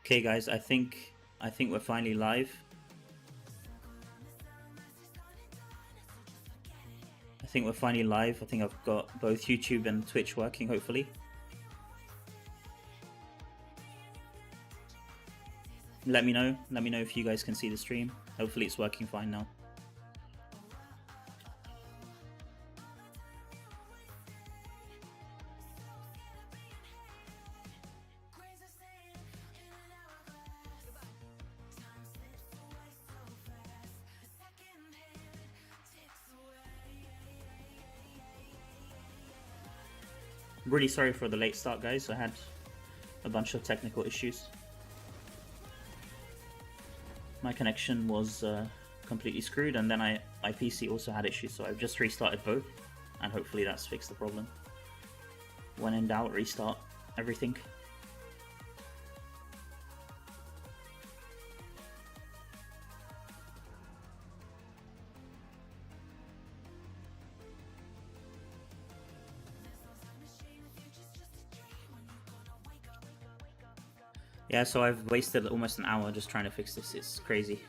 Okay, guys, I think we're finally live. I think I've got both YouTube and Twitch working, hopefully. Let me know if you guys can see the stream. Hopefully it's working fine now. Really sorry for the late start, guys. I had a bunch of technical issues. My connection was completely screwed, and then my PC also had issues, so I've just restarted both, and hopefully that's fixed the problem. When in doubt, restart everything. Yeah, so I've wasted almost an hour just trying to fix this. It's crazy.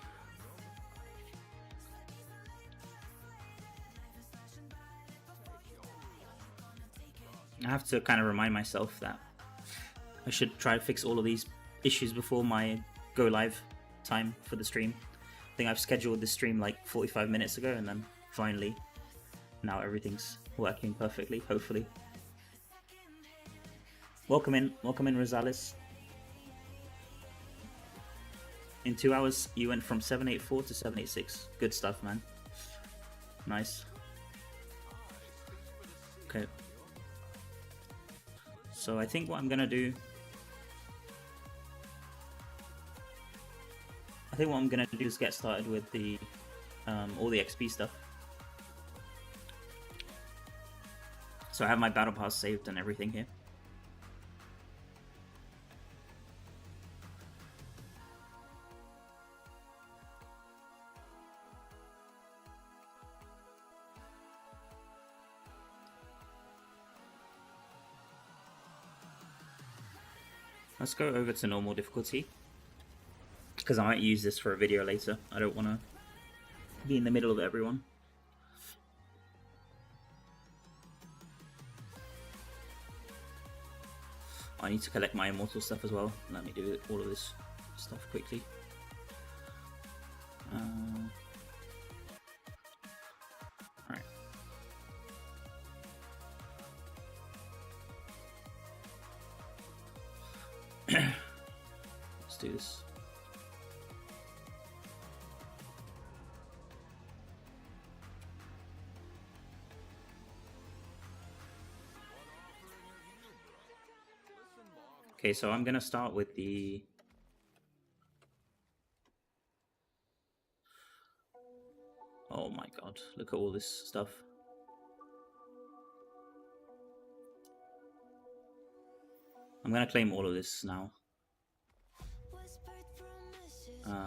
I have to kind of remind myself that I should try to fix all of these issues before my go live time for the stream. I think I've scheduled this stream like 45 minutes ago, and then finally now everything's working perfectly, hopefully. Welcome in Rosales. In 2 hours, you went from 784 to 786. Good stuff, man. Nice. Okay. So I think what I'm gonna do... is get started with the all the XP stuff. So I have my battle pass saved and everything here. Let's go over to normal difficulty, because I might use this for a video later. I don't want to be in the middle of everyone. I need to collect my immortal stuff as well. Let me do all of this stuff quickly. Alright. Let's do this. Okay, so I'm gonna start with the... Oh my god, look at all this stuff. I'm gonna claim all of this now.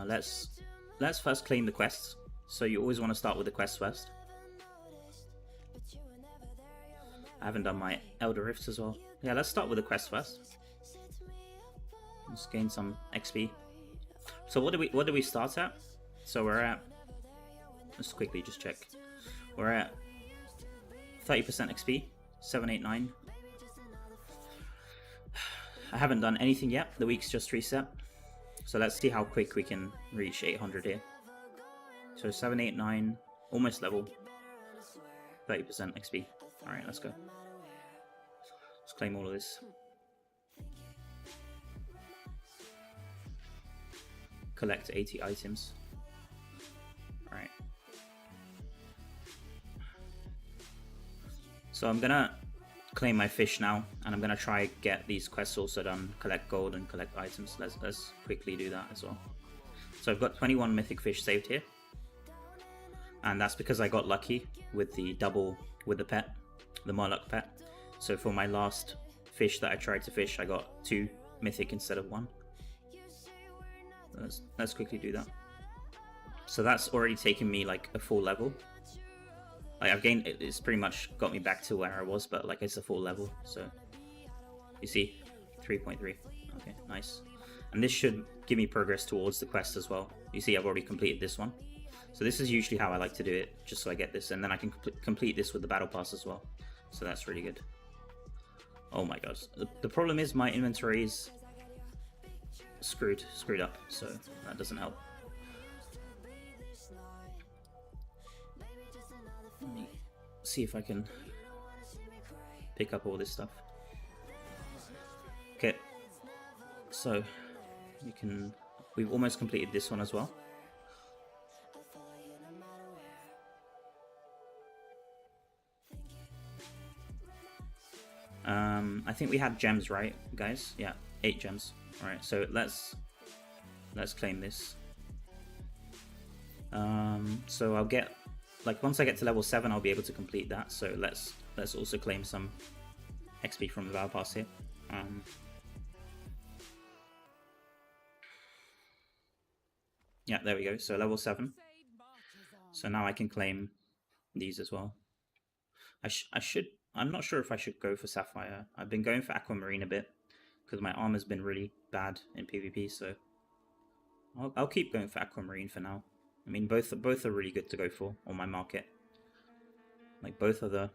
Let's first claim the quests. So you always want to start with the quests first. I haven't done my Elder Rifts as well. Yeah, let's start with the quest first. Let's gain some XP. So what do we start at? So we're at... Let's quickly just check. We're at 30% XP, 789. I haven't done anything yet. The week's just reset. So let's see how quick we can reach 800 here. So 789, almost level. 30% XP. Alright, let's go. Let's claim all of this. Collect 80 items. Alright. So I'm gonna claim my fish now, and I'm gonna try get these quests also done. Collect gold and collect items. Let's quickly do that as well. So I've got 21 mythic fish saved here, and that's because I got lucky with the double with the pet, the Murloc pet. So for my last fish that I tried to fish, I got 2 mythic instead of 1. Let's quickly do that. So that's already taken me like a full level. Like I've gained, it's pretty much got me back to where I was, but like it's a full level. So you see, 3.3. Okay, nice. And this should give me progress towards the quest as well. You see I've already completed this one. So this is usually how I like to do it, just so I get this, and then I can complete this with the battle pass as well. So that's really good. Oh my god. The problem is my inventory is screwed up, so that doesn't help. Let me see if I can pick up all this stuff. Okay, so we've almost completed this one as well. I think we had gems, right, guys? Yeah, 8 gems. Alright, so let's claim this. So I'll get, like, once I get to level 7, I'll be able to complete that. So let's also claim some XP from the battle pass here. Yeah, there we go. So level 7. So now I can claim these as well. I'm not sure if I should go for Sapphire. I've been going for Aquamarine a bit because my armor's been really bad in PvP, so I'll keep going for Aquamarine for now. I mean, both are really good to go for on my market. Like, both are the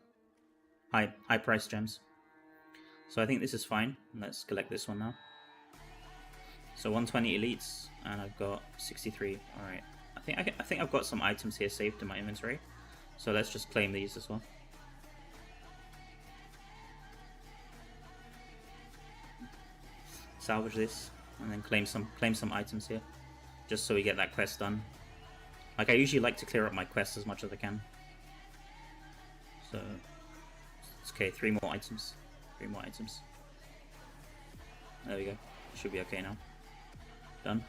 high price gems. So I think this is fine. Let's collect this one now. So 120 elites, and I've got 63. All right. I think I've got some items here saved in my inventory. So let's just claim these as well. Salvage this, and then claim some items here, just so we get that quest done. Like, I usually like to clear up my quests as much as I can. So it's okay. 3 more items. 3 more items. There we go. Should be okay now. Done.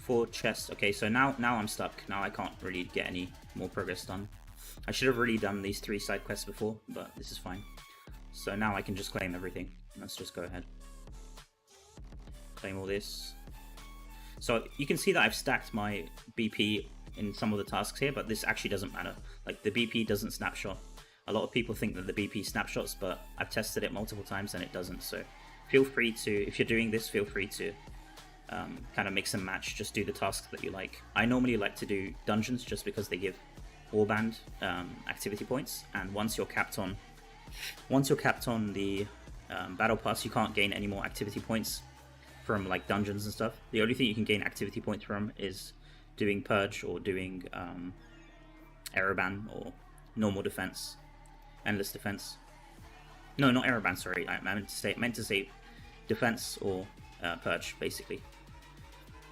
4 chests. Okay, so now I'm stuck. Now I can't really get any more progress done. I should have really done these 3 side quests before, but this is fine. So now I can just claim everything. Let's just go ahead. Claim all this. So you can see that I've stacked my BP in some of the tasks here, but this actually doesn't matter. Like, the BP doesn't snapshot. A lot of people think that the BP snapshots, but I've tested it multiple times and it doesn't. So feel free to, if you're doing this, feel free to kind of mix and match. Just do the tasks that you like. I normally like to do dungeons just because they give warband activity points, and once you're capped on the battle pass, you can't gain any more activity points from, like, dungeons and stuff. The only thing you can gain activity points from is doing purge or doing Aeroban or normal defense, endless defense. No, not Aeroban. Sorry, I meant to say defense or purge, basically.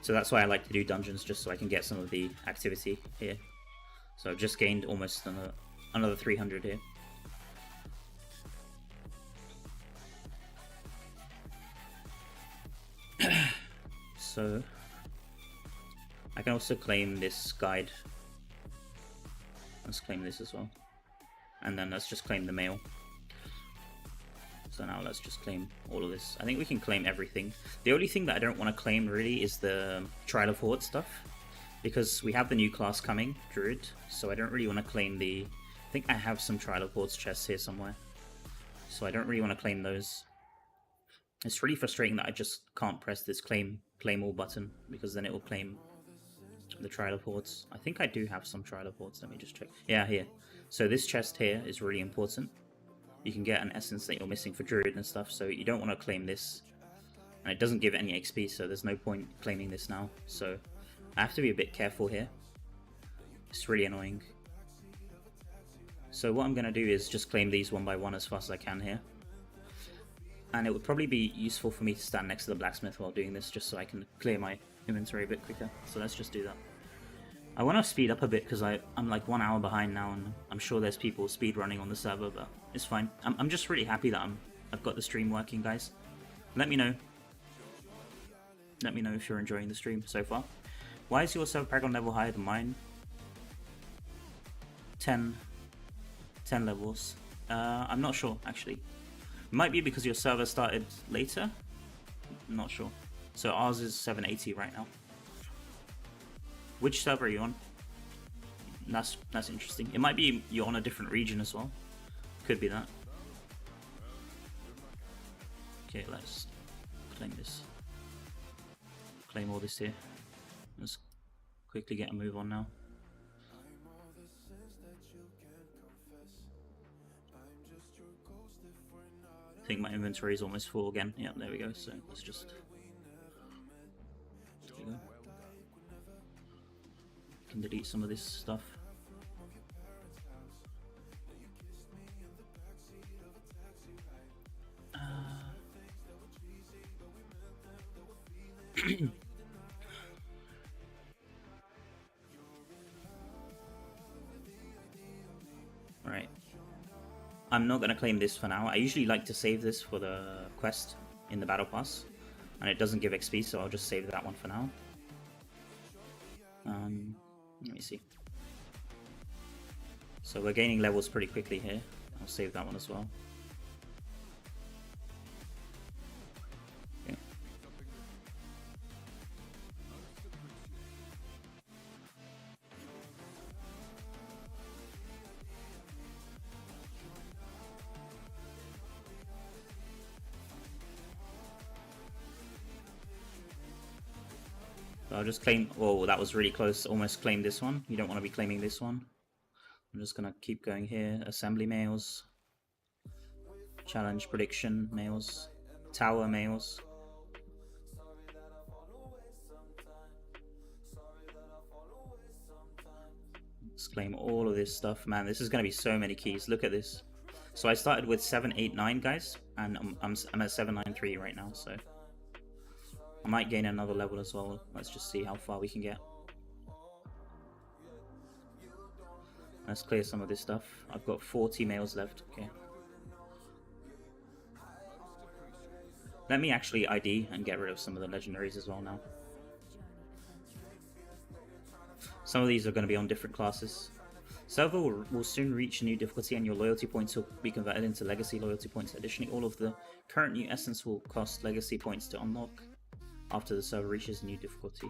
So that's why I like to do dungeons, just so I can get some of the activity here. So I've just gained almost another 300 here. So I can also claim this guide. Let's claim this as well. And then let's just claim the mail. So now let's just claim all of this. I think we can claim everything. The only thing that I don't want to claim really is the Trial of Horde stuff, because we have the new class coming, Druid, so I don't really want to claim the... I think I have some Trial of Hordes chests here somewhere, so I don't really want to claim those. It's really frustrating that I just can't press this claim all button, because then it will claim the Trial of Hordes. I think I do have some Trial of Hordes, let me just check. Yeah, here. So this chest here is really important. You can get an essence that you're missing for Druid and stuff, so you don't want to claim this. And it doesn't give any XP, so there's no point claiming this now. So I have to be a bit careful here. It's really annoying. So what I'm going to do is just claim these one by one as fast as I can here. And it would probably be useful for me to stand next to the blacksmith while doing this, just so I can clear my inventory a bit quicker. So let's just do that. I want to speed up a bit because I'm like 1 hour behind now, and I'm sure there's people speed running on the server, but it's fine. I'm just really happy that I've got the stream working, guys. Let me know. Let me know if you're enjoying the stream so far. Why is your server Paragon level higher than mine? 10 levels. I'm not sure, actually. It might be because your server started later. I'm not sure. So ours is 780 right now. Which server are you on? That's interesting. It might be you're on a different region as well. Could be that. Okay, let's claim this. claim all this here. Let's quickly get a move on now. I think my inventory is almost full again. Yeah, there we go. So let's just... There we go. Can delete some of this stuff. Right. I'm not going to claim this for now. I usually like to save this for the quest in the battle pass, and it doesn't give XP, so I'll just save that one for now. Let me see. So we're gaining levels pretty quickly here. I'll save that one as well. Okay. So I'll just claim... Oh, that was really close. Almost claimed this one. You don't want to be claiming this one. I'm just going to keep going here. Assembly mails. Challenge prediction mails. Tower mails. Let's claim all of this stuff. Man, this is going to be so many keys. Look at this. So I started with 789, guys, and I'm at 793 right now, so I might gain another level as well. Let's just see how far we can get. Let's clear some of this stuff. I've got 40 mails left. Okay. Let me actually ID and get rid of some of the legendaries as well now. Some of these are going to be on different classes. Server will soon reach a new difficulty and your loyalty points will be converted into legacy loyalty points. Additionally, all of the current new essence will cost legacy points to unlock after the server reaches a new difficulty.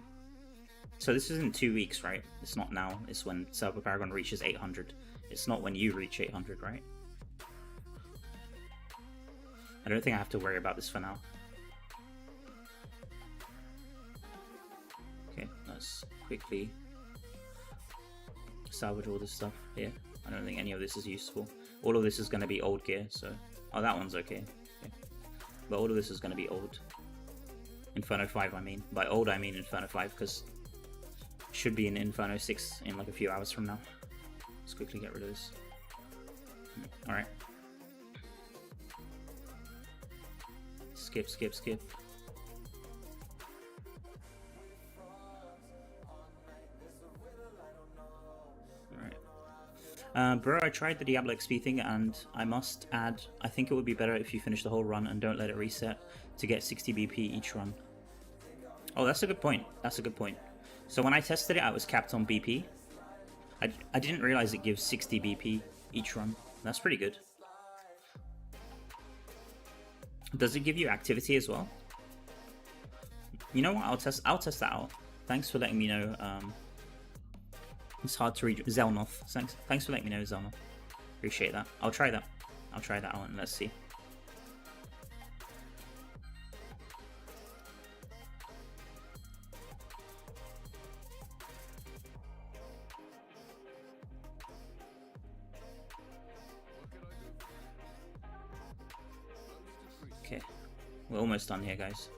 So this is in 2 weeks, right? It's not now. It's when server Paragon reaches 800. It's not when you reach 800, right? I don't think I have to worry about this for now. Okay, let's quickly salvage all this stuff here. I don't think any of this is useful. All of this is going to be old gear, so... Oh, that one's okay. But all of this is going to be old. Inferno 5, I mean. By old, I mean Inferno 5, because should be in Inferno 6 in like a few hours from now. Let's quickly get rid of this. Alright. Skip, skip, skip. Alright. Bro, I tried the Diablo XP thing and I must add, I think it would be better if you finish the whole run and don't let it reset to get 60 BP each run. Oh, that's a good point. That's a good point. So when I tested it, I was capped on BP. I didn't realize it gives 60 BP each run. That's pretty good. Does it give you activity as well? You know what? I'll test that out. Thanks for letting me know. It's hard to read. Zelnoth. Thanks for letting me know, Zelnoth. Appreciate that. I'll try that. I'll try that out and let's see. Okay, we're almost done here, guys.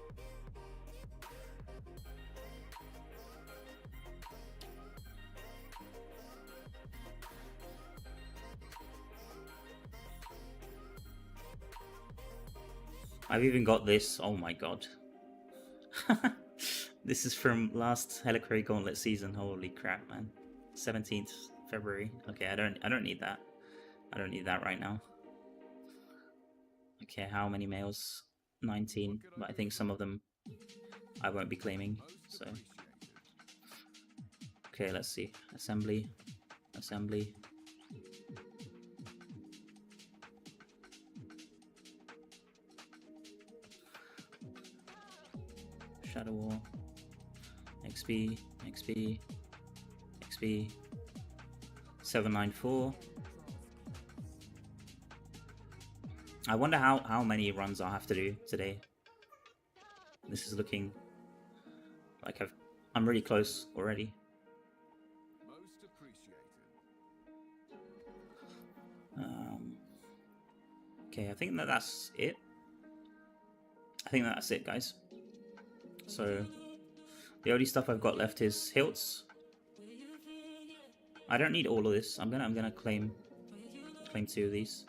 I've even got this. Oh my god. This is from last Hellforge Gauntlet season. Holy crap, man. 17th February. Okay, I don't need that. I don't need that right now. Okay, how many males? 19, but I think some of them I won't be claiming, so... Okay, let's see. Assembly. Assembly. Shadow War. XP. XP. XP. 794. I wonder how many runs I'll have to do today. This is looking... Like I'm really close already. Most appreciated. Okay, I think that's it. I think that's it, guys. So the only stuff I've got left is hilts. I don't need all of this. I'm gonna claim 2 of these.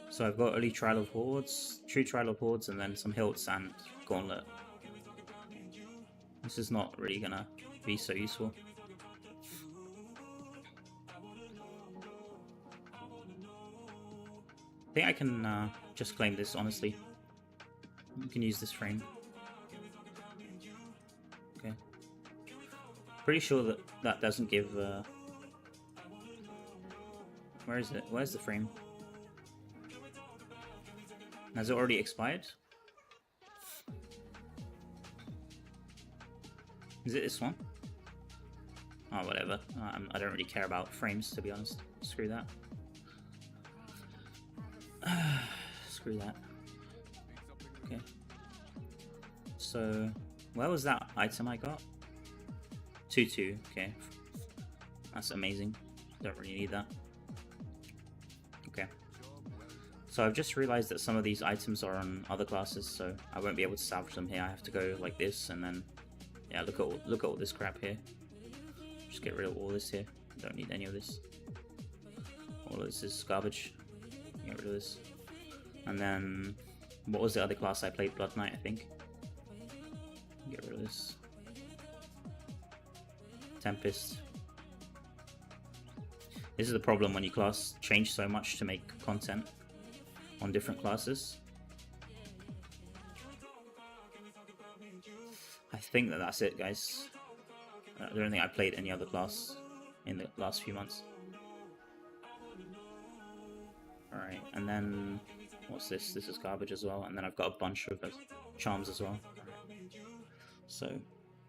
So I've got only Trial of Hordes, True Trial of Hordes, and then some hilts and Gauntlet. This is not really gonna be so useful. I think I can just claim this, honestly. You can use this frame. Okay. Pretty sure that that doesn't give... Where is it? Where's the frame? Has it already expired? Is it this one? Oh, whatever. I don't really care about frames, to be honest. Screw that. Screw that. Okay. So, where was that item I got? 2-2. Okay. That's amazing. Don't really need that. Okay. So I've just realized that some of these items are on other classes, so I won't be able to salvage them here. I have to go like this, and then yeah, look at all this crap here. Just get rid of all this here. Don't need any of this. All of this is garbage. Get rid of this. And then what was the other class I played? Blood Knight, I think. Get rid of this. Tempest. This is the problem when you class change so much to make content on different classes. I think that that's it, guys. I don't think I played any other class in the last few months. Alright, and then what's this? This is garbage as well, and then I've got a bunch of charms as well. So,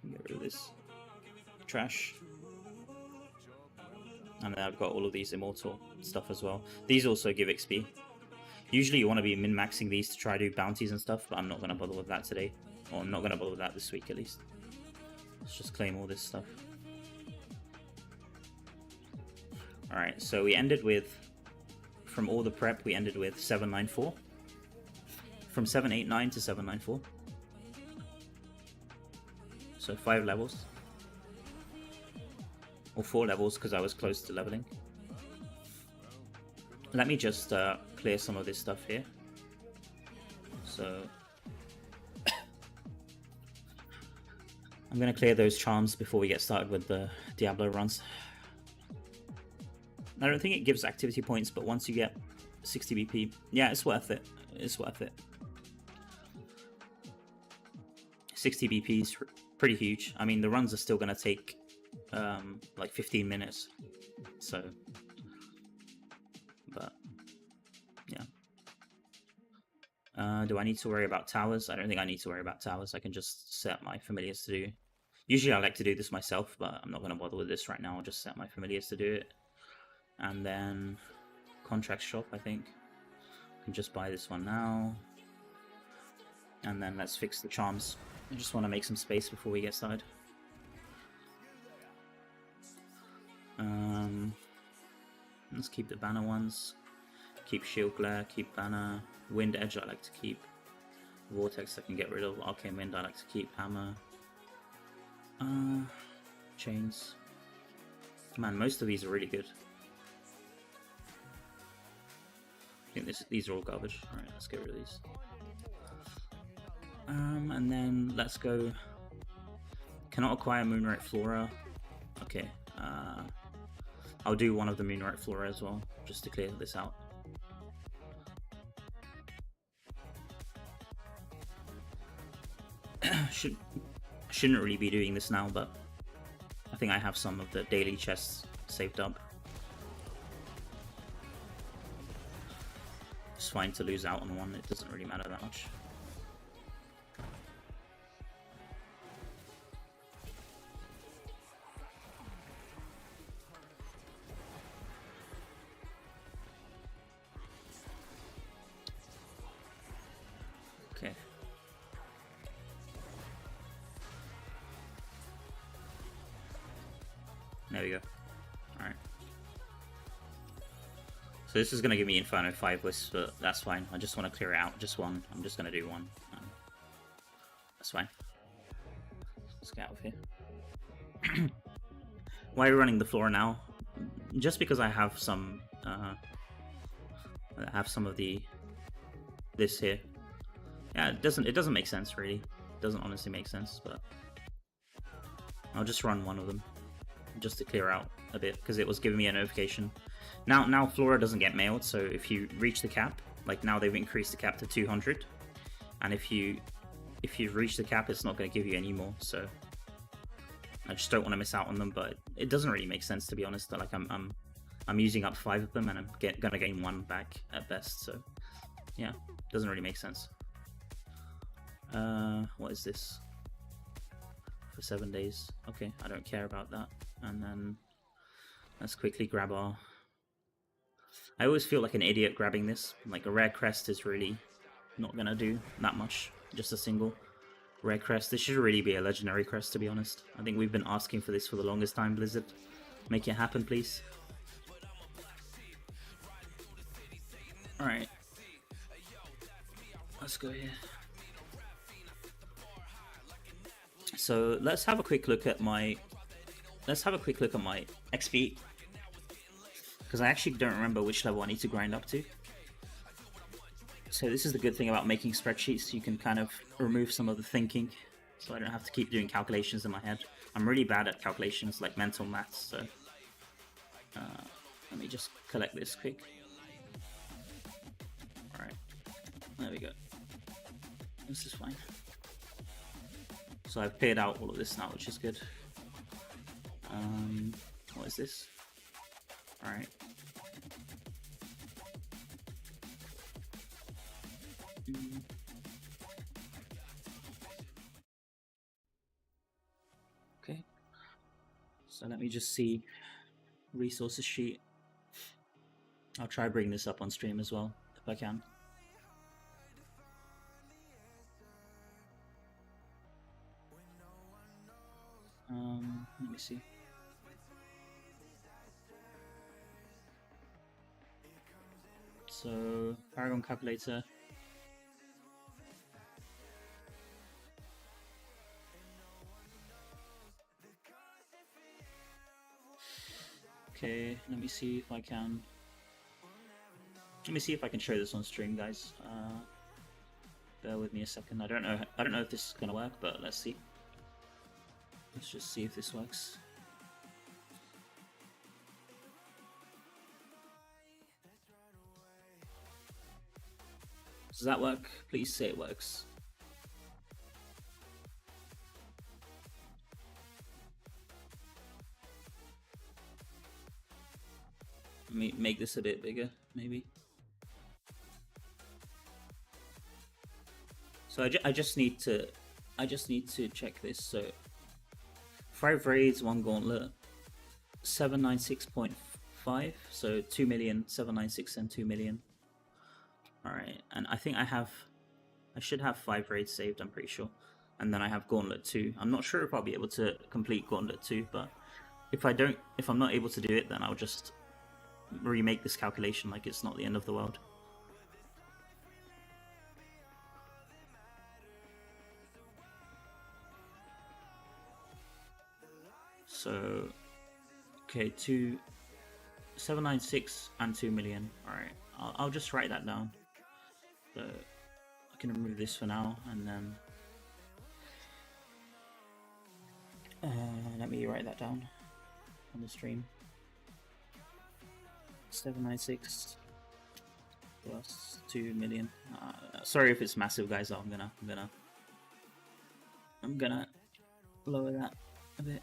get rid of this trash. And then I've got all of these immortal stuff as well. These also give XP. Usually you want to be min-maxing these to try to do bounties and stuff, but I'm not going to bother with that today. Or I'm not going to bother with that this week at least. Let's just claim all this stuff. Alright, so we ended with, from all the prep, we ended with 794. From 789 to 794. So 5 levels. Or 4 levels because I was close to leveling. Let me just clear some of this stuff here. So I'm going to clear those charms before we get started with the Diablo runs. I don't think it gives activity points, but once you get 60 BP, yeah, it's worth it. It's worth it. 60 BP is pretty huge. I mean, the runs are still going to take like 15 minutes. So, but yeah. Do I need to worry about towers? I don't think I need to worry about towers. I can just set my familiars to do. Usually I like to do this myself, but I'm not going to bother with this right now. I'll just set my familiars to do it. And then contract shop, I think. I can just buy this one now. And then let's fix the charms. I just want to make some space before we get started. Let's keep the banner ones. Keep shield glare, keep banner. Wind edge I like to keep. Vortex I can get rid of. Arcane wind I like to keep. Hammer. Chains. Man, most of these are really good. I think these are all garbage. Alright, let's get rid of these. And then let's go. Cannot acquire Moonlight Flora. Okay. I'll do one of the Moonlight Flora as well, just to clear this out. Shouldn't really be doing this now, but I think I have some of the daily chests saved up. It's fine to lose out on one, it doesn't really matter that much. Okay. There we go. Alright. So this is going to give me Inferno 5 Wisps, but that's fine. I just want to clear it out. Just one. I'm just going to do one. That's fine. Let's get out of here. Why are we running the floor now? Just because I have some of the this here. Yeah, it doesn't make sense really. It doesn't honestly make sense, but I'll just run one of them just to clear out a bit because it was giving me a notification. Now Flora doesn't get mailed, so if you reach the cap, like now they've increased the cap to 200, and if you've reached the cap, it's not going to give you any more. So I just don't want to miss out on them, but it doesn't really make sense to be honest. Like I'm using up 5 of them, and I'm gonna gain 1 back at best. So yeah, doesn't really make sense. What is this? For 7 days. Okay, I don't care about that. And then let's quickly grab our... I always feel like an idiot grabbing this. Like a rare crest is really not gonna do that much. Just a single rare crest. This should really be a legendary crest, to be honest. I think we've been asking for this for the longest time, Blizzard. Make it happen, please. Alright. Let's go here. So let's have a quick look at my XP, because I actually don't remember which level I need to grind up to. So this is the good thing about making spreadsheets. You can kind of remove some of the thinking, so I don't have to keep doing calculations in my head. I'm really bad at calculations, like mental maths. So let me just collect this quick. All right, there we go. This is fine. So I've paid out all of this now, which is good. What is this? Alright. Okay. So let me just see resources sheet. I'll try bring this up on stream as well, if I can. Let me see. So, Paragon calculator. Okay, let me see if I can. Let me see if I can show this on stream, guys. Bear with me a second. I don't know if this is gonna work, but let's see. Let's just see if this works. Does that work? Please say it works. Let me make this a bit bigger, maybe. So I just need to check this. So 5 raids, 1 gauntlet, 796.5. So 2 million, 796, and 2 million. Alright, and I think I should have 5 raids saved, I'm pretty sure. And then I have Gauntlet 2. I'm not sure if I'll be able to complete Gauntlet 2, but if I'm not able to do it, then I'll just remake this calculation like it's not the end of the world. So, okay, 796 and 2 million. Alright, I'll just write that down. So I can remove this for now, and then let me write that down on the stream. 796 plus 2 million. Sorry if it's massive, guys. I'm gonna lower that a bit.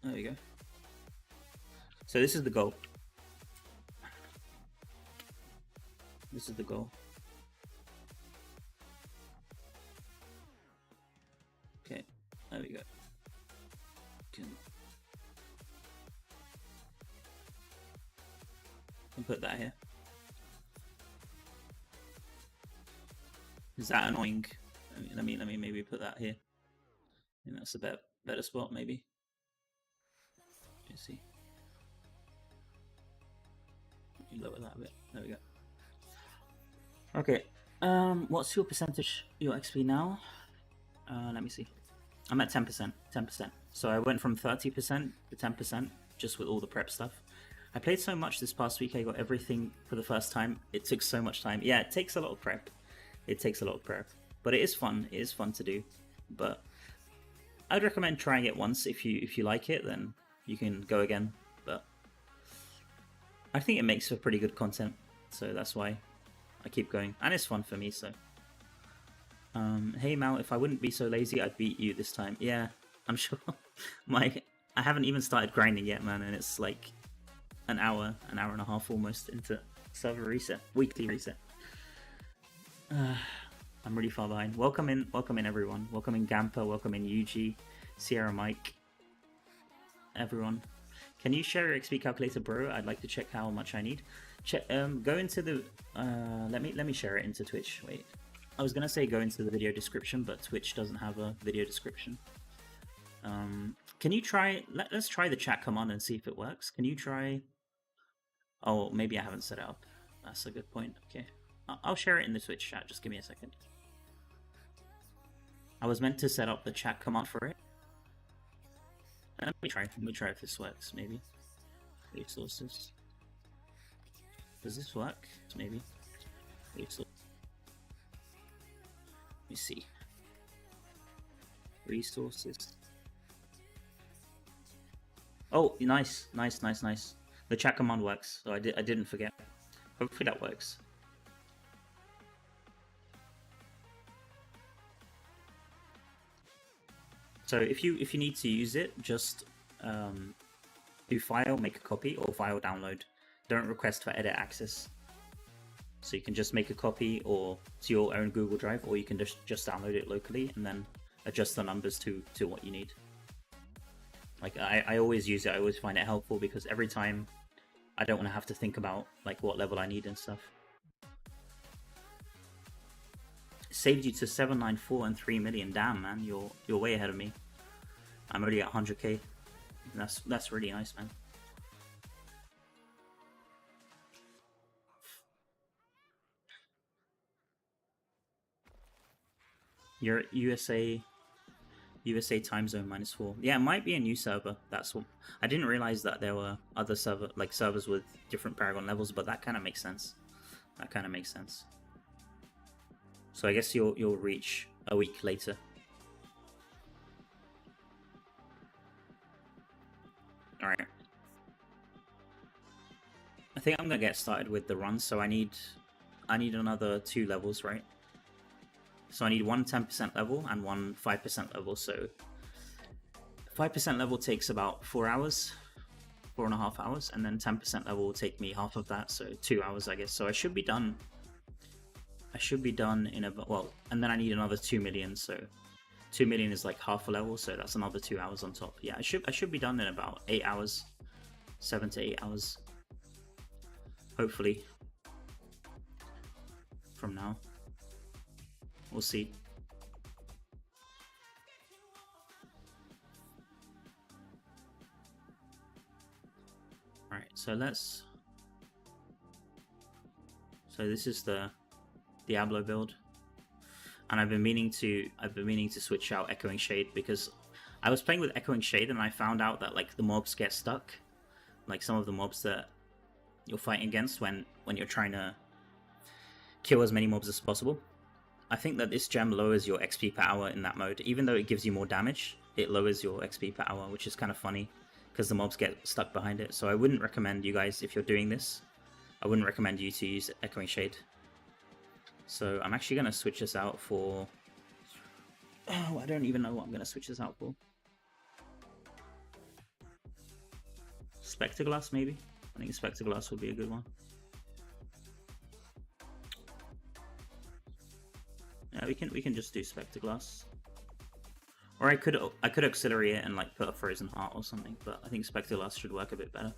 There we go. So this is the goal. This is the goal. Okay, there we go. Can put that here. Is that annoying? Let me maybe put that here. I think that's a better spot, maybe. me see. Let me lower that a bit. There we go. Okay. What's your percentage, your XP now? Let me see. I'm at 10%. 10%. So I went from 30% to 10% just with all the prep stuff. I played so much this past week, I got everything for the first time. It took so much time. Yeah, it takes a lot of prep. It takes a lot of prep. But it is fun. It is fun to do. But I'd recommend trying it once. If you like it, then you can go again. But I think it makes for pretty good content. So that's why I keep going. And it's fun for me, so... hey Mal, if I wouldn't be so lazy, I'd beat you this time. Yeah, I'm sure. I haven't even started grinding yet, man, and it's like an hour and a half almost into server reset, weekly reset. I'm really far behind. Welcome in everyone. Welcome in Gampa, welcome in UG, Sierra Mike, everyone. Can you share your XP calculator, bro? I'd like to check how much I need. Go into the let me share it into Twitch. Wait. I was gonna say go into the video description, but Twitch doesn't have a video description. Can you try? Let's try the chat command and see if it works. Can you try? Oh, maybe I haven't set it up. That's a good point. Okay, I'll share it in the Twitch chat. Just give me a second. I was meant to set up the chat command for it. Let me try. Let me try if this works. Maybe resources. Does this work? Maybe resources. Let me see. Resources. Oh, nice. The chat command works, so I didn't forget. Hopefully that works. So if you need to use it, just do file, make a copy, or file download. Don't request for edit access. So you can just make a copy or to your own Google Drive, or you can just download it locally and then adjust the numbers to what you need. Like I always use it. I always find it helpful because every time I don't want to have to think about like what level I need and stuff. It saved you to 794 and 3 million. Damn, man, you're way ahead of me. I'm already at 100k. That's really nice, man. You're USA time zone -4. Yeah, it might be a new server. That's what I didn't realize that there were other servers with different Paragon levels, but that kind of makes sense. So I guess you'll reach a week later. All right. I think I'm gonna get started with the run. So I need another 2 levels, right? So I need one 10% level and one 5% level. So 5% level takes about 4 hours, 4.5 hours, and then 10% level will take me half of that, so 2 hours, I guess. So I should be done. In about, well, and then I need another 2 million. So 2 million is like half a level, so that's another 2 hours on top. Yeah, I should be done in about 8 hours, 7 to 8 hours, hopefully. From now. We'll see. Alright, so let's... So this is the Diablo build. And I've been meaning to switch out Echoing Shade because I was playing with Echoing Shade and I found out that like the mobs get stuck. Like some of the mobs that you're fighting against when you're trying to kill as many mobs as possible. I think that this gem lowers your XP per hour in that mode. Even though it gives you more damage, it lowers your XP per hour, which is kind of funny because the mobs get stuck behind it. So I wouldn't recommend you guys, if you're doing this, I wouldn't recommend you to use Echoing Shade. So I'm actually going to switch this out for... Oh, I don't even know what I'm going to switch this out for. Spectreglass, maybe? I think Spectreglass would be a good one. Yeah, we can just do Spectreglass. Or I could auxiliary it and like put a Frozen Heart or something, but I think Spectreglass should work a bit better.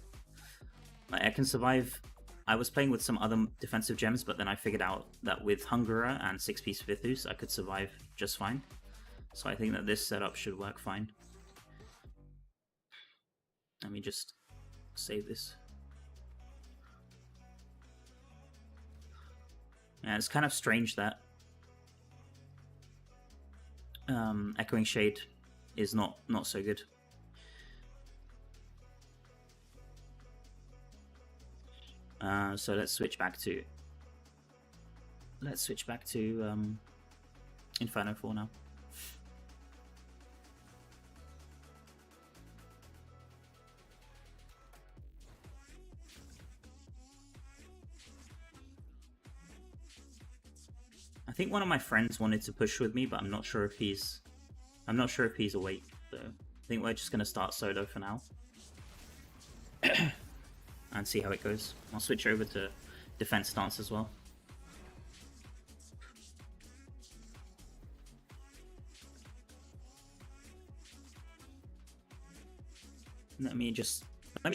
Like I can survive. I was playing with some other defensive gems, but then I figured out that with Hungerer and 6-piece Vithus, I could survive just fine. So I think that this setup should work fine. Let me just save this. Yeah, it's kind of strange that Echoing Shade is not so good. So let's switch back to Inferno 4 now. I think one of my friends wanted to push with me, but I'm not sure if he's awake. So I think we're just gonna start solo for now and see how it goes. I'll switch over to defense stance as well. Let me just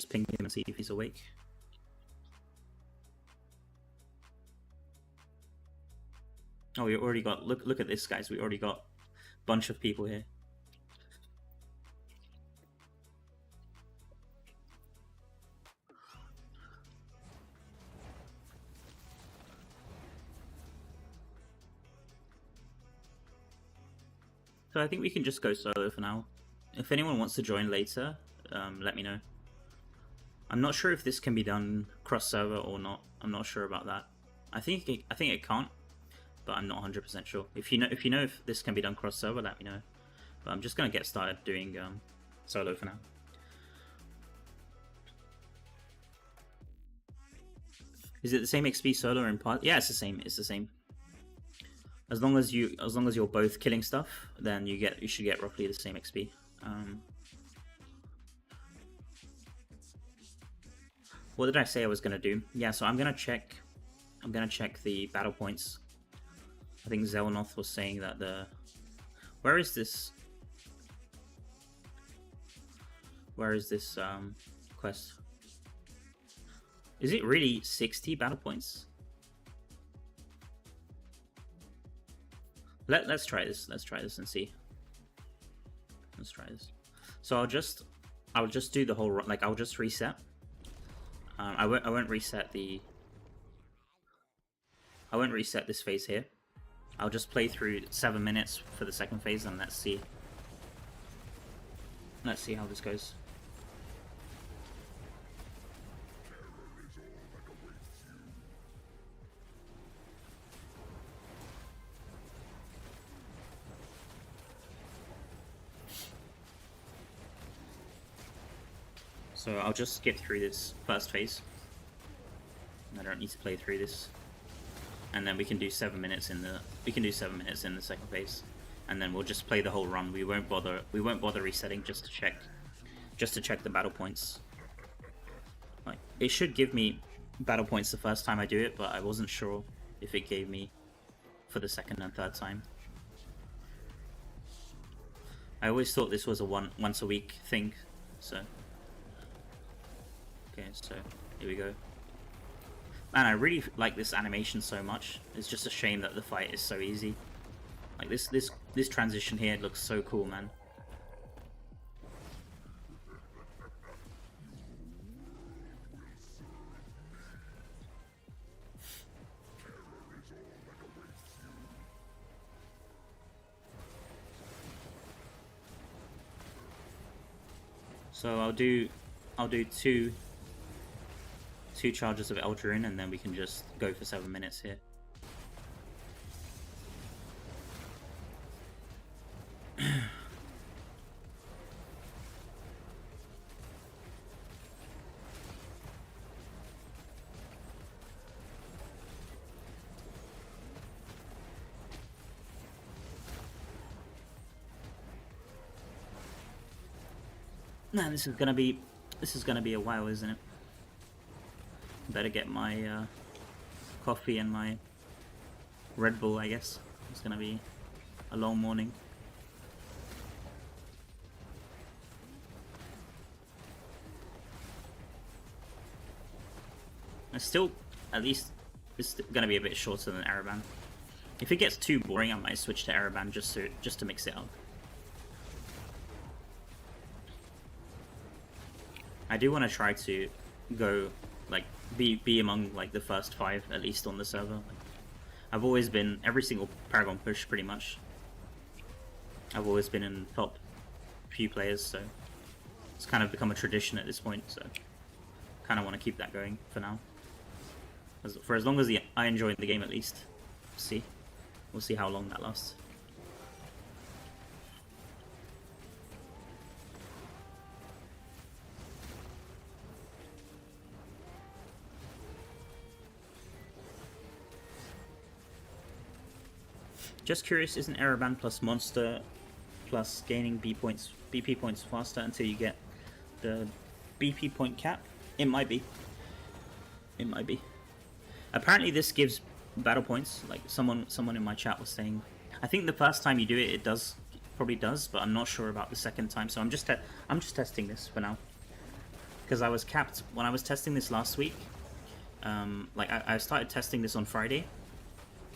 ping him and see if he's awake. Oh, we already got look at this, guys. We already got a bunch of people here. So I think we can just go solo for now. If anyone wants to join later, let me know. I'm not sure if this can be done cross server or not. I'm not sure about that. I think it can't, but I'm not 100% sure. If you know if this can be done cross server, let me know. But I'm just gonna get started doing solo for now. Is it the same XP solo and part? Yeah, it's the same. It's the same. As long as you're both killing stuff, then you should get roughly the same XP. What did I say I was gonna do? Yeah, so I'm gonna check the battle points. I think Zelnoth was saying that where is this quest? Is it really 60 battle points? Let's try this. Let's try this and see. Let's try this. So I'll just do the whole run. Like, I'll just reset. I won't reset this phase here. I'll just play through 7 minutes for the second phase, and let's see how this goes. So I'll just skip through this first phase. I don't need to play through this, and then we can do 7 minutes in the second phase, and then we'll just play the whole run. We won't bother resetting just to check the battle points. Like, it should give me battle points the first time I do it, but I wasn't sure if it gave me for the second and third time. I always thought this was a once a week thing, so. Okay, so here we go. Man, I really like this animation so much. It's just a shame that the fight is so easy. Like this transition here looks so cool, man. So I'll do two charges of Eldraine, and then we can just go for 7 minutes here. Man, this is gonna be a while, isn't it? Better get my coffee and my Red Bull, I guess. It's gonna be a long morning. It's still, at least, it's gonna be a bit shorter than Araban. If it gets too boring, I might switch to Araban just to mix it up. I do want to try to go, like, be among, like, the first 5, at least, on the server. Like, I've always been, every single Paragon push, pretty much. I've always been in top few players, so it's kind of become a tradition at this point, so kind of want to keep that going for now. For as long as I enjoy the game, at least. We'll see how long that lasts. Just curious, isn't Aeroban plus monster plus gaining BP points faster until you get the BP point cap? It might be. It might be. Apparently this gives battle points. Like someone in my chat was saying, I think the first time you do it, it probably does, but I'm not sure about the second time. So I'm just testing this for now, because I was capped when I was testing this last week. Like I started testing this on Friday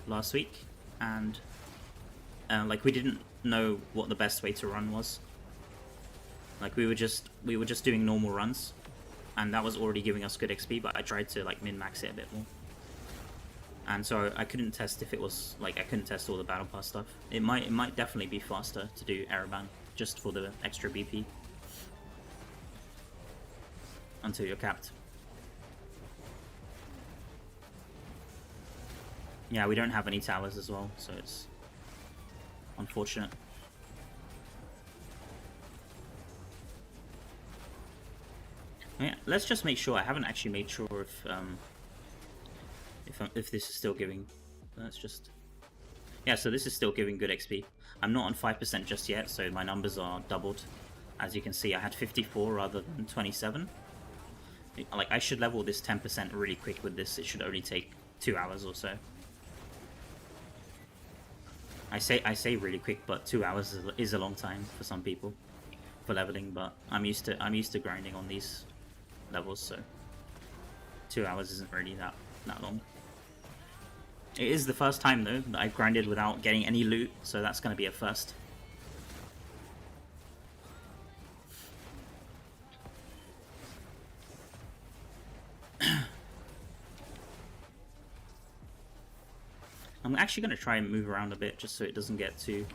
last week, and like we didn't know what the best way to run was. Like we were just doing normal runs, and that was already giving us good XP, but I tried to like min-max it a bit more. And so I couldn't test if it was like, I couldn't test all the battle pass stuff. It might definitely be faster to do Aeroban just for the extra BP until you're capped. Yeah, we don't have any towers as well, so it's unfortunate. Yeah, let's just make sure. I haven't actually made sure if this is still giving. Let's just, yeah. So this is still giving good XP. I'm not on 5% just yet, so my numbers are doubled. As you can see, I had 54 rather than 27. Like I should level this 10% really quick with this. It should only take 2 hours or so. I say really quick, but 2 hours is a long time for some people for leveling. But I'm used to grinding on these levels, so 2 hours isn't really that long. It is the first time though that I've grinded without getting any loot, so that's going to be a first. I'm actually going to try and move around a bit just so it doesn't get too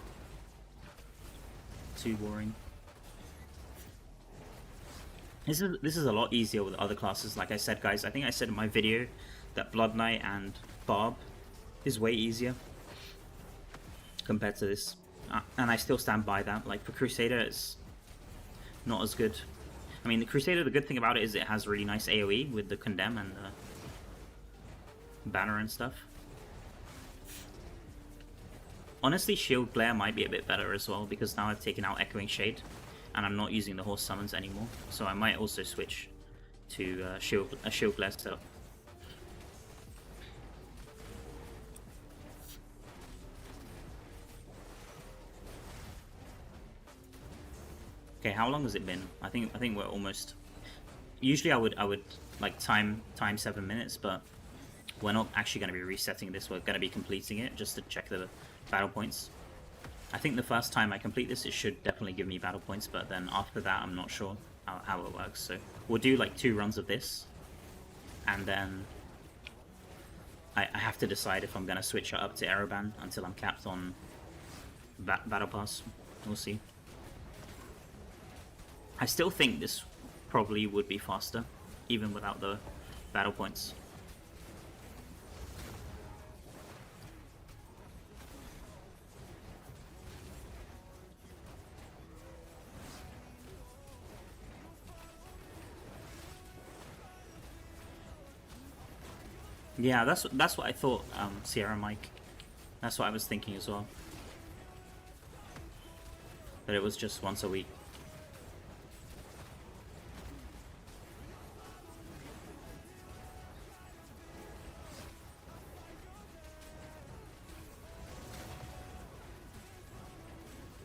boring. This is a lot easier with other classes. Like I said, guys, I think I said in my video that Blood Knight and Barb is way easier compared to this, and I still stand by that. Like for Crusader, it's not as good. I mean, the Crusader, the good thing about it is it has really nice AoE with the Condemn and the Banner and stuff. Honestly, Shield Glare might be a bit better as well, because now I've taken out Echoing Shade and I'm not using the Horse Summons anymore, so I might also switch to a Shield Glare setup. Okay, how long has it been? I think we're almost. Usually I would like time 7 minutes, but we're not actually going to be resetting this. We're going to be completing it just to check the battle points. I think the first time I complete this, it should definitely give me battle points, but then after that, I'm not sure how it works. So we'll do like 2 runs of this, and then I have to decide if I'm going to switch it up to Aeroban until I'm capped on battle pass. We'll see. I still think this probably would be faster, even without the battle points. Yeah, that's what I thought, Sierra Mike. That's what I was thinking as well. That it was just once a week.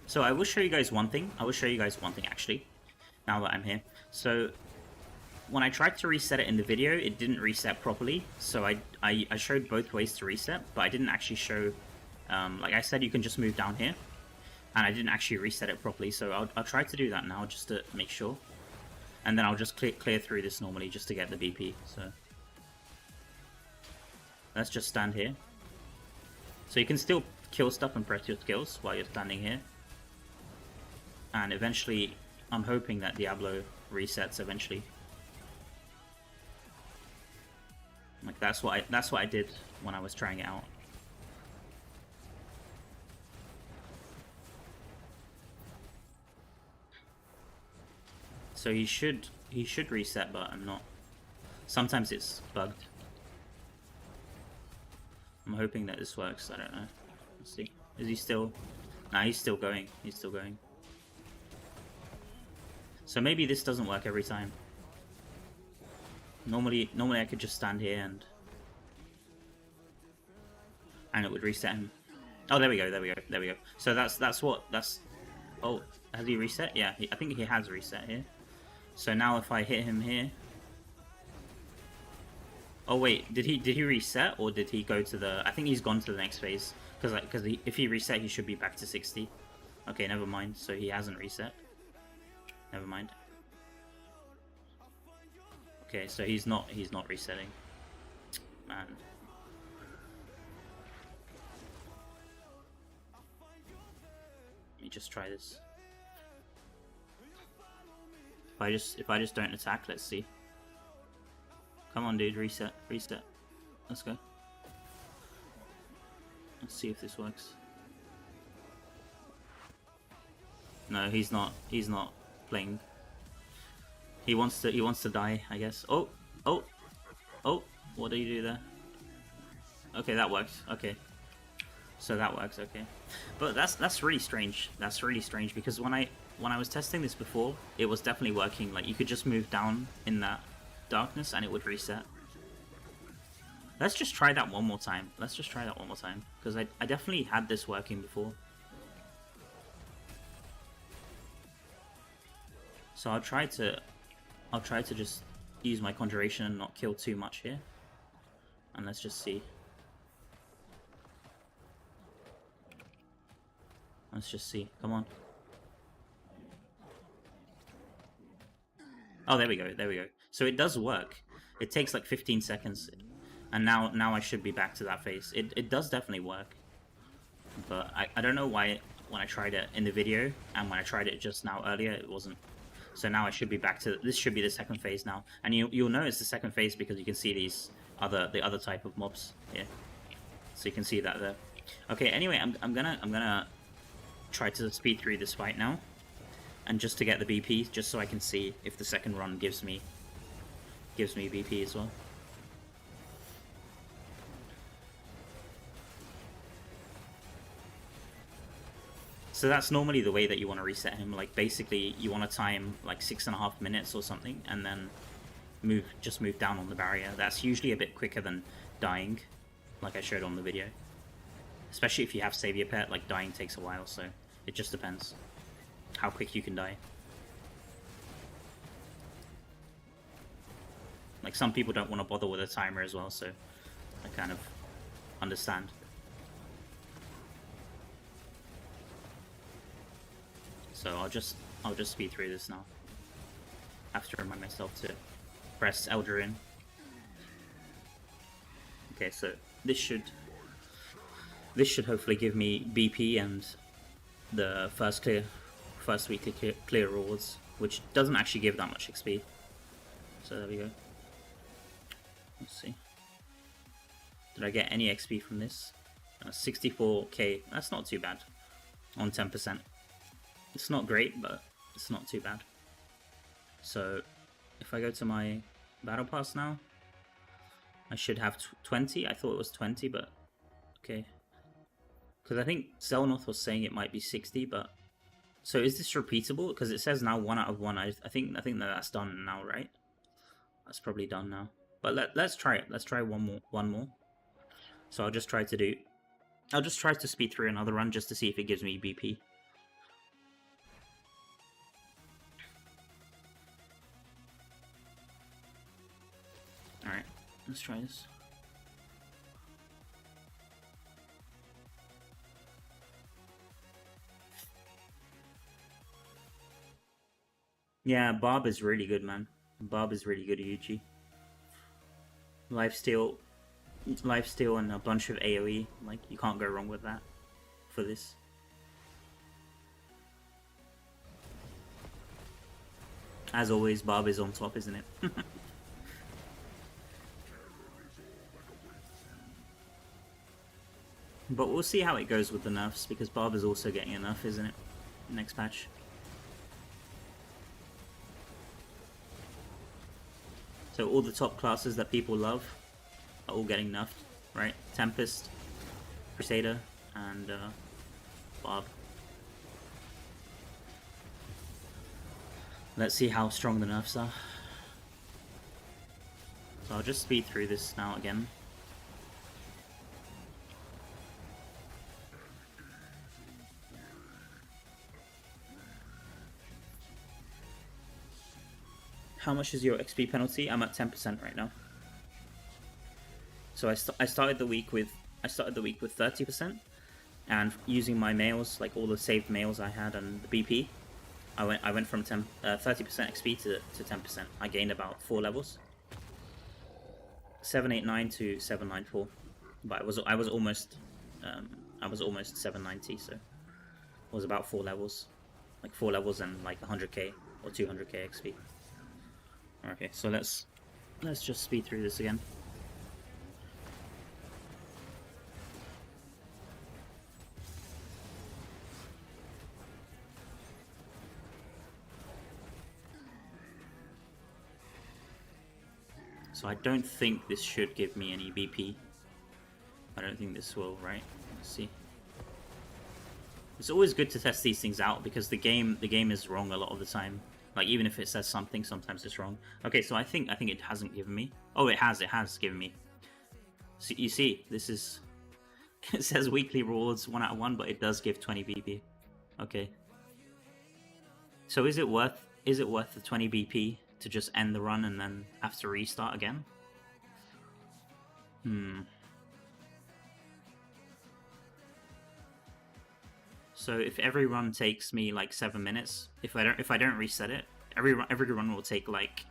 So I will show you guys one thing. Actually, now that I'm here. So when I tried to reset it in the video, it didn't reset properly. So I showed both ways to reset, but I didn't actually show, like I said, you can just move down here, and I didn't actually reset it properly. So I'll try to do that now just to make sure. and then I'll just clear through this normally just to get the BP. So let's just stand here. So you can still kill stuff and press your skills while you're standing here. And eventually, I'm hoping that Diablo resets eventually. Like that's what I did when I was trying it out. So he should reset, but I'm not. Sometimes it's bugged. I'm hoping that this works. I don't know. Let's see. Is he still? Nah, he's still going. He's still going. So maybe this doesn't work every time. Normally I could just stand here and it would reset him. Oh, there we go. So that's. Oh, has he reset? Yeah, I think he has reset here. So now if I hit him here. Oh wait, did he reset or did he go to the? I think he's gone to the next phase because if he reset, he should be back to 60. Okay, never mind. So he hasn't reset. Never mind. Okay, so he's not resetting. Man. Let me just try this. If I just don't attack, let's see. Come on, dude, reset. Let's go. Let's see if this works. No, he's not playing. He wants to die, I guess. Oh, what do you do there? Okay, that works. Okay. So that works, okay. But that's really strange. That's really strange because when I was testing this before, it was definitely working. Like you could just move down in that darkness and it would reset. Let's just try that one more time. Because I definitely had this working before. So I'll try to just use my conjuration and not kill too much here. And let's just see. Let's just see. Come on. Oh, there we go. So it does work. It takes like 15 seconds. And now I should be back to that phase. It does definitely work. But I don't know why when I tried it in the video and when I tried it just now earlier, it wasn't. So now I should be back to... This should be the second phase now. And you'll know it's the second phase because you can see the other type of mobs here. So you can see that there. Okay, anyway, I'm gonna try to speed through this fight now. And just to get the BP, just so I can see if the second run gives me BP as well. So that's normally the way that you want to reset him. Like basically, you want to time like 6.5 minutes or something, and then just move down on the barrier. That's usually a bit quicker than dying, like I showed on the video. Especially if you have Savior Pet, like dying takes a while, so it just depends how quick you can die. Like some people don't want to bother with a timer as well, so I kind of understand. So I'll just speed through this now. I have to remind myself to press Eldraine. Okay, so this should hopefully give me BP and the first weekly clear rewards, which doesn't actually give that much XP. So there we go. Let's see. Did I get any XP from this? 64k. That's not too bad. On 10%. It's not great, but it's not too bad. So if I go to my battle pass now, I should have 20. I thought it was 20, but okay. Because I think Zelnoth was saying it might be 60, but so is this repeatable? Because it says now 1 out of 1. I think that's done now, right? That's probably done now. But let's try it. Let's try one more. So I'll just try to speed through another run just to see if it gives me BP. Alright, let's try this. Yeah, Barb is really good, man. Barb is really good at UG. Lifesteal, lifesteal, and a bunch of AoE. Like, you can't go wrong with that for this. As always, Barb is on top, isn't it? But we'll see how it goes with the nerfs, because Barb is also getting a nerf, isn't it? Next patch. So all the top classes that people love are all getting nerfed, right? Tempest, Crusader, and Barb. Let's see how strong the nerfs are. So I'll just speed through this now again. How much is your XP penalty? I'm at 10% right now. So I started the week with 30%, and using my mails, like all the saved mails I had and the BP, I went from 30% XP to 10%. I gained about 4 levels. 789 to 794, but I was almost 790, so it was about 4 levels, like 4 levels and like 100k or 200k XP. Okay, so let's just speed through this again. So I don't think this should give me any BP. I don't think this will, right? Let's see. It's always good to test these things out because the game is wrong a lot of the time. Like, even if it says something, sometimes it's wrong. Okay, so I think it hasn't given me. Oh, it has given me. So you see, this is it says weekly rewards 1 out of 1, but it does give 20 BP. Okay. So is it worth the 20 BP to just end the run and then have to restart again? So if every run takes me like 7 minutes, if I don't reset it, every run will take like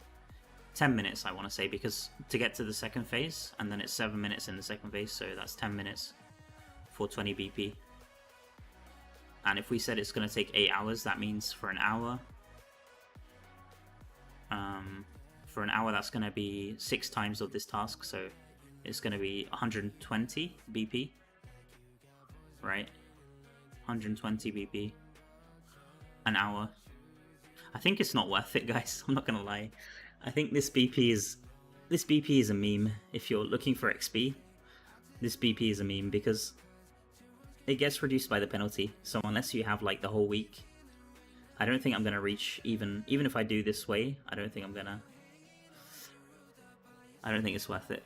10 minutes, I want to say, because to get to the second phase, and then it's 7 minutes in the second phase, so that's 10 minutes for 20 BP. And if we said it's going to take 8 hours, that means for an hour, that's going to be 6 times of this task, so it's going to be 120 BP, right? 120 BP an hour. I think it's not worth it, guys. I'm not gonna lie. I think this BP is a meme. If you're looking for XP, this BP is a meme because it gets reduced by the penalty. So unless you have like the whole week, I don't think I'm gonna reach even if I do this way. I don't think it's worth it.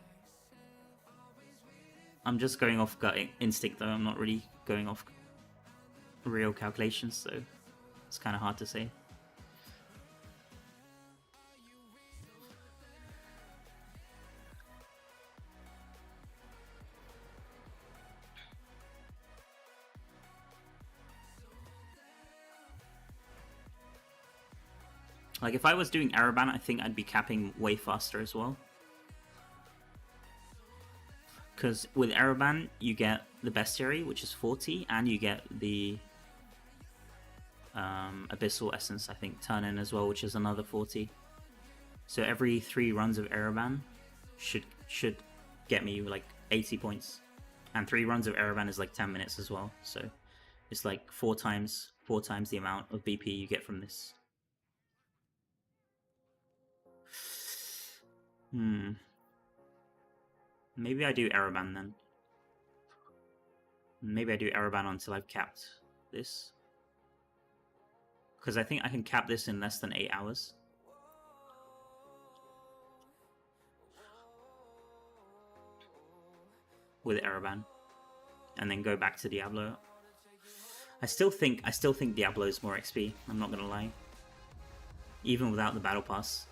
I'm just going off gut instinct though. I'm not really going off real calculations, so it's kind of hard to say. Like, if I was doing Araban, I think I'd be capping way faster as well. Because with Araban, you get the Bestiary, which is 40, and you get the Abyssal Essence, I think, turn in as well, which is another 40. So every 3 runs of Araban should get me like 80 points. And 3 runs of Araban is like 10 minutes as well. So it's like 4 times the amount of BP you get from this. Maybe I do Araban then. Maybe I do Araban until I've capped this. Because I think I can cap this in less than 8 hours. With Araban. And then go back to Diablo. I still think Diablo is more XP, I'm not gonna lie. Even without the battle pass.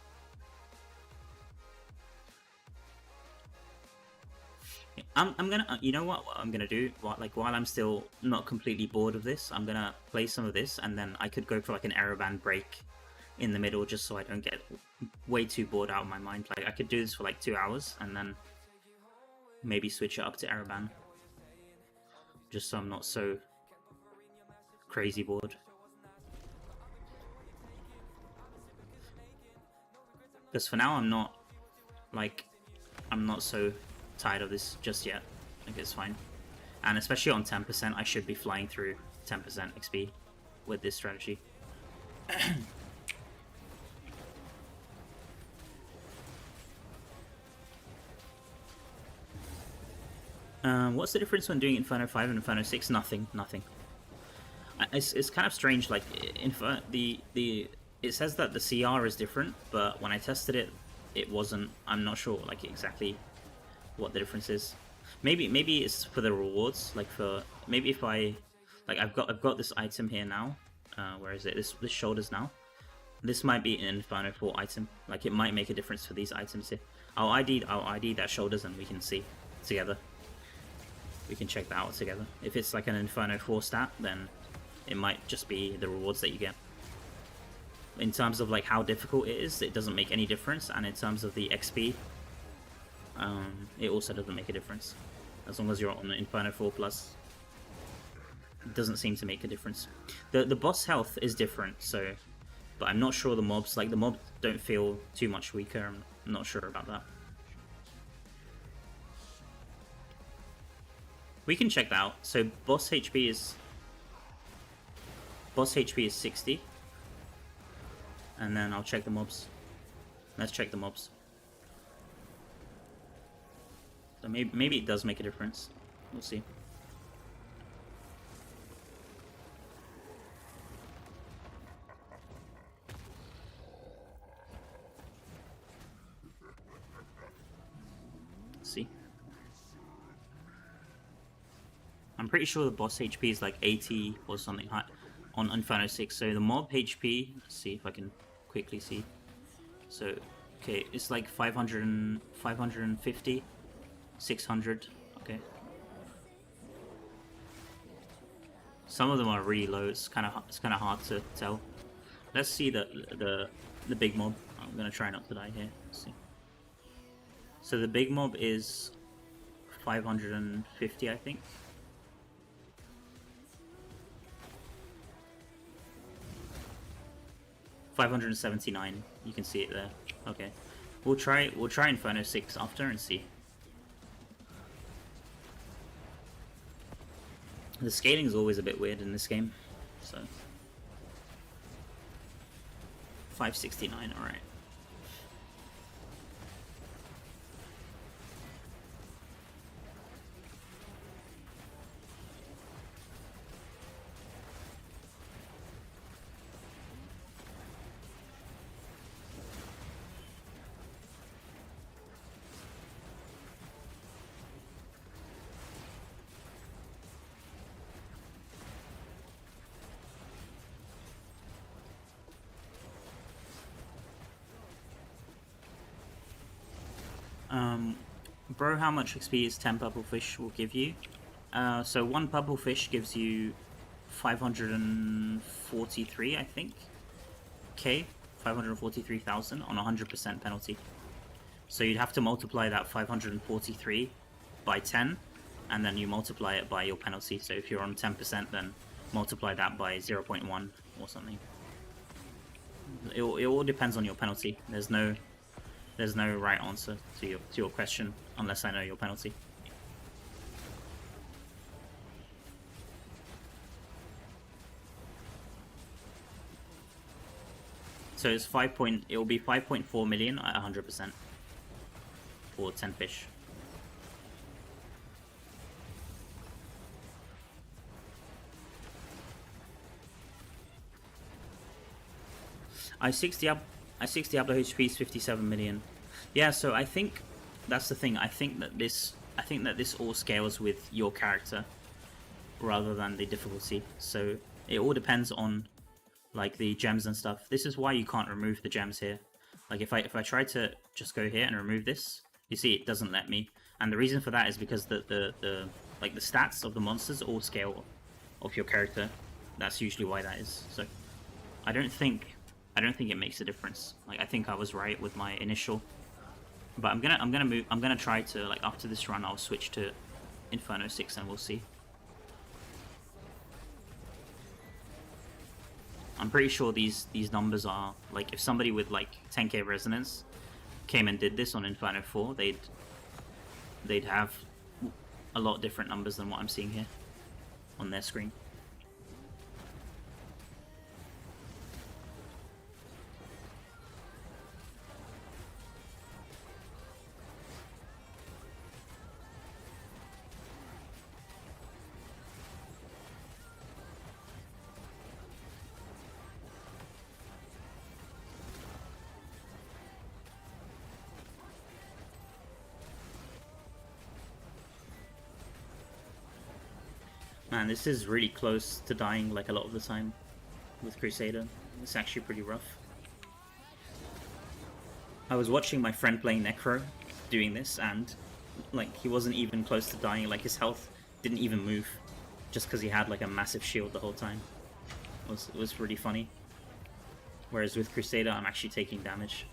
I'm gonna, you know what I'm gonna do? While I'm still not completely bored of this, I'm gonna play some of this, and then I could go for like an Araban break, in the middle, just so I don't get way too bored out of my mind. Like I could do this for like 2 hours and then maybe switch it up to Araban, just so I'm not so crazy bored. Because for now I'm not so tired of this just yet. Like it's fine. And especially on 10%, I should be flying through 10% XP with this strategy. What's the difference when doing Inferno 5 and Inferno 6? Nothing. It's kind of strange. Like it says that the CR is different, but when I tested it, it wasn't. I'm not sure like exactly what the difference is. Maybe it's for the rewards. Like maybe if I I've got this item here now. Where is it? This shoulders now. This might be an Inferno 4 item. Like it might make a difference for these items here. I'll ID that shoulders and we can see together. We can check that out together. If it's like an Inferno 4 stat, then it might just be the rewards that you get. In terms of like how difficult it is, it doesn't make any difference, and in terms of the XP, it also doesn't make a difference. As long as you're on the Inferno 4 plus, it doesn't seem to make a difference. The boss health is different, so, but I'm not sure the mobs, like the mobs don't feel too much weaker. I'm not sure about that. We can check that out. So boss HP is 60, and then I'll check the mobs. Let's check the mobs. So maybe it does make a difference. We'll see. See. I'm pretty sure the boss HP is like 80 or something high on Inferno 6. So the mob HP, let's see if I can quickly see. So, okay, it's like 550, 600, okay. Some of them are really low, it's kind of hard to tell. Let's see the big mob. I'm gonna try not to die here. Let's see. So the big mob is 550, I think. $579. You can see it there. Okay, we'll try Inferno 6 after and see. The scaling is always a bit weird in this game, so 569. All right. Bro, how much XP is 10 purple fish will give you? So 1 purple fish gives you 543, I think. K, 543,000 on 100% penalty. So you'd have to multiply that 543 by 10, and then you multiply it by your penalty. So if you're on 10%, then multiply that by 0.1 or something. It all depends on your penalty. There's no right answer to your question unless I know your penalty. So it's it will be 5.4 million at 100% for 10 fish. I6 Diablo HP is 57 million. Yeah, so I think that's the thing. I think that this all scales with your character rather than the difficulty. So it all depends on like the gems and stuff. This is why you can't remove the gems here. Like if I try to just go here and remove this, you see it doesn't let me. And the reason for that is because the stats of the monsters all scale of your character. That's usually why that is. So I don't think I don't think it makes a difference. Like, I think I was right with my initial. But I'm gonna try to, like, after this run, I'll switch to Inferno 6 and we'll see. I'm pretty sure these numbers are, like, if somebody with, like, 10k resonance came and did this on Inferno 4, they'd have a lot different numbers than what I'm seeing here on their screen. Man, this is really close to dying, like, a lot of the time with Crusader. It's actually pretty rough. I was watching my friend playing Necro doing this, and, like, he wasn't even close to dying. Like, his health didn't even move, just because he had, like, a massive shield the whole time. It was really funny. Whereas with Crusader, I'm actually taking damage.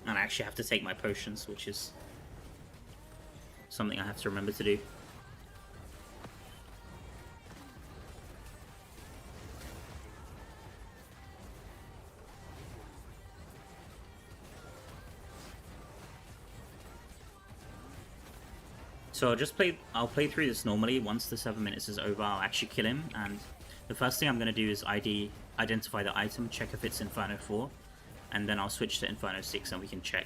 And I actually have to take my potions, which is something I have to remember to do. So I'll play through this normally. Once the 7 minutes is over, I'll actually kill him, and the first thing I'm going to do is identify the item, check if it's Inferno 4, and then I'll switch to Inferno 6 and we can check.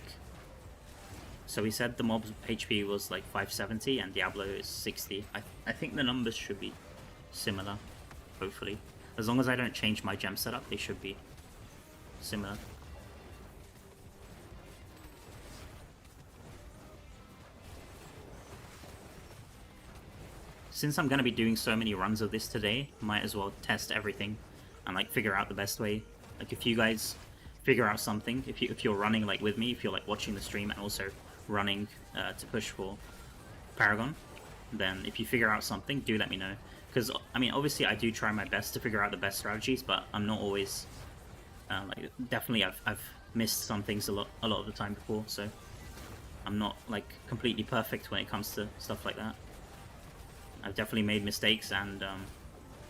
So we said the mob's HP was like 570 and Diablo is 60. I think the numbers should be similar, hopefully. As long as I don't change my gem setup, they should be similar. Since I'm going to be doing so many runs of this today, might as well test everything and, like, figure out the best way. Like, if you guys figure out something, if you're running, like, with me, if you're, like, watching the stream and also running to push for Paragon, then if you figure out something, do let me know. Because, I mean, obviously I do try my best to figure out the best strategies, but I'm not always, like, definitely I've missed some things a lot of the time before, so I'm not, like, completely perfect when it comes to stuff like that. I've definitely made mistakes, and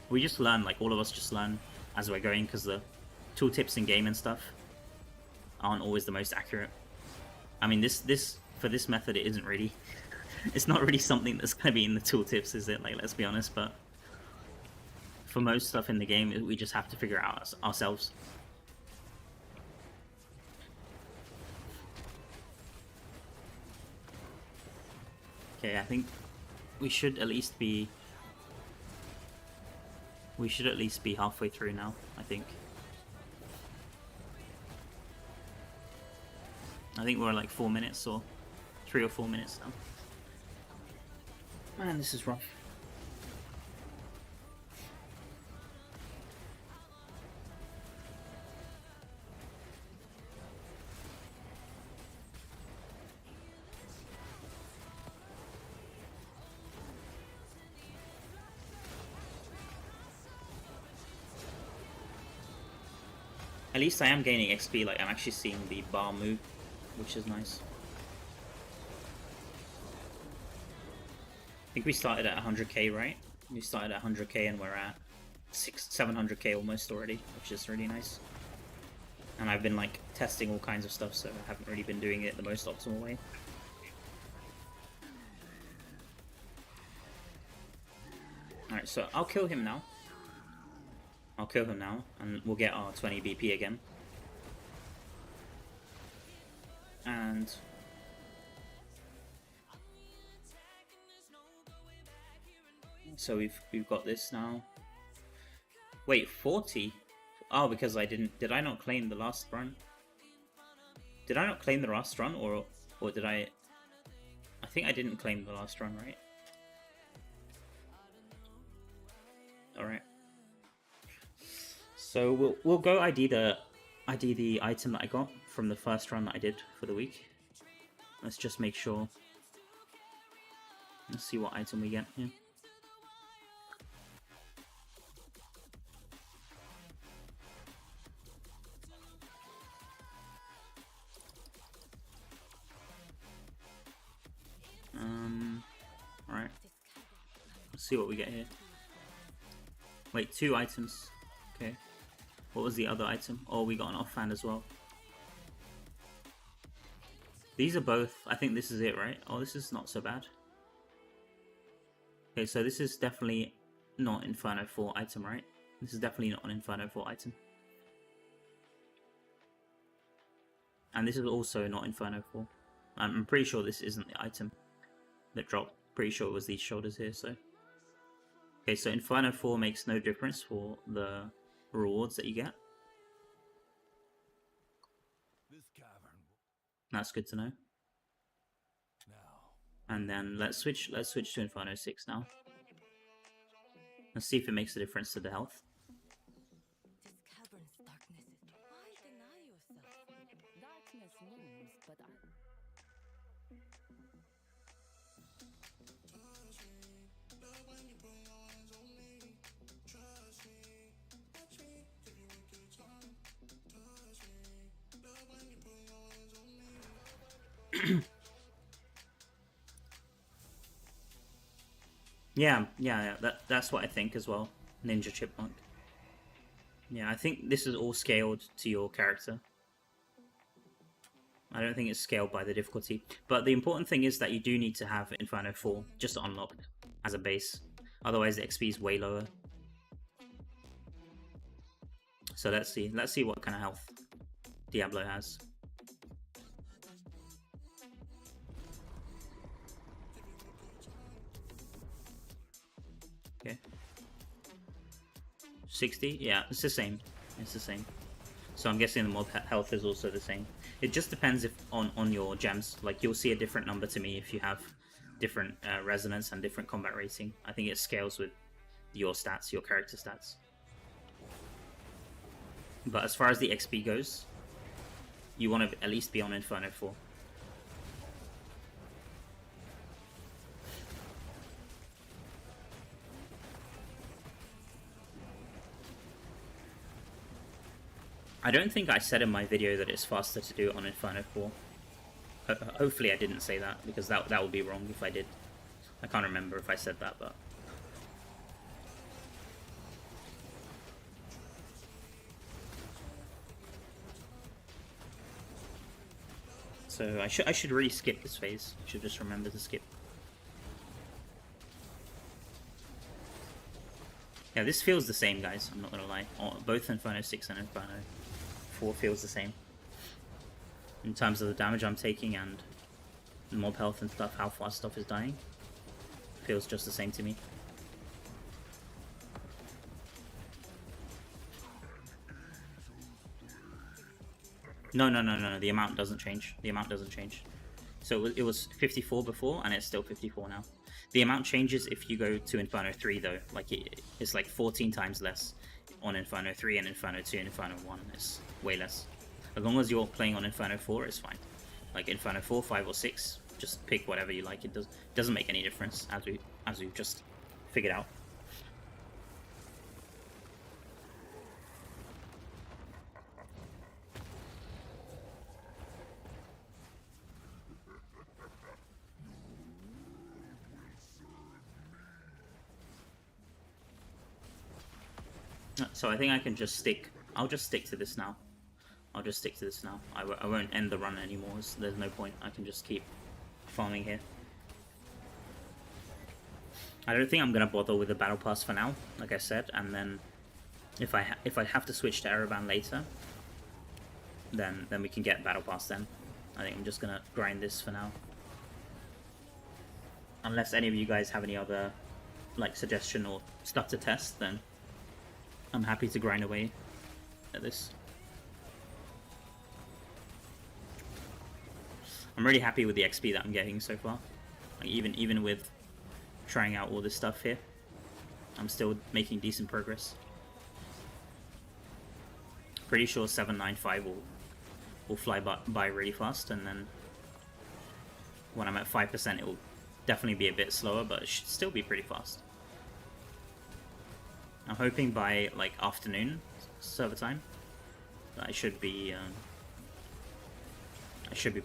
we just learn, like, all of us just learn as we're going, because the tooltips in game and stuff aren't always the most accurate. I mean, for this method, it isn't really, it's not really something that's going to be in the tooltips, is it? Like, let's be honest, but for most stuff in the game, we just have to figure it out ourselves. Okay, I think we should at least be halfway through now, I think. I think we're like 4 minutes, or 3 or 4 minutes now. Man, this is rough. At least I am gaining XP, like, I'm actually seeing the bar move, which is nice. I think we started at 100k, right? We started at 100k and we're at 700k almost already, which is really nice. And I've been, like, testing all kinds of stuff, so I haven't really been doing it the most optimal way. Alright, so I'll kill him now. I'll kill him now, and we'll get our 20 BP again. And so we've got this now. Wait, 40? Oh, because I didn't. Did I not claim the last run? Did I not claim the last run, or did I? I think I didn't claim the last run, right? All right. So we'll go ID the item that I got from the first run that I did for the week. Let's just make sure. Let's see what item we get here. Alright. Let's see what we get here. Wait, 2 items. Okay. What was the other item? Oh, we got an offhand as well. These are both, I think this is it, right? Oh, this is not so bad. Okay, so this is definitely not Inferno 4 item, right? This is definitely not an Inferno 4 item. And this is also not Inferno 4. I'm pretty sure this isn't the item that dropped. Pretty sure it was these shoulders here, so. Okay, so Inferno 4 makes no difference for the rewards that you get. This cavern That's good to know. now. And then let's switch to Inferno 6 now. Let's see if it makes a difference to the health. This cavern's darkness is... Why deny yourself? Darkness looms, but I... Yeah, that's what I think as well. Ninja Chipmunk. Yeah, I think this is all scaled to your character. I don't think it's scaled by the difficulty. But the important thing is that you do need to have Inferno 4 just unlocked as a base. Otherwise the XP is way lower. So let's see what kind of health Diablo has. Okay. 60? Yeah, it's the same. It's the same. So I'm guessing the mob health is also the same. It just depends if on your gems. Like, you'll see a different number to me if you have different resonance and different combat rating. I think it scales with your stats, your character stats. But as far as the XP goes, you want to at least be on Inferno 4. I don't think I said in my video that it's faster to do it on Inferno 4. Hopefully I didn't say that, because that would be wrong if I did. I can't remember if I said that, but... So I should really skip this phase. I should just remember to skip. Yeah, this feels the same, guys. I'm not gonna lie. Both Inferno 6 and Inferno 4 feels the same. In terms of the damage I'm taking and the mob health and stuff, how fast stuff is dying. Feels just the same to me. No, the amount doesn't change. The amount doesn't change. So it was 54 before, and it's still 54 now. The amount changes if you go to Inferno 3, though. Like, it's like 14 times less on Inferno 3, and Inferno 2 and Inferno 1 is way less. As long as you're playing on Inferno 4, it's fine. Like Inferno 4, 5, or 6, just pick whatever you like. It doesn't make any difference, as we've just figured out. So I think I can just stick. I'll just stick to this now. I'll just stick to this now. I won't end the run anymore. There's no point. I can just keep farming here. I don't think I'm gonna bother with the battle pass for now, like I said. And then if I have to switch to Ereban later, then we can get battle pass then. I think I'm just gonna grind this for now. Unless any of you guys have any other like suggestion or stuff to test, then I'm happy to grind away at this. I'm really happy with the XP that I'm getting so far. Like even with trying out all this stuff here, I'm still making decent progress. Pretty sure 795 will fly by really fast, and then when I'm at 5%, definitely be a bit slower, but it should still be pretty fast. I'm hoping by like afternoon server time that I should be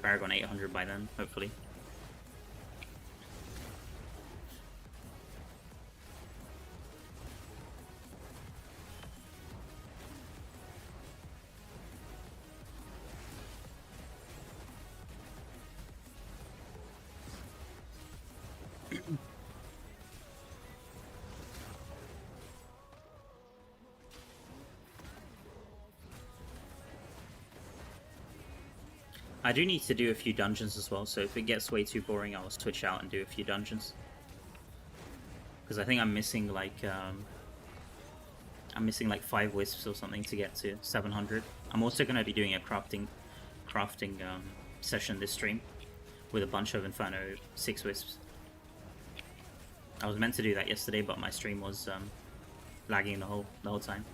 Paragon 800 by then, hopefully. I do need to do a few dungeons as well, so if it gets way too boring, I'll switch out and do a few dungeons. Because I think I'm missing like 5 wisps or something to get to 700. I'm also going to be doing a crafting session this stream with a bunch of Inferno 6 wisps. I was meant to do that yesterday, but my stream was lagging the whole time,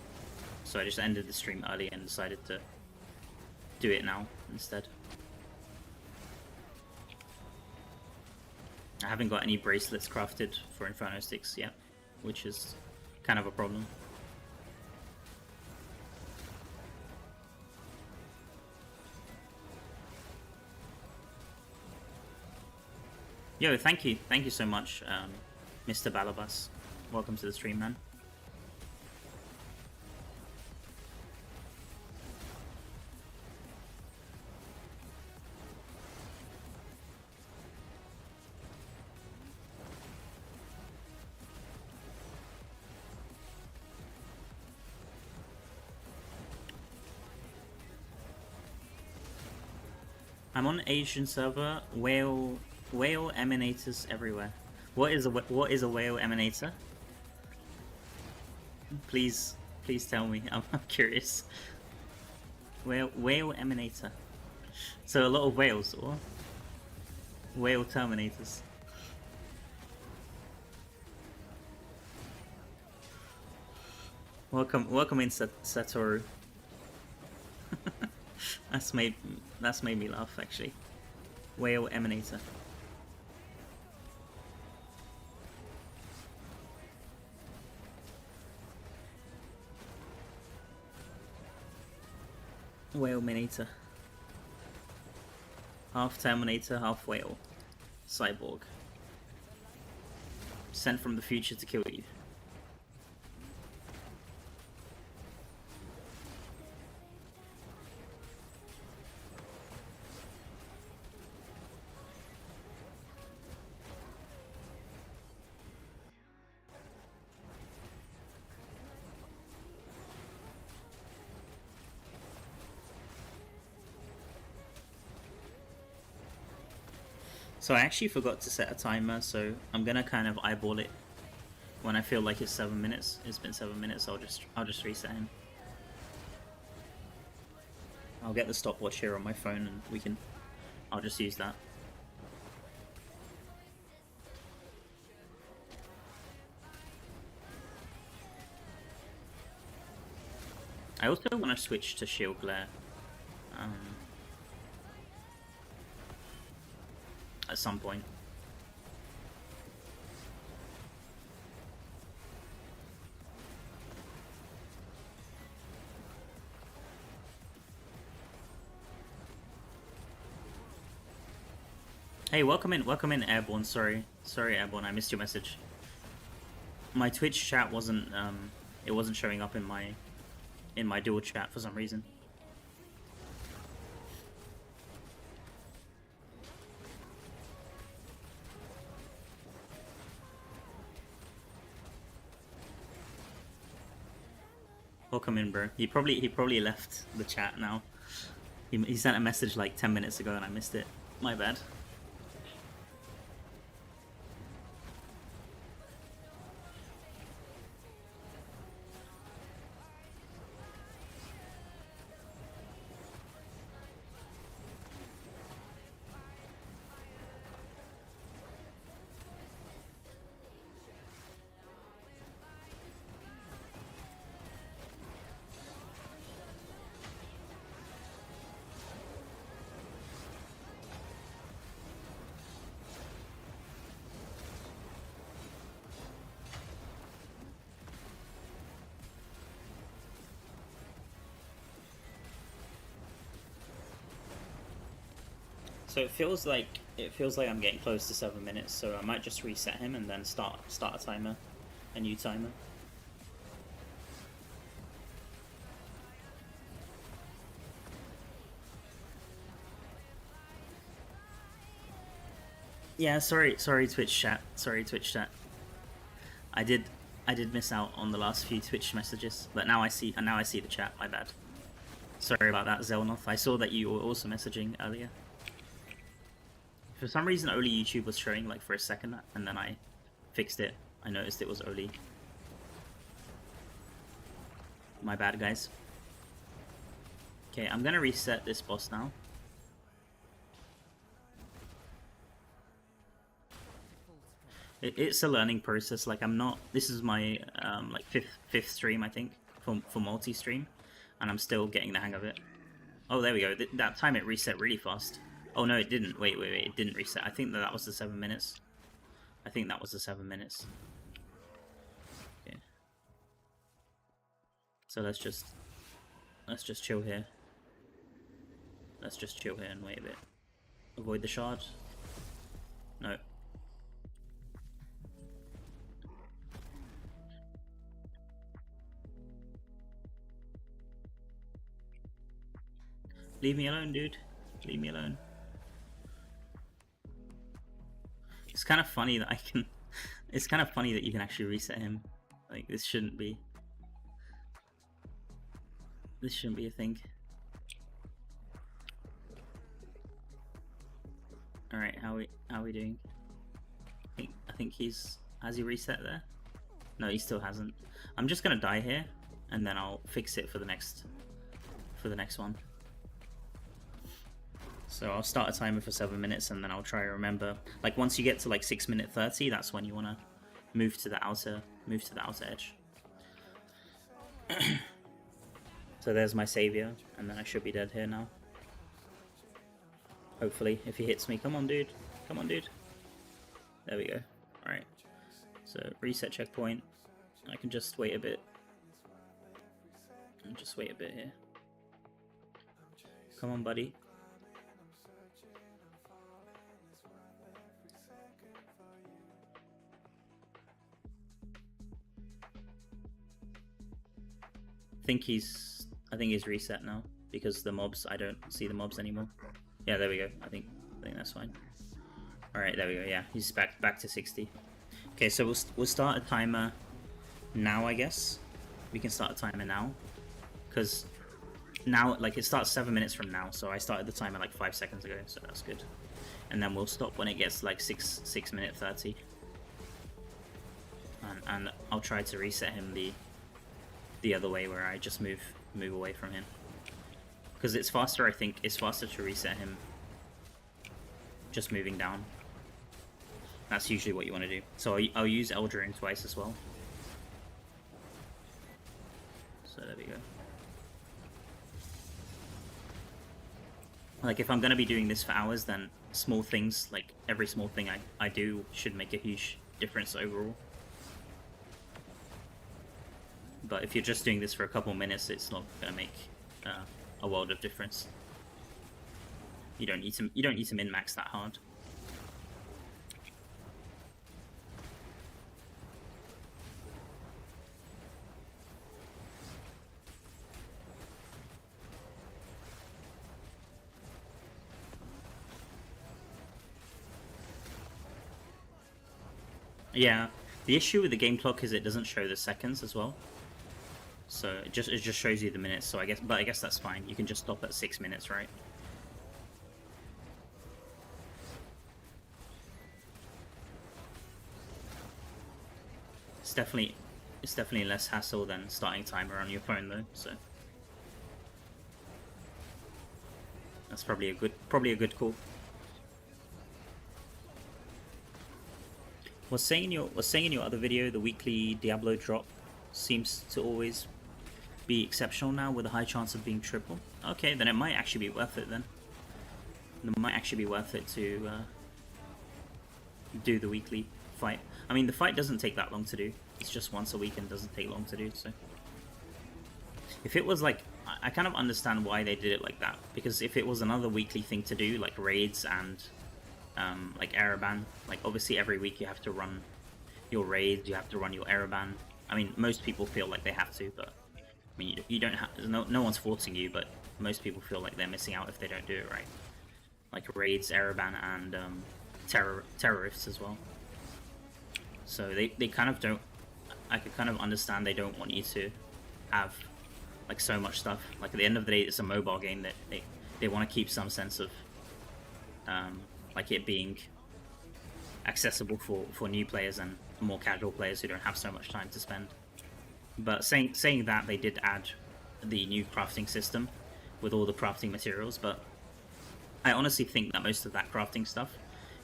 so I just ended the stream early and decided to do it now instead. I haven't got any bracelets crafted for Inferno 6 yet, which is kind of a problem. Yo, thank you so much, Mr. Balabas. Welcome to the stream, man. I'm on Asian server. Whale emanators everywhere. What is a whale emanator? Please tell me. I'm curious. Whale emanator. So a lot of whales, or whale terminators. Welcome in, Satoru. That's made me laugh, actually. Whale emanator. Whale emanator. Half Terminator, half whale. Cyborg. Sent from the future to kill you. So I actually forgot to set a timer, so I'm gonna kind of eyeball it. When I feel like it's 7 minutes, it's been 7 minutes, I'll just reset him. I'll get the stopwatch here on my phone and I'll just use that. I also want to switch to Shield Glare. At some point. Hey, welcome in, Airborne. Sorry, Airborne, I missed your message. My Twitch chat wasn't showing up in my dual chat for some reason. Welcome in, bro. He probably left the chat now. He sent a message like 10 minutes ago and I missed it. My bad. So it feels like I'm getting close to 7 minutes, so I might just reset him and then start a timer, a new timer. Yeah, sorry Twitch chat. Sorry Twitch chat. I did miss out on the last few Twitch messages, but now I see the chat. My bad. Sorry about that, Zelnoth. I saw that you were also messaging earlier. For some reason, only YouTube was showing like for a second, and then I fixed it. I noticed it was Oli. My bad, guys. Okay, I'm gonna reset this boss now. It's a learning process. Like I'm not. This is my like fifth stream, I think, for multi-stream, and I'm still getting the hang of it. Oh, there we go. That time it reset really fast. Oh no, it didn't. Wait. It didn't reset. I think that was the 7 minutes. I think that was the 7 minutes. Okay. So let's just chill here. Let's just chill here and wait a bit. Avoid the shard. No. Leave me alone, dude. Leave me alone. It's kind of funny that I can... It's kind of funny that you can actually reset him. Like, this shouldn't be... This shouldn't be a thing. Alright, how are we doing? I think he's... Has he reset there? No, he still hasn't. I'm just gonna die here, and then I'll fix it for the next one. So I'll start a timer for 7 minutes, and then I'll try to remember. Like once you get to like 6:30, that's when you want to move to the outer edge. So there's my savior, and then I should be dead here now. Hopefully, if he hits me, come on, dude. Come on, dude. There we go. All right. So reset checkpoint. I can just wait a bit. Just wait a bit here. Come on, buddy. I think he's reset now because the mobs, I don't see the mobs anymore. Yeah, there we go. I think that's fine. All right, there we go. Yeah, he's back to 60. Okay, so we'll start a timer now, I guess. We can start a timer now because now like it starts 7 minutes from now. So I started the timer like 5 seconds ago, so that's good. And then we'll stop when it gets like 6:30. And I'll try to reset him the other way where I just move away from him. Because it's faster, I think. It's faster to reset him just moving down. That's usually what you want to do. So I'll use Eldering twice as well. So there we go. Like if I'm going to be doing this for hours, then small things, like every small thing I do should make a huge difference overall. But if you're just doing this for a couple minutes, it's not going to make a world of difference. You don't need to min-max that hard. Yeah, the issue with the game clock is it doesn't show the seconds as well. So it just shows you the minutes. So I guess that's fine. You can just stop at 6 minutes, right? It's definitely less hassle than starting timer on your phone though. So that's probably a good call. Was saying in your other video, the weekly Diablo drop seems to always be exceptional now with a high chance of being triple. Okay, then it might actually be worth it then. It might actually be worth it to do the weekly fight. I mean, the fight doesn't take that long to do. It's just once a week and doesn't take long to do, so. If it was like, I kind of understand why they did it like that, because if it was another weekly thing to do, like raids and like Araban, like obviously every week you have to run your raids, you have to run your Araban. I mean, most people feel like they have to, but I mean, you don't have, no one's forcing you, but most people feel like they're missing out if they don't do it right. Like raids, Araban, and terrorists as well. So they kind of don't, I could kind of understand they don't want you to have like so much stuff. Like at the end of the day, it's a mobile game that they want to keep some sense of like it being accessible for new players and more casual players who don't have so much time to spend. But saying that, they did add the new crafting system with all the crafting materials, but I honestly think that most of that crafting stuff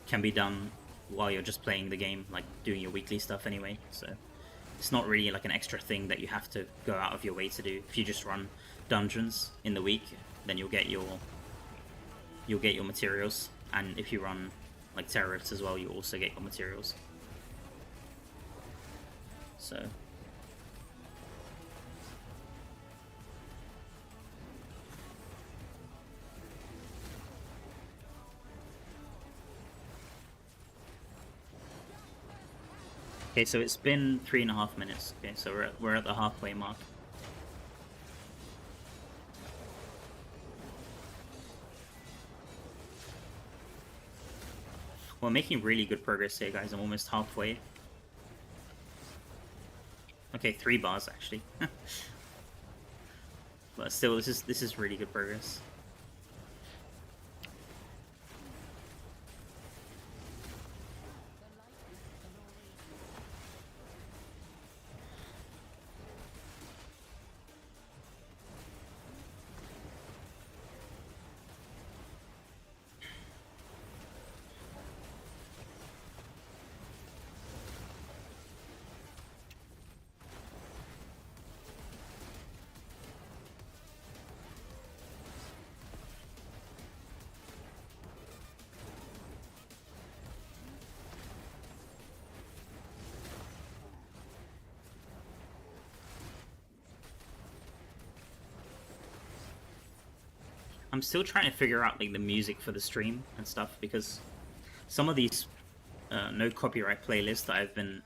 can be done while you're just playing the game, like doing your weekly stuff anyway, so it's not really like an extra thing that you have to go out of your way to do. If you just run dungeons in the week, then you'll get your materials, and if you run like terrorists as well, you also get your materials. So okay, so it's been 3.5 minutes. Okay, so we're at the halfway mark. We're making really good progress here, guys. I'm almost halfway. Okay, 3 bars actually. But still, this is really good progress. I'm still trying to figure out like the music for the stream and stuff, because some of these no copyright playlists that I've been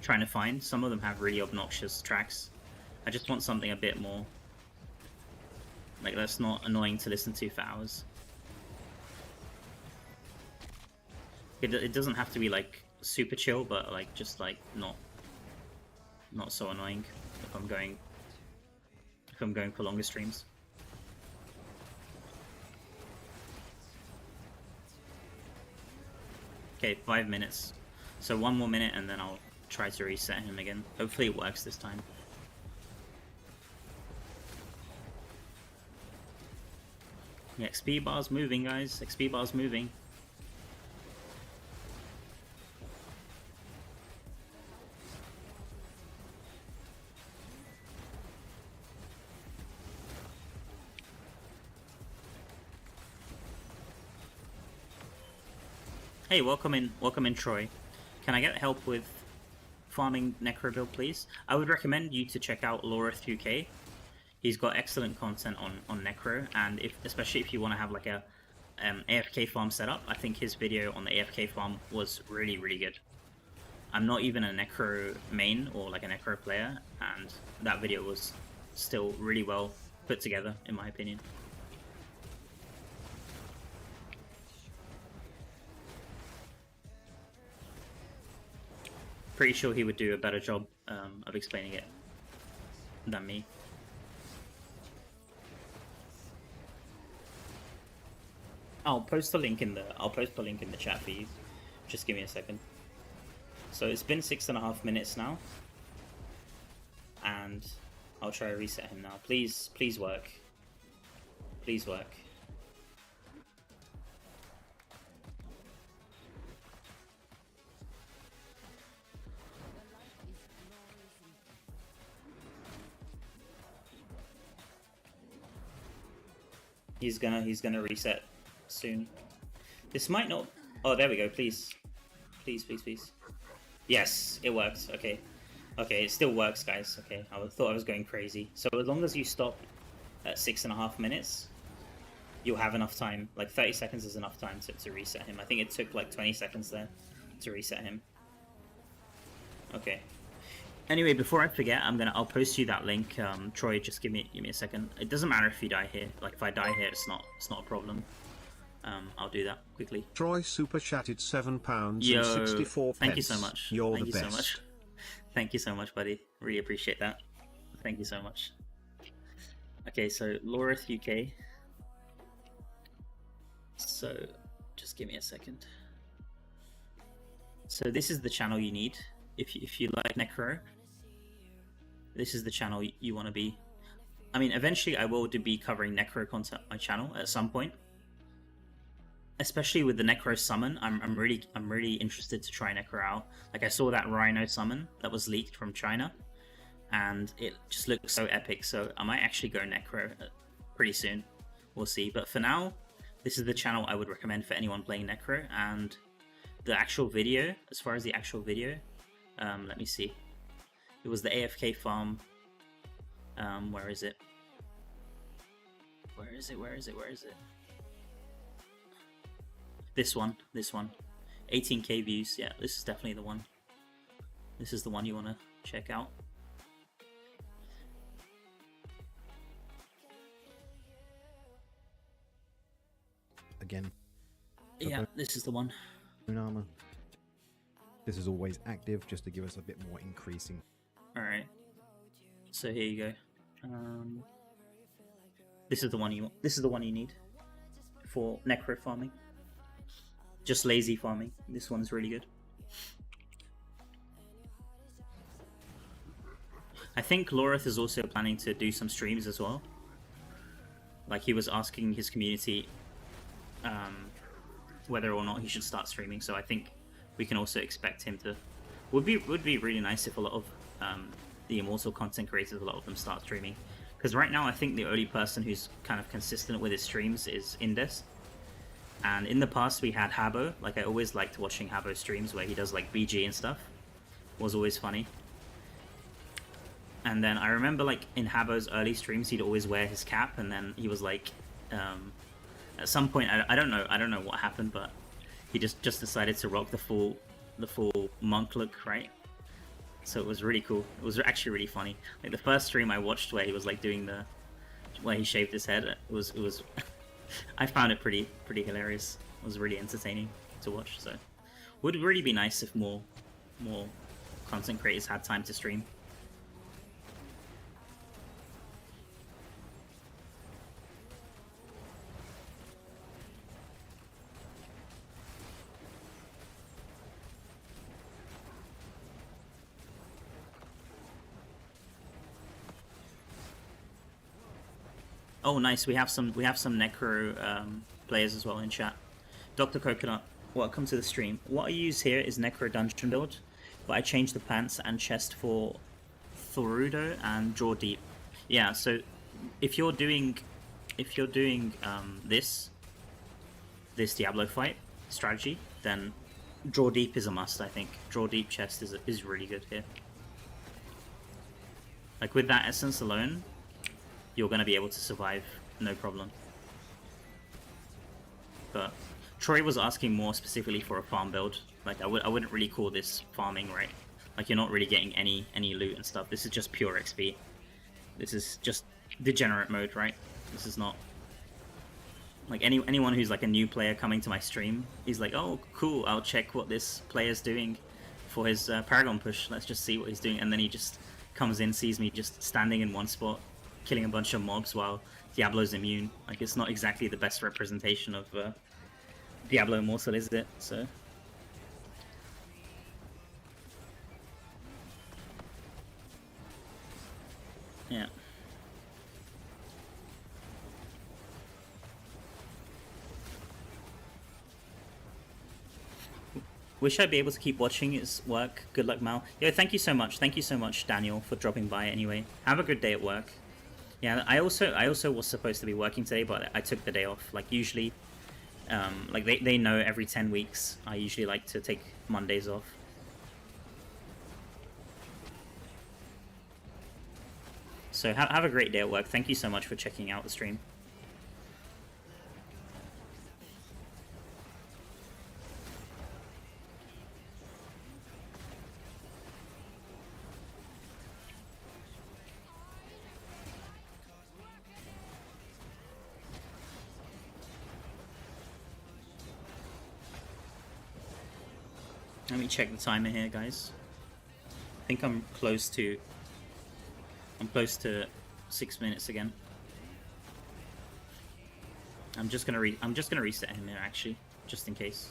trying to find, some of them have really obnoxious tracks. I just want something a bit more like that's not annoying to listen to for hours. It doesn't have to be like super chill, but like just like not so annoying if I'm going for longer streams. Okay, 5 minutes. So 1 more minute and then I'll try to reset him again. Hopefully it works this time. Yeah, XP bar's moving, guys. XP bar's moving. Hey, welcome in Troy. Can I get help with farming Necro build, please? I would recommend you to check out Loreth UK. He's got excellent content on Necro, and especially if you want to have like a AFK farm setup, I think his video on the AFK farm was really, really good. I'm not even a Necro main or like a Necro player, and that video was still really well put together, in my opinion. Pretty sure he would do a better job of explaining it than me. I'll post the link in the chat for you. Just give me a second. So it's been 6.5 minutes now, and I'll try to reset him now. Please work. Please work. He's gonna reset soon. This might not. Oh, there we go. Please. Yes, it worked. Okay. Okay, it still works, guys. Okay, thought I was going crazy. So as long as you stop at 6.5 minutes, you'll have enough time. Like 30 seconds is enough time to reset him. I think it took like 20 seconds there to reset him. Okay. Anyway, before I forget, I'll post you that link. Troy, just give me a second. It doesn't matter if you die here. Like if I die here, it's not a problem. I'll do that quickly. Troy super chatted £7 Yo, and 64 pence. thank you so much. You're thank the you best. so much. Thank you so much, buddy. Really appreciate that. Thank you so much. Okay, so Lorith UK. So just give me a second. So this is the channel you need if you like Necro. This is the channel you want to be. I mean, eventually I will be covering Necro content on my channel at some point. Especially with the Necro summon, I'm really interested to try Necro out. Like I saw that Rhino summon that was leaked from China, and it just looks so epic. So I might actually go Necro pretty soon. We'll see. But for now, this is the channel I would recommend for anyone playing Necro. And the actual video, as far as the actual video, let me see. It was the AFK farm. Where is it? Where is it? Where is it? Where is it? This one. 18k views. Yeah, this is definitely the one. This is the one you want to check out. Again. Yeah, this is the one. Armor. This is always active, just to give us a bit more increasing. All right. So here you go. This is the one you want. This is the one you need for necro farming. Just lazy farming. This one's really good. I think Lorith is also planning to do some streams as well. Like he was asking his community whether or not he should start streaming. So I think we can also expect him to. Would be really nice if a lot of the Immortal content creators, a lot of them start streaming. Because right now I think the only person who's kind of consistent with his streams is Indes. And in the past we had Habbo. Like I always liked watching Habbo streams where he does like BG and stuff. It was always funny. And then I remember like in Habbo's early streams he'd always wear his cap, and then he was like at some point I don't know what happened, but he just decided to rock the full monk look, right? So it was really cool. It was actually really funny. Like the first stream I watched where he was like doing where he shaved his head, it was I found it pretty hilarious. It was really entertaining to watch. So would really be nice if more content creators had time to stream. Oh, nice. We have some Necro players as well in chat. Dr. Coconut, welcome to the stream. What I use here is Necro Dungeon build, but I changed the pants and chest for Thorudo and Draw Deep. Yeah, so if you're doing this Diablo fight strategy, then Draw Deep is a must. I think Draw Deep chest is really good here. Like with that essence alone, you're going to be able to survive, no problem. But Troy was asking more specifically for a farm build. Like I wouldn't really call this farming, right? Like you're not really getting any loot and stuff. This is just pure XP. This is just degenerate mode, right? This is not like anyone who's like a new player coming to my stream. He's like, oh cool, I'll check what this player's doing for his Paragon push. Let's just see what he's doing, and then he just comes in, sees me just standing in one spot, killing a bunch of mobs while Diablo's immune. Like it's not exactly the best representation of Diablo Immortal, is it? So yeah. Wish I'd be able to keep watching his work. Good luck, Mal. Yeah, thank you so much. Thank you so much, Daniel, for dropping by anyway. Have a good day at work. Yeah, I also was supposed to be working today, but I took the day off. Like usually, like they know every 10 weeks, I usually like to take Mondays off. So have a great day at work. Thank you so much for checking out the stream. Let me check the timer here, guys. I think I'm close to 6 minutes again. I'm just gonna reset him here actually, just in case.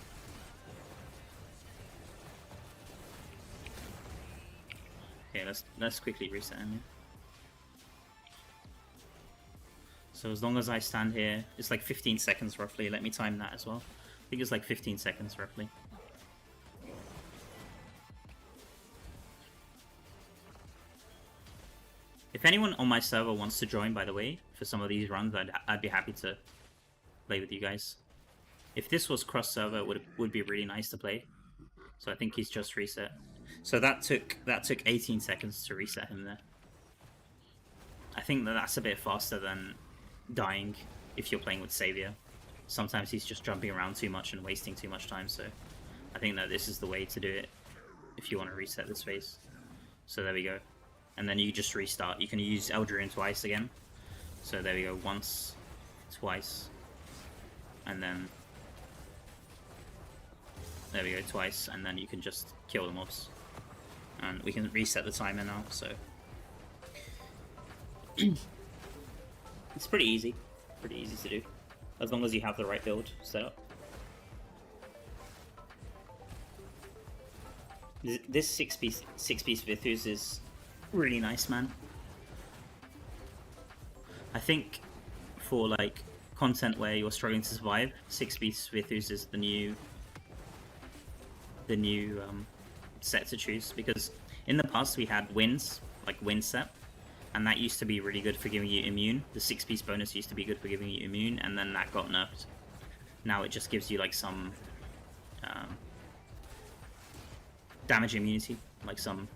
Okay, let's quickly reset him here. So as long as I stand here, it's like 15 seconds roughly. Let me time that as well. I think it's like 15 seconds roughly. If anyone on my server wants to join, by the way, for some of these runs, I'd be happy to play with you guys. If this was cross-server, it would be really nice to play. So I think he's just reset. So that took 18 seconds to reset him there. I think that's a bit faster than dying if you're playing with Savior. Sometimes he's just jumping around too much and wasting too much time, so I think that this is the way to do it if you want to reset this phase. So there we go. And then you just restart. You can use Eldrin twice again. So there we go, once, twice, and then there we go, twice, and then you can just kill the mobs. And we can reset the timer now, so it's pretty easy to do, as long as you have the right build set up. This six-piece Vithus is really nice, man. I think for like content where you're struggling to survive, 6-piece Vithus is the new set to choose, because in the past we had wins, like win set, and that used to be really good for giving you immune. The 6-piece bonus used to be good for giving you immune, and then that got nerfed. Now it just gives you like some damage immunity, like some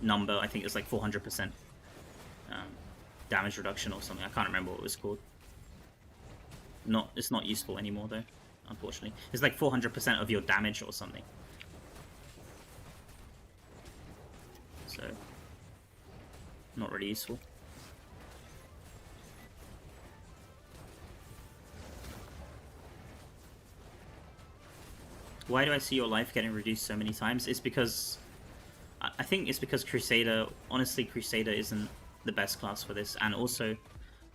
number. I think it's like 400% damage reduction or something. I can't remember what it was called. It's not useful anymore though, unfortunately. It's like 400% of your damage or something. So not really useful. Why do I see your life getting reduced so many times? It's because I think it's because Crusader, honestly, Crusader isn't the best class for this, and also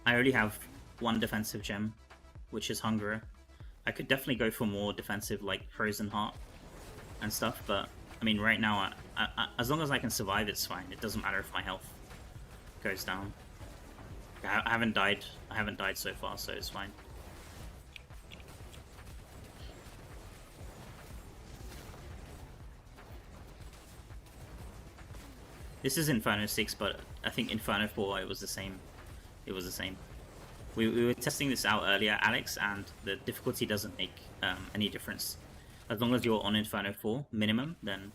I only have one defensive gem, which is Hungerer. I could definitely go for more defensive, like Frozen Heart and stuff, but I mean, right now, as long as I can survive, it's fine. It doesn't matter if my health goes down. I haven't died so far, so it's fine. This is Inferno 6, but I think Inferno 4, it was the same. It was the same. We were testing this out earlier, Alex, and the difficulty doesn't make any difference. As long as you're on Inferno 4 minimum, then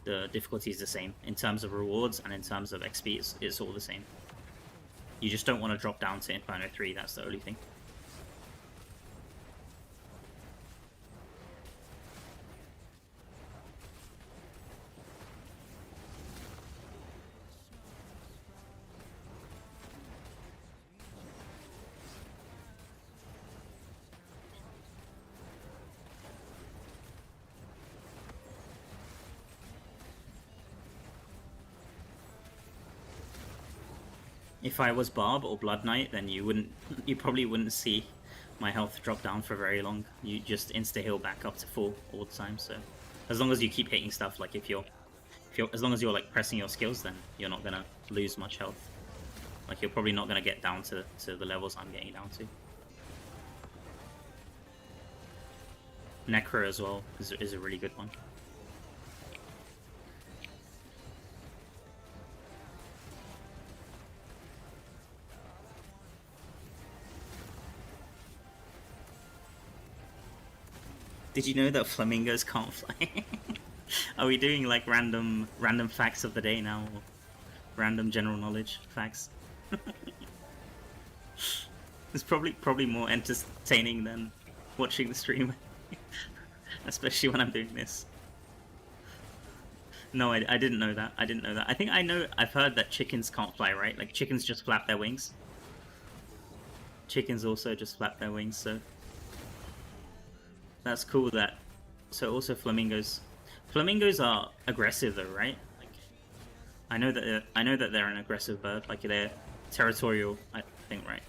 the difficulty is the same. In terms of rewards and in terms of XP, it's all the same. You just don't want to drop down to Inferno 3, that's the only thing. If I was Barb or Blood Knight, then you probably wouldn't see my health drop down for very long. You just insta heal back up to full all the time. So as long as you keep hitting stuff, like as long as you're like pressing your skills, then you're not gonna lose much health. Like you're probably not gonna get down to the levels I'm getting down to. Necro as well is a really good one. Did you know that flamingos can't fly? Are we doing like random facts of the day now? Random general knowledge facts. It's probably more entertaining than watching the stream, especially when I'm doing this. No, I didn't know that. I didn't know that. I think I've heard that chickens can't fly, right? Like chickens just flap their wings. Chickens also just flap their wings, so that's cool. That so also flamingos. Flamingos are aggressive though, right? Like I know that they're an aggressive bird. Like they're territorial, I think, right?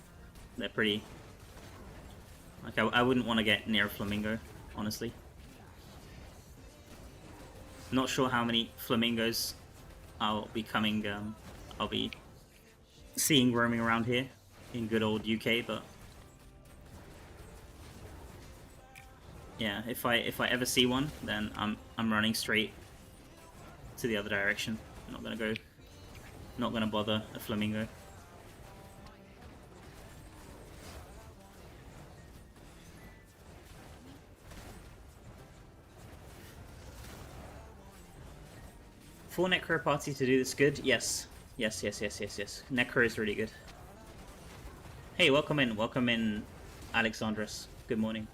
They're pretty. Like I wouldn't want to get near a flamingo, honestly. Not sure how many flamingos I'll be seeing roaming around here in good old UK, but yeah, if I ever see one, then I'm running straight to the other direction. I'm not gonna bother a flamingo. For Necro party to do this good? Yes. Yes. Necro is really good. Hey, welcome in, Alexandros. Good morning.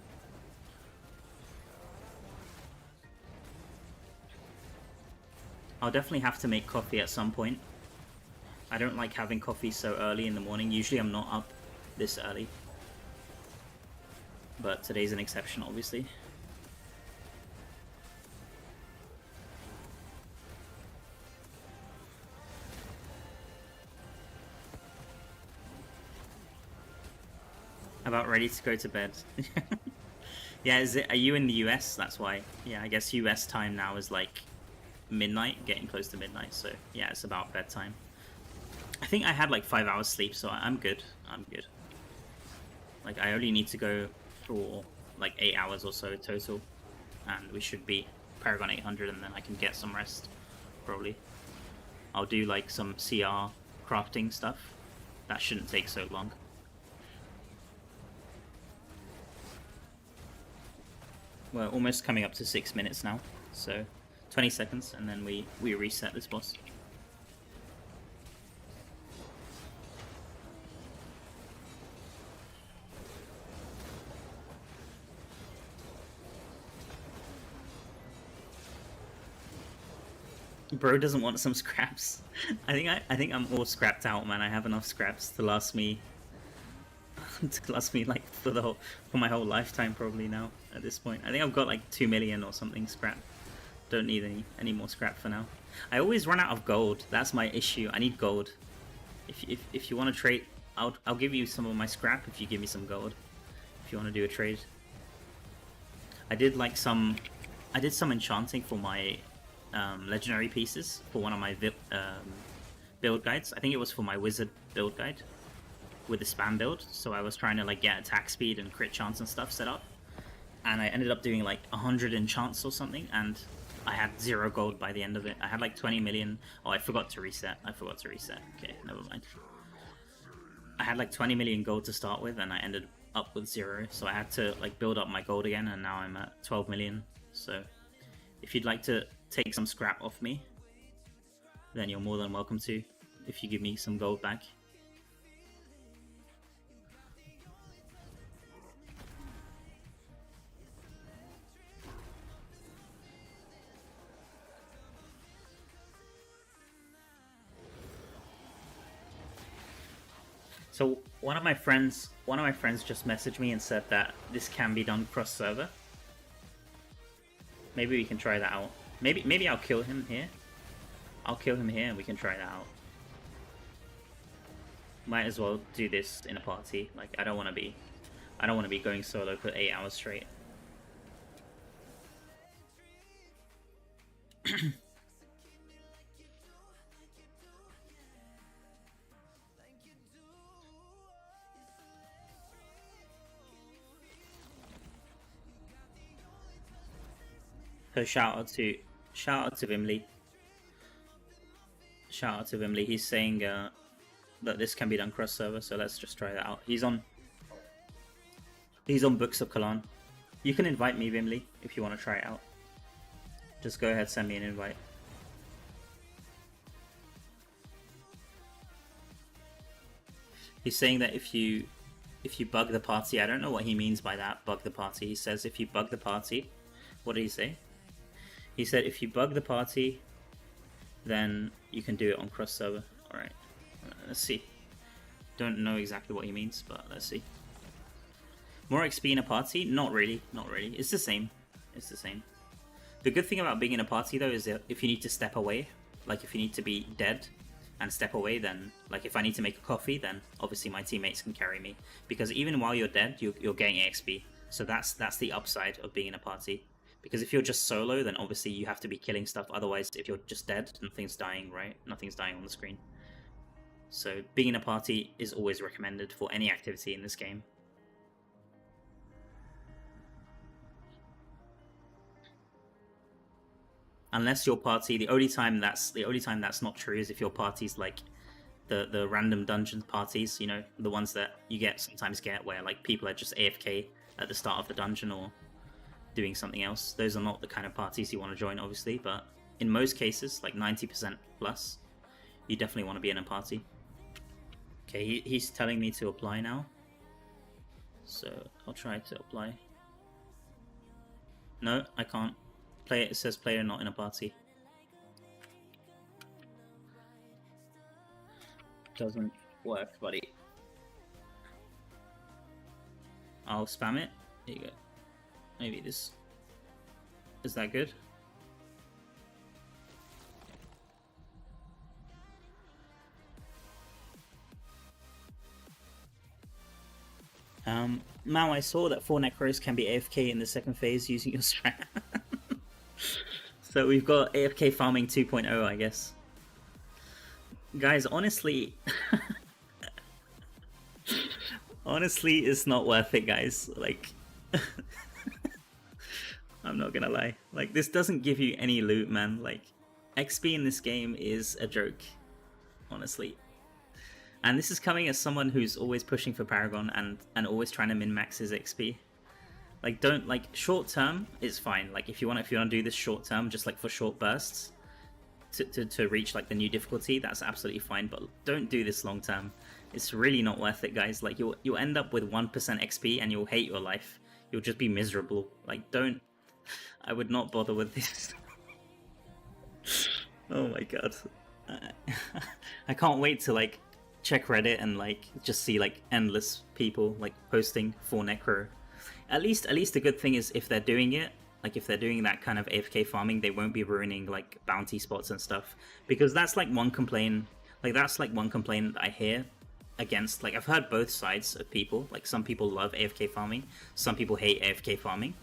I'll definitely have to make coffee at some point. I don't like having coffee so early in the morning. Usually I'm not up this early. But today's an exception, obviously. About ready to go to bed. Yeah, are you in the US? That's why. Yeah, I guess US time now is like midnight, getting close to midnight, so yeah, it's about bedtime. I think I had like 5 hours sleep, so I'm good. Like I only need to go for like 8 hours or so total, and we should be Paragon 800, and then I can get some rest, probably. I'll do like some CR crafting stuff. That shouldn't take so long. We're almost coming up to 6 minutes now, so 20 seconds, and then we reset this boss. Bro doesn't want some scraps. I think I'm all scrapped out, man. I have enough scraps to last me like for my whole lifetime probably now at this point. I think I've got like 2 million or something scrap. Don't need any more scrap for now. I always run out of gold. That's my issue. I need gold. If you want to trade, I'll give you some of my scrap if you give me some gold. If you want to do a trade. I did some enchanting for my legendary pieces for one of my build guides. I think it was for my wizard build guide with the spam build. So I was trying to like get attack speed and crit chance and stuff set up, and I ended up doing like 100 enchants or something, and I had 0 gold by the end of it. I had like 20 million. Oh, I forgot to reset. Okay, never mind. I had like 20 million gold to start with, and I ended up with 0. So I had to like build up my gold again, and now I'm at 12 million. So if you'd like to take some scrap off me, then you're more than welcome to, if you give me some gold back. So one of my friends just messaged me and said that this can be done cross server. Maybe we can try that out. Maybe I'll kill him here. I'll kill him here and we can try that out. Might as well do this in a party. Like I don't want to be going solo for 8 hours straight. So shout out to Vimli. Shout out to Vimli. He's saying that this can be done cross server, so let's just try that out. He's on Books of Kalan. You can invite me, Vimli, if you want to try it out. Just go ahead, send me an invite. He's saying that if you bug the party, I don't know what he means by that, bug the party. He says if you bug the party, what did he say? He said if you bug the party, then you can do it on cross server. Alright, let's see. Don't know exactly what he means, but let's see. More XP in a party? Not really, not really. It's the same. It's the same. The good thing about being in a party though is that if you need to step away, like if you need to be dead and step away, then like if I need to make a coffee, then obviously my teammates can carry me. Because even while you're dead, you're getting XP. So that's the upside of being in a party. Because if you're just solo, then obviously you have to be killing stuff. Otherwise, if you're just dead, nothing's dying, right? Nothing's dying on the screen. So being in a party is always recommended for any activity in this game. Unless your party, the only time that's not true is if your party's like the random dungeon parties, you know, the ones that you sometimes get where like people are just AFK at the start of the dungeon or doing something else. Those are not the kind of parties you want to join, obviously, but in most cases, like 90% plus, you definitely want to be in a party. Okay, he's telling me to apply now, so I'll try to apply. No, I can't. It says player not in a party. Doesn't work, buddy. I'll spam it. There you go. Maybe this... Is that good? Now I saw that 4 Necros can be AFK in the second phase using your strat. So we've got AFK farming 2.0, I guess. Guys, honestly... honestly, it's not worth it, guys. Like... I'm not gonna lie. Like, this doesn't give you any loot, man. Like, XP in this game is a joke. Honestly. And this is coming as someone who's always pushing for Paragon and always trying to min-max his XP. Like, don't, like, short term is fine. Like, if you want to do this short term, just like for short bursts to reach like the new difficulty, that's absolutely fine. But don't do this long term. It's really not worth it, guys. Like, you'll end up with 1% XP and you'll hate your life. You'll just be miserable. Like, don't. I would not bother with this. Oh my god. I can't wait to like check Reddit and like just see like endless people like posting for Necro. At least the good thing is if they're doing it, like if they're doing that kind of AFK farming, they won't be ruining like bounty spots and stuff. Because that's like one complaint. Like that's like one complaint that I hear against. Like I've heard both sides of people. Like some people love AFK farming, some people hate AFK farming.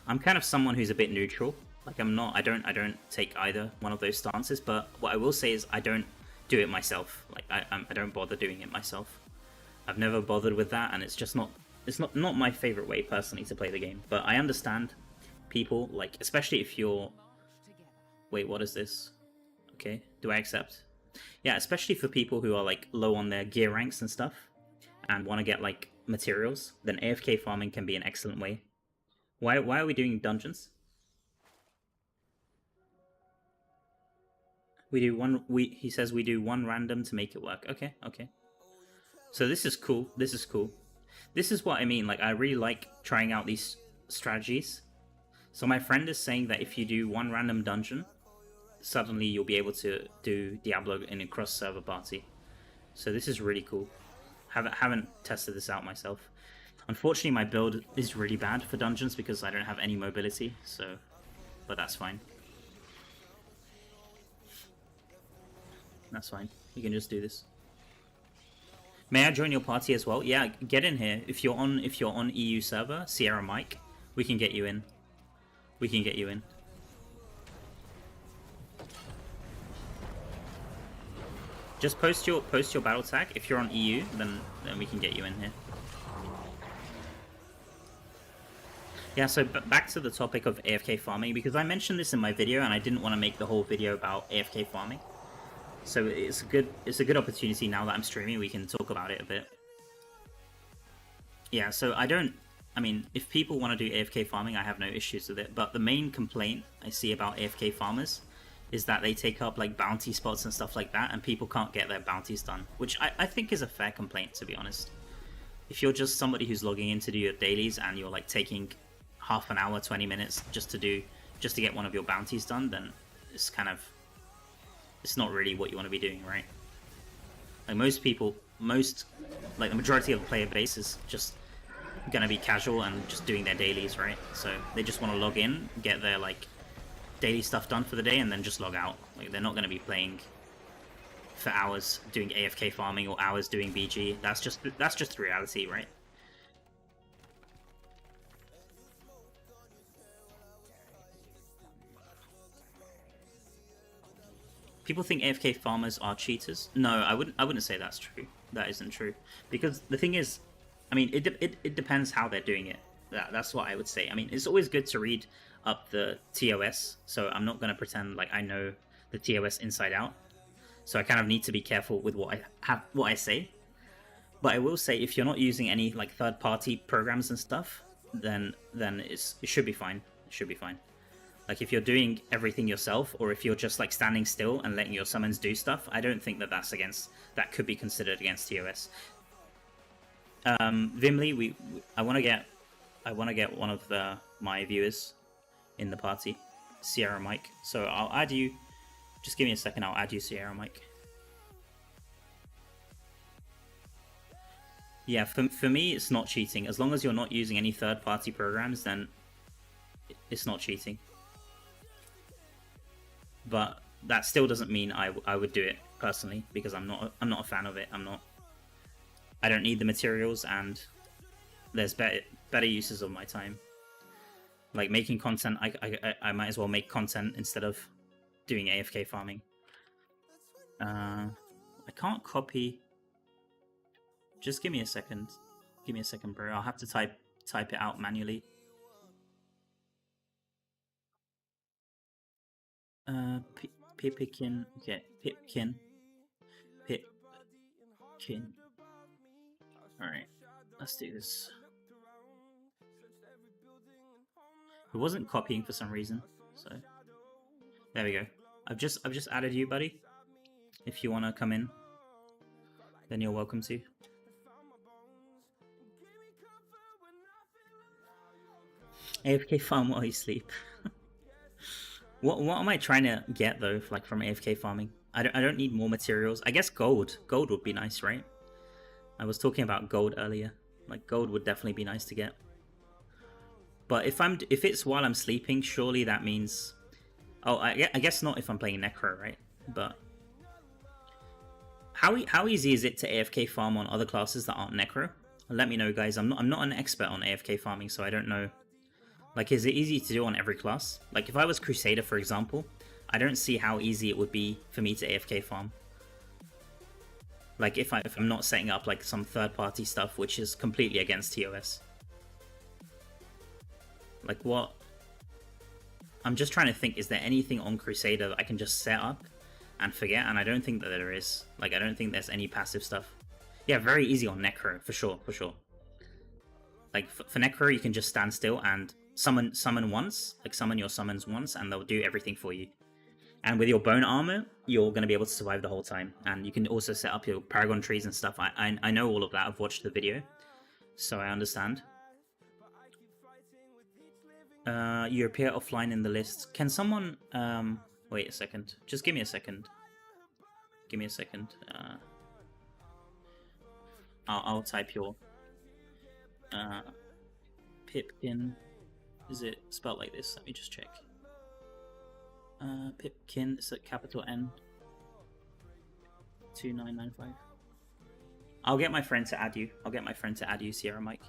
I'm kind of someone who's a bit neutral. Like I don't take either one of those stances. But what I will say is I don't do it myself. Like I don't bother doing it myself. I've never bothered with that, and it's just not. It's not my favorite way personally to play the game. But I understand people, like especially if you're. Wait, what is this? Okay, do I accept? Yeah, especially for people who are like low on their gear ranks and stuff, and want to get like materials, then AFK farming can be an excellent way. Why are we doing dungeons? We do one. He says we do one random to make it work. Okay, okay. So this is cool. This is cool. This is what I mean. Like I really like trying out these strategies. So my friend is saying that if you do one random dungeon, suddenly you'll be able to do Diablo in a cross-server party. So this is really cool. Haven't tested this out myself. Unfortunately, my build is really bad for dungeons because I don't have any mobility. So, but that's fine. That's fine. You can just do this. May I join your party as well? Yeah, get in here. If you're on EU server, Sierra Mike, we can get you in. We can get you in. Just post your battle tag. If you're on EU, then we can get you in here. Yeah, so back to the topic of AFK farming, because I mentioned this in my video and I didn't want to make the whole video about AFK farming. So it's a good opportunity now that I'm streaming, we can talk about it a bit. Yeah, so I mean, if people want to do AFK farming, I have no issues with it, but the main complaint I see about AFK farmers is that they take up like bounty spots and stuff like that, and people can't get their bounties done, which I think is a fair complaint, to be honest. If you're just somebody who's logging in to do your dailies and you're like taking half an hour, 20 minutes just to get one of your bounties done, then it's not really what you want to be doing, right? Like like the majority of the player base is just gonna be casual and just doing their dailies, right? So they just want to log in, get their like daily stuff done for the day, and then just log out. Like they're not gonna be playing for hours doing AFK farming or hours doing BG. That's just reality, right? People think AFK farmers are cheaters. No, I wouldn't say that's true. That isn't true. Because the thing is, I mean, it depends how they're doing it. That's what I would say. I mean, it's always good to read up the TOS, so I'm not going to pretend like I know the TOS inside out. So I kind of need to be careful with what I say. But I will say, if you're not using any like third-party programs and stuff, then it should be fine. It should be fine. Like if you're doing everything yourself, or if you're just like standing still and letting your summons do stuff, I don't think that could be considered against TOS. Vimli, I want to get one of my viewers in the party, Sierra Mike. So I'll add you. Just give me a second. I'll add you, Sierra Mike. Yeah, for me, it's not cheating. As long as you're not using any third-party programs, then it's not cheating. But that still doesn't mean I would do it personally, because I'm not a fan of it. I don't need the materials, and there's better uses of my time. Like making content, I might as well make content instead of doing AFK farming. I can't copy. Just give me a second. Give me a second, bro. I'll have to type it out manually. Pipkin. Okay, Pipkin. Alright, let's do this. It wasn't copying for some reason, so there we go. I've just added you, buddy. If you want to come in, then you're welcome to. AFK farm while you sleep. What am I trying to get though, like from AFK farming? I don't need more materials. I guess gold. Gold would be nice, right? I was talking about gold earlier. Like gold would definitely be nice to get. But if it's while I'm sleeping, surely that means. Oh, I guess not if I'm playing Necro, right? But how easy is it to AFK farm on other classes that aren't Necro? Let me know, guys. I'm not an expert on AFK farming, so I don't know. Like, is it easy to do on every class? Like, if I was Crusader, for example, I don't see how easy it would be for me to AFK farm. Like, if I'm not setting up, like, some third-party stuff, which is completely against TOS. Like, what? I'm just trying to think, is there anything on Crusader that I can just set up and forget? And I don't think that there is. Like, I don't think there's any passive stuff. Yeah, very easy on Necro, for sure. Like, for Necro, you can just stand still and summon once, like summon your summons once, and they'll do everything for you. And with your bone armor, you're going to be able to survive the whole time. And you can also set up your Paragon trees and stuff. I know all of that. I've watched the video, so I understand. You appear offline in the list. Can someone wait a second? Just give me a second. Give me a second. I'll type your Pipkin. Is it spelled like this? Let me just check. Pipkin, it's a capital N. 2995. I'll get my friend to add you. Sierra Mike.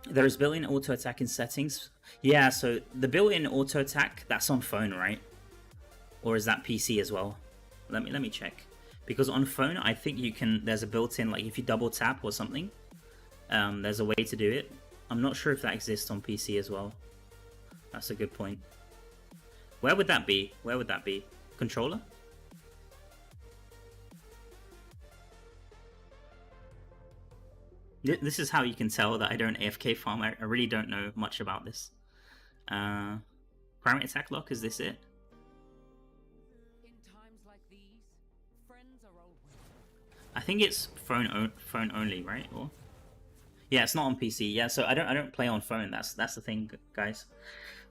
There is built-in auto attack in settings. Yeah, so the built-in auto attack, that's on phone, right? Or is that PC as well? Let me check. Because on phone, I think you can. There's a built-in, like if you double tap or something. There's a way to do it. I'm not sure if that exists on PC as well. That's a good point. Where would that be? Controller? This is how you can tell that I don't AFK farm. I really don't know much about this. Primary attack lock, is this it? In times like these, friends are always. I think it's phone only, right? Or yeah, it's not on PC. Yeah, so I don't play on phone. That's the thing, guys.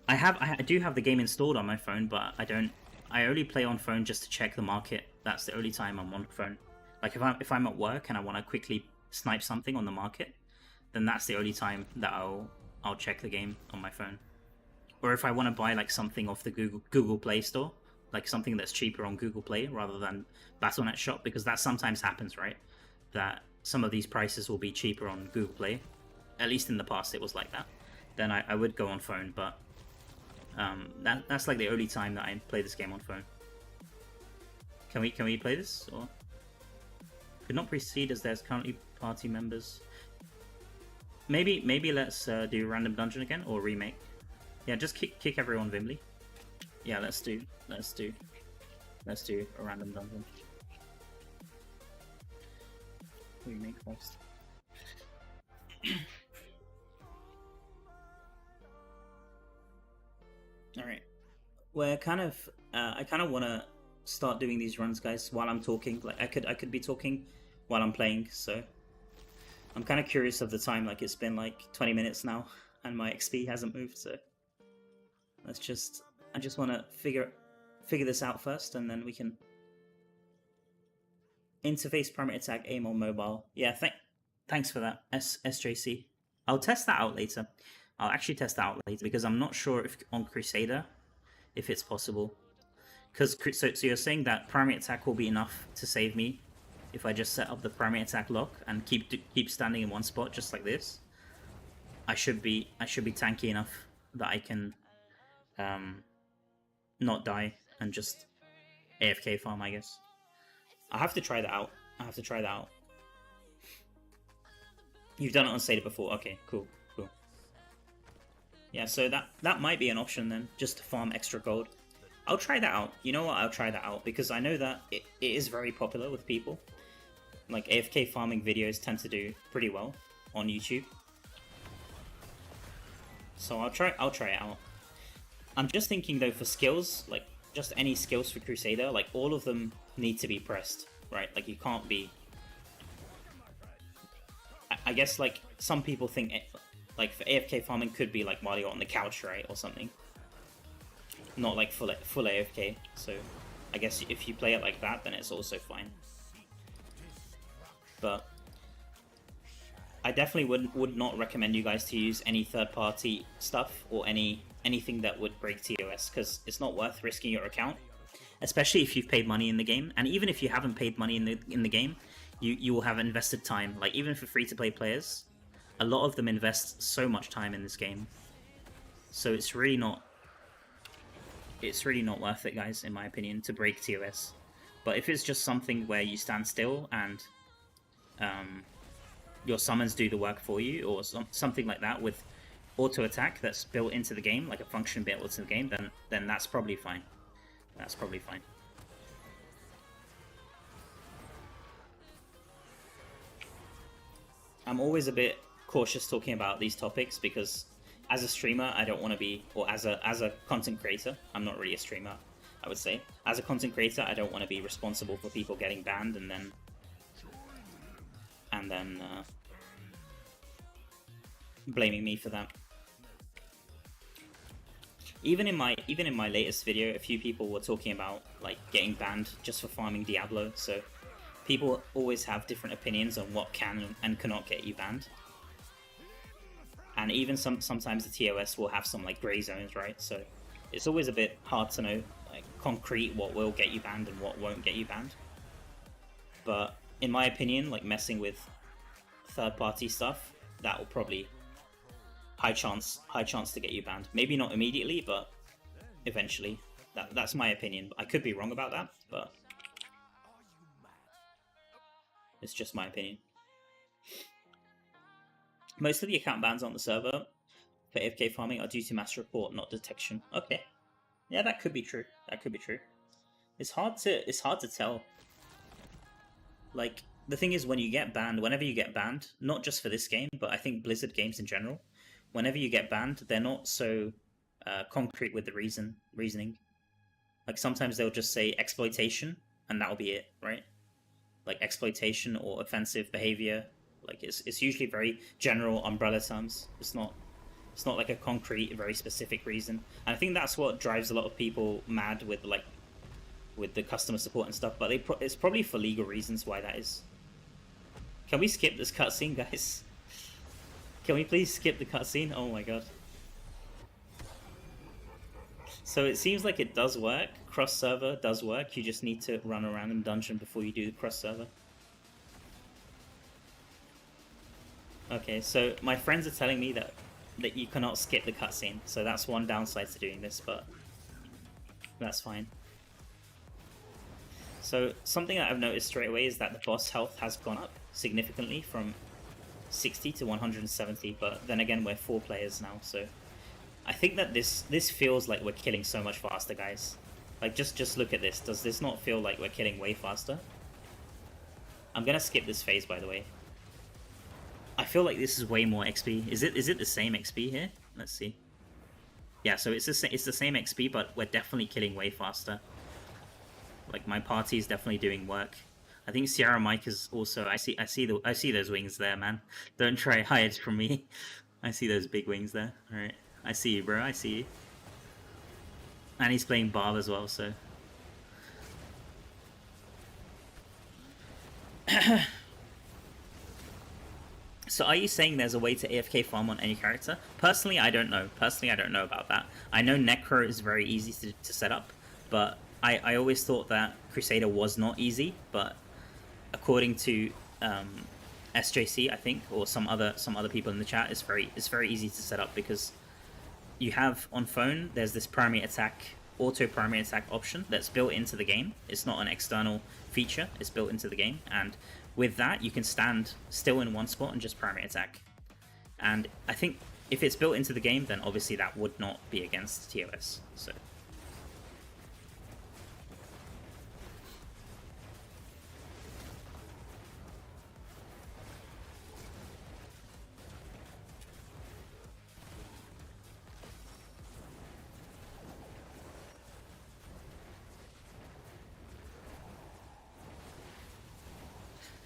I do have the game installed on my phone, but I only play on phone just to check the market. That's the only time I'm on phone. Like if I'm at work and I want to quickly snipe something on the market, then that's the only time that I'll check the game on my phone. Or if I want to buy like something off the Google Play Store, like something that's cheaper on Google Play rather than Battle.net Shop, because that sometimes happens, right? That some of these prices will be cheaper on Google Play. At least in the past it was like that. Then I would go on phone, but that's like the only time that I play this game on phone. Can we play this? Or could not proceed as there's currently party members. Maybe let's do random dungeon again or remake. Yeah, just kick everyone Vimly. Yeah, let's do a random dungeon. Remake first. All right, we're kind of I kind of want to start doing these runs, guys, while I'm talking. Like I could be talking while I'm playing, so I'm kind of curious of the time. Like it's been like 20 minutes now, and my XP hasn't moved. So I just want to figure this out first, and then we can interface primary attack aim on mobile. Yeah, thanks for that, SJC. I'll test that out later. I'll actually test that out later because I'm not sure if on Crusader if it's possible. Because so you're saying that primary attack will be enough to save me if I just set up the primary attack lock and keep standing in one spot just like this. I should be tanky enough that I can not die and just AFK farm, I guess. I have to try that out. You've done it on Seder before. Okay, cool. Yeah, so that might be an option then, just to farm extra gold. I'll try that out. You know what? I'll try that out because I know that it is very popular with people. Like AFK farming videos tend to do pretty well on YouTube. So I'll try it out. I'm just thinking though for skills, like just any skills for Crusader, like all of them need to be pressed, right? Like you can't be. I guess like some people think like for AFK farming could be like while you're on the couch, right, or something. Not like full AFK. So I guess if you play it like that, then it's also fine. But I definitely would not recommend you guys to use any third-party stuff or anything that would break TOS, because it's not worth risking your account, especially if you've paid money in the game. And even if you haven't paid money in the game, you will have invested time. Like even for free-to-play players, a lot of them invest so much time in this game. So it's really not worth it, guys, in my opinion, to break TOS. But if it's just something where you stand still and your summons do the work for you, or something like that with auto attack that's built into the game, like a function built into the game, then that's probably fine. I'm always a bit cautious talking about these topics because as a streamer, I don't want to be, or as a content creator, I'm not really a streamer, I would say. As a content creator, I don't want to be responsible for people getting banned and then blaming me for that. Even in my latest video, a few people were talking about like getting banned just for farming Diablo. So people always have different opinions on what can and cannot get you banned. And even sometimes the TOS will have some like grey zones, right? So it's always a bit hard to know like concrete what will get you banned and what won't get you banned. But in my opinion, like messing with third-party stuff, that will probably high chance to get you banned. Maybe not immediately, but eventually. That's my opinion. I could be wrong about that, but it's just my opinion. Most of the account bans on the server for AFK farming are due to master report, not detection. Okay, yeah, that could be true. It's hard to tell. Like the thing is, whenever you get banned, not just for this game, but I think Blizzard games in general, whenever you get banned, they're not so concrete with the reasoning. Like sometimes they'll just say exploitation, and that'll be it, right? Like exploitation or offensive behavior. Like it's usually very general umbrella terms. It's not like a concrete, very specific reason. And I think that's what drives a lot of people mad with the customer support and stuff. But it's probably for legal reasons why that is. Can we skip this cutscene, guys? Can we please skip the cutscene? Oh my god. So it seems like it does work. Cross server does work. You just need to run a random dungeon before you do the cross server. Okay, so my friends are telling me that you cannot skip the cutscene. So that's one downside to doing this, but that's fine. So something that I've noticed straight away is that the boss health has gone up significantly from 60 to 170, but then again we're 4 players now, so I think that this feels like we're killing so much faster, guys. Like just look at this. Does this not feel like we're killing way faster? I'm gonna skip this phase, by the way. I feel like this is way more XP. Is it the same XP here? Let's see. Yeah, so it's the same XP, but we're definitely killing way faster. Like my party is definitely doing work. I think Sierra Mike is also. I see those wings there, man. Don't try hide from me. I see those big wings there. All right, I see you, bro. I see you. And he's playing Barb as well, so. So are you saying there's a way to AFK farm on any character? Personally, I don't know. Personally, I don't know about that. I know Necro is very easy to set up, but I always thought that Crusader was not easy, but according to SJC, I think, or some other people in the chat, it's very easy to set up because you have on phone, there's this primary attack, auto primary attack option that's built into the game. It's not an external feature, it's built into the game, and with that you can stand still in one spot and just primary attack. And I think if it's built into the game, then obviously that would not be against TOS. So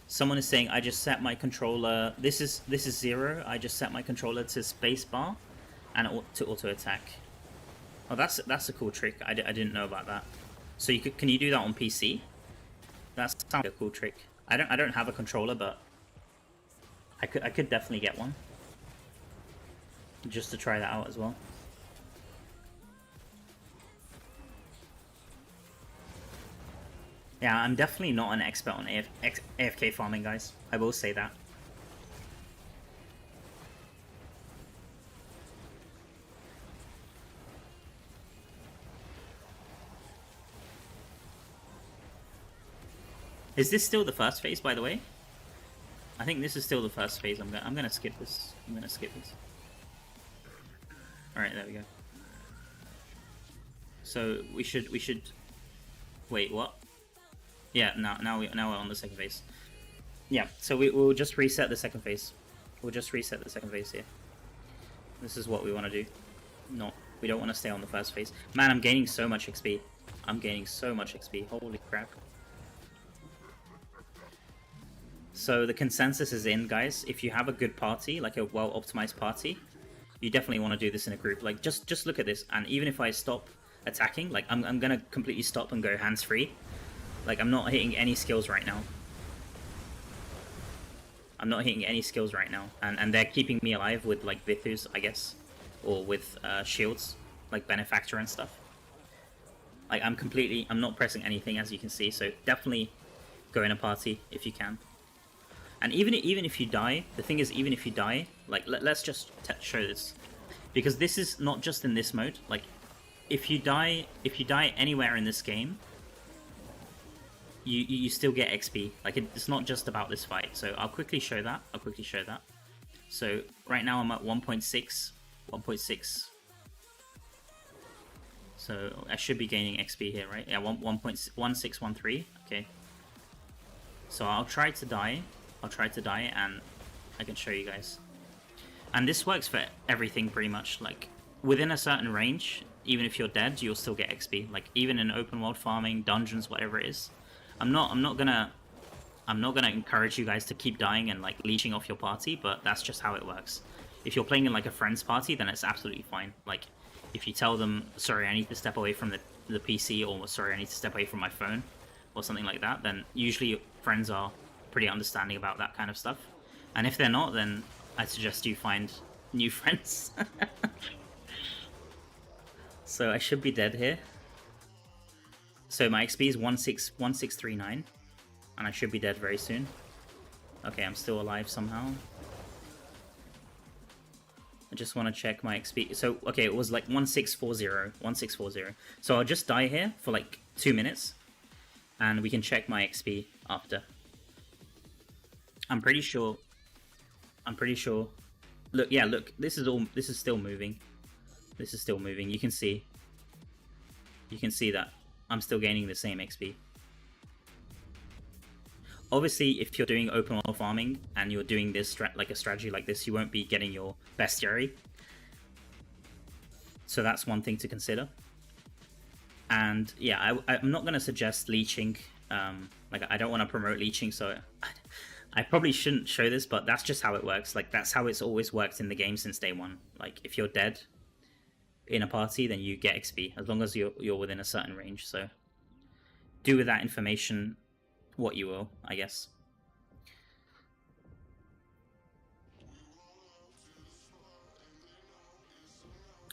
someone is saying, I just set my controller. This is 0. I just set my controller to spacebar and to auto attack. Oh, that's a cool trick. I didn't know about that. So can you do that on PC? That sounds like a cool trick. I don't have a controller, but I could definitely get one just to try that out as well. Yeah, I'm definitely not an expert on AFK farming, guys. I will say that. Is this still the first phase, by the way? I think this is still the first phase. I'm gonna skip this. All right, there we go. So we should. Wait, what? Yeah, now we're on the second phase. Yeah, so we'll just reset the second phase. We'll just reset the second phase here. This is what we want to do. We don't want to stay on the first phase. Man, I'm gaining so much XP. I'm gaining so much XP. Holy crap. So the consensus is in, guys. If you have a good party, like a well-optimized party, you definitely want to do this in a group. Like, just look at this. And even if I stop attacking, like, I'm going to completely stop and go hands-free. Like, I'm not hitting any skills right now. And they're keeping me alive with, like, Bithus, I guess. Or with shields, like Benefactor and stuff. Like, I'm not pressing anything, as you can see. So definitely go in a party if you can. And even if you die, the thing is, even if you die, like, let's just show this. Because this is not just in this mode. Like, if you die anywhere in this game, you still get XP. Like, it's not just about this fight. So I'll quickly show that. So right now I'm at 1.6. So I should be gaining XP here, right? Yeah, 1.1613. Okay. So I'll try to die, and I can show you guys. And this works for everything pretty much. Like, within a certain range, even if you're dead, you'll still get XP. Like even in open world farming, dungeons, whatever it is. I'm not gonna encourage you guys to keep dying and like leeching off your party, but that's just how it works. If you're playing in like a friend's party, then it's absolutely fine. Like if you tell them, sorry, I need to step away from the PC, or sorry, I need to step away from my phone, or something like that, then usually friends are pretty understanding about that kind of stuff. And if they're not, then I suggest you find new friends. So I should be dead here. So my XP is 1639, and I should be dead very soon. Okay, I'm still alive somehow. I just want to check my XP. So, okay, it was like 1640. So I'll just die here for like 2 minutes, and we can check my XP after. I'm pretty sure. Look, yeah, look, this is still moving. This is still moving. You can see that I'm still gaining the same XP. Obviously, if you're doing open world farming and you're doing this like a strategy like this, you won't be getting your best Yshari. So that's one thing to consider. And yeah, I'm not going to suggest leeching. Like I don't want to promote leeching, so I probably shouldn't show this, but that's just how it works. Like that's how it's always worked in the game since day one. Like if you're dead in a party, then you get XP as long as you're within a certain range. So do with that information what you will, I guess.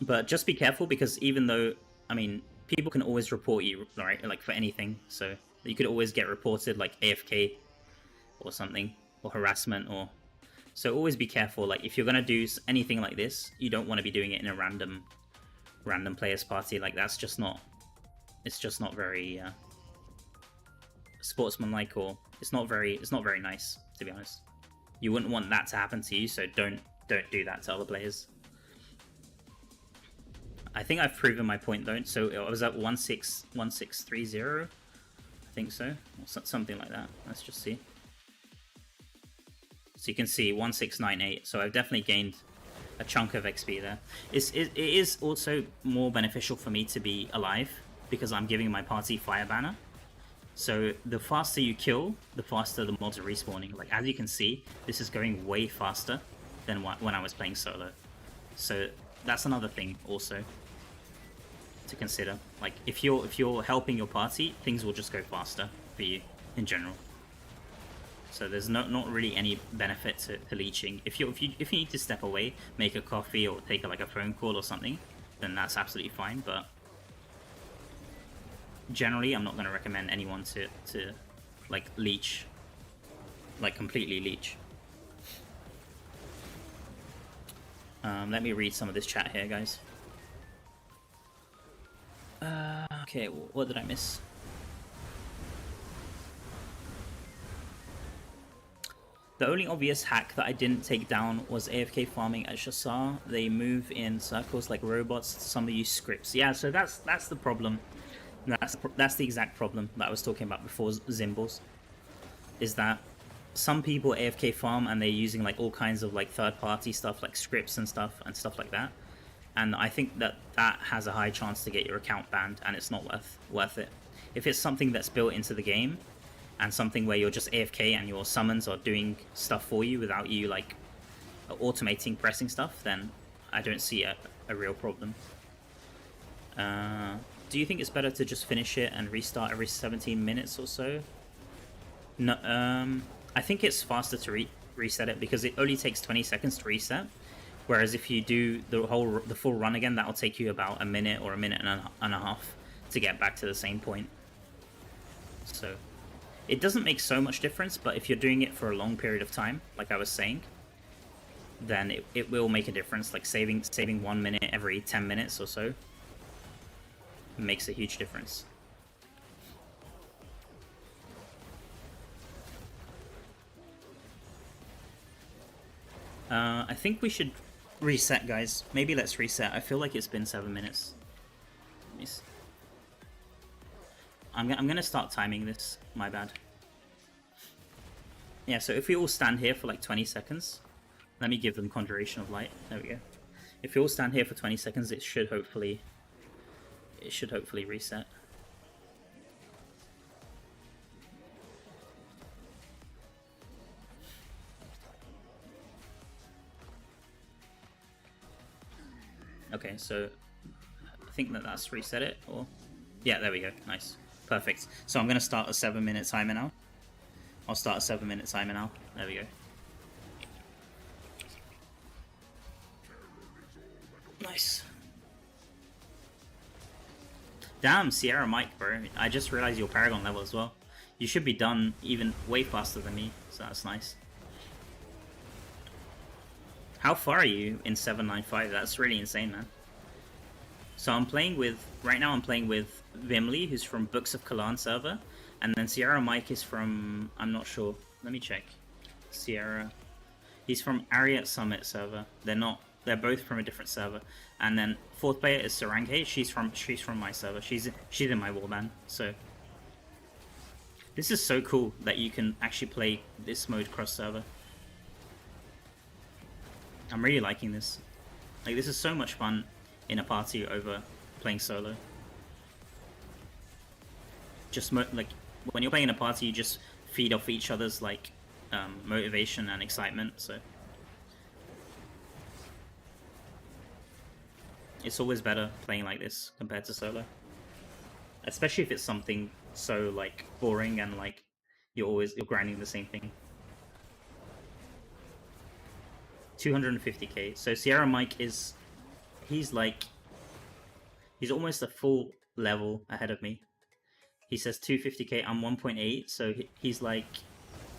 But just be careful, because even though, I mean, people can always report you, right? Like for anything. So you could always get reported like AFK or something, or harassment, or so always be careful. Like if you're gonna do anything like this, you don't want to be doing it in a random players party. Like that's just not, it's just not very sportsmanlike, or it's not very nice, to be honest. You wouldn't want that to happen to you, so don't do that to other players. I think I've proven my point though. So I was at 1630, I think so, or something like that. Let's just see. So you can see 1698. So I've definitely gained a chunk of XP there. It is also more beneficial for me to be alive, because I'm giving my party fire banner. So the faster you kill, the faster the mods are respawning. Like as you can see, this is going way faster than when I was playing solo. So that's another thing also to consider. Like if you're helping your party, things will just go faster for you in general. So there's not really any benefit to leeching. If you need to step away, make a coffee, or take like a phone call or something, then that's absolutely fine. But generally, I'm not going to recommend anyone to like leech, like completely leech. Let me read some of this chat here, guys. Okay, what did I miss? The only obvious hack that I didn't take down was AFK farming at Yshari. They move in circles like robots. Some use scripts. Yeah, so that's the problem. That's the exact problem that I was talking about before, Zimbles. Is that some people AFK farm and they're using like all kinds of like third-party stuff, like scripts and stuff like that. And I think that has a high chance to get your account banned, and it's not worth it. If it's something that's built into the game, and something where you're just AFK and your summons are doing stuff for you without you like automating pressing stuff, then I don't see a real problem. Do you think it's better to just finish it and restart every 17 minutes or so? No, I think it's faster to reset it, because it only takes 20 seconds to reset. Whereas if you do the full run again, that'll take you about a minute or a minute and a half to get back to the same point. So it doesn't make so much difference, but if you're doing it for a long period of time, like I was saying, then it will make a difference. Like saving 1 minute every 10 minutes or so makes a huge difference. I think we should reset, guys. Maybe let's reset. I feel like it's been 7 minutes. Let me see. I'm gonna start timing this. My bad. Yeah, so if we all stand here for like 20 seconds, let me give them Conjuration of Light. There we go. If you all stand here for 20 seconds, it should hopefully reset. Okay, so I think that's reset it, or yeah, there we go. Nice, perfect. So I'm gonna start a 7-minute timer now. I'll start a 7-minute timer now. There we go. Nice. Damn, Sierra Mike, bro. I just realized your Paragon level as well. You should be done even way faster than me, so that's nice. How far are you in 795? That's really insane, man. So I'm playing with, right now I'm playing with Vimli, who's from Books of Kalan server, and then Sierra Mike is from, I'm not sure, let me check. Sierra, he's from Ariat Summit server. They're both from a different server. And then fourth player is Saranghe. She's from my server. She's in my warband. So this is so cool that you can actually play this mode cross server. I'm really liking this. Like, this is so much fun in a party over playing solo. Just like when you're playing in a party, you just feed off each other's like motivation and excitement. So it's always better playing like this compared to solo, especially if it's something so like boring and like you're grinding the same thing. 250k. So Sierra Mike he's almost a full level ahead of me. He says 250k, I'm 1.8, so he's like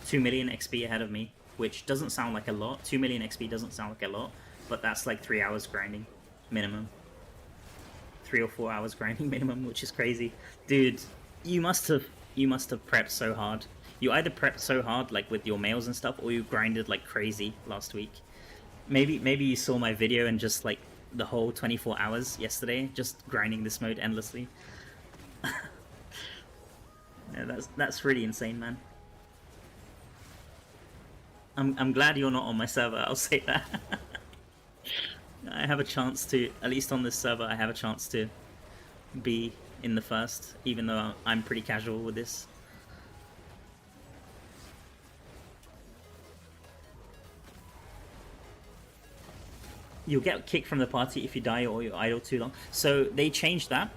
2 million XP ahead of me, which doesn't sound like a lot. 2 million XP doesn't sound like a lot, but that's like 3 hours grinding minimum. 3 or 4 hours grinding minimum, which is crazy. Dude, you must have prepped so hard. You either prepped so hard like with your mails and stuff, or you grinded like crazy last week. Maybe you saw my video and just like the whole 24 hours yesterday just grinding this mode endlessly. Yeah, that's really insane, man. I'm glad you're not on my server, I'll say that. I have a chance to, at least on this server, I have a chance to be in the first, even though I'm pretty casual with this. You'll get kicked from the party if you die or you're idle too long. So they changed that.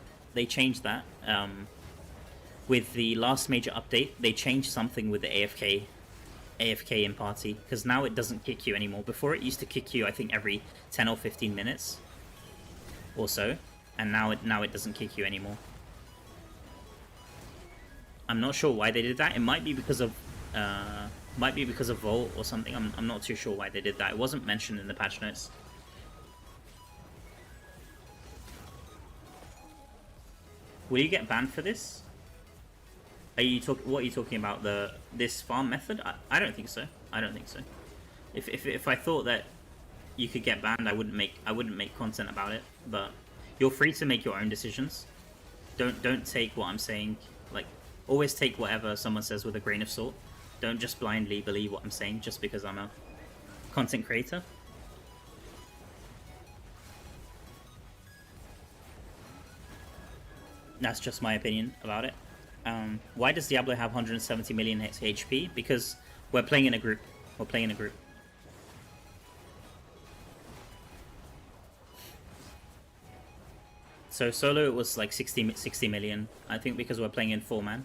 With the last major update, they changed something with the AFK in party, because now it doesn't kick you anymore. Before it used to kick you, I think every 10 or 15 minutes or so, and now it doesn't kick you anymore. I'm not sure why they did that. It might be because of Volt or something. I'm not too sure why they did that. It wasn't mentioned in the patch notes. Will you get banned for this? What are you talking about? This farm method? I don't think so. I don't think so. If I thought that you could get banned, I wouldn't make content about it. But you're free to make your own decisions. Don't take what I'm saying. Like, always take whatever someone says with a grain of salt. Don't just blindly believe what I'm saying just because I'm a content creator. That's just my opinion about it. Why does Diablo have 170 million HP? Because we're playing in a group. We're playing in a group. So solo it was like 60 million. I think because we're playing in 4-man.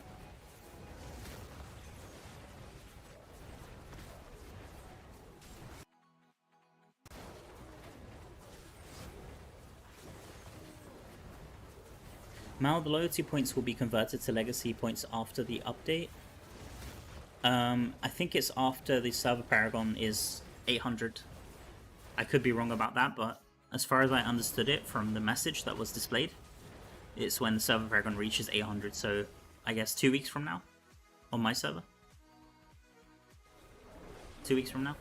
Mal, the loyalty points will be converted to legacy points after the update. I think it's after the server Paragon is 800. I could be wrong about that, but as far as I understood it from the message that was displayed, it's when the server Paragon reaches 800, so I guess 2 weeks from now on my server. 2 weeks from now.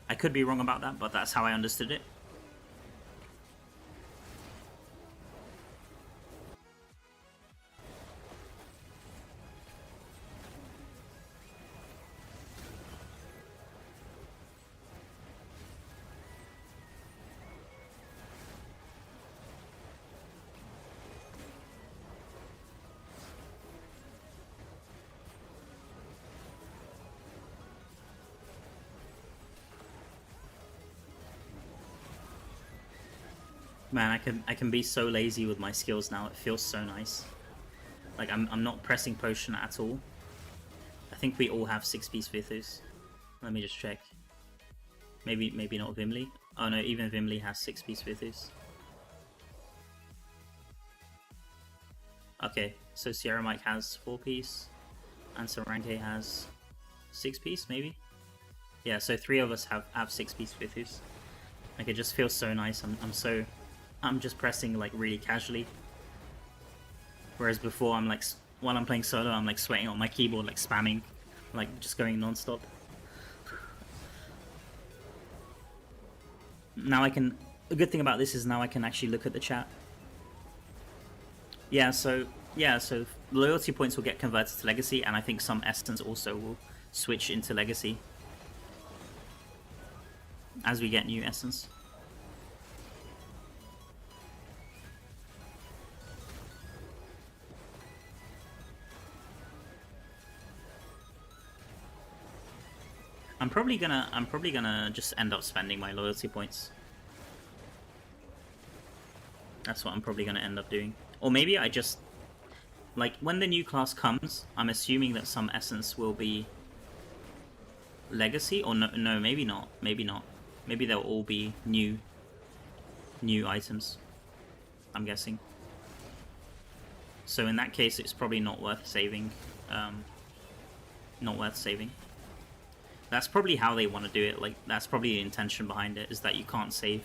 I could be wrong about that, but that's how I understood it. Man, I can be so lazy with my skills now. It feels so nice. Like I'm not pressing potion at all. I think we all have 6-piece Vithus. Let me just check. Maybe not Vimli. Oh no, even Vimli has 6-piece Vithus. Okay, so Sierra Mike has 4-piece, and Saranke has 6-piece, maybe? Yeah, so 3 of us have 6-piece Vithus. Like, it just feels so nice. I'm just pressing, like, really casually. Whereas before, I'm like, while I'm playing solo, I'm like sweating on my keyboard, like spamming, like just going non-stop. Now I can, the good thing about this is now I can actually look at the chat. So loyalty points will get converted to legacy, and I think some essence also will switch into legacy as we get new essence. I'm probably gonna just end up spending my loyalty points. That's what I'm probably gonna end up doing. Or maybe I just, like, when the new class comes, I'm assuming that some essence will be legacy, or no, maybe not. Maybe they'll all be new items, I'm guessing. So in that case, it's probably not worth saving. That's probably how they want to do it. Like, that's probably the intention behind it, is that you can't save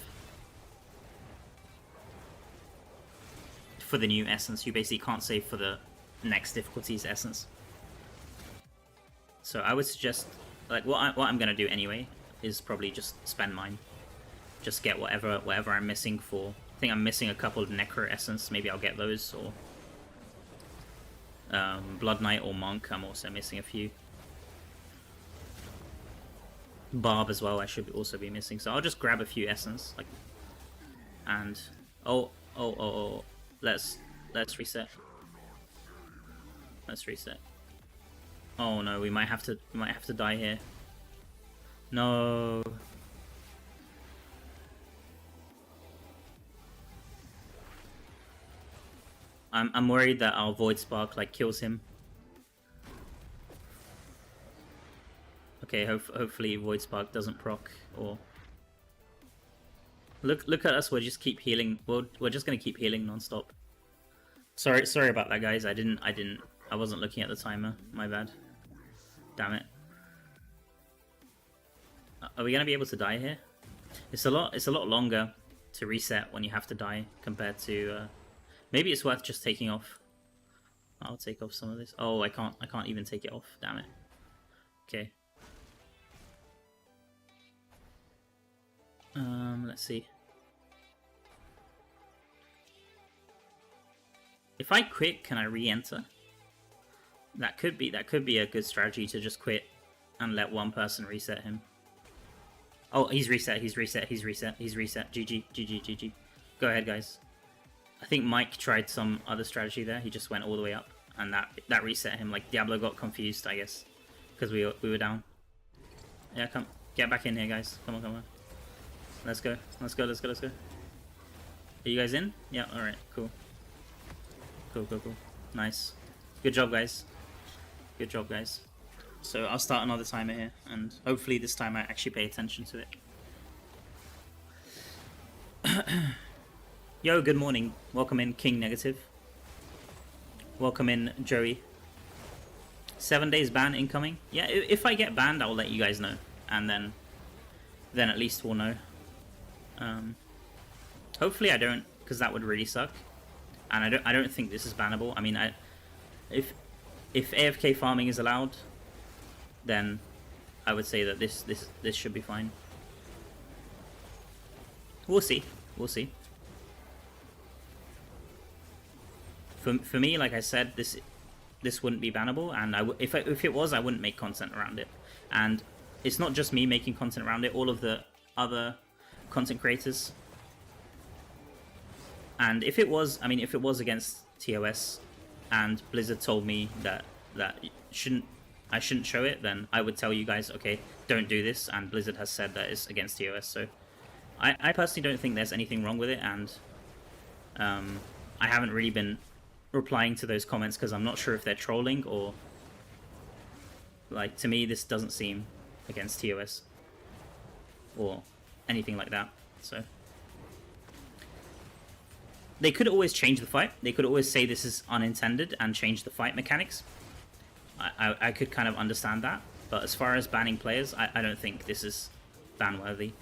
for the new essence. You basically can't save for the next difficulty's essence. So I would suggest, like, what I'm gonna do anyway is probably just spend mine. Just get whatever I'm missing for. I think I'm missing a couple of Necro essence. Maybe I'll get those, or Blood Knight or Monk. I'm also missing a few. Barb as well, I should also be missing, so I'll just grab a few essence, like, and oh, let's reset. Let's reset. Oh no, we might have to die here. No. I'm worried that our Void Spark like kills him. Okay, hopefully Void Spark doesn't proc, or look at us. We're just keep healing. We're just gonna keep healing non-stop. Sorry about that, guys. I wasn't looking at the timer. My bad. Damn it. Are we gonna be able to die here? It's a lot longer to reset when you have to die compared to. Maybe it's worth just taking off. I'll take off some of this. Oh, I can't even take it off. Damn it. Okay. Let's see. If I quit, can I re-enter? That could be a good strategy, to just quit and let one person reset him. Oh, he's reset. GG. Go ahead, guys. I think Mike tried some other strategy there. He just went all the way up, and that reset him. Like, Diablo got confused, I guess, because we were down. Yeah, come get back in here, guys. Come on. Let's go. Are you guys in? Yeah, alright, cool. Nice. Good job, guys. So I'll start another timer here, and hopefully this time I actually pay attention to it. Yo, good morning. Welcome in, King Negative. Welcome in, Joey. 7 days ban incoming. Yeah, if I get banned, I'll let you guys know, and then at least we'll know. Hopefully I don't, because that would really suck. And I don't think this is bannable. I mean, if AFK farming is allowed, then I would say that this should be fine. We'll see. For me, like I said, this wouldn't be bannable, and if it was, I wouldn't make content around it. And it's not just me making content around it. All of the other content creators. And if it was against TOS, and Blizzard told me that I shouldn't show it, then I would tell you guys, okay, don't do this. And Blizzard has said that it's against TOS, so I personally don't think there's anything wrong with it, and I haven't really been replying to those comments because I'm not sure if they're trolling or... Like, to me, this doesn't seem against TOS or anything like that, so... They could always change the fight. They could always say this is unintended and change the fight mechanics. I could kind of understand that, but as far as banning players, I don't think this is ban-worthy.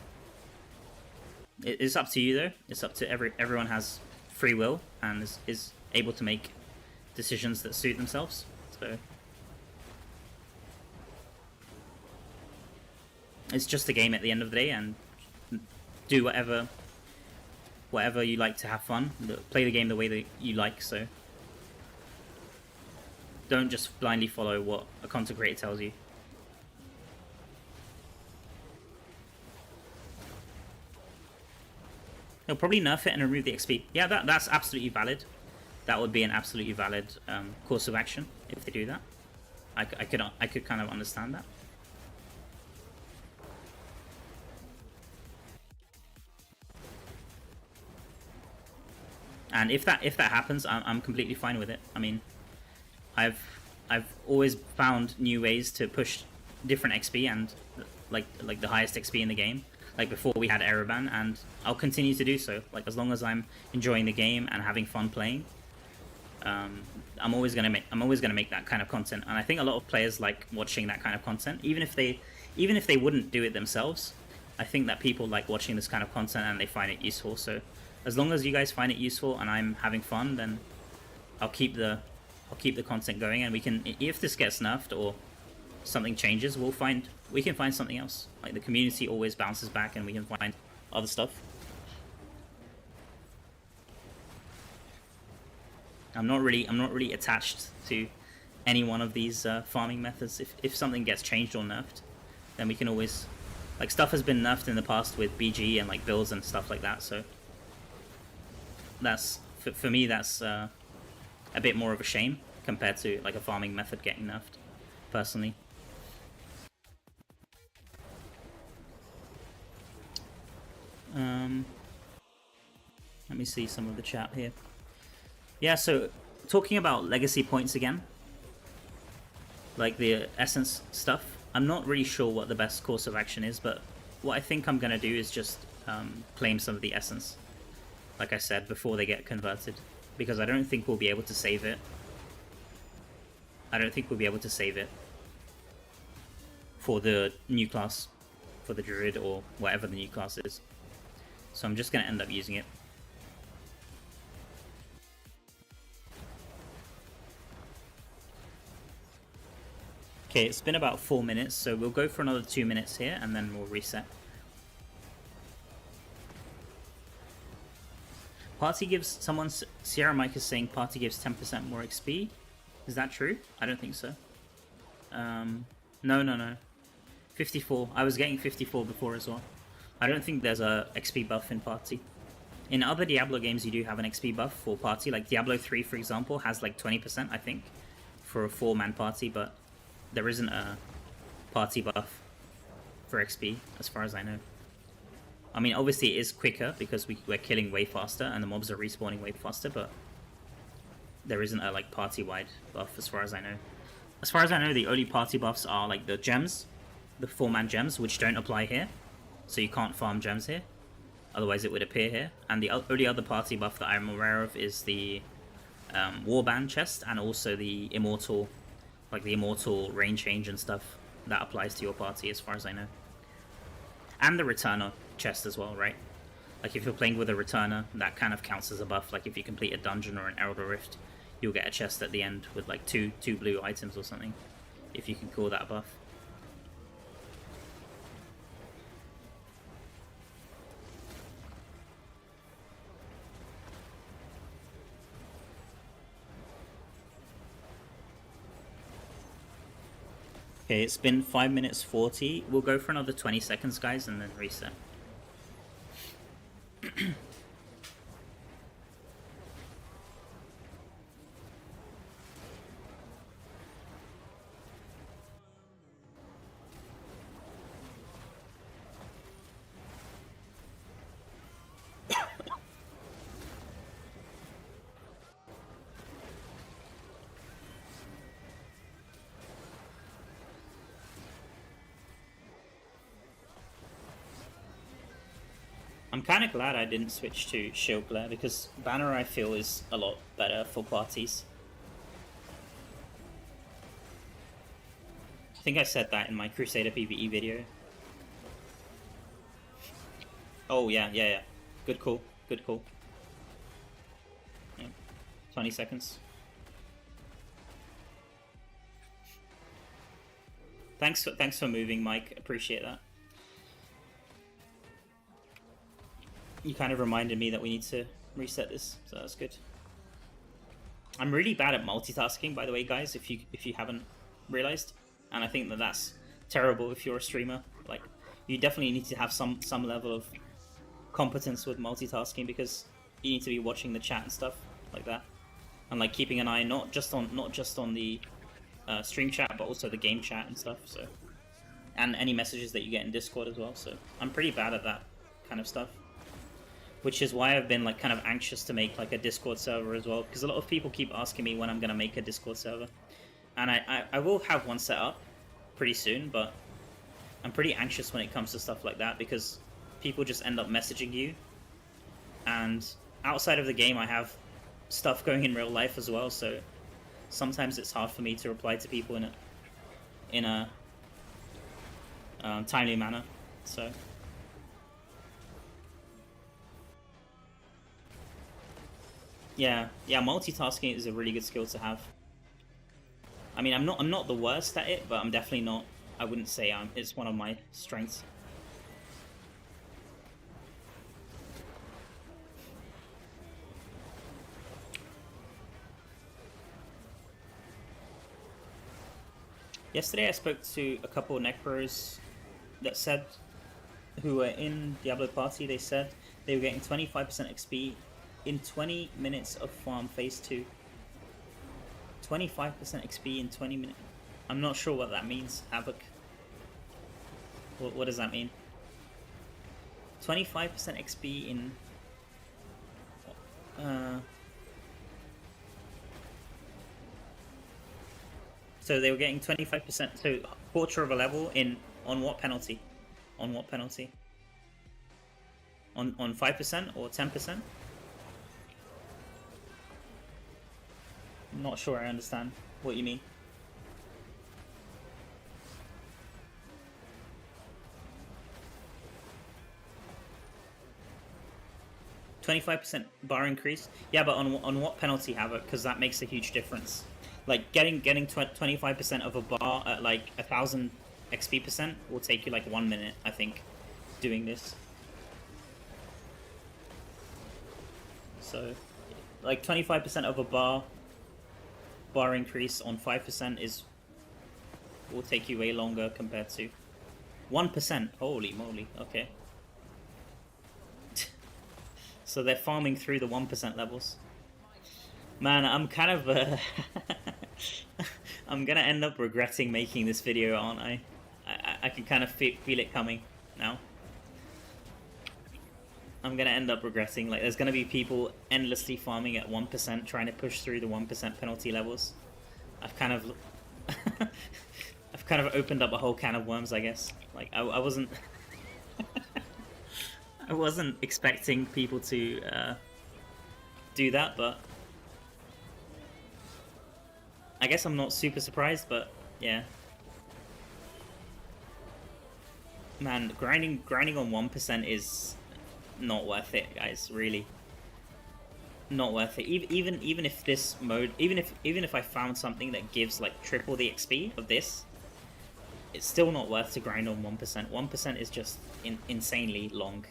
It's up to you, though. It's up to everyone has free will and is able to make decisions that suit themselves, so... It's just a game at the end of the day, and do whatever you like to have fun. Play the game the way that you like, so don't just blindly follow what a content creator tells you. They'll probably nerf it and remove the XP. Yeah, that's absolutely valid. That would be an absolutely valid course of action if they do that. I could kind of understand that. And if that happens, I'm completely fine with it. I mean, I've always found new ways to push different XP and like the highest XP in the game. Like before we had error ban, and I'll continue to do so. Like as long as I'm enjoying the game and having fun playing, I'm always gonna make that kind of content. And I think a lot of players like watching that kind of content, even if they wouldn't do it themselves. I think that people like watching this kind of content and they find it useful. So as long as you guys find it useful and I'm having fun, then I'll keep the content going. And we can, if this gets nerfed or something changes, we can find something else. Like the community always bounces back, and we can find other stuff. I'm not really attached to any one of these farming methods. If something gets changed or nerfed, then we can always, like, stuff has been nerfed in the past with BG and like builds and stuff like that. So that's for me, that's a bit more of a shame compared to like a farming method getting nerfed, personally. Let me see some of the chat here. Yeah, so talking about legacy points again, like the essence stuff, I'm not really sure what the best course of action is, but what I think I'm going to do is just claim some of the essence, like I said, before they get converted, because I don't think we'll be able to save it. For the new class, for the druid or whatever the new class is. So I'm just going to end up using it. Okay, it's been about 4 minutes, so we'll go for another 2 minutes here, and then we'll reset. Party gives... Sierra Mike is saying party gives 10% more XP. Is that true? I don't think so. No. 54. I was getting 54 before as well. I don't think there's a XP buff in party. In other Diablo games, you do have an XP buff for party. Like Diablo 3, for example, has like 20%, I think, for a 4-man party, but there isn't a party buff for XP, as far as I know. I mean, obviously it is quicker because we're killing way faster and the mobs are respawning way faster, but there isn't a like party-wide buff, as far as I know. As far as I know, the only party buffs are like the gems, the 4-man gems, which don't apply here, so you can't farm gems here. Otherwise it would appear here. And the only other party buff that I'm aware of is the warband chest, and also the immortal, like the immortal rain change and stuff. That applies to your party, as far as I know. And the returner chest as well, right? Like if you're playing with a returner, that kind of counts as a buff. Like if you complete a dungeon or an Elder Rift, you'll get a chest at the end with like two blue items or something, if you can call that a buff. Okay, it's been 5 minutes 40. We'll go for another 20 seconds, guys, and then reset. I'm kind of glad I didn't switch to Shield Glare, because Banner I feel is a lot better for parties. I think I said that in my Crusader PvE video. Oh yeah. Good call. Good call. Yeah. 20 seconds. Thanks for moving, Mike. Appreciate that. You kind of reminded me that we need to reset this, so that's good. I'm really bad at multitasking, by the way, guys, if you haven't realized, and I think that that's terrible if you're a streamer. Like, you definitely need to have some level of competence with multitasking, because you need to be watching the chat and stuff like that, and like keeping an eye not just on the stream chat, but also the game chat and stuff. So, and any messages that you get in Discord as well. So I'm pretty bad at that kind of stuff. Which is why I've been like kind of anxious to make like a Discord server as well, because a lot of people keep asking me when I'm gonna make a Discord server, and I will have one set up pretty soon, but I'm pretty anxious when it comes to stuff like that, because people just end up messaging you, and outside of the game I have stuff going in real life as well, so sometimes it's hard for me to reply to people in a timely manner. So. Yeah, multitasking is a really good skill to have. I mean, I'm not the worst at it, but I'm definitely not. I wouldn't say it's one of my strengths. Yesterday I spoke to a couple of Necros that said, who were in Diablo party, they said they were getting 25% XP in 20 minutes of farm phase 2. 25% XP in 20 minutes. I'm not sure what that means, Havoc. What does that mean? 25% XP in... So they were getting 25%, so quarter of a level in... On what penalty? On what penalty? On 5% or 10%? I'm not sure I understand what you mean. %25 bar increase? Yeah, but on what penalty, Havoc? Because that makes a huge difference. Like, getting 25% of a bar at like 1,000 XP percent will take you like 1 minute, I think, doing this. So, like 25% of a bar increase on 5% will take you way longer compared to 1%. Holy moly! Okay. So they're farming through the 1% levels. Man, I'm kind of I'm gonna end up regretting making this video, aren't I? I can kind of feel it coming now. I'm gonna end up regretting. Like, there's gonna be people endlessly farming at 1%, trying to push through the 1% penalty levels. I've kind of opened up a whole can of worms, I guess. Like, I wasn't I wasn't expecting people to do that, but I guess I'm not super surprised. But yeah, man, grinding on 1% is not worth it, guys. Really, not worth it. Even if this mode, even if I found something that gives like triple the XP of this, it's still not worth to grind on 1%. 1% is just insanely long.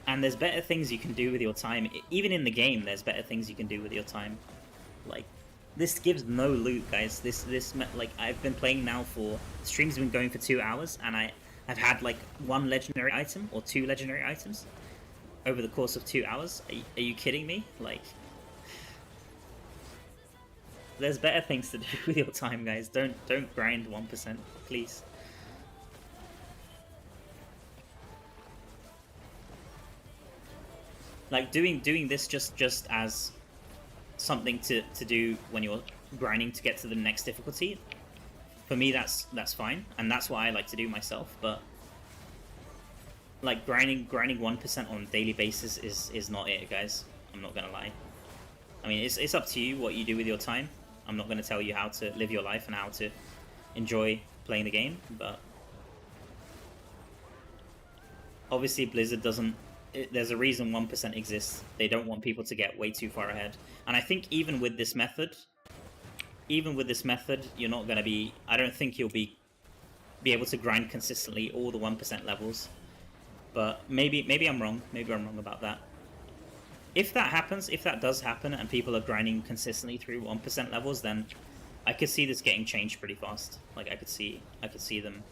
And there's better things you can do with your time. Even in the game, there's better things you can do with your time. Like, this gives no loot, guys. Like, I've been playing now for... The stream's been going for 2 hours, and I've had, like, 1 legendary item, or 2 legendary items, over the course of 2 hours. Are you kidding me? Like, there's better things to do with your time, guys. Don't grind 1%, please. Like, doing this just as something to do when you're grinding to get to the next difficulty, for me that's fine, and that's what I like to do myself. But like grinding 1% on a daily basis is not it, guys. I'm not gonna lie. I mean, it's up to you what you do with your time. I'm not gonna tell you how to live your life and how to enjoy playing the game, but obviously Blizzard doesn't. There's a reason 1% exists. They don't want people to get way too far ahead. And I think even with this method, you're not gonna be. I don't think you'll be able to grind consistently all the 1% levels. But maybe I'm wrong. Maybe I'm wrong about that. If that happens, if that does happen, and people are grinding consistently through 1% levels, then I could see this getting changed pretty fast. Like I could see them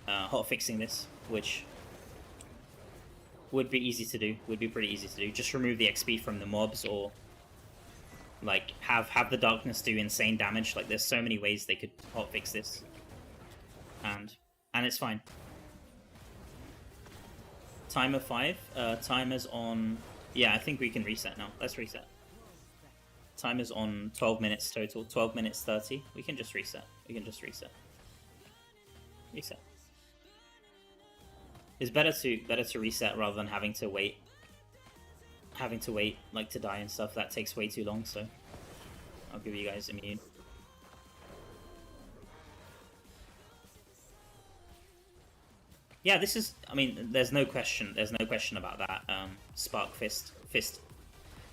hot fixing this, which would be easy to do. Would be pretty easy to do. Just remove the XP from the mobs, or like have the darkness do insane damage. Like there's so many ways they could hot fix this, and it's fine. Timer 5. Timer's on. Yeah, I think we can reset now. Let's reset. Timer's on 12 minutes total. 12 minutes 30. We can just reset. Reset. It's better to reset rather than having to wait like to die and stuff. That takes way too long, so I'll give you guys immune. Yeah, this is. I mean, there's no question about that. Spark Fist.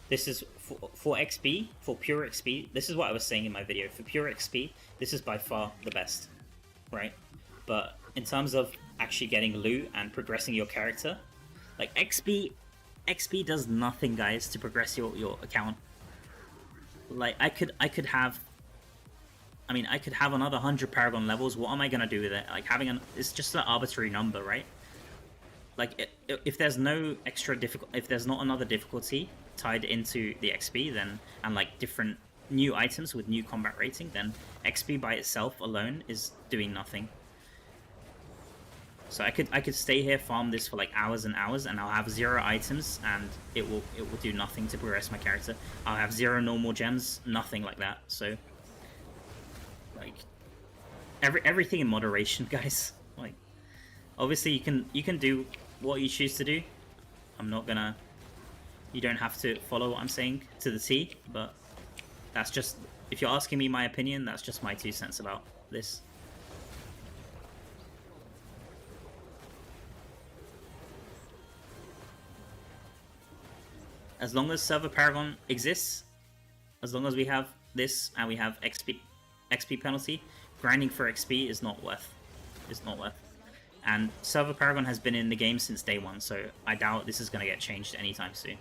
This is for XP, for pure XP. This is what I was saying in my video. For pure XP, this is by far the best, right? But in terms of actually getting loot and progressing your character, like XP does nothing, guys, to progress your account. Like I could have another 100 Paragon levels. What am I gonna do with it? Like it's just an arbitrary number, right? Like if there's no extra if there's not another difficulty tied into the XP, then and like different new items with new combat rating, then XP by itself alone is doing nothing. So I could stay here, farm this for like hours and hours, and I'll have 0 items, and it will do nothing to progress my character. I'll have 0 normal gems, nothing like that. So like everything in moderation, guys. Like obviously you can do what you choose to do. I'm not gonna. You don't have to follow what I'm saying to the T, but that's just, if you're asking me my opinion, that's just my 2 cents about this. As long as server Paragon exists, as long as we have this and we have XP penalty, grinding for XP is not worth. And server Paragon has been in the game since day 1, so I doubt this is going to get changed anytime soon.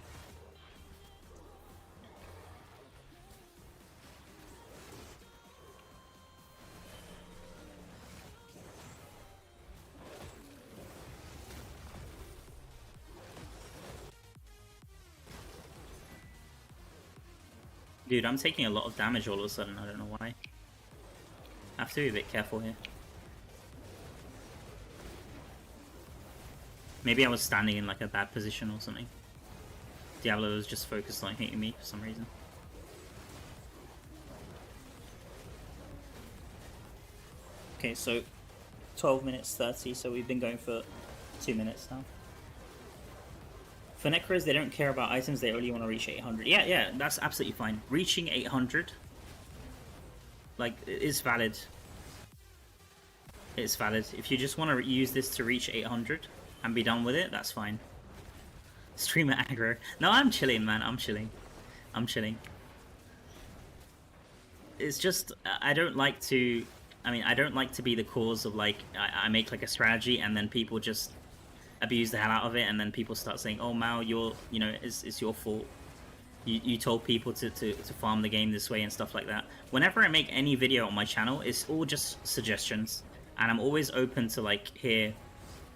Dude, I'm taking a lot of damage all of a sudden, I don't know why. I have to be a bit careful here. Maybe I was standing in like a bad position or something. Diablo was just focused on hitting me for some reason. Okay, so 12 minutes 30, so we've been going for 2 minutes now. For Necros, they don't care about items, they only want to reach 800. Yeah, that's absolutely fine. Reaching 800, like, is valid. It's valid. If you just want to use this to reach 800 and be done with it, that's fine. Streamer aggro. No, I'm chilling, man. I'm chilling. It's just, I don't like to be the cause of, like, I make, like, a strategy and then people just abuse the hell out of it, and then people start saying, oh, Mao, it's your fault. You told people to farm the game this way and stuff like that. Whenever I make any video on my channel, it's all just suggestions, and I'm always open to like hear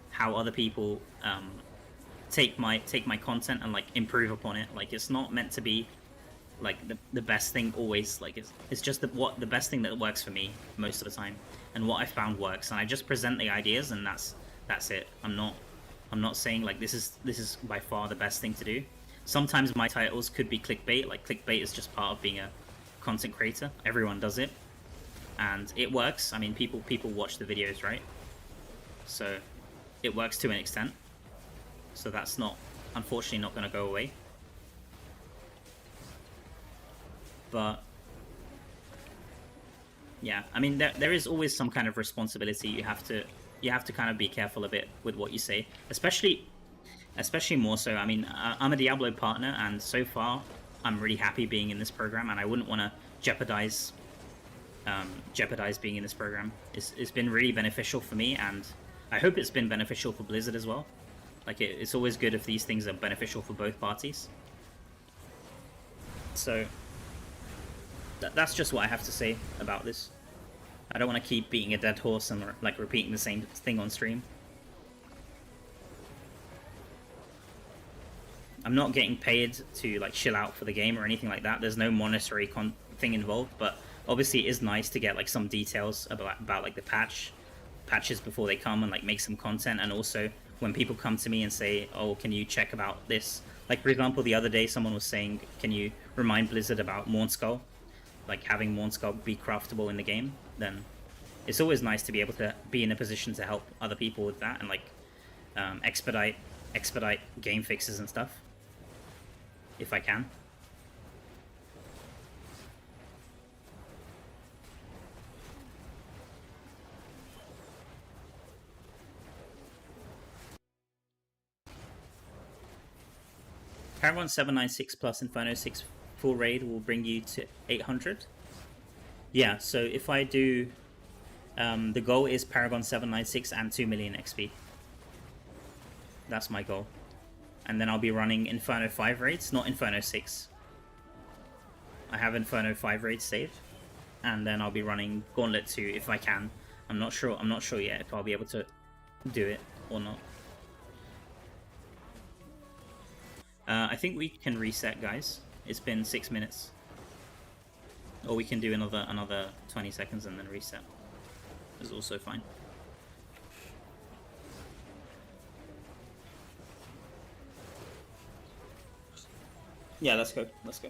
how other people take my content and like improve upon it. Like it's not meant to be like the best thing always. Like it's just the best thing that works for me most of the time, and what I found works, and I just present the ideas, and that's it. I'm not saying like this is by far the best thing to do. Sometimes my titles could be clickbait. Like clickbait is just part of being a content creator. Everyone does it, and it works. I mean, people watch the videos, right? So it works to an extent. so that's not, unfortunately, not going to go away. But yeah, I mean, there is always some kind of responsibility. You have to kind of be careful a bit with what you say, especially more so. I mean, I'm a Diablo partner, and so far I'm really happy being in this program, and I wouldn't want to jeopardize being in this program. It's been really beneficial for me, and I hope it's been beneficial for Blizzard as well. Like, it's always good if these things are beneficial for both parties. So that's just what I have to say about this. I don't want to keep beating a dead horse and like repeating the same thing on stream. I'm not getting paid to like chill out for the game or anything like that. There's no monetary thing involved, but obviously it is nice to get like some details about like the patches before they come and like make some content. And also when people come to me and say, oh, can you check about this? Like, for example, the other day someone was saying, can you remind Blizzard about Mornskull? Like having Mornskull be craftable in the game, then it's always nice to be able to be in a position to help other people with that and like expedite game fixes and stuff, if I can. Paragon 796 plus Inferno 6 full raid will bring you to 800. Yeah, so if I do, the goal is Paragon 796 and 2 million XP. That's my goal. And then I'll be running Inferno 5 raids, not Inferno 6. I have Inferno 5 raids saved. And then I'll be running Gauntlet 2 if I can. I'm not sure yet if I'll be able to do it or not. I think we can reset, guys. It's been 6 minutes. Or we can do another 20 seconds and then reset. It's also fine. Yeah, let's go. Let's go.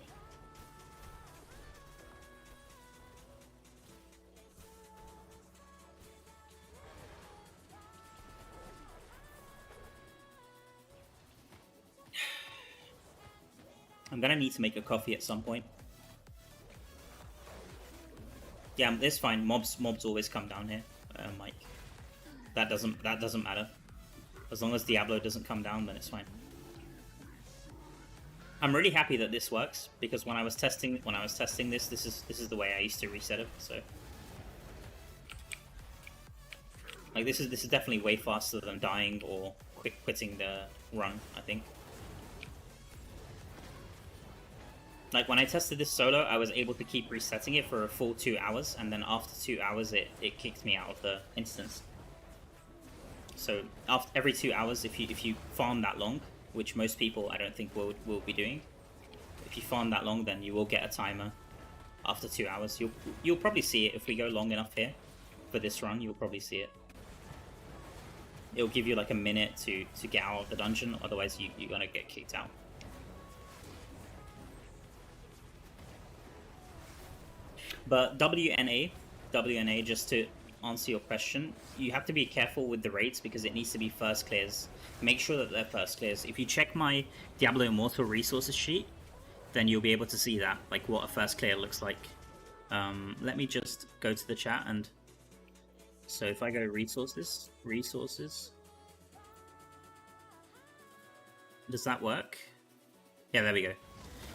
I'm gonna need to make a coffee at some point. Yeah, it's fine. Mobs always come down here, Mike. That doesn't matter. As long as Diablo doesn't come down, then it's fine. I'm really happy that this works because when I was testing this, this is the way I used to reset it. So, like, this is definitely way faster than dying or quitting the run, I think. Like, when I tested this solo, I was able to keep resetting it for a full 2 hours, and then after 2 hours, it kicked me out of the instance. So, after every 2 hours, if you farm that long, which most people I don't think will be doing, if you farm that long, then you will get a timer after 2 hours. You'll probably see it if we go long enough here for this run. You'll probably see it. It'll give you like a minute to get out of the dungeon, otherwise you're gonna get kicked out. But WNA, just to answer your question, you have to be careful with the raids because it needs to be first clears. Make sure that they're first clears. If you check my Diablo Immortal resources sheet, then you'll be able to see that, like what a first clear looks like. Let me just go to the chat, and so if I go resources, does that work? Yeah, there we go.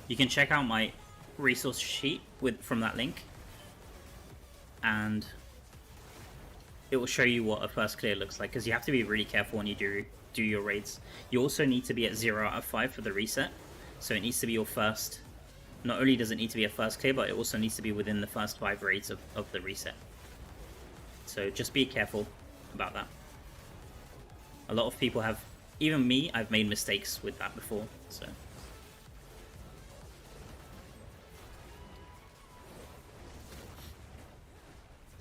You can check out my resource sheet from that link, and it will show you what a first clear looks like, because you have to be really careful when you do your raids. You also need to be at 0 out of 5 for the reset, so it needs to be your first. Not only does it need to be a first clear, but it also needs to be within the first 5 raids of the reset. So just be careful about that. A lot of people have, even me, I've made mistakes with that before, so.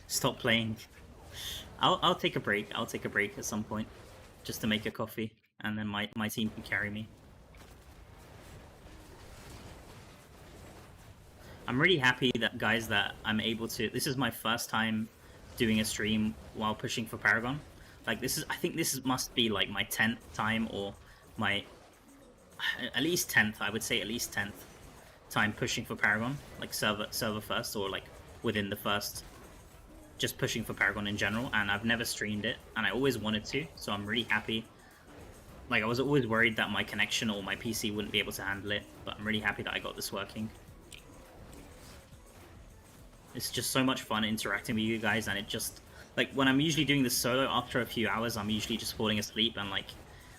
Stop playing. I'll take a break. I'll take a break at some point, just to make a coffee, and then my team can carry me. I'm really happy that, guys, that I'm able to. This is my first time doing a stream while pushing for Paragon. Like, I think this must be like my 10th time or my at least 10th, I would say at least 10th time pushing for Paragon, like server first, or like within the first, just pushing for Paragon in general. And I've never streamed it, and I always wanted to, so I'm really happy. Like, I was always worried that my connection or my PC wouldn't be able to handle it, but I'm really happy that I got this working. It's just so much fun interacting with you guys, and it just, like, when I'm usually doing this solo, after a few hours, I'm usually just falling asleep, and, like,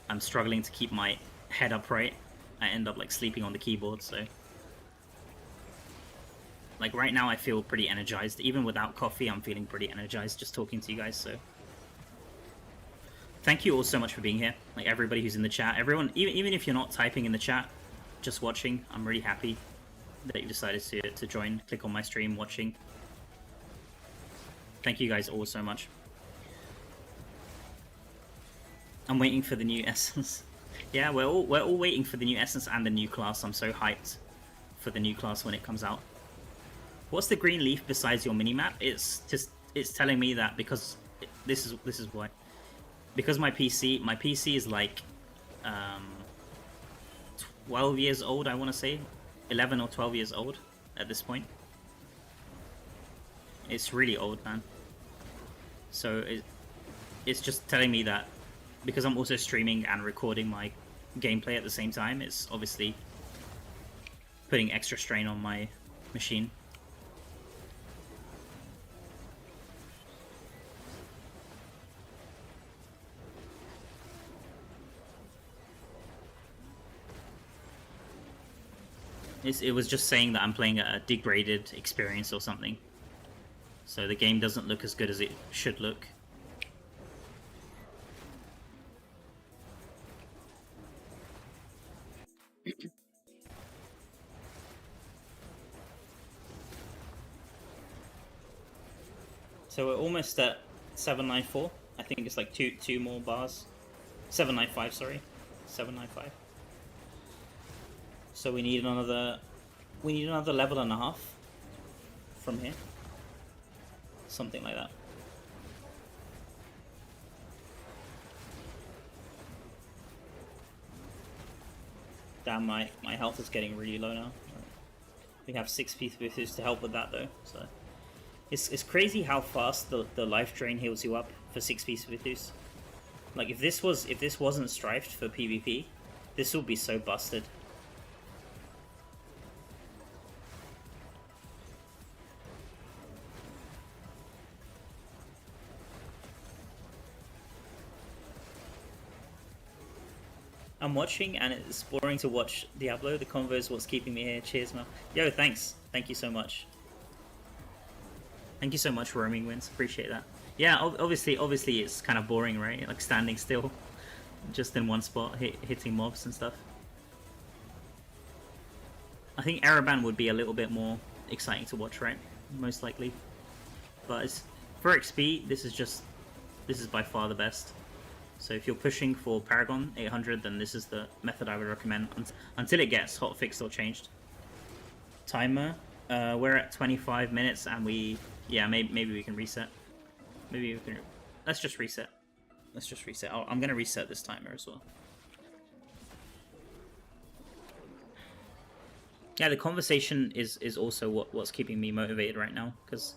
I'm struggling to keep my head upright. I end up, like, sleeping on the keyboard, so... Like, right now I feel pretty energized. Even without coffee, I'm feeling pretty energized just talking to you guys, so... Thank you all so much for being here. Like, everybody who's in the chat. Everyone, even if you're not typing in the chat, just watching, I'm really happy that you decided to join, click on my stream, watching. Thank you guys all so much. I'm waiting for the new essence. Yeah, we're all waiting for the new essence and the new class. I'm so hyped for the new class when it comes out. What's the green leaf besides your minimap? It's telling me that because this is why. Because my PC is like 12 years old, I want to say 11 or 12 years old at this point. It's really old, man. So it's just telling me that because I'm also streaming and recording my gameplay at the same time, it's obviously putting extra strain on my machine. It was just saying that I'm playing a degraded experience or something. So the game doesn't look as good as it should look. So we're almost at 794. I think it's like two more bars. 795, sorry. 795. So we need another level and a half from here. Something like that. Damn, my health is getting really low now. We have 6 pieces to help with that though, so it's crazy how fast the life drain heals you up for 6 pieces. Like if this wasn't strifed for PvP, this would be so busted. I'm watching and it's boring to watch Diablo. The convo is what's keeping me here. Cheers, man. Yo, thanks. Thank you so much. Thank you so much for roaming wins. Appreciate that. Yeah, obviously it's kind of boring, right? Like standing still, just in one spot, hitting mobs and stuff. I think Araban would be a little bit more exciting to watch, right? Most likely. But for XP, this is by far the best. So if you're pushing for Paragon 800, then this is the method I would recommend until it gets hotfixed or changed. Timer, we're at 25 minutes and maybe we can reset. Maybe we can, let's just reset. I'm gonna reset this timer as well. Yeah, the conversation is also what's keeping me motivated right now, because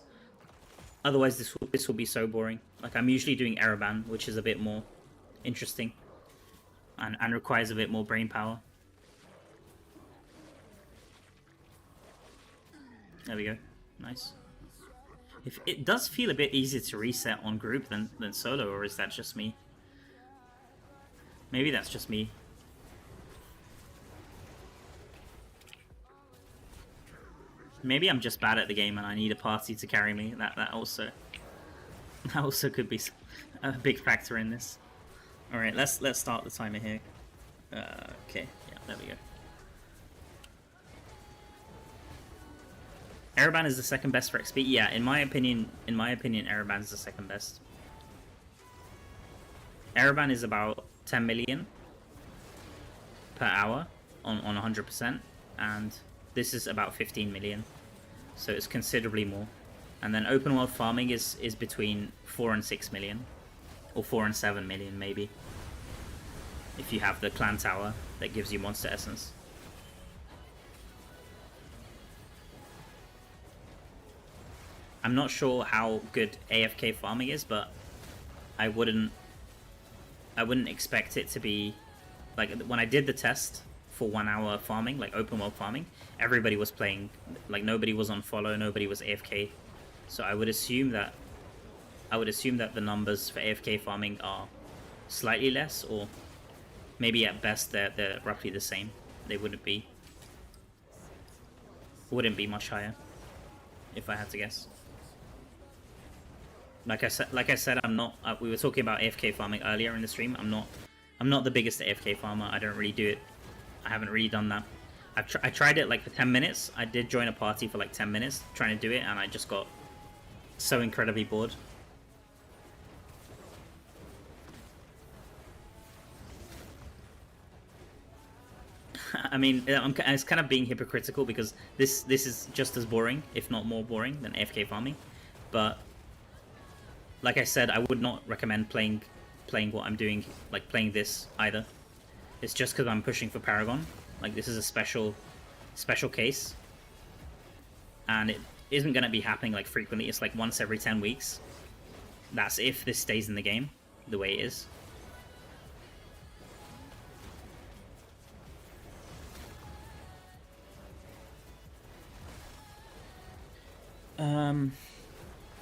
otherwise this will be so boring. Like I'm usually doing Araban, which is a bit more interesting and requires a bit more brain power. There we go. Nice. If it does feel a bit easier to reset on group than solo, or is that just me? Maybe that's just me. Maybe I'm just bad at the game and I need a party to carry me. That also could be a big factor in this. All right, let's start the timer here. Okay, yeah, there we go. Araban is the second best for XP. Yeah, in my opinion, Araban is the second best. Araban is about 10 million per hour on 100%, and this is about 15 million, so it's considerably more. And then open world farming is between 4 and 6 million. Or 4 and 7 million, maybe. if you have the clan tower that gives you monster essence. I'm not sure how good AFK farming is, but I wouldn't expect it to be like when I did the test for 1 hour farming, like open world farming, everybody was playing, like nobody was on follow, nobody was AFK. So I would assume that the numbers for AFK farming are slightly less, or maybe at best they're roughly the same. They wouldn't be much higher, if I had to guess. Like I said, I'm not. We were talking about AFK farming earlier in the stream. I'm not the biggest AFK farmer. I don't really do it. I haven't really done that. I tried it like for 10 minutes. I did join a party for like 10 minutes trying to do it, and I just got so incredibly bored. I mean, it's kind of being hypocritical because this is just as boring, if not more boring, than AFK farming. But like I said, I would not recommend playing what I'm doing, like playing this either. It's just because I'm pushing for Paragon. Like, this is a special case, and it isn't going to be happening like frequently. It's like once every 10 weeks. That's if this stays in the game the way it is.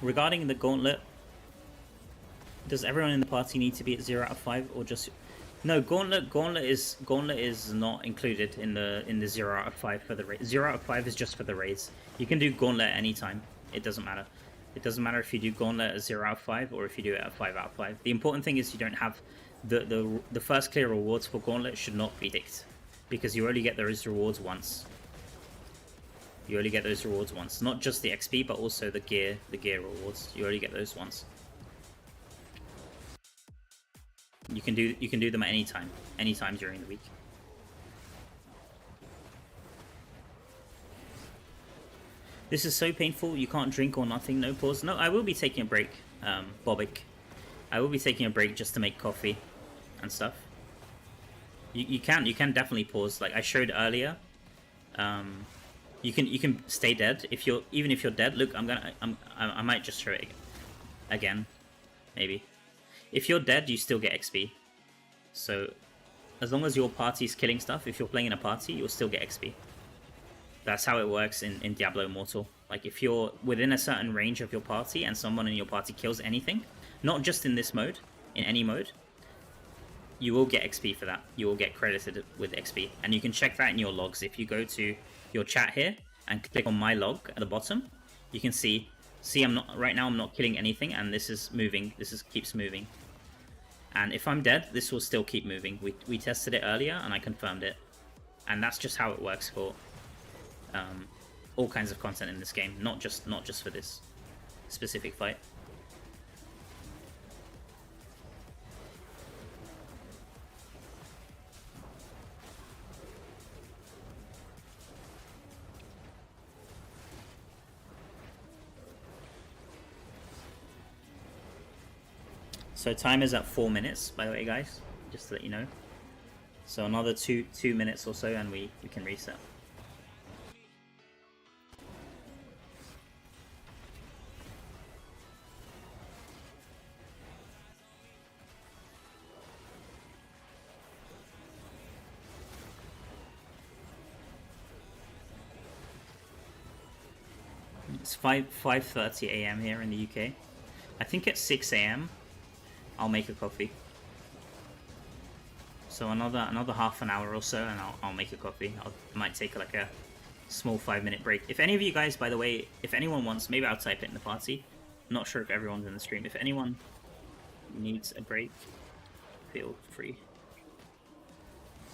Regarding the gauntlet, does everyone in the party need to be at 0 out of 5, or just no? Gauntlet is not included in the 0 out of 5 for the raid. 0 out of 5 is just for the raids. You can do gauntlet anytime. It doesn't matter. It doesn't matter if you do gauntlet at 0 out of 5 or if you do it at 5 out of 5. The important thing is you don't have the first clear rewards for gauntlet should not be ticked, because you only get those rewards once. You only get those rewards once, not just the XP, but also the gear rewards. You only get those once. You can do them at any time during the week. This is so painful. You can't drink or nothing. No pause. No, I will be taking a break, Bobic. I will be taking a break just to make coffee and stuff. You can definitely pause. Like I showed earlier. You can stay dead even if you're dead. Look, I might just show it again, maybe. If you're dead, you still get XP. So as long as your party's killing stuff, if you're playing in a party, you'll still get XP. That's how it works in Diablo Immortal. Like if you're within a certain range of your party and someone in your party kills anything, not just in this mode, in any mode, you will get XP for that. You will get credited with XP, and you can check that in your logs. If you go to your chat here and click on my log at the bottom, you can see I'm not right now. I'm not killing anything, and this is moving. Keeps moving. And if I'm dead, this will still keep moving. We tested it earlier, and I confirmed it. And that's just how it works for all kinds of content in this game, not just for this specific fight. So time is at 4 minutes, by the way, guys, just to let you know. So another two minutes or so, and we can reset. It's 5:30 a.m. here in the UK. I think at 6 a.m. I'll make a coffee. So another half an hour or so, and I'll make a coffee. I might take like a small 5-minute break. If any of you guys, by the way, if anyone wants, maybe I'll type it in the party. I'm not sure if everyone's in the stream. If anyone needs a break, feel free.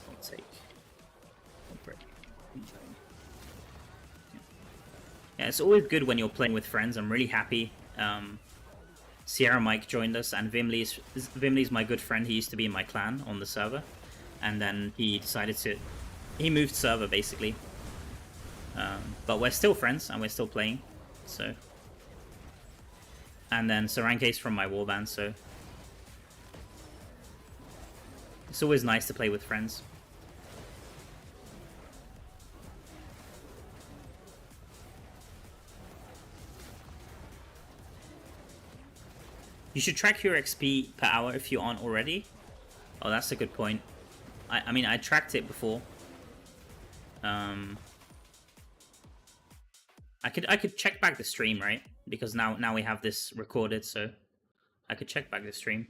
I'll take a break. Yeah, it's always good when you're playing with friends. I'm really happy. Sierra Mike joined us, and Vimley's my good friend. He used to be in my clan on the server, and then he decided he moved server basically. But we're still friends and we're still playing. So, and then Saranke's from my warband. So It's always nice to play with friends. You should track your XP per hour if you aren't already. Oh, that's a good point. I mean, I tracked it before. I could check back the stream, right? Because now we have this recorded, so I could check back the stream.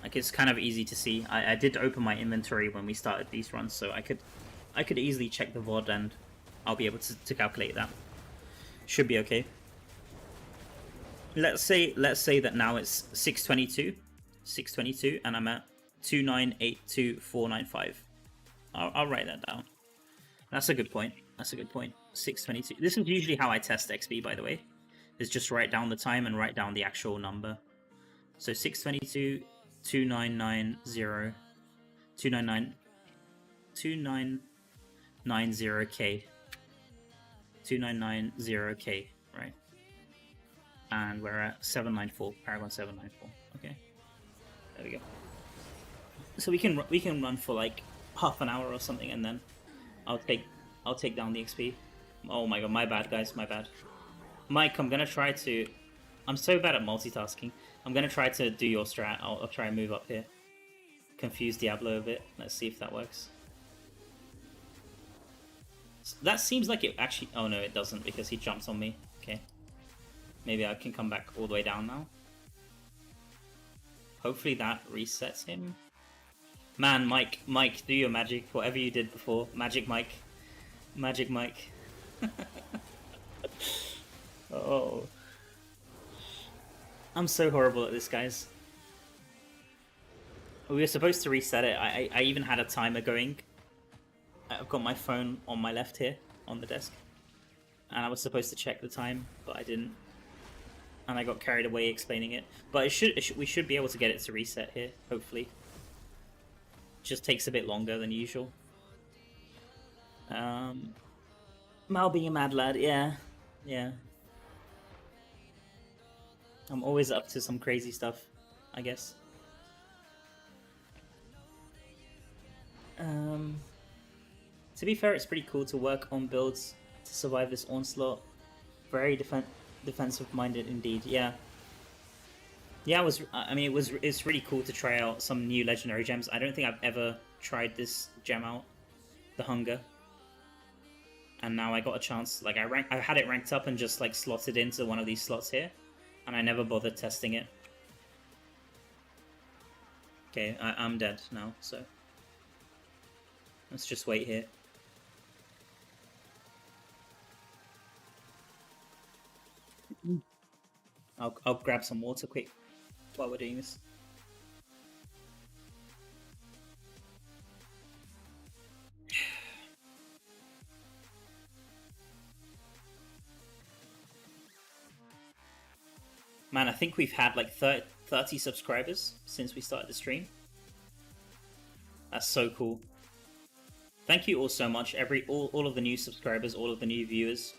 Like, it's kind of easy to see. I did open my inventory when we started these runs, so I could easily check the VOD and I'll be able to calculate that. Should be okay. Let's say that now it's 622, and I'm at 2982495. I'll write that down. That's a good point. That's a good point. 622. This is usually how I test XP, by the way. Is just write down the time and write down the actual number. So 622, 2990, 2990K. 2990K, right? And we're at 794, Paragon 794. Okay, there we go. So we can run for like half an hour or something, and then I'll take down the XP. Oh my god, my bad, guys, my bad. Mike, I'm gonna try to. I'm so bad at multitasking. I'm gonna try to do your strat. I'll try and move up here. Confuse Diablo a bit. Let's see if that works. That seems like it actually... Oh no, it doesn't, because he jumps on me. Okay. Maybe I can come back all the way down now. Hopefully that resets him. Man, Mike, do your magic. Whatever you did before. Magic Mike. Magic Mike. Oh. I'm so horrible at this, guys. We were supposed to reset it. I even had a timer going. I've got my phone on my left here, on the desk. And I was supposed to check the time, but I didn't. And I got carried away explaining it. But we should be able to get it to reset here, hopefully. Just takes a bit longer than usual. Mal being a mad lad, yeah. Yeah. I'm always up to some crazy stuff, I guess. To be fair, it's pretty cool to work on builds to survive this onslaught. Very defensive-minded indeed. Yeah. Yeah, it's really cool to try out some new legendary gems. I don't think I've ever tried this gem out, the Hunger. And now I got a chance. Like I had it ranked up and just like slotted into one of these slots here, and I never bothered testing it. Okay, I'm dead now, so let's just wait here. I'll grab some water quick while we're doing this. Man, I think we've had like 30 subscribers since we started the stream. That's so cool. Thank you all so much, all of the new subscribers, all of the new viewers.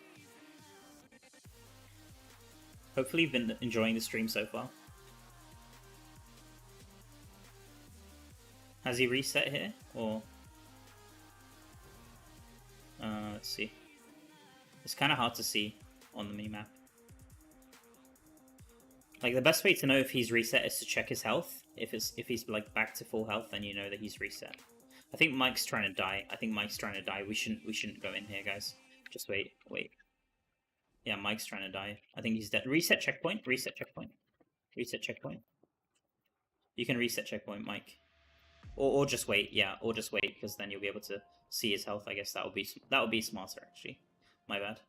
Hopefully you've been enjoying the stream so far. Has he reset here? Or... let's see. It's kind of hard to see on the minimap. Like, the best way to know if he's reset is to check his health. If he's like back to full health, then you know that he's reset. I think Mike's trying to die. We shouldn't go in here, guys. Just wait. Yeah, Mike's trying to die. I think he's dead. Reset checkpoint. Reset checkpoint. Reset checkpoint. You can reset checkpoint, Mike. Or just wait. Yeah, or just wait, because then you'll be able to see his health. I guess that would be smarter, actually. My bad.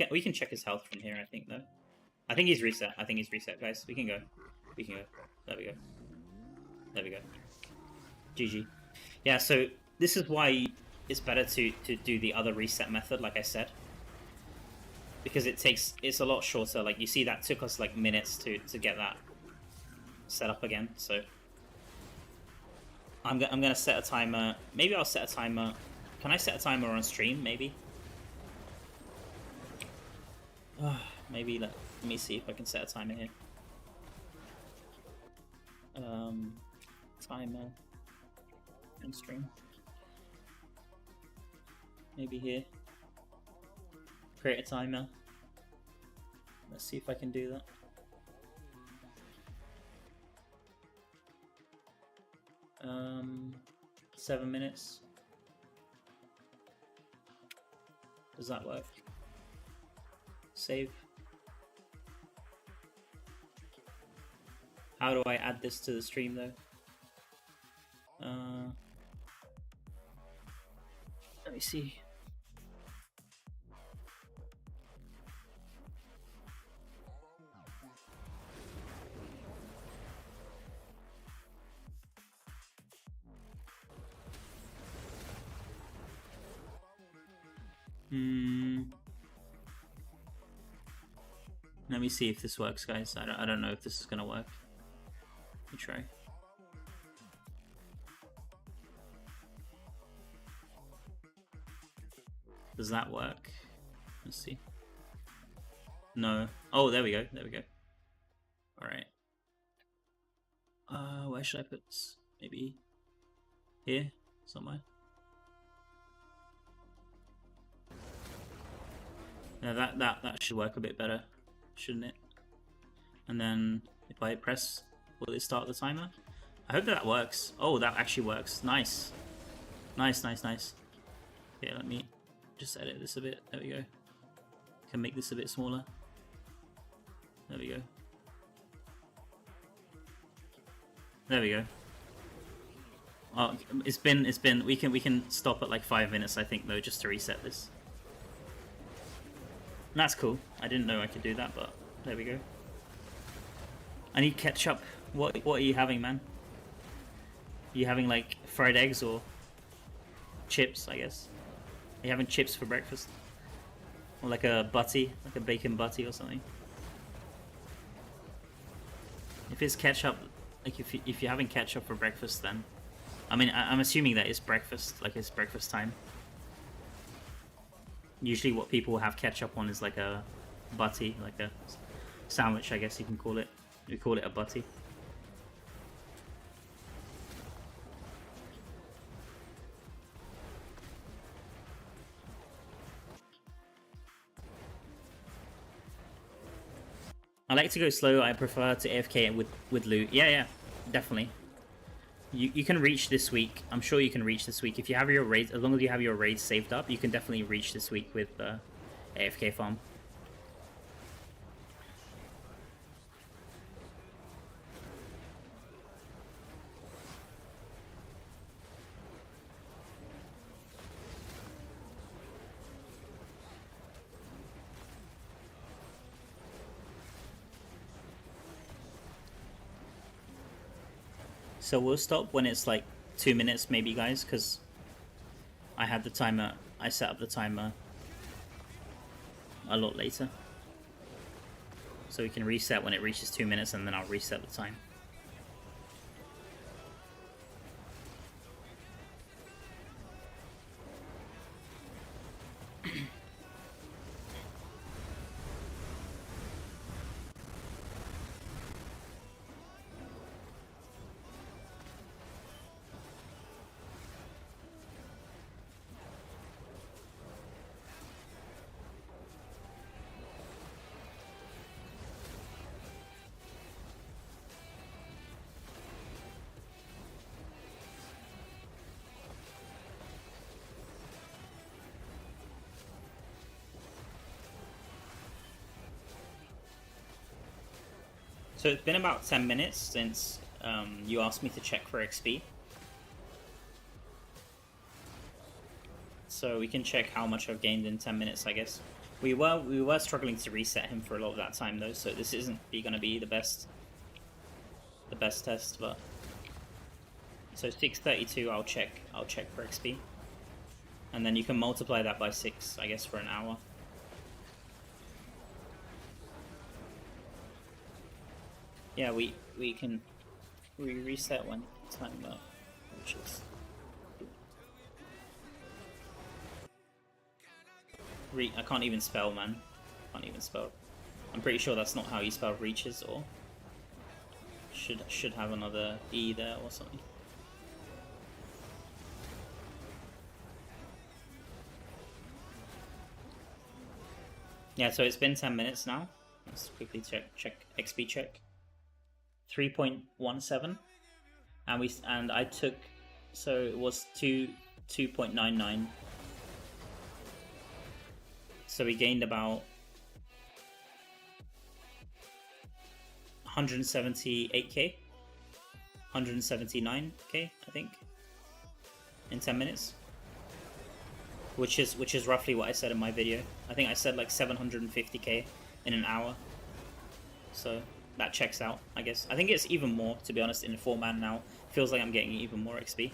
We can check his health from here, I think, though. I think he's reset. Guys. We can go. There we go. GG. Yeah, so this is why it's better to do the other reset method, like I said. Because it's a lot shorter. Like, you see, that took us like minutes to get that set up again. So I'm gonna set a timer. Maybe I'll set a timer. Can I set a timer on stream? Maybe. Maybe Let me see if I can set a timer here. Timer and stream. Maybe here. Create a timer. Let's see if I can do that. Um, 7 minutes. Does that work? Save. How do I add this to the stream though? Let me see. Let me see if this works, guys. I don't know if this is gonna work. Let me try. Does that work? Let's see. No. Oh, there we go. There we go. All right. Where should I put this? Maybe here somewhere. Now that should work a bit better, shouldn't it? And then if I press, will it start the timer? I hope that works. Oh, that actually works. Nice. Nice, nice, nice. Okay, let me just edit this a bit. There we go. Can make this a bit smaller. There we go. There we go. Oh, it's been. We can stop at like 5 minutes, I think, though, just to reset this. And that's cool. I didn't know I could do that, but there we go. I need ketchup. What are you having, man? Are you having like fried eggs or chips, I guess? Are you having chips for breakfast? Or like a butty, like a bacon butty or something? If it's ketchup, like if you're having ketchup for breakfast, then I mean I'm assuming that it's breakfast, like it's breakfast time. Usually what people have ketchup on is like a butty, like a sandwich, I guess you can call it. We call it a butty. I like to go slow. I prefer to AFK with loot. Yeah, definitely. You can reach this week. I'm sure you can reach this week if you have your raids. As long as you have your raids saved up, you can definitely reach this week with AFK farm. So we'll stop when it's like 2 minutes maybe, guys, because I had the timer, I set up the timer a lot later. So we can reset when it reaches 2 minutes and then I'll reset the time. So it's been about 10 minutes since you asked me to check for XP. So we can check how much I've gained in 10 minutes, I guess. We were struggling to reset him for a lot of that time though, so this isn't going to be the best test, but so 632 I'll check for XP. And then you can multiply that by 6, I guess, for an hour. Yeah, we reset when time reaches. I can't even spell, man. Can't even spell. I'm pretty sure that's not how you spell reaches, or should have another E there or something. Yeah, so it's been 10 minutes now. Let's quickly check XP check. 3.17, and I took, so it was 2.99. So we gained about 178k, 179k, I think, in 10 minutes. Which is roughly what I said in my video. I think I said like 750k in an hour. So that checks out, I guess. I think it's even more, to be honest, in 4-man now. Feels like I'm getting even more XP.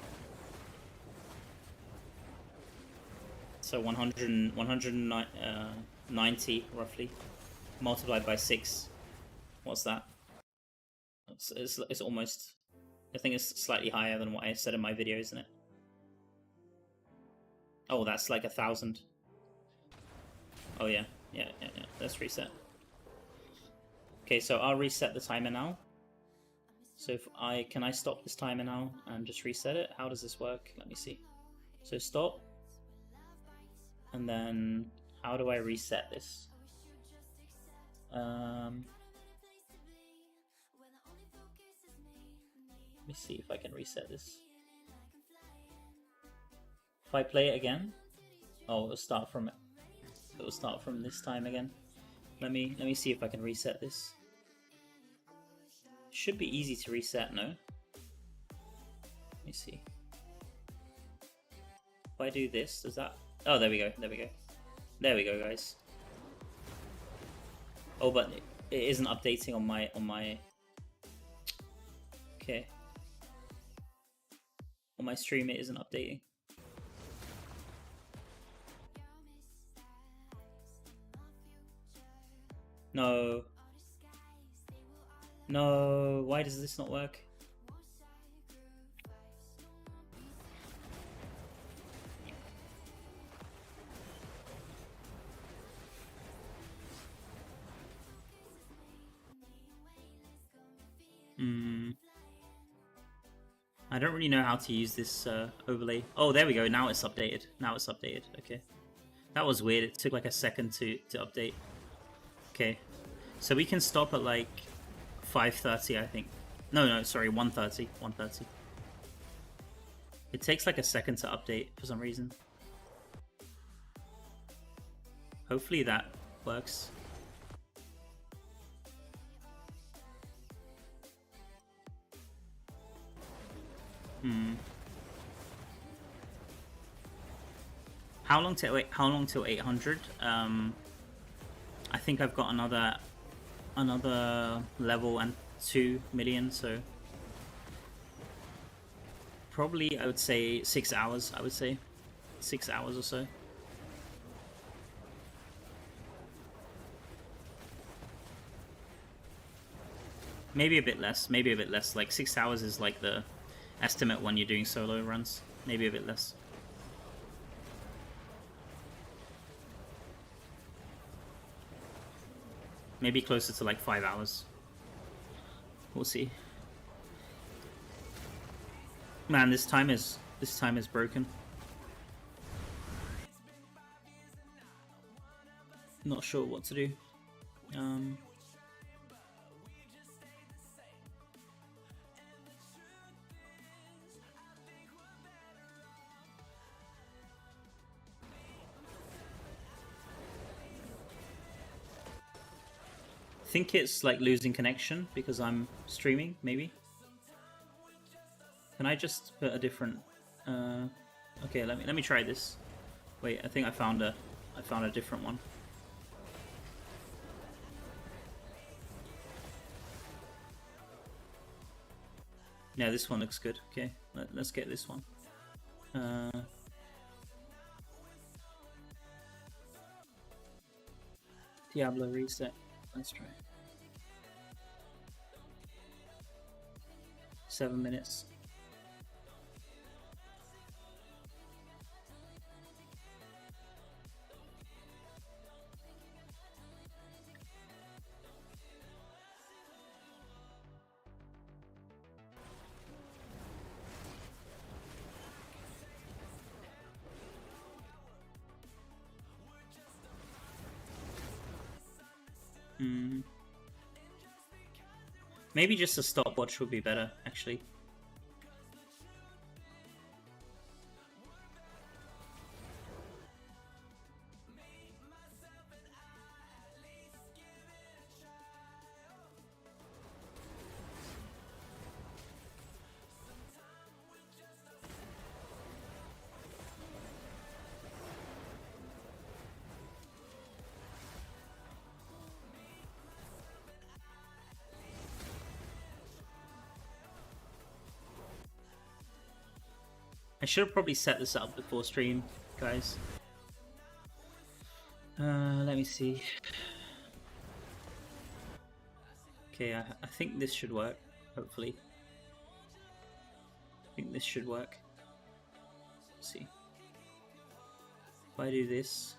So 190 roughly, multiplied by 6. What's that? It's almost, I think it's slightly higher than what I said in my video, isn't it? Oh, that's like 1,000. Oh yeah. Let's reset. Okay, so I'll reset the timer now. So if can I stop this timer now and just reset it? How does this work? Let me see. So stop. And then how do I reset this? Let me see if I can reset this. If I play it again, oh, it'll start from this time again. Let me see if I can reset this. Should be easy to reset, no? Let me see. If I do this, does that? Oh, there we go. There we go. There we go, guys. Oh, but it isn't updating on my. Okay. On my stream, it isn't updating. No. No, why does this not work? I don't really know how to use this overlay. Oh, there we go. Now it's updated. Now it's updated. Okay. That was weird. It took like a second to update. Okay. So we can stop at like 5:30, I think. No, sorry, 1:30. 1:30. It takes like a second to update for some reason. Hopefully that works. How long till 800? I think I've got another level and 2 million, so probably I would say 6 hours. I would say 6 hours or so. Maybe a bit less. Maybe a bit less. Like 6 hours is like the estimate when you're doing solo runs. Maybe a bit less. Maybe closer to like 5 hours. We'll see. Man, this time is broken. Not sure what to do. I think it's like losing connection because I'm streaming, maybe. Can I just put a different okay, let me try this. Wait, I think I found a different one. Yeah, this one looks good. Okay, let's get this one. Diablo reset. Let's try. 7 minutes. Maybe just a stopwatch would be better, actually. I should have probably set this up before stream, guys. Let me see. Okay, I think this should work, hopefully. I think this should work. Let's see. If I do this...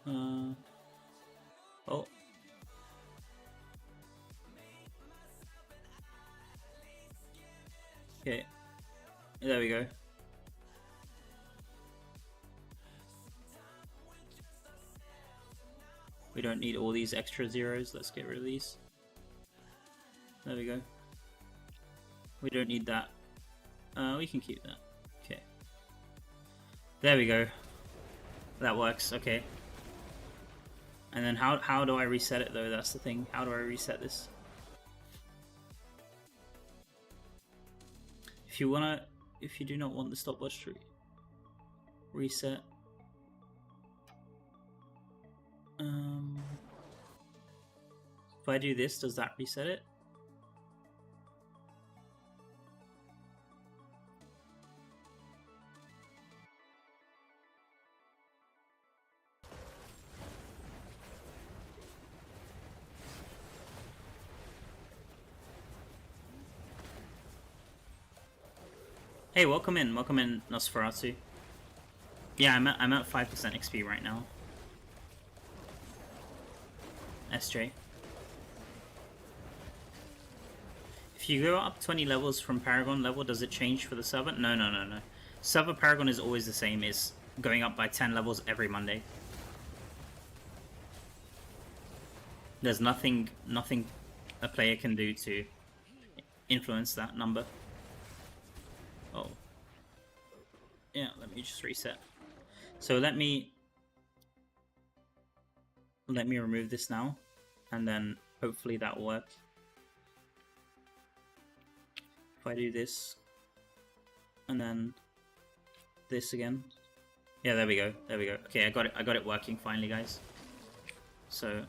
oh. Okay, there we go. We don't need all these extra zeros. Let's get rid of these. There we go. We don't need that. We can keep that. Okay. There we go. That works. Okay. And then how do I reset it though? That's the thing. How do I reset this? If you do not want the stopwatch to reset, if I do this, does that reset it? Hey, welcome in, Nosferatu. Yeah, I'm at 5% XP right now. SJ. If you go up 20 levels from Paragon level, does it change for the server? No. Server Paragon is always the same, is going up by 10 levels every Monday. There's nothing a player can do to influence that number. Oh. Yeah, let me just reset. So let me remove this now, and then hopefully that will work. If I do this, and then this again. Yeah, there we go. Okay, I got it working finally, guys. So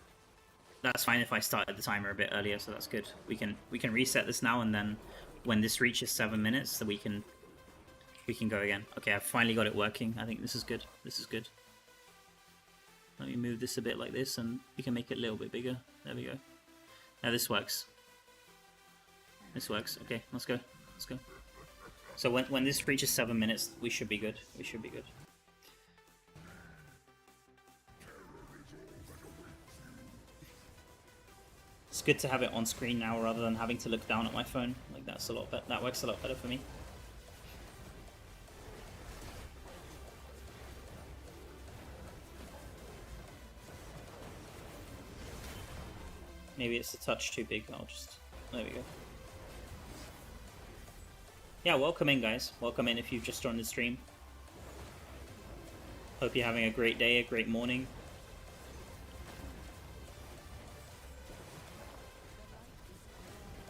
that's fine if I started the timer a bit earlier, so that's good. We can reset this now, and then when this reaches 7 minutes, so we can go again. Okay, I've finally got it working. I think this is good. Let me move this a bit like this, and we can make it a little bit bigger. There we go. Now this works. Okay, let's go. So when this reaches 7 minutes, we should be good. It's good to have it on screen now rather than having to look down at my phone. Like that's a lot better. That works a lot better for me. Maybe it's a touch too big. There we go. Yeah, welcome in, guys. Welcome in if you've just joined the stream. Hope you're having a great day, a great morning.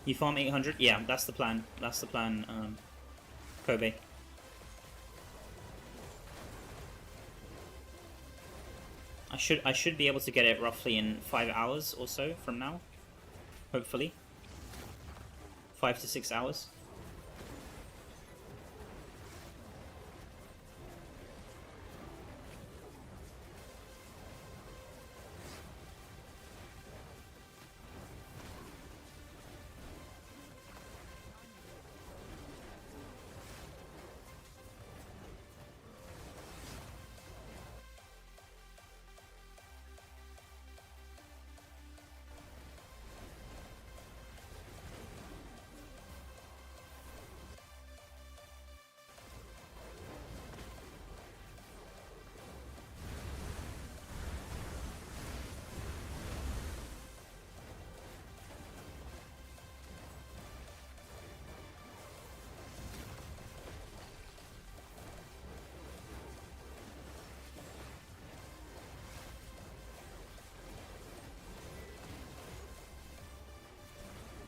You farm 800? Yeah, that's the plan. Kobe. I should be able to get it roughly in 5 hours or so from now. Hopefully. 5 to 6 hours.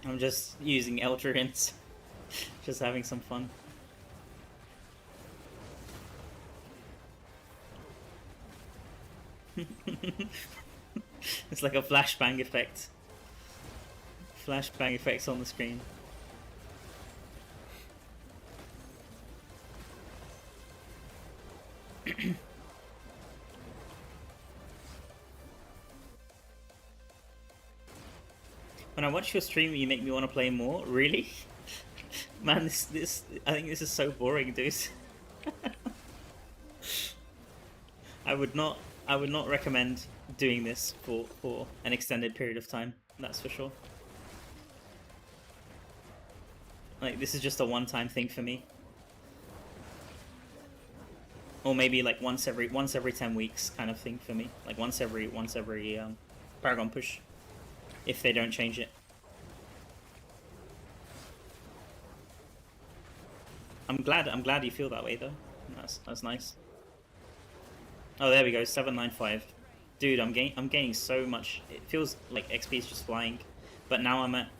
I'm just using Elder Hints. Just having some fun. It's like a flashbang effect. Flashbang effects on the screen. When I watch your stream, you make me want to play more. Really? Man, this I think this is so boring, dude. I would not recommend doing this for an extended period of time. That's for sure. Like, this is just a one-time thing for me. Or maybe like once every 10 weeks kind of thing for me. Like once every Paragon push, if they don't change it. I'm glad you feel that way though. That's nice. Oh, there we go, 795. Dude, I'm gaining so much. It feels like XP is just flying. But now I'm at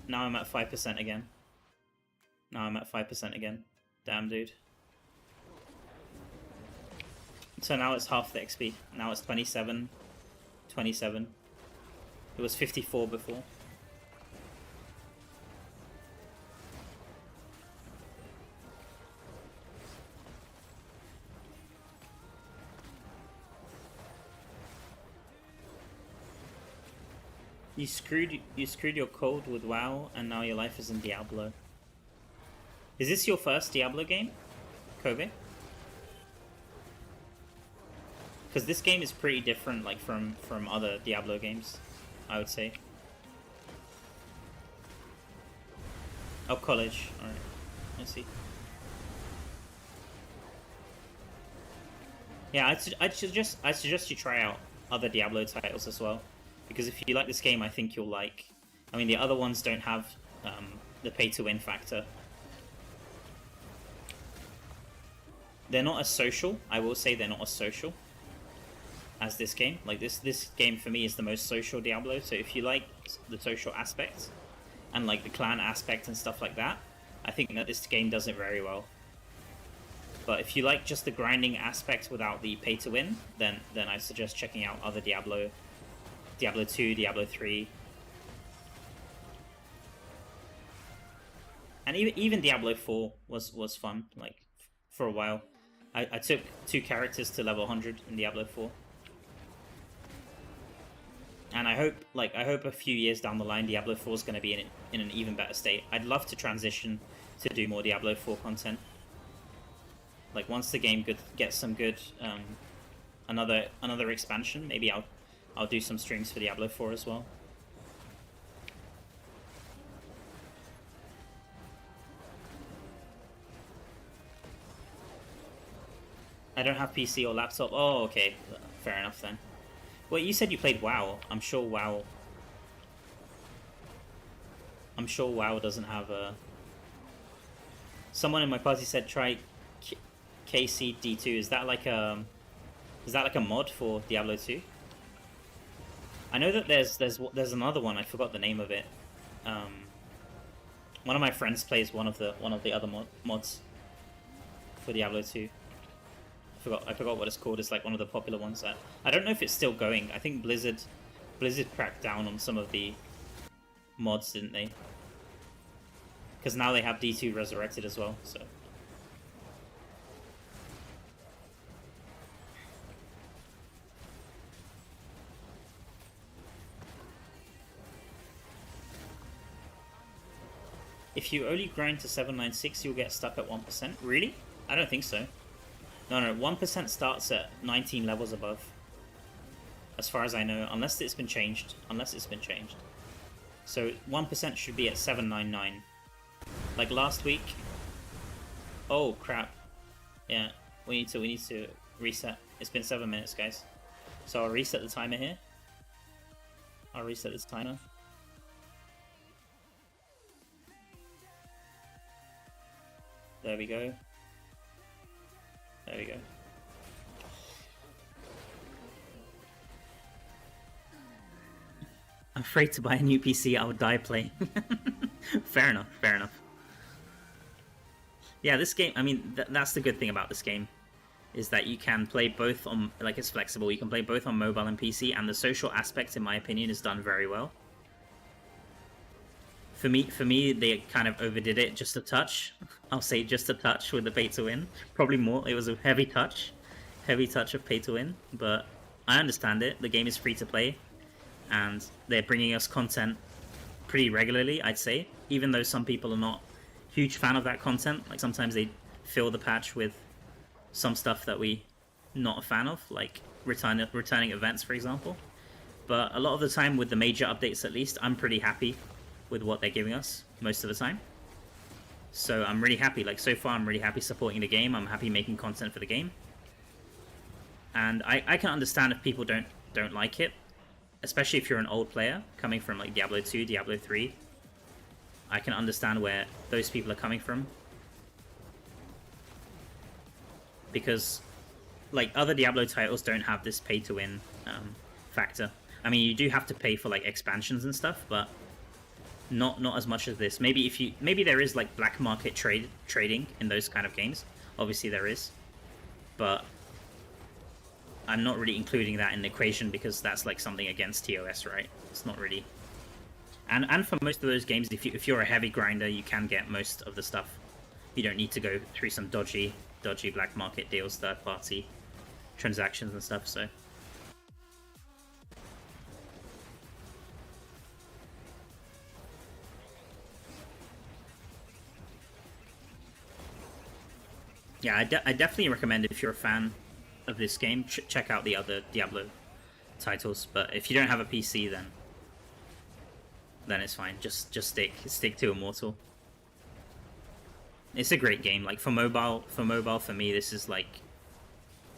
5% again. Now I'm at 5% again. Damn, dude. So now it's half the XP. Now it's 27. 27. It was 54 before. You screwed your code with WoW, and now your life is in Diablo. Is this your first Diablo game, Kobe? Because this game is pretty different, like from other Diablo games, I would say. Oh, college. All right, I see. Yeah, I'd suggest you try out other Diablo titles as well, because if you like this game, I think you'll like. I mean, the other ones don't have the pay-to-win factor. They're not as social. I will say they're not as social as this game. Like this game for me is the most social Diablo. So if you like the social aspect and like the clan aspect and stuff like that, I think that this game does it very well. But if you like just the grinding aspect without the pay to win, then I suggest checking out other Diablo 2, Diablo 3. And even Diablo 4 was fun, like for a while. I took 2 characters to level 100 in Diablo 4. And I hope a few years down the line Diablo 4 is going to be in an even better state. I'd love to transition to do more Diablo 4 content. Like once the game gets some good another expansion, maybe I'll do some streams for Diablo 4 as well. I don't have PC or laptop. Oh, okay. Fair enough then. Well, you said you played WoW. I'm sure WoW doesn't have a... Someone in my party said try KCD2. Is that like a mod for Diablo 2? I know that there's another one. I forgot the name of it. One of my friends plays one of the other mods for Diablo 2. I forgot what it's called. It's like one of the popular ones. I don't know if it's still going. I think Blizzard cracked down on some of the mods, didn't they? Because now they have D2 resurrected as well. So if you only grind to 796, you'll get stuck at 1%. Really? I don't think so. No, 1% starts at 19 levels above. As far as I know, unless it's been changed. So 1% should be at 799. Like last week. Oh crap. Yeah, we need to reset. It's been 7 minutes, guys. So I'll reset the timer here. I'll reset this timer. There we go. There we go. I'm afraid to buy a new PC. I would die playing. Fair enough. Fair enough. Yeah, this game. I mean, that's the good thing about this game, is that you can play both on, like, it's flexible. You can play both on mobile and PC, and the social aspect, in my opinion, is done very well. For me, they kind of overdid it just a touch. I'll say just a touch with the pay to win. Probably more. It was a heavy touch of pay to win. But I understand it. The game is free to play, and they're bringing us content pretty regularly, I'd say. Even though some people are not huge fan of that content, like sometimes they fill the patch with some stuff that we not a fan of, like returning events, for example. But a lot of the time, with the major updates at least, I'm pretty happy with what they're giving us most of the time. So I'm really happy. Like, so far I'm really happy supporting the game. I'm happy making content for the game. And I can understand if people don't like it, especially if you're an old player coming from like Diablo 2, Diablo 3. I can understand where those people are coming from. Because like other Diablo titles don't have this pay to win factor. I mean, you do have to pay for like expansions and stuff, but not as much as this. Maybe there is like black market trading in those kind of games. Obviously there is, but I'm not really including that in the equation because that's like something against TOS, right? It's not really. And for most of those games, if you're a heavy grinder, you can get most of the stuff. You don't need to go through some dodgy black market deals, third party transactions and stuff. So. Yeah, I definitely recommend, if you're a fan of this game, check out the other Diablo titles. But if you don't have a PC, then it's fine. Just stick to Immortal. It's a great game. Like for mobile, for me, this is like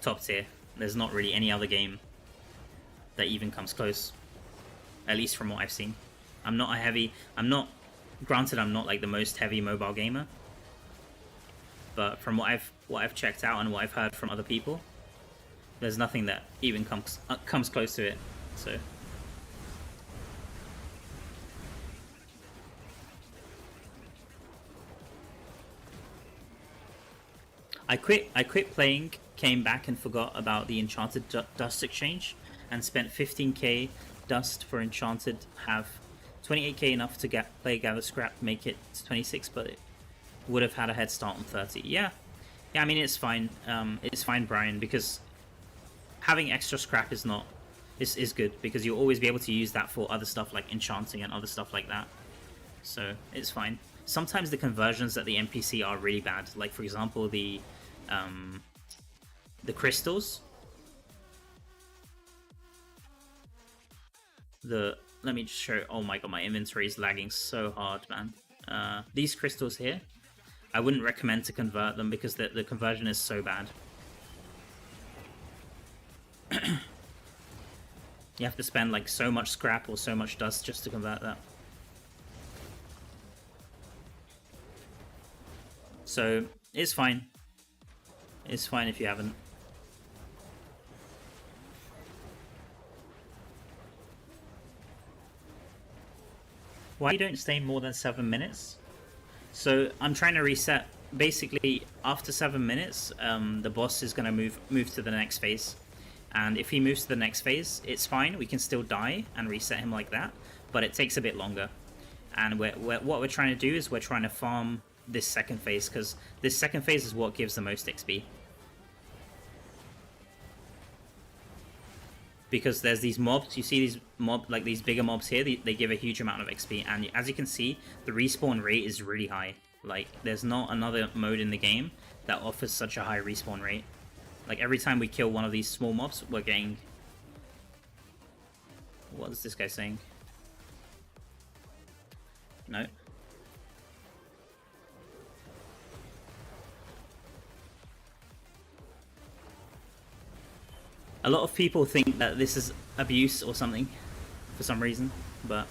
top tier. There's not really any other game that even comes close, at least from what I've seen. Granted, I'm not like the most heavy mobile gamer, but from what I've checked out and what I've heard from other people, there's nothing that even comes close to it. So. I quit playing, came back and forgot about the Enchanted Dust exchange, and spent 15k dust for Enchanted. Have 28k enough to play Gather Scrap, make it to 26, but it would have had a head start on 30. Yeah. I mean, it's fine. It's fine, Brian, because having extra scrap is good, because you'll always be able to use that for other stuff like enchanting and other stuff like that. So it's fine. Sometimes the conversions at the NPC are really bad. Like, for example, the crystals. Let me just show. Oh my god, my inventory is lagging so hard, man. These crystals here, I wouldn't recommend to convert them because the conversion is so bad. You have to spend like so much scrap or so much dust just to convert that. So it's fine. It's fine if you haven't. Why you don't stay more than 7 minutes? So I'm trying to reset. Basically, after 7 minutes, the boss is going to move to the next phase. And if he moves to the next phase, it's fine. We can still die and reset him like that, but it takes a bit longer. And what we're trying to do is we're trying to farm this second phase, because this second phase is what gives the most XP. Because there's these mobs, you see these bigger mobs here, they give a huge amount of XP, and as you can see, the respawn rate is really high. Like, there's not another mode in the game that offers such a high respawn rate. Like, every time we kill one of these small mobs, we're getting... What is this guy saying? No. A lot of people think that this is abuse or something, for some reason, but...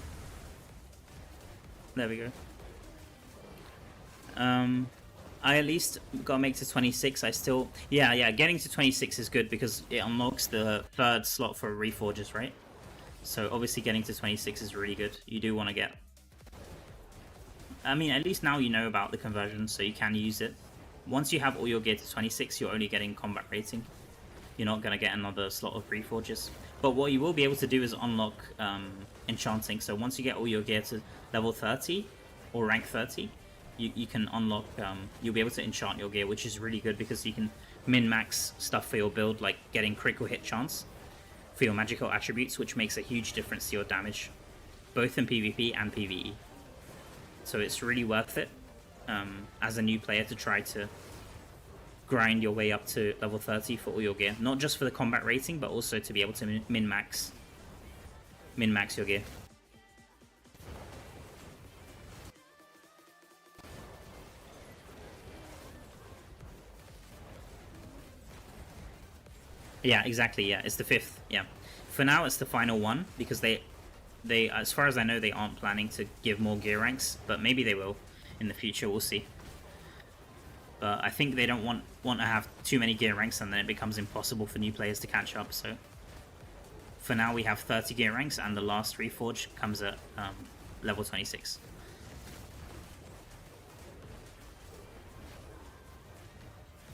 There we go. I at least gotta make to 26. I still... Yeah, getting to 26 is good because it unlocks the third slot for Reforges, right? So obviously getting to 26 is really good. You do want to get... I mean, at least now you know about the conversion, so you can use it. Once you have all your gear to 26, you're only getting combat rating. You're not going to get another slot of reforges. But what you will be able to do is unlock enchanting. So once you get all your gear to level 30 or rank 30, you can unlock, you'll be able to enchant your gear, which is really good because you can min-max stuff for your build, like getting critical hit chance for your magical attributes, which makes a huge difference to your damage, both in PvP and PvE. So it's really worth it as a new player to try to grind your way up to level 30 for all your gear. Not just for the combat rating, but also to be able to min-max your gear. Yeah, exactly, yeah. It's the 5th, yeah. For now, it's the final one, because they, as far as I know, they aren't planning to give more gear ranks, but maybe they will in the future, we'll see. But I think they don't want to have too many gear ranks, and then it becomes impossible for new players to catch up, so... For now, we have 30 gear ranks, and the last Reforge comes at level 26.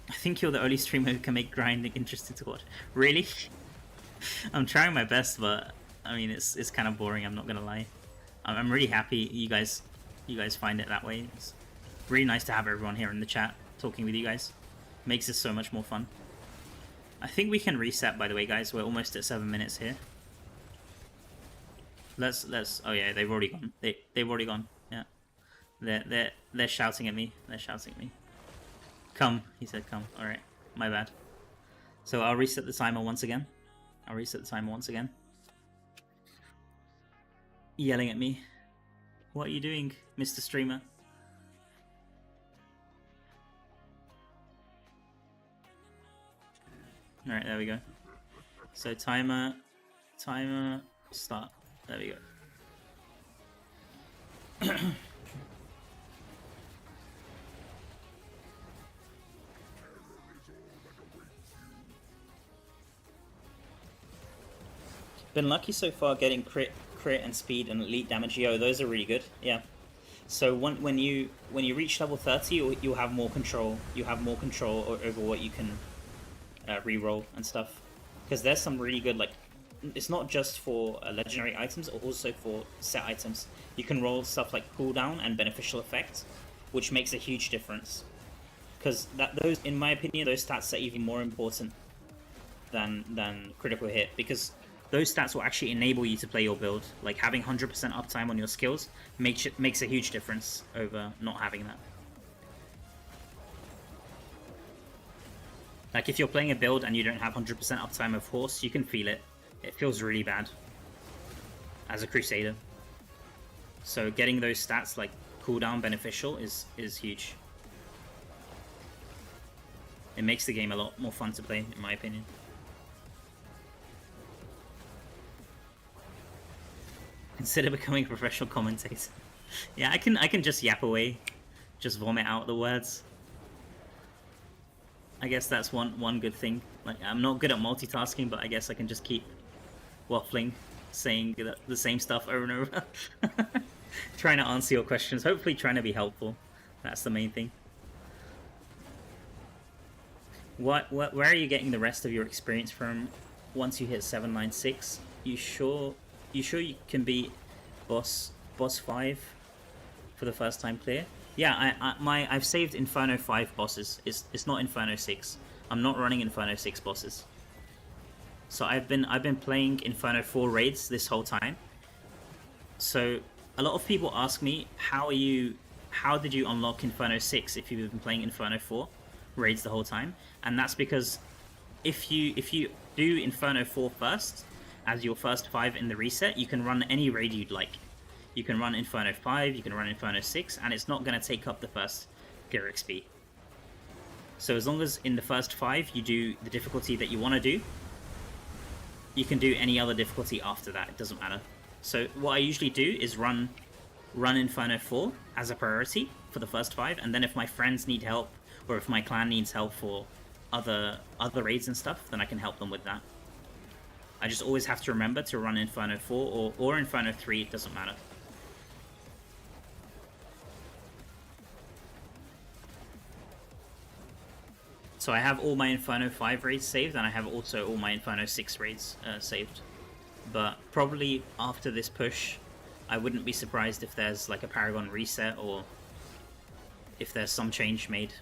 I think you're the only streamer who can make grinding interesting to watch. Really? I'm trying my best, but I mean it's kind of boring. I'm not gonna lie. I'm really happy you guys find it that way. It's really nice to have everyone here in the chat talking with you guys. Makes it so much more fun. I think we can reset, by the way, guys. We're almost at 7 minutes here. Let's. Oh yeah, they've already gone. They've already gone. Yeah. They're shouting at me. They're shouting at me. Come, he said come. Alright, my bad. So I'll reset the timer once again. Yelling at me. What are you doing, Mr. Streamer? Alright, there we go. So timer, start. There we go. Been lucky so far getting crit and speed and elite damage. Yo, those are really good. Yeah. So when you reach level 30, you'll have more control. You have more control over what you can reroll and stuff. Because there's some really good, like, it's not just for legendary items, also for set items. You can roll stuff like cooldown and beneficial effect, which makes a huge difference. Because those, in my opinion, those stats are even more important than critical hit, because those stats will actually enable you to play your build. Like having 100% uptime on your skills makes a huge difference over not having that. Like if you're playing a build and you don't have 100% uptime of Horse, you can feel it. It feels really bad as a Crusader. So getting those stats like cooldown beneficial is huge. It makes the game a lot more fun to play, in my opinion. Consider becoming a professional commentator. Yeah, I can just yap away, just vomit out the words. I guess that's one good thing. Like I'm not good at multitasking, but I guess I can just keep waffling, saying the same stuff over and over, trying to answer your questions. Hopefully, trying to be helpful. That's the main thing. Where are you getting the rest of your experience from? Once you hit 796, you sure you can beat boss 5 for the first time clear? Yeah, I've saved Inferno 5 bosses. It's not Inferno 6. I'm not running Inferno 6 bosses. So I've been playing Inferno 4 raids this whole time. So a lot of people ask me, how did you unlock Inferno 6 if you've been playing Inferno 4 raids the whole time? And that's because if you do Inferno 4 first as your first 5 in the reset, you can run any raid you'd like. You can run Inferno 5, you can run Inferno 6, and it's not going to take up the first gear XP. So as long as in the first 5 you do the difficulty that you want to do, you can do any other difficulty after that, it doesn't matter. So what I usually do is run Inferno 4 as a priority for the first 5, and then if my friends need help, or if my clan needs help for other raids and stuff, then I can help them with that. I just always have to remember to run Inferno 4 or Inferno 3, it doesn't matter. So I have all my Inferno 5 raids saved, and I have also all my Inferno 6 raids saved. But probably after this push, I wouldn't be surprised if there's like a Paragon reset or if there's some change made.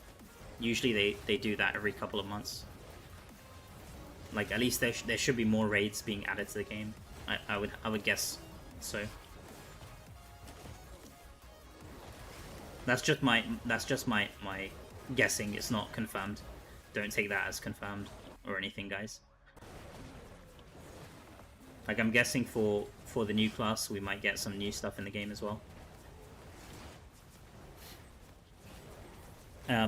Usually they do that every couple of months. Like at least there should be more raids being added to the game. I would guess so. That's just my guessing. It's not confirmed. Don't take that as confirmed or anything, guys. Like I'm guessing for the new class, we might get some new stuff in the game as well.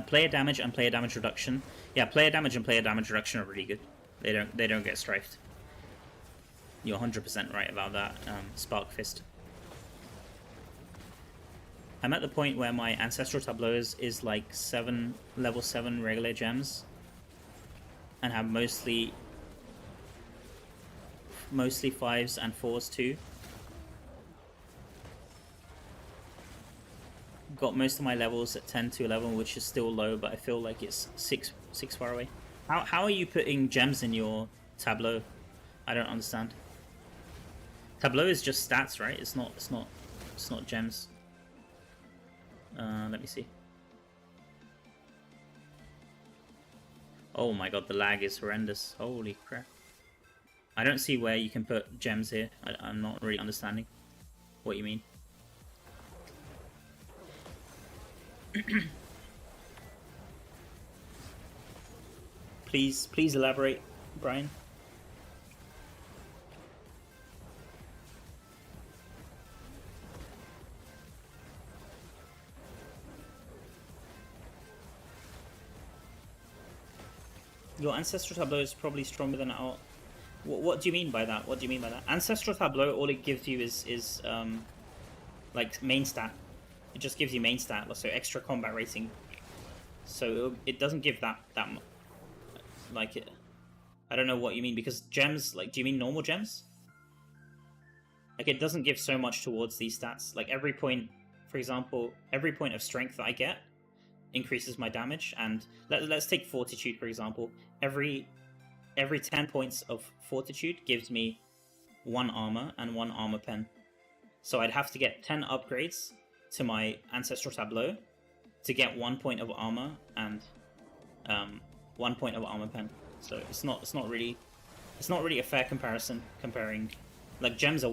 Player damage and player damage reduction. Yeah, player damage and player damage reduction are really good. They don't get strifed. You're 100% right about that, Spark Fist. I'm at the point where my ancestral tableaus is like level 7 regular gems, and have mostly 5s and 4s too. Got most of my levels at 10 to 11, which is still low, but I feel like it's six far away. How are you putting gems in your tableau? I don't understand. Tableau is just stats, right? It's not gems. Let me see. Oh my god, the lag is horrendous. Holy crap. I don't see where you can put gems here. I'm not really understanding what you mean. Please elaborate, Brian. Your ancestral tableau is probably stronger than our... What do you mean by that? What do you mean by that? Ancestral tableau, all it gives you is like main stat. It just gives you main stat, so extra combat rating. So it doesn't give that like it. I don't know what you mean, because gems, like, do you mean normal gems? Like, it doesn't give so much towards these stats. Like every point, for example, every point of strength that I get increases my damage, and let's take fortitude for example. Every 10 points of fortitude gives me 1 armor and 1 armor pen. So I'd have to get 10 upgrades to my ancestral tableau to get 1 point of armor and 1 point of armor pen. So it's not really a fair comparison comparing. Like gems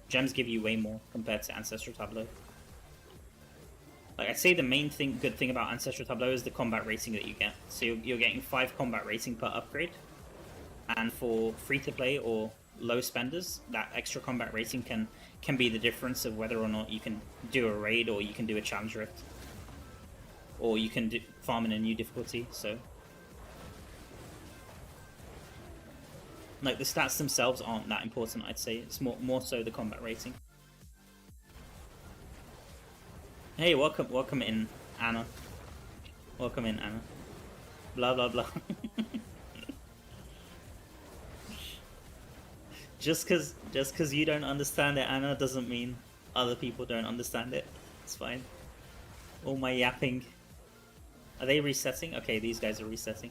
gems give you way more compared to ancestral tableau. Like I'd say the main good thing about ancestral tableau is the combat rating that you get. So you're getting 5 combat rating per upgrade, and for free to play or low spenders, that extra combat rating can be the difference of whether or not you can do a raid, or you can do a challenge rift, or you can farm in a new difficulty. So like the stats themselves aren't that important, I'd say. It's more so the combat rating. Hey, welcome in, Anna. Welcome in, Anna. Blah blah blah. Just cause you don't understand it, Anna, doesn't mean other people don't understand it. It's fine. All my yapping. Are they resetting? Okay, these guys are resetting.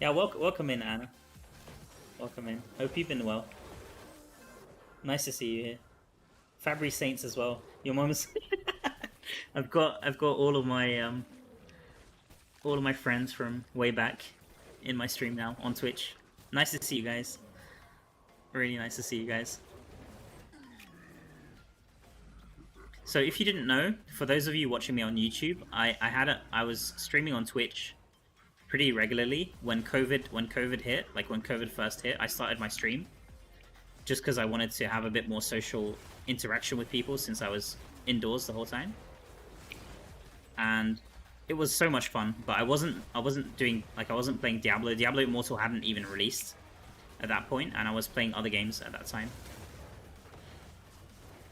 Yeah, welcome in, Anna. Welcome in. Hope you've been well. Nice to see you here. Fabry Saints as well. Your mom's. I've got all of my friends from way back in my stream now on Twitch. Nice to see you guys. Really nice to see you guys. So if you didn't know, for those of you watching me on YouTube, I was streaming on Twitch pretty regularly when COVID hit. Like when COVID first hit, I started my stream just because I wanted to have a bit more social interaction with people since I was indoors the whole time. And it was so much fun, but I wasn't playing Diablo. Diablo Immortal hadn't even released at that point, and I was playing other games at that time.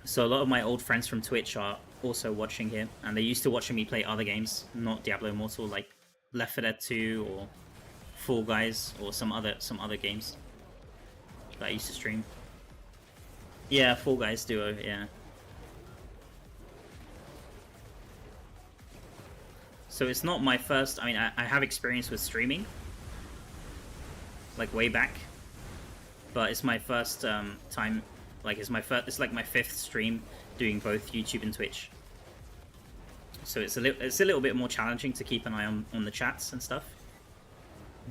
So a lot of my old friends from Twitch are also watching here, and they're used to watching me play other games, not Diablo Immortal, like Left 4 Dead 2 or Fall Guys or some other games. that I used to stream. Yeah, Fall Guys duo, yeah. So it's not my first, I mean, I have experience with streaming, like way back, but it's my first time, like it's like my 5th stream doing both YouTube and Twitch. So it's a little bit more challenging to keep an eye on the chats and stuff,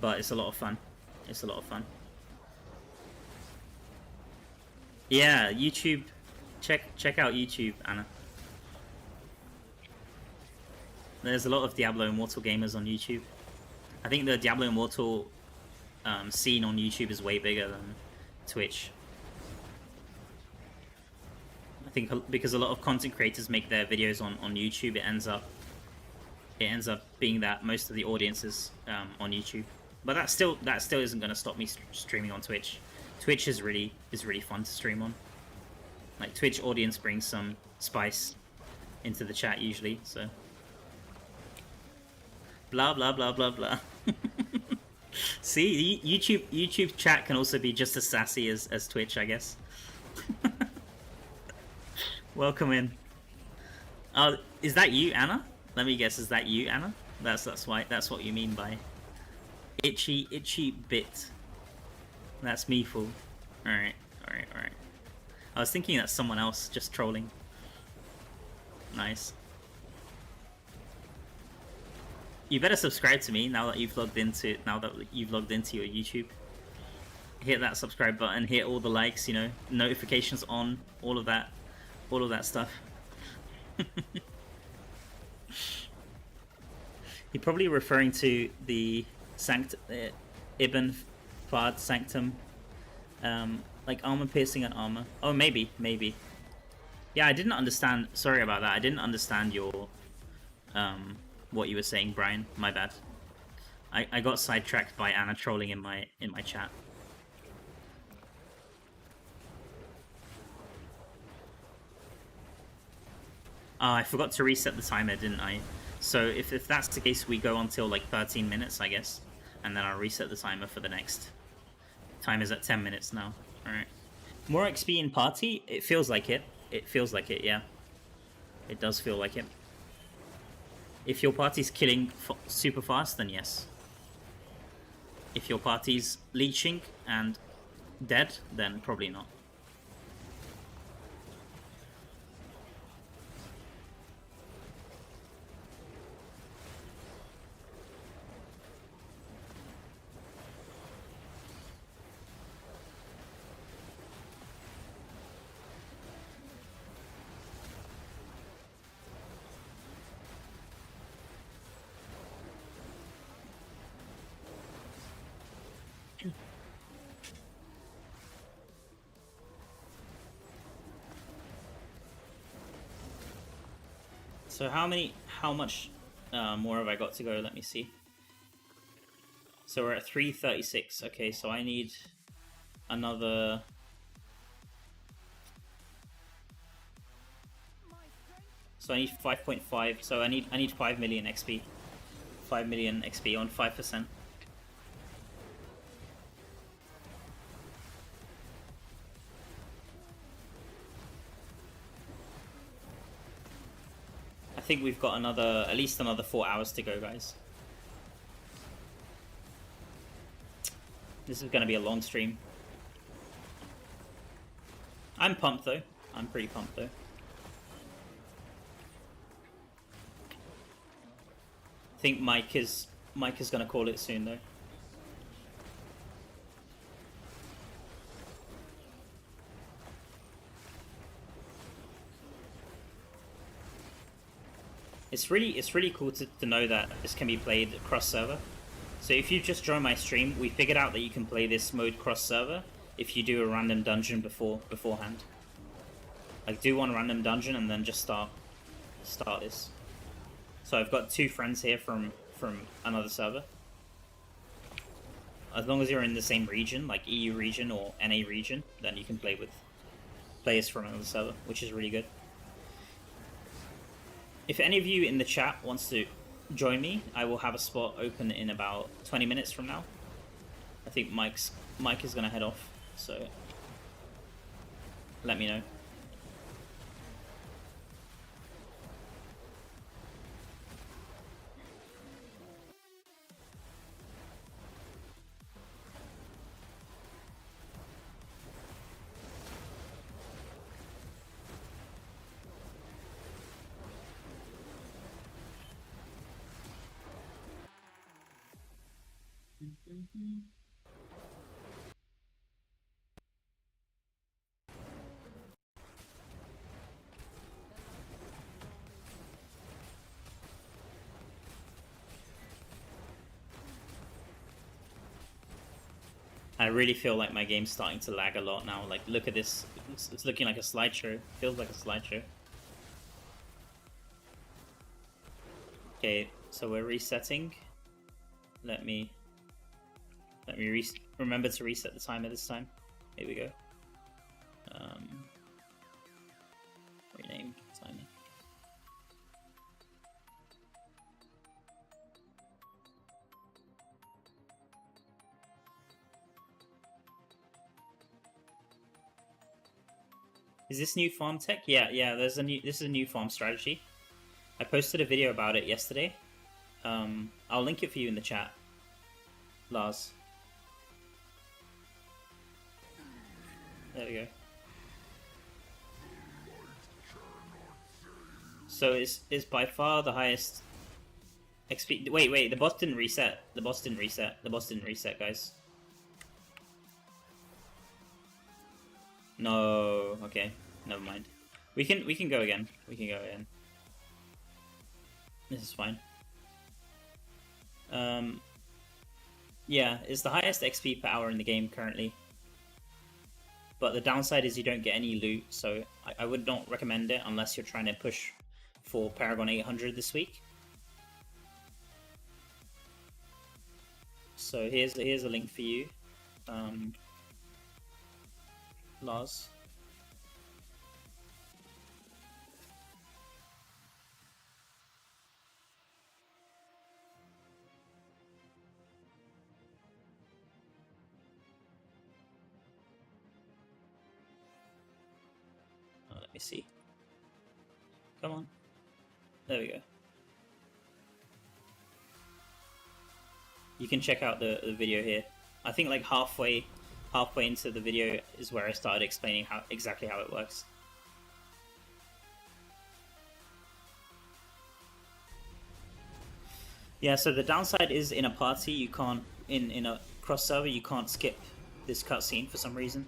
but it's a lot of fun. It's a lot of fun. Yeah, YouTube, check out YouTube, Anna. There's a lot of Diablo Immortal gamers on YouTube. I think the Diablo Immortal scene on YouTube is way bigger than Twitch. I think because a lot of content creators make their videos on YouTube, it ends up being that most of the audience is on YouTube. But that still isn't going to stop me streaming on Twitch. Twitch is really fun to stream on. Like Twitch audience brings some spice into the chat usually, so. Blah blah blah blah blah. See, YouTube chat can also be just as sassy as Twitch, I guess. Welcome in. Oh, is that you, Anna? Let me guess, is that you, Anna? That's what you mean by itchy bit. That's me, fool. Alright. I was thinking that's someone else just trolling. Nice. You better subscribe to me now that you've logged into your YouTube. Hit that subscribe button, hit all the likes, you know, notifications on, all of that stuff. You're probably referring to the Ibn Fard Sanctum, like armor piercing and armor. Oh, maybe. Yeah, I didn't understand. Sorry about that. I didn't understand your what you were saying, Brian. My bad. I got sidetracked by Anna trolling in my chat. I forgot to reset the timer, didn't I? So if that's the case, we go until like 13 minutes, I guess, and then I'll reset the timer for the next. Time is at 10 minutes now. All right. More XP in party? It feels like it. It feels like it. Yeah. It does feel like it. If your party's killing super fast, then yes. If your party's leeching and dead, then probably not. So how much more have I got to go? Let me see. So we're at 336. Okay, so I need another. So I need 5.5. So I need 5 million XP. 5 million XP on 5%. I think we've got at least another 4 hours to go, guys. This is going to be a long stream. I'm pumped though. I'm pretty pumped though. I think Mike is going to call it soon though. It's really cool to know that this can be played cross server. So if you just join my stream, we figured out that you can play this mode cross server if you do a random dungeon beforehand. Like do one random dungeon and then just start this. So I've got 2 friends here from another server. As long as you're in the same region, like EU region or NA region, then you can play with players from another server, which is really good. If any of you in the chat wants to join me, I will have a spot open in about 20 minutes from now. I think Mike is going to head off. so let me know. I really feel like my game's starting to lag a lot now. Like, look at this. It's looking like a slideshow. Feels like a slideshow. Okay, so we're resetting. Let me remember to reset the timer this time. Here we go. Rename timer. Is this new farm tech? Yeah, this is a new farm strategy. I posted a video about it yesterday. I'll link it for you in the chat, Lars. There we go. So it's by far the highest XP. Wait, the boss didn't reset. The boss didn't reset, guys. No, okay, never mind. We can go again. This is fine. Yeah, it's the highest XP per hour in the game currently. But the downside is you don't get any loot, so I would not recommend it unless you're trying to push for Paragon 800 this week. So here's a link for you, Lars. Let me see. Come on. There we go. You can check out the video here. I think like halfway into the video is where I started explaining exactly how it works. Yeah, so the downside is in a party you can't in a cross server you can't skip this cutscene for some reason.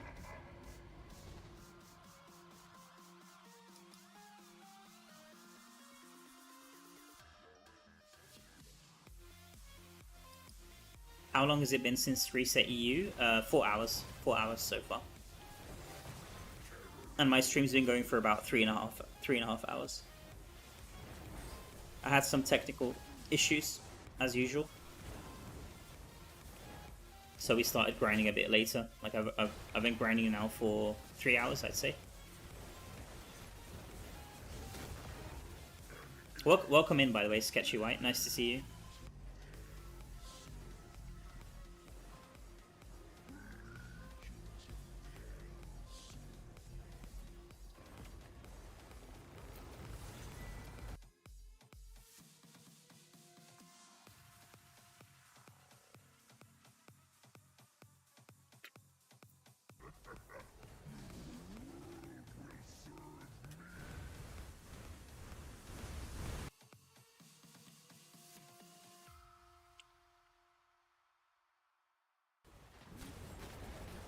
How long has it been since Reset EU? 4 hours. 4 hours so far. And my stream's been going for about 3.5 hours. I had some technical issues, as usual. So we started grinding a bit later. Like I've been grinding now for 3 hours, I'd say. Welcome in, by the way, Sketchy White. Nice to see you.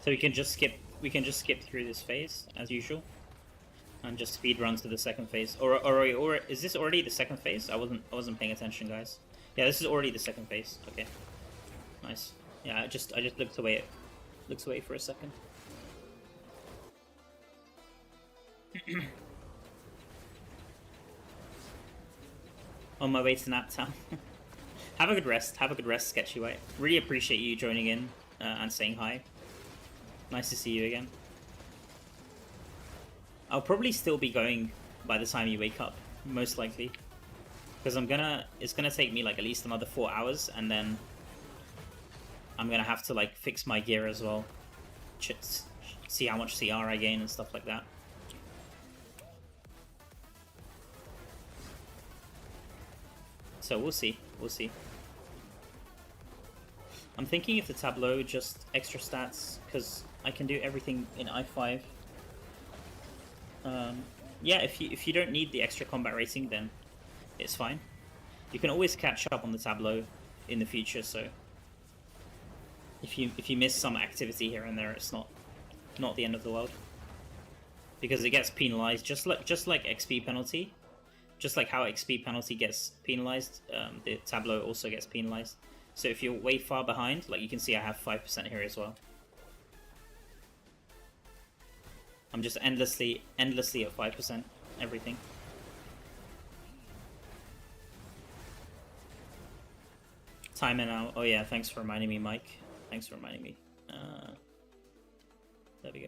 So we can just skip through this phase as usual, and just speed run to the second phase. Or is this already the second phase? I wasn't paying attention, guys. Yeah, this is already the second phase. Okay, nice. Yeah, I just looked away for a second. On my way to Nap Town. Have a good rest. Have a good rest, Sketchy White. Really appreciate you joining in and saying hi. Nice to see you again. I'll probably still be going by the time you wake up, most likely, because it's gonna take me like at least another 4 hours, and then I'm gonna have to like fix my gear as well, see how much CR I gain and stuff like that. So we'll see. We'll see. I'm thinking if the tableau just extra stats, because I can do everything in I5. Yeah, if you don't need the extra combat rating, then it's fine. You can always catch up on the tableau in the future. So if you miss some activity here and there, it's not the end of the world, because it gets penalized just like XP penalty. Just like how XP penalty gets penalized, the tableau also gets penalized. So if you're way far behind, like you can see I have 5% here as well. I'm just endlessly at 5%, everything. Timer now. Oh yeah, thanks for reminding me, Mike. Thanks for reminding me. There we go.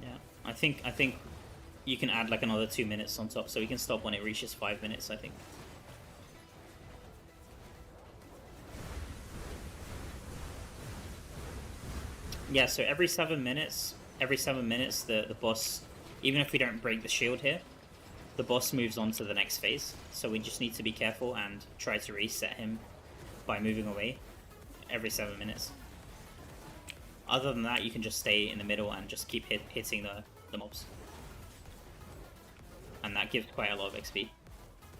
Yeah, I think you can add like another 2 minutes on top, so we can stop when it reaches 5 minutes, I think. Yeah, so every 7 minutes, the boss, even if we don't break the shield here, the boss moves on to the next phase. So we just need to be careful and try to reset him by moving away every 7 minutes. Other than that, you can just stay in the middle and just keep hitting the mobs. And that gives quite a lot of XP,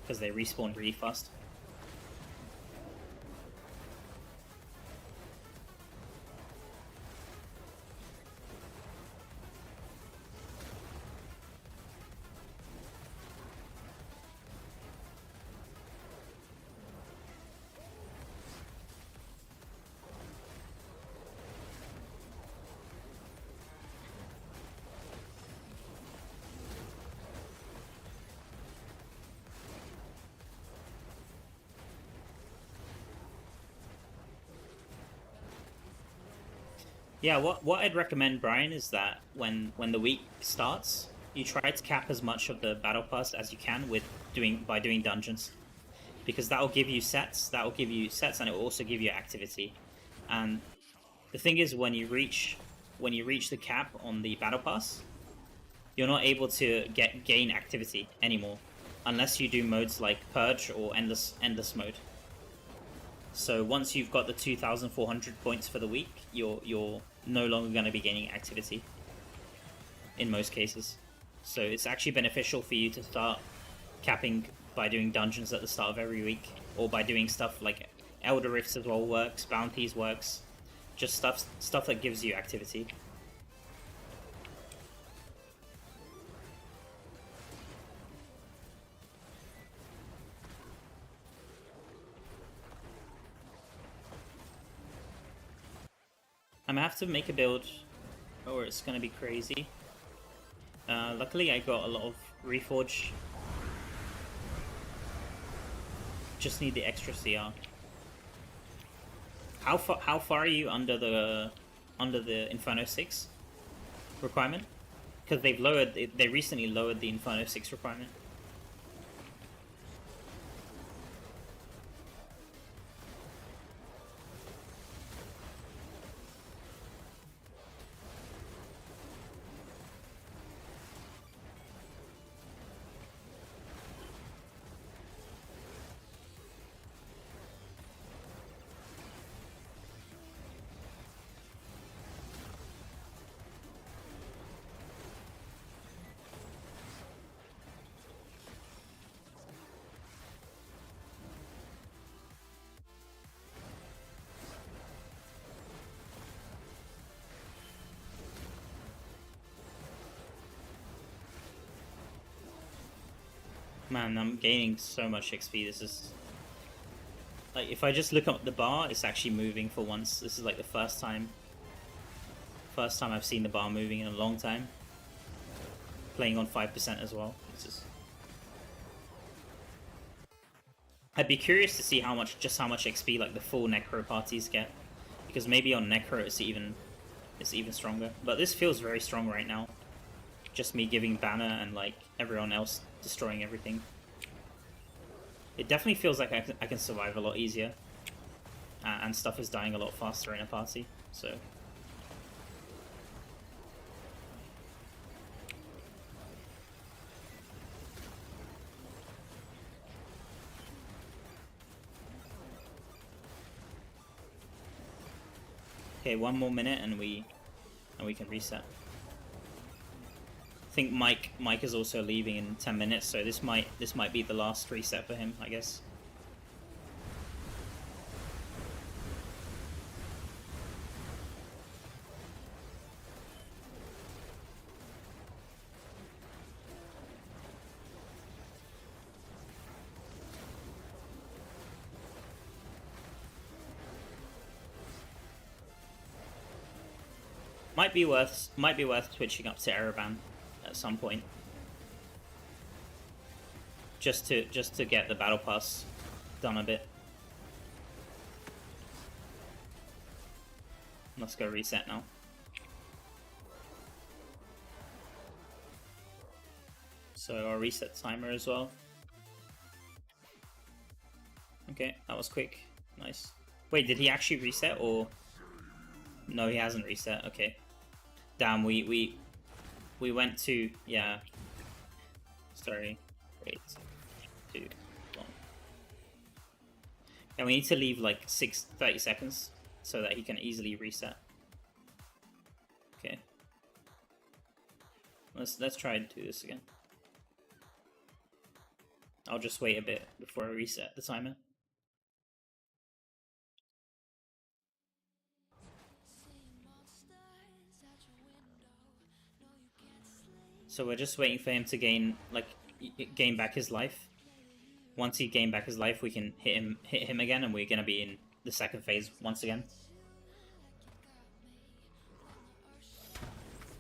because they respawn really fast. Yeah, what I'd recommend, Brian, is that when the week starts, you try to cap as much of the battle pass as you can by doing dungeons, because that will give you sets, and it will also give you activity. And the thing is, when you reach the cap on the battle pass, you're not able to gain activity anymore, unless you do modes like Purge or endless mode. So once you've got the 2,400 points for the week, you're no longer going to be gaining activity in most cases. So it's actually beneficial for you to start capping by doing dungeons at the start of every week, or by doing stuff like Elder Rifts as well works, bounties works, just stuff that gives you activity. I'm gonna have to make a build, or it's gonna be crazy. Luckily, I got a lot of Reforge. Just need the extra CR. How far are you under the Inferno 6 requirement? Because they recently lowered the Inferno 6 requirement. Man, I'm gaining so much XP. This is... like, if I just look up the bar, it's actually moving for once. This is like the first time I've seen the bar moving in a long time. Playing on 5% as well. It's just... I'd be curious to see how much XP like the full Necro parties get, because maybe on Necro it's even stronger. But this feels very strong right now. Just me giving banner and like everyone else destroying everything. It definitely feels like I can survive a lot easier, and stuff is dying a lot faster in a party. So Okay, one more minute and we can reset. I think Mike is also leaving in 10 minutes, so this might be the last reset for him, I guess. Might be worth switching up to Paragon at some point, just to get the battle pass done a bit. Let's go reset now. So I'll reset timer as well. Okay, that was quick. Nice. Wait, did he actually reset or? No, he hasn't reset. Okay. Damn, we went to, yeah. Sorry. Wait. 2, 1. Yeah, we need to leave like 30 seconds so that he can easily reset. Okay. Let's try and do this again. I'll just wait a bit before I reset the timer. So we're just waiting for him to gain back his life. Once he gained back his life, we can hit him again, and we're gonna be in the second phase once again.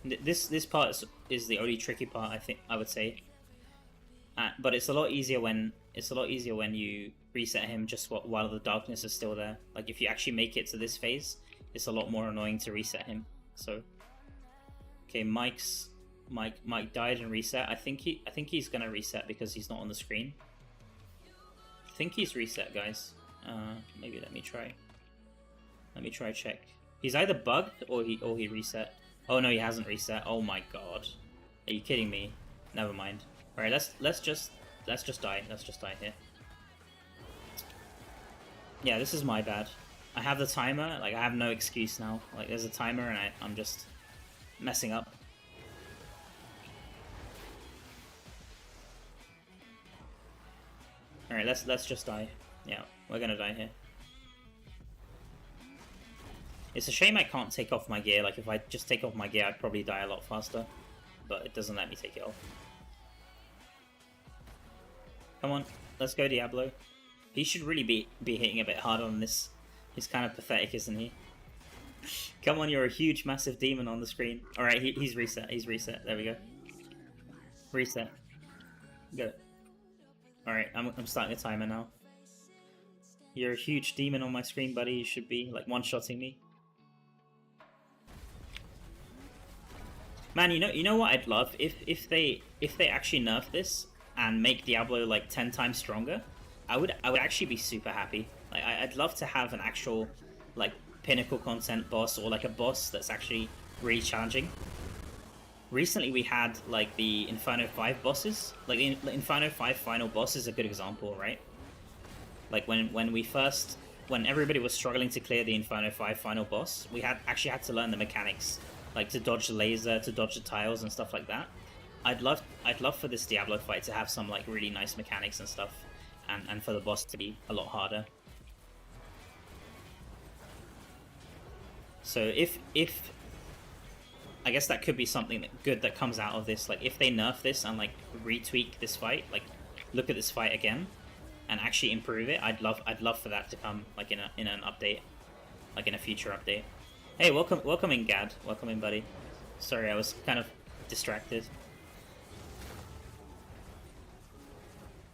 This part is the only tricky part, I would say. But it's a lot easier when you reset him just while the darkness is still there. Like if you actually make it to this phase, it's a lot more annoying to reset him. So, okay, Mike died and reset. I think he's gonna reset because he's not on the screen. I think he's reset, guys. Maybe let me try check. He's either bugged or he reset. Oh no, he hasn't reset. Oh my god, are you kidding me? Never mind. All right, let's just die. Let's just die here. Yeah, this is my bad. I have the timer. Like I have no excuse now. Like there's a timer and I'm just messing up. Alright, let's just die. Yeah, we're gonna die here. It's a shame I can't take off my gear. Like, if I just take off my gear, I'd probably die a lot faster. But it doesn't let me take it off. Come on, let's go Diablo. He should really be hitting a bit harder on this. He's kind of pathetic, isn't he? Come on, you're a huge, massive demon on the screen. Alright, he's reset. He's reset. There we go. Reset. Good. Alright, I'm starting the timer now. You're a huge demon on my screen, buddy. You should be, like, one-shotting me. Man, you know what I'd love? If they actually nerf this and make Diablo, like, 10 times stronger, I would actually be super happy. Like, I'd love to have an actual, like, pinnacle content boss, or, like, a boss that's actually really challenging. Recently we had like the Inferno 5 bosses. Like the Inferno 5 final boss is a good example, right? Like when everybody was struggling to clear the Inferno 5 final boss, we actually had to learn the mechanics, like to dodge the laser, to dodge the tiles and stuff like that. I'd love for this Diablo fight to have some like really nice mechanics and stuff, and for the boss to be a lot harder. So if I guess that could be something good that comes out of this. Like, if they nerf this and, like, retweak this fight, like, look at this fight again, and actually improve it, I'd love for that to come, like, in an update, like, in a future update. Hey, welcome in, Gad. Welcome in, buddy. Sorry, I was kind of distracted.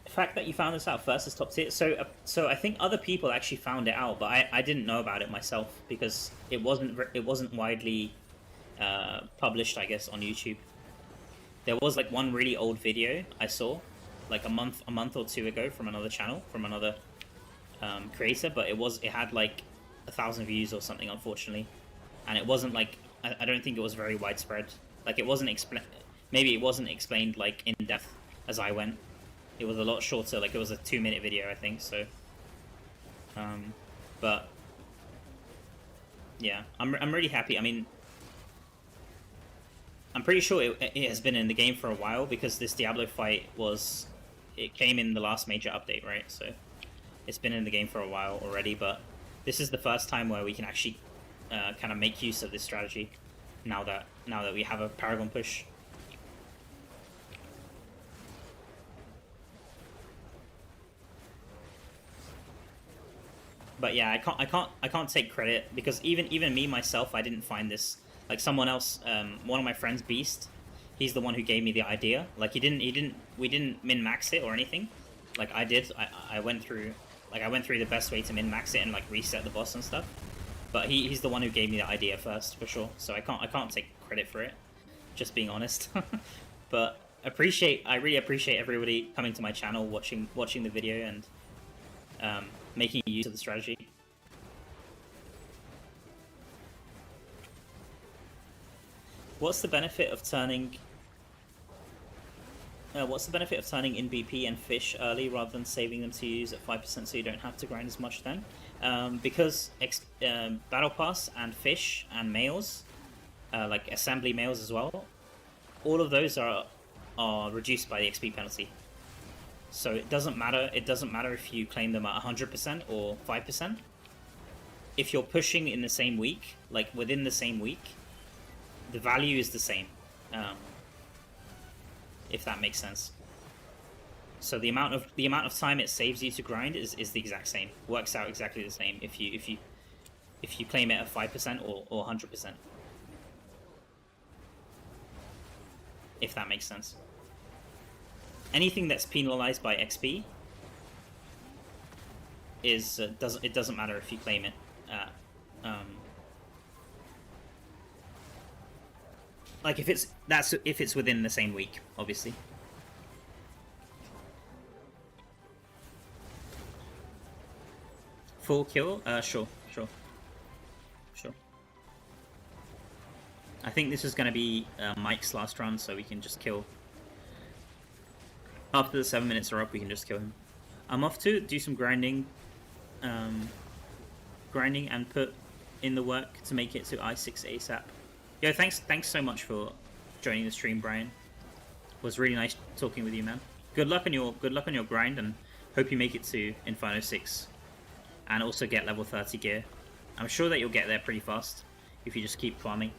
The fact that you found this out first is top tier. So I think other people actually found it out, but I didn't know about it myself because it wasn't widely published, I guess, on YouTube. There was like one really old video I saw like a month or two ago from another channel, from another creator, but it had like 1,000 views or something, unfortunately, and it wasn't like I don't think it was very widespread. Like it wasn't maybe it wasn't explained like in depth as I went. It was a lot shorter, like it was a 2-minute video, I think. So but yeah, I'm really happy. I mean, I'm pretty sure it has been in the game for a while because this Diablo fight it came in the last major update, right? So it's been in the game for a while already, but this is the first time where we can actually kind of make use of this strategy now that we have a Paragon push. But yeah, I can't take credit because even me myself, I didn't find this. Like someone else, one of my friends, Beast, he's the one who gave me the idea. Like we didn't min max it or anything. Like I did. I went through the best way to min max it and like reset the boss and stuff. But he's the one who gave me the idea first for sure. So I can't take credit for it. Just being honest. But I really appreciate everybody coming to my channel, watching the video and making use of the strategy. What's the benefit of turning in BP and fish early rather than saving them to use at 5% so you don't have to grind as much then? Because Battle Pass and fish and males, like assembly males as well, all of those are reduced by the XP penalty. So it doesn't matter if you claim them at 100% or 5%. If you're pushing in the same week, like within the same week, the value is the same, if that makes sense. So the amount of time it saves you to grind is the exact same. Works out exactly the same if you claim it at 5% or 100%. If that makes sense. Anything that's penalized by XP is it doesn't matter if you claim it. Like if it's within the same week, obviously. Full kill? Sure. I think this is going to be Mike's last run, so we can just kill. After the 7 minutes are up, we can just kill him. I'm off to do some grinding and put in the work to make it to I6 ASAP. Yo, thanks so much for joining the stream, Brian. It was really nice talking with you, man. Good luck on your grind, and hope you make it to Inferno 6, and also get level 30 gear. I'm sure that you'll get there pretty fast if you just keep farming.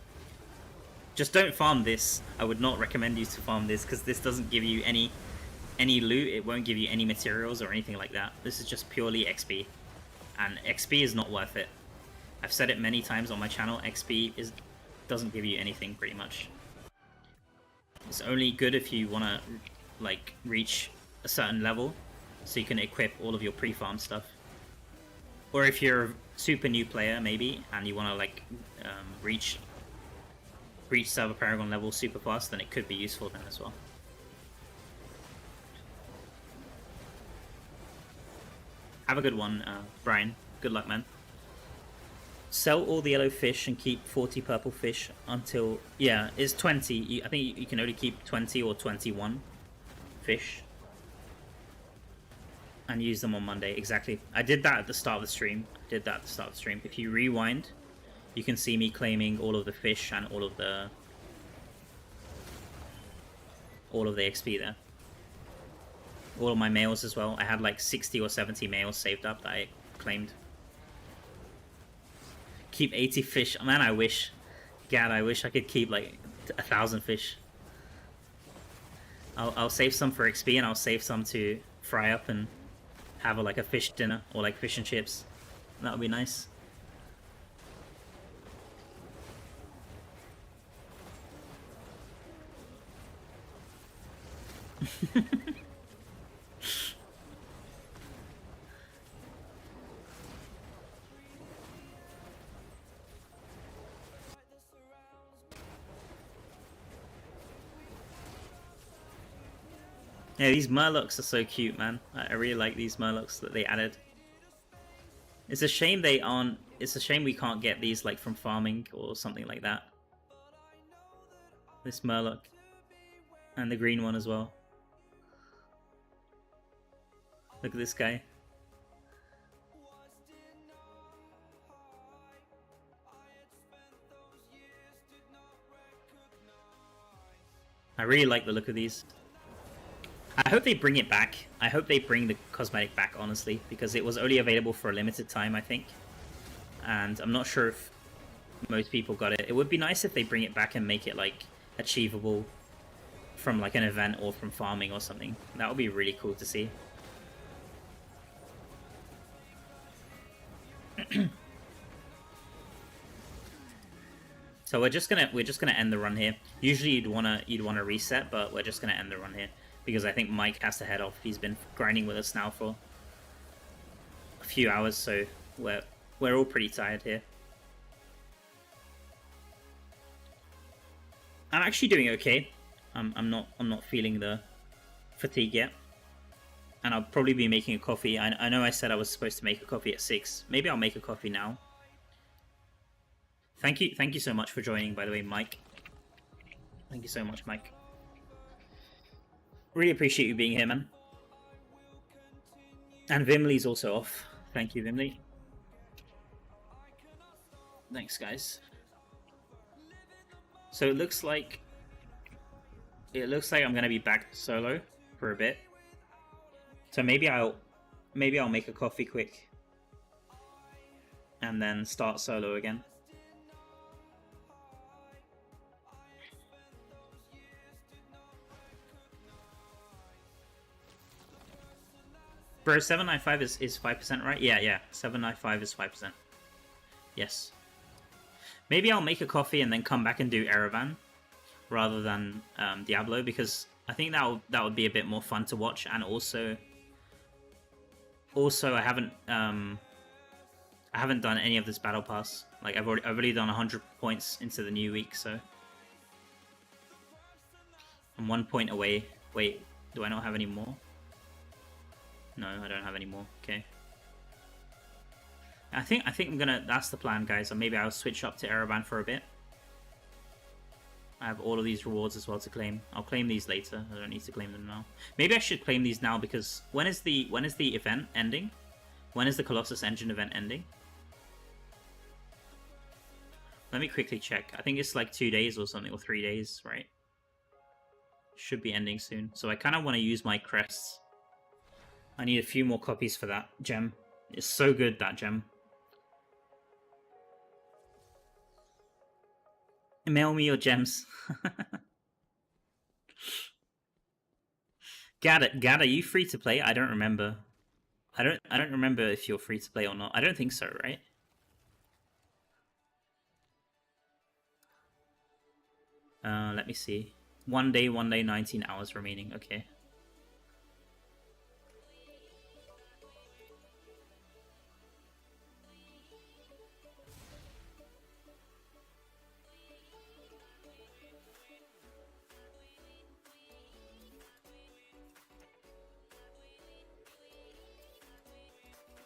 Just don't farm this. I would not recommend you to farm this because this doesn't give you any loot. It won't give you any materials or anything like that. This is just purely XP, and XP is not worth it. I've said it many times on my channel. XP doesn't give you anything pretty much. It's only good if you want to like reach a certain level so you can equip all of your pre-farm stuff, or if you're a super new player maybe and you want to like reach server Paragon level super fast, then it could be useful then as well. Have a good one, Brian. Good luck, man. Sell all the yellow fish and keep 40 purple fish until... Yeah, it's 20. I think you can only keep 20 or 21 fish. And use them on Monday. Exactly. I did that at the start of the stream. If you rewind, you can see me claiming all of the fish and all of the XP there. All of my males as well. I had like 60 or 70 males saved up that I claimed. Keep 80 fish. Man, I wish. Gad, I wish I could keep like 1,000 fish. I'll save some for XP and I'll save some to fry up and have like a fish dinner or like fish and chips. That would be nice. Yeah, these Murlocs are so cute, man. I really like these Murlocs that they added. It's a shame they aren't... It's a shame we can't get these like from farming or something like that. This Murloc. And the green one as well. Look at this guy. I really like the look of these. I hope they bring it back. I hope they bring the cosmetic back, honestly, because it was only available for a limited time, I think. And I'm not sure if most people got it. It would be nice if they bring it back and make it, like, achievable from, like, an event or from farming or something. That would be really cool to see. So we're just gonna end the run here. Usually you'd wanna reset, but we're just gonna end the run here because I think Mike has to head off. He's been grinding with us now for a few hours, so we're all pretty tired here. I'm actually doing okay. I'm not feeling the fatigue yet, and I'll probably be making a coffee. I know I said I was supposed to make a coffee at 6. Maybe I'll make a coffee now. Thank you so much for joining, by the way, Mike. Thank you so much, Mike. Really appreciate you being here, man. And Vimley's also off. Thank you, Vimley. Thanks, guys. So it looks like I'm gonna be back solo for a bit. So maybe I'll make a coffee quick and then start solo again. Bro, 795 is 5%, right? Yeah. 795 is 5%. Yes. Maybe I'll make a coffee and then come back and do Erevan rather than Diablo, because I think that would be a bit more fun to watch, and also I haven't done any of this battle pass. Like I've already done 100 points into the new week, so I'm 1 point away. Wait, do I not have any more? No, I don't have any more. Okay. I think I'm gonna. That's the plan, guys. Or maybe I'll switch up to Erevan for a bit. I have all of these rewards as well to claim. I'll claim these later. I don't need to claim them now. Maybe I should claim these now, because when is the event ending? When is the Colossus Engine event ending? Let me quickly check. I think it's like 2 days or something, or 3 days, right? Should be ending soon. So I kind of want to use my crests. I need a few more copies for that gem. It's so good, that gem. Email me your gems. Gad, are you free to play? I don't remember. I don't remember if you're free to play or not. I don't think so, right? Let me see. 1 day, 19 hours remaining. Okay.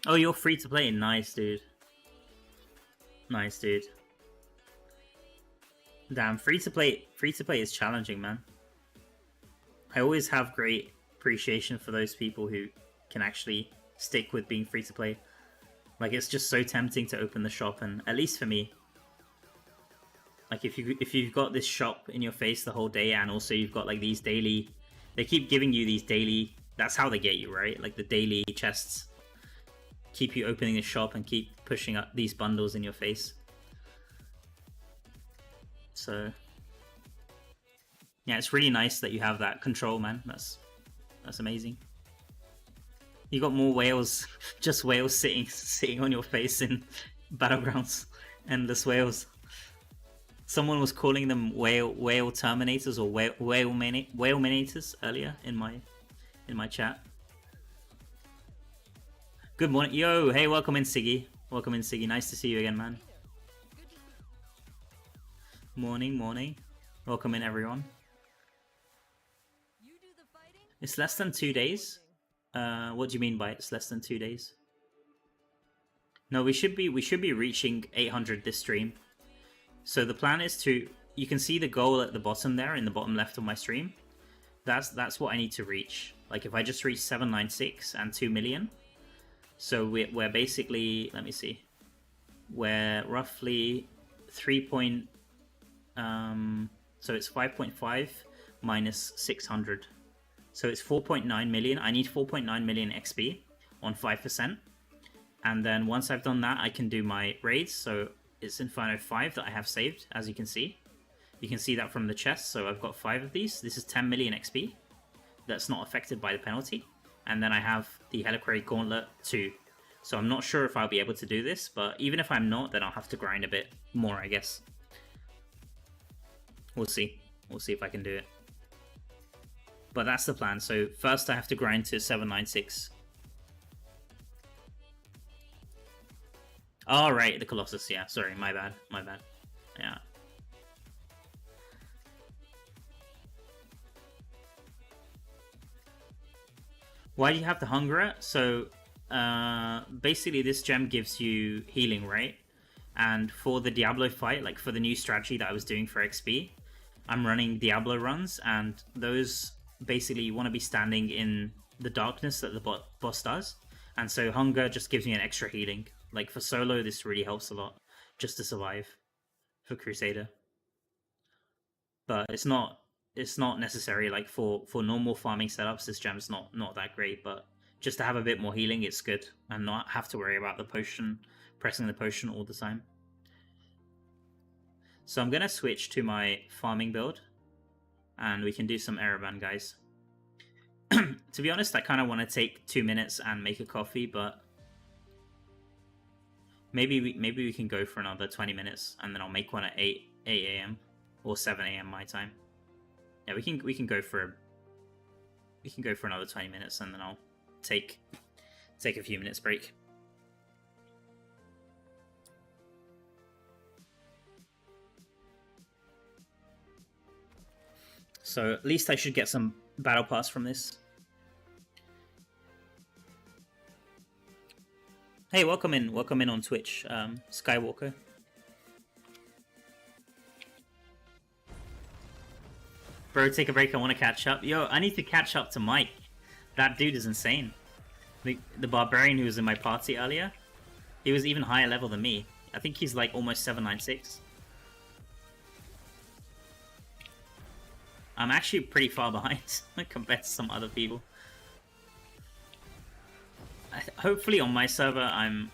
Oh, you're free to play? Nice, dude. Nice, dude. Damn, free to play is challenging, man. I always have great appreciation for those people who can actually stick with being free to play. Like, it's just so tempting to open the shop, and at least for me, like if you've got this shop in your face the whole day, and also you've got like these daily, they keep giving you these daily. That's how they get you, right? Like the daily chests keep you opening the shop and keep pushing up these bundles in your face. So yeah, it's really nice that you have that control, man. That's amazing. You got more whales, just whales sitting on your face in Battlegrounds. Endless whales. Someone was calling them whale terminators or whale minators earlier in my chat. Good morning, yo, hey, welcome in, Siggy. Welcome in, Siggy. Nice to see you again, man. Morning. Welcome in, everyone. It's less than 2 days. What do you mean by it's less than 2 days? No, we should be reaching 800 this stream. So the plan is to, you can see the goal at the bottom there, in the bottom left of my stream. That's what I need to reach. Like if I just reach 796 and 2 million. So we're basically, let me see. We're roughly 3 point, so it's 5.5 minus 600. So it's 4.9 million. I need 4.9 million XP on 5%. And then once I've done that, I can do my raids. So it's Inferno 5 that I have saved, as you can see. You can see that from the chest. So I've got 5 of these. This is 10 million XP. That's not affected by the penalty. And then I have the Heliquary Gauntlet 2. So I'm not sure if I'll be able to do this, but even if I'm not, then I'll have to grind a bit more, I guess. We'll see. We'll see if I can do it. But that's the plan. So first I have to grind to 796. Oh, right, the Colossus. Yeah, sorry, my bad. My bad. Yeah. Why do you have the Hunger? So basically this gem gives you healing, right? And for the Diablo fight, like for the new strategy that I was doing for XP, I'm running Diablo runs, and those basically you want to be standing in the darkness that the boss does. And so Hunger just gives me an extra healing. Like for solo, this really helps a lot just to survive for Crusader. But it's not necessary. Like for normal farming setups, this gem's not that great, but just to have a bit more healing, it's good, and not have to worry about the potion, pressing the potion all the time. So I'm gonna switch to my farming build, and we can do some Ereban, guys. To be honest, I kind of want to take 2 minutes and make a coffee, but maybe we can go for another 20 minutes, and then I'll make one at 8 a.m. or 7 a.m. my time. Yeah, we can go for another 20 minutes, and then I'll take a few minutes break. So at least I should get some battle pass from this. Hey, welcome in on Twitch, Skywalker. Bro, take a break, I want to catch up. Yo, I need to catch up to Mike. That dude is insane. The barbarian who was in my party earlier, he was even higher level than me. I think he's like almost 796. I'm actually pretty far behind compared to some other people. Hopefully on my server I'm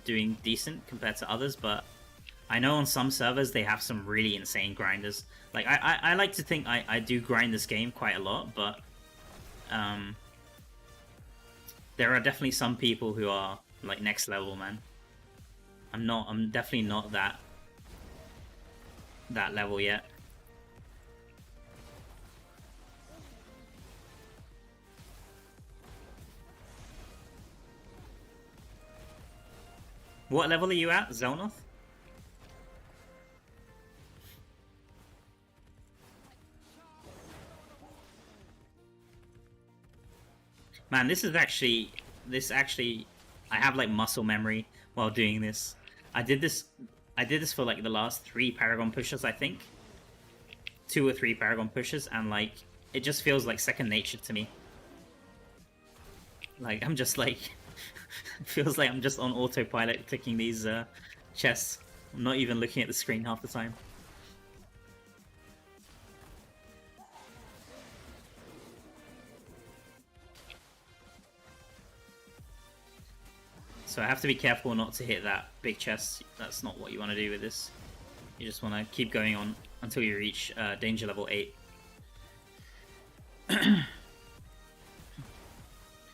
doing decent compared to others, but I know on some servers they have some really insane grinders. Like I like to think I do grind this game quite a lot, but there are definitely some people who are like next level, man. I'm definitely not that level yet. What level are you at, Zelnoth? Man, this actually, I have like muscle memory while doing this. I did this for like the last 3 Paragon pushes, I think. 2 or 3 Paragon pushes, and like, it just feels like second nature to me. Like, I'm just like, it feels like I'm just on autopilot clicking these chests. I'm not even looking at the screen half the time. So I have to be careful not to hit that big chest. That's not what you want to do with this. You just want to keep going on until you reach danger level 8.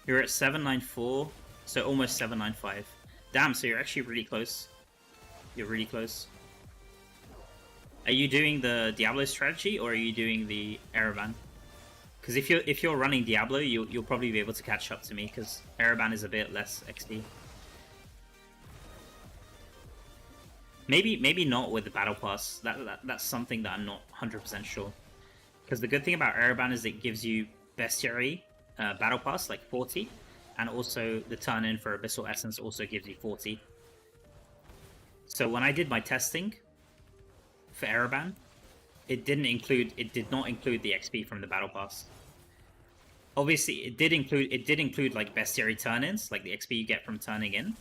You're at 794, so almost 795. Damn, so you're actually really close. You're really close. Are you doing the Diablo strategy, or are you doing the Ereban? Because if you're running Diablo, you'll probably be able to catch up to me, because Ereban is a bit less XP. Maybe not with the battle pass. That's something that I'm not 100% sure. Because the good thing about Ereban is it gives you Bestiary battle pass, like 40, and also the turn in for Abyssal Essence also gives you 40. So when I did my testing for Ereban, it did not include the XP from the battle pass. Obviously, it did include like Bestiary turn-ins, like the XP you get from turning in,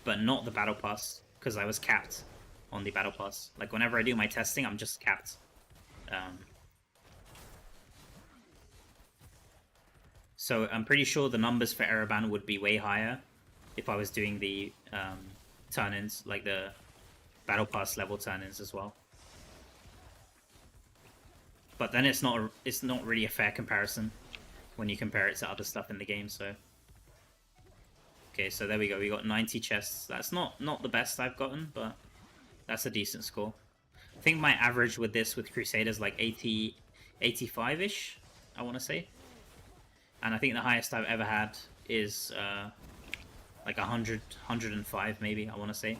but not the battle pass, because I was capped on the battle pass. Like whenever I do my testing, I'm just capped. So I'm pretty sure the numbers for Ereban would be way higher if I was doing the turn-ins, like the Battle Pass level turn-ins as well. But then it's not really a fair comparison when you compare it to other stuff in the game. So okay, so there we go. We got 90 chests. That's not the best I've gotten, but that's a decent score. I think my average with this with Crusaders like 80, 85-ish, I want to say. And I think the highest I've ever had is like 100, 105 maybe, I want to say.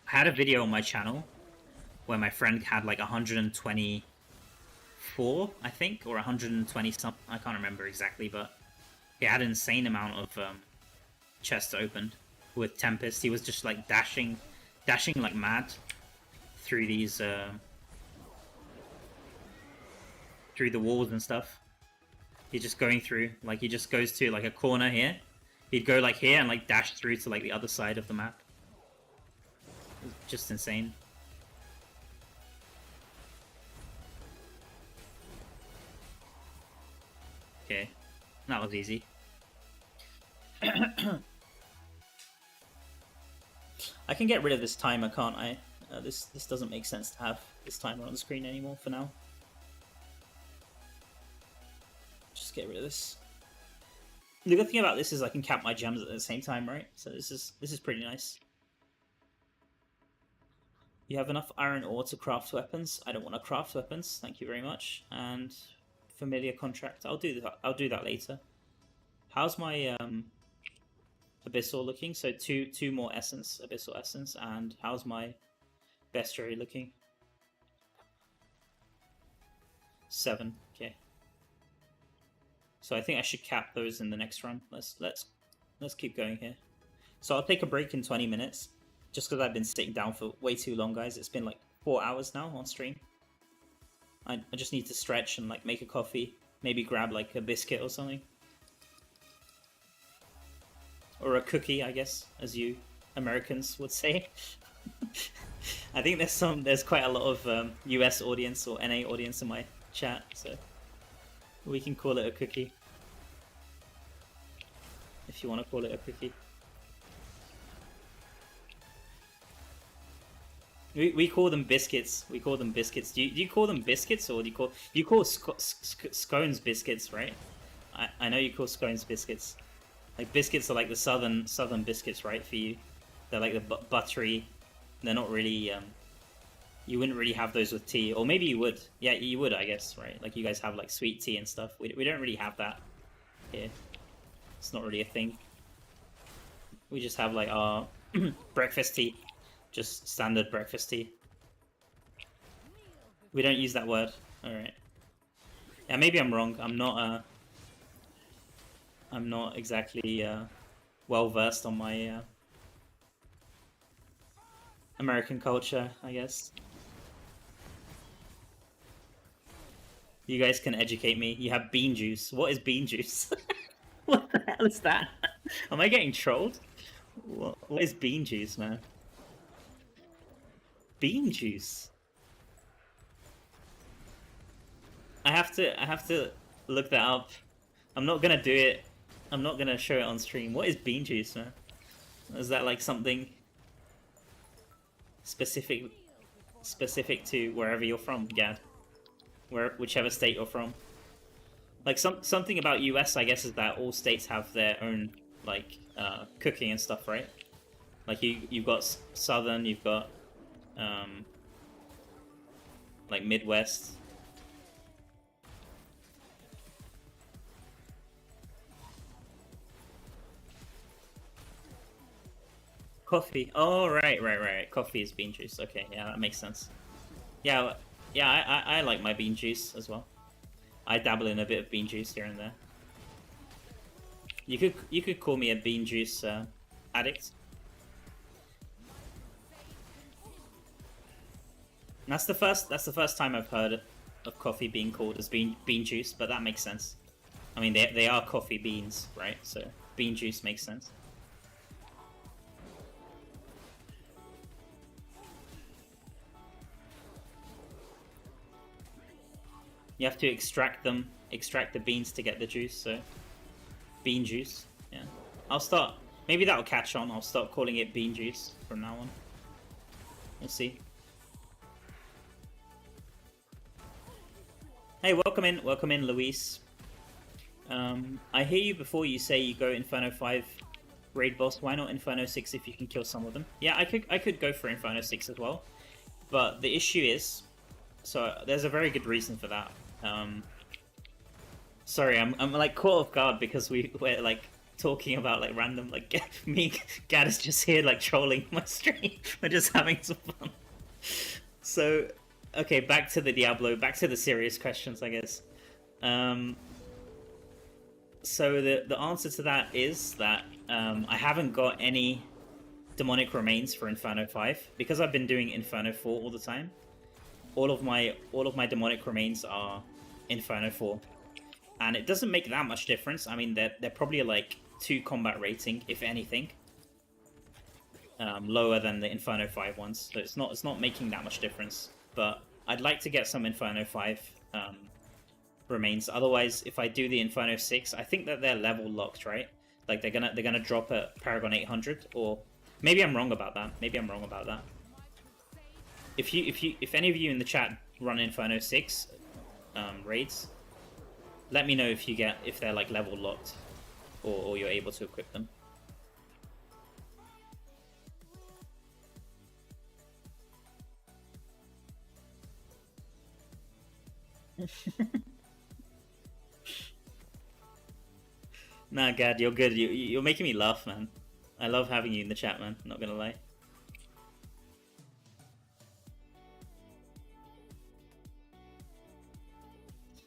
I had a video on my channel where my friend had like 124, I think, or 120 something. I can't remember exactly, but he had an insane amount of chests opened with Tempest. He was just like dashing like mad through these through the walls and stuff. He's just going through, like he just goes to like a corner here. He'd go like here and like dash through to like the other side of the map. It's just insane. Okay, that was easy. I can get rid of this timer, can't I? This doesn't make sense to have this timer on the screen anymore for now. Just get rid of this. The good thing about this is I can cap my gems at the same time, right? So this is pretty nice. You have enough iron ore to craft weapons. I don't want to craft weapons. Thank you very much. And familiar contract. I'll do that later. How's my abyssal looking? So two more essence, abyssal essence, and how's my bestiary looking? 7. Okay. So I think I should cap those in the next run. Let's keep going here. So I'll take a break in 20 minutes, just because I've been sitting down for way too long, guys. It's been like 4 hours now on stream. I just need to stretch and like make a coffee, maybe grab like a biscuit or something. Or a cookie, I guess, as you Americans would say. I think there's quite a lot of US audience or NA audience in my chat, so we can call it a cookie. If you want to call it a cookie. We call them biscuits. We call them biscuits. Do you call them biscuits, or do you call scones biscuits, right? I know you call scones biscuits. Like biscuits are like the southern biscuits, right? For you, they're like the buttery. They're not really. You wouldn't really have those with tea, or maybe you would. Yeah, you would, I guess, right? Like you guys have like sweet tea and stuff. We don't really have that here. It's not really a thing. We just have like our breakfast tea. Just standard breakfast tea. We don't use that word. Alright. Yeah, maybe I'm wrong. I'm not exactly well versed on my American culture, I guess. You guys can educate me. You have bean juice. What is bean juice? What the hell is that? Am I getting trolled? What is bean juice, man? Bean juice. I have to look that up. I'm not gonna do it. I'm not gonna show it on stream. What is bean juice, man? Is that like something specific to wherever you're from, Gad? Whichever state you're from. Like something about US, I guess, is that all states have their own like cooking and stuff, right? Like you've got Southern, you've got like Midwest. Coffee. Oh, right. Coffee is bean juice. Okay, yeah, that makes sense. Yeah, I like my bean juice as well. I dabble in a bit of bean juice here and there. You could call me a bean juice addict. And that's the first time I've heard of coffee being called as bean juice, but that makes sense. I mean, they are coffee beans, right? So bean juice makes sense. You have to extract them extract the beans to get the juice, so bean juice. Yeah, I'll start. Maybe that'll catch on. I'll start calling it bean juice from now on. We'll see. Hey, welcome in, Luis. I hear you before you say you go Inferno 5 raid boss. Why not Inferno 6 if you can kill some of them? Yeah, I could go for Inferno 6 as well. But the issue is, so there's a very good reason for that. Sorry, I'm like caught off guard because we're like talking about like random, like me, Gad is just here like trolling my stream. We're just having some fun. So, okay, back to the Diablo, back to the serious questions, I guess. So the answer to that is that I haven't got any demonic remains for Inferno 5 because I've been doing Inferno 4 all the time. All of my demonic remains are Inferno 4, and it doesn't make that much difference. I mean, they're probably like 2 combat rating, if anything, lower than the Inferno 5 ones. So it's not making that much difference. But I'd like to get some Inferno 5 remains. Otherwise, if I do the Inferno 6, I think that they're level locked, right? Like they're gonna drop at Paragon 800, or maybe I'm wrong about that. Maybe I'm wrong about that. If any of you in the chat run Inferno 6 raids, let me know if they're like level locked, or you're able to equip them. Nah, Gad, you're good. You're making me laugh, man. I love having you in the chat, man. Not gonna lie.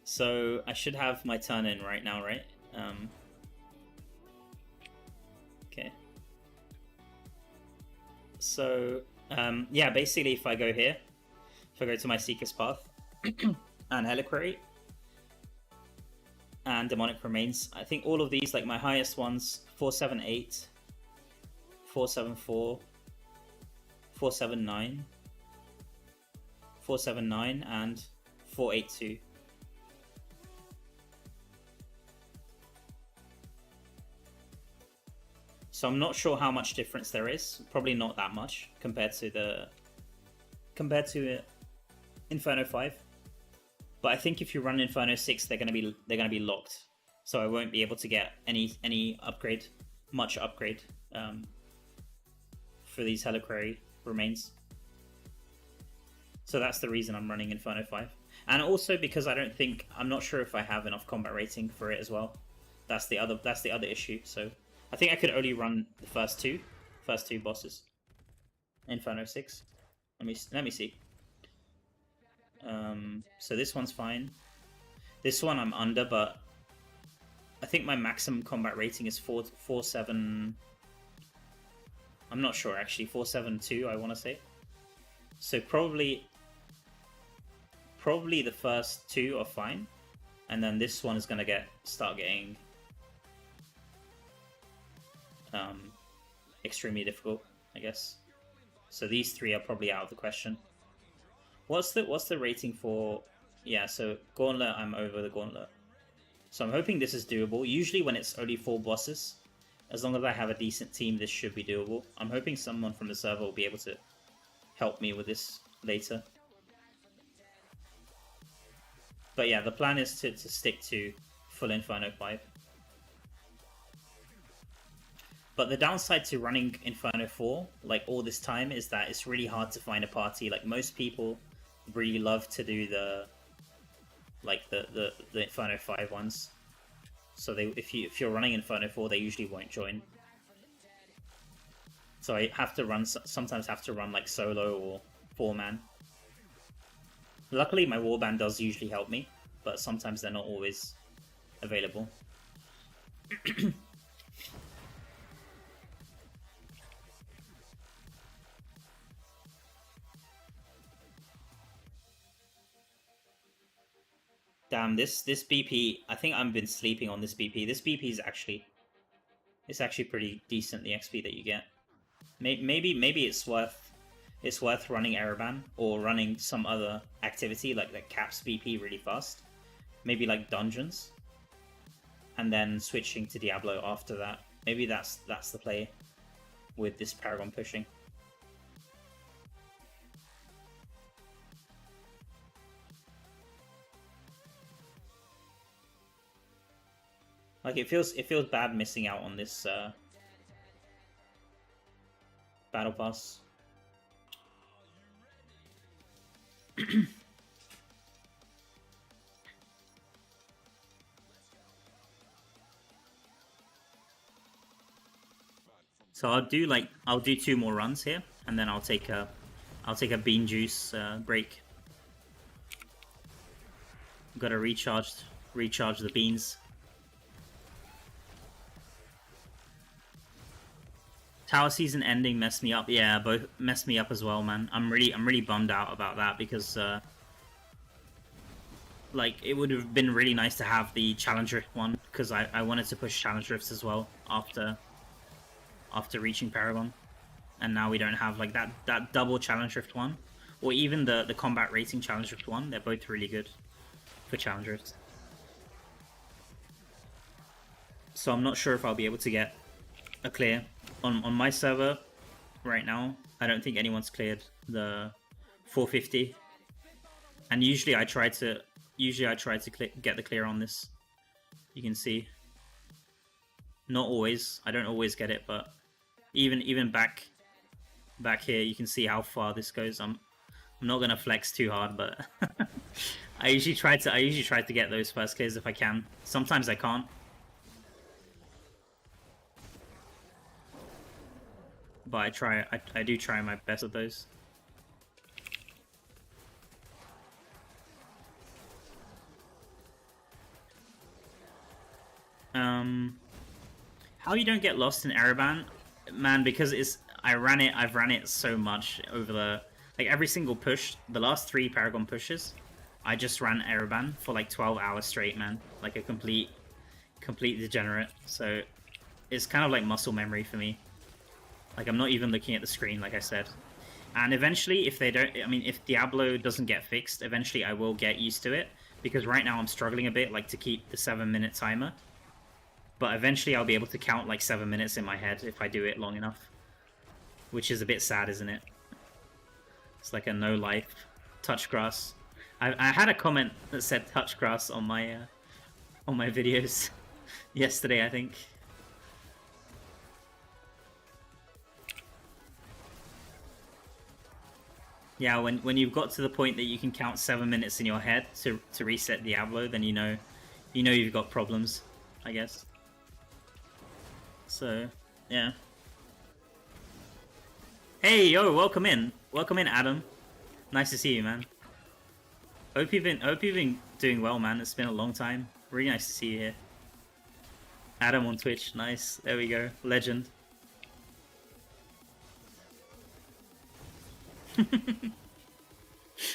So I should have my turn in right now, right? Okay. So yeah, basically, if I go here, if I go to my Seeker's Path and Reliquary and Demonic Remains, I think all of these, like my highest ones, 478, 474, 479, 479, and 482. So I'm not sure how much difference there is. Probably not that much compared to Inferno 5. But I think if you run Inferno 6, they're gonna be locked. So I won't be able to get any upgrade, much upgrade, for these Reliquary remains. So that's the reason I'm running Inferno 5. And also because I'm not sure if I have enough combat rating for it as well. That's the other issue. So I think I could only run the first two bosses. Inferno 6. Let me see. So this one's fine. This one I'm under, but I think my maximum combat rating is 4.7. I'm not sure actually. 4.72, I want to say. So probably the first two are fine, and then this one is gonna start getting extremely difficult, I guess. So these three are probably out of the question. What's the rating for? Yeah, so Gauntlet, I'm over the Gauntlet. So I'm hoping this is doable. Usually when it's only 4 bosses, as long as I have a decent team, this should be doable. I'm hoping someone from the server will be able to help me with this later. But yeah, the plan is to stick to full Inferno 5. But the downside to running Inferno 4, like all this time, is that it's really hard to find a party. Like most people really love to do the Inferno 5 ones. So if you're running Inferno 4, they usually won't join. So I sometimes have to run like solo or 4-man. Luckily my warband does usually help me, but sometimes they're not always available. Damn, this BP, I think I've been sleeping on this BP. This BP is actually pretty decent, the XP that you get. Maybe it's worth running Ereban or running some other activity like that caps BP really fast. maybe like dungeons, and then switching to Diablo after that. Maybe that's the play with this Paragon pushing. Like it feels bad missing out on this battle pass. So I'll do 2 more runs here, and then I'll take a bean juice break. Gotta recharge the beans. Tower season ending messed me up. Yeah, both messed me up as well, man. I'm really bummed out about that because like it would have been really nice to have the challenge rift one, because I wanted to push challenge rifts as well after reaching Paragon, and now we don't have like that double challenge rift one, or even the combat rating challenge rift one. They're both really good for challenge rifts. So I'm not sure if I'll be able to get a clear on my server right now. I don't think anyone's cleared the 450, and usually I try to get the clear on this. You can see, not always. I don't always get it, but even back here, you can see how far this goes. I'm not gonna flex too hard, but I usually try to get those first clears if I can. Sometimes I can't. But I do try my best with those. How you don't get lost in Ereban, man? Because I've ran it so much over like every single push. The last 3 Paragon pushes, I just ran Ereban for like 12 hours straight, man. Like a complete degenerate. So it's kind of like muscle memory for me. Like, I'm not even looking at the screen, like I said. And eventually, if Diablo doesn't get fixed, eventually I will get used to it. Because right now I'm struggling a bit, like, to keep the 7-minute timer. But eventually I'll be able to count, like, 7 minutes in my head if I do it long enough. Which is a bit sad, isn't it? It's like a no-life touch grass. I had a comment that said touch grass on my videos yesterday, I think. Yeah, when you've got to the point that you can count 7 minutes in your head to reset Diablo, then you know you've got problems, I guess. So, yeah. Hey, yo, welcome in, Adam. Nice to see you, man. Hope you've been doing well, man. It's been a long time. Really nice to see you here. Adam on Twitch, nice. There we go, legend.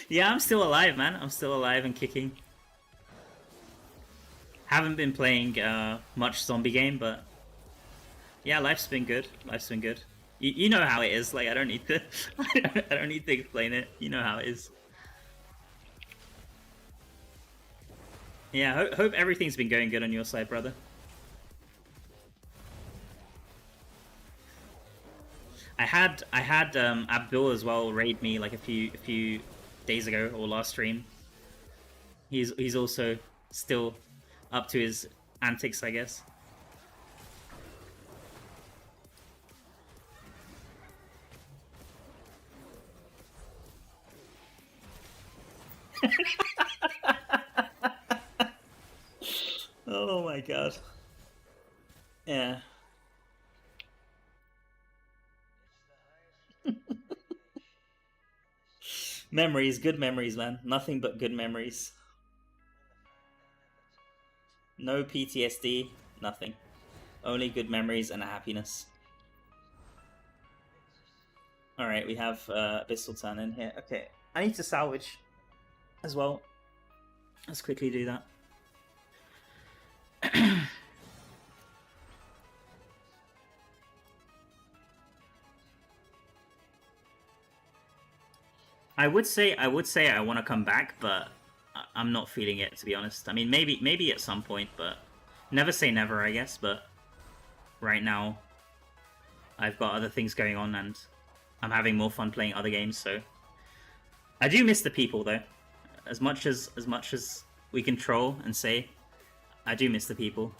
Yeah, I'm still alive, man. I'm still alive and kicking. Haven't been playing much zombie game, but yeah, life's been good. Life's been good. You know how it is. Like, I don't need to I don't need to explain it. You know how it is. Yeah, hope everything's been going good on your side, brother. I had Abdul as well raid me like a few days ago, or last stream. He's also still up to his antics, I guess. Oh my god. Yeah. Memories, good memories, man. Nothing but good memories. No PTSD, nothing. Only good memories and happiness. Alright, we have Abyssal Turn in here. Okay, I need to salvage as well. Let's quickly do that. I would say I want to come back, but I'm not feeling it, to be honest. I mean, maybe at some point, but never say never, I guess. But right now, I've got other things going on, and I'm having more fun playing other games. So I do miss the people, though. As much as we can troll and say, I do miss the people.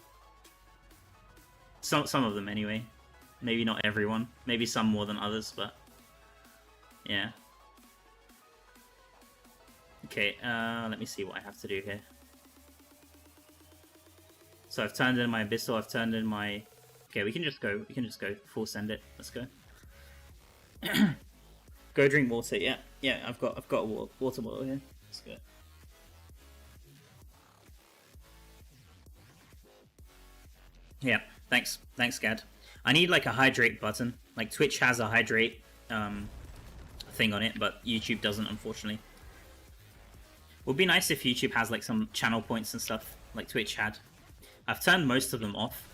Some of them, anyway. Maybe not everyone. Maybe some more than others, but yeah. Okay, let me see what I have to do here. So I've turned in my Abyssal, I've turned in my... Okay, we can just go. We can just go. Full send it. Let's go. Go drink water. Yeah, yeah. I've got a water bottle here. Let's go. Yeah. Thanks, Gad. I need like a hydrate button. Like Twitch has a hydrate thing on it, but YouTube doesn't, unfortunately. Would be nice if YouTube has like some channel points and stuff like Twitch had. I've turned most of them off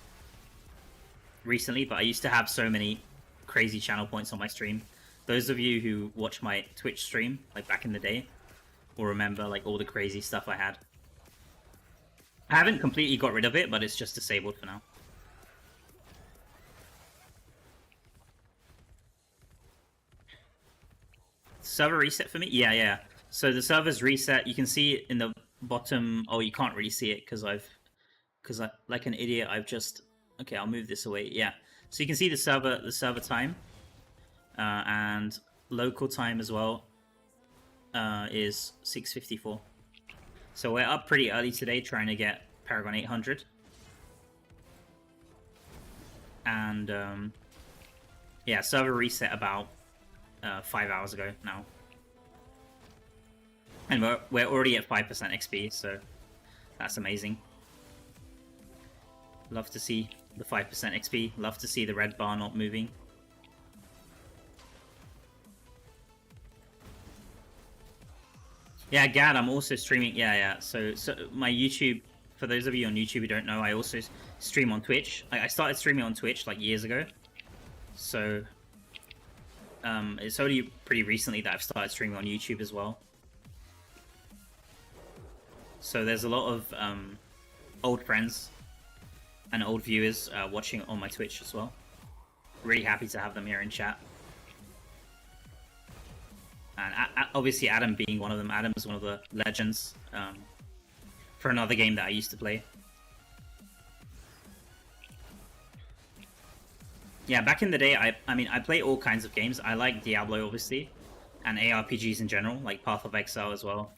recently, but I used to have so many crazy channel points on my stream. Those of you who watch my Twitch stream, like back in the day, will remember like all the crazy stuff I had. I haven't completely got rid of it, but it's just disabled for now. Server reset for me? Yeah. So the server's reset. You can see it in the bottom. Oh, you can't really see it because I, like an idiot, I've just. Okay, I'll move this away. Yeah. So you can see the server time, and local time as well. Is 6:54. So we're up pretty early today, trying to get Paragon 800. And yeah, server reset about 5 hours ago now, and we're already at 5% XP, so that's amazing. Love to see the 5% XP. Love to see the red bar not moving. Yeah, Gad, I'm also streaming. Yeah. So my YouTube, for those of you on YouTube who don't know, I also stream on Twitch. I started streaming on Twitch like years ago. So it's only pretty recently that I've started streaming on YouTube as well. So there's a lot of old friends and old viewers watching on my Twitch as well. Really happy to have them here in chat. And obviously Adam being one of them. Adam's one of the legends for another game that I used to play. Yeah, back in the day, I mean, I play all kinds of games. I like Diablo, obviously, and ARPGs in general, like Path of Exile as well.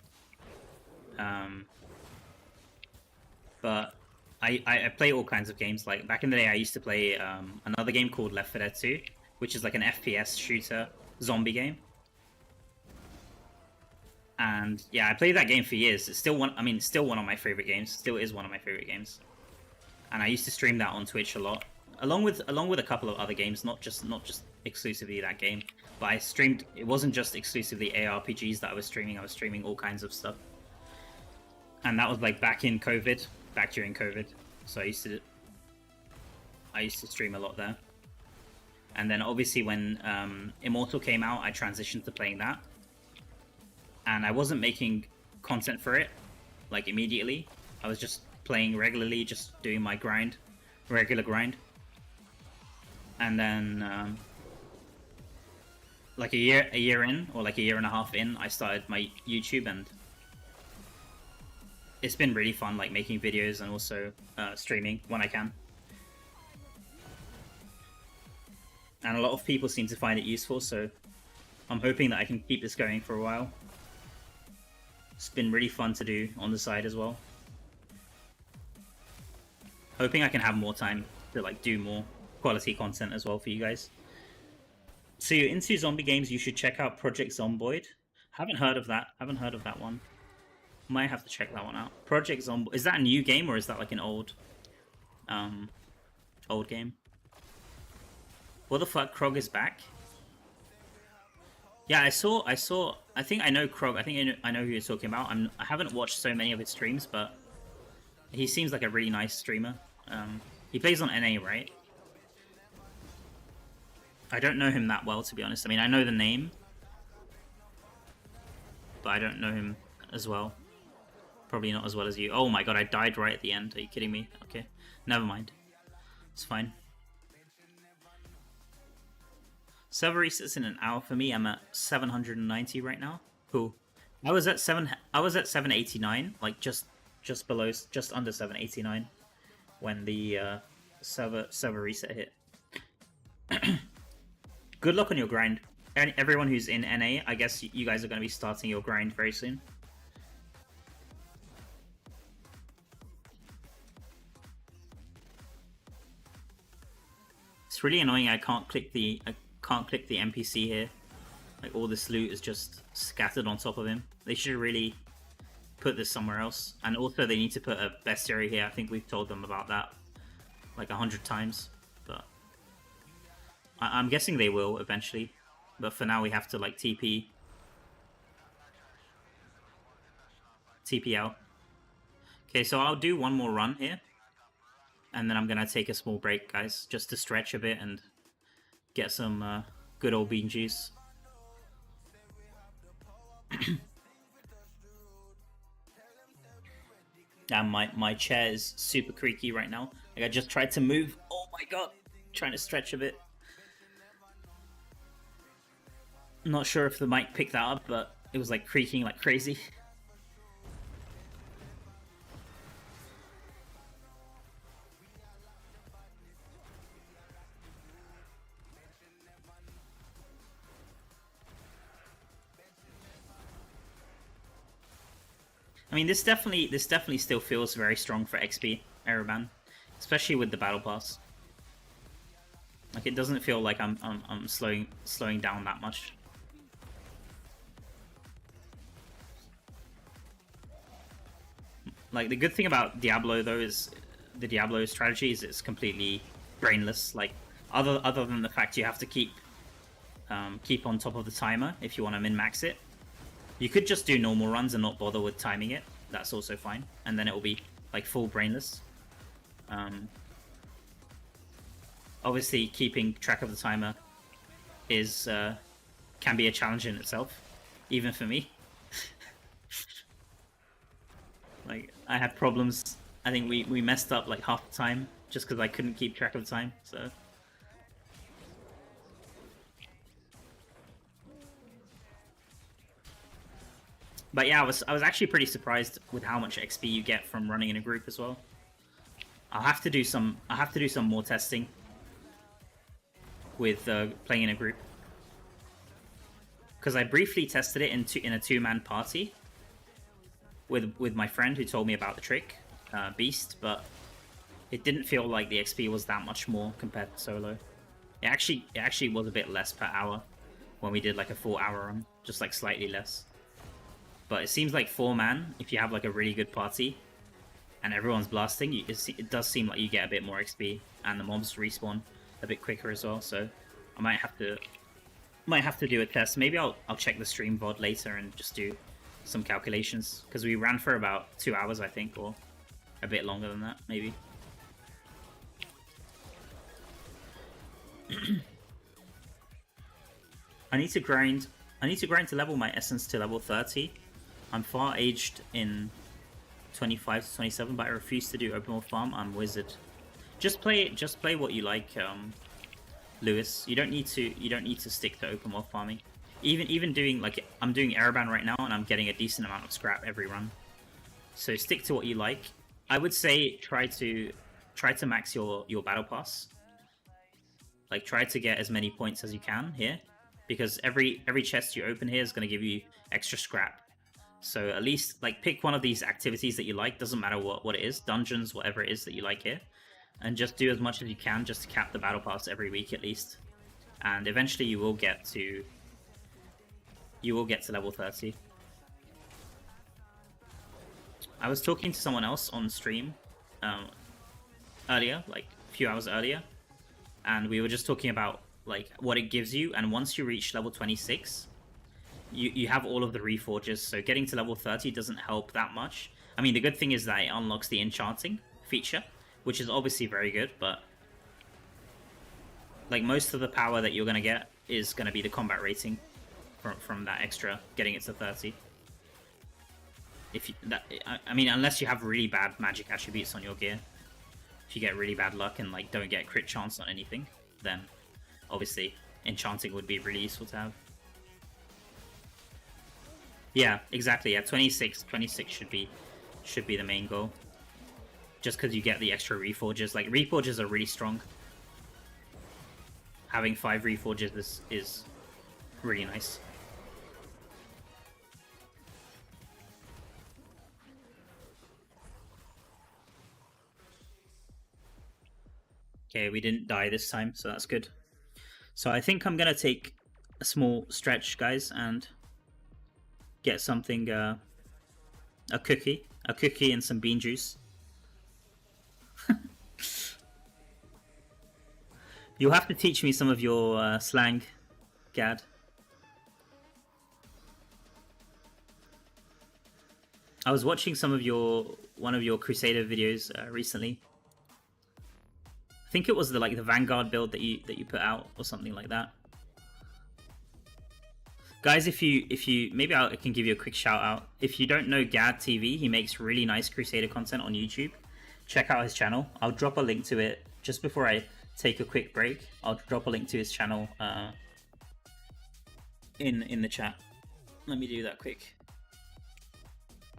But I play all kinds of games. Like, back in the day, I used to play another game called Left 4 Dead 2, which is like an FPS shooter zombie game. And yeah, I played that game for years. It's still one. I mean, still one of my favorite games. Still is one of my favorite games. And I used to stream that on Twitch a lot, along with a couple of other games, not just exclusively that game. But I streamed. It wasn't just exclusively ARPGs that I was streaming. I was streaming all kinds of stuff. And that was like back during COVID. So I used to stream a lot there. And then obviously when Immortal came out, I transitioned to playing that. And I wasn't making content for it, like, immediately. I was just playing regularly, just doing my regular grind. And then, like a year in, or like a year and a half in, I started my YouTube, and it's been really fun, like, making videos and also streaming when I can. And a lot of people seem to find it useful, so I'm hoping that I can keep this going for a while. It's been really fun to do on the side as well. Hoping I can have more time to like do more quality content as well for you guys. So you're into zombie games, you should check out Project Zomboid. Haven't heard of that one. Might have to check that one out. Project Zomboid. Is that a new game or is that like an old game? What the fuck? Krog is back? Yeah, I think I know Krog. I think I know who you're talking about. I haven't watched so many of his streams, but he seems like a really nice streamer. He plays on NA, right? I don't know him that well, to be honest. I mean, I know the name, but I don't know him as well. Probably not as well as you. Oh my god, I died right at the end. Are you kidding me? Okay, never mind. It's fine. Server resets in an hour for me. I'm at 790 right now. Cool. I was at 789, like just below, just under 789, when the server reset hit. Good luck on your grind. And everyone who's in NA, I guess you guys are going to be starting your grind very soon. It's really annoying. I can't click the NPC here. Like, all this loot is just scattered on top of him. They should really put this somewhere else. And also they need to put a bestiary here. I think we've told them about that like 100 times. But I'm guessing they will eventually. But for now we have to like TP out. Okay, so I'll do one more run here. And then I'm going to take a small break, guys, just to stretch a bit and get some good old bean juice. And my chair is super creaky right now. Like, I just tried to move. Oh my god, trying to stretch a bit. Not sure if the mic picked that up, but it was like creaking like crazy. I mean, this definitely still feels very strong for XP Paragon, especially with the battle pass. Like, it doesn't feel like I'm slowing down that much. Like, the good thing about Diablo though is the Diablo strategy is it's completely brainless. Like, other than the fact you have to keep on top of the timer if you want to min-max it. You could just do normal runs and not bother with timing it. That's also fine. And then it will be like full brainless. Obviously, keeping track of the timer is can be a challenge in itself, even for me. Like, I had problems. I think we messed up like half the time just because I couldn't keep track of the time. So. But yeah, I was actually pretty surprised with how much XP you get from running in a group as well. I'll have to do some more testing with playing in a group, because I briefly tested it in a two-man party with my friend who told me about the trick, Beast, but it didn't feel like the XP was that much more compared to solo. It actually was a bit less per hour when we did like a 4-hour run, just like slightly less. But it seems like 4-man, if you have like a really good party and everyone's blasting, it does seem like you get a bit more XP, and the mobs respawn a bit quicker as well. So I might have to do a test. Maybe I'll check the stream VOD later and just do some calculations, because we ran for about 2 hours, I think, or a bit longer than that, maybe. I need to grind to level my essence to level 30. I'm far aged in 25 to 27, but I refuse to do open world farm. I'm wizard. Just play what you like, Lewis. You don't need to stick to open world farming. Even doing, like, I'm doing Ereban right now and I'm getting a decent amount of scrap every run. So stick to what you like. I would say try to max your battle pass. Like, try to get as many points as you can here, because every chest you open here is going to give you extra scrap. So at least, like, pick one of these activities that you like, doesn't matter what it is, dungeons, whatever it is that you like here, and just do as much as you can just to cap the battle pass every week at least. And eventually you will get to level 30. I was talking to someone else on stream earlier, like a few hours earlier, and we were just talking about like what it gives you, and once you reach level 26, you have all of the reforges, so getting to level 30 doesn't help that much. I mean, the good thing is that it unlocks the enchanting feature, which is obviously very good, but like most of the power that you're going to get is going to be the combat rating from that extra, getting it to 30. if you, that I mean, unless you have really bad magic attributes on your gear, if you get really bad luck and like don't get crit chance on anything, then obviously enchanting would be really useful to have. Yeah, exactly. Yeah, 26 should be the main goal. Just because you get the extra reforges. Like, reforges are really strong. Having 5 reforges is really nice. Okay, we didn't die this time, so that's good. So I think I'm gonna take a small stretch, guys, and get something, a cookie and some bean juice. You'll have to teach me some of your slang, Gad. I was watching one of your Crusader videos recently. I think it was the Vanguard build that you put out or something like that. Guys, if you maybe I can give you a quick shout out. If you don't know Gad TV, he makes really nice Crusader content on YouTube. Check out his channel. I'll drop a link to it just before I take a quick break. I'll drop a link to his channel in the chat. Let me do that quick.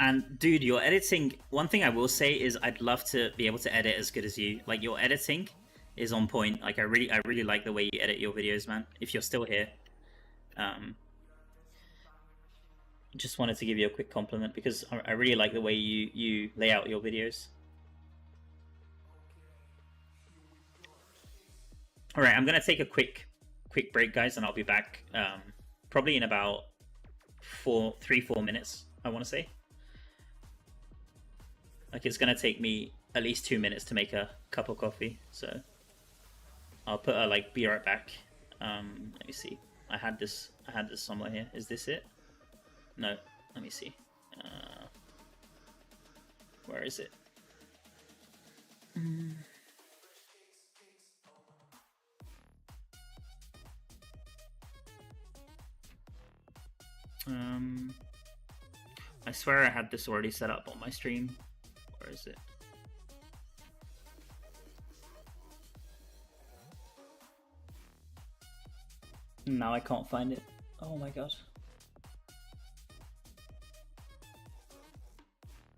And dude, your editing, one thing I will say is I'd love to be able to edit as good as you. Like, your editing is on point. Like, I really like the way you edit your videos, man. If you're still here. Just wanted to give you a quick compliment because I really like the way you lay out your videos. All right, I'm gonna take a quick break, guys, and I'll be back probably in about 3-4 minutes. I want to say, like, it's gonna take me at least 2 minutes to make a cup of coffee, so I'll put a be right back. Let me see. I had this somewhere here. Is this it? No. Let me see. Where is it? I swear I had this already set up on my stream. Where is it? Now I can't find it. Oh my god.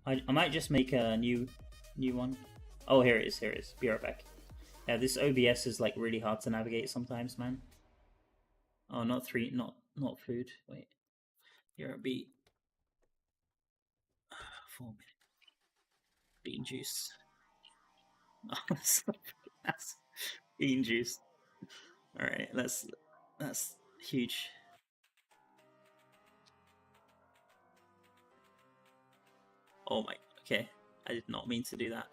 I might just make a new one. Oh, here it is. Here it is. Be right back. Yeah, this OBS is like really hard to navigate sometimes, man. Oh, not food. Wait. Here it be. 4 minutes. Bean juice. Oh, that's bean juice. All right, that's huge. Oh my. Okay, I did not mean to do that.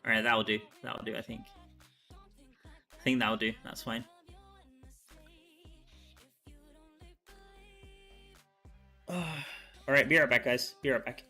All right, that'll do. That'll do. I think that'll do. That's fine. All right, be right back, guys. Be right back.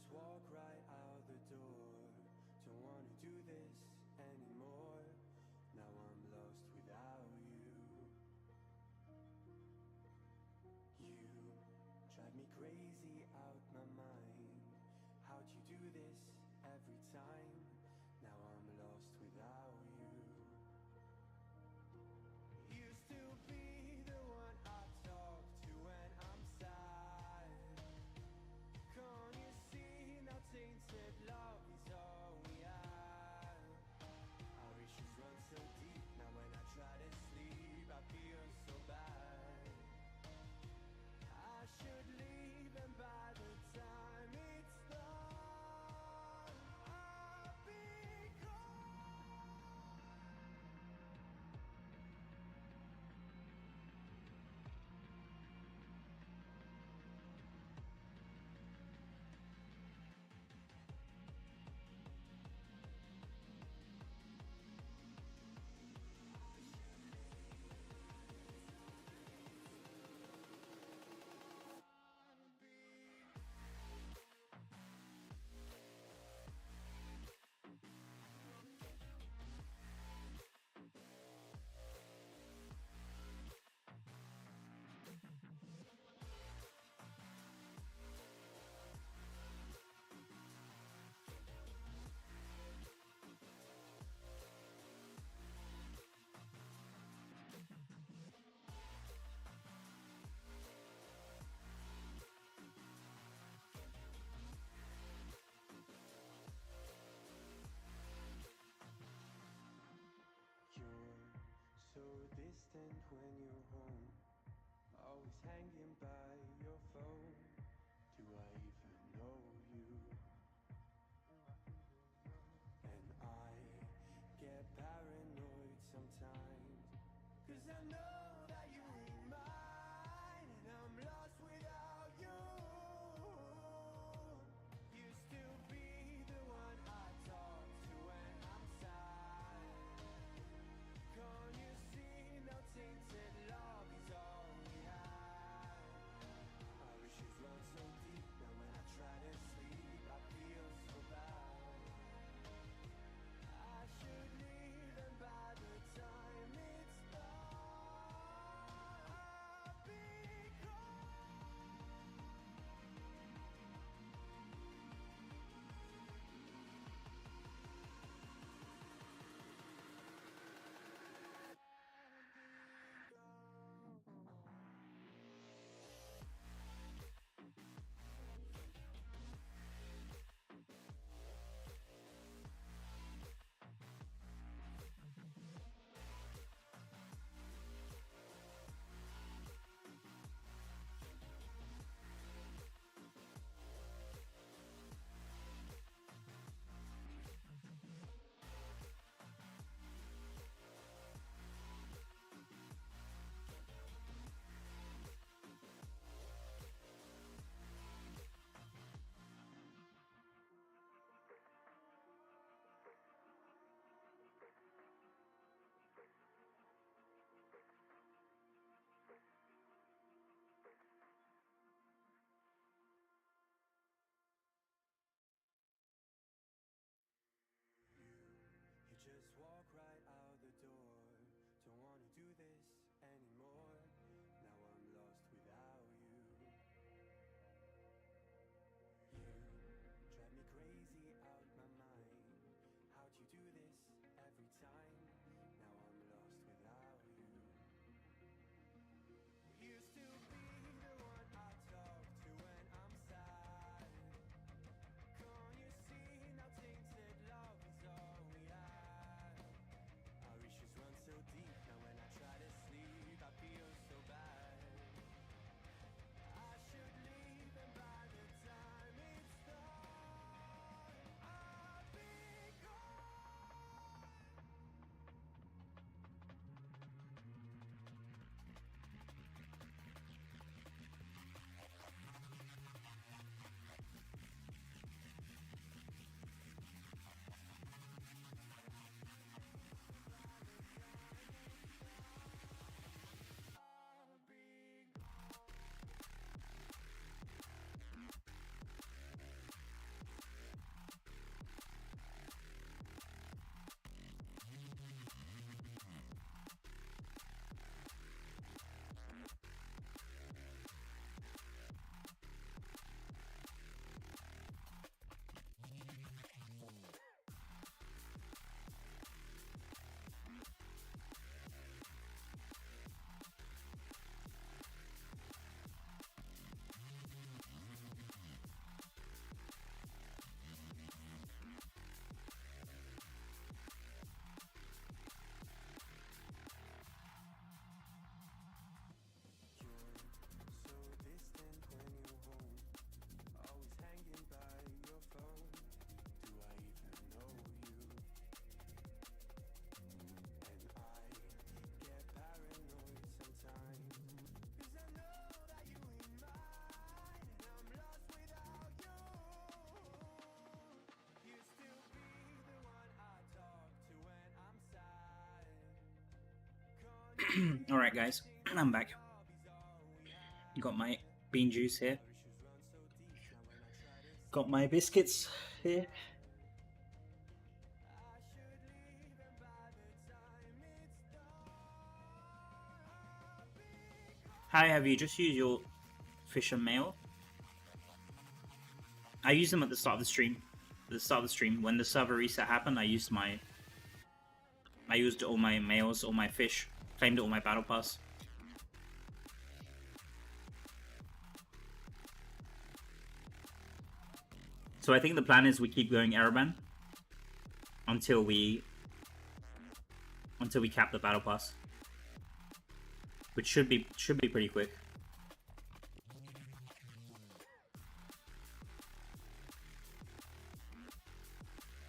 just walk right out the door. Don't wanna do this anymore. Now I'm lost without you. You drive me crazy out my mind. How'd you do this every time? Now I'm lost without you. Used to be the one I talk to when I'm sad. Can't you see now tainted love is all we have? Our issues run so deep, now when I try to sleep I feel so bad. I should leave and by the time it's done I'll be gone. You're so distant when you're home, always hanging by your phone. Do I even know you? And I get paranoid sometimes, 'cause I know that you ain't mine, and I'm lost without you. Used to be the one I talk to when I'm sad. Can't you see now tainted love is all we have? Alright guys, I'm back. Got my bean juice here. Got my biscuits here. Hi, have you just used your fish and mail? I used them at the start of the stream. At the start of the stream, when the server reset happened, I used all my mails, all my fish, claimed all my battle pass. So I think the plan is we keep going Araban until we cap the battle pass, which should be pretty quick.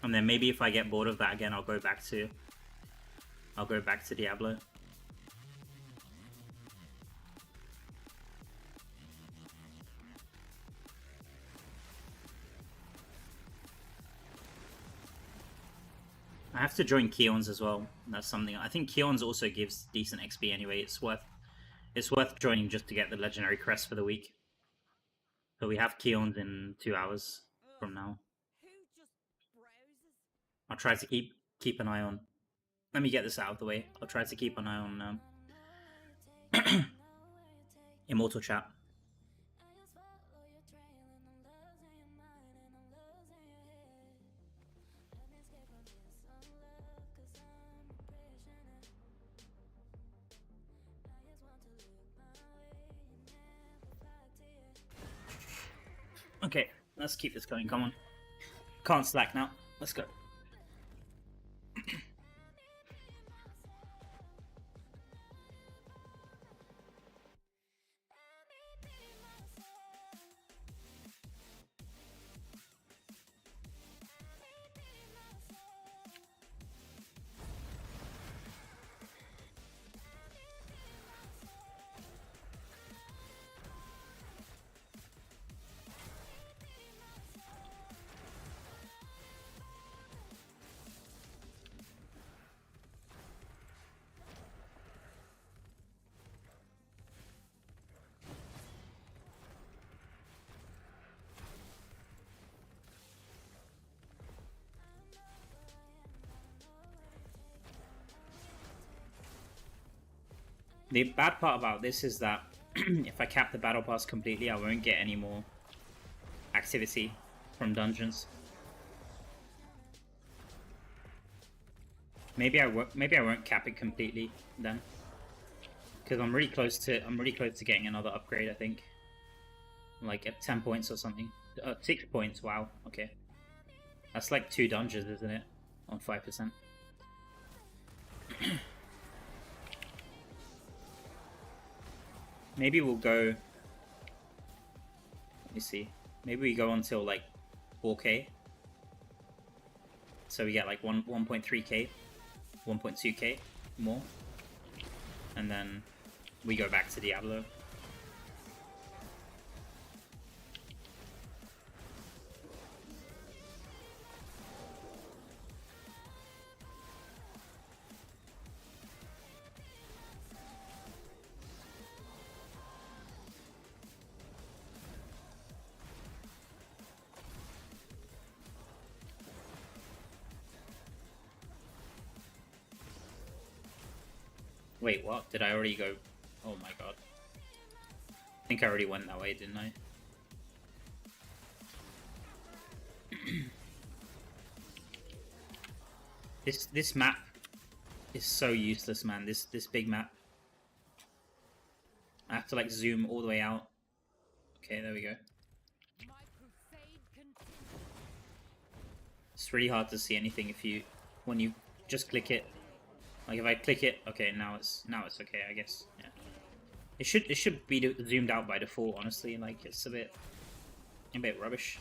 And then maybe if I get bored of that again, I'll go back to Diablo. I have to join Keon's as well. That's something. I think Keon's also gives decent XP anyway. It's worth joining just to get the legendary crest for the week. So we have Keon's in 2 hours from now. Who just browses? I'll try to keep an eye on. Let me get this out of the way. I'll try to keep an eye on Immortal Chat. Okay, let's keep this going. Come on. Can't slack now. Let's go. The bad part about this is that if I cap the battle pass completely, I won't get any more activity from dungeons. Maybe I won't cap it completely then, because I'm really close to getting another upgrade. I think, like at 10 points or something. 6 points. Wow. Okay, that's like 2 dungeons, isn't it? On 5%. Maybe we'll go. Let me see. Maybe we go until like 4K. So we get like 1.3K, 1.2K more, and then we go back to Diablo. Wait, what? Did I already go? Oh my god. I think I already went that way, didn't I? This map is so useless, man. This big map. I have to like zoom all the way out. Okay, there we go. My crusade continues. It's really hard to see anything when you just click it. Like if I click it, okay, now it's okay, I guess. Yeah. It should be zoomed out by default, honestly. Like it's a bit rubbish.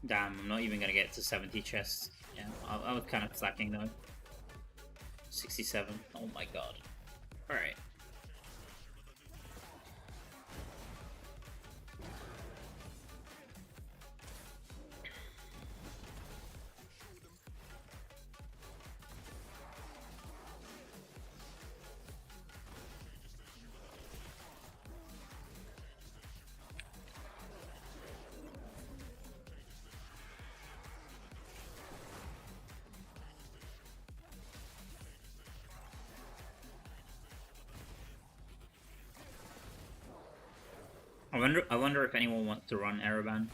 Damn, I'm not even gonna get to 70 chests. Yeah, I was kind of slacking though. 67. Oh my god. Alright. I wonder if anyone wants to run Araban.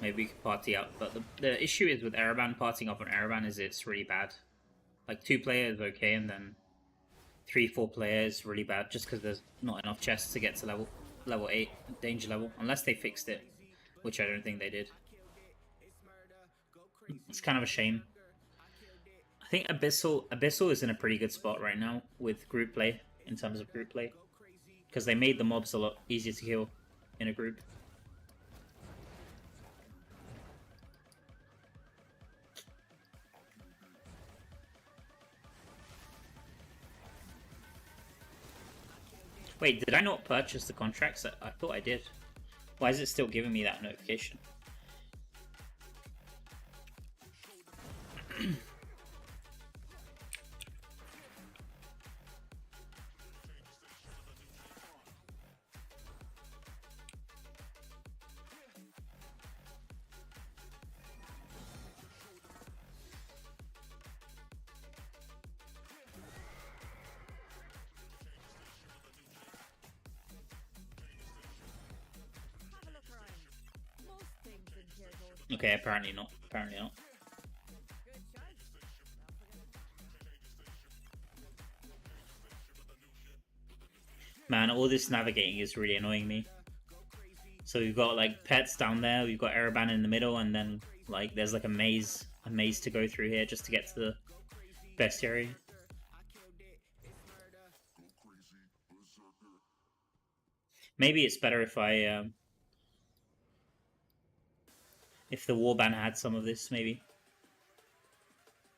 Maybe we could party up, but the issue is with Araban, partying up on Araban is it's really bad. Like 2 players okay, and then 3-4 players really bad, just because there's not enough chests to get to level 8 danger level, unless they fixed it, which I don't think they did. It's kind of a shame. I think Abyssal is in a pretty good spot right now with group play, in terms of group play, because they made the mobs a lot easier to kill in a group. Wait, did I not purchase the contracts? I thought I did. Why is it still giving me that notification? Have a look around. Most things in here go Okay, apparently not. Apparently not. good shout. Man, all this navigating is really annoying me. So we've got like pets down there, we've got Araban in the middle, and then like there's like a maze to go through here just to get to the bestiary. Maybe it's better if if the warband had some of this, maybe.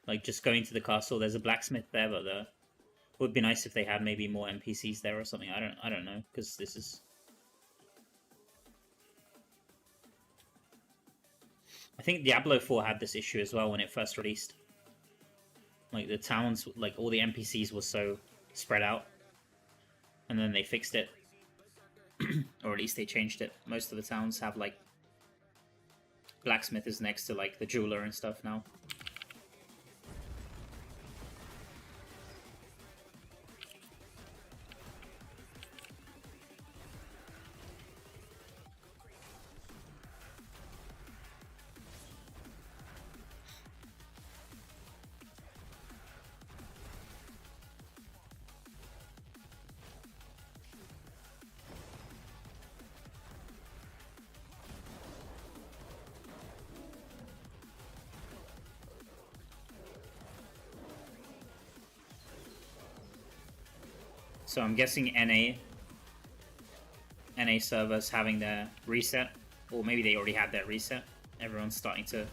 Like just going to the castle, there's a blacksmith there, but it would be nice if they had maybe more NPCs there or something. I don't know, because this is. I think Diablo 4 had this issue as well when it first released. Like the towns, like all the NPCs were so spread out, and then they fixed it, or at least they changed it. Most of the towns have like blacksmith is next to like the jeweler and stuff now. So I'm guessing NA servers having their reset, or maybe they already had their reset. Everyone's starting to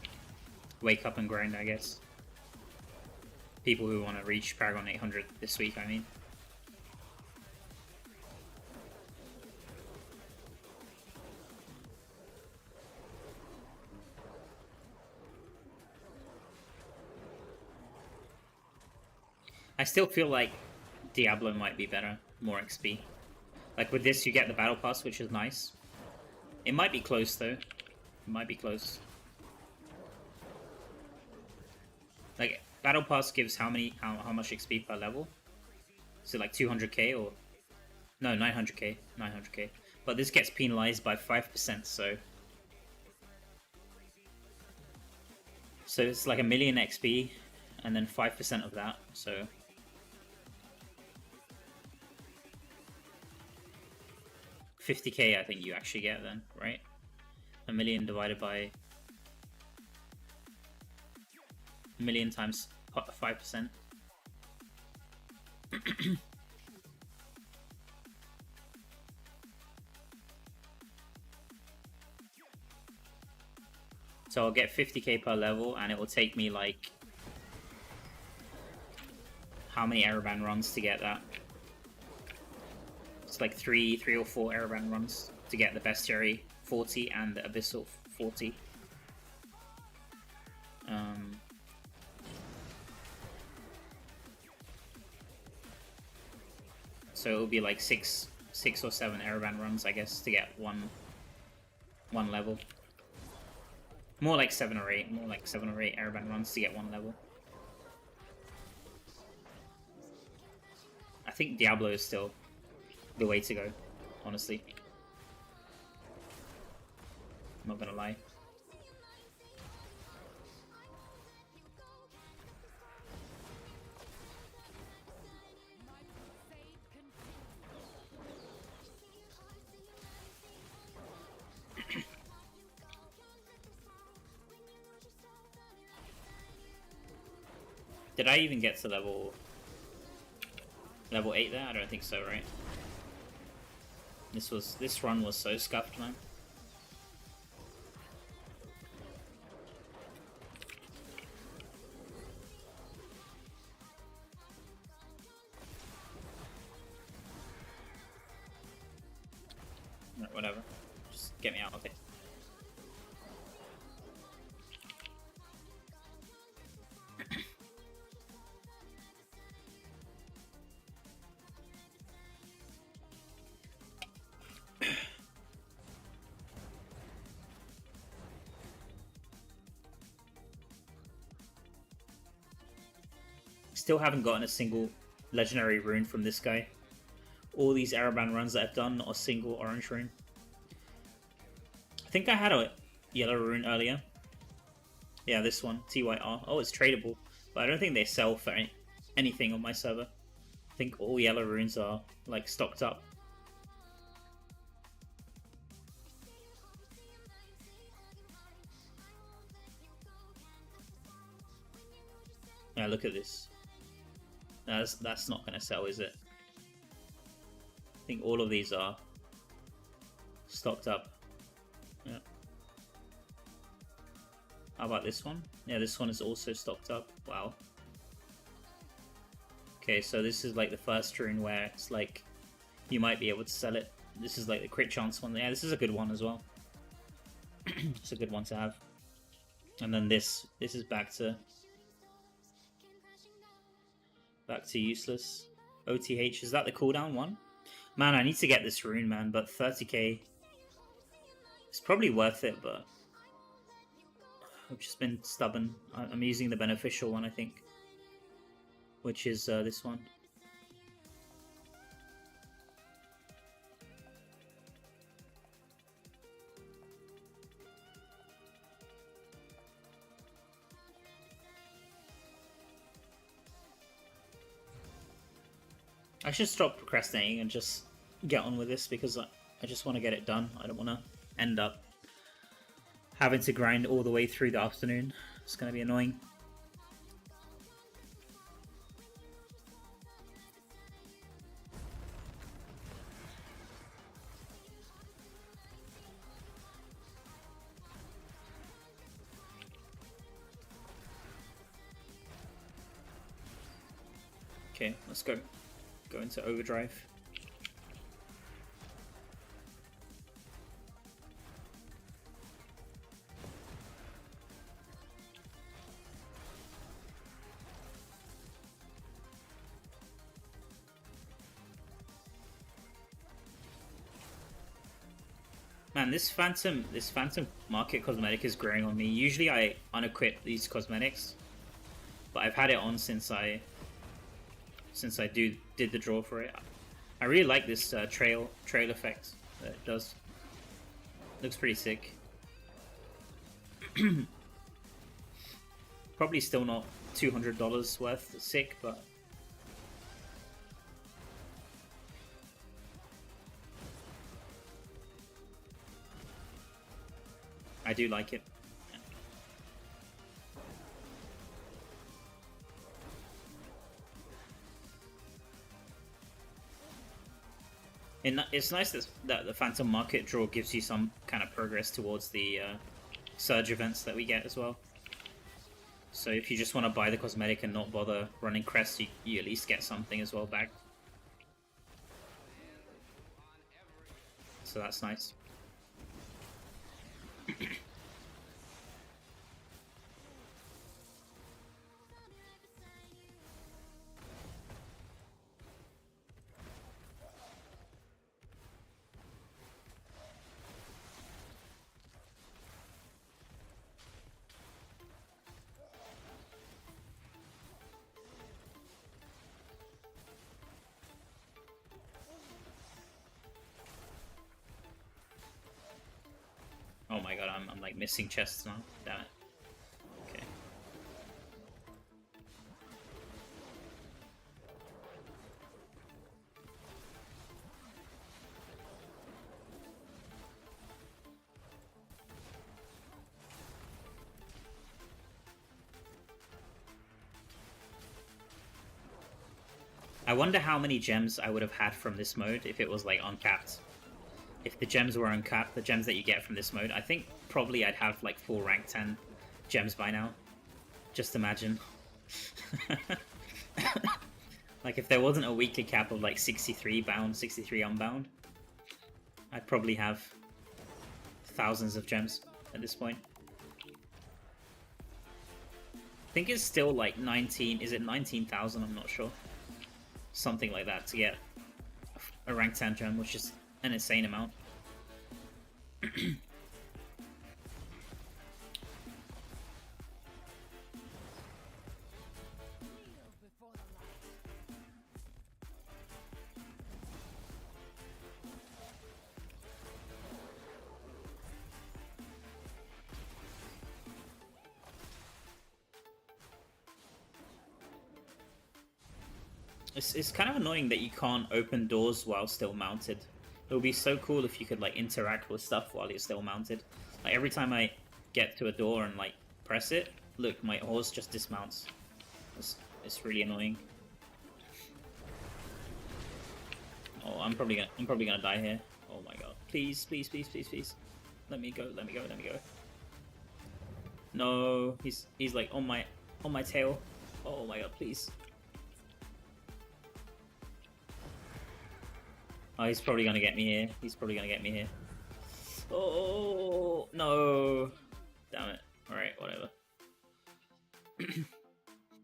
wake up and grind, I guess. People who want to reach Paragon 800 this week, I mean. I still feel like Diablo might be better, more XP. Like with this, you get the battle pass, which is nice. It might be close though. It might be close. Like battle pass gives how much XP per level? Is it like 200k or no 900k? 900k. But this gets penalized by 5%, so it's like 1,000,000 XP, and then 5% of that. So. $50k, I think you actually get then, right? 1,000,000 divided by 1,000,000 times 5%. So I'll get 50k per level, and it will take me like how many Ereban runs to get that? It's like three or four Ereban runs to get the Bestiary 40 and the Abyssal 40. So it'll be like six or seven Ereban runs, I guess, to get one level. More like 7 or 8. More like 7 or 8 Ereban runs to get one level. I think Diablo is still the way to go, honestly. I'm not gonna lie. Did I even get to level 8 there? I don't think so, right? This run was so scuffed, man. Right, whatever. Just get me out of it. Still haven't gotten a single legendary rune from this guy. All these Ereban runs that I've done, not a single orange rune. I think I had a yellow rune earlier. Yeah, this one, TYR. Oh, it's tradable, but I don't think they sell for anything on my server. I think all yellow runes are like stocked up. Yeah, look at this. That's not going to sell, is it? I think all of these are stocked up. Yeah. How about this one? Yeah, this one is also stocked up. Wow. Okay, so this is like the first rune where it's like you might be able to sell it. This is like the crit chance one. Yeah, this is a good one as well. It's a good one to have. And then this is back to useless. OTH, is that the cooldown one? Man, I need to get this rune, man, but 30k. It's probably worth it, but I've just been stubborn. I'm using the beneficial one, I think, which is this one. I should stop procrastinating and just get on with this because I just want to get it done. I don't want to end up having to grind all the way through the afternoon. It's going to be annoying. Okay, let's go. Go into overdrive. Man, this Phantom Market cosmetic is growing on me. Usually I unequip these cosmetics, but I've had it on since I did the draw for it. I really like this trail effect that it does. Looks pretty sick. Probably still not $200 worth sick, but I do like it. And it's nice that the Phantom Market draw gives you some kind of progress towards the surge events that we get as well. So if you just want to buy the cosmetic and not bother running crests, you at least get something as well back. So that's nice. Oh my god, I'm like missing chests now. Damn it. Okay. I wonder how many gems I would have had from this mode if it was like uncapped. If the gems were uncapped, the gems that you get from this mode, I think probably I'd have like full rank 10 gems by now. Just imagine. Like if there wasn't a weekly cap of like 63 bound, 63 unbound, I'd probably have thousands of gems at this point. I think it's still like 19, is it 19,000? I'm not sure. Something like that to get a rank 10 gem, which is an insane amount. It's kind of annoying that you can't open doors while still mounted. It would be so cool if you could like interact with stuff while you're still mounted. Like every time I get to a door and like press it, look, my horse just dismounts. It's really annoying. Oh, I'm probably gonna die here. Oh my god! Please, please, please, please, please. Let me go. Let me go. Let me go. No, he's like on my tail. Oh my god! Please. Oh, he's probably gonna get me here. He's probably gonna get me here. Oh no! Damn it. Alright, whatever.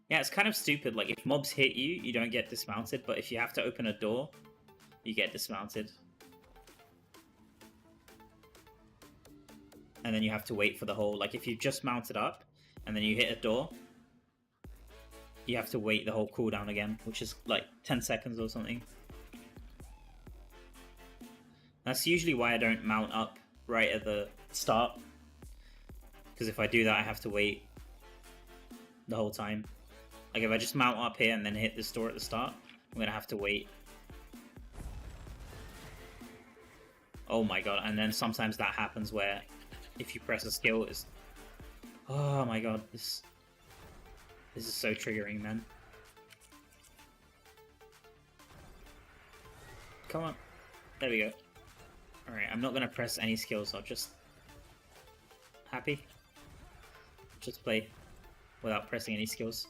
Yeah, it's kind of stupid. Like, if mobs hit you, you don't get dismounted, but if you have to open a door, you get dismounted. And then you have to wait for the whole... Like, if you just mounted up, and then you hit a door, you have to wait the whole cooldown again, which is, like, 10 seconds or something. That's usually why I don't mount up right at the start. Because if I do that, I have to wait the whole time. Like if I just mount up here and then hit this door at the start, I'm going to have to wait. Oh my god, and then sometimes that happens where if you press a skill, it's... Oh my god, this is so triggering, man. Come on. There we go. Alright, I'm not going to press any skills, I'll just... Happy? Just play without pressing any skills.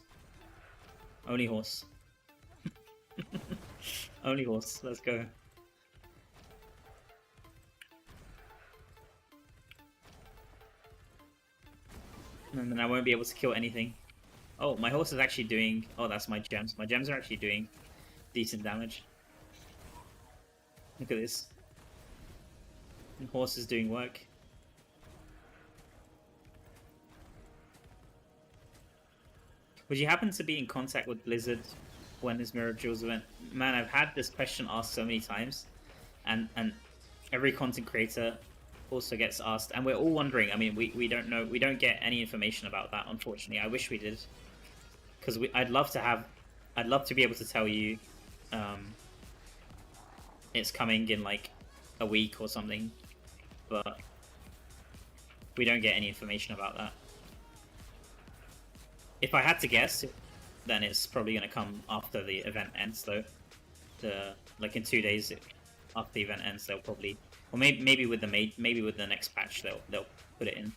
Only horse. Only horse, let's go. And then I won't be able to kill anything. Oh, my horse is actually doing... Oh, that's my gems. My gems are actually doing decent damage. Look at this. The horse is doing work. Would you happen to be in contact with Blizzard when this Mirror Jewels event? Man, I've had this question asked so many times, and every content creator also gets asked, and we're all wondering. I mean, we don't know, we don't get any information about that, unfortunately. I wish we did, because I'd love to be able to tell you it's coming in like a week or something, but we don't get any information about that. If I had to guess, then it's probably going to come after the event ends, though. Like in 2 days after the event ends, they'll probably, or maybe with the next patch, they'll put it in.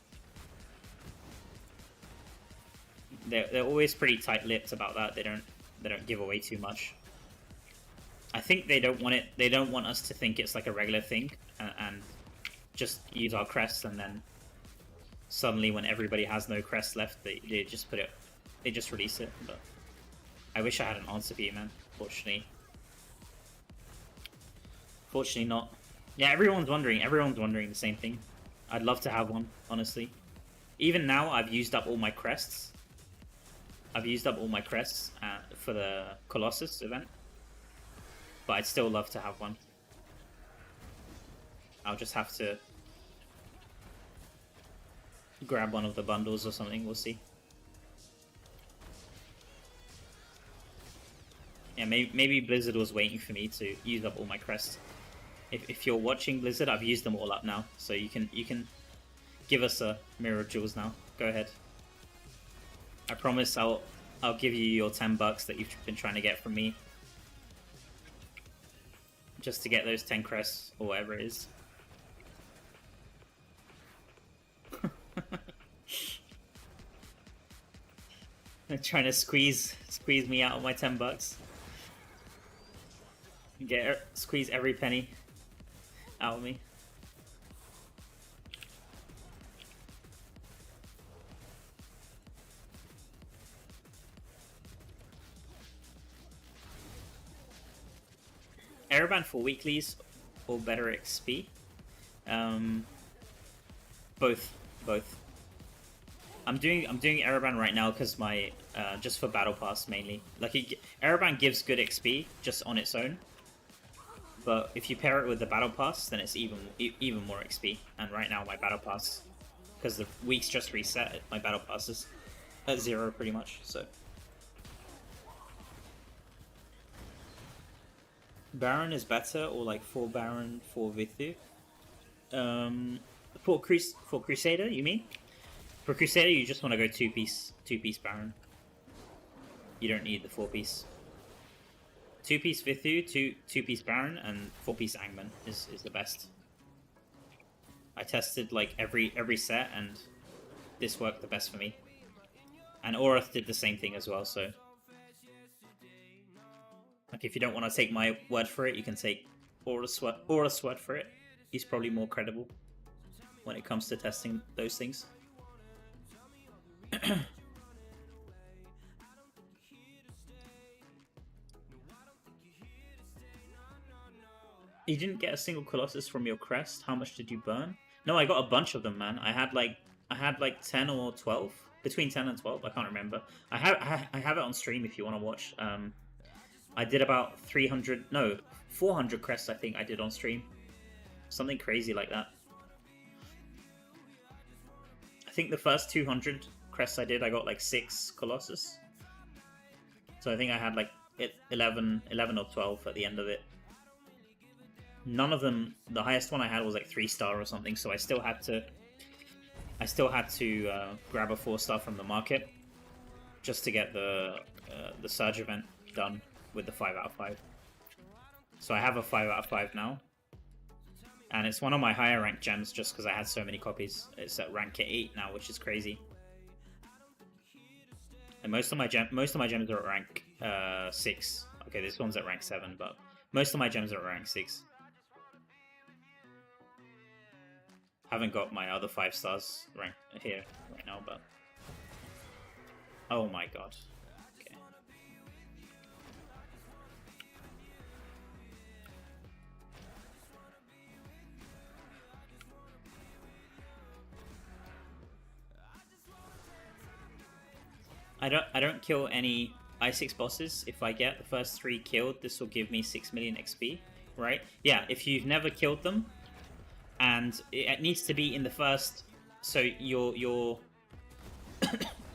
they're always pretty tight-lipped about that. They don't give away too much. I think they don't want it. They don't want us to think it's like a regular thing and just use our crests, and then suddenly when everybody has no crest left, they just put it. They just release it. But I wish I had an answer for you, man. Fortunately not. Yeah, everyone's wondering. Everyone's wondering the same thing. I'd love to have one, honestly. Even now, I've used up all my crests. I've used up all my crests for the Colossus event. But I'd still love to have one. I'll just have to grab one of the bundles or something, we'll see. Yeah, maybe Blizzard was waiting for me to use up all my crests. If you're watching Blizzard, I've used them all up now, so you can give us a Mirror of Jewels now. Go ahead. I promise I'll give you your $10 that you've been trying to get from me. Just to get those 10 crests, or whatever it is. They're trying to squeeze me out of my $10. Squeeze every penny out of me. Airband for weeklies or better XP? Both. I'm doing Airband right now because my just for Battle Pass mainly. Like Airband gives good XP just on its own, but if you pair it with the Battle Pass, then it's even more XP. And right now my Battle Pass, because the weeks just reset, my Battle Pass is at 0 pretty much. So Baron is better, or like 4 Baron, 4 Vithu. For Crusader, you mean? For Crusader, you just want to go two piece Baron. You don't need the 4-piece. 2-piece Vithu, 2-piece Baron, and 4-piece Angman is the best. I tested like every set, and this worked the best for me. And Orath did the same thing as well, so like if you don't want to take my word for it, you can take Orath's word for it. He's probably more credible when it comes to testing those things. You didn't get a single Colossus from your crest. How much did you burn? No, I got a bunch of them, man. I had like 10 or 12, between 10 and 12. I can't remember. I have it on stream if you want to watch. I did about 400 crests. I think I did on stream, something crazy like that. I think the first 200 crests I did, I got like 6 Colossus. So I think I had like 11 or 12 at the end of it. None of them, the highest one I had was like 3-star or something, so I still had to grab a 4-star from the market just to get the Surge event done with the 5 out of 5. So I have a 5 out of 5 now, and it's one of my higher ranked gems just because I had so many copies. It's at rank 8 now, which is crazy. And most of my gems are at rank 6. Okay, this one's at rank 7, but most of my gems are at rank 6. Haven't got my other 5 stars rank here right now, but oh my god. Okay. I don't kill any I6 bosses. If I get the first 3 killed, this will give me 6 million XP, right? Yeah, if you've never killed them, and it needs to be in the first, so your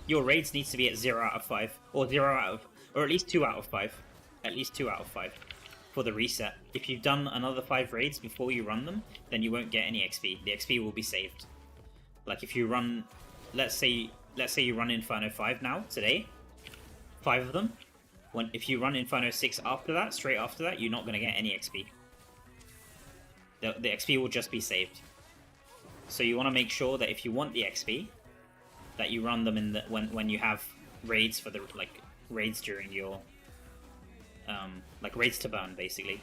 your raids needs to be at 0 out of 5, or at least 2 out of 5, at least 2 out of 5 for the reset. If you've done another 5 raids before you run them, then you won't get any XP. The XP will be saved. Like if you run, let's say you run Inferno 5 now today, 5 of them. If you run Inferno 6 after that, straight after that, you're not going to get any XP. The XP will just be saved. So you want to make sure that if you want the XP, that you run them in when you have raids for the raids during your like raids to burn basically,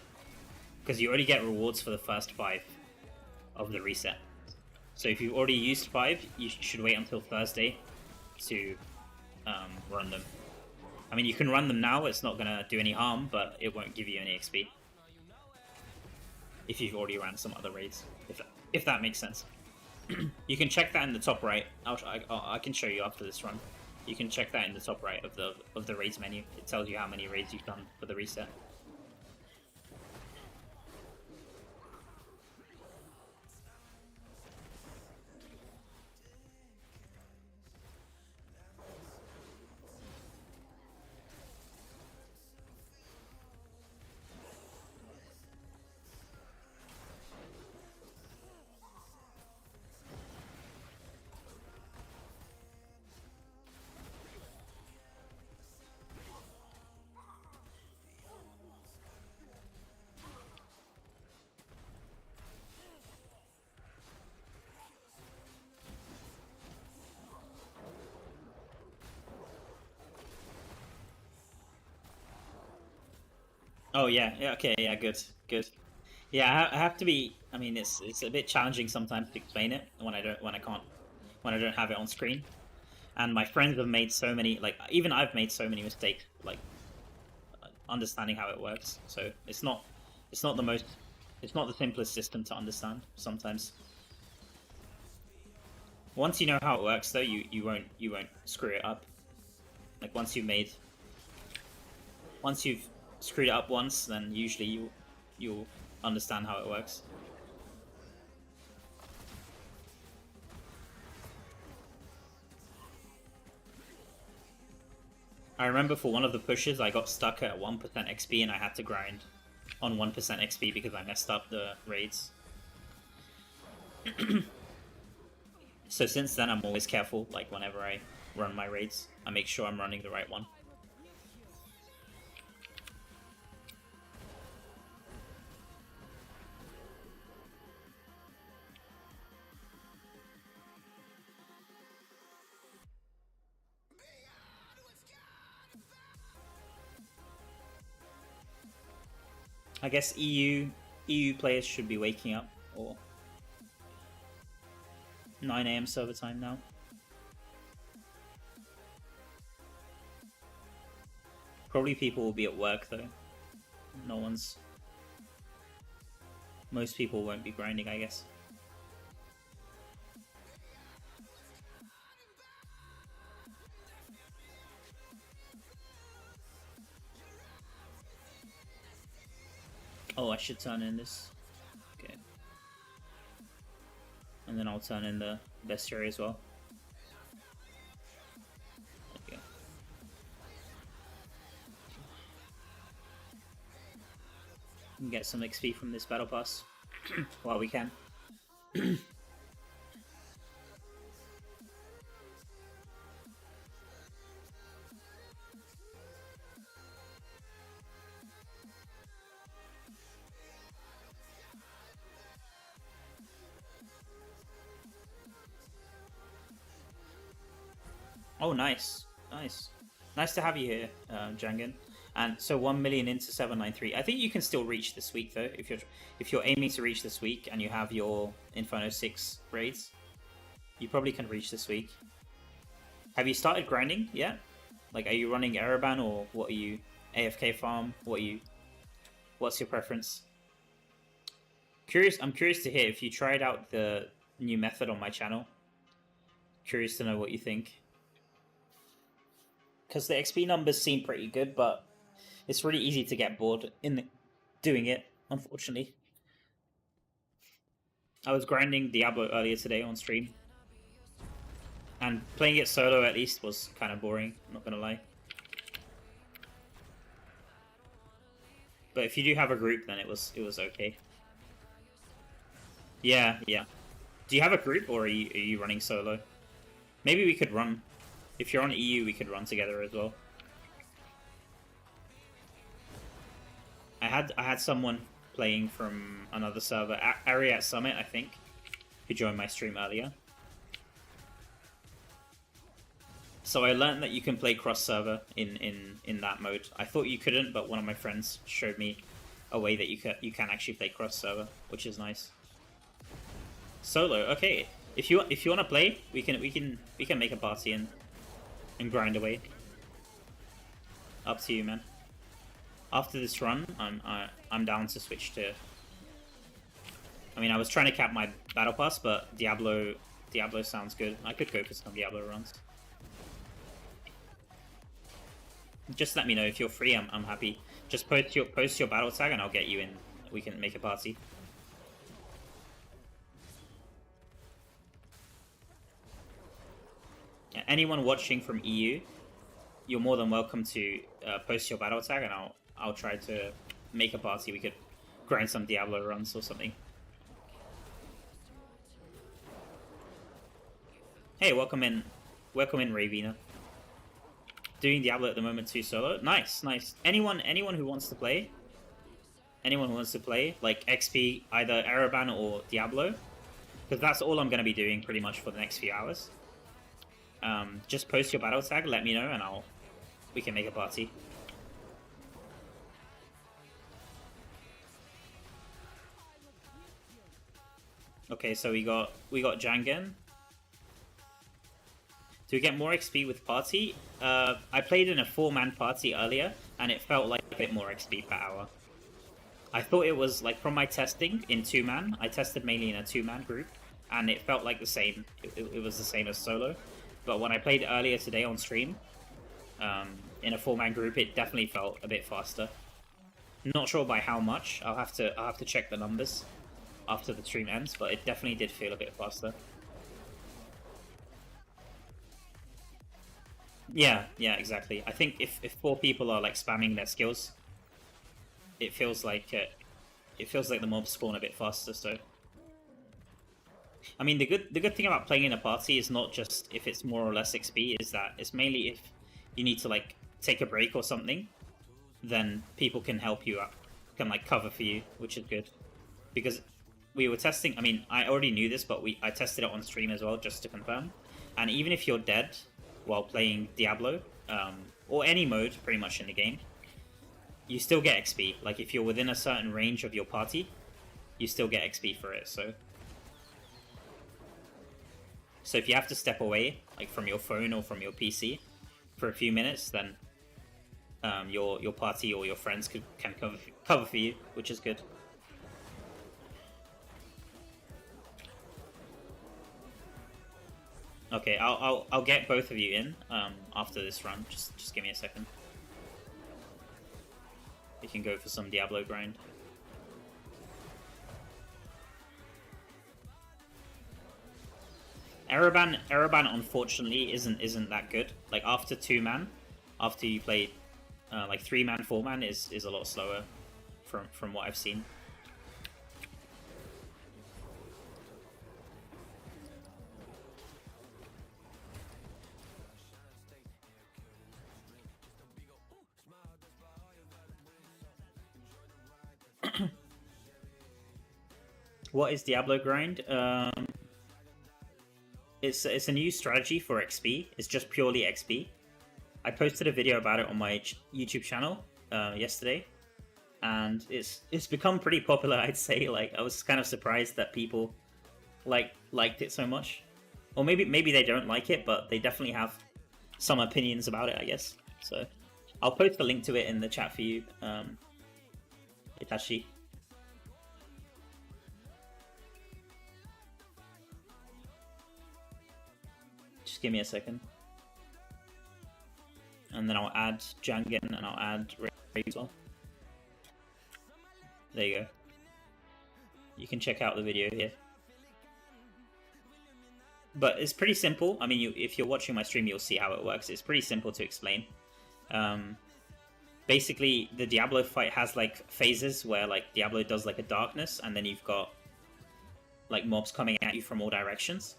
because you already get rewards for the first 5 of the reset. So if you've already used 5, you should wait until Thursday to run them. I mean, you can run them now, it's not gonna do any harm, but it won't give you any XP if you've already ran some other raids, if that makes sense. You can check that in the top right. I can show you after this run. You can check that in the top right of the raids menu. It tells you how many raids you've done for the reset. Oh yeah, yeah, okay, yeah, good, good. Yeah, I have to be. I mean, it's a bit challenging sometimes to explain it when I don't have it on screen. And my friends have made so many, like even I've made so many mistakes, like understanding how it works. So it's not the simplest system to understand sometimes. Once you know how it works, though, you won't screw it up. Like once you've screwed it up once, then usually you'll understand how it works. I remember for one of the pushes, I got stuck at 1% XP and I had to grind on 1% XP because I messed up the raids. So since then, I'm always careful. Like whenever I run my raids, I make sure I'm running the right one. I guess EU players should be waking up, or 9 AM server time now. Probably people will be at work though. Most people won't be grinding, I guess. Oh, I should turn in this. Okay. And then I'll turn in the bestiary as well. Okay. And get some XP from this battle pass while we can. Oh, nice, nice, nice to have you here, Jangan. And so 1 million into 793. I think you can still reach this week though, if you're aiming to reach this week and you have your Inferno 6 raids. You probably can reach this week. Have you started grinding yet? Like, are you running Ereban or what are you? AFK farm? What's your preference? I'm curious to hear if you tried out the new method on my channel. Curious to know what you think. Because the XP numbers seem pretty good, but it's really easy to get bored in doing it, unfortunately. I was grinding Diablo earlier today on stream. And playing it solo at least was kind of boring, I'm not gonna lie. But if you do have a group, then it was okay. Yeah, yeah. Do you have a group or are you running solo? Maybe we could run. If you're on EU, we could run together as well. I had someone playing from another server, Ariat Summit, I think, who joined my stream earlier. So I learned that you can play cross server in that mode. I thought you couldn't, but one of my friends showed me a way that you can actually play cross server, which is nice. Solo, okay. If you want to play, we can make a party and grind away. Up to you, man. After this run, I'm down to switch to. I mean, I was trying to cap my battle pass, but Diablo sounds good. I could go for some Diablo runs. Just let me know if you're free. I'm happy. Just post your battle tag and I'll get you in. We can make a party. Yeah, anyone watching from EU, you're more than welcome to post your battle tag and I'll try to make a party. We could grind some Diablo runs or something. Hey, welcome in, Ravina. Doing Diablo at the moment too solo. Nice, nice. Anyone who wants to play, like XP, either Paragon or Diablo, because that's all I'm going to be doing pretty much for the next few hours. Just post your battle tag, let me know, and we can make a party. Okay, so we got Jangen. Do we get more XP with party? I played in a 4-man party earlier, and it felt like a bit more XP per hour. I thought it was, like, from my testing in 2-man, I tested mainly in a 2-man group, and it felt like the same. It was the same as solo. But when I played earlier today on stream, in a 4-man group, it definitely felt a bit faster. Not sure by how much. I'll have to check the numbers after the stream ends, but it definitely did feel a bit faster. Yeah, exactly. I think if 4 people are like spamming their skills, it feels like the mobs spawn a bit faster. So, I mean, the good thing about playing in a party is not just if it's more or less XP, is that it's mainly if you need to like take a break or something, then people can help you out, can like cover for you, which is good. Because we were testing. I mean, I already knew this, but I tested it on stream as well just to confirm. And even if you're dead while playing Diablo, or any mode pretty much in the game, you still get XP. Like if you're within a certain range of your party, you still get XP for it. So if you have to step away, like from your phone or from your PC for a few minutes, then your party or your friends can cover for you, which is good. Okay, I'll get both of you in after this run. Just give me a second. We can go for some Diablo grind. Ereban unfortunately isn't that good. Like after 2-man, after you play like 3-man, 4-man is a lot slower from what I've seen. What is Diablo grind? It's a new strategy for XP. It's just purely XP. I posted a video about it on my YouTube channel yesterday, and it's become pretty popular. I'd say. Like I was kind of surprised that people liked it so much, or maybe they don't like it, but they definitely have some opinions about it, I guess. So I'll post a link to it in the chat for you, Itachi. Just give me a second. And then I'll add Jangen and I'll add Ray as well. There you go. You can check out the video here. But it's pretty simple. I mean, if you're watching my stream, you'll see how it works. It's pretty simple to explain. Basically, the Diablo fight has like phases where like Diablo does like a darkness, and then you've got like mobs coming at you from all directions.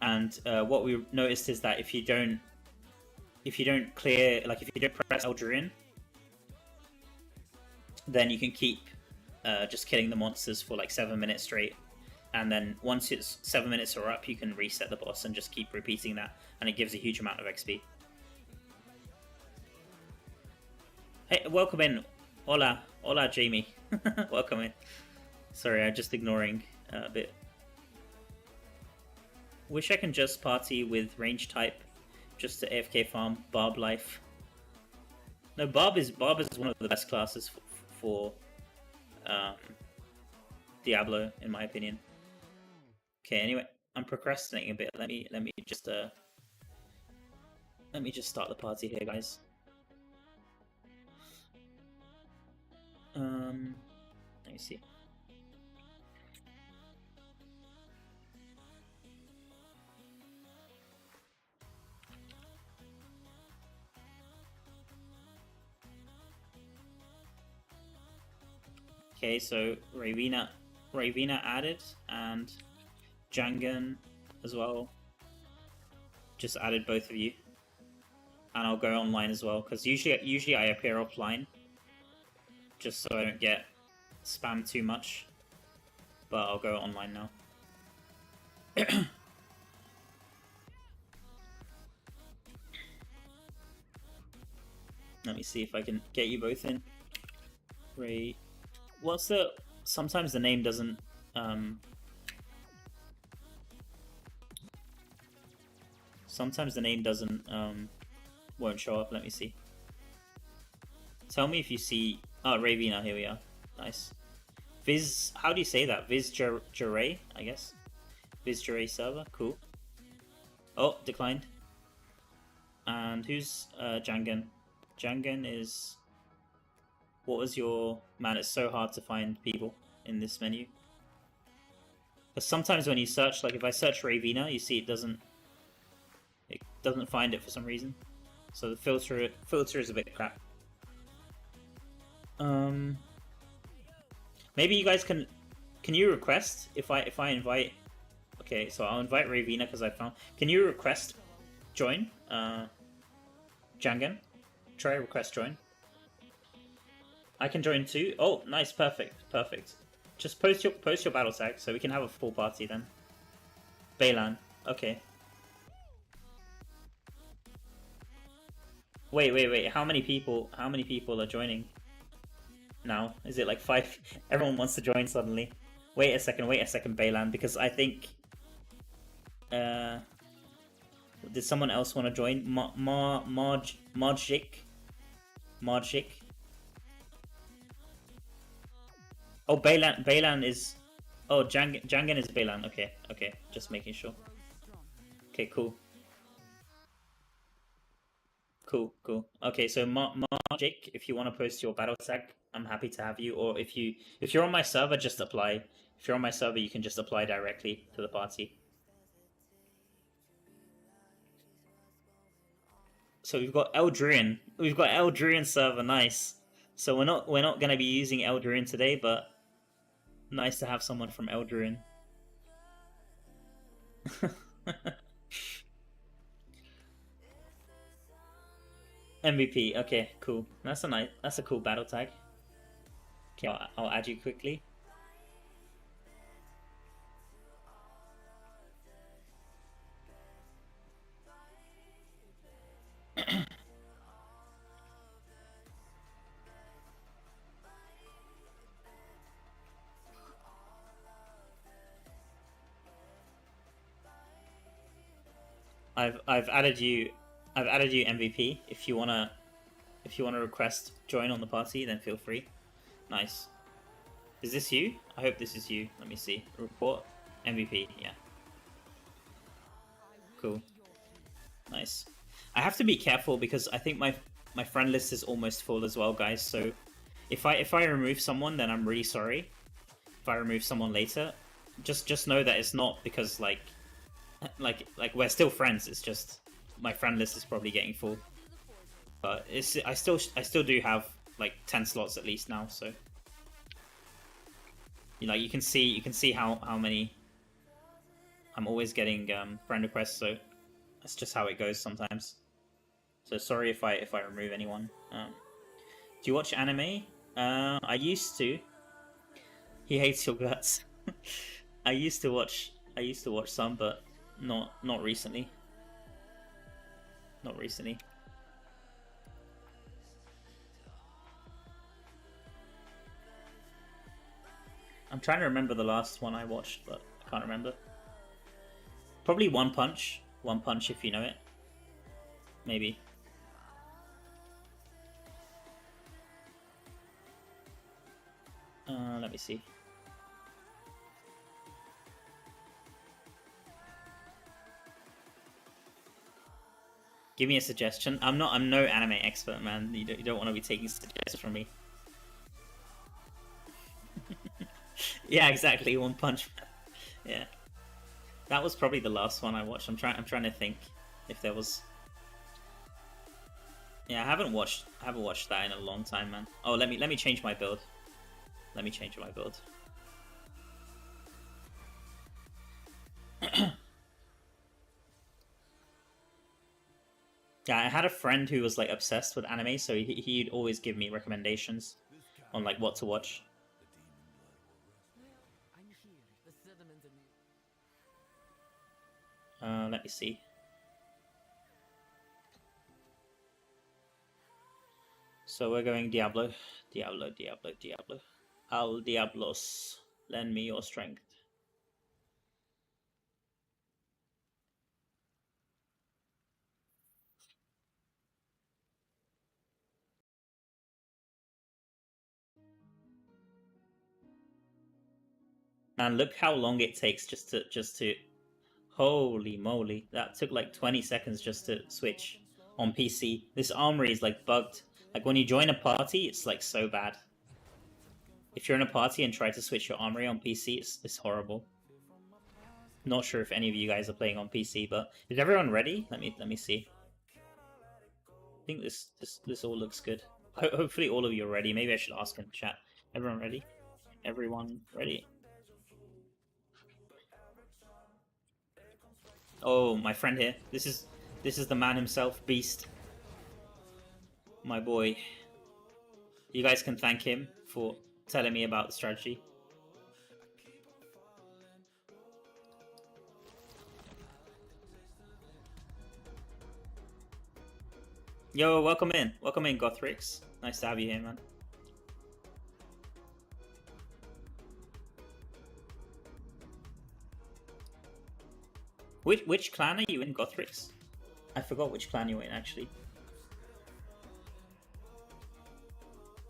And what we noticed is that if you don't clear, like if you don't press Eldrin, then you can keep just killing the monsters for like 7 minutes straight. and then once it's 7 minutes are up, you can reset the boss and just keep repeating that, and it gives a huge amount of XP. Hey, welcome in. Hola, hola, Jamie. Welcome in. Sorry, I'm just ignoring a bit. Wish I can just party with range type, just to AFK farm Barb life. No, Barb is one of the best classes for Diablo, in my opinion. Okay, anyway, I'm procrastinating a bit. Let me just start the party here, guys. Let me see. Okay, so Ravina added, and Jangan as well. Just added both of you, and I'll go online as well because usually I appear offline, just so I don't get spammed too much. But I'll go online now. Let me see if I can get you both in. Ray. What's the... Sometimes the name doesn't... Sometimes the name doesn't... won't show up. Let me see. Tell me if you see... Oh, Ravina, here we are. Nice. Viz... How do you say that? Viz Jure, I guess? Viz Jure server? Cool. Oh, declined. And who's Jangan? Jangan is... What was your... Man, it's so hard to find people in this menu. Because sometimes when you search, like if I search Ravina, you see it doesn't find it for some reason. So the filter is a bit crap. Maybe you guys can you request if I invite... Okay, so I'll invite Ravina because I found... Can you request join? Jangan? Try request join. I can join too. Oh, nice, perfect. Just post your battle tag so we can have a full party then. Baylan, okay. Wait. How many people are joining now? Is it like 5? Everyone wants to join suddenly. Wait a second, Baylan, because I think did someone else want to join? Marjik. Oh, Baylan is... Oh, Jangan is Baylan. Okay. Just making sure. Okay, cool. Okay, so Marjik, if you want to post your battle tag, I'm happy to have you. Or if you're on my server, just apply. If you're on my server, you can just apply directly to the party. So we've got Eldrian. We've got Eldrian server, nice. So we're not gonna be using Eldrian today, but nice to have someone from Eldrian. MVP. Okay, cool. That's a cool battle tag. Okay, I'll add you quickly. I've added you MVP. If you wanna request join on the party, then feel free. Nice. Is this you? I hope this is you. Let me see. Report MVP. Yeah. Cool. Nice. I have to be careful because I think my friend list is almost full as well, guys. So if I remove someone, then I'm really sorry. If I remove someone later, just know that it's not because like we're still friends. It's just my friend list is probably getting full. But I still do have like 10 slots at least now. So you can see how many I'm always getting friend requests. So that's just how it goes sometimes. So sorry if I remove anyone. Do you watch anime? I used to. He hates your guts. I used to watch some, but not recently. Not recently. I'm trying to remember the last one I watched, but I can't remember. Probably One Punch. One Punch, if you know it. Maybe. Let me see. Give me a suggestion. I'm no anime expert, man. You don't want to be taking suggestions from me. Yeah, exactly. One Punch Man. Yeah, that was probably the last one I watched. I'm trying to think if there was. Yeah, I haven't watched that in a long time, man. Oh, let me change my build. Let me change my build. Yeah, I had a friend who was like obsessed with anime, so he'd always give me recommendations on like what to watch. I'm here. The sediments and Let me see. So we're going Diablo. Diablo. Al Diablos, lend me your strength. Man, look how long it takes just to holy moly. That took like 20 seconds just to switch on PC. This armory is like bugged. Like when you join a party, it's like so bad. If you're in a party and try to switch your armory on PC, it's horrible. Not sure if any of you guys are playing on PC, but is everyone ready? Let me see. I think this all looks good. Hopefully all of you are ready. Maybe I should ask in chat. Everyone ready? Everyone ready? Oh, my friend here. This is the man himself, Beast. My boy. You guys can thank him for telling me about the strategy. Yo, welcome in, Gothrix. Nice to have you here, man. Which clan are you in, Gothrix? I forgot which clan you're in, actually.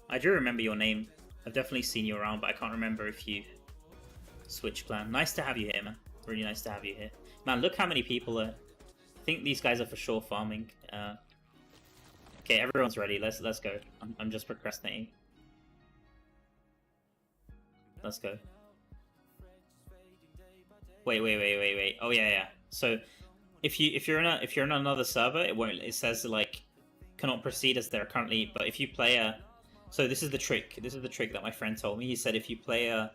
I do remember your name. I've definitely seen you around, but I can't remember if you switched clan. Nice to have you here, man. Really nice to have you here. Man, look how many people are... I think these guys are for sure farming. Okay, everyone's ready. Let's go. I'm just procrastinating. Let's go. Wait. Oh yeah. So if you're in another server, it says like cannot proceed as they're currently. But if you play a, so this is the trick. This is the trick that my friend told me. He said if you play a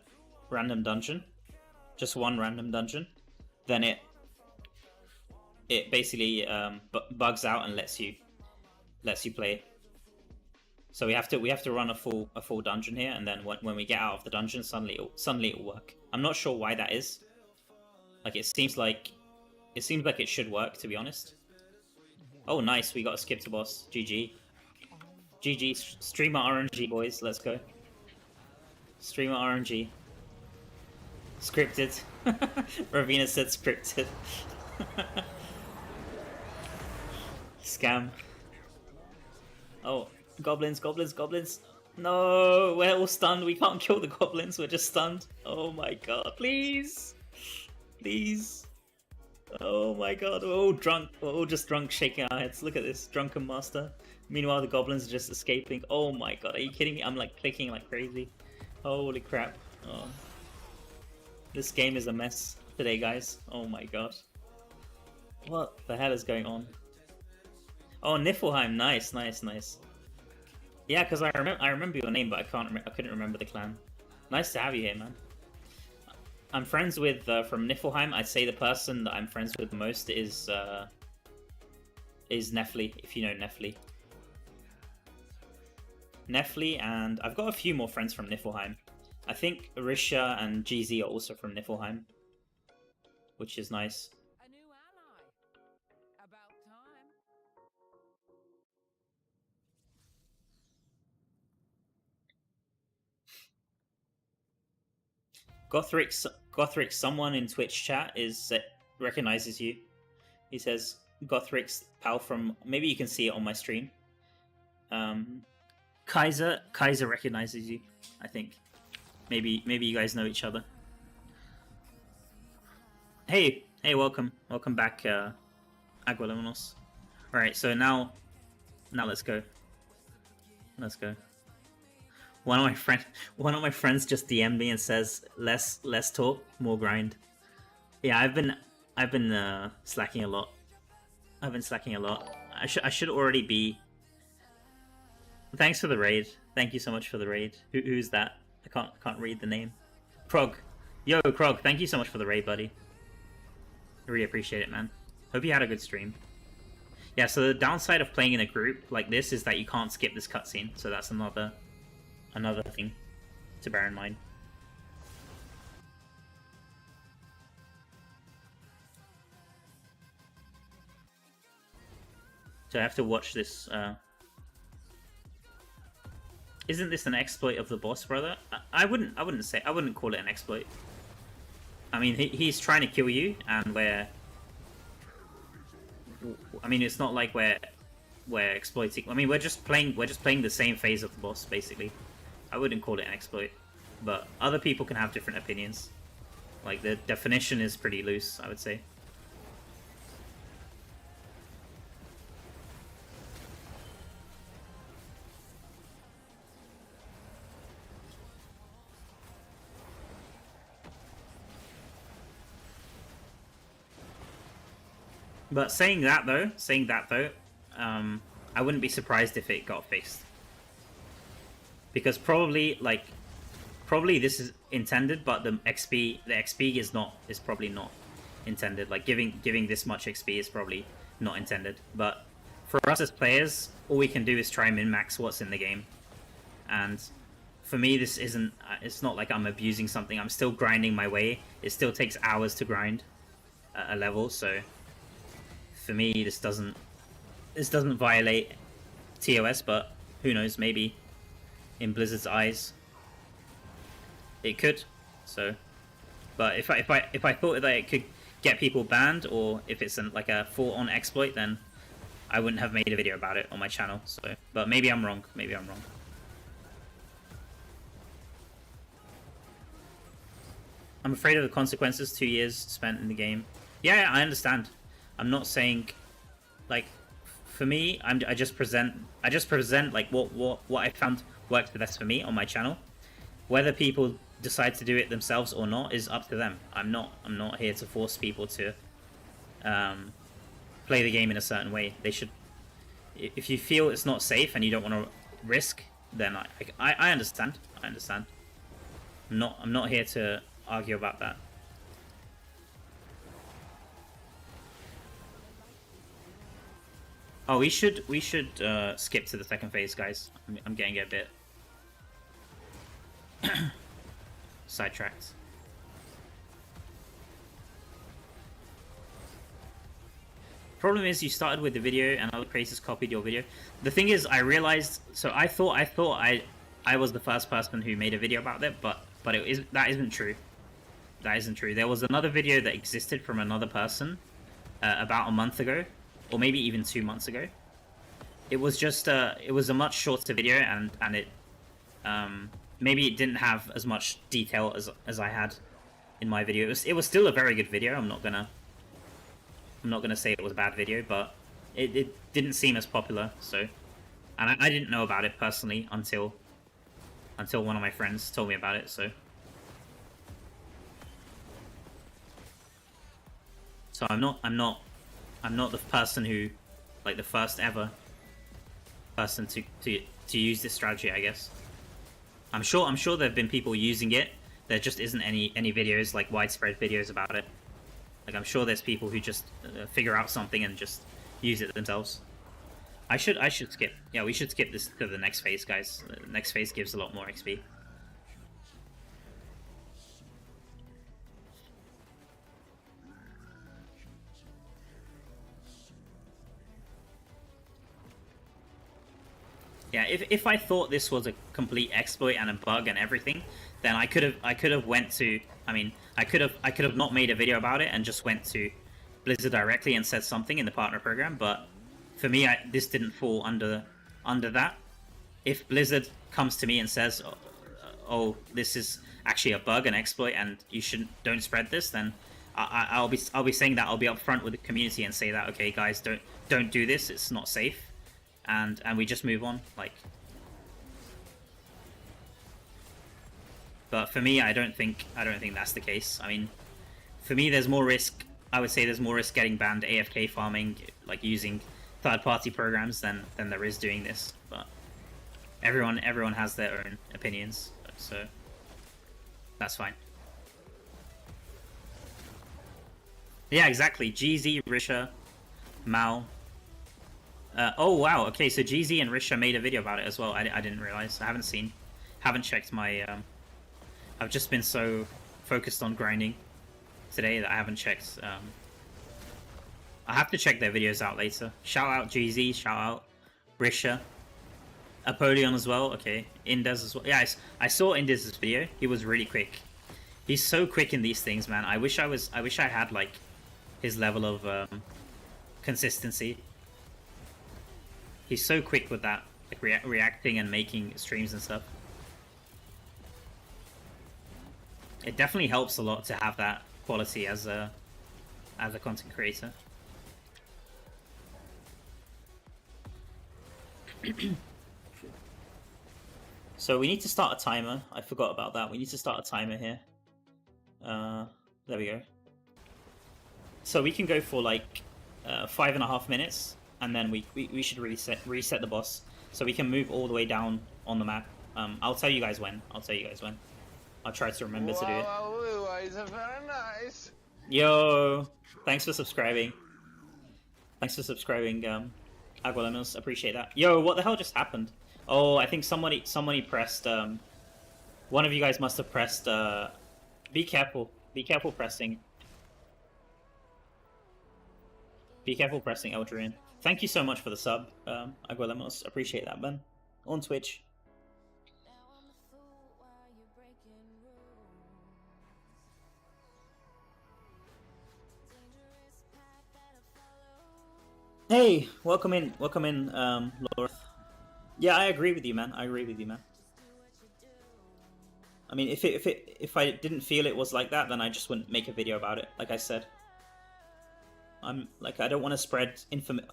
random dungeon, just one random dungeon, then it basically bugs out and lets you play. So we have to run a full dungeon here, and then when we get out of the dungeon, suddenly it'll work. I'm not sure why that is. Like it seems like it should work, to be honest. Oh, nice, we got a skip to boss. GG. Streamer RNG, boys. Let's go. Streamer RNG. Scripted. Ravina said scripted. Scam. Oh, goblins. No, we're all stunned. We can't kill the goblins. We're just stunned. Oh my god, please. Oh my god, we're all drunk. We're all just drunk, shaking our heads. Look at this, drunken master. Meanwhile, the goblins are just escaping. Oh my god, are you kidding me? I'm like clicking like crazy. Holy crap. Oh. This game is a mess today, guys. Oh my god. What the hell is going on? Oh, Niflheim, nice. Yeah, because I remember your name, but I couldn't remember the clan. Nice to have you here, man. I'm friends with from Niflheim. I'd say the person that I'm friends with the most is Nefli, if you know Nefli. Nefli, and I've got a few more friends from Niflheim. I think Arisha and GZ are also from Niflheim, which is nice. A new ally. About time. Gothric, someone in Twitch chat recognizes you. He says Gothric's pal from, maybe you can see it on my stream. Kaiser recognizes you, I think. Maybe you guys know each other. Hey, welcome back, Aguilimonos. All right, so now let's go. One of my friends just DM'd me and says less talk, more grind. Yeah, I've been slacking a lot. I should already be. Thanks for the raid. Thank you so much for the raid. Who's that? I can't read the name. Krog. Yo, Krog, thank you so much for the raid, buddy. I really appreciate it, man. Hope you had a good stream. Yeah, so the downside of playing in a group like this is that you can't skip this cutscene, so that's another thing to bear in mind. So I have to watch this. Isn't this an exploit of the boss, brother? I wouldn't call it an exploit. I mean, he's trying to kill you, and I mean, it's not like we're exploiting. I mean, we're just playing the same phase of the boss, basically. I wouldn't call it an exploit, but other people can have different opinions. Like, the definition is pretty loose, I would say. But saying that though, I wouldn't be surprised if it got fixed. Because probably this is intended, but the XP is probably not intended. Like giving this much XP is probably not intended. But for us as players, all we can do is try and min-max what's in the game. And for me, this isn't. It's not like I'm abusing something. I'm still grinding my way. It still takes hours to grind a level, so. For me, this doesn't violate TOS, but who knows? Maybe in Blizzard's eyes, it could. So, but if I thought that it could get people banned, or if it's like a full-on exploit, then I wouldn't have made a video about it on my channel. So, but maybe I'm wrong. I'm afraid of the consequences. 2 years spent in the game. Yeah, I understand. I'm not saying, like, for me, I just present like what I found worked the best for me on my channel. Whether people decide to do it themselves or not is up to them. I'm not here to force people to play the game in a certain way. They should. If you feel it's not safe and you don't want to risk, then I understand. I'm not here to argue about that. Oh, we should skip to the second phase, guys. I'm getting a bit sidetracked. Problem is, you started with the video and other creators copied your video. The thing is, I realized. So I thought I was the first person who made a video about that, but that isn't true. That isn't true. There was another video that existed from another person about a month ago. Or maybe even 2 months ago. It was just it was a much shorter video, and it maybe it didn't have as much detail as I had in my video. It was still a very good video. I'm not gonna say it was a bad video, but it didn't seem as popular. So, and I didn't know about it personally until one of my friends told me about it. So I'm not the person who, like, the first ever person to use this strategy, I guess. I'm sure there have been people using it. There just isn't any videos, like widespread videos about it. Like, I'm sure there's people who just figure out something and just use it themselves. I should skip. Yeah, we should skip this to the next phase, guys. The next phase gives a lot more XP. Yeah, if I thought this was a complete exploit and a bug and everything, then I could have went to, I mean, I could have not made a video about it and just went to Blizzard directly and said something in the partner program. But for me, this didn't fall under that. If Blizzard comes to me and says, "Oh, this is actually a bug, an exploit, and you don't spread this," then I'll be saying that. I'll be upfront with the community and say that, okay, guys, don't do this. It's not safe, and we just move on. Like, but for me, I don't think that's the case. I mean, for me, there's more risk. I would say there's more risk getting banned AFK farming, like using third-party programs, than there is doing this. But everyone has their own opinions, so that's fine. Yeah, exactly. GZ, Risha, Mal. Oh wow. Okay, so GZ and Risha made a video about it as well. I didn't realize. I haven't checked my. I've just been so focused on grinding today that I haven't checked. I have to check their videos out later. Shout out GZ. Shout out Risha. Apollyon as well. Okay, Indez as well. Yeah, I saw Indez's video. He was really quick. He's so quick in these things, man. I wish I had like his level of consistency. He's so quick with that, like reacting and making streams and stuff. It definitely helps a lot to have that quality as a content creator. So we need to start a timer. I forgot about that. We need to start a timer here. There we go. So we can go for like 5.5 minutes, and then we should reset the boss, so we can move all the way down on the map. I'll tell you guys when. I'll try to remember to do it. Wow, it's very nice. Yo, thanks for subscribing. Aguilemos, appreciate that. Yo, what the hell just happened? Oh, I think somebody pressed. One of you guys must have pressed. Be careful pressing. Be careful pressing Eldrian. Thank you so much for the sub, Aguilemos. Appreciate that, man. On Twitch. Hey, welcome in, Lorth. Yeah, I agree with you, man. I mean, if I didn't feel it was like that, then I just wouldn't make a video about it. Like I said, I don't want to spread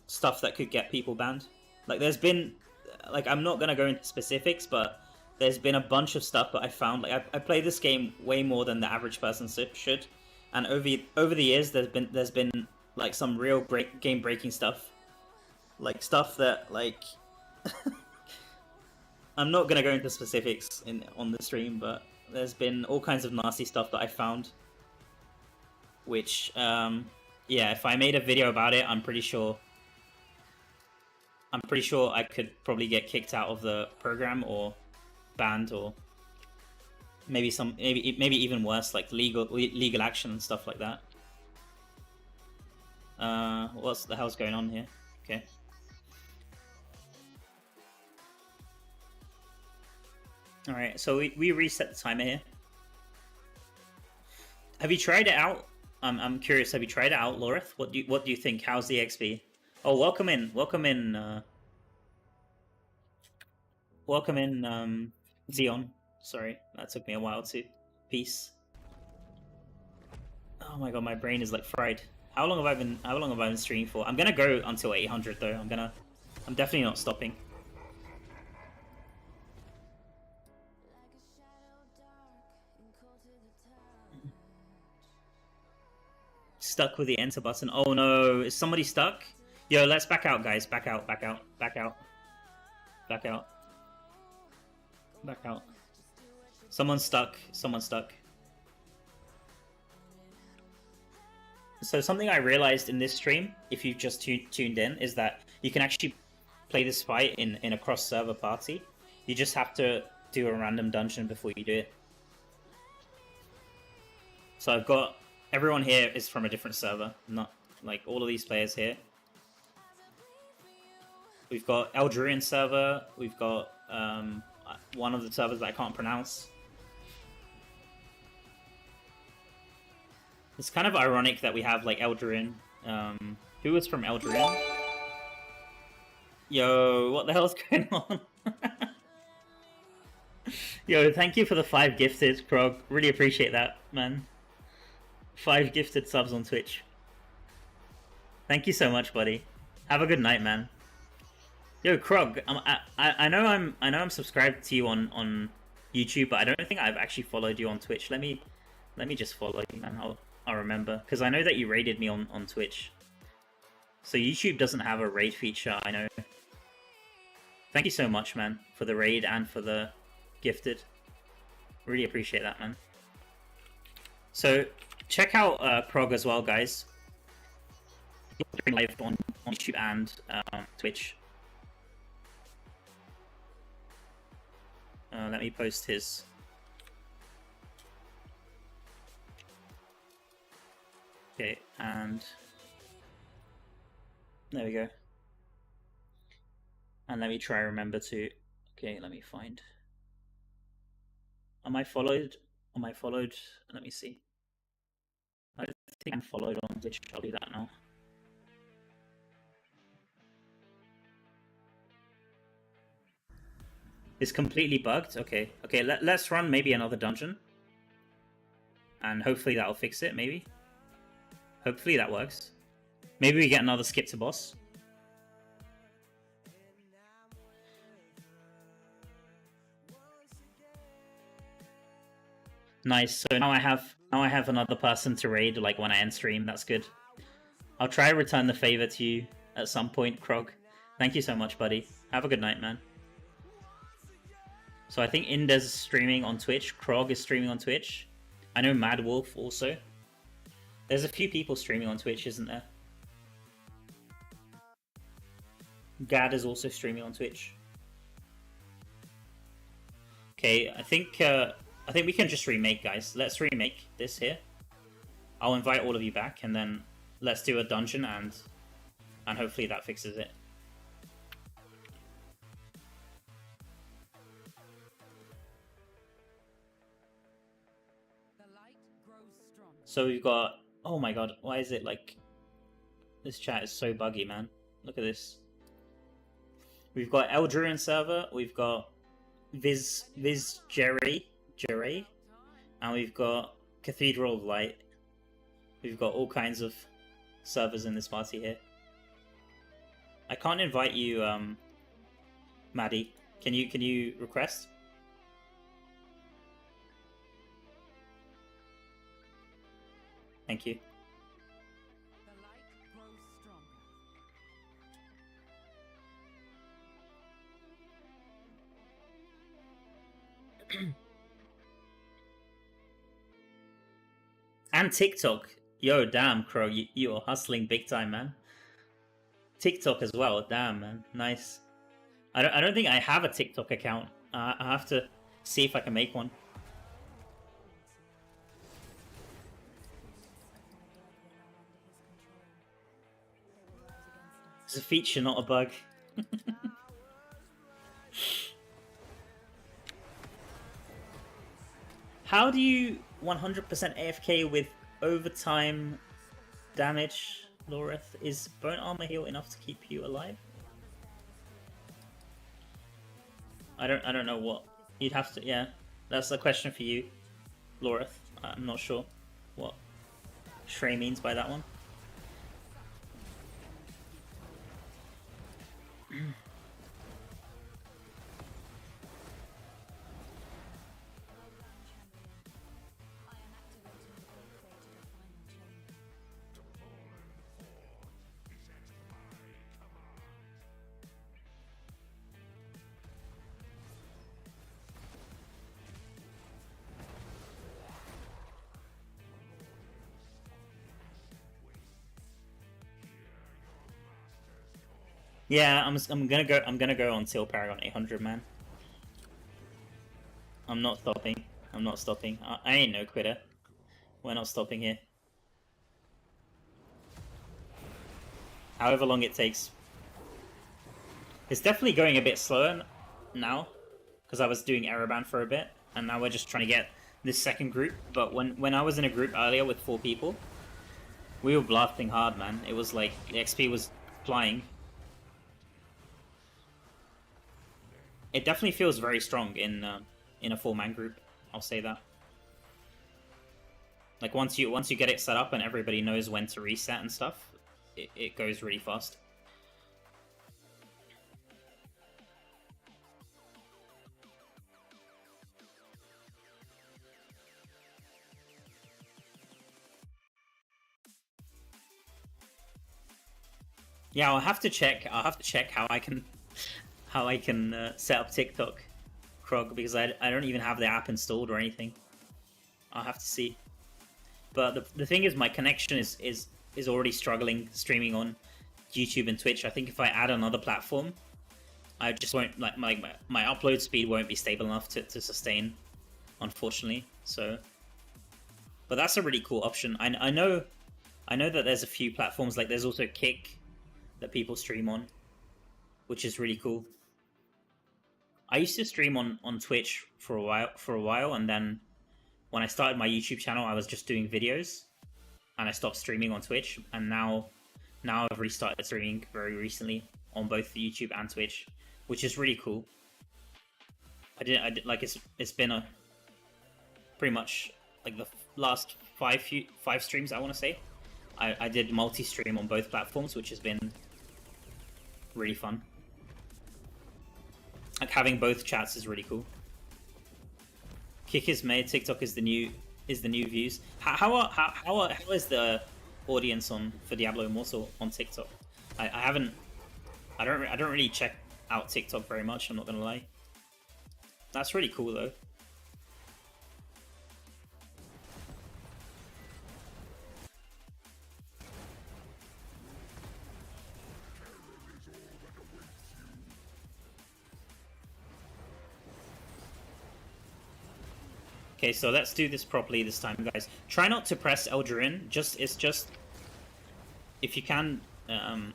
stuff that could get people banned. Like, there's been, like, I'm not gonna go into specifics, but there's been a bunch of stuff that I found. Like, I play this game way more than the average person should, and over the years, there's been like some real game breaking stuff, like stuff that like. I'm not gonna go into specifics on the stream, but there's been all kinds of nasty stuff that I found. Which, yeah, if I made a video about it, I'm pretty sure I could probably get kicked out of the program or banned, or maybe even worse, like legal action and stuff like that. What the hell's going on here? Okay. Alright, so we reset the timer here. Have you tried it out? I'm curious, have you tried it out, Lorith? What do you think? How's the XP? Oh, welcome in, Xeon. Sorry, that took me a while to piece. Oh my god, my brain is like fried. How long have I been streaming for? I'm gonna go until 800 though. I'm definitely not stopping. Stuck with the enter button. Oh no, is somebody stuck? Yo, let's back out, guys. Back out. Someone's stuck. So something I realized in this stream, if you've just tuned in, is that you can actually play this fight in a cross-server party. You just have to do a random dungeon before you do it. So I've got... Everyone here is from a different server, not like all of these players here. We've got Eldurian server. We've got one of the servers that I can't pronounce. It's kind of ironic that we have like Eldurian. Who was from Eldurian? Yo, what the hell's going on? Yo, thank you for the 5 gifted, Krog. Really appreciate that, man. 5 gifted subs on Twitch. Thank you so much, buddy. Have a good night, man. Yo, Krog, I know I'm subscribed to you on YouTube, but I don't think I've actually followed you on Twitch. Let me just follow you, man. I'll remember, because I know that you raided me on Twitch. So YouTube doesn't have a raid feature, I know. Thank you so much, man, for the raid and for the gifted. Really appreciate that, man. So check out Prog as well, guys. He's live on YouTube and Twitch. Let me post his. Okay, and there we go. And let me try remember to. Okay, let me find. Am I followed? Am I followed? Let me see. I think I'm followed on Twitch. I'll do that now. It's completely bugged. Okay, okay. Let's run maybe another dungeon, and hopefully that'll fix it. Maybe. Hopefully that works. Maybe we get another skip to boss. Nice. So now I have another person to raid like when I end stream. That's good. I'll try to return the favor to you at some point, Krog. Thank you so much, buddy. Have a good night, man. So I think Indez is streaming on Twitch. Krog is streaming on Twitch. I know Mad Wolf also. There's a few people streaming on Twitch, isn't there? Gad is also streaming on Twitch. Okay, I think we can just remake, guys. Let's remake this here. I'll invite all of you back, and then let's do a dungeon, and hopefully that fixes it. The light grows strong. So we've got. Oh my god, why is it like. This chat is so buggy, man. Look at this. We've got Eldurian server, we've got Yshari, and we've got Cathedral of Light. We've got all kinds of servers in this party here. I can't invite you, Maddie. Can you request? Thank you. The light grows stronger. And TikTok. Yo, damn, Crow, you are hustling big time, man. TikTok as well, damn, man, nice. I don't think I have a TikTok account. I have to see if I can make one. It's a feature, not a bug. How do you 100% AFK with overtime damage, Loreth? Is bone armor heal enough to keep you alive? I don't know what you'd have to. Yeah, that's a question for you, Loreth. I'm not sure what Shrey means by that one. Yeah, I'm gonna go until Paragon 800, man. I'm not stopping. I'm not stopping. I ain't no quitter. We're not stopping here. However long it takes. It's definitely going a bit slower now, because I was doing Ereban for a bit, and now we're just trying to get this second group. But when I was in a group earlier with 4 people, we were blasting hard, man. It was like the XP was flying. It definitely feels very strong in a 4-man group. I'll say that. Like once you get it set up and everybody knows when to reset and stuff, it goes really fast. Yeah, I'll have to check how I can set up TikTok, Krog, because I don't even have the app installed or anything. I'll have to see. But the thing is, my connection is already struggling streaming on YouTube and Twitch. I think if I add another platform, I just won't, like, my upload speed won't be stable enough to sustain, unfortunately. So, but that's a really cool option. I know that there's a few platforms, like there's also Kick that people stream on, which is really cool. I used to stream on Twitch for a while, and then when I started my YouTube channel, I was just doing videos, and I stopped streaming on Twitch, and now I've restarted streaming very recently on both YouTube and Twitch, which is really cool. I did like it's been a pretty much like the last five streams, I want to say. I did multi-stream on both platforms, which has been really fun. Like having both chats is really cool. Kick is made, TikTok is the new views. How is the audience for Diablo Immortal on TikTok? I don't really check out TikTok very much, I'm not gonna lie. That's really cool though. Okay, so let's do this properly this time, guys. Try not to press Eldurin. It's just if you can,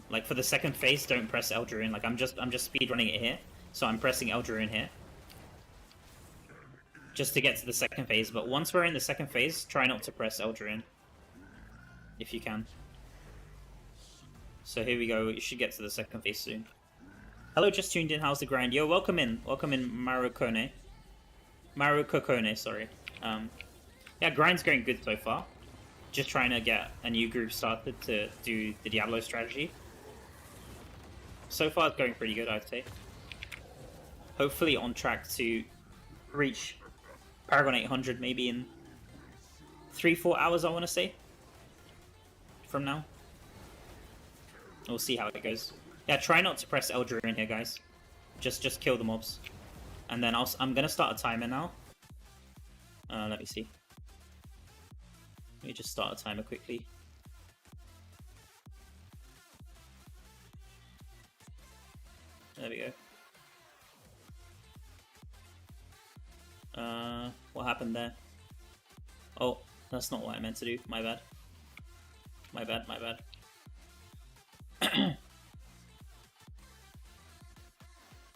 like for the second phase, don't press Eldurin. Like I'm just speedrunning it here, so I'm pressing Eldurin here, just to get to the second phase. But once we're in the second phase, try not to press Eldurin, if you can. So here we go. You should get to the second phase soon. Hello, just tuned in. How's the grind? Yo, welcome in, Marukone, sorry. Yeah, grind's going good so far. Just trying to get a new group started to do the Diablo strategy. So far, it's going pretty good, I'd say. Hopefully on track to reach Paragon 800 maybe in 3-4 hours, I want to say, from now. We'll see how it goes. Yeah, try not to press Eldurin here, guys. Just kill the mobs. And then I'm gonna start a timer now. Let me see. Let me just start a timer quickly. There we go. What happened there? Oh, that's not what I meant to do. My bad. My bad.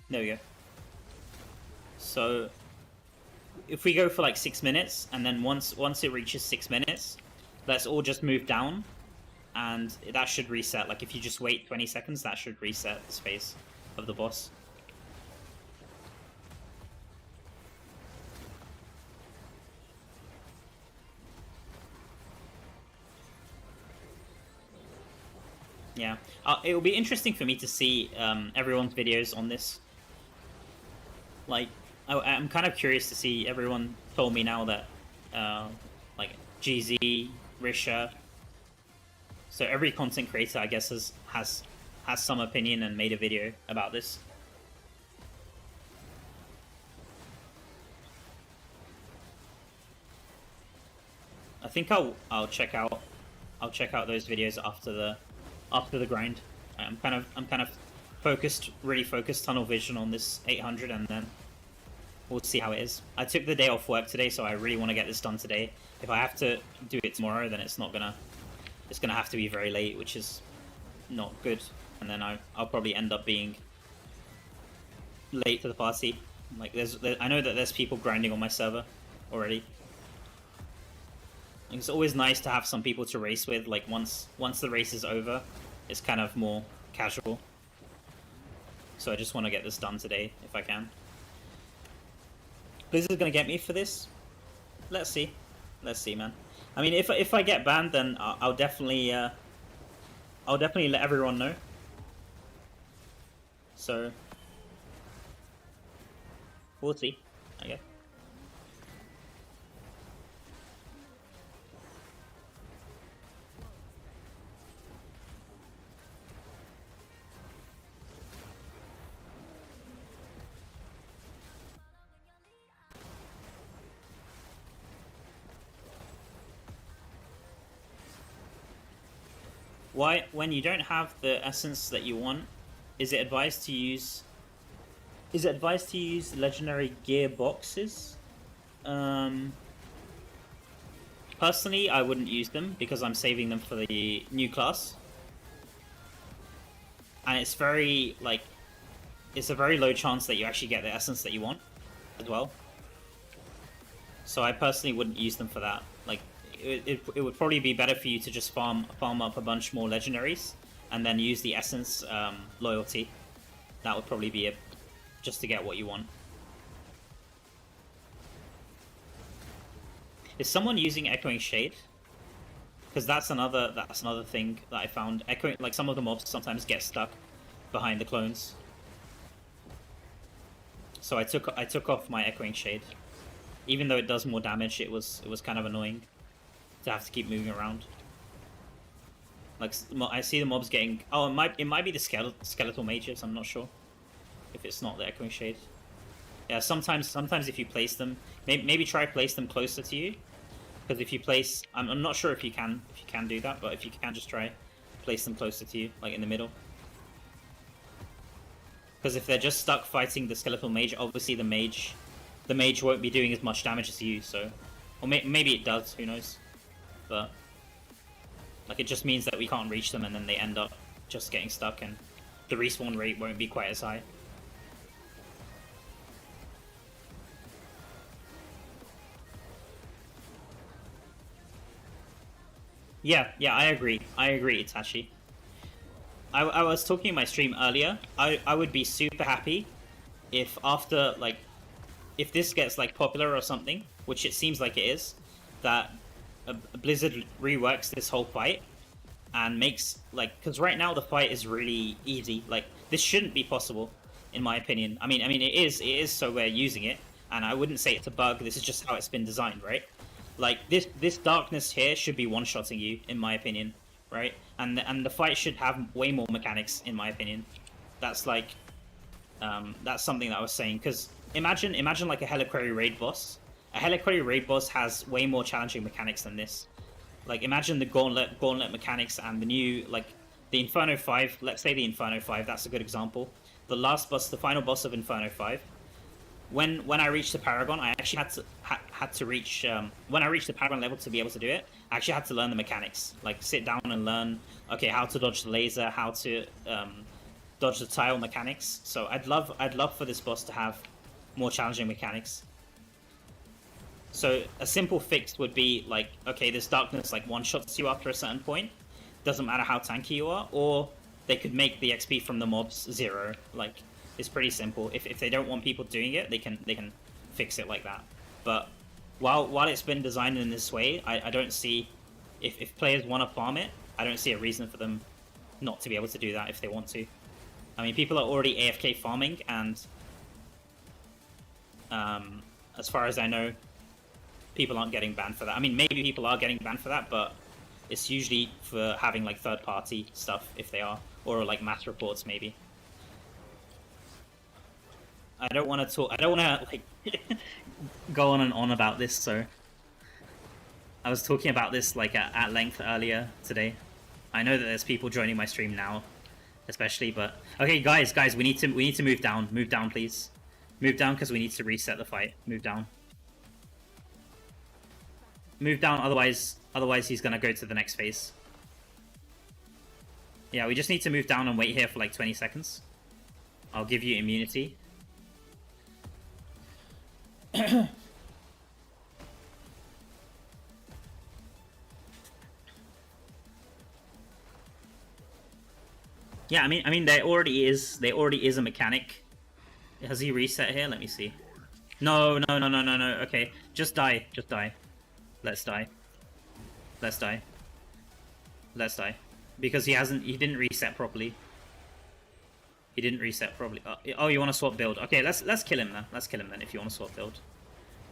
There we go. So if we go for like 6 minutes, and then once it reaches 6 minutes, let's all just move down, and that should reset. Like if you just wait 20 seconds, that should reset the space of the boss. Yeah, it will be interesting for me to see everyone's videos on this. Like, I'm kind of curious to see. Everyone told me now that, like, GZ, Risha, so every content creator, I guess, has some opinion and made a video about this. I think I'll check out those videos after the grind. I'm kind of really focused tunnel vision on this 800, and then we'll see how it is. I took the day off work today, so I really want to get this done today. If I have to do it tomorrow, then it's gonna have to be very late, which is not good. And then I'll probably end up being late to the party. Like, I know that there's people grinding on my server already. It's always nice to have some people to race with. Like once the race is over, it's kind of more casual. So I just want to get this done today if I can. Blizzard's gonna get me for this. Let's see, man. I mean, if I get banned, then I'll definitely let everyone know. So we'll see, I guess. Why, when you don't have the essence that you want, is it advised to use legendary gear boxes? Personally, I wouldn't use them because I'm saving them for the new class. And it's very, like, it's a very low chance that you actually get the essence that you want as well. So I personally wouldn't use them for that. Like, it would probably be better for you to just farm up a bunch more legendaries and then use the essence loyalty. That would probably be it, just to get what you want. Is someone using Echoing Shade? Because that's another thing that I found. Echoing, like, some of the mobs sometimes get stuck behind the clones. So I took off my Echoing Shade. Even though it does more damage, it was kind of annoying to have to keep moving around. Like, I see the mobs getting... Oh, it might be the skeletal mages, I'm not sure. If it's not the Echoing Shade. Yeah, sometimes if you place them... Maybe try place them closer to you. Because if you place... I'm not sure if you can do that, but if you can, just try place them closer to you, like in the middle. Because if they're just stuck fighting the skeletal mage, obviously the mage won't be doing as much damage as you, so... Or maybe it does, who knows. But... Like, it just means that we can't reach them and then they end up just getting stuck and the respawn rate won't be quite as high. Yeah, I agree, Itachi. I was talking in my stream earlier, I would be super happy if after, like, if this gets, like, popular or something, which it seems like it is, that Blizzard reworks this whole fight and makes, like, because right now the fight is really easy. Like, this shouldn't be possible, in my opinion. I mean it is, so we're using it, and I wouldn't say it's a bug. This is just how it's been designed, right? Like, this darkness here should be one-shotting you, in my opinion, right? And the fight should have way more mechanics, in my opinion. That's like, that's something that I was saying, because imagine like a Heliquary raid boss. A Heliquary raid boss has way more challenging mechanics than this. Like, imagine the gauntlet mechanics and the new, like, the Inferno 5. Let's say the Inferno 5, that's a good example. The last boss, the final boss of Inferno 5. When I reached the Paragon, I actually had to reach... when I reached the Paragon level to be able to do it, I actually had to learn the mechanics. Like, sit down and learn, okay, how to dodge the laser, how to dodge the tile mechanics. So I'd love for this boss to have more challenging mechanics. So a simple fix would be like, okay, this darkness like one-shots you after a certain point. Doesn't matter how tanky you are. Or they could make the XP from the mobs 0. Like, it's pretty simple. If they don't want people doing it, they can fix it like that. But while it's been designed in this way, I don't see... If players want to farm it, I don't see a reason for them not to be able to do that if they want to. I mean, people are already AFK farming, and... as far as I know... people aren't getting banned for that. I mean, maybe people are getting banned for that, but it's usually for having, like, third-party stuff, if they are. Or, like, mass reports, maybe. I don't want to talk... I don't want to, like, go on and on about this, so... I was talking about this, like, at length earlier today. I know that there's people joining my stream now, especially, but... Okay, guys, we need to move down. Move down, please. Move down, because we need to reset the fight. Move down. Move down, otherwise he's gonna go to the next phase. Yeah, we just need to move down and wait here for like 20 seconds. I'll give you immunity. Yeah, I mean, there already is a mechanic. Has he reset here? Let me see. No. Okay, just die. Let's die. Because he didn't reset properly. Oh, you want to swap build? Okay, let's kill him then. If you want to swap build.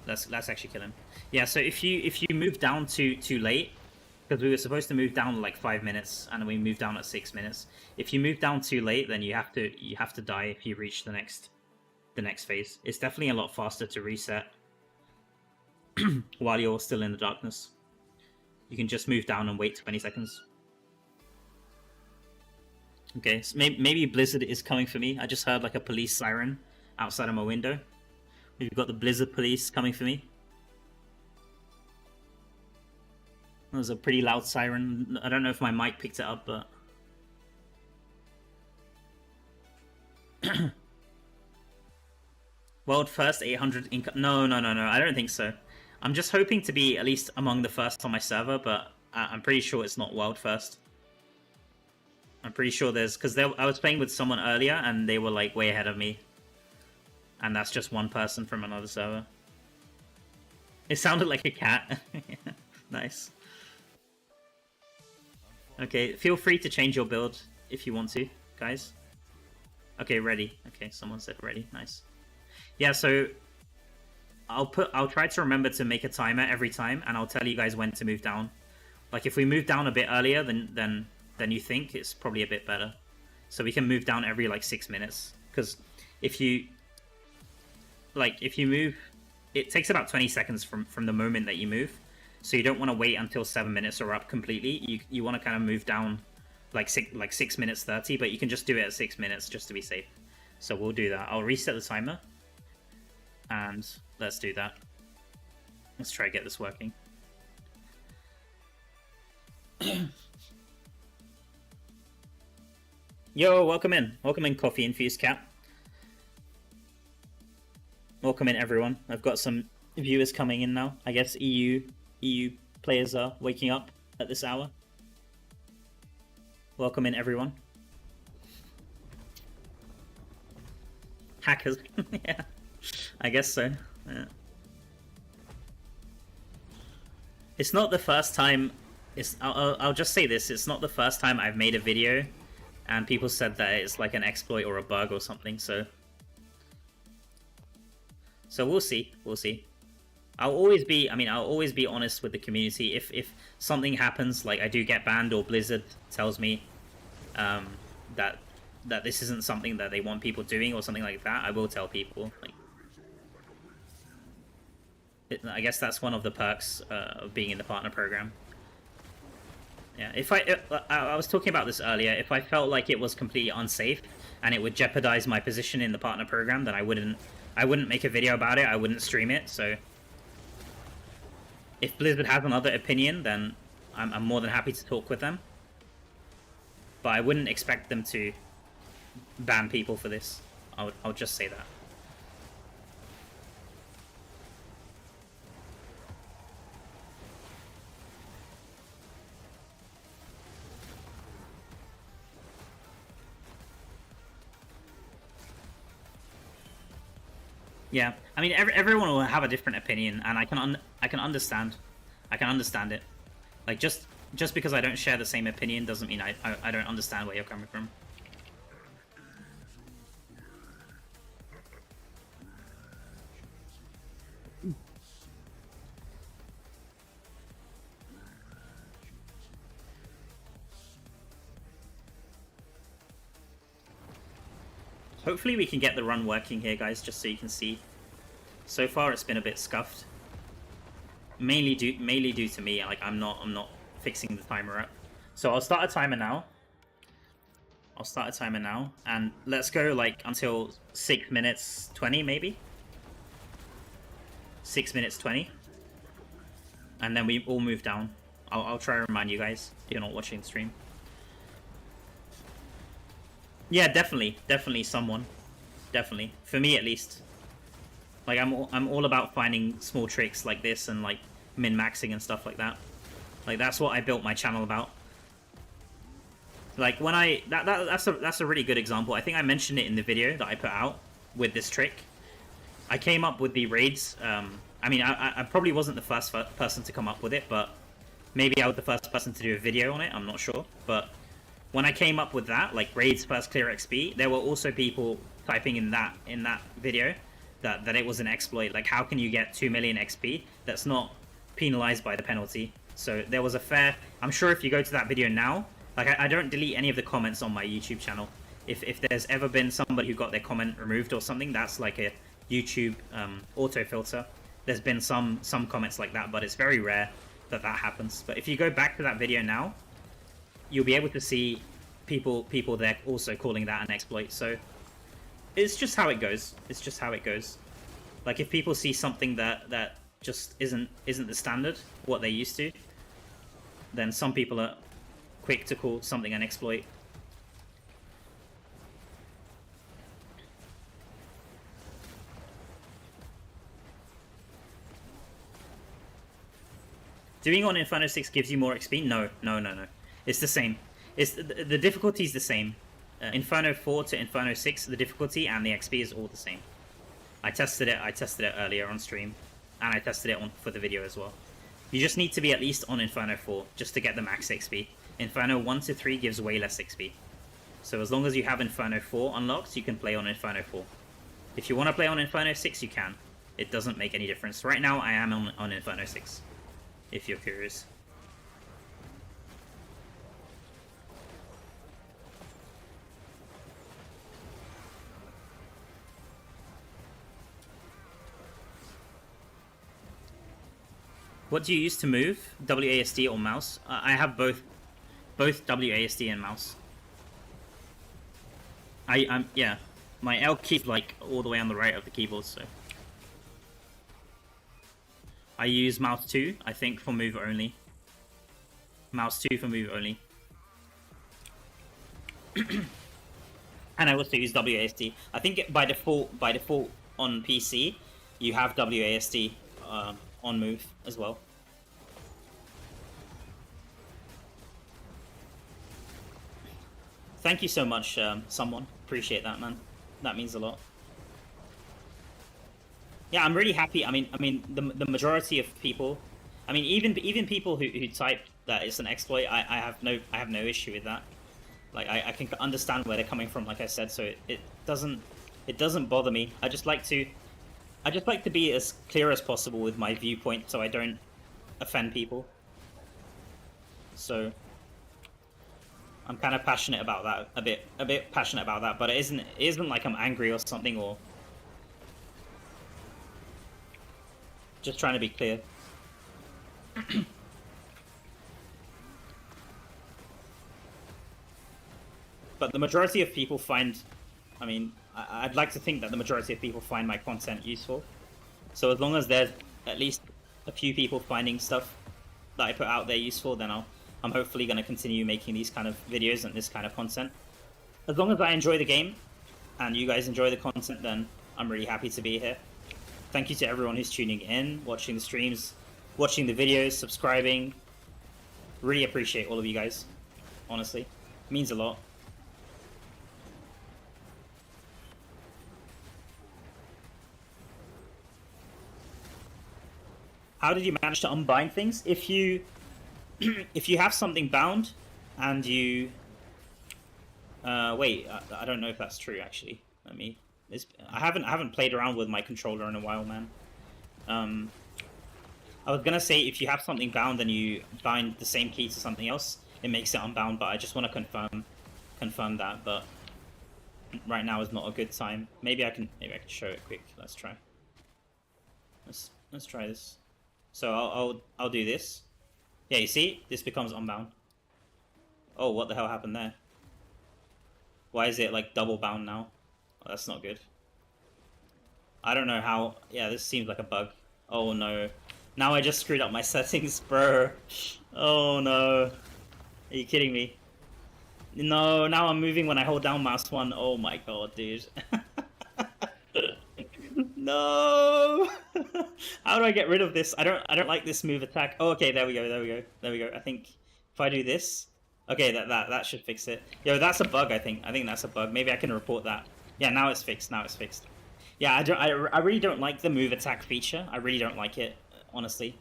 Let's actually kill him. Yeah, so if you move down too late, because we were supposed to move down like 5 minutes, and we moved down at 6 minutes. If you move down too late, then you have to die if you reach the next phase. It's definitely a lot faster to reset while you're still in the darkness. You can just move down and wait 20 seconds. Okay, so maybe Blizzard is coming for me. I just heard like a police siren outside of my window. We've got the Blizzard police coming for me. That was a pretty loud siren. I don't know if my mic picked it up, but... World first, 800 income. No, I don't think so. I'm just hoping to be at least among the first on my server, but I'm pretty sure it's not world first. I'm pretty sure there's... Because I was playing with someone earlier, and they were like way ahead of me. And that's just one person from another server. It sounded like a cat. Nice. Okay, feel free to change your build if you want to, guys. Okay, ready. Okay, someone said ready. Nice. Yeah, so I'll try to remember to make a timer every time, and I'll tell you guys when to move down. Like if we move down a bit earlier than you think, it's probably a bit better. So we can move down every like 6 minutes, because if you move, it takes about 20 seconds from the moment that you move. So you don't want to wait until 7 minutes or up completely. You want to kind of move down like 6 minutes 30, but you can just do it at 6 minutes just to be safe. So we'll do that. I'll reset the timer, and let's do that. Let's try to get this working. Yo, welcome in, Coffee Infused Cat. Welcome in, everyone. I've got some viewers coming in now. I guess EU players are waking up at this hour. Welcome in, everyone. Hackers. Yeah, I guess so. Yeah. It's not the first time. I'll just say this. It's not the first time I've made a video and people said that it's like an exploit or a bug or something. So we'll see. I'll always be honest with the community. If something happens, like I do get banned or Blizzard tells me that this isn't something that they want people doing or something like that, I will tell people. Like, I guess that's one of the perks of being in the partner program. Yeah, I was talking about this earlier. If I felt like it was completely unsafe and it would jeopardize my position in the partner program, then I wouldn't make a video about it. I wouldn't stream it. So if Blizzard has another opinion, then I'm more than happy to talk with them. But I wouldn't expect them to ban people for this. I'll just say that. Yeah, I mean, everyone will have a different opinion, and I can understand. I can understand it. Like, just because I don't share the same opinion doesn't mean I don't understand where you're coming from. Hopefully we can get the run working here, guys, just so you can see. So far it's been a bit scuffed. Mainly due to me. Like I'm not fixing the timer up. So I'll start a timer now. And let's go like until 6 minutes 20 maybe. 6 minutes 20. And then we all move down. I'll try to remind you guys if you're not watching the stream. Yeah, definitely someone. Definitely. For me, at least. Like I'm all about finding small tricks like this and like min-maxing and stuff like that. Like that's what I built my channel about. Like when that's a really good example. I think I mentioned it in the video that I put out with this trick. I came up with the raids. I mean, I probably wasn't the first person to come up with it, but maybe I was the first person to do a video on it. I'm not sure, but when I came up with that, like raids first clear XP, there were also people typing in that video that it was an exploit. Like, how can you get 2 million XP that's not penalized by the penalty? So there was a fair. I'm sure if you go to that video now, like I don't delete any of the comments on my YouTube channel. If there's ever been somebody who got their comment removed or something, that's like a YouTube auto filter. There's been some comments like that, but it's very rare that happens. But if you go back to that video now, you'll be able to see people there also calling that an exploit. So it's just how it goes. It's just how it goes. Like if people see something that just isn't the standard, what they used to, then some people are quick to call something an exploit. Doing on Inferno 6 gives you more XP? No. It's the same. The difficulty is the same. Inferno 4 to Inferno 6, the difficulty and the XP is all the same. I tested it earlier on stream, and I tested it for the video as well. You just need to be at least on Inferno 4 just to get the max XP. Inferno 1 to 3 gives way less XP. So as long as you have Inferno 4 unlocked, you can play on Inferno 4. If you want to play on Inferno 6, you can. It doesn't make any difference. Right now, I am on Inferno 6, if you're curious. What do you use to move? WASD or mouse? I have both WASD and mouse. Yeah, my L key's like all the way on the right of the keyboard, so I use mouse 2, I think, for move only. Mouse 2 for move only. And I also use WASD. I think by default on PC, you have WASD on move as well. Thank you so much, someone. Appreciate that, man. That means a lot. Yeah, I'm really happy. I mean, the majority of people, I mean, even people who type that it's an exploit, I have no issue with that. Like, I can understand where they're coming from, like I said. So it doesn't bother me. I just like to be as clear as possible with my viewpoint, so I don't offend people. So I'm kind of passionate about that, a bit passionate about that, but it isn't like I'm angry or something, or just trying to be clear. But the majority of people find, I mean, I'd like to think that the majority of people find my content useful. So as long as there's at least a few people finding stuff that I put out there useful, then I'm hopefully going to continue making these kind of videos and this kind of content. As long as I enjoy the game and you guys enjoy the content, then I'm really happy to be here. Thank you to everyone who's tuning in, watching the streams, watching the videos, subscribing. Really appreciate all of you guys, honestly. It means a lot. How did you manage to unbind things? If you have something bound and you wait, I don't know if that's true actually. I haven't played around with my controller in a while, man. I was gonna say if you have something bound and you bind the same key to something else, it makes it unbound. But I just want to confirm that. But right now is not a good time. Maybe I can show it quick. Let's try. Let's try this. So I'll do this. Yeah, you see, this becomes unbound. Oh, what the hell happened there? Why is it like double bound now? Oh, that's not good. I don't know how. Yeah, this seems like a bug. Oh no. Now I just screwed up my settings, bro. Oh no. Are you kidding me? No, now I'm moving when I hold down mouse 1. Oh my god, dude. No! How do I get rid of this? I don't like this move attack. Oh, okay, there we go. I think if I do this, okay, that should fix it. Yo, that's a bug. I think that's a bug. Maybe I can report that. Yeah, now it's fixed. Yeah, I really don't like the move attack feature. I really don't like it, honestly.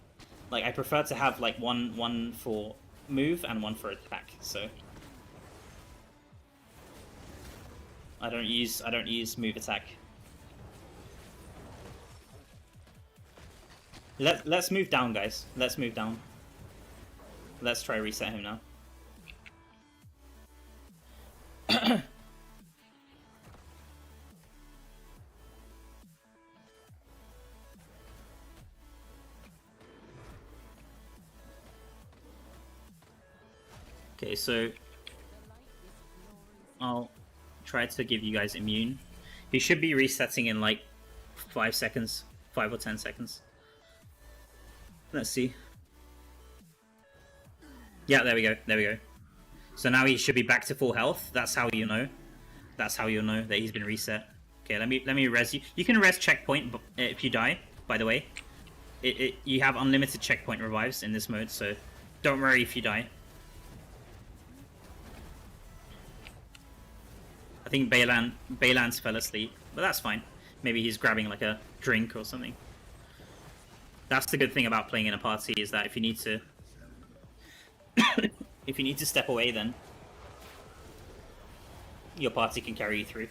Like, I prefer to have like one for move and one for attack. So I don't use move attack. Let's move down, guys. Let's move down. Let's try reset him now. Okay, so I'll try to give you guys immune. He should be resetting in like 5 seconds, 5 or 10 seconds. Let's see. Yeah, there we go. So now he should be back to full health. That's how you know. That's how you'll know that he's been reset. Okay, let me res you. You can res checkpoint if you die, by the way. You have unlimited checkpoint revives in this mode, so don't worry if you die. I think Baylan's fell asleep, but that's fine. Maybe he's grabbing like a drink or something. That's the good thing about playing in a party, is that if you need to if you need to step away, then your party can carry you through.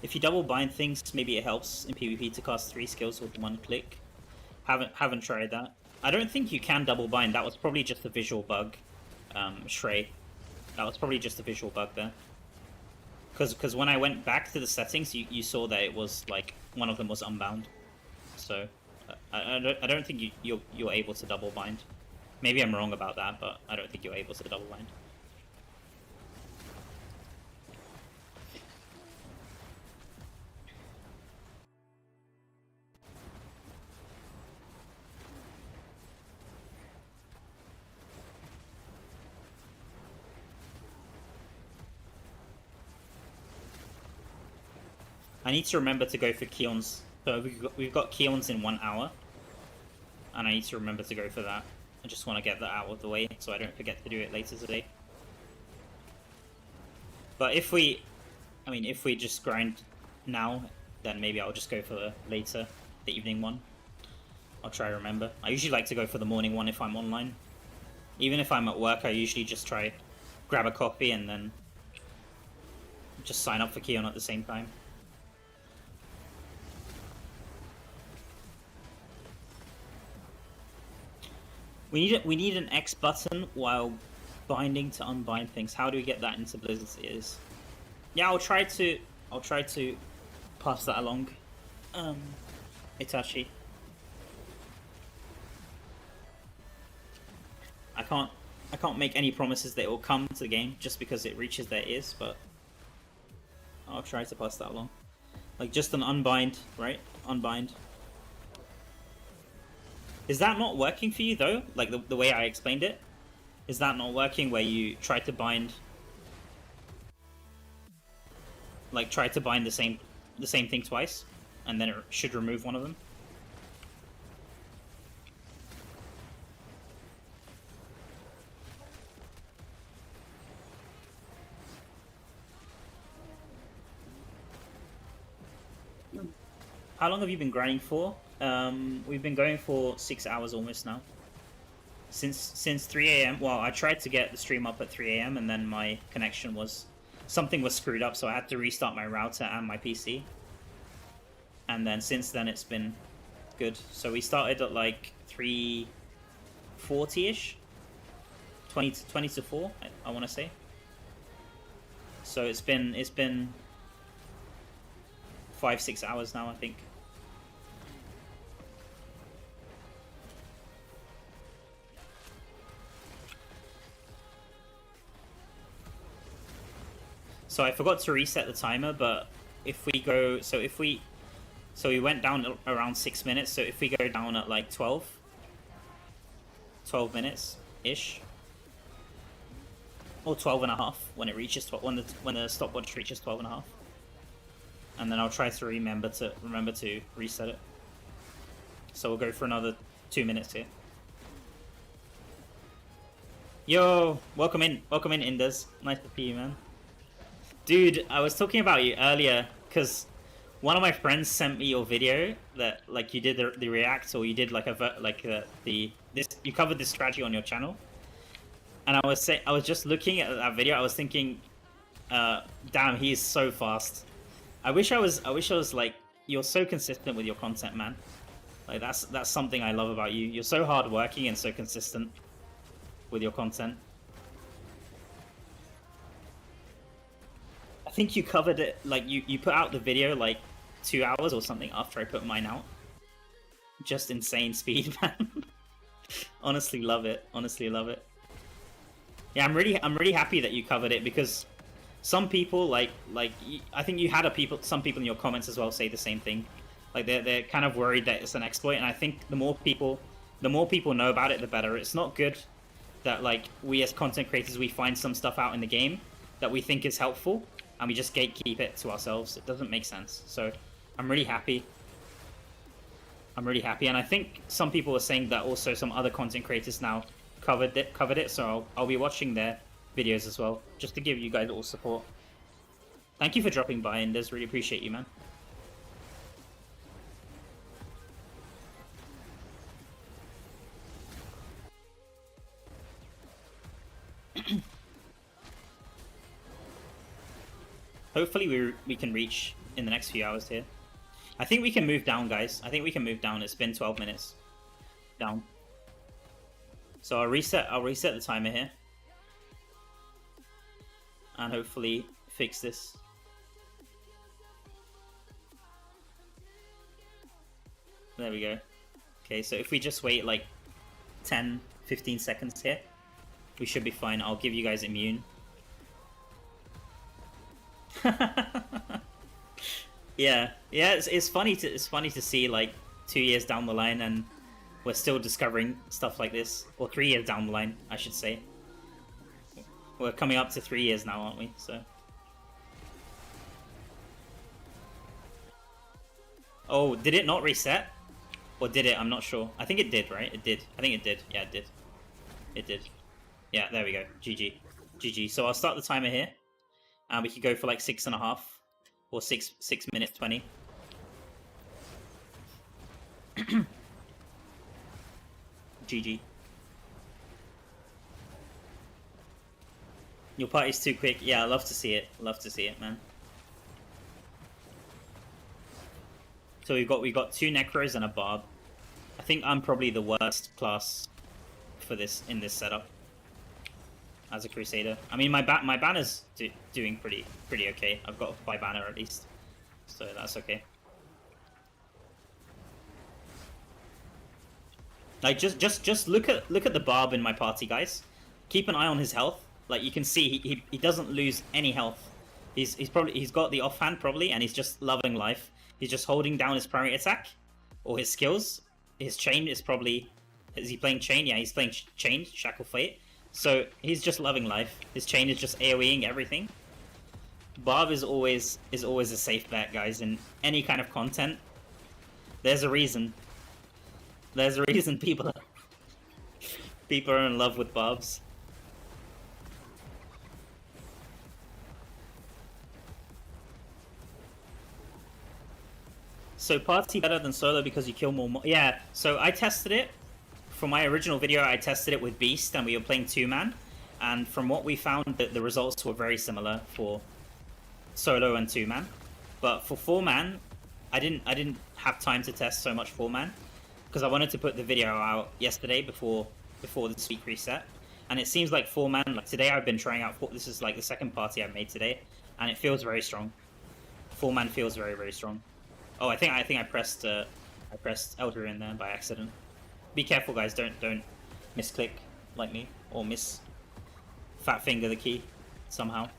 If you double bind things, maybe it helps in PvP to cast 3 skills with 1 click. Haven't tried that. I don't think you can double bind. That was probably just a visual bug, Shrey. That was probably just a visual bug there. Because when I went back to the settings, you saw that it was like one of them was unbound. So I don't think you're able to double bind. Maybe I'm wrong about that, but I don't think you're able to double bind. I need to remember to go for Keons. So we've got Keons in 1 hour. And I need to remember to go for that. I just want to get that out of the way so I don't forget to do it later today. But if we just grind now, then maybe I'll just go for later, the evening one. I'll try to remember. I usually like to go for the morning one if I'm online. Even if I'm at work, I usually just try grab a coffee and then just sign up for Keon at the same time. We need an X button while binding to unbind things. How do we get that into Blizzard's ears? Yeah, I'll try to pass that along. Itachi. I can't make any promises that it will come to the game just because it reaches their ears, but I'll try to pass that along. Like just an unbind, right? Unbind. Is that not working for you though? Like the way I explained it? Is that not working where you try to bind the same thing twice and then it should remove one of them? How long have you been grinding for? We've been going for 6 hours almost now. Since 3 AM. Well, I tried to get the stream up at 3 AM and then my connection something was screwed up, so I had to restart my router and my PC. And then since then it's been good. So we started at like 3:40ish, 20 to 4, I want to say. So it's been 5-6 hours now, I think. So I forgot to reset the timer, but if we go, so if we So we went down around 6 minutes. So if we go down at like 12 minutes ish, or 12 and a half when it reaches when the stopwatch reaches 12 and a half, and then I'll try to remember to reset it. So we'll go for another 2 minutes here. Yo, welcome in, Indus. Nice to see you, man. Dude, I was talking about you earlier because one of my friends sent me your video that like you did the react, or you did like you covered this strategy on your channel, and I was just looking at that video. I was thinking, damn, he is so fast. I wish I was like, you're so consistent with your content, man. Like that's something I love about you. You're so hardworking and so consistent with your content. I think you covered it, like you put out the video like 2 hours or something after I put mine out. Just insane speed, man. Honestly love it. Honestly love it. Yeah, I'm really happy that you covered it, because some people like I think you had some people in your comments as well say the same thing. Like they're kind of worried that it's an exploit, and I think the more people know about it, the better. It's not good that like we as content creators, we find some stuff out in the game that we think is helpful and we just gatekeep it to ourselves. It doesn't make sense. So I'm really happy. And I think some people are saying that also some other content creators now covered it. So I'll be watching their videos as well, just to give you guys all support. Thank you for dropping by, and really appreciate you, man. Hopefully we can reach in the next few hours here. I think we can move down, guys. I think we can move down. It's been 12 minutes down. So I'll reset the timer here, and hopefully fix this. There we go. Okay, so if we just wait like 10-15 seconds here, we should be fine. I'll give you guys immune. yeah, it's funny to see like 2 years down the line and we're still discovering stuff like this, or 3 years down the line, I should say. We're coming up to 3 years now, aren't we? So. Oh, did it not reset? Or did it? I'm not sure. I think it did, right? It did. I think it did. Yeah, it did. It did. Yeah, there we go. GG. GG. So I'll start the timer here. And we could go for like 6.5 or 6 minutes 20. GG. Your party's too quick. Yeah, I love to see it. Love to see it, man. So we got 2 Necros and a Barb. I think I'm probably the worst class for this in this setup as a Crusader. I mean, my banner's doing pretty okay. I've got a 5 banner at least, so that's okay. Like just look at the Barb in my party, guys. Keep an eye on his health. Like you can see, he doesn't lose any health. He's got the offhand probably, and he's just loving life. He's just holding down his primary attack or his skills. His chain is probably, is he playing chain? Yeah, he's playing chain, Shackle Fate. So he's just loving life. His chain is just AoEing everything. Barb is always a safe bet, guys. In any kind of content, there's a reason. There's a reason people are in love with Barbs. So party better than solo because you kill more. Yeah. So I tested it. For my original video, I tested it with Beast, and we were playing 2-man. And from what we found, the results were very similar for solo and 2-man. But for 4-man, I didn't have time to test so much 4-man because I wanted to put the video out yesterday before this week reset. And it seems like 4-man, like today I've been trying out. This is like the second party I've made today, and it feels very strong. 4-man feels very strong. Oh, I think I pressed Elder in there by accident. Be careful, guys. Don't misclick like me, or fat finger the key somehow.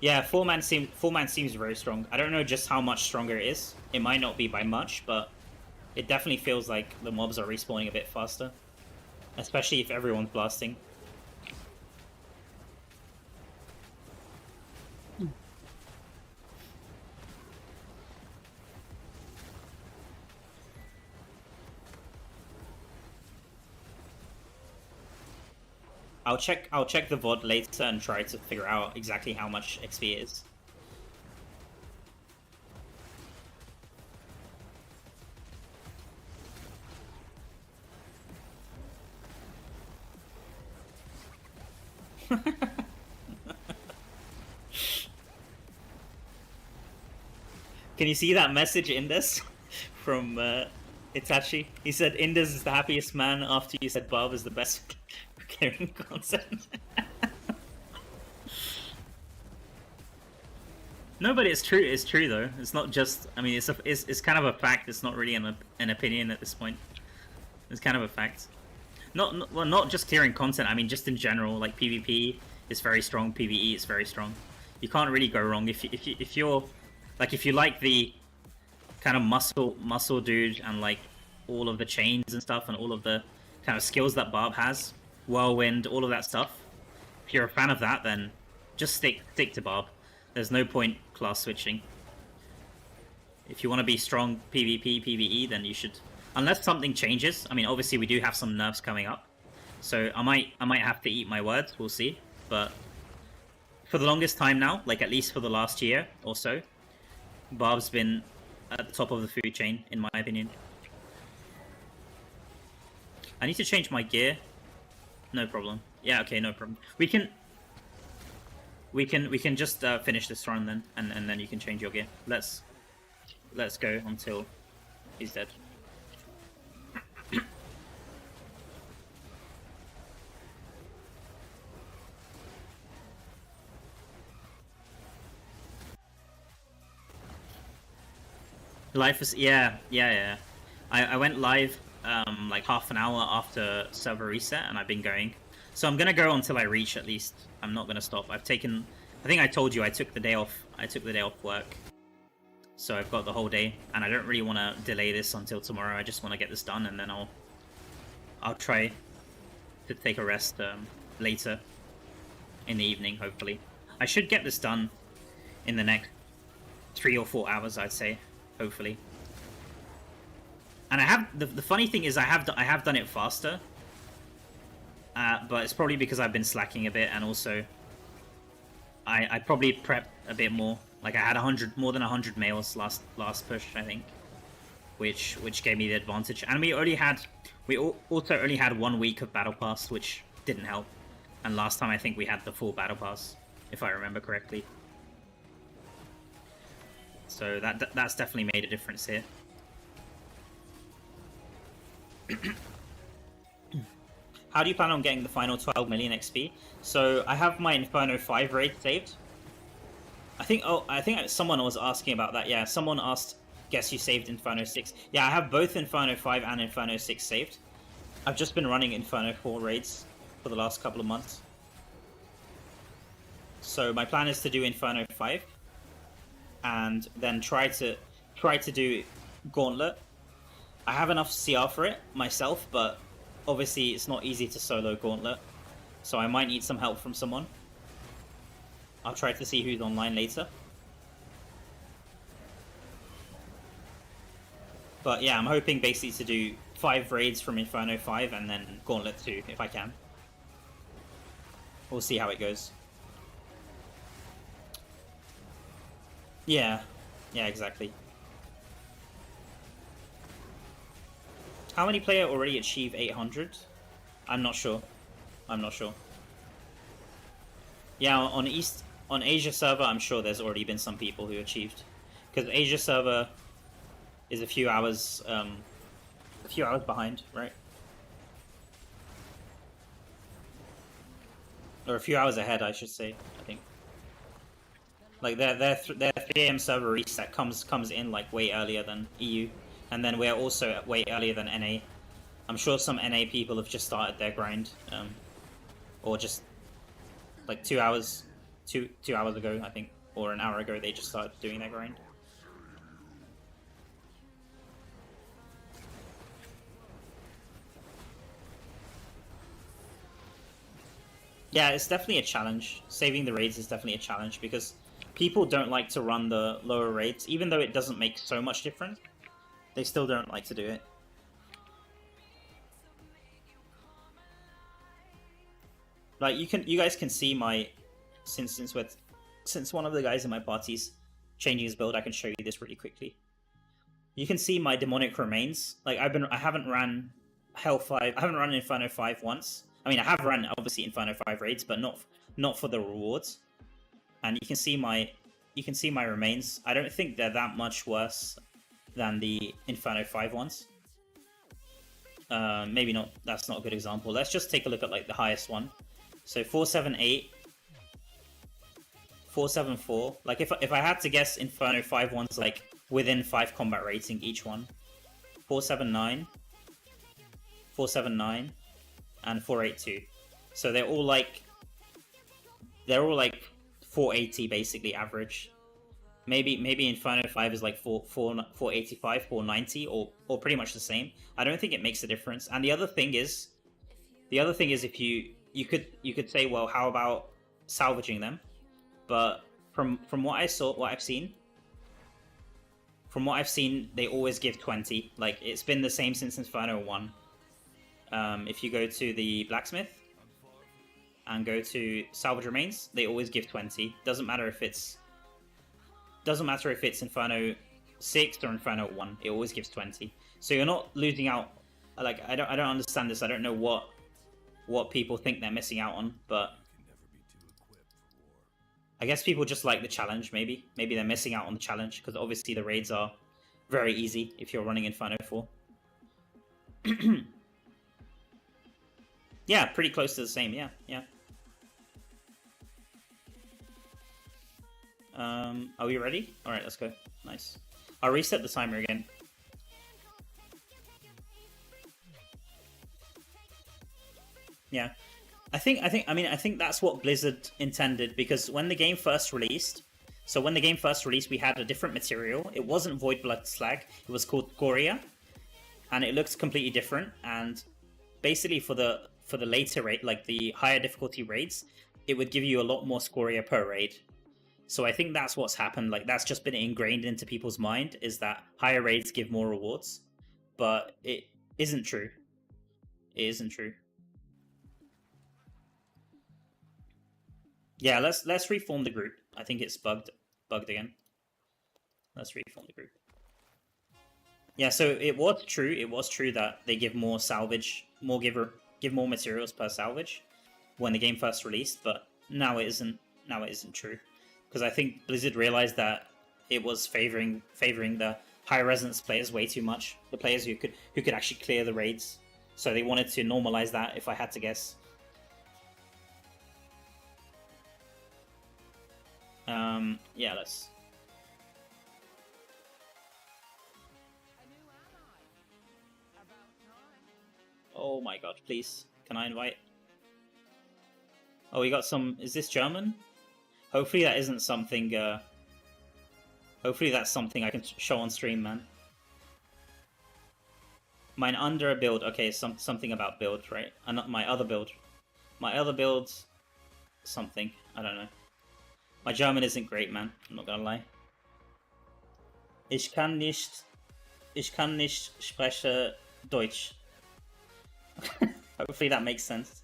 Yeah, four man seems very strong. I don't know just how much stronger it is. It might not be by much, but it definitely feels like the mobs are respawning a bit faster, especially if everyone's blasting. I'll check the VOD later and try to figure out exactly how much XP it is. Can you see that message in this from Itachi? He said Indus is the happiest man after you said Bob is the best carrying concept. No, but it's true. It's true though. It's not just. I mean, it's kind of a fact. It's not really an opinion at this point. It's kind of a fact. Not just clearing content. I mean, just in general, like PvP is very strong. PvE is very strong. You can't really go wrong if you're like if you like the kind of muscle dude and like all of the chains and stuff and all of the kind of skills that Barb has, whirlwind, all of that stuff. If you're a fan of that, then just stick to Barb. There's no point class switching. If you want to be strong PvP, PvE, then you should. Unless something changes. I mean, obviously we do have some nerfs coming up, so I might have to eat my words. We'll see. But for the longest time now, like at least for the last year or so, Barb's been at the top of the food chain, in my opinion. I need to change my gear. No problem. Yeah, okay, no problem. We can just finish this run then, and then you can change your gear. Let's go until he's dead. Life is yeah. I went live like half an hour after server reset, and I've been going. So I'm gonna go until I reach at least. I'm not gonna stop. I think I told you I took the day off. I took the day off work, so I've got the whole day, and I don't really want to delay this until tomorrow. I just want to get this done, and then I'll try to take a rest later in the evening. Hopefully, I should get this done in the next 3 or 4 hours, I'd say. Hopefully. And I have the funny thing is I have done it faster, but it's probably because I've been slacking a bit, and also I probably prepped a bit more. Like I had more than 100 mails last push, I think, which gave me the advantage. And we also only had 1 week of battle pass, which didn't help. And last time I think we had the full battle pass, if I remember correctly. So that's definitely made a difference here. How do you plan on getting the final 12 million XP? So I have my Inferno 5 raid saved. I think someone was asking about that. Yeah, someone asked, guess you saved Inferno 6. Yeah, I have both Inferno 5 and Inferno 6 saved. I've just been running Inferno 4 raids for the last couple of months. So my plan is to do Inferno 5 and then try to do Gauntlet. I have enough CR for it myself, but obviously it's not easy to solo Gauntlet, so I might need some help from someone. I'll try to see who's online later. But yeah, I'm hoping basically to do 5 raids from Inferno 5 and then Gauntlet 2 if I can. We'll see how it goes. Yeah, exactly. How many players already achieve 800? I'm not sure. Yeah, on Asia server, I'm sure there's already been some people who achieved, because Asia server is a few hours behind, right? Or a few hours ahead, I should say. I think. Like their 3 AM server reset comes in like way earlier than EU, and then we're also way earlier than NA. I'm sure some NA people have just started their grind, or just like 2 hours 2 hours ago, I think, or an hour ago, they just started doing their grind. Yeah, it's definitely a challenge. Saving the raids is definitely a challenge because people don't like to run the lower raids, even though it doesn't make so much difference. They still don't like to do it. Like you guys can see my since one of the guys in my party's changing his build, I can show you this really quickly. You can see my demonic remains. Like I haven't ran Hell 5. I haven't run Inferno 5 once. I mean, I have run obviously Inferno 5 raids, but not for the rewards. And you can see my remains. I don't think they're that much worse than the Inferno 5 ones. Maybe not. That's not a good example. Let's just take a look at like the highest one. So 478, 474. Like if I had to guess, Inferno 5 ones like within 5 combat rating each one. 479, 479, and 482. So they're all like 480 basically average. Maybe Inferno 5 is like 485, 490, or pretty much the same. I don't think it makes a difference. And the other thing is if you could say, well, how about salvaging them? But from what I've seen, they always give 20. Like it's been the same since Inferno 1. If you go to the blacksmith and go to salvage remains, they always give 20. Doesn't matter if it's Inferno 6 or Inferno 1. It always gives 20. So you're not losing out. Like I don't understand this. I don't know what people think they're missing out on, but I guess people just like the challenge. Maybe they're missing out on the challenge because obviously the raids are very easy if you're running Inferno 4. Yeah, pretty close to the same. Yeah. Are we ready? All right, let's go. Nice. I'll reset the timer again. Yeah, I think that's what Blizzard intended, because when the game first released, we had a different material. It wasn't Void Blood Slag. It was called Goria, and it looks completely different. And basically, for the later raid, like the higher difficulty raids, it would give you a lot more scoria per raid. So I think that's what's happened. Like that's just been ingrained into people's mind, is that higher raids give more rewards, but it isn't true. It isn't true. Yeah, let's reform the group. I think it's bugged again. Let's reform the group. Yeah, so it was true that they give more salvage, give more materials per salvage when the game first released, but now it isn't true. Because I think Blizzard realized that it was favoring the high resonance players way too much. The players who could actually clear the raids. So they wanted to normalize that, if I had to guess. Yeah, let's... Oh my god, please. Can I invite? Oh, we got some... Is this German? Hopefully that isn't something... Hopefully that's something I can show on stream, man. Mine under a build. Okay, something about build, right? And not my other build. My other build... Something. I don't know. My German isn't great, man. I'm not gonna lie. Ich kann nicht spreche Deutsch. Hopefully that makes sense.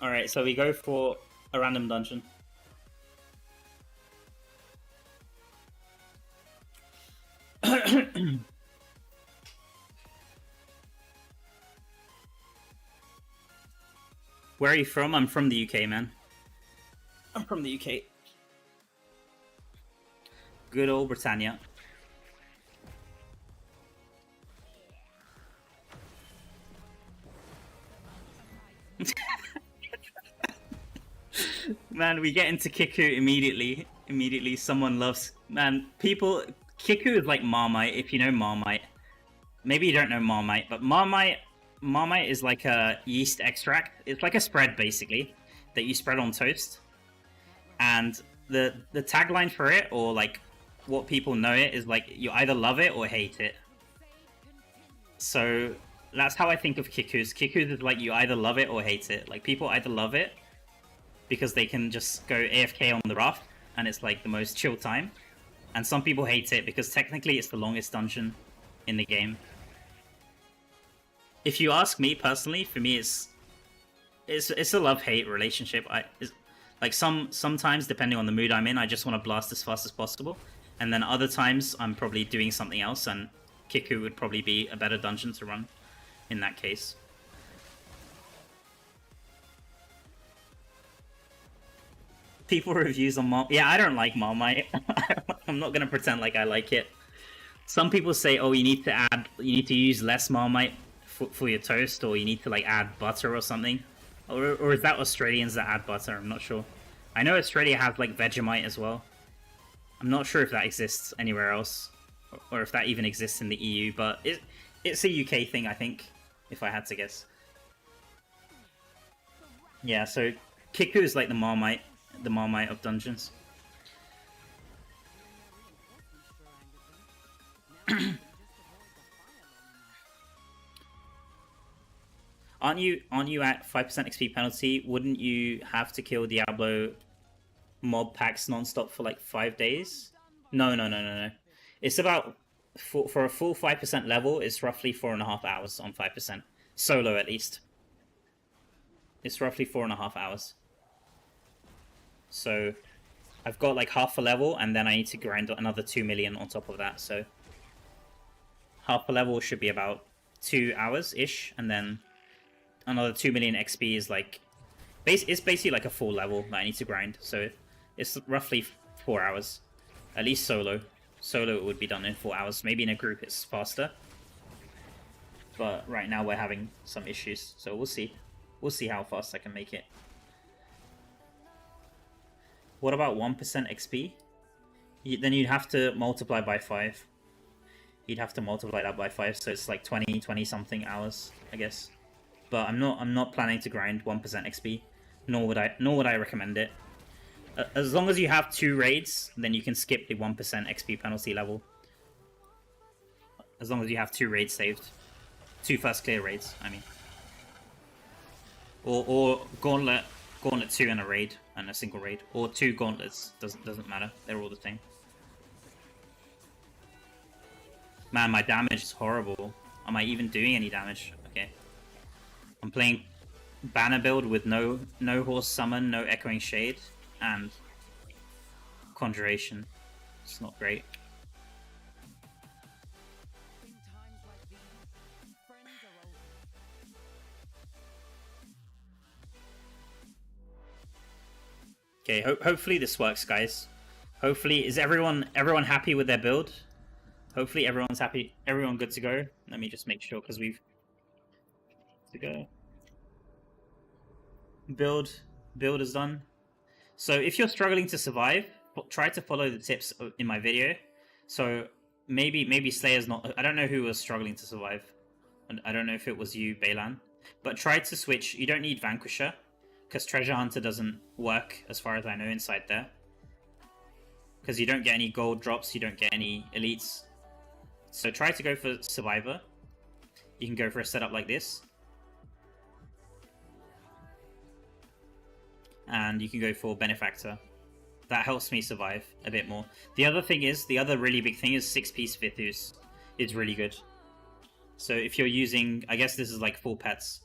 Alright, so we go for a random dungeon. Where are you from? I'm from the UK, man. I'm from the UK. Good old Britannia. Man, we get into Kiku immediately. Immediately, someone loves... Man, people... Kiku is like Marmite, if you know Marmite. Maybe you don't know Marmite, but Marmite Marmite is like a yeast extract. It's like a spread basically that you spread on toast. And the tagline for it, or like what people know it, is like you either love it or hate it. So that's how I think of Kikus. Kikus is like you either love it or hate it. Like people either love it because they can just go AFK on the raft and it's like the most chill time. And some people hate it because technically it's the longest dungeon in the game. If you ask me personally, for me it's a love-hate relationship. Like sometimes, depending on the mood I'm in, I just want to blast as fast as possible. And then other times, I'm probably doing something else, and Kiku would probably be a better dungeon to run in that case. People reviews on Marmite. Yeah, I don't like Marmite. I'm not going to pretend like I like it. Some people say, oh, you need to use less Marmite for your toast, or you need to like add butter or something. Or is that Australians that add butter? I'm not sure. I know Australia has like Vegemite as well. I'm not sure if that exists anywhere else, or if that even exists in the EU, but it's a UK thing, I think, if I had to guess. Yeah, so Kiku is like the Marmite of dungeons. Aren't you at 5% XP penalty? Wouldn't you have to kill Diablo mob packs non-stop for like 5 days? No. It's about, for a full 5% level, it's roughly 4.5 hours on 5%. Solo, at least. It's roughly 4.5 hours. So, I've got like half a level, and then I need to grind another 2 million on top of that, so... half a level should be about 2 hours-ish, and then... another 2 million XP is like... it's basically like a full level that I need to grind, so it's roughly 4 hours. At least solo. Solo it would be done in 4 hours. Maybe in a group it's faster. But right now we're having some issues, so we'll see. We'll see how fast I can make it. What about 1% XP? Then you'd have to multiply by 5. You'd have to multiply that by 5, so it's like 20 something hours, I guess. But I'm not planning to grind 1% XP, nor would I recommend it. As long as you have 2 raids, then you can skip the 1% XP penalty level. As long as you have 2 raids saved. 2 first clear raids, I mean. Or Gauntlet 2 and a raid, and a single raid. Or 2 Gauntlets, doesn't matter, they're all the same. Man, my damage is horrible. Am I even doing any damage? Okay. I'm playing banner build with no horse summon, no echoing shade, and conjuration. It's not great. Okay, hopefully this works, guys. Hopefully, is everyone happy with their build? Hopefully everyone's happy. Everyone good to go? Let me just make sure, because we've... to go. Build is done. So if you're struggling to survive, try to follow the tips in my video. So maybe Slayer's not... I don't know who was struggling to survive. I don't know if it was you, Baylan. But try to switch. You don't need Vanquisher, because Treasure Hunter doesn't work, as far as I know, inside there. Because you don't get any gold drops, you don't get any elites. So try to go for Survivor. You can go for a setup like this. And you can go for Benefactor. That helps me survive a bit more. The other thing is, the other really big thing is 6-piece Vithus. It's really good. So if you're using, I guess this is like full pets.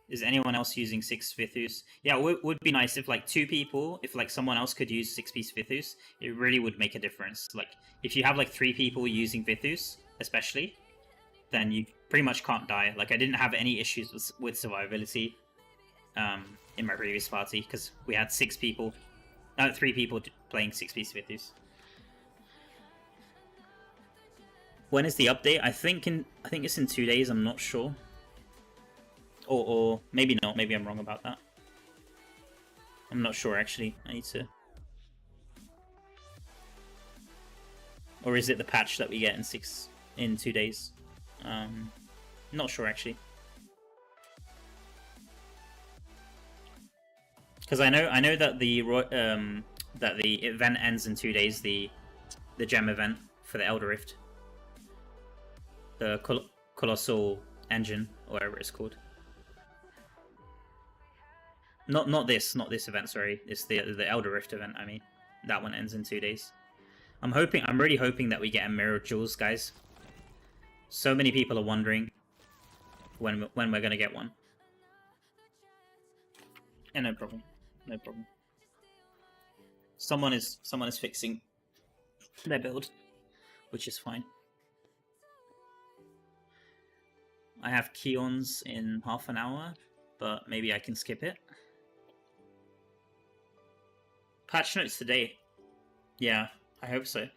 Is anyone else using 6 Vithus? Yeah, it would be nice if like 2 people, if like someone else could use 6-piece Vithus, it really would make a difference. Like if you have like 3 people using Vithus, especially, then you pretty much can't die. Like I didn't have any issues with survivability in my previous party, because we had 3 people playing 6-piece Vithus. When is the update? I think it's in 2 days, I'm not sure. Or maybe not, maybe I'm wrong about that. I'm not sure actually, I need to... Or is it the patch that we get in 2 days? Not sure actually. Because I know that the event ends in 2 days. The gem event for the Elder Rift, the Colossal Engine, or whatever it's called. Not this event. Sorry, it's the Elder Rift event. I mean, that one ends in 2 days. I'm really hoping that we get a Mirror Jewels, guys. So many people are wondering when we're gonna get one. And no problem. No problem. Someone is fixing their build, which is fine. I have Keons in half an hour, but maybe I can skip it. Patch notes today. Yeah, I hope so.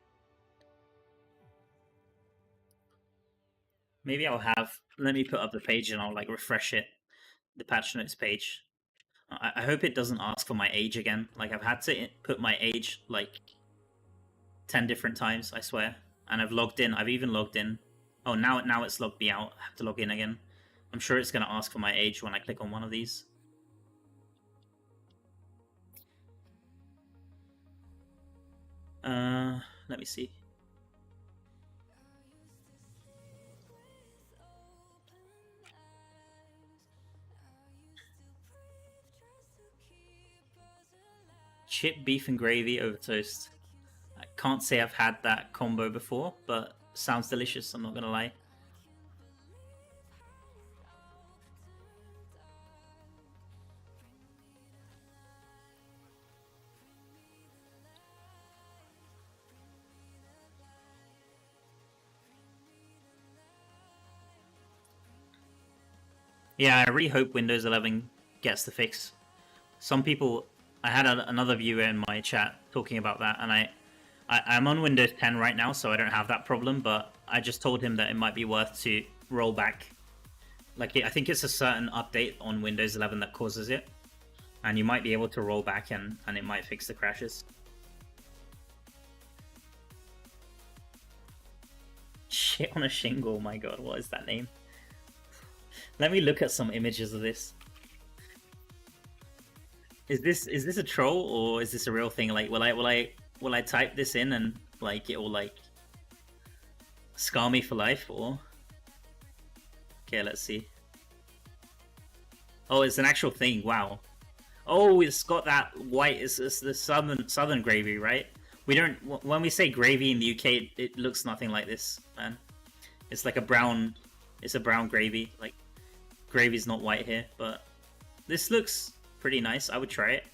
Maybe I'll have... Let me put up the page and I'll like refresh it. The patch notes page. I hope it doesn't ask for my age again. Like, I've had to put my age like 10 different times, I swear. And I've logged in. I've even logged in. Oh, now it's logged me out. I have to log in again. I'm sure it's going to ask for my age when I click on one of these. Let me see. Chip, beef, and gravy over toast. I can't say I've had that combo before, but sounds delicious, I'm not gonna lie. Yeah, I really hope Windows 11 gets the fix. Some people... I had another viewer in my chat talking about that, and I'm on Windows 10 right now, so I don't have that problem, but I just told him that it might be worth to roll back. Like, I think it's a certain update on Windows 11 that causes it, and you might be able to roll back and it might fix the crashes. Shit on a shingle, my god, what is that name? Let me look at some images of this. Is this a troll or is this a real thing? Like, will I type this in and like it will like scar me for life, or? Okay, let's see. Oh, it's an actual thing. Wow. Oh, it's got that white. It's the southern gravy, right? We don't. When we say gravy in the UK, it looks nothing like this, man. It's like a brown. It's a brown gravy. Like, gravy's not white here, but this looks pretty nice. I would try it.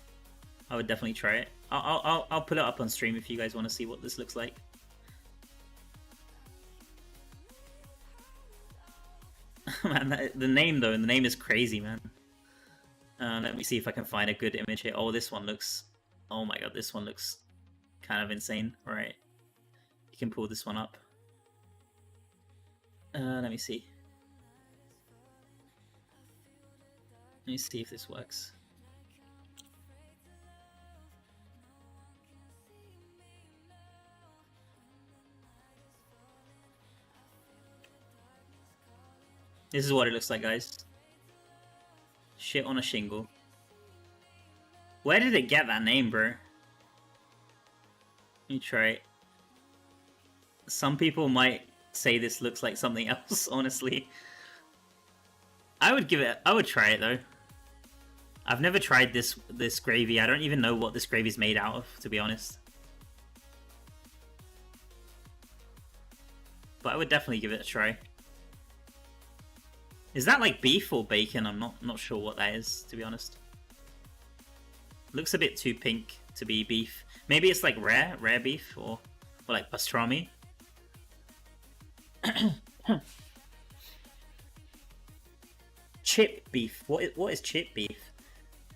I would definitely try it. I'll put it up on stream if you guys want to see what this looks like. Man, the name though, and the name is crazy, man. Let me see if I can find a good image here. Oh, this one looks... Oh my god, this one looks kind of insane. Alright. You can pull this one up. Let me see. Let me see if this works. This is what it looks like, guys. Shit on a shingle. Where did it get that name, bro? Let me try it. Some people might say this looks like something else, honestly. I would try it though. I've never tried this gravy. I don't even know what this gravy is made out of, to be honest. But I would definitely give it a try. Is that like beef or bacon? I'm not sure what that is, to be honest. Looks a bit too pink to be beef. Maybe it's like rare beef or like pastrami. Chip beef. What is chip beef?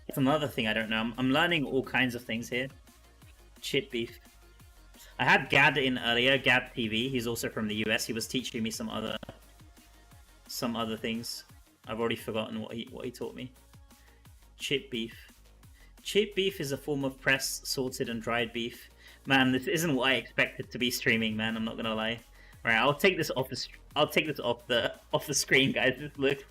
It's another thing I don't know. I'm learning all kinds of things here. Chip beef. I had Gad in earlier, Gad TV. He's also from the US. He was teaching me some other things. I've already forgotten what he taught me. Chip beef. Chip beef is a form of pressed, salted, and dried beef. Man, this isn't what I expected to be streaming, man. I'm not gonna lie. Alright, I'll take this off the off the screen, guys. Just look,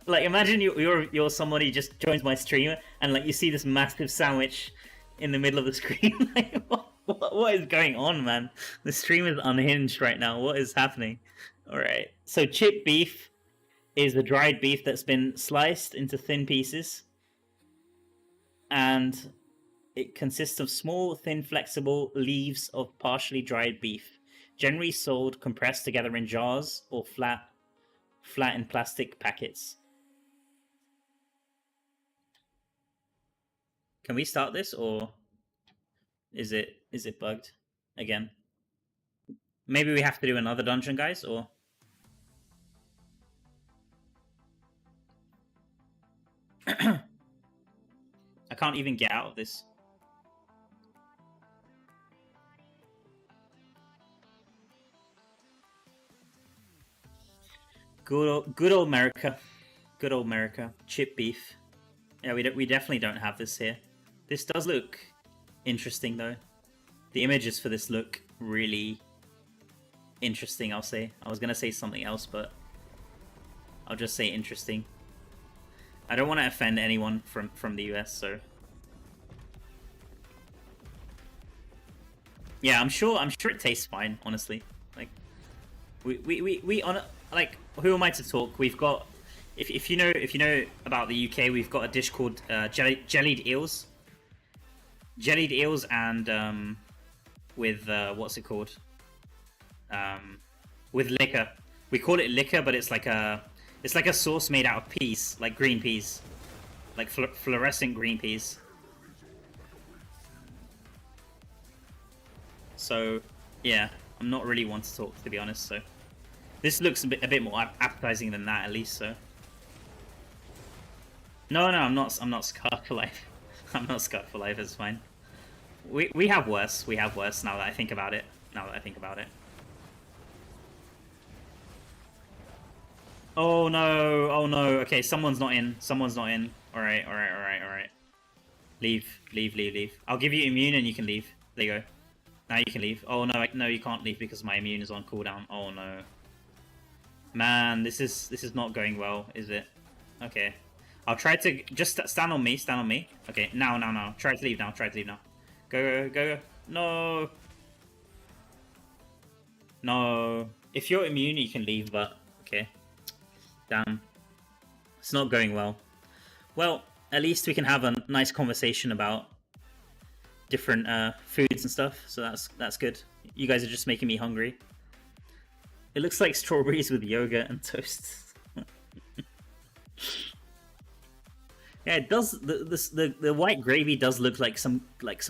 like imagine you're somebody just joins my stream and like you see this massive sandwich in the middle of the screen. Like, what is going on, man? The stream is unhinged right now. What is happening? Alright, so chip beef is the dried beef that's been sliced into thin pieces, and it consists of small, thin, flexible leaves of partially dried beef, generally sold compressed together in jars or flat in plastic packets. Can we start this, or is it bugged again? Maybe we have to do another dungeon, guys, or I can't even get out of this. Good old America. Good old America. Chip beef. Yeah, we definitely don't have this here. This does look interesting, though. The images for this look really interesting, I'll say. I was going to say something else, but I'll just say interesting. I don't want to offend anyone from the US, so... Yeah, I'm sure it tastes fine, honestly. Like, we on like, who am I to talk? We've got, if you know about the UK, we've got a dish called jellied eels. Jellied eels and with what's it called? With liquor. We call it liquor, but it's like a sauce made out of peas, like green peas, like fluorescent green peas. So, yeah, I'm not really one to talk, to be honest. So, this looks a bit more appetizing than that, at least. So, no, I'm not scarred for life. I'm not scarred for life. It's fine. We have worse. We have worse. Now that I think about it. Oh no! Oh no! Okay, someone's not in. All right. Leave. I'll give you immune and you can leave. There you go. Now you can leave. Oh no, no, you can't leave because my immune is on cooldown. Oh no. Man, this is not going well, is it? Okay. I'll try to just stand on me. Okay, now. Try to leave now. Go. No. No. If you're immune, you can leave, but okay. Damn. It's not going well. Well, at least we can have a nice conversation about different foods and stuff, so that's good. You guys are just making me hungry. It looks like strawberries with yogurt and toast. Yeah, it does. The white gravy does look like some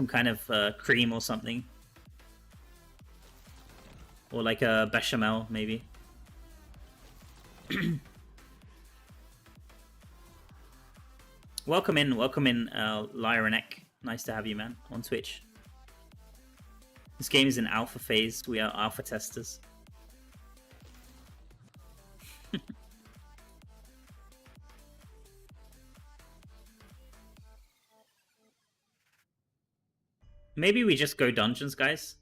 kind of cream or something, or like a bechamel maybe. Welcome in, Lyranek. Nice to have you, man, on Twitch. This game is in alpha phase. We are alpha testers. Maybe we just go dungeons, guys.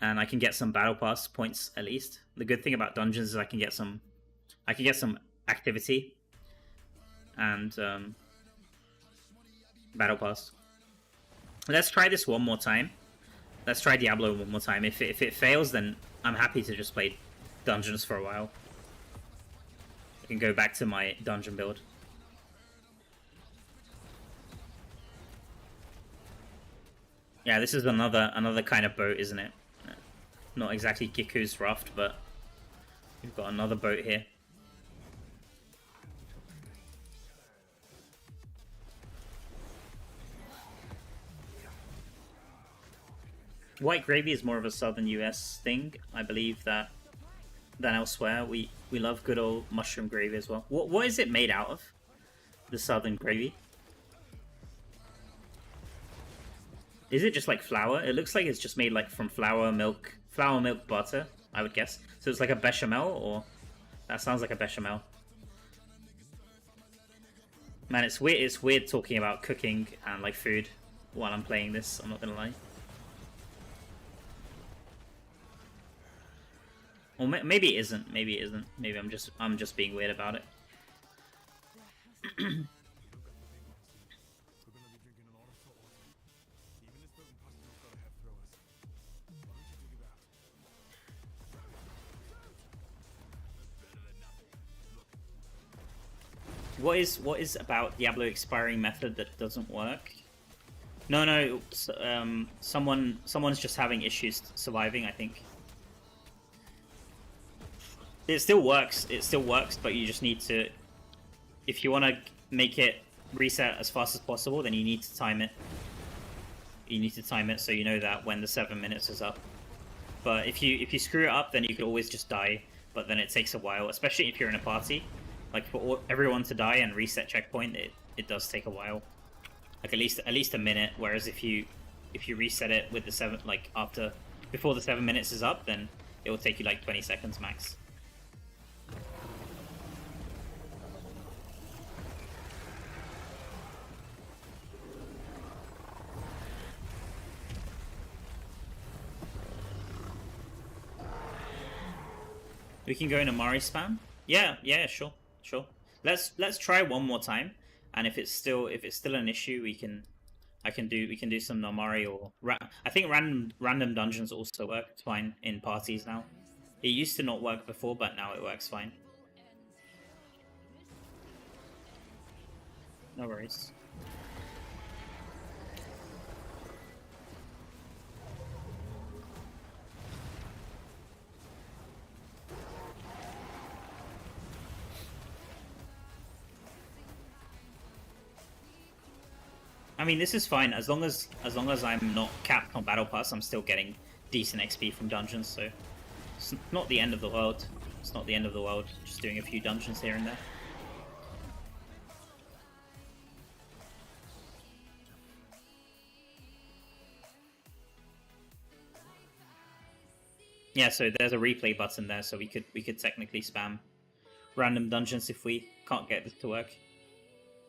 And I can get some battle pass points at least. The good thing about dungeons is I can get some activity and battle pass. Let's try this one more time. Let's try Diablo one more time. If it fails, then I'm happy to just play dungeons for a while. I can go back to my dungeon build. Yeah, this is another kind of boat, isn't it? Not exactly Giku's raft, but we've got another boat here. White gravy is more of a southern US thing. I believe that than elsewhere. We love good old mushroom gravy as well. What is it made out of? The southern gravy? Is it just like flour? It looks like it's just made like from flour, milk, butter, I would guess. So it's like a bechamel, or that sounds like a bechamel. Man, it's weird. It's weird talking about cooking and like food while I'm playing this. I'm not gonna lie. Or maybe it isn't. Maybe it isn't. Maybe I'm just being weird about it. What is about Diablo expiring method that doesn't work? No. Someone's just having issues surviving, I think. It still works. It still works, but you just need to. If you want to make it reset as fast as possible, then you need to time it. You need to time it so you know that when the 7 minutes is up. But if you screw it up, then you could always just die. But then it takes a while, especially if you're in a party. Like for everyone to die and reset checkpoint, it does take a while. Like at least a minute. Whereas if you reset it with the before the 7 minutes is up, then it will take you like 20 seconds max. We can go into Mari spam. Yeah, sure. Let's try one more time, and if it's still an issue, we can do some Namari or I think random dungeons also work fine in parties now. It used to not work before, but now it works fine. No worries. I mean, this is fine as long as I'm not capped on Battle Pass. I'm still getting decent XP from dungeons, so it's not the end of the world. It's not the end of the world. Just doing a few dungeons here and there. Yeah, so there's a replay button there, so we could technically spam random dungeons if we can't get this to work.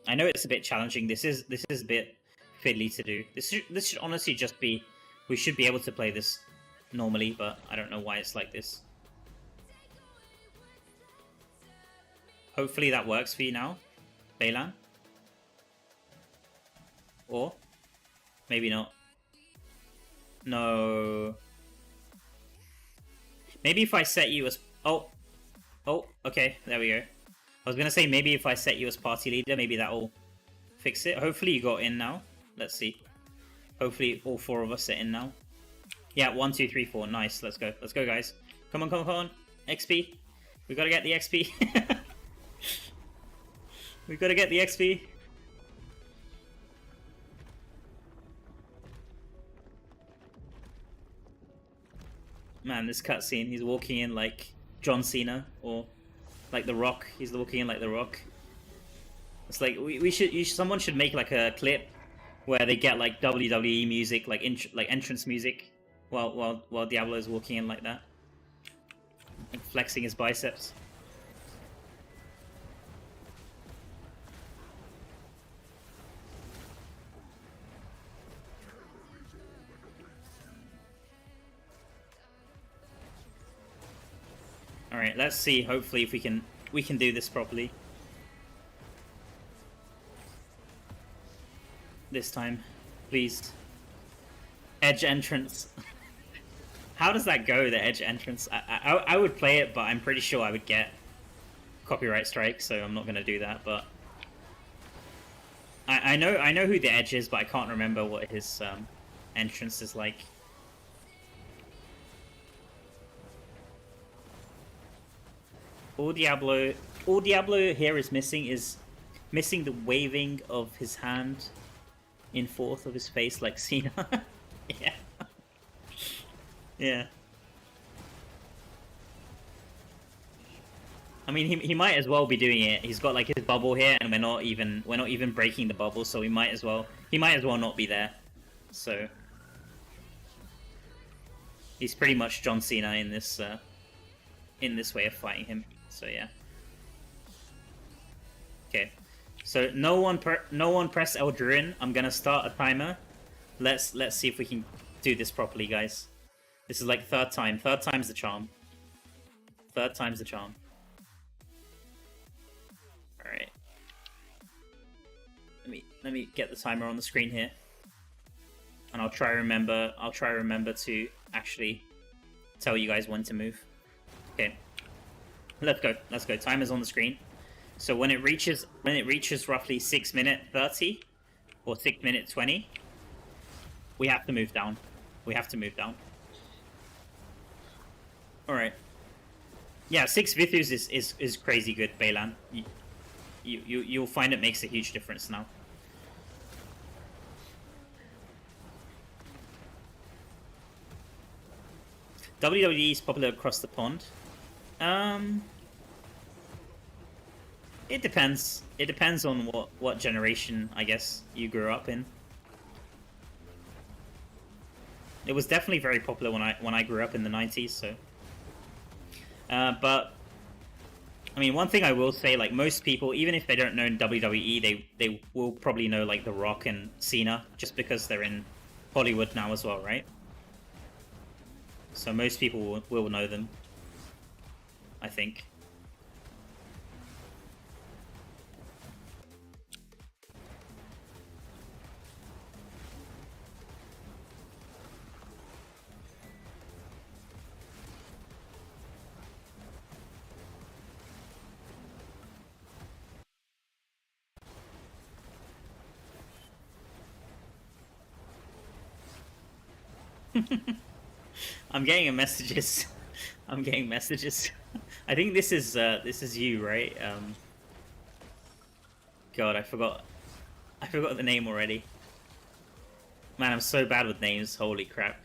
I know it's a bit challenging. This is a bit fiddly to do. This should honestly just be. We should be able to play this normally, but I don't know why it's like this. Hopefully that works for you now, Baylan. Or maybe not. No. Maybe if I set you as okay, there we go. I was gonna say maybe if I set you as party leader, maybe that'll fix it. Hopefully you got in now. Let's see. Hopefully all 4 of us are in now. Yeah, 1, 2, 3, 4. Nice. Let's go. Let's go, guys. Come on. XP. We gotta get the XP. We gotta get the XP. Man, this cutscene. He's walking in like John Cena or like The Rock. He's walking in like The Rock. It's like someone should make like a clip where they get like WWE music, like entrance music, while Diablo is walking in like that, like flexing his biceps. All right, let's see. Hopefully, if we can do this properly. This time, please. Edge entrance. How does that go, the edge entrance? I would play it, but I'm pretty sure I would get copyright strike, so I'm not gonna do that. But I know who the edge is, but I can't remember what his entrance is like. All Diablo here is missing the waving of his hand in forth of his face like Cena. Yeah. Yeah. I mean, he might as well be doing it. He's got like his bubble here, and we're not even breaking the bubble, so he might as well not be there. So he's pretty much John Cena in this way of fighting him. So yeah. Okay. So no one press Eldurin. I'm gonna start a timer. Let's see if we can do this properly, guys. This is like third time's the charm. Third time's the charm. Alright. Let me get the timer on the screen here. And I'll try remember to actually tell you guys when to move. Okay. Let's go. Timer's on the screen. So when it reaches roughly 6 minute 30 or 6 minute 20, we have to move down. Alright. Yeah, 6 Vithus is crazy good, Baylan. You'll find it makes a huge difference now. WWE is popular across the pond. It depends. It depends on what generation, I guess, you grew up in. It was definitely very popular when I grew up in the 90s. So, but I mean, one thing I will say, like most people, even if they don't know WWE, they will probably know like The Rock and Cena just because they're in Hollywood now as well, right? So most people will know them, I think. I'm getting messages. I'm getting messages. I think this is you, right? God, I forgot the name already. Man, I'm so bad with names. Holy crap.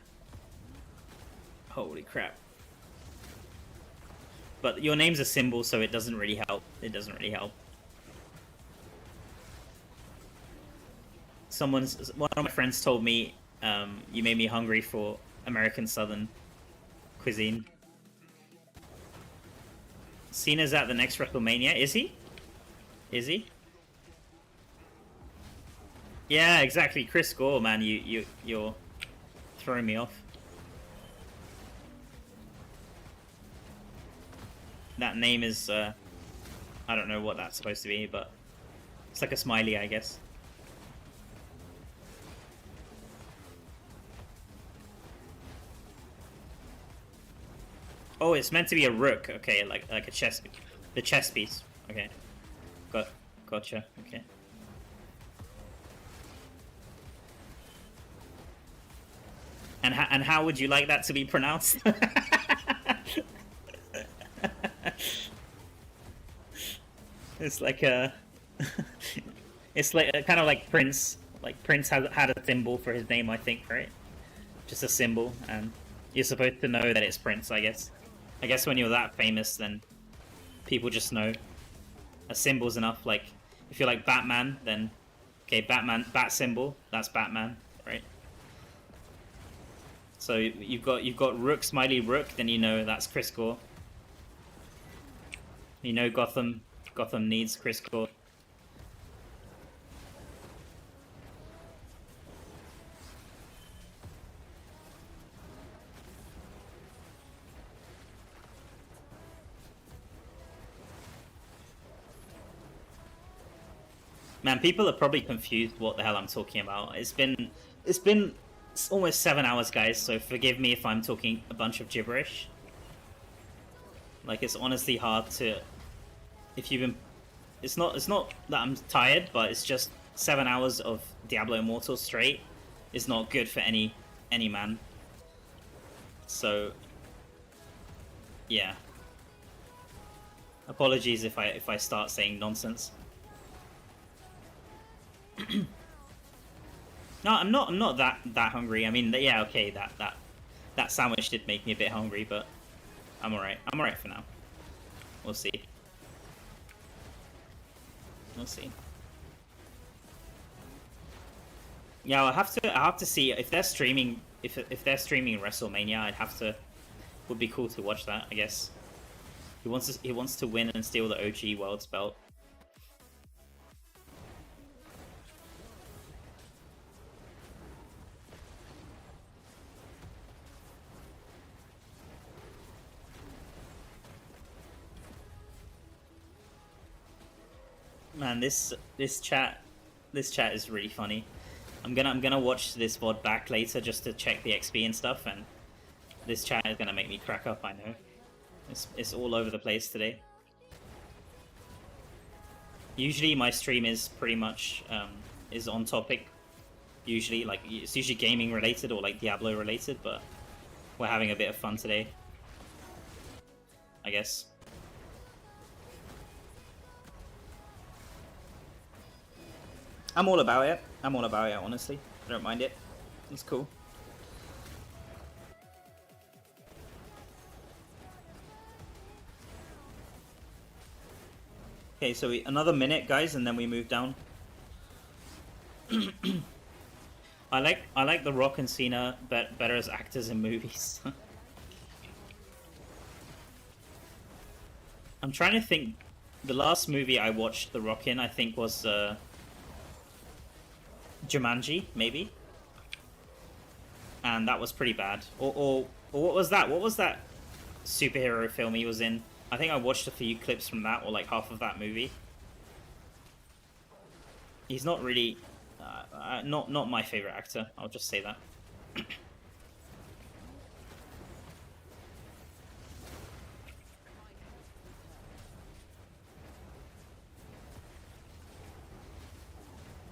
Holy crap. But your name's a symbol, so it doesn't really help. It doesn't really help. One of my friends told me, you made me hungry for American Southern cuisine. Cena's at the next WrestleMania. Is he? Is he? Yeah, exactly. Chris Gore, man, you're throwing me off. That name is I don't know what that's supposed to be, but it's like a smiley, I guess. Oh, it's meant to be a rook. Okay, like a chess, the chess piece. Okay, gotcha. Okay. And how would you like that to be pronounced? It's like a, it's like kind of like Prince. Like Prince had a symbol for his name, I think, right? Just a symbol, and you're supposed to know that it's Prince, I guess. I guess when you're that famous, then people just know. A symbol's enough. Like, if you're like Batman, then okay, Batman, bat symbol, that's Batman, right? So you've got Rook, smiley Rook, then you know that's Chris Gore. You know Gotham needs Chris Gore. Man, people are probably confused what the hell I'm talking about. It's been almost 7 hours, guys, so forgive me if I'm talking a bunch of gibberish. Like, it's honestly hard to... If you've been... It's not that I'm tired, but it's just 7 hours of Diablo Immortal straight is not good for any man. So... yeah. Apologies if I start saying nonsense. No, I'm not that hungry. I mean, yeah, okay, that sandwich did make me a bit hungry, but I'm alright. I'm alright for now. We'll see. We'll see. Yeah, I'll have to see if they're streaming. If they're streaming WrestleMania, would be cool to watch that, I guess. He wants to win and steal the OG World's belt. Man, this chat is really funny. I'm gonna watch this VOD back later just to check the XP and stuff, and this chat is gonna make me crack up. I know. It's all over the place today. Usually my stream is pretty much is on topic. Usually, like, it's usually gaming related or like Diablo related, but we're having a bit of fun today, I guess. I'm all about it. I'm all about it, honestly. I don't mind it. It's cool. Okay, so another minute, guys, and then we move down. I like The Rock and Cena better as actors in movies. I'm trying to think. The last movie I watched The Rock in, I think, was Jumanji, maybe, and that was pretty bad. Or what was that? What was that superhero film he was in? I think I watched a few clips from that, or like half of that movie. He's not really, not my favorite actor. I'll just say that.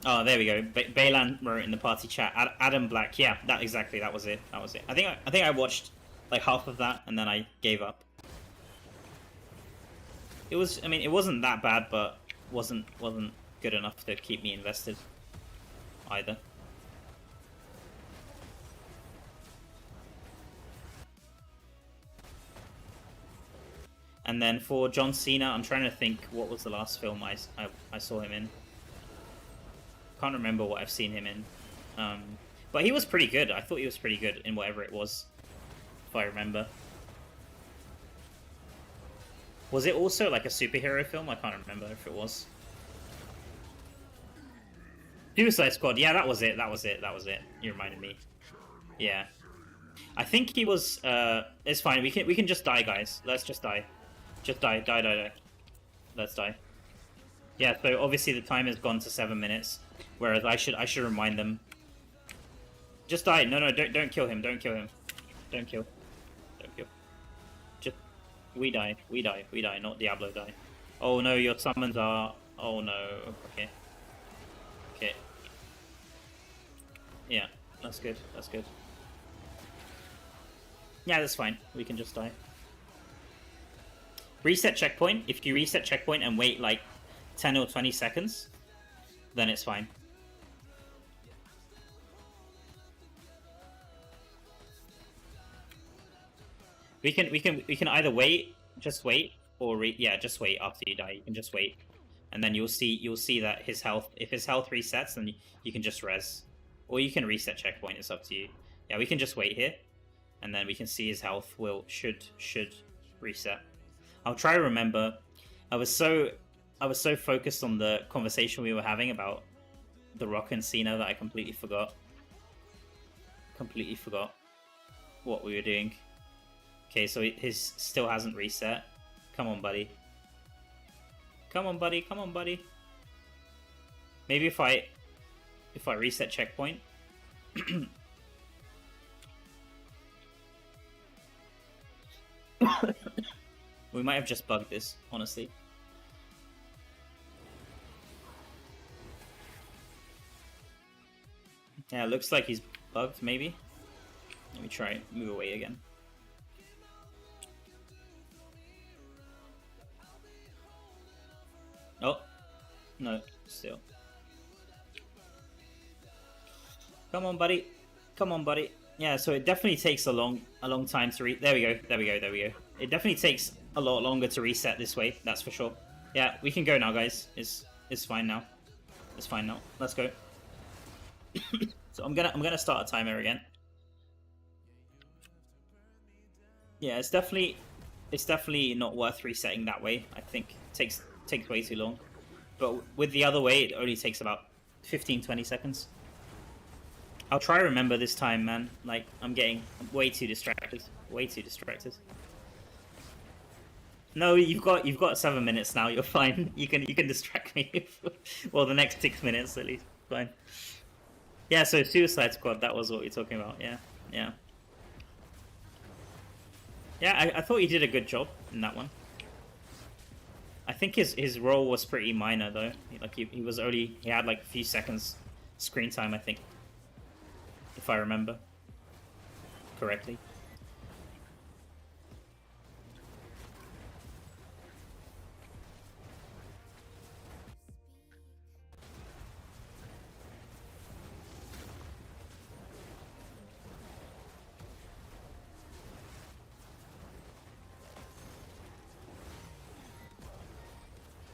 Oh, there we go. Baylan wrote in the party chat. Adam Black. Yeah, that was it. That was it. I think I watched like half of that and then I gave up. It was. I mean, it wasn't that bad, but wasn't good enough to keep me invested either. And then for John Cena, I'm trying to think what was the last film I saw him in. Can't remember what I've seen him in, but he was pretty good. I thought he was pretty good in whatever it was, if I remember. Was it also like a superhero film? I can't remember if it was. Suicide Squad. Yeah, that was it. That was it. That was it. You reminded me. Yeah, I think he was. It's fine. We can just die, guys. Let's just die. Just die. Let's die. Yeah. So obviously the time has gone to 7 minutes. Whereas I should remind them. Just die. No, don't kill him. Don't kill him. Don't kill. Just we die. Not Diablo die. Oh no, your summons are. Oh no. Okay. Yeah, that's good. Yeah, that's fine. We can just die. Reset checkpoint. If you reset checkpoint and wait like 10 or 20 seconds, then it's fine. We can either wait, just wait, or just wait after you die. You can just wait, and then you'll see that his health. If his health resets, then you can just res, or you can reset checkpoint. It's up to you. Yeah, we can just wait here, and then we can see his health should reset. I'll try to remember. I was so focused on the conversation we were having about The Rock and Cena that I completely forgot what we were doing. Okay, so his still hasn't reset. Come on, buddy. Maybe if I reset checkpoint. We might have just bugged this, honestly. Yeah, it looks like he's bugged, maybe. Let me try and move away again. Oh, no, still. Come on, buddy. Yeah, so it definitely takes a long time to there we go. It definitely takes a lot longer to reset this way, that's for sure. Yeah, we can go now, guys. It's fine now. Let's go. So I'm gonna start a timer again. Yeah, it's definitely not worth resetting that way. I think it takes way too long. But with the other way, it only takes about 15-20 seconds. I'll try to remember this time, man. Like, I'm way too distracted. No, you've got 7 minutes now. You're fine. You can distract me. Well, the next 6 minutes at least. Fine. Yeah. So Suicide Squad. That was what you're talking about. Yeah. Yeah. Yeah. I thought he did a good job in that one. I think his role was pretty minor though. Like he had like a few seconds screen time. I think, if I remember correctly.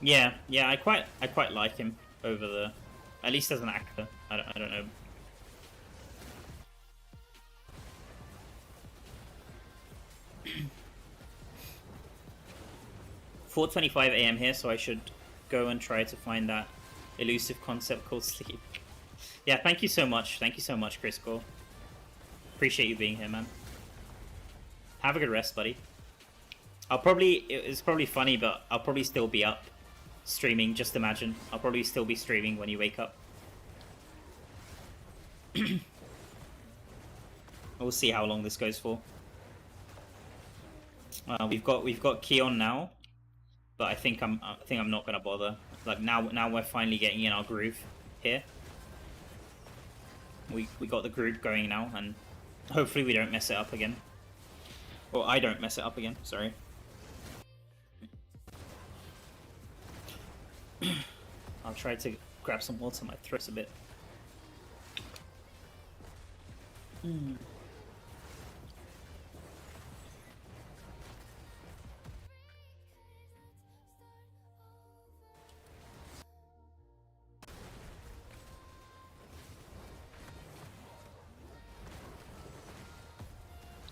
Yeah, yeah, I quite like him over the, at least as an actor. I don't know. (4:25 a.m. here, so I should go and try to find that elusive concept called sleep. Yeah, thank you so much. Thank you so much, Chris Gore. Appreciate you being here, man. Have a good rest, buddy. It's probably funny, but I'll probably still be up streaming. Just imagine, I'll probably still be streaming when you wake up. We'll see how long this goes for. We've got Keon now, but I think I'm not gonna bother. Like now we're finally getting in our groove here. We got the groove going now, and hopefully we don't mess it up again. Or I don't mess it up again. Sorry. I'll try to grab some water. My throat's a bit.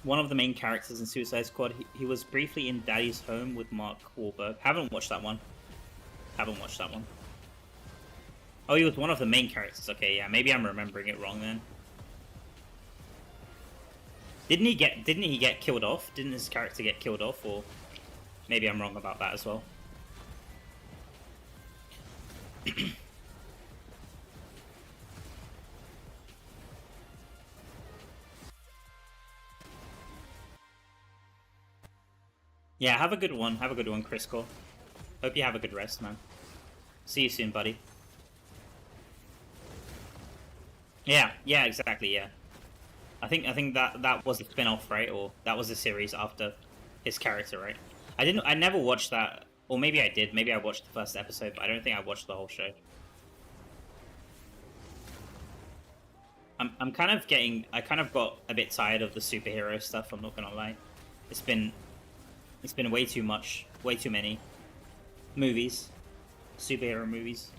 One of the main characters in Suicide Squad, he was briefly in Daddy's Home with Mark Wahlberg. Haven't watched that one. Haven't watched that one. Oh, he was one of the main characters. Okay, yeah, maybe I'm remembering it wrong then. Didn't he get killed off? Didn't his character get killed off? Or maybe I'm wrong about that as well. Yeah, have a good one. Have a good one, Chris Cole. Hope you have a good rest, man. See you soon, buddy. Yeah, yeah, exactly, yeah. I think that was a spin-off, right? Or that was a series after his character, right? I never watched that, or maybe I did. Maybe I watched the first episode, but I don't think I watched the whole show. I kind of got a bit tired of the superhero stuff, I'm not gonna lie. It's been way too much, way too many movies, superhero movies.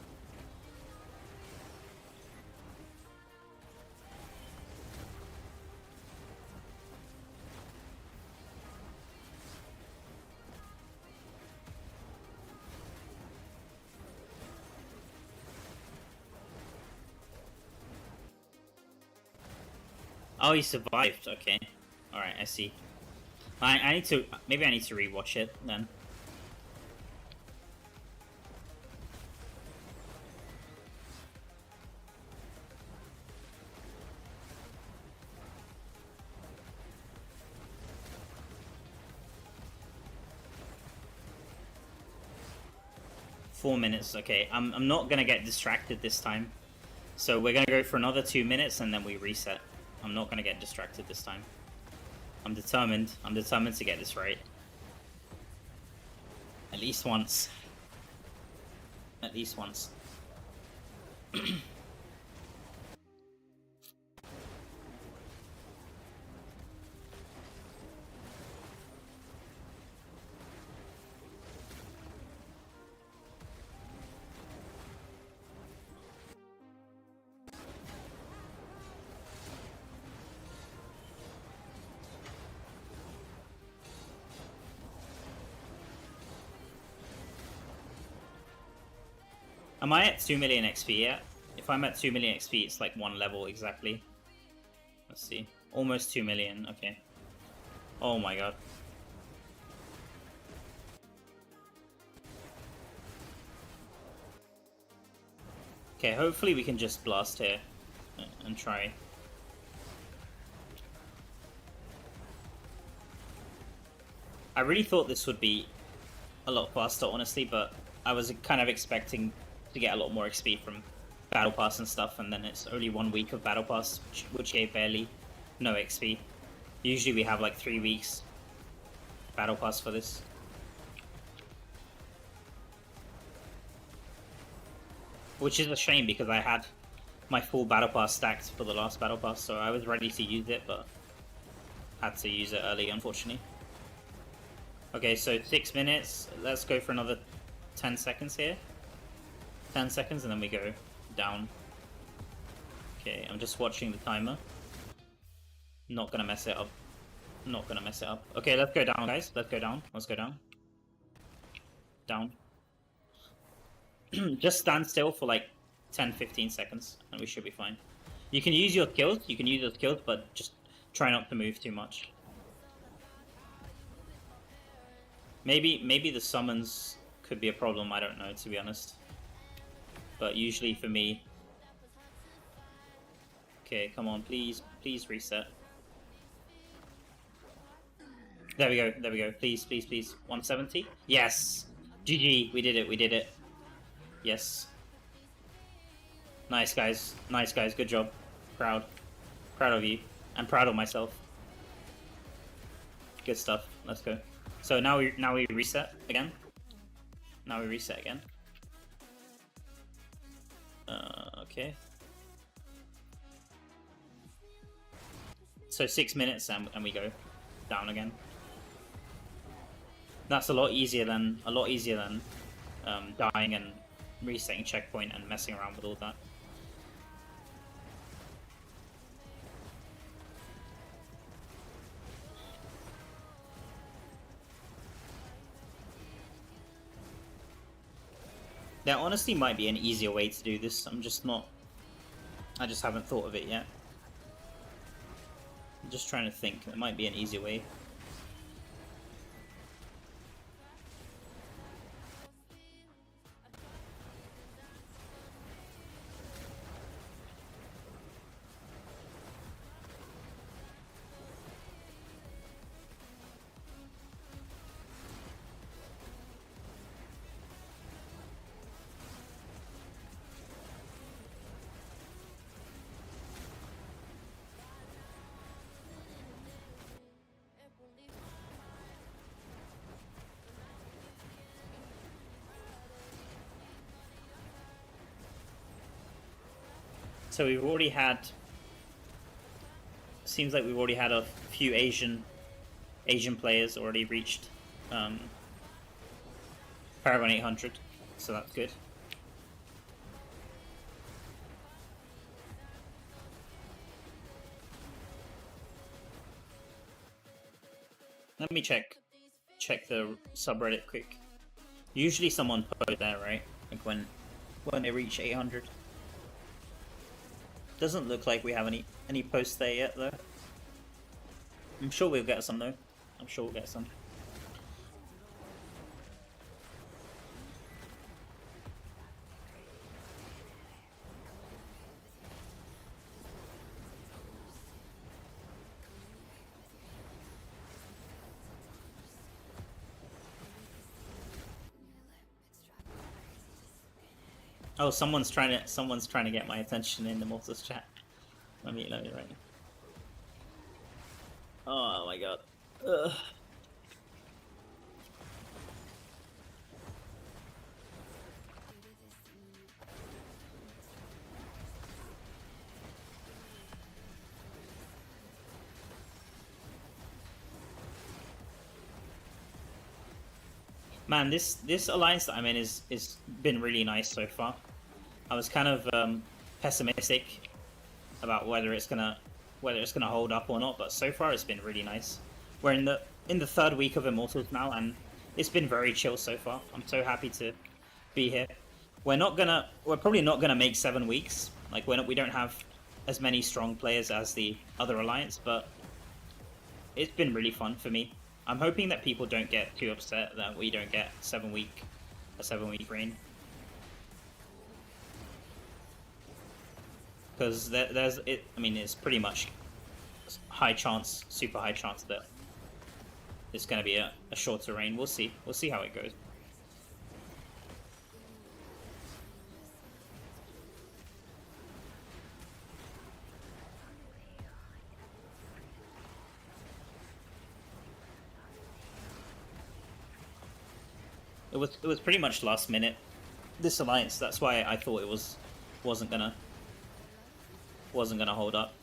Oh, he survived. Okay, all right, I see. I need to, maybe I need to rewatch it then. Four minutes. Okay, I'm not gonna get distracted this time, so we're gonna go for another 2 minutes and then we reset. I'm not gonna get distracted this time. I'm determined. I'm determined to get this right. At least once. At least once. Am I at 2 million XP yet? If I'm at 2 million XP, it's like one level exactly. Let's see. Almost 2 million, okay. Oh my god. Okay, hopefully we can just blast here and try. I really thought this would be a lot faster, honestly, but I was kind of expecting to get a lot more XP from Battle Pass and stuff, and then it's only 1 week of Battle Pass, which gave barely no XP. Usually we have like 3 weeks Battle Pass for this. Which is a shame because I had my full Battle Pass stacked for the last Battle Pass, so I was ready to use it, but had to use it early, unfortunately. Okay, so 6 minutes. Let's go for another 10 seconds here. 10 seconds and then we go down. Okay, I'm just watching the timer. Not gonna mess it up. Not gonna mess it up. Okay, let's go down, guys. Let's go down. Let's go down. Down. Just stand still for like 10-15 seconds and we should be fine. You can use your skills, but just try not to move too much. Maybe the summons could be a problem, I don't know, to be honest. But usually for me... Okay, come on, please reset. There we go, please. 170? Yes! GG, we did it. Yes. Nice guys, good job. Proud of you. I'm proud of myself. Good stuff, let's go. So now we reset again. Okay. So 6 minutes and we go down again. That's a lot easier than dying and resetting checkpoint and messing around with all that. There honestly might be an easier way to do this. I just haven't thought of it yet. I'm just trying to think. There might be an easier way. So we've already had... Seems like we've already had a few Asian players already reached Paragon 800, so that's good. Let me check the subreddit quick. Usually someone posts there, right? Like when they reach 800. Doesn't look like we have any posts there yet, though. I'm sure we'll get some, though. I'm sure we'll get some. Oh, someone's trying to get my attention in the Mortis chat. Let me write. Oh my god. Ugh. Man, this alliance that I'm in is been really nice so far. I was kind of pessimistic about whether it's gonna hold up or not, but so far it's been really nice. We're in the 3rd week of Immortals now, and it's been very chill so far. I'm so happy to be here. We're probably not gonna make 7 weeks. Like we don't have as many strong players as the other alliance, but it's been really fun for me. I'm hoping that people don't get too upset that we don't get a 7 week reign. because there's it. I mean, it's pretty much high chance, super high chance that it's going to be a shorter reign. We'll see. We'll see how it goes. It was pretty much last minute, this alliance. That's why I thought it wasn't gonna hold up.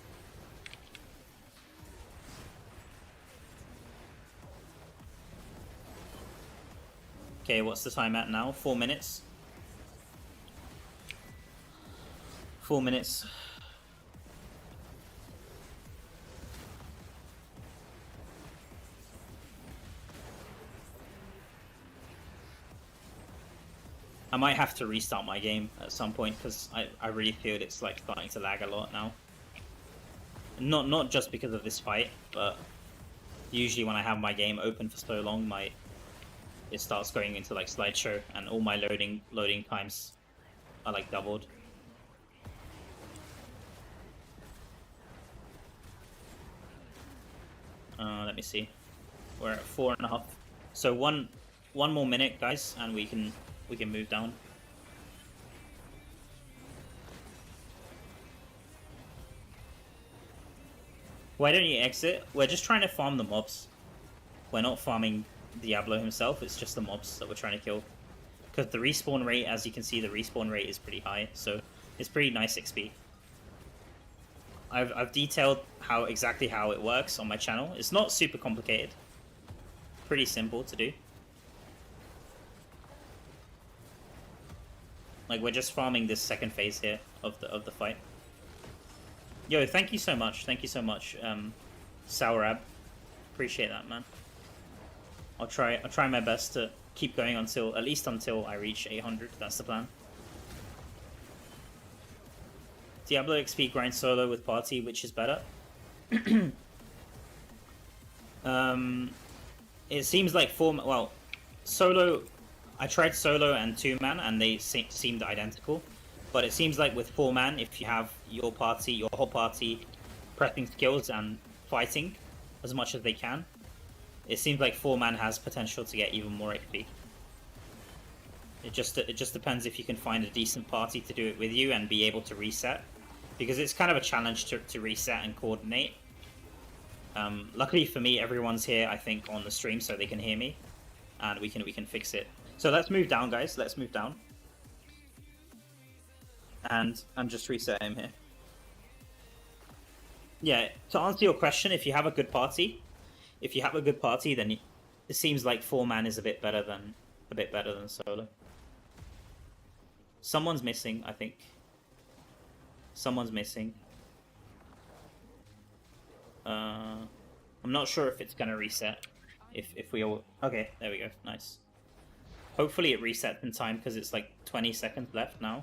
Okay, what's the time at now? 4 minutes. 4 minutes. I might have to restart my game at some point because I really feel it's like starting to lag a lot now. Not just because of this fight, but usually when I have my game open for so long, it starts going into like slideshow and all my loading times are like doubled. Let me see. We're at 4.5. So one more minute, guys, and we can move down. Why don't you exit? We're just trying to farm the mobs. We're not farming Diablo himself, it's just the mobs that we're trying to kill. Because the respawn rate, as you can see, the respawn rate is pretty high, so it's pretty nice XP. I've detailed exactly how it works on my channel. It's not super complicated. Pretty simple to do. Like, we're just farming this second phase here of the fight. Yo, thank you so much. Thank you so much, Sourab. Appreciate that, man. I'll try my best to keep going at least until I reach 800. That's the plan. Diablo XP grind solo with party, which is better? It seems like solo. I tried solo and 2-man, and they seemed identical. But it seems like with 4-man, if you have your whole party, prepping skills and fighting as much as they can, it seems like 4-man has potential to get even more XP. It just depends if you can find a decent party to do it with you and be able to reset, because it's kind of a challenge to reset and coordinate. Luckily for me, everyone's here, I think, on the stream, so they can hear me, and we can fix it. So let's move down, guys. Let's move down. And I'm just resetting here. Yeah, to answer your question, if you have a good party, then it seems like 4-man is a bit better than solo. Someone's missing, I think. Someone's missing. I'm not sure if it's gonna reset. If we all... Okay, there we go. Nice. Hopefully it resets in time, because it's like 20 seconds left now.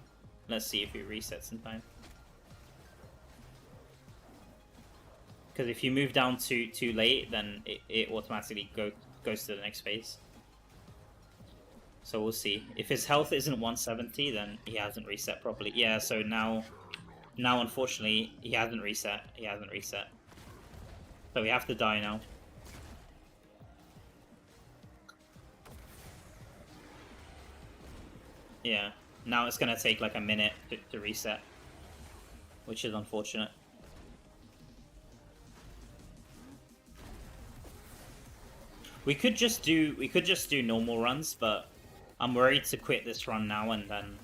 Let's see if it resets in time. Because if you move down too late, then it automatically goes to the next phase. So we'll see. If his health isn't 170, then he hasn't reset properly. Yeah, so now unfortunately, he hasn't reset. So we have to die now. Yeah, now it's gonna take like a minute to reset, which is unfortunate. We could just do normal runs, but I'm worried to quit this run now and then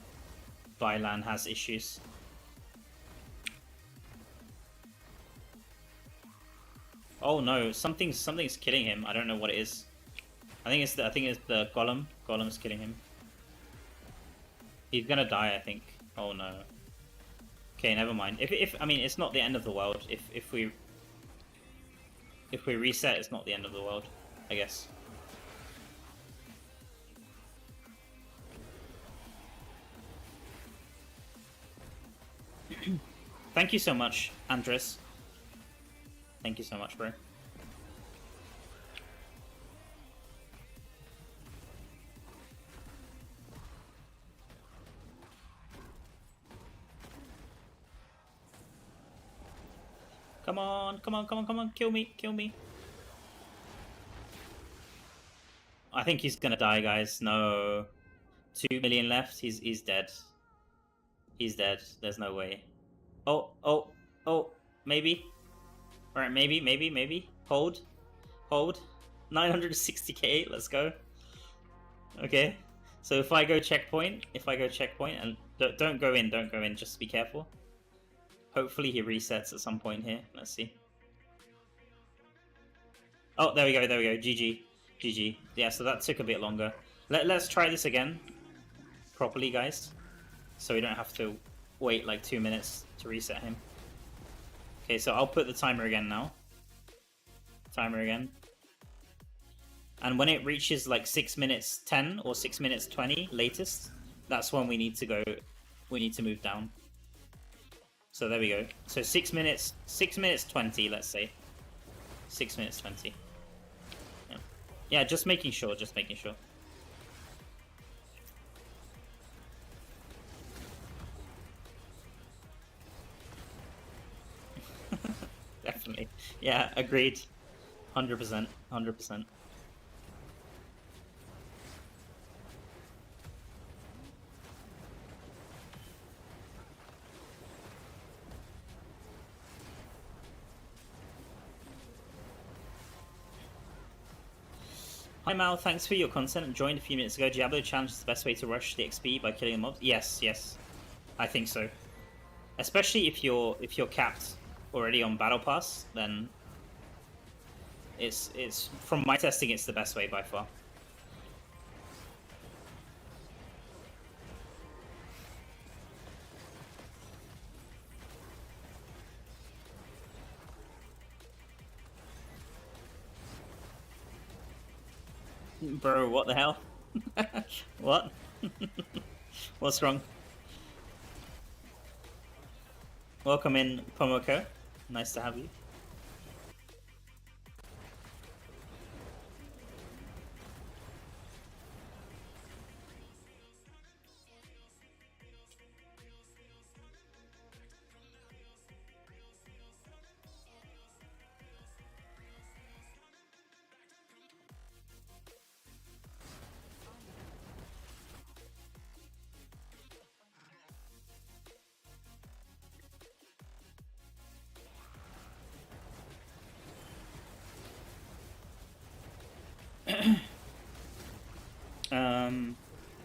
Vylan has issues. Oh no, something's killing him. I don't know what it is. I think it's the golem. Golem's killing him. He's gonna die, I think. Oh no. Okay, never mind. I mean, it's not the end of the world. If we reset, it's not the end of the world, I guess. Thank you so much, Andres. Thank you so much, bro. Come on, come on, come on, come on. Kill me, kill me. I think he's gonna die, guys. No. 2 million left. He's dead. He's dead. There's no way. Oh, oh, oh. Maybe. Alright, maybe. Hold. Hold. 960k. Let's go. Okay. So if I go checkpoint, and don't go in, just be careful. Hopefully he resets at some point here. Let's see. Oh, there we go. GG. GG. Yeah, so that took a bit longer. Let's try this again. Properly, guys. So we don't have to wait like 2 minutes to reset him. Okay, so I'll put the timer again now. Timer again. And when it reaches like 6 minutes 10 or 6 minutes 20 latest, that's when we need to go. We need to move down. So there we go. So 6 minutes 20, let's say. 6 minutes 20. Yeah, just making sure, Definitely. Yeah, agreed. 100%. 100%. Hi Mal, thanks for your content. Joined a few minutes ago. Diablo challenge is the best way to rush the XP by killing the mobs. Yes, I think so. Especially if you're capped already on Battle Pass, then it's from my testing, it's the best way by far. Bro, what the hell? What? What's wrong? Welcome in, Pomoko. Nice to have you.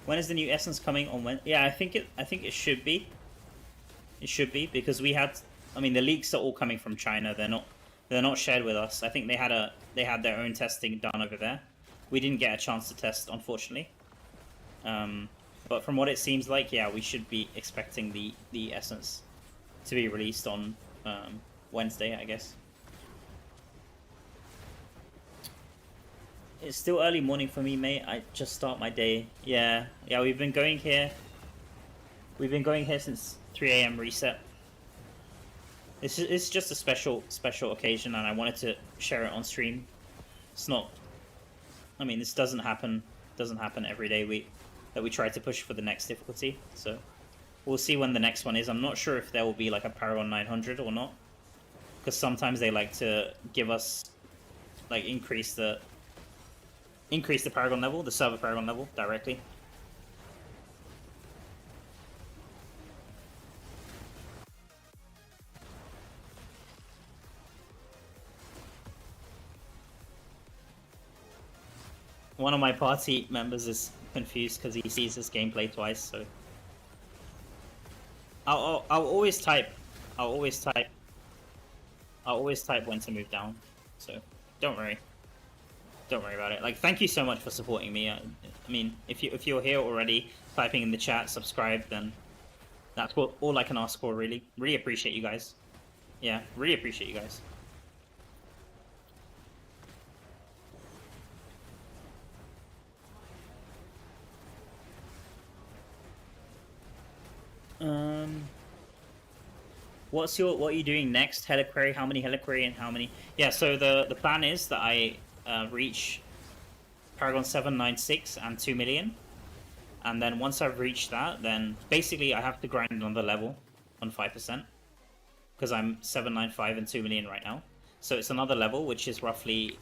When is the new essence coming on? When? Yeah, I think it should be. It should be because we had. I mean, the leaks are all coming from China. They're not shared with us. I think they had their own testing done over there. We didn't get a chance to test, unfortunately. But from what it seems like, yeah, we should be expecting the essence to be released on Wednesday, I guess. It's still early morning for me, mate. I just start my day. Yeah, we've been going here. We've been going here since 3 a.m. reset. It's just a special occasion, and I wanted to share it on stream. It's not. I mean, this doesn't happen every day. That we try to push for the next difficulty. So we'll see when the next one is. I'm not sure if there will be like a Paragon 900 or not, because sometimes they like to give us like increase the Paragon level, the server Paragon level, directly. One of my party members is confused because he sees this gameplay twice, so... I'll always type when to move down, so don't worry. Don't worry about it. Like, thank you so much for supporting me. I mean, if you're here already, typing in the chat, subscribe, then that's all I can ask for, really. Really appreciate you guys. Yeah, really appreciate you guys. What are you doing next? Heliquary? How many Heliquary and how many? Yeah, so the plan is that I reach Paragon 796 and 2 million, and then once I've reached that, then basically I have to grind another level on 5%, because I'm 795 and 2 million right now. So it's another level, which is roughly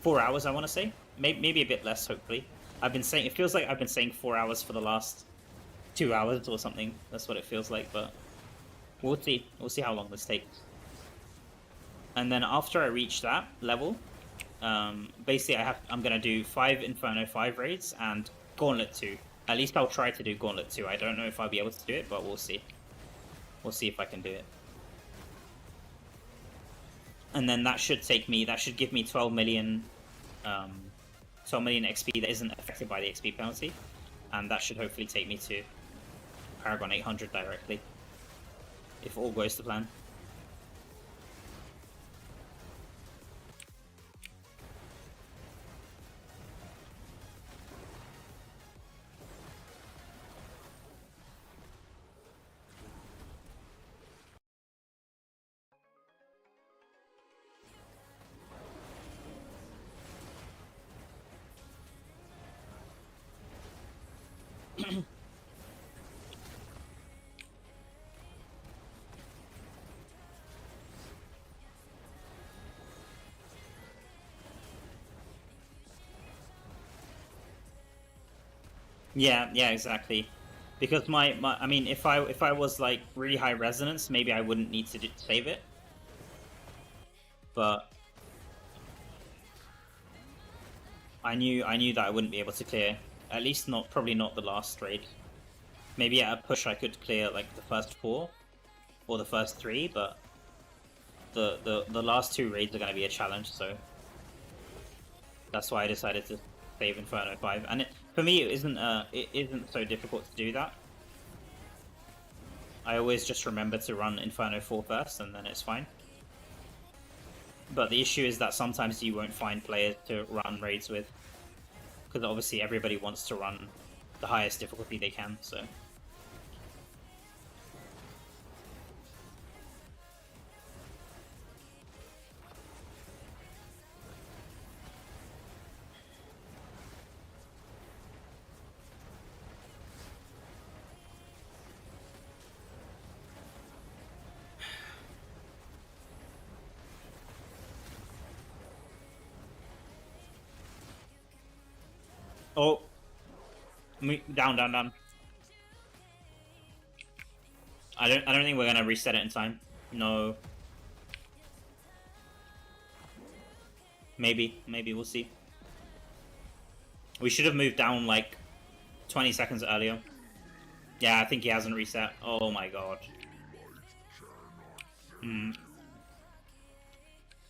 4 hours, I want to say. Maybe a bit less, hopefully. I've been saying, it feels like I've been saying 4 hours for the last 2 hours or something. That's what it feels like, but we'll see. We'll see how long this takes. And then after I reach that level, basically I'm gonna do 5 Inferno 5 raids and Gauntlet 2. At least I'll try to do Gauntlet 2. I don't know if I'll be able to do it, but we'll see. We'll see if I can do it. And then that should give me 12 million XP that isn't affected by the XP penalty. And that should hopefully take me to Paragon 800 directly, if all goes to plan. Yeah, exactly. Because I mean, if I was like really high resonance, maybe I wouldn't need to save it. But I knew that I wouldn't be able to clear, at least probably not the last raid. Maybe at a push I could clear like the first 4 or the first 3, but the last 2 raids are going to be a challenge, so that's why I decided to save Inferno 5. And for me, it isn't so difficult to do that. I always just remember to run Inferno 4 first, and then it's fine. But the issue is that sometimes you won't find players to run raids with, because obviously everybody wants to run the highest difficulty they can, so... Oh, down. I don't think we're gonna reset it in time. No. Maybe we'll see. We should have moved down like 20 seconds earlier. Yeah, I think he hasn't reset. Oh my god.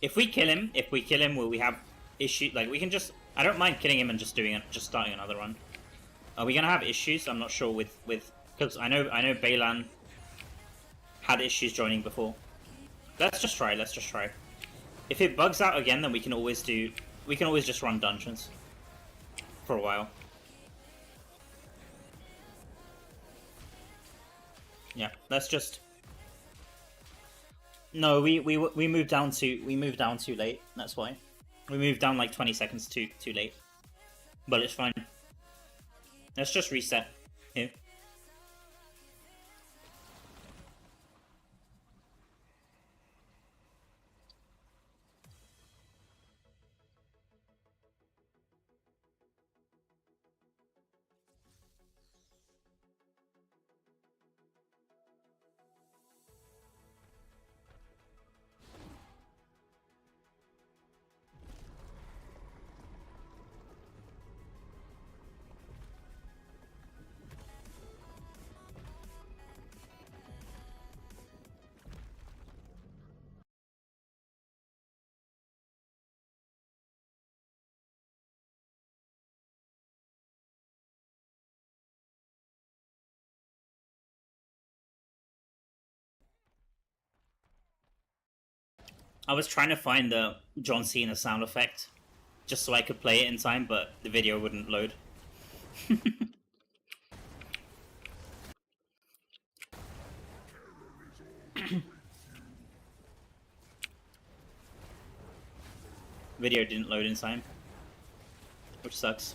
If we kill him, will we have issue? Like we can just. I don't mind killing him and just starting another run. Are we gonna have issues? I'm not sure with because I know Baylan had issues joining before. Let's just try. If it bugs out again, then we can always just run dungeons for a while. Yeah, let's just. No, we moved down too late. That's why. We moved down like 20 seconds too late. But it's fine. Let's just reset here. I was trying to find the John Cena sound effect just so I could play it in time, but the video wouldn't load. Video didn't load in time, which sucks.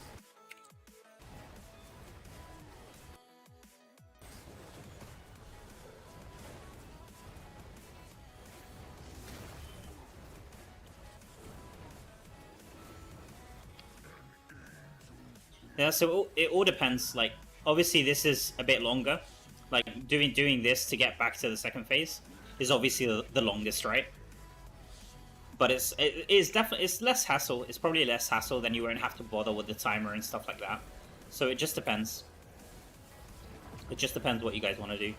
Yeah, so it all depends. Like, obviously, this is a bit longer. Like, doing this to get back to the second phase is obviously the longest, right? But it's definitely less hassle. It's probably less hassle than you won't have to bother with the timer and stuff like that. So it just depends. It just depends what you guys want to do.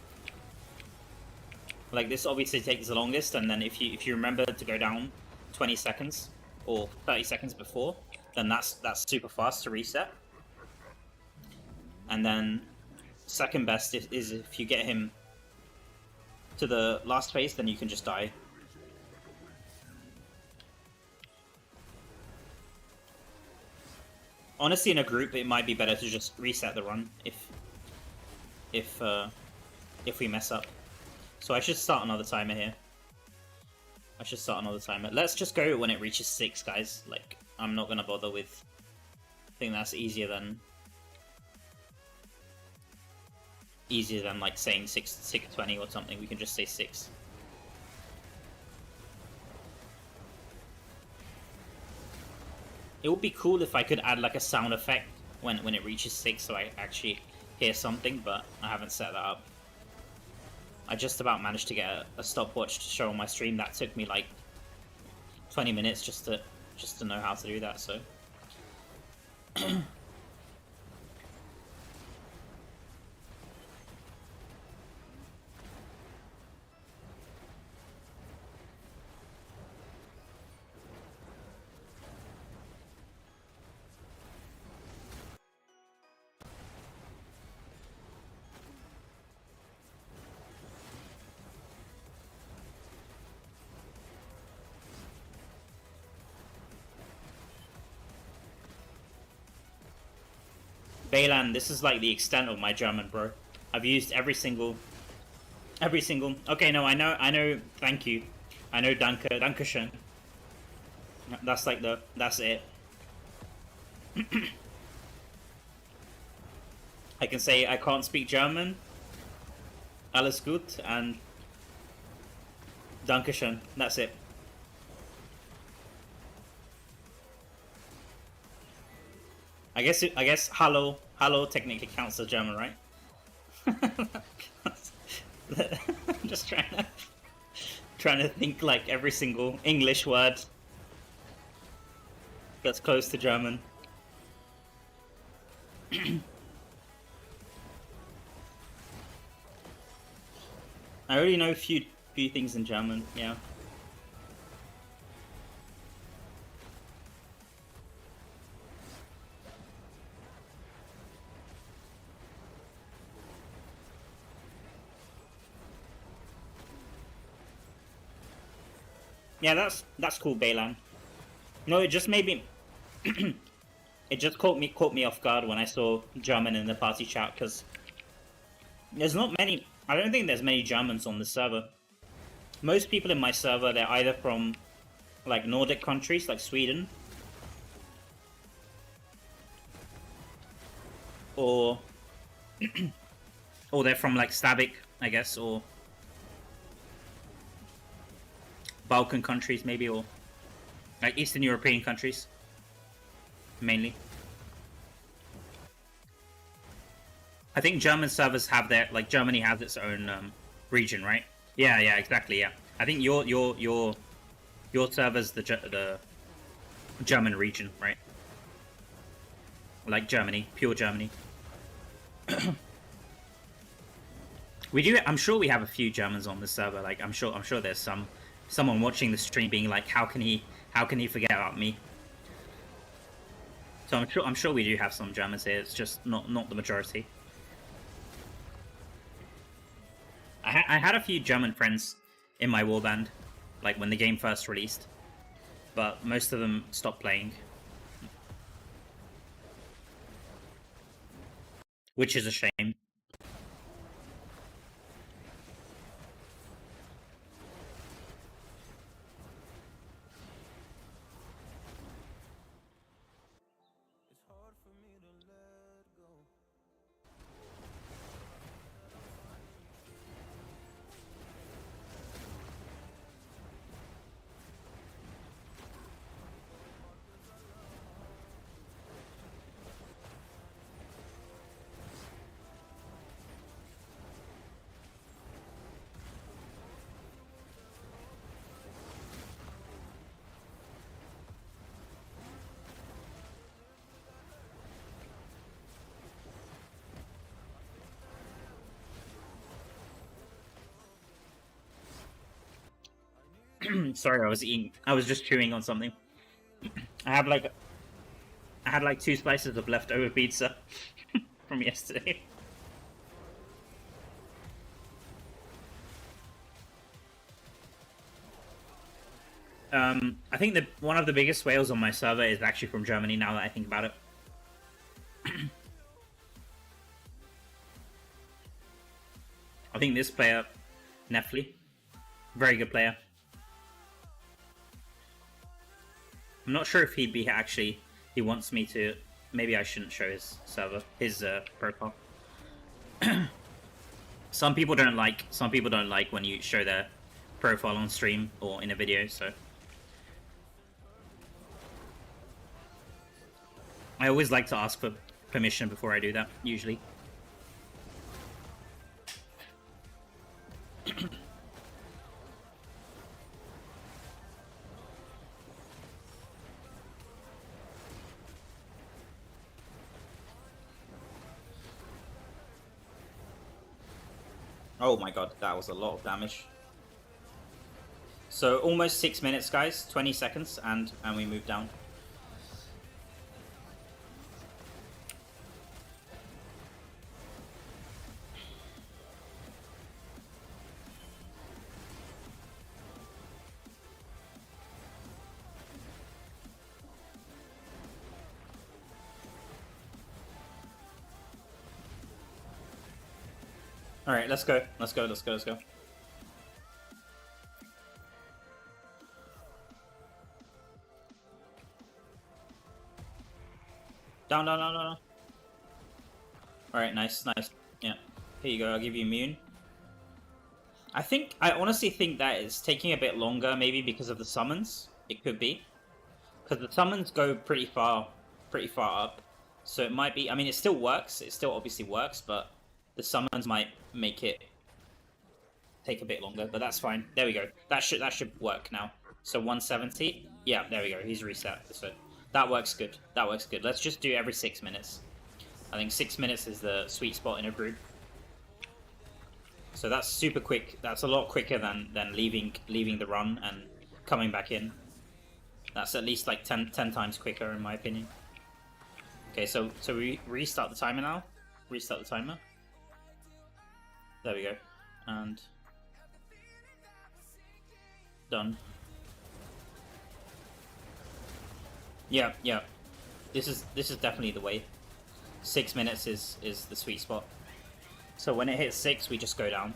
Like, this obviously takes the longest, and then if you remember to go down 20 seconds or 30 seconds before, then that's super fast to reset. And then second best is if you get him to the last phase, then you can just die. Honestly, in a group, it might be better to just reset the run if we mess up. So I should start another timer here. I should start another timer. Let's just go when it reaches 6, guys. Like, I'm not gonna bother with... I think that's easier than like saying 6:20 or something. We can just say 6. It would be cool if I could add like a sound effect when it reaches 6, so I actually hear something, but I haven't set that up. I just about managed to get a stopwatch to show on my stream. That took me like 20 minutes just to know how to do that, so... Baylan, this is like the extent of my German, bro. I've used every single... Okay, no, I know, thank you. I know danke, dankeschön. That's like that's it. I can say I can't speak German, alles gut, and dankeschön. That's it. I guess hello technically counts as German, right? I'm just trying to think like every single English word that's close to German. I already know a few things in German, yeah. Yeah, that's cool, Baylan. No, it just made me... it just caught me off guard when I saw German in the party chat, because there's not many... I don't think there's many Germans on the server. Most people in my server, they're either from, like, Nordic countries, like Sweden, or... or they're from, like, Slavic, I guess, or... Balkan countries, maybe, or like Eastern European countries, mainly. I think German servers have their, like, Germany has its own region, right? Yeah, exactly. Yeah, I think your server's the German region, right? Like Germany, pure Germany. We do. I'm sure we have a few Germans on the server. Like, I'm sure there's someone watching the stream being like, how can he forget about me? So I'm sure we do have some Germans here. It's just not the majority. I had a few German friends in my warband, like when the game first released, but most of them stopped playing, which is a shame. It's hard for me to let go. Sorry, I was just chewing on something. I had like 2 slices of leftover pizza from yesterday. I think that one of the biggest whales on my server is actually from Germany, now that I think about it. I think this player, Nefli, very good player. I'm not sure if he'd be actually, he wants me to, maybe I shouldn't show his server, his profile. Some people don't like when you show their profile on stream or in a video, so. I always like to ask for permission before I do that, usually. Oh my god, that was a lot of damage. So almost 6 minutes, guys, 20 seconds, and we move down. Alright, let's go. Let's go. Down. Alright, nice. Yeah. Here you go, I'll give you immune. I honestly think that it's taking a bit longer, maybe because of the summons. It could be. Because the summons go pretty far up. So it might be, I mean, it still works. It still obviously works, but the summons might make it take a bit longer, but that's fine. There we go. That should work now. So 170. Yeah, there we go. He's reset. So that works good. Let's just do every 6 minutes. I think 6 minutes is the sweet spot in a group. So that's super quick. That's a lot quicker than leaving the run and coming back in. That's at least like 10 times quicker in my opinion. Okay, so we restart the timer now. Restart the timer. There we go. And done. Yeah. This is definitely the way. 6 minutes is the sweet spot. So when it hits 6, we just go down.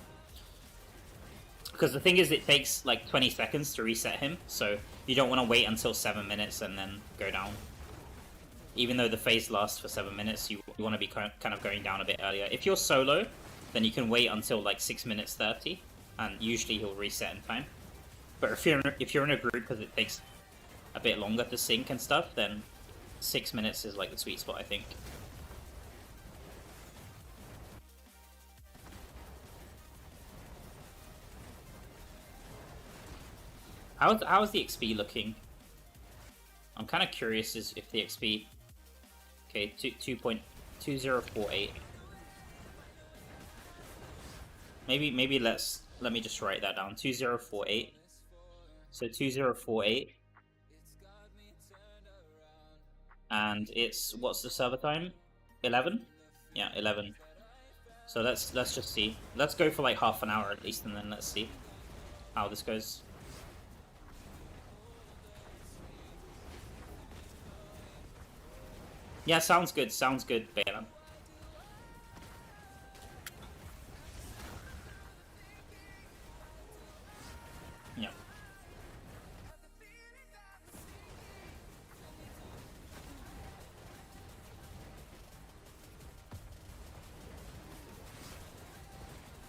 Because the thing is, it takes like 20 seconds to reset him, so you don't want to wait until 7 minutes and then go down. Even though the phase lasts for 7 minutes, you want to be kind of going down a bit earlier. If you're solo, then you can wait until like 6 minutes 30, and usually he'll reset in time. But if you're in a group, because it takes a bit longer to sync and stuff, then 6 minutes is like the sweet spot, I think. How's the XP looking? I'm kind of curious if the XP. Okay, 2.2048. Maybe let me just write that down. 2048. So 2048. And it's, what's the server time? 11? Yeah, 11. So let's just see. Let's go for like half an hour at least, and then let's see how this goes. Yeah, sounds good, Balan. Yeah.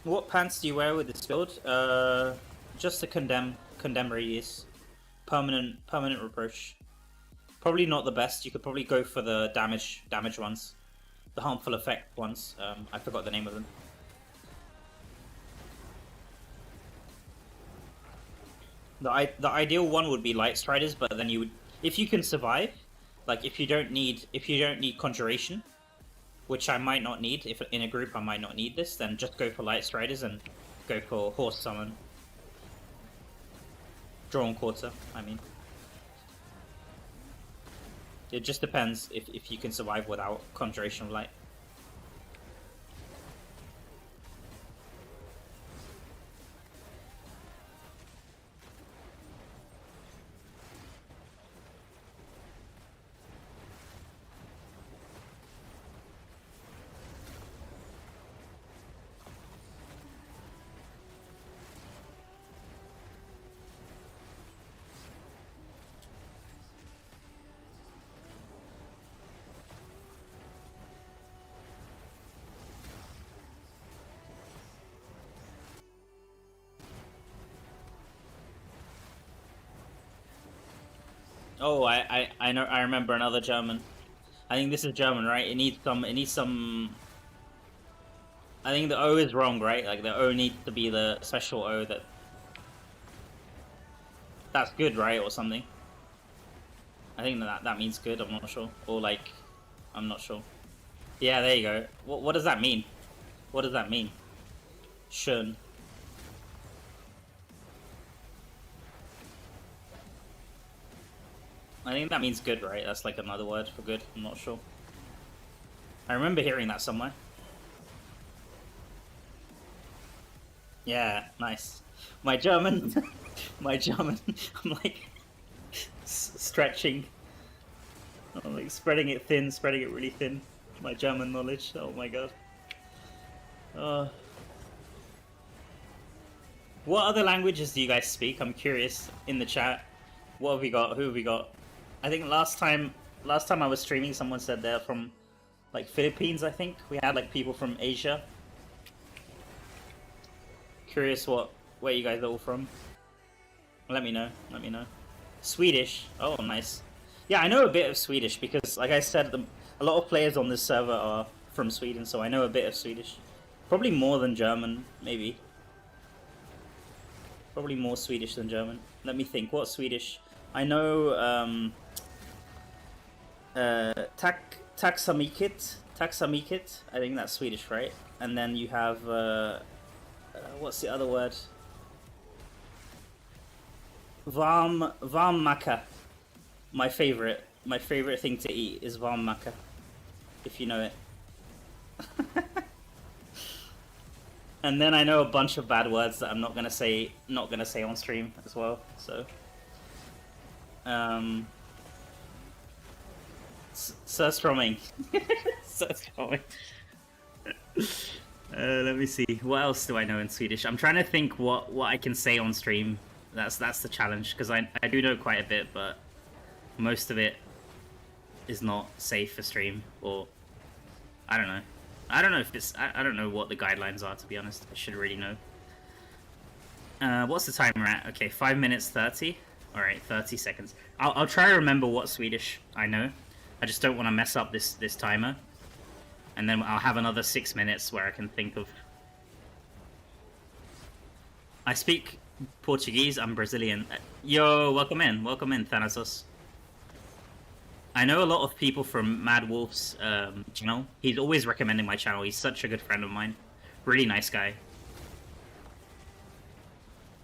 What pants do you wear with this build? Just the condemn radius. Permanent reproach. Probably not the best. You could probably go for the damage ones, the harmful effect ones. I forgot the name of them. The ideal one would be Light Striders, but then you would, if you can survive, like if you don't need Conjuration, which I might not need. If in a group I might not need this, then just go for Light Striders and go for Horse Summon. Drawn quarter, I mean. It just depends if you can survive without Conjuration of Light. Oh, I know. I remember another German. I think this is German, right? It needs some. It needs some. I think the O is wrong, right? Like the O needs to be the special O that. That's good, right, or something. I think that means good. I'm not sure, or like, I'm not sure. Yeah, there you go. What does that mean? What does that mean? Schön. I think that means good, right? That's like another word for good. I'm not sure. I remember hearing that somewhere. Yeah, nice. My German, my German. I'm like stretching. I'm like spreading it thin, spreading it really thin. My German knowledge. Oh my god. What other languages do you guys speak? I'm curious in the chat. What have we got? Who have we got? I think last time I was streaming, someone said they're from like Philippines. I think we had like people from Asia. Curious where you guys are all from. Let me know. Let me know. Swedish. Oh, nice. Yeah, I know a bit of Swedish because, like I said, a lot of players on this server are from Sweden, so I know a bit of Swedish. Probably more than German, maybe. Probably more Swedish than German. Let me think. What Swedish? I know taxamikit. Taxamikit. I think that's Swedish, right? And then you have what's the other word? Varm maka. My favorite thing to eat is varm maka. If you know it. And then I know a bunch of bad words that I'm not gonna say on stream as well. So, Surströmming. Surströmming. Let me see. What else do I know in Swedish? I'm trying to think what I can say on stream. That's the challenge because I do know quite a bit, but most of it is not safe for stream, or I don't know. I don't know if it's. I don't know what the guidelines are, to be honest. I should really know. What's the timer at? Okay, 5 minutes 30. All right, 30 seconds. I'll try to remember what Swedish I know. I just don't want to mess up this timer. And then I'll have another 6 minutes where I can think of. I speak Portuguese. I'm Brazilian. Yo, welcome in, Thanatos. I know a lot of people from Mad Wolf's channel. He's always recommending my channel. He's such a good friend of mine. Really nice guy.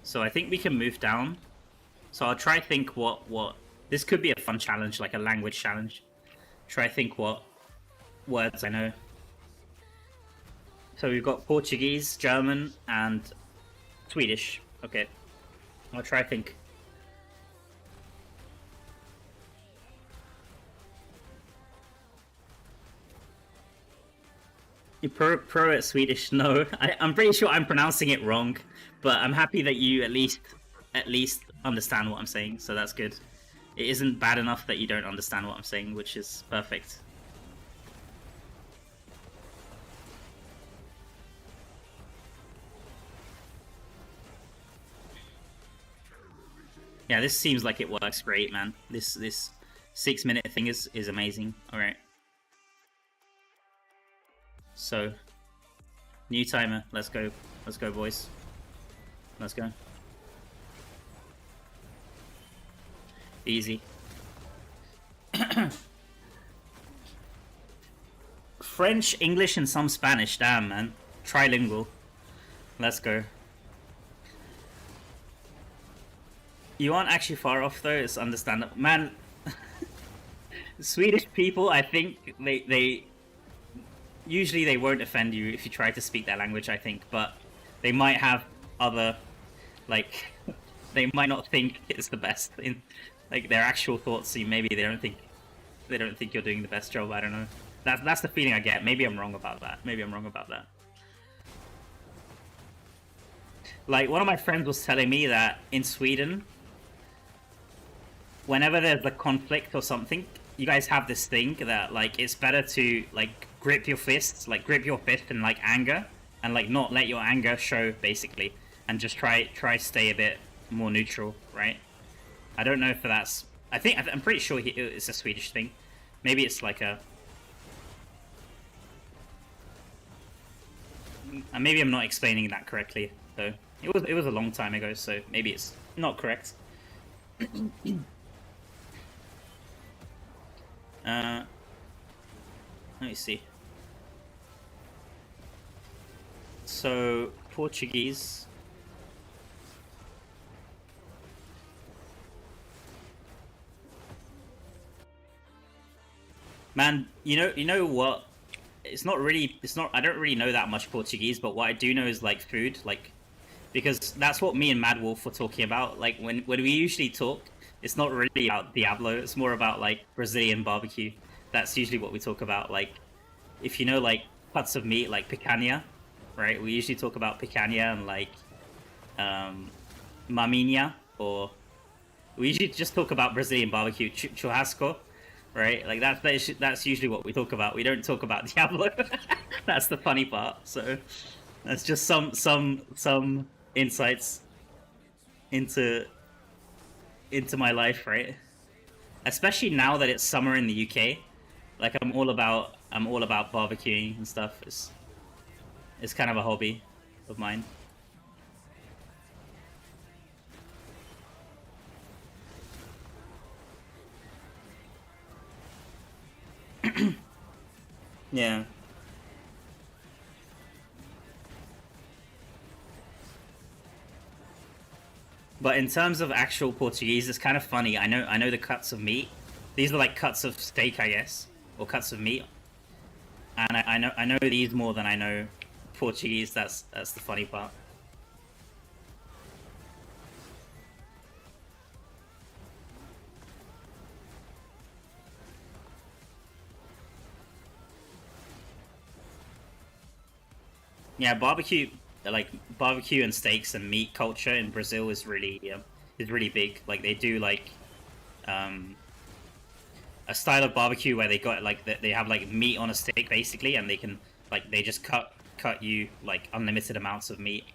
So I think we can move down. So I'll try think what... This could be a fun challenge, like a language challenge. Try think what words I know. So we've got Portuguese, German, and Swedish. Okay. I'll try think. You pro at Swedish? No, I'm pretty sure I'm pronouncing it wrong, but I'm happy that you at least understand what I'm saying, so that's good. It isn't bad enough that you don't understand what I'm saying, which is perfect. Yeah, this seems like it works great, man. This 6 minute thing is amazing. All right. So, new timer. Let's go, boys. Let's go. Easy. French, English, and some Spanish. Damn, man. Trilingual. Let's go. You aren't actually far off though. It's understandable, man. Swedish people, I think they usually they won't offend you if you try to speak their language. I think, but they might have other like they might not think it's the best in like their actual thoughts. So maybe they don't think you're doing the best job. I don't know. That's the feeling I get. Maybe I'm wrong about that. Like, one of my friends was telling me that in Sweden, whenever there's a conflict or something, you guys have this thing that, like, it's better to, like, grip your fist in, like, anger, and, like, not let your anger show, basically, and just try stay a bit more neutral, right? I don't know if that's... I'm pretty sure it's a Swedish thing. Maybe it's like a... Maybe I'm not explaining that correctly, though. It was a long time ago, so maybe it's not correct. Let me see. So, Portuguese. Man, you know what? I don't really know that much Portuguese, but what I do know is, like, food, like, because that's what me and Mad Wolf were talking about. Like, when we usually talk, it's not really about Diablo, it's more about, like, Brazilian barbecue. That's usually what we talk about. Like, if you know, like, cuts of meat, like picanha, right? We usually talk about picanha and, like, maminha, or we usually just talk about Brazilian barbecue, churrasco, right? Like, that's usually what we talk about. We don't talk about Diablo. That's the funny part. So that's just some insights into my life, right? Especially now that it's summer in the UK. Like, I'm all about barbecuing and stuff. It's kind of a hobby of mine. Yeah. But in terms of actual Portuguese, it's kind of funny. I know the cuts of meat. These are like cuts of steak, I guess, or cuts of meat. And I know these more than I know Portuguese. That's the funny part. Yeah, barbecue and steaks and meat culture in Brazil is really big. Like, they do like a style of barbecue where they got like they have like meat on a stick basically, and they just cut you like unlimited amounts of meat.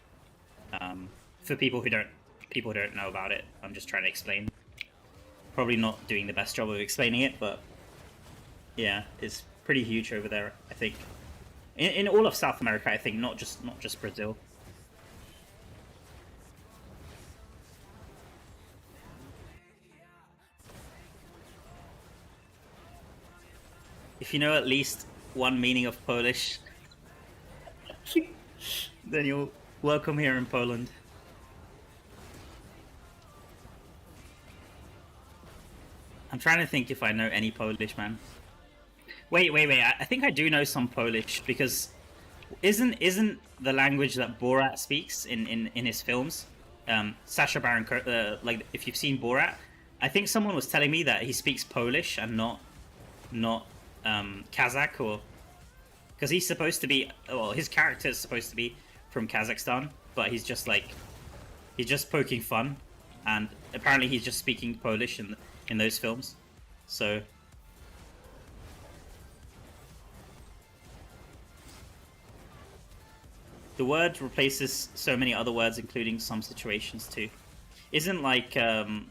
For people who don't know about it, I'm just trying to explain. Probably not doing the best job of explaining it, but yeah, it's pretty huge over there, I think. In all of South America, I think, not just Brazil. If you know at least one meaning of Polish, then you're welcome here in Poland. I'm trying to think if I know any Polish, man. Wait. I think I do know some Polish, because isn't the language that Borat speaks in his films? Sacha Baron Cohen, like, if you've seen Borat, I think someone was telling me that he speaks Polish and not Kazakh, or because he's supposed to be, well, his character is supposed to be from Kazakhstan, but he's just poking fun, and apparently he's just speaking Polish in those films, so. The word replaces so many other words, including some situations too. Isn't like, how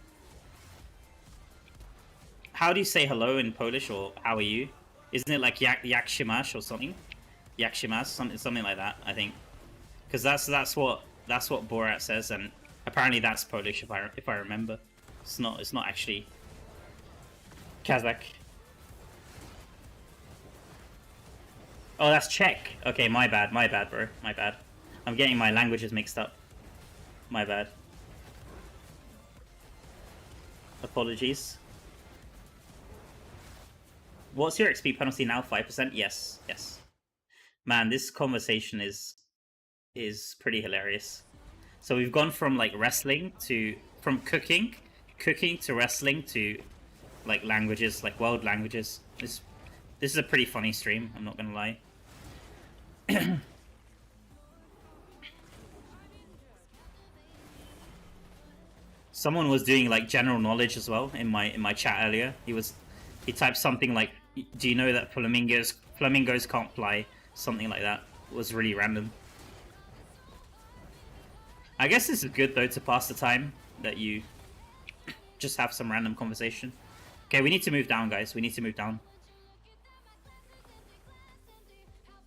do you say hello in Polish, or how are you? Isn't it like jak się masz or something? Jak się masz, something like that, I think. Because that's what Borat says, and apparently that's Polish if I remember. It's not actually Kazakh. Oh, that's Czech. Okay, my bad, bro. My bad. I'm getting my languages mixed up. My bad. Apologies. What's your XP penalty now? 5%? Yes, yes. Man, this conversation is pretty hilarious. So we've gone from like wrestling to cooking to wrestling to like languages, like world languages. This is a pretty funny stream, I'm not gonna lie. Someone was doing like general knowledge as well in my chat earlier. He typed something like, "Do you know that flamingos can't fly?" Something like that. It was really random. I guess this is good though to pass the time, that you just have some random conversation. Okay, we need to move down, guys. We need to move down.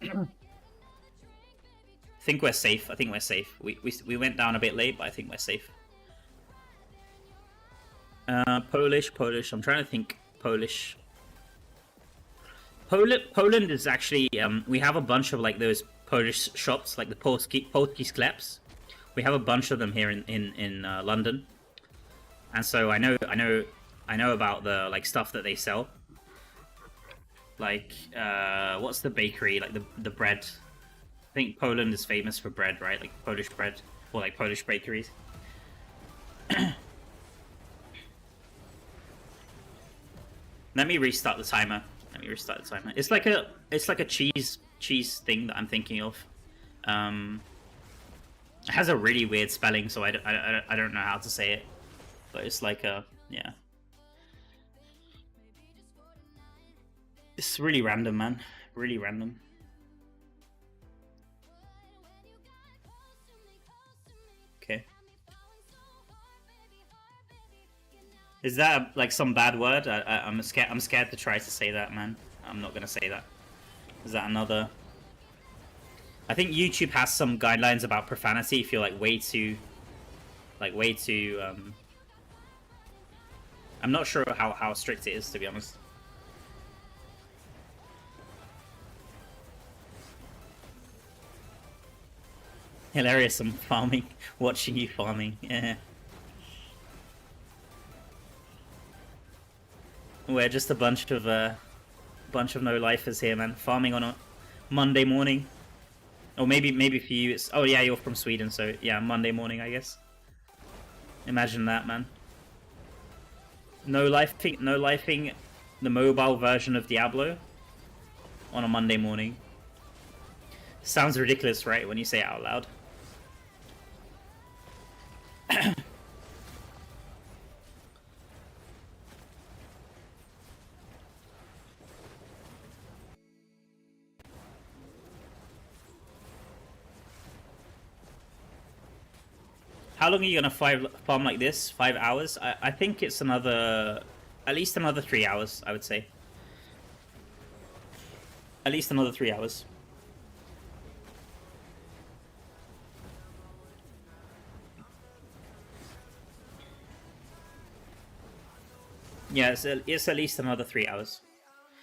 I think we're safe. I think we're safe. We went down a bit late, but I think we're safe. Polish. I'm trying to think Polish. Poland is actually, we have a bunch of like those Polish shops, like the Polski skleps. We have a bunch of them here in London, and so I know about the like stuff that they sell. Like, what's the bakery? Like the bread. I think Poland is famous for bread, right? Like Polish bread, or like Polish bakeries. Let me restart the timer. It's like a cheese thing that I'm thinking of. It has a really weird spelling, so I don't know how to say it. But it's like a, yeah. It's really random, man. Really random. Okay. Is that like some bad word? I'm scared to try to say that, man. I'm not gonna say that. Is that another? I think YouTube has some guidelines about profanity if you're like way too. I'm not sure how strict it is, to be honest. Hilarious, I'm farming, watching you farming. Yeah. We're just a bunch of no-lifers here, man. Farming on a Monday morning. Or maybe for you it's... Oh yeah, you're from Sweden, so yeah, Monday morning, I guess. Imagine that, man. No-lifing the mobile version of Diablo on a Monday morning. Sounds ridiculous, right, when you say it out loud. How long are you gonna farm like this? 5 hours? I think it's at least another 3 hours, I would say. At least another 3 hours. Yeah, it's at least another 3 hours.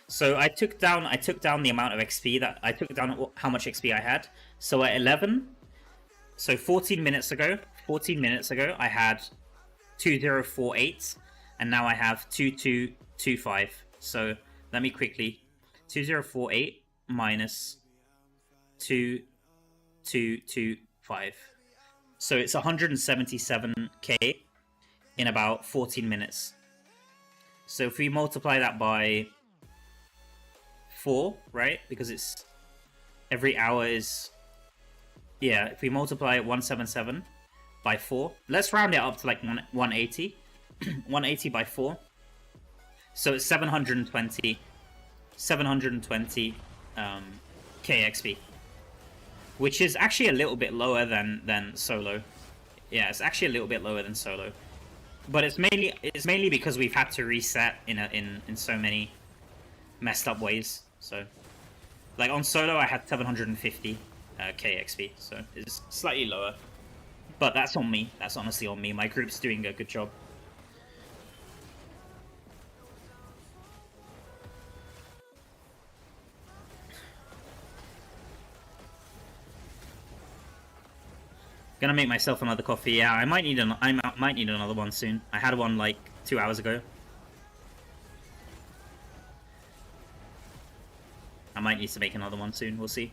So I took down the amount of XP that I took down, how much XP I had. So at 11, so 14 minutes ago, I had 2048, and now I have 2225. So let me quickly 2048 minus 2225. So it's 177k in about 14 minutes. So if we multiply that by 4, right? Because it's every hour is, yeah, if we multiply 177 by 4, let's round it up to like 180. 180 by 4. So it's 720 KXP, which is actually a little bit lower than solo. Yeah, it's actually a little bit lower than solo. But it's mainly because we've had to reset in so many messed up ways. So, like on solo, I had 750 KXP, so it's slightly lower. But that's on me. That's honestly on me. My group's doing a good job. Gonna make myself another coffee. Yeah, I might need another one soon. I had one like 2 hours ago. I might need to make another one soon. We'll see.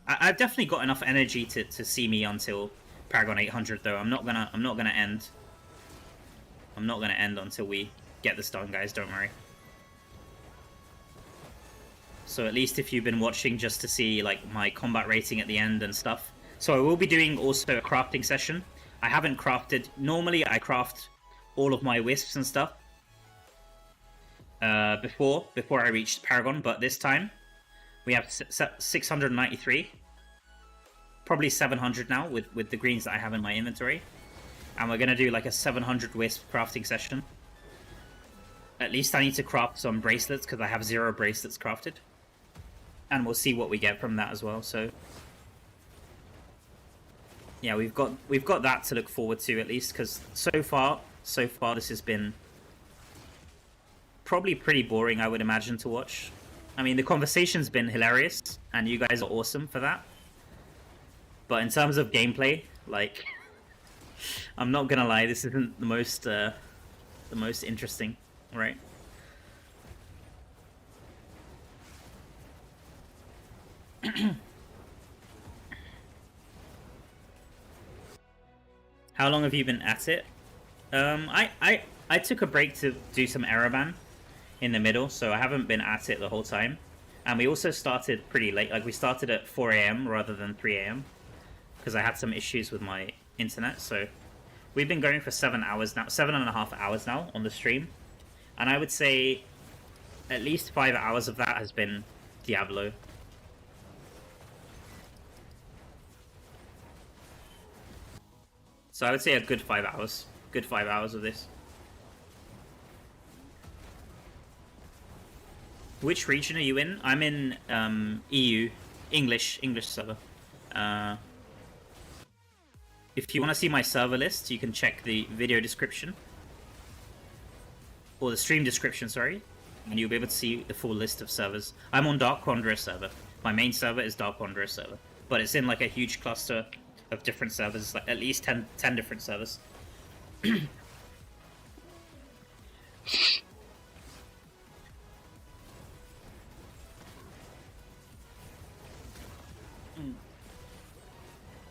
I've definitely got enough energy to see me until Paragon 800 though. I'm not gonna end. I'm not gonna end until we get this done, guys. Don't worry. So at least if you've been watching just to see like my combat rating at the end and stuff. So I will be doing also a crafting session. I haven't crafted. Normally I craft all of my wisps and stuff before I reached Paragon, but this time we have 693, probably 700 now with the greens that I have in my inventory, and we're gonna do like a 700 wisp crafting session. At least I need to craft some bracelets because I have 0 bracelets crafted, and we'll see what we get from that as well. So yeah, we've got that to look forward to at least, because so far this has been probably pretty boring, I would imagine, to watch. I mean, the conversation's been hilarious, and you guys are awesome for that. But in terms of gameplay, like, I'm not gonna lie, this isn't the most interesting, right? How long have you been at it? I took a break to do some Ereban in the middle, so I haven't been at it the whole time. And we also started pretty late, like we started at 4 AM rather than 3 AM because I had some issues with my internet. So we've been going for 7 hours now, 7.5 hours now on the stream, and I would say at least 5 hours of that has been Diablo. So I would say a good 5 hours. Good 5 hours of this. Which region are you in? I'm in EU, English server. If you want to see my server list, you can check the video description. Or the stream description, sorry. And you'll be able to see the full list of servers. I'm on Dark Wanderer server. My main server is Dark Wanderer server. But it's in like a huge cluster of different servers, like at least 10 different servers.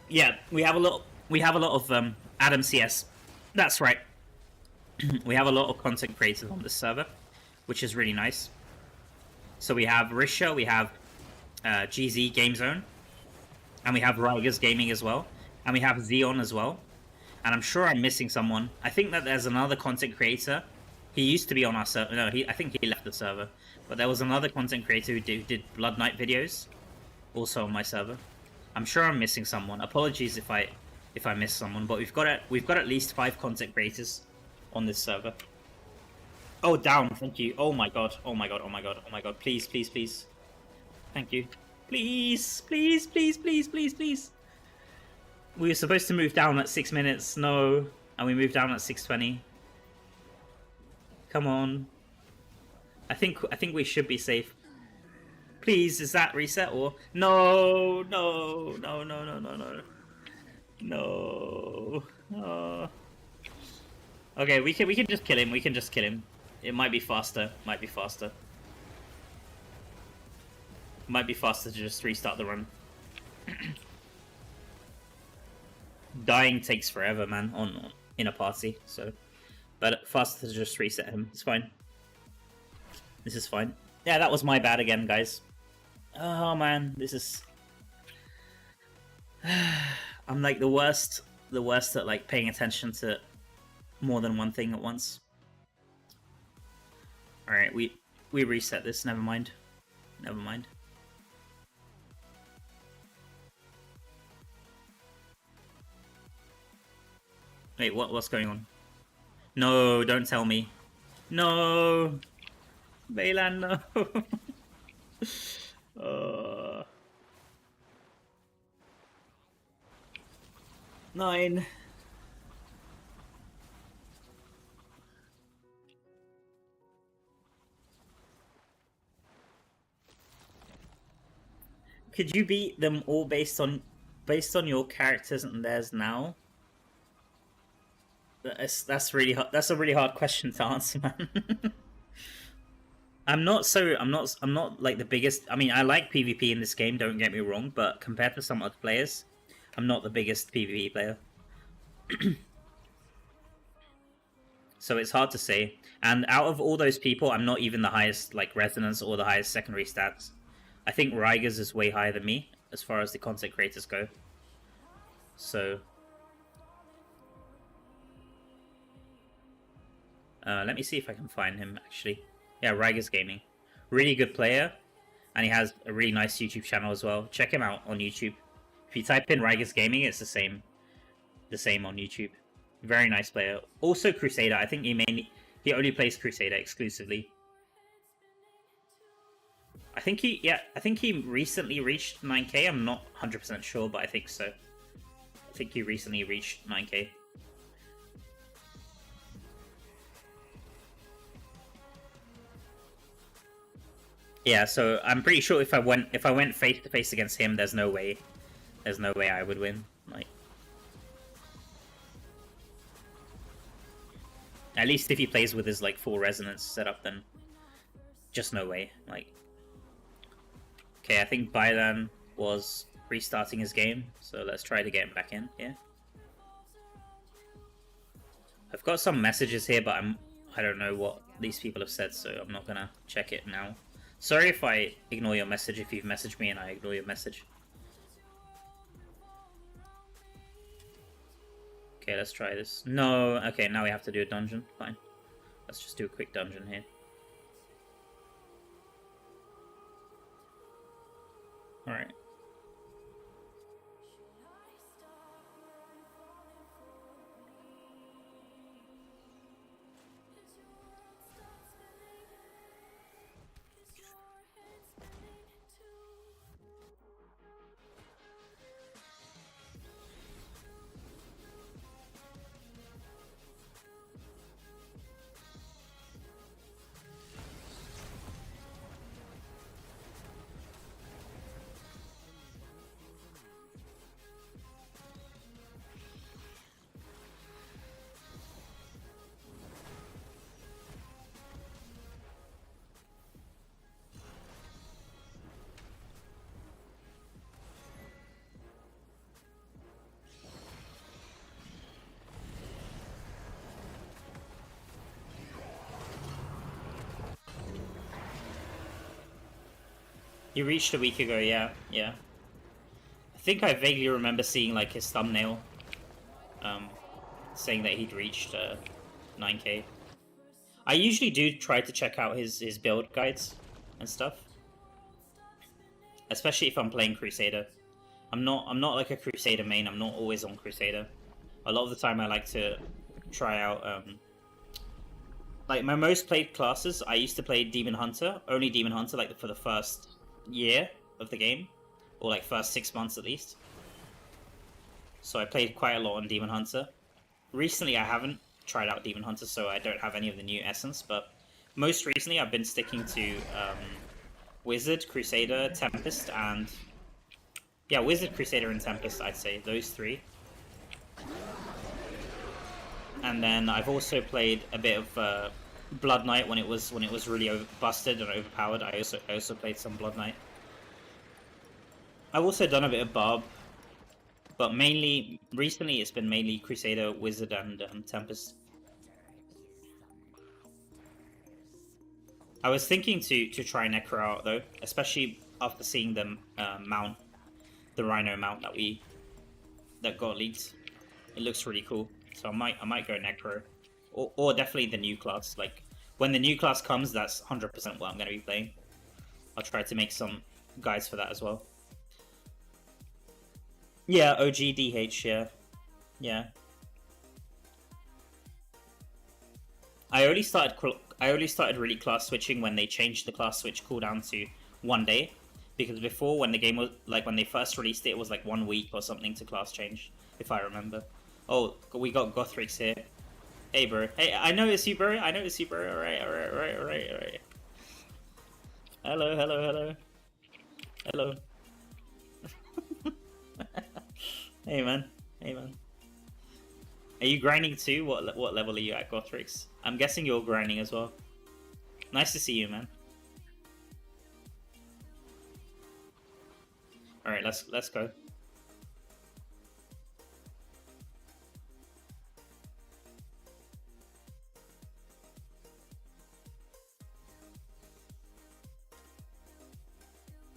Yeah, we have a lot of Adam CS. That's right. We have a lot of content creators on this server, which is really nice. So we have Risha, we have GZ Game Zone, and we have Rygers Gaming as well, and we have Xeon as well. And I'm sure I'm missing someone. I think that there's another content creator. He used to be on our server. No, I think he left the server. But there was another content creator who did Blood Knight videos, also on my server. I'm sure I'm missing someone. Apologies if I miss someone, but we've got at least 5 content creators on this server. Oh, down. Thank you. Oh my god. Oh my god. Oh my god. Oh my god. Please, please, please. Thank you. Please, please, please, please, please, please. We were supposed to move down at 6 minutes. No, and we moved down at 6:20. Come on. I think we should be safe. Please, is that reset or no? No, no, no, no, no, no, no. Oh. Okay, we can just kill him. We can just kill him. It might be faster. Might be faster. Might be faster to just restart the run. Dying takes forever, man, in a party. So, but faster to just reset him. It's fine. This is fine. Yeah, that was my bad again, guys. Oh man, this is. I'm like the worst at like paying attention to more than one thing at once. All right, we reset this. Never mind. Never mind. Wait, what's going on? No, don't tell me. No, Baylan, no. 9. Could you beat them all based on your characters and theirs now? That's really hard. That's a really hard question to answer, man. I'm not like the biggest. I mean, I like PvP in this game. Don't get me wrong, but compared to some other players, I'm not the biggest PvP player. So it's hard to say. And out of all those people, I'm not even the highest like resonance or the highest secondary stats. I think Ryger's is way higher than me as far as the content creators go. So let me see if I can find him actually. Yeah, Ryger's Gaming. Really good player. And he has a really nice YouTube channel as well. Check him out on YouTube. If you type in Ryger's Gaming, it's the same on YouTube. Very nice player. Also Crusader. I think he only plays Crusader exclusively. I think he recently reached 9k. I'm not 100% sure, but I think so. I think he recently reached 9k. Yeah, so I'm pretty sure if I went face to face against him, there's no way I would win. Like, at least if he plays with his like full resonance setup, then just no way. Like, okay, I think Bylan was restarting his game, so let's try to get him back in here. I've got some messages here, but I don't know what these people have said, so I'm not gonna check it now. Sorry if I ignore your message, if you've messaged me and I ignore your message. Okay, let's try this. No, okay, now we have to do a dungeon. Fine. Let's just do a quick dungeon here. Alright. He reached a week ago, yeah. I think I vaguely remember seeing like his thumbnail, saying that he'd reached 9k. I usually do try to check out his build guides and stuff, especially if I'm playing Crusader. I'm not like a Crusader main. I'm not always on Crusader. A lot of the time, I like to try out. Like my most played classes, I used to play Demon Hunter, only Demon Hunter, like for the first year of the game, or like first 6 months at least. So I played quite a lot on Demon Hunter. Recently I haven't tried out Demon Hunter, so I don't have any of the new essence, but most recently I've been sticking to Wizard, Crusader, Tempest, and yeah, Wizard, Crusader, and Tempest, I'd say those three. And then I've also played a bit of Blood Knight when it was really busted and overpowered. I also played some Blood Knight. I've also done a bit of Barb, but mainly recently it's been mainly Crusader, Wizard, and Tempest. I was thinking to try Necro out though, especially after seeing them mount the Rhino mount that got leaked. It looks really cool, so I might go Necro. Or definitely the new class. Like, when the new class comes, that's 100% what I'm going to be playing. I'll try to make some guides for that as well. Yeah, OG DH, yeah. I only started really class switching when they changed the class switch cooldown to 1 day. Because before, when the game was, like, when they first released it, it was like 1 week or something to class change, if I remember. Oh, we got Gothrix here. Hey, bro. Hey, I know it's you, bro. Alright. Hello. Hey, man. Are you grinding too? What level are you at, Gothrix? I'm guessing you're grinding as well. Nice to see you, man. All right, let's go.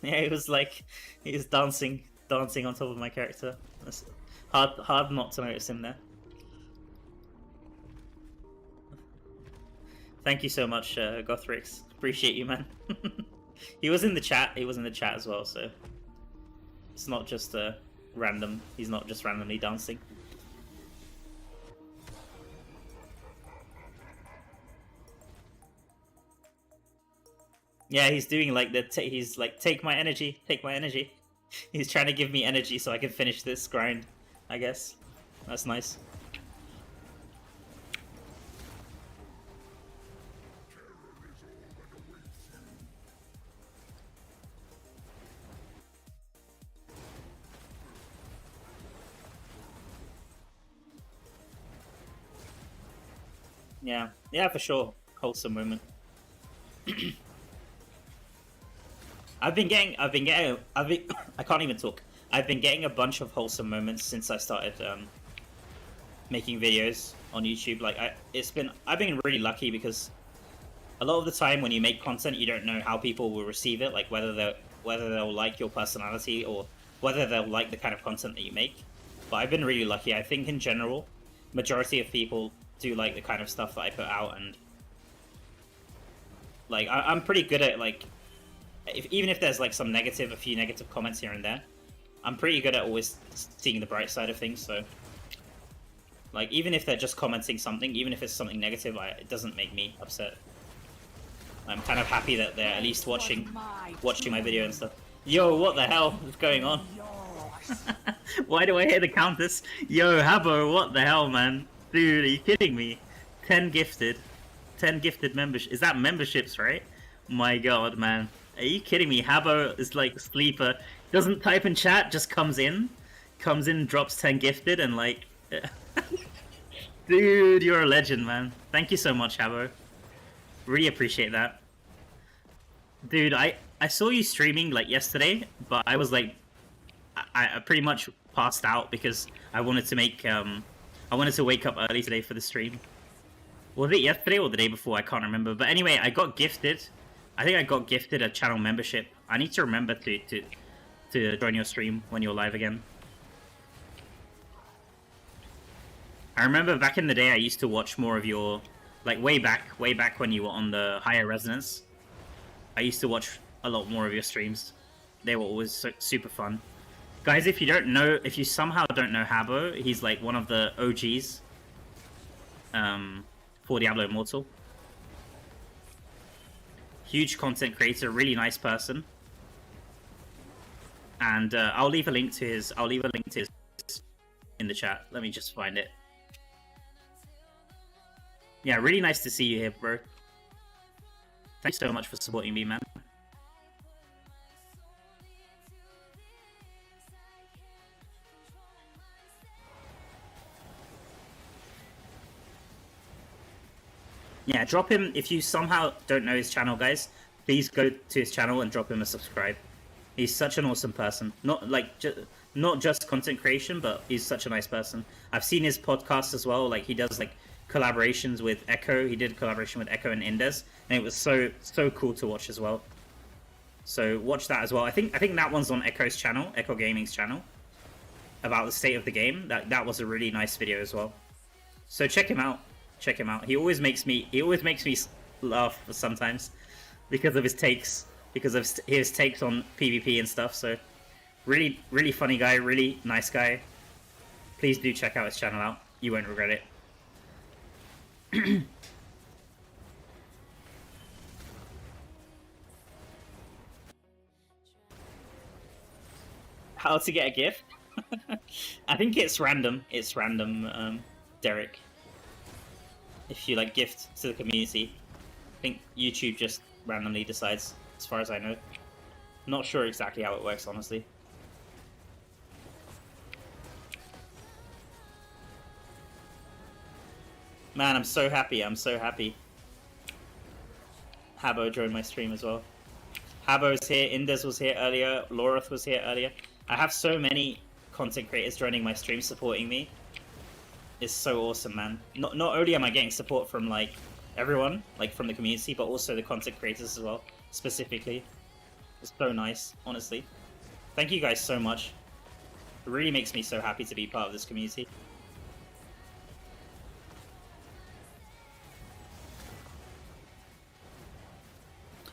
Yeah, he was dancing on top of my character. That's hard not to notice him there. Thank you so much, Gothrix. Appreciate you, man. He was in the chat. He was in the chat as well, so it's not just random. He's not just randomly dancing. Yeah, he's doing like he's like, take my energy, take my energy. He's trying to give me energy so I can finish this grind, I guess. That's nice. Yeah, for sure. Wholesome moment. I can't even talk. I've been getting a bunch of wholesome moments since I started making videos on YouTube. Like I've been really lucky because a lot of the time when you make content, you don't know how people will receive it, like whether they'll like your personality or whether they'll like the kind of content that you make. But I've been really lucky. I think in general, majority of people do like the kind of stuff that I put out, and like I'm pretty good at like, even if there's like a few negative comments here and there, I'm pretty good at always seeing the bright side of things. So like even if they're just commenting something, even if it's something negative, it doesn't make me upset. I'm kind of happy that they're at least watching my video and stuff. Yo, what the hell is going on? Why do I hear the countess? Yo, Habbo, what the hell, man? Dude, are you kidding me? 10 gifted membership. Is that memberships, right? My god, man. Are you kidding me? Habbo is like sleeper. Doesn't type in chat, just comes in, drops 10 gifted, and like... Dude, you're a legend, man. Thank you so much, Habbo. Really appreciate that. Dude, I saw you streaming like yesterday, but I was like... I pretty much passed out because I wanted to make... I wanted to wake up early today for the stream. Was it yesterday or the day before? I can't remember. But anyway, I got gifted. I think I got gifted a channel membership. I need to remember to join your stream when you're live again. I remember back in the day I used to watch more of your... Like way back when you were on the higher resonance. I used to watch a lot more of your streams. They were always super fun. Guys, if you somehow don't know Habbo, he's like one of the OGs for Diablo Immortal. Huge content creator, really nice person. And I'll leave a link to his in the chat. Let me just find it. Yeah, really nice to see you here, bro. Thanks so much for supporting me, man. Yeah, drop him, if you somehow don't know his channel, guys, please go to his channel and drop him a subscribe. He's such an awesome person. Not just content creation, but he's such a nice person. I've seen his podcast as well. Like, he does like collaborations with Echo. He did a collaboration with Echo and Indes, and it was so cool to watch as well. So watch that as well. I think that one's on Echo's channel, Echo Gaming's channel, about the state of the game. That was a really nice video as well. So check him out. Check him out. He always makes me laugh sometimes because of his takes, his takes on PvP and stuff. So really funny guy, really nice guy. Please do check out his channel out. You won't regret it. How to get a gift? I think it's random. It's random, Derek. If you like gift to the community, I think YouTube just randomly decides, as far as I know. Not sure exactly how it works, honestly. Man, I'm so happy. I'm so happy. Habbo joined my stream as well. Habbo's here. Indes was here earlier. Loreth was here earlier. I have so many content creators joining my stream, supporting me. It's so awesome, man. Not only am I getting support from like everyone, like from the community, but also the content creators as well, specifically. It's so nice, honestly. Thank you guys so much. It really makes me so happy to be part of this community.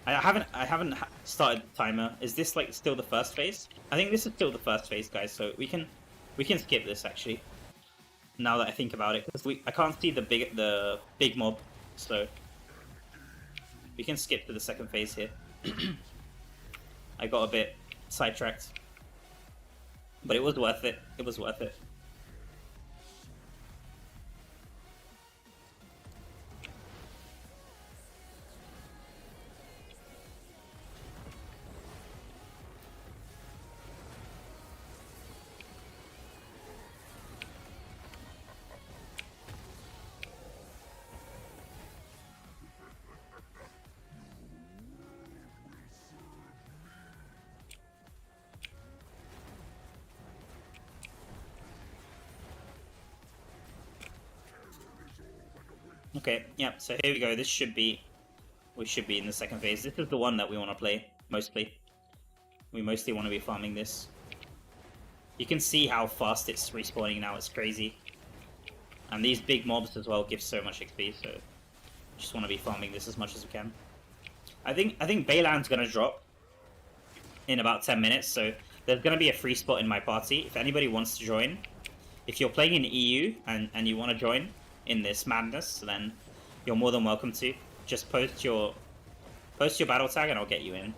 I haven't started the timer. Is this like still the first phase? I think this is still the first phase, guys. So we can skip this actually. Now that I think about it, because I can't see the big mob, so we can skip to the second phase here. I got a bit sidetracked, but it was worth it. It was worth it. Okay, yeah, so here we go. This should be... We should be in the second phase. This is the one that we want to play, mostly. We mostly want to be farming this. You can see how fast it's respawning now. It's crazy. And these big mobs as well give so much XP, so... Just want to be farming this as much as we can. I think Bayland's going to drop in about 10 minutes, so there's going to be a free spot in my party. If anybody wants to join, if you're playing in EU and you want to join in this madness, then you're more than welcome to. Just post your battle tag and I'll get you in.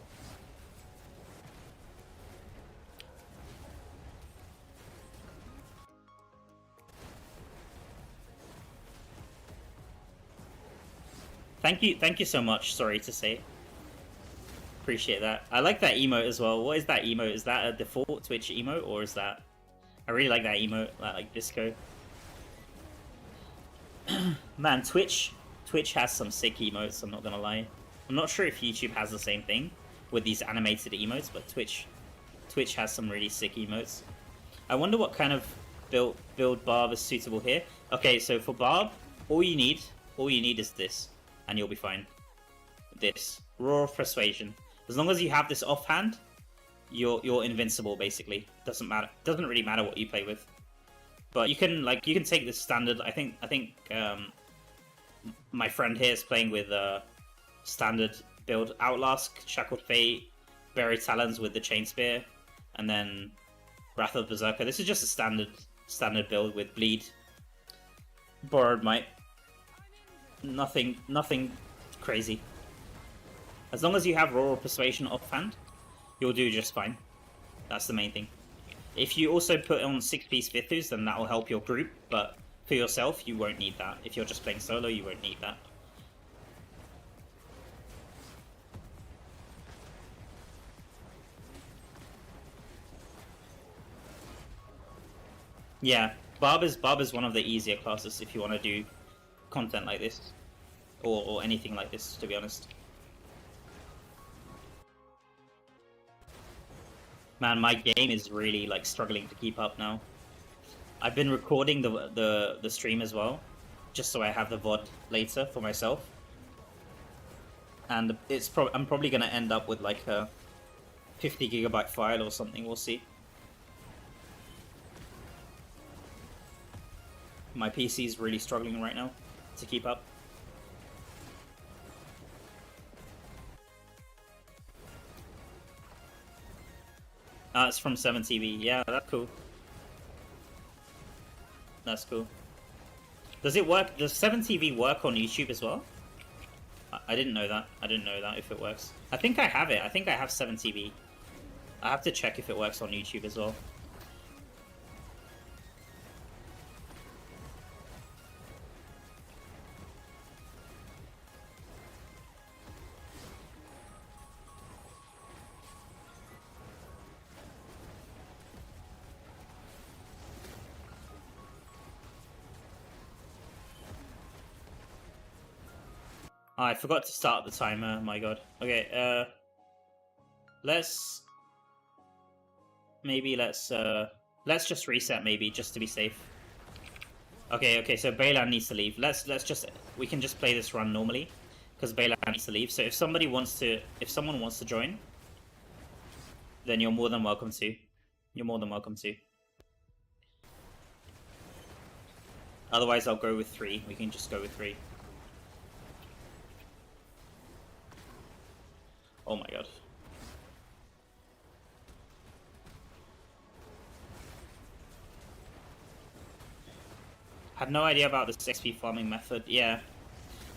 Thank you so much, sorry to say. Appreciate that. I like that emote as well. What is that emote? Is that a default Twitch emote, or is that... I really like that emote, that like disco. Man, Twitch has some sick emotes, I'm not gonna lie. I'm not sure if YouTube has the same thing with these animated emotes, but Twitch has some really sick emotes. I wonder what kind of build Barb is suitable here. Okay, so for Barb, all you need is this, and you'll be fine. This Roar of Persuasion. As long as you have this offhand, you're invincible basically. Doesn't really matter what you play with. But you can take this standard. I think my friend here is playing with standard build: Outlast, Shackled Fate, Buried Talons with the Chain Spear, and then Wrath of Berserker. This is just a standard build with Bleed, Borrowed Might. Nothing crazy. As long as you have Roar Persuasion offhand, you'll do just fine. That's the main thing. If you also put on 6-piece Vithus, then that will help your group, but for yourself, you won't need that. If you're just playing solo, you won't need that. Yeah, Barb is one of the easier classes if you want to do content like this, or anything like this, to be honest. Man, my game is really like struggling to keep up now. I've been recording the stream as well, just so I have the VOD later for myself. And I'm probably gonna end up with like a 50 gigabyte file or something. We'll see. My PC is really struggling right now to keep up. It's from 7TV. Yeah, that's cool. That's cool. Does it work? Does 7TV work on YouTube as well? I didn't know that. I didn't know that if it works. I think I have it. I think I have 7TV. I have to check if it works on YouTube as well. Oh, I forgot to start the timer. My God. Okay. Let's just reset maybe just to be safe. Okay. So Baylan needs to leave. We can just play this run normally because Baylan needs to leave. So if someone wants to join, then you're more than welcome to. You're more than welcome to. Otherwise, I'll go with 3. We can just go with 3. Oh my God. Had no idea about this XP farming method. Yeah,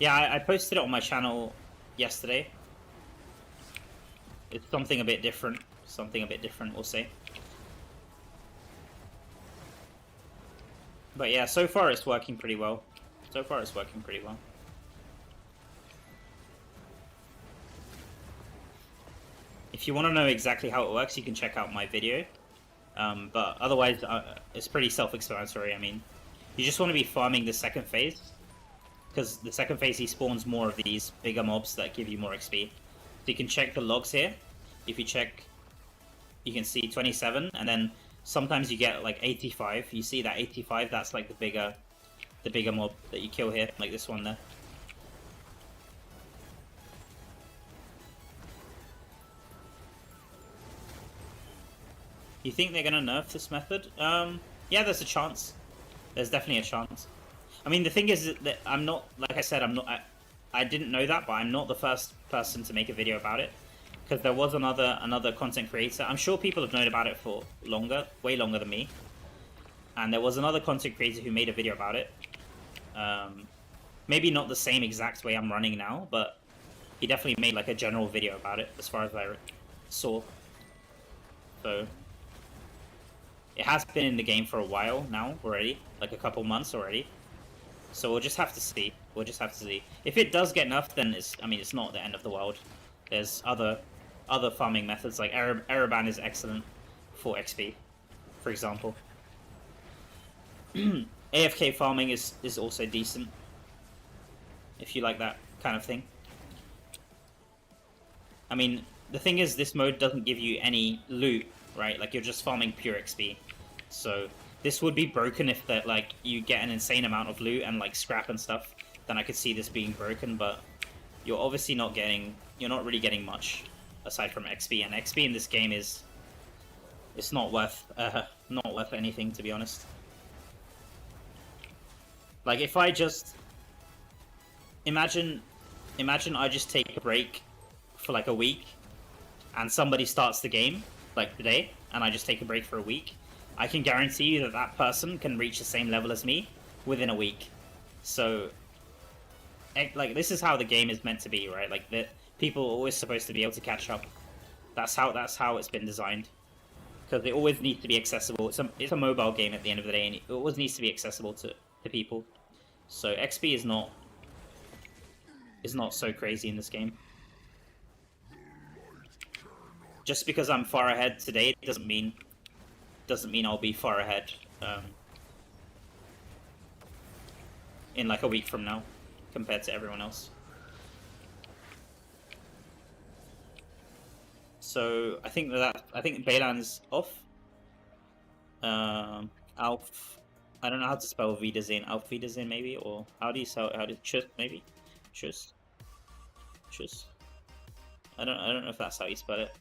I posted it on my channel yesterday. It's something a bit different. We'll see. But yeah, so far it's working pretty well. If you want to know exactly how it works, you can check out my video. But otherwise, it's pretty self-explanatory. I mean, you just want to be farming the second phase, because the second phase he spawns more of these bigger mobs that give you more XP. So you can check the logs here. If you check, you can see 27, and then sometimes you get like 85. You see that 85? That's like the bigger mob that you kill here, like this one there. You think they're gonna nerf this method? Yeah, there's a chance. There's definitely a chance. I mean, the thing is that I'm not, like I said, I didn't know that, but I'm not the first person to make a video about it. Because there was another content creator. I'm sure people have known about it for longer, way longer than me. And there was another content creator who made a video about it. Maybe not the same exact way I'm running now, but he definitely made like a general video about it, as far as I saw. So it has been in the game for a while now already, like a couple months already. So we'll just have to see. If it does get nerfed, then it's not the end of the world. There's other farming methods, like Araban is excellent for XP, for example. AFK farming is also decent, if you like that kind of thing. I mean, the thing is, this mode doesn't give you any loot, right? Like, you're just farming pure XP. So this would be broken if that, like, you get an insane amount of loot and like scrap and stuff. Then I could see this being broken, but you're obviously not really getting much aside from XP, and XP in this game it's not worth anything, to be honest. Like, if I just imagine I just take a break for like a week, and somebody starts the game like today, and I just take a break for a week, I can guarantee you that person can reach the same level as me within a week. So, like, this is how the game is meant to be, right? Like, people are always supposed to be able to catch up. That's how it's been designed, because it always needs to be accessible. It's a mobile game at the end of the day, and it always needs to be accessible to people. So XP is not so crazy in this game. Just because I'm far ahead today doesn't mean I'll be far ahead in like a week from now compared to everyone else. So I think Baylan's off. Alf, I don't know how to spell Wiedersehen. Auf Wiedersehen maybe, or how do you Tschüss maybe? Tschüss. I don't know if that's how you spell it.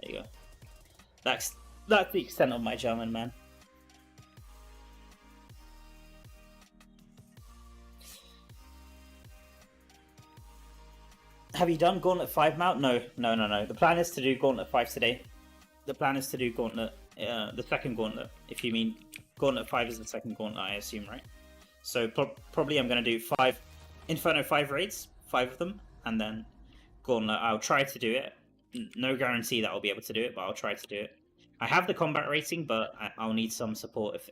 There you go. That's the extent of my German, man. Have you done Gauntlet 5, Mount? No. The plan is to do Gauntlet 5 today. The plan is to do Gauntlet, the second Gauntlet. If you mean Gauntlet 5 is the second Gauntlet, I assume, right? So probably I'm going to do 5 Inferno 5 raids, 5 of them, and then Gauntlet. I'll try to do it. No guarantee that I'll be able to do it, but I'll try to do it. I have the combat rating, but I'll need some support. If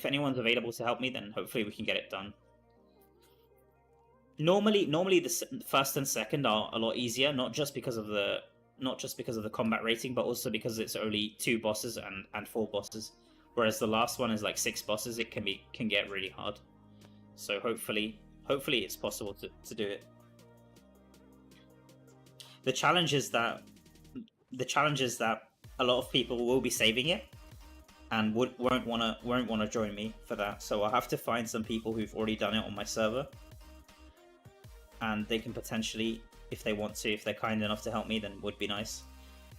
anyone's available to help me, then hopefully we can get it done. Normally the first and second are a lot easier, not just because of the combat rating, but also because it's only 2 bosses and 4 bosses, Whereas the last one is like 6 bosses. It can get really hard. So hopefully it's possible to do it. The challenge is that a lot of people will be saving it and won't wanna join me for that. So I'll have to find some people who've already done it on my server, and they can potentially, if they want to, if they're kind enough to help me, then would be nice.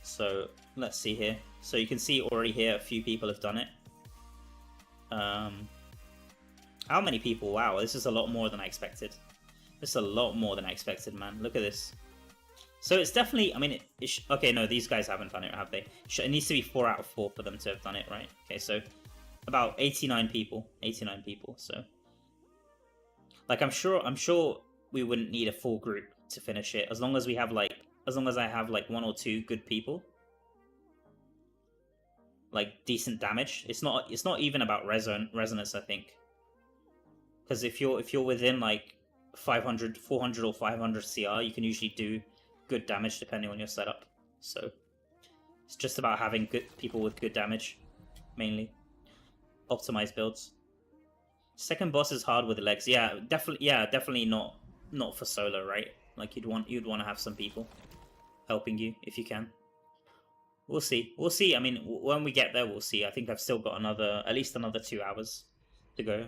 So let's see here. So you can see already here a few people have done it. How many people? Wow, this is a lot more than I expected. This is a lot more than I expected, man. Look at this. So it's definitely, I mean, okay, no, these guys haven't done it, have they? It needs to be 4 out of 4 for them to have done it, right? Okay, so about 89 people, so. Like, I'm sure we wouldn't need a full group to finish it, as long as we have, like, as long as I have, like, 1 or 2 good people. Like, decent damage. It's not even about resonance, I think. Because if you're within, like, 400 or 500 CR, you can usually do good damage depending on your setup. So it's just about having good people with good damage, mainly. Optimized builds. Second boss is hard with the legs. Yeah, definitely not for solo, right? Like you'd want to have some people helping you if you can. We'll see. I mean, when we get there, we'll see. I think I've still got at least another 2 hours to go.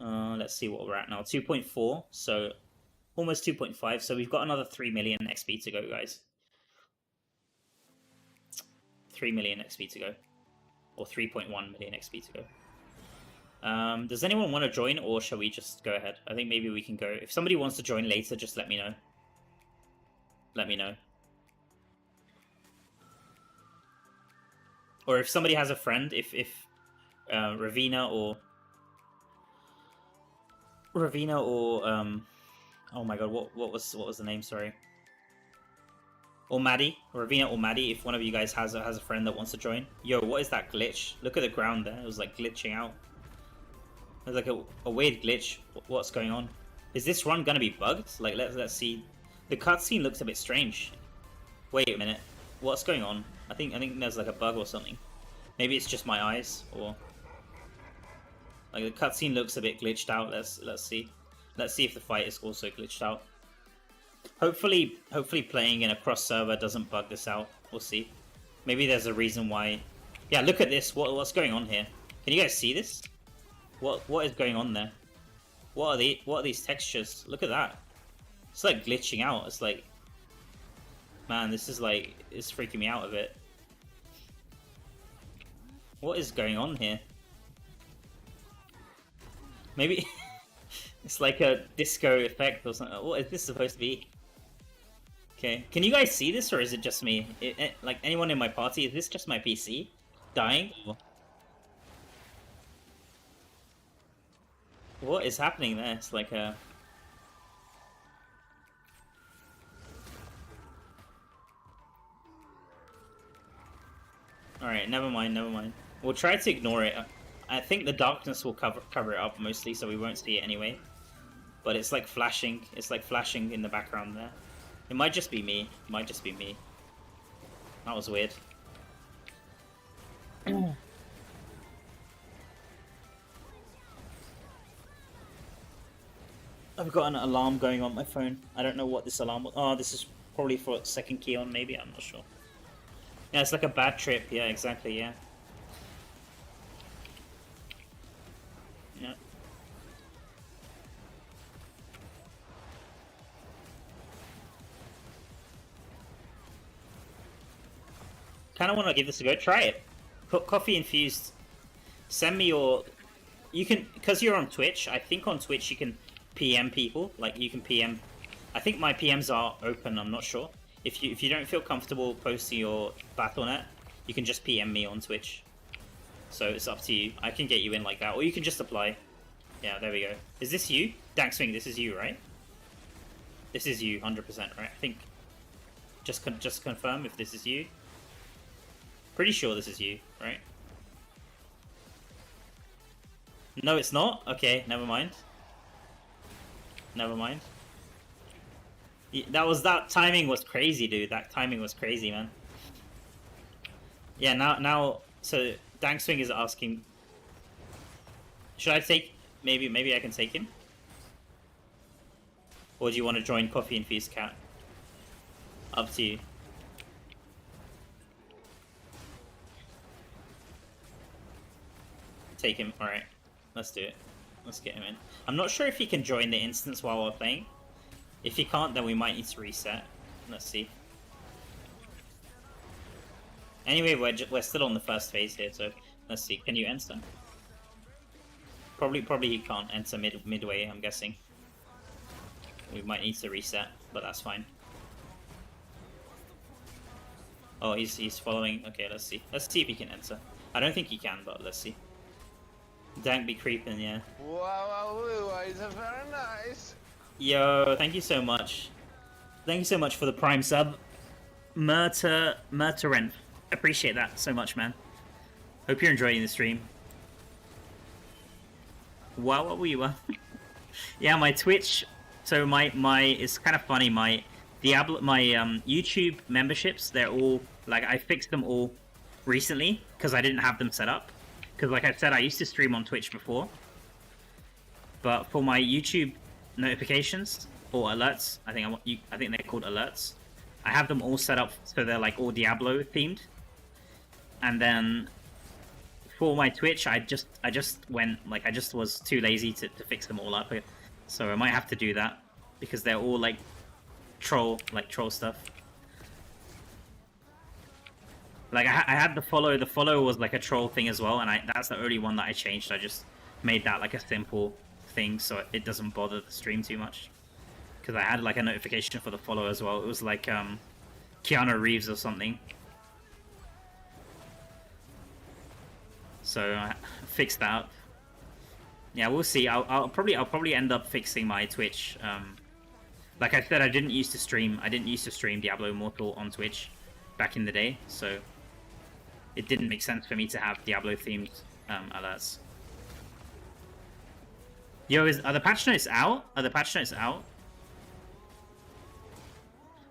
Let's see what we're at now. 2.4, so almost 2.5. So we've got another 3 million XP to go, guys. 3 million XP to go. Or 3.1 million XP to go. Does anyone want to join, or shall we just go ahead? I think maybe we can go. If somebody wants to join later, just let me know. Let me know. Or if somebody has a friend, if Ravina or oh my god, what was the name? Sorry. Or Maddie, Ravina or Maddie, if one of you guys has a friend that wants to join. Yo, what is that glitch? Look at the ground there. It was like glitching out. There's like a weird glitch. What's going on? Is this run gonna be bugged? Like let's see. The cutscene looks a bit strange. Wait a minute. What's going on? I think there's like a bug or something. Maybe it's just my eyes, or like the cutscene looks a bit glitched out. Let's see. Let's see if the fight is also glitched out. Hopefully playing in a cross server doesn't bug this out. We'll see. Maybe there's a reason why. Yeah, look at this. What's going on here? Can you guys see this? What is going on there? What are these textures? Look at that. It's like glitching out. It's like, man, this is like, it's freaking me out a bit. What is going on here? Maybe it's like a disco effect or something. What is this supposed to be? Okay, can you guys see this, or is it just me? Like anyone in my party, is this just my PC dying? What is happening there? It's like a... Alright, never mind. We'll try to ignore it. I think the darkness will cover it up mostly, so we won't see it anyway. But it's like flashing. It's like flashing in the background there. It might just be me. That was weird. I've got an alarm going on my phone. I don't know what this alarm was. Oh, this is probably for second key on, maybe. I'm not sure. Yeah, it's like a bad trip. Yeah, exactly, yeah. Yeah. Kind of want to give this a go. Try it. Coffee infused. Send me your... You can... Because you're on Twitch, I think on Twitch you can PM people. Like, you can PM... I think my PMs are open, I'm not sure. If you don't feel comfortable posting your Battle.net, you can just PM me on Twitch. So it's up to you. I can get you in like that, or you can just apply. Yeah, there we go. Is this you? Daxwing, this is you, right? This is you, 100%, right? I think... Just confirm if this is you. Pretty sure this is you, right? No, it's not? Okay, never mind. Never mind. That timing was crazy, dude. That timing was crazy, man. Yeah, now, so Dangswing is asking. Should I take? Maybe I can take him. Or do you want to join Coffee and Feast, Cat? Up to you. Take him. All right, let's do it. Let's get him in. I'm not sure if he can join the instance while we're playing. If he can't, then we might need to reset. Let's see. Anyway, we're still on the first phase here, so let's see. Can you enter? Probably he can't enter midway. I'm guessing. We might need to reset, but that's fine. Oh, he's following. Okay, let's see. Let's see if he can enter. I don't think he can, but let's see. Dank be creeping, yeah. Wow, it's very nice. Yo, thank you so much. Thank you so much for the Prime sub. Murteren. Appreciate that so much, man. Hope you're enjoying the stream. Wow, what were you? Yeah, my Twitch. So my it's kind of funny. My Diablo, my YouTube memberships. They're all like I fixed them all recently because I didn't have them set up. Because like I said, I used to stream on Twitch before. But for my YouTube notifications or alerts, I think they're called alerts. I have them all set up so they're like all Diablo themed. And then for my Twitch, I just was too lazy to fix them all up. So I might have to do that because they're all like troll stuff. Like I had the follow. The follow was like a troll thing as well, and that's the only one that I changed. I just made that like a simple thing so it doesn't bother the stream too much. Because I had like a notification for the follow as well. It was like Keanu Reeves or something. So I fixed that up. Yeah, we'll see. I'll probably end up fixing my Twitch. Like I said, I didn't used to stream Diablo Immortal on Twitch back in the day, so it didn't make sense for me to have Diablo themed alerts. Yo, are the patch notes out? Are the patch notes out?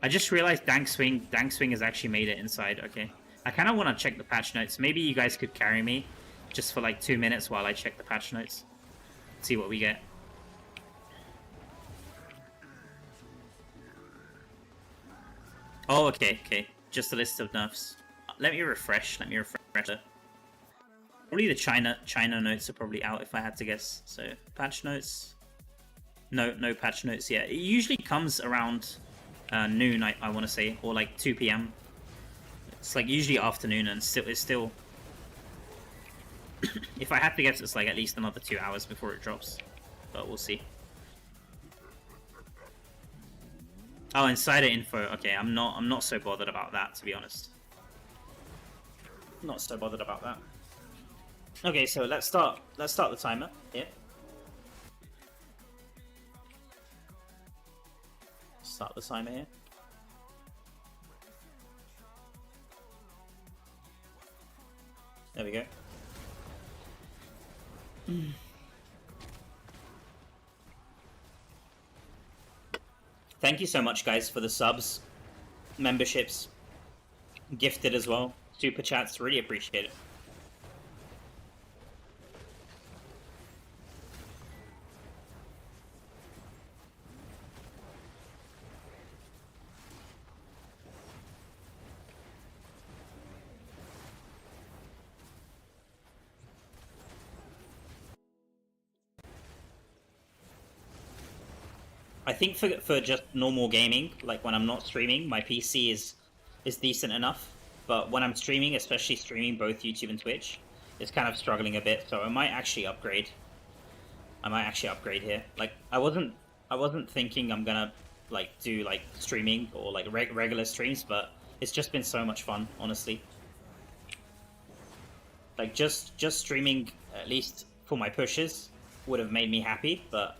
I just realized Dangswing has actually made it inside. Okay, I kind of want to check the patch notes. Maybe you guys could carry me just for like 2 minutes while I check the patch notes. See what we get. Oh, okay. Just a list of nerfs. Let me refresh. it. Probably the China notes are probably out if I had to guess. So patch notes. No patch notes yet. It usually comes around noon, I want to say, or like 2 p.m. It's like usually afternoon, and it's still. If I had to guess, it's like at least another 2 hours before it drops, but we'll see. Oh, insider info. Okay, I'm not so bothered about that, to be honest. Not so bothered about that. Okay, so let's start the timer here. Start the timer here. There we go. Thank you so much, guys, for the subs, memberships, gifted as well, super chats. Really appreciate it. I think for just normal gaming, like when I'm not streaming, my PC is decent enough. But when I'm streaming, especially streaming both YouTube and Twitch, it's kind of struggling a bit. So I might actually upgrade. Here. Like I wasn't thinking I'm gonna like do like streaming or like regular streams, but it's just been so much fun, honestly. Like just streaming, at least for my pushes, would have made me happy, but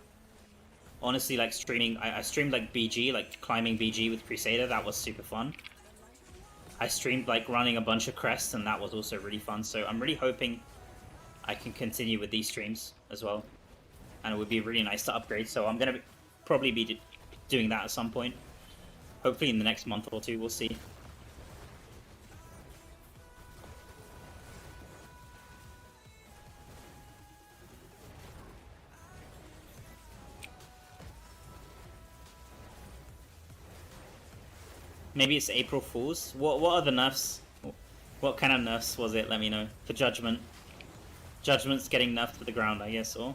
honestly, like streaming, I streamed like BG, like climbing BG with Crusader. That was super fun. I streamed like running a bunch of crests, and that was also really fun. So I'm really hoping I can continue with these streams as well, and it would be really nice to upgrade. So I'm gonna probably be doing that at some point. Hopefully in the next month or two, we'll see. Maybe it's April Fools. What are the nerfs? What kind of nerfs was it? Let me know. For Judgment. Judgment's getting nerfed to the ground, I guess, or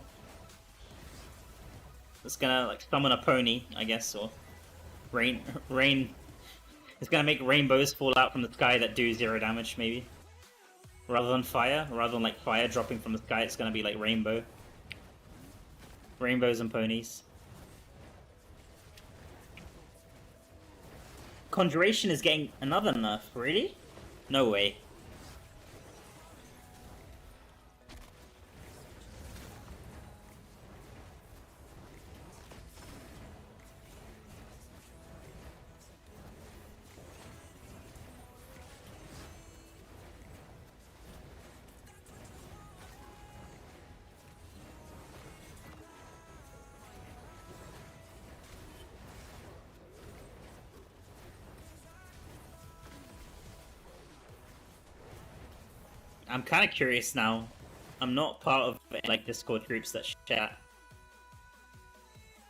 it's gonna like summon a pony, I guess, or rain. It's gonna make rainbows fall out from the sky that do 0 damage, maybe. Rather than fire, rather than like fire dropping from the sky, it's gonna be like rainbows and ponies. Conjuration is getting another nerf, really? No way. I'm kind of curious now. I'm not part of like Discord groups that chat,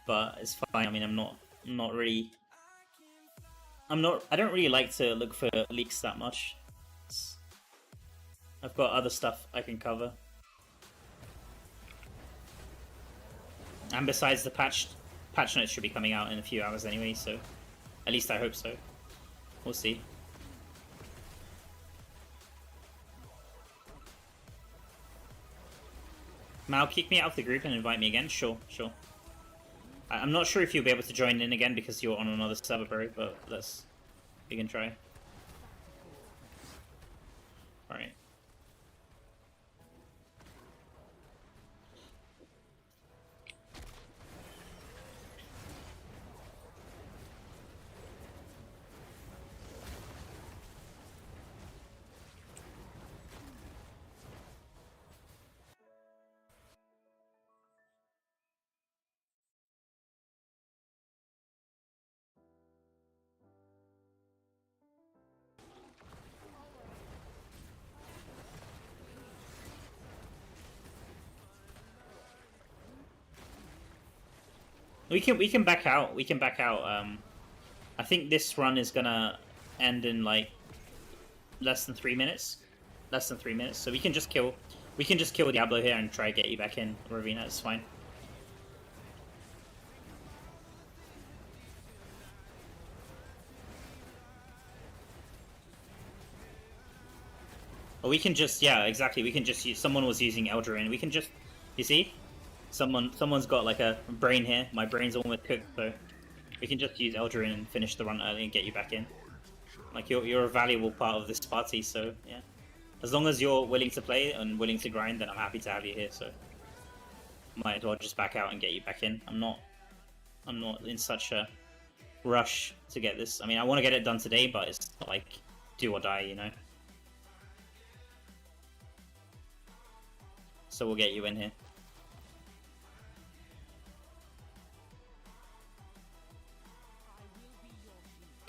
but it's fine. I mean, I'm not really. I don't really like to look for leaks that much. I've got other stuff I can cover. And besides, the patch notes should be coming out in a few hours anyway, so at least I hope so. We'll see. Mal, kick me out of the group and invite me again? Sure. I'm not sure if you'll be able to join in again because you're on another server, bro, but we can try. Alright. We can back out. We can back out. I think this run is gonna end in like less than 3 minutes. Less than 3 minutes. So we can just kill. We can just kill Diablo here and try to get you back in, Ravina. It's fine. Or we can just, yeah, exactly. We can just use. Someone was using Eldraine. We can just, you see. Someone's got like a brain here. My brain's almost cooked, so we can just use Eldraine and finish the run early and get you back in. Like you're a valuable part of this party, so yeah. As long as you're willing to play and willing to grind, then I'm happy to have you here. So might as well just back out and get you back in. I'm not in such a rush to get this. I mean, I want to get it done today, but it's not like do or die, you know. So we'll get you in here.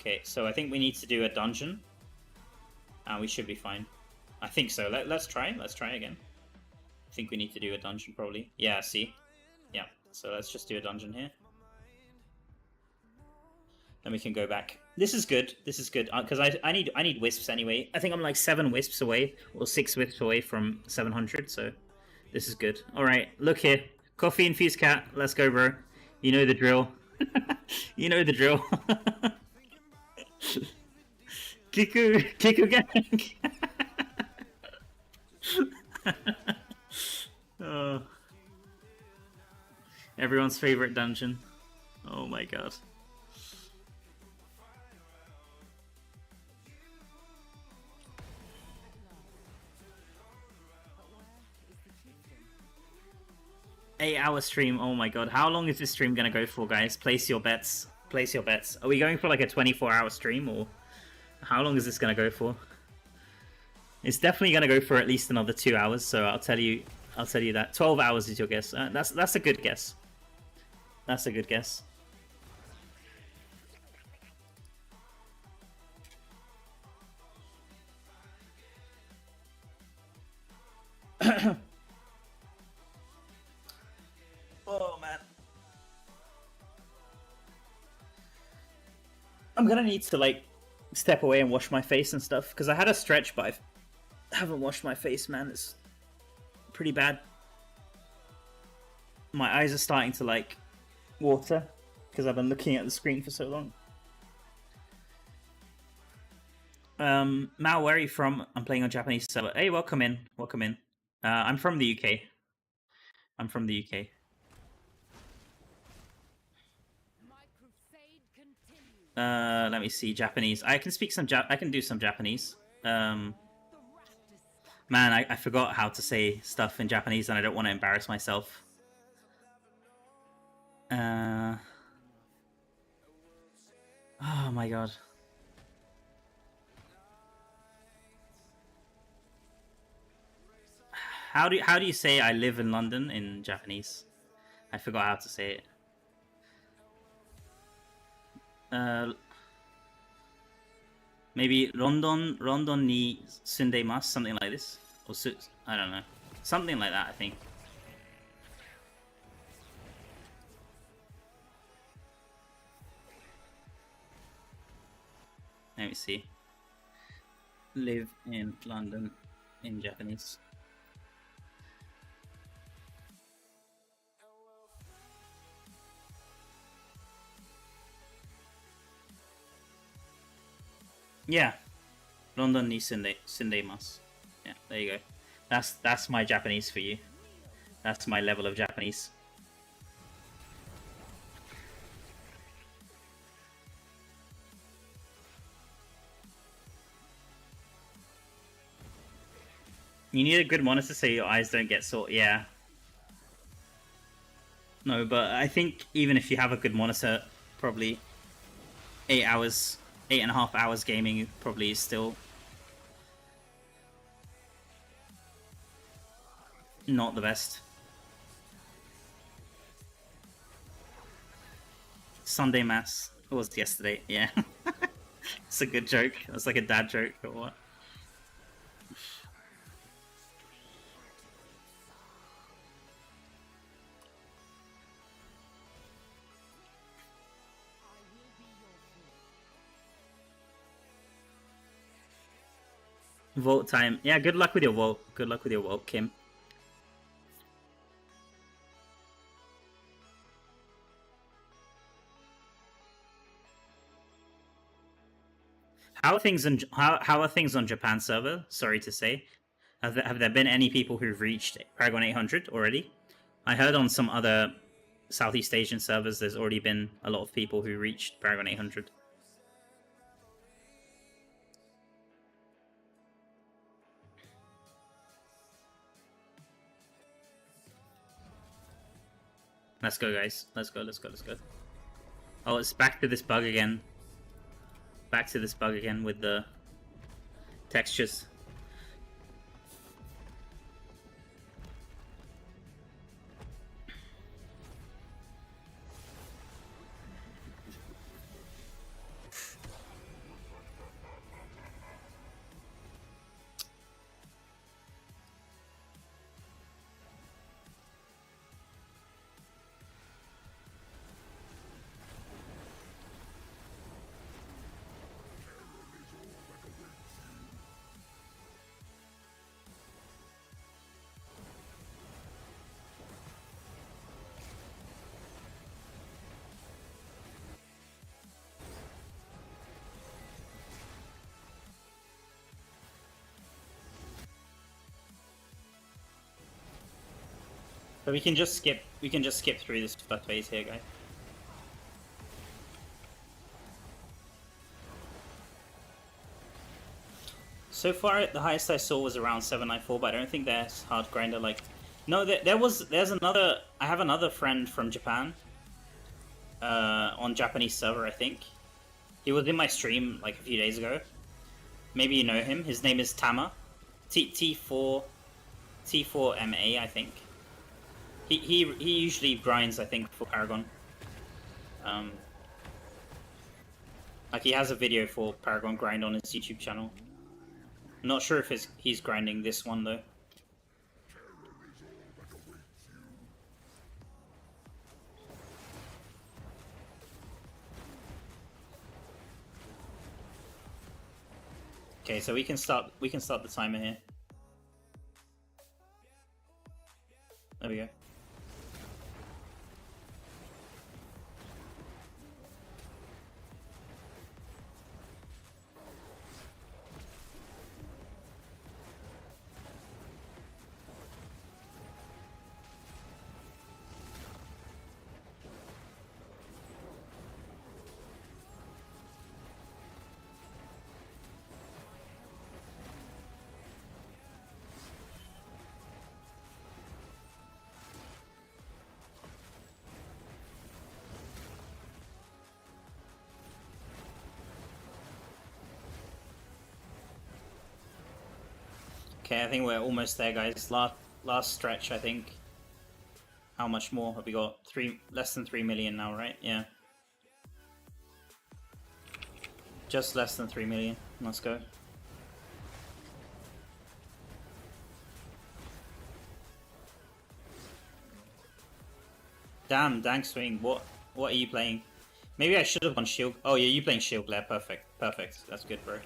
Okay, so I think we need to do a dungeon. And we should be fine. I think so. Let's try. Let's try again. I think we need to do a dungeon probably. Yeah, see? Yeah, so let's just do a dungeon here. Then we can go back. This is good. This is good. Because I need wisps anyway. I think I'm like 7 wisps away. Or 6 wisps away from 700, so this is good. Alright, look here. Coffee infused cat. Let's go, bro. You know the drill. You know the drill. Kiku gang. Oh. Everyone's favorite dungeon. Oh my god. Eight-hour stream. Oh my god. How long is this stream gonna go for, guys? Place your bets. Place your bets. Are we going for like a 24-hour stream, or how long is this gonna go for? It's definitely gonna go for at least another 2 hours. So I'll tell you that 12 hours is your guess. That's a good guess. That's a good guess. Oh man. I'm gonna need to like step away and wash my face and stuff, because I had a stretch, but I haven't washed my face, man. It's pretty bad. My eyes are starting to like water because I've been looking at the screen for so long. Mal, where are you from? I'm playing on Japanese server. Hey, welcome in. Welcome in. I'm from the UK. I'm from the UK. Let me see. Japanese. I can speak some. I can do some Japanese. Man, I forgot how to say stuff in Japanese, and I don't want to embarrass myself. Oh my god. How do you say I live in London in Japanese? I forgot how to say it. Maybe London ni sundemasu, something like this, or I don't know, something like that. I think. Let me see. Live in London in Japanese. Yeah, London ni sundemasu. Yeah, there you go. That's my Japanese for you. That's my level of Japanese. You need a good monitor so your eyes don't get sore. Yeah. No, but I think even if you have a good monitor, probably 8.5 hours gaming probably is still not the best. Sunday mass was yesterday, yeah. It's a good joke. That's like a dad joke or what? Vote time. Yeah, good luck with your vote. Good luck with your vote, Kim. How are things on Japan server? Sorry to say, have there been any people who've reached Paragon 800 already? I heard on some other Southeast Asian servers there's already been a lot of people who reached Paragon 800. Let's go, guys. Let's go. Oh, it's back to this bug again. Back to this bug again with the textures. But we can just skip through this phase here, guys. So far, the highest I saw was around 794, but I don't think there's hard grinder like. No, there's another. I have another friend from Japan. On Japanese server, I think. He was in my stream like a few days ago. Maybe you know him. His name is Tama. T4MA, I think. He usually grinds, I think, for Paragon. Like he has a video for Paragon grind on his YouTube channel. I'm not sure if he's grinding this one though. Okay, so we can start the timer here. There we go. Okay, I think we're almost there, guys. Last stretch, I think. How much more have we got? Less than 3 million now, right? Yeah. Just less than 3 million. Let's go. Damn, Dank Swing. What are you playing? Maybe I should have gone Shield. Oh yeah, you playing Shield Glare. Perfect. That's good, bro.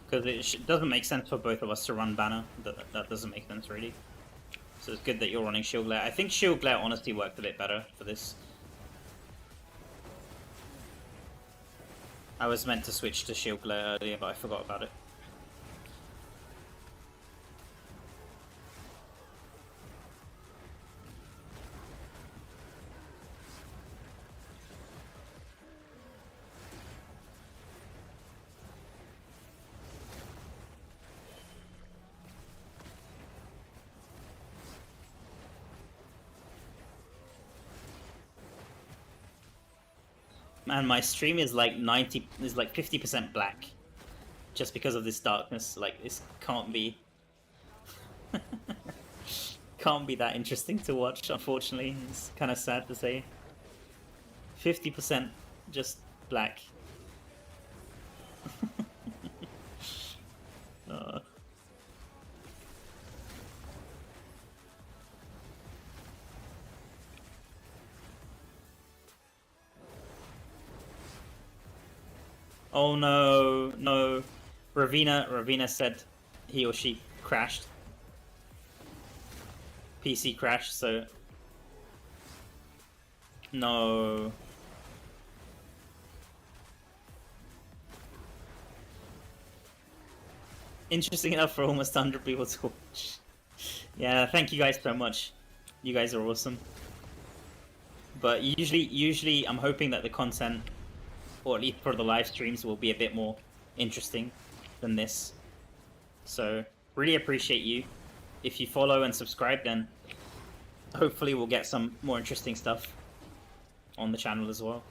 Because it doesn't make sense for both of us to run Banner. That doesn't make sense, really. So it's good that you're running Shield Glare. I think Shield Glare honestly worked a bit better for this. I was meant to switch to Shield Glare earlier, but I forgot about it. Man, my stream is like 50% black. Just because of this darkness. Like, this can't be... can't be that interesting to watch, unfortunately. It's kind of sad to say. 50% just black. Oh no, no. Ravina said he or she crashed. PC crashed, so... No. Interesting enough for almost 100 people to watch. Yeah, thank you guys so much. You guys are awesome. But usually I'm hoping that the content, or at least for the live streams, will be a bit more interesting than this. So, really appreciate you. If you follow and subscribe, then hopefully we'll get some more interesting stuff on the channel as well.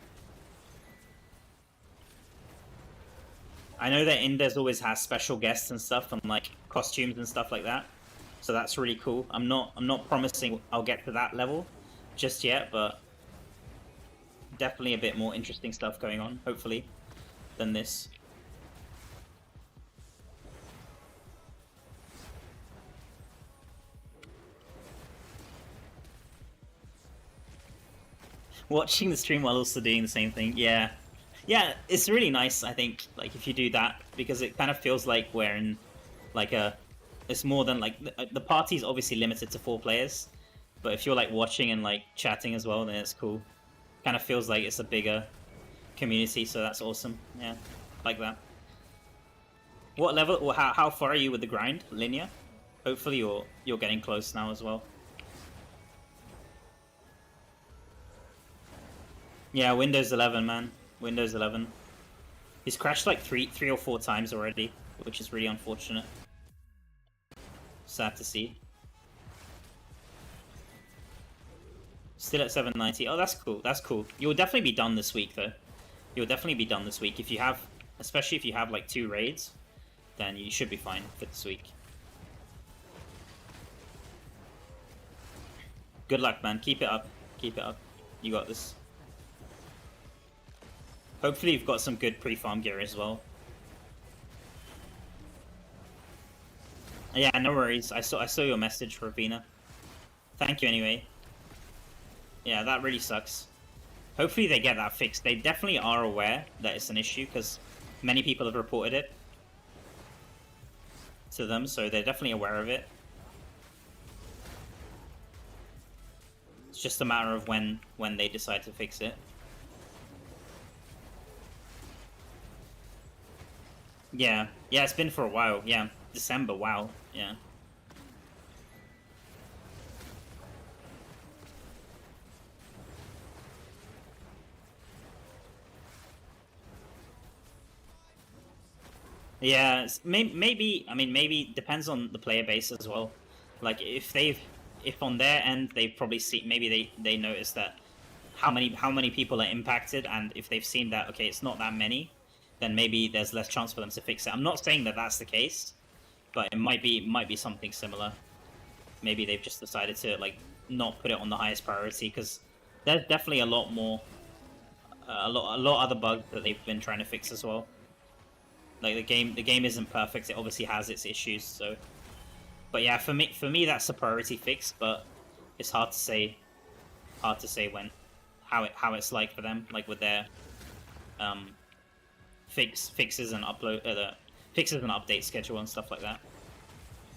I know that Indes always has special guests and stuff, and like costumes and stuff like that. So that's really cool. I'm not promising I'll get to that level just yet, but definitely a bit more interesting stuff going on, hopefully, than this. Watching the stream while also doing the same thing, yeah. Yeah, it's really nice, I think, like, if you do that, because it kind of feels like we're in, like, it's more than, like, the party's obviously limited to 4 players, but if you're, like, watching and, like, chatting as well, then it's cool. Kind of feels like it's a bigger community, so that's awesome. Yeah, like that. What level, or how far are you with the grind? Linear? Hopefully you're getting close now as well. Yeah, Windows 11, man. Windows 11. He's crashed like three or 4 times already, which is really unfortunate. Sad to see. Still at 790. Oh, that's cool. That's cool. You'll definitely be done this week, though. You'll definitely be done this week. If you have, especially if you have like 2 raids, then you should be fine for this week. Good luck, man. Keep it up. Keep it up. You got this. Hopefully you've got some good pre-farm gear as well. Yeah, no worries. I saw your message, Ravina. Thank you anyway. Yeah, that really sucks. Hopefully they get that fixed. They definitely are aware that it's an issue, because many people have reported it. to them, so they're definitely aware of it. It's just a matter of when they decide to fix it. Yeah, it's been for a while. Yeah, December. Wow. Yeah. Yeah, maybe. I mean, maybe depends on the player base as well. Like if on their end they've probably seen, maybe they notice that how many people are impacted, and if they've seen that okay, it's not that many, then maybe there's less chance for them to fix it. I'm not saying that that's the case, but it might be something similar. Maybe they've just decided to like not put it on the highest priority because there's definitely a lot more, a lot other bugs that they've been trying to fix as well. Like the game isn't perfect. It obviously has its issues. So, but yeah, for me that's a priority fix. But it's hard to say when how it's like for them, like with their fixes and fixes and update schedule and stuff like that.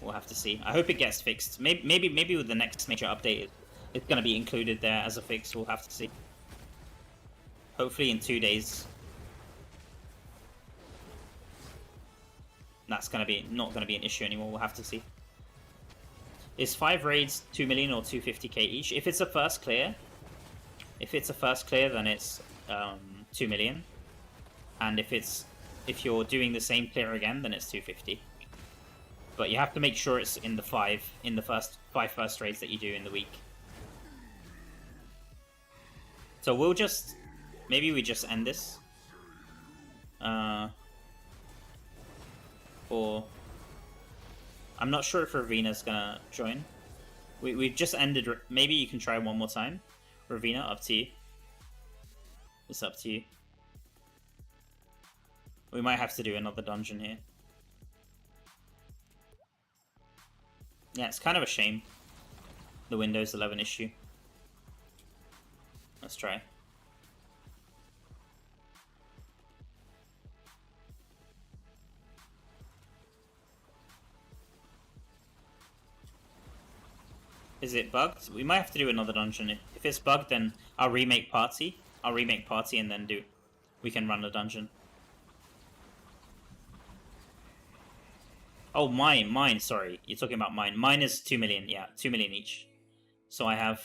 We'll have to see. I hope it gets fixed. Maybe with the next major update, it's going to be included there as a fix. We'll have to see. Hopefully in 2 days. That's not going to be an issue anymore. We'll have to see. Is 5 raids 2 million or 250k each? If it's a first clear, then it's 2 million. And if you're doing the same clear again, then it's 250. But you have to make sure it's in the first five raids that you do in the week. So maybe we just end this. Or I'm not sure if Ravina's gonna join. We've just ended. Maybe you can try one more time. Ravina, up to you. It's up to you. We might have to do another dungeon here. Yeah, it's kind of a shame. The Windows 11 issue. Let's try. Is it bugged? We might have to do another dungeon. If it's bugged, then I'll remake party. And then we can run the dungeon. Oh, mine, sorry. You're talking about mine. Mine is 2 million, yeah, 2 million each. So I have...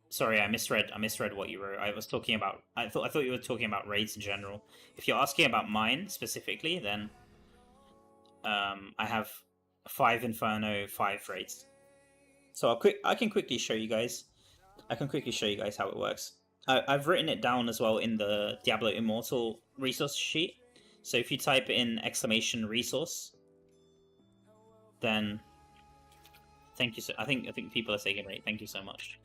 Sorry, I misread what you wrote. I was talking about... I thought you were talking about raids in general. If you're asking about mine specifically, then... I have 5 Inferno, 5 raids. So I can quickly show you guys. How it works. I've written it down as well in the Diablo Immortal resource sheet. So if you type in !resource, then thank you. I think people are saying it right. Thank you so much.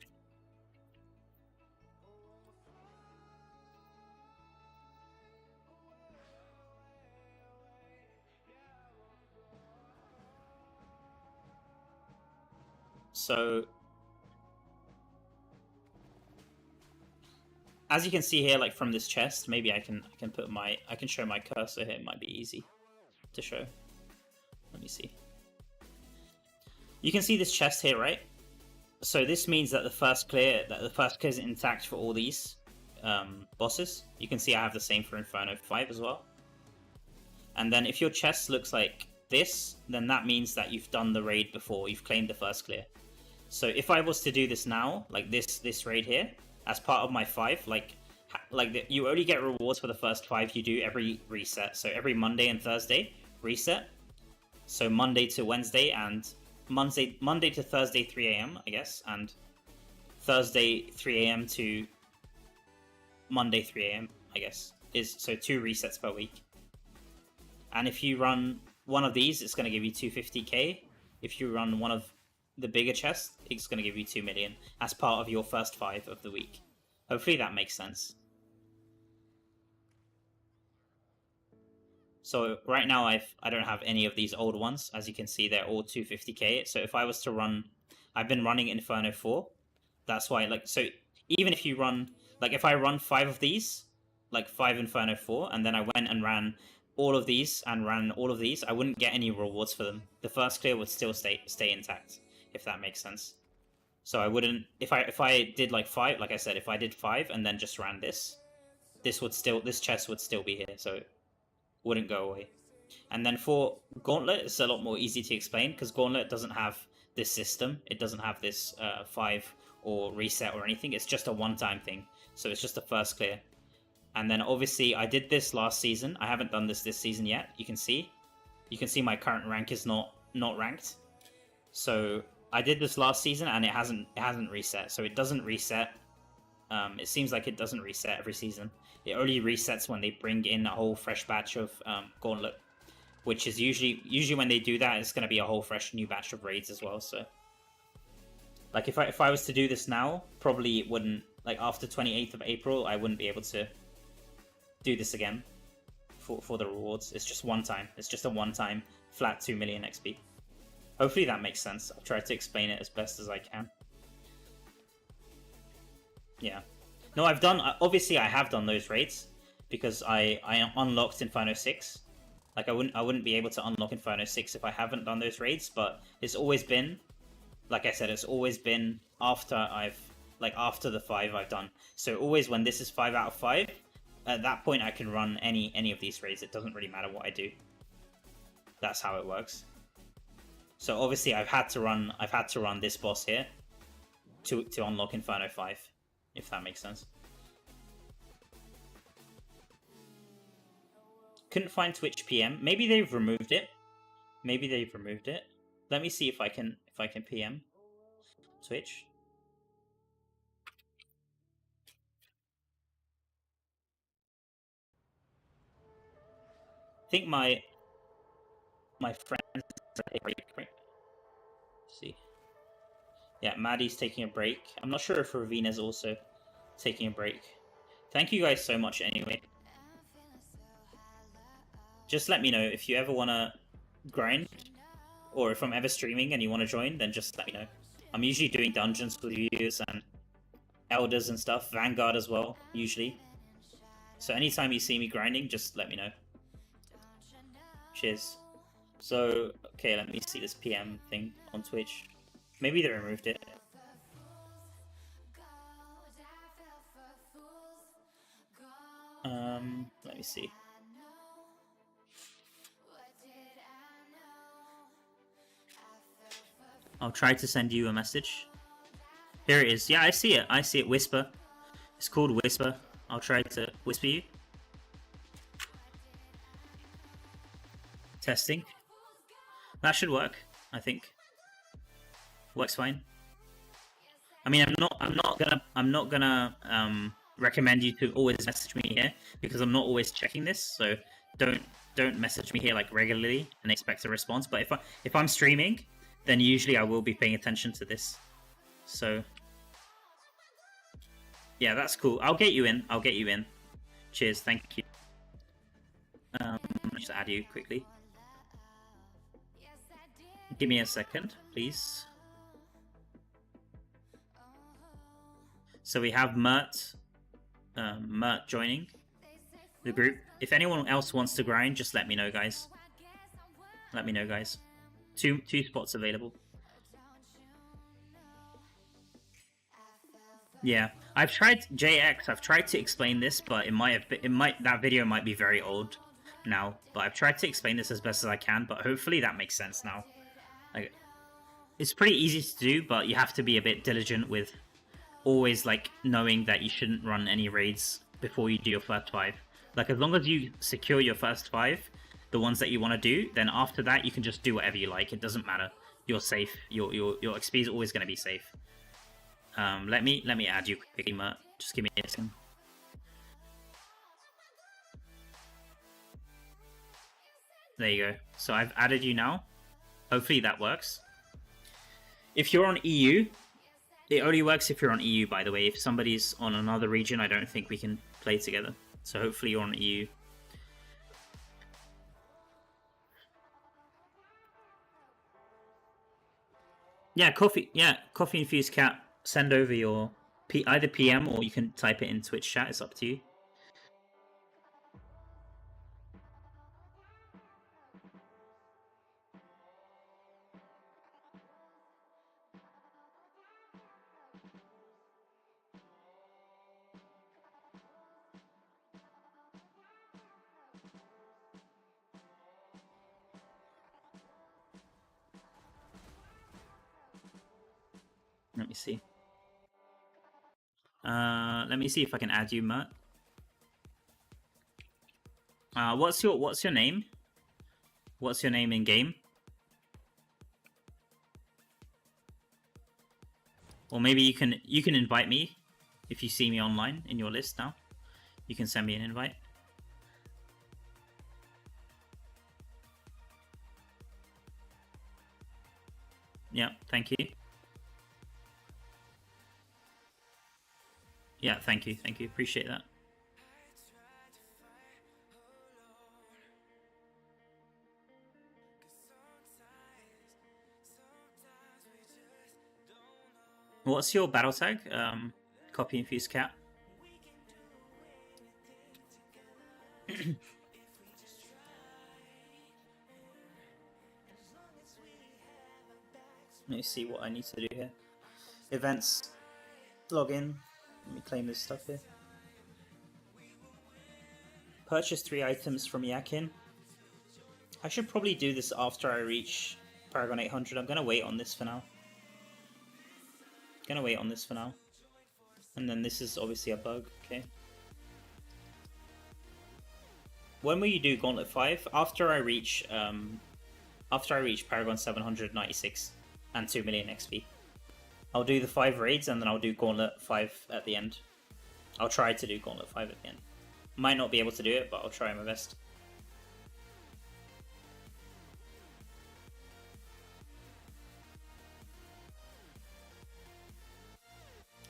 So, as you can see here, like from this chest, maybe I can show my cursor here. It might be easy to show. Let me see. You can see this chest here, right? So this means that the first clear is intact for all these bosses. You can see I have the same for Inferno 5 as well. And then if your chest looks like this, then that means that you've done the raid before. You've claimed the first clear. So if I was to do this now, like this raid here, as part of my 5, you only get rewards for the first 5 you do every reset. So every Monday and Thursday reset. So Monday to Wednesday and Monday to Thursday 3 AM, I guess, and Thursday 3 AM to Monday 3 AM, I guess, is so 2 resets per week. And if you run one of these, it's going to give you 250k. If you run one of the bigger chests, it's going to give you 2 million as part of your first 5 of the week. Hopefully that makes sense. So right now I don't have any of these old ones. As you can see, they're all 250k. So if I was to run, I've been running Inferno 4. That's why, so even if you run, if I run 5 of these, 5 Inferno 4, and then I went and ran all of these and ran all of these, I wouldn't get any rewards for them. The first clear would still stay intact, if that makes sense. So I wouldn't, if I did like 5, like I said, if I did 5 and then just ran this chest would still be here, so it wouldn't go away. And then for Gauntlet, it's a lot more easy to explain because Gauntlet doesn't have this system. It doesn't have this 5 or reset or anything. It's just a one-time thing. So it's just the first clear. And then obviously I did this last season. I haven't done this season yet. You can see my current rank is not ranked. So I did this last season and it hasn't reset. So it doesn't reset. It seems like it doesn't reset every season. It only resets when they bring in a whole fresh batch of Gauntlet, which is usually when they do that, it's going to be a whole fresh new batch of raids as well. So, like if I was to do this now, probably it wouldn't, like after 28th of April, I wouldn't be able to do this again for the rewards. It's just one time. It's just a one-time flat 2 million XP. Hopefully that makes sense. I'll try to explain it as best as I can. Yeah. No, obviously I have done those raids because I unlocked Inferno 6. Like I wouldn't be able to unlock Inferno 6 if I haven't done those raids, but it's always been, like I said, it's always been after after the 5 I've done. So always when this is 5 out of 5, at that point I can run any of these raids. It doesn't really matter what I do. That's how it works. So obviously I've had to run this boss here to unlock Inferno 5, if that makes sense. Couldn't find Twitch PM. Maybe they've removed it. Let me see if I can PM Twitch. I think my friend is taking a break. Let's see. Yeah, Maddie's taking a break. I'm not sure if Ravina's also taking a break. Thank you guys so much anyway. Just let me know if you ever want to grind, or if I'm ever streaming and you want to join, then just let me know. I'm usually doing dungeons with viewers and elders and stuff, Vanguard as well, usually. So anytime you see me grinding, just let me know. Cheers. So, okay, let me see this PM thing on Twitch. Maybe they removed it. Let me see. I'll try to send you a message. Here it is. Yeah, I see it. I see it. Whisper. It's called Whisper. I'll try to whisper you. Testing. That should work, I think. Works fine. I mean, I'm not gonna recommend you to always message me here because I'm not always checking this. So don't message me here like regularly and expect a response. But if I'm streaming, then usually I will be paying attention to this. So yeah, that's cool. I'll get you in. Cheers. Thank you. I'll just add you quickly. Give me a second, please. So we have Mert joining the group. If anyone else wants to grind, just let me know, guys. Two spots available. Yeah, I've tried JX. I've tried to explain this, but that video might be very old now. But I've tried to explain this as best as I can. But hopefully that makes sense now. Like, it's pretty easy to do, but you have to be a bit diligent with always like knowing that you shouldn't run any raids before you do your first 5. Like as long as you secure your first 5, the ones that you want to do, then after that you can just do whatever you like. It doesn't matter. You're safe. Your XP is always going to be safe. Let me add you quickly, Mert. Just give me a second. There you go. So I've added you now. Hopefully that works. If you're on EU, it only works if you're on EU, by the way. If somebody's on another region, I don't think we can play together. So hopefully you're on EU. Yeah, coffee infused cat. Send over your either PM or you can type it in Twitch chat. It's up to you. Let me see. Let me see if I can add you, Mert. What's your name? What's your name in game? Or maybe you can invite me if you see me online in your list now. You can send me an invite. Yeah, thank you. Yeah, thank you, appreciate that. What's your battle tag? Copy infused cat. Let me see what I need to do here. Events. Login. Let me claim this stuff here. Purchase 3 items from Yakin. I should probably do this after I reach Paragon 800. I'm gonna wait on this for now. And then this is obviously a bug, okay. When will you do Gauntlet 5? After I reach Paragon 796 and 2 million XP. I'll do the 5 raids and then I'll do Gauntlet 5 at the end. I'll try to do Gauntlet 5 at the end. Might not be able to do it, but I'll try my best.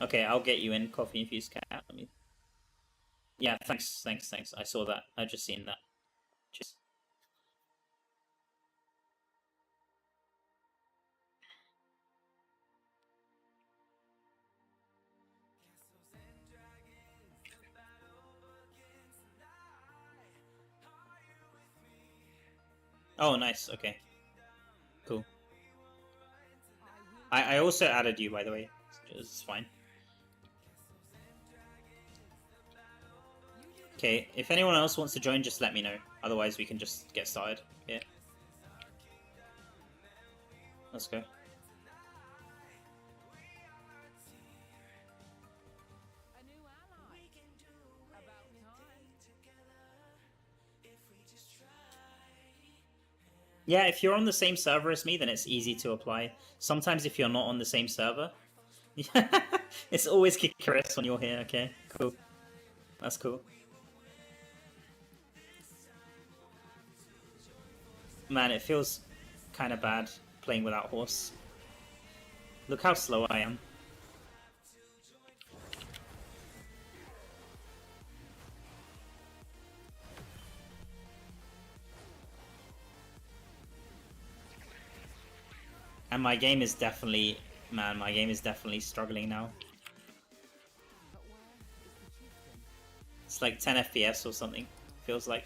Okay, I'll get you in, Coffee Infused Cat. Let me... Yeah, thanks. I saw that. I just seen that. Just... Oh, nice. Okay. Cool. I also added you, by the way. It's fine. Okay, if anyone else wants to join, just let me know. Otherwise, we can just get started. Yeah. Let's go. Yeah, if you're on the same server as me, then it's easy to apply. Sometimes if you're not on the same server, it's always kick Chris when you're here. Okay, cool. That's cool. Man, it feels kind of bad playing without horse. Look how slow I am. And my game is definitely, man, my game is definitely struggling now. It's like 10 FPS or something, feels like.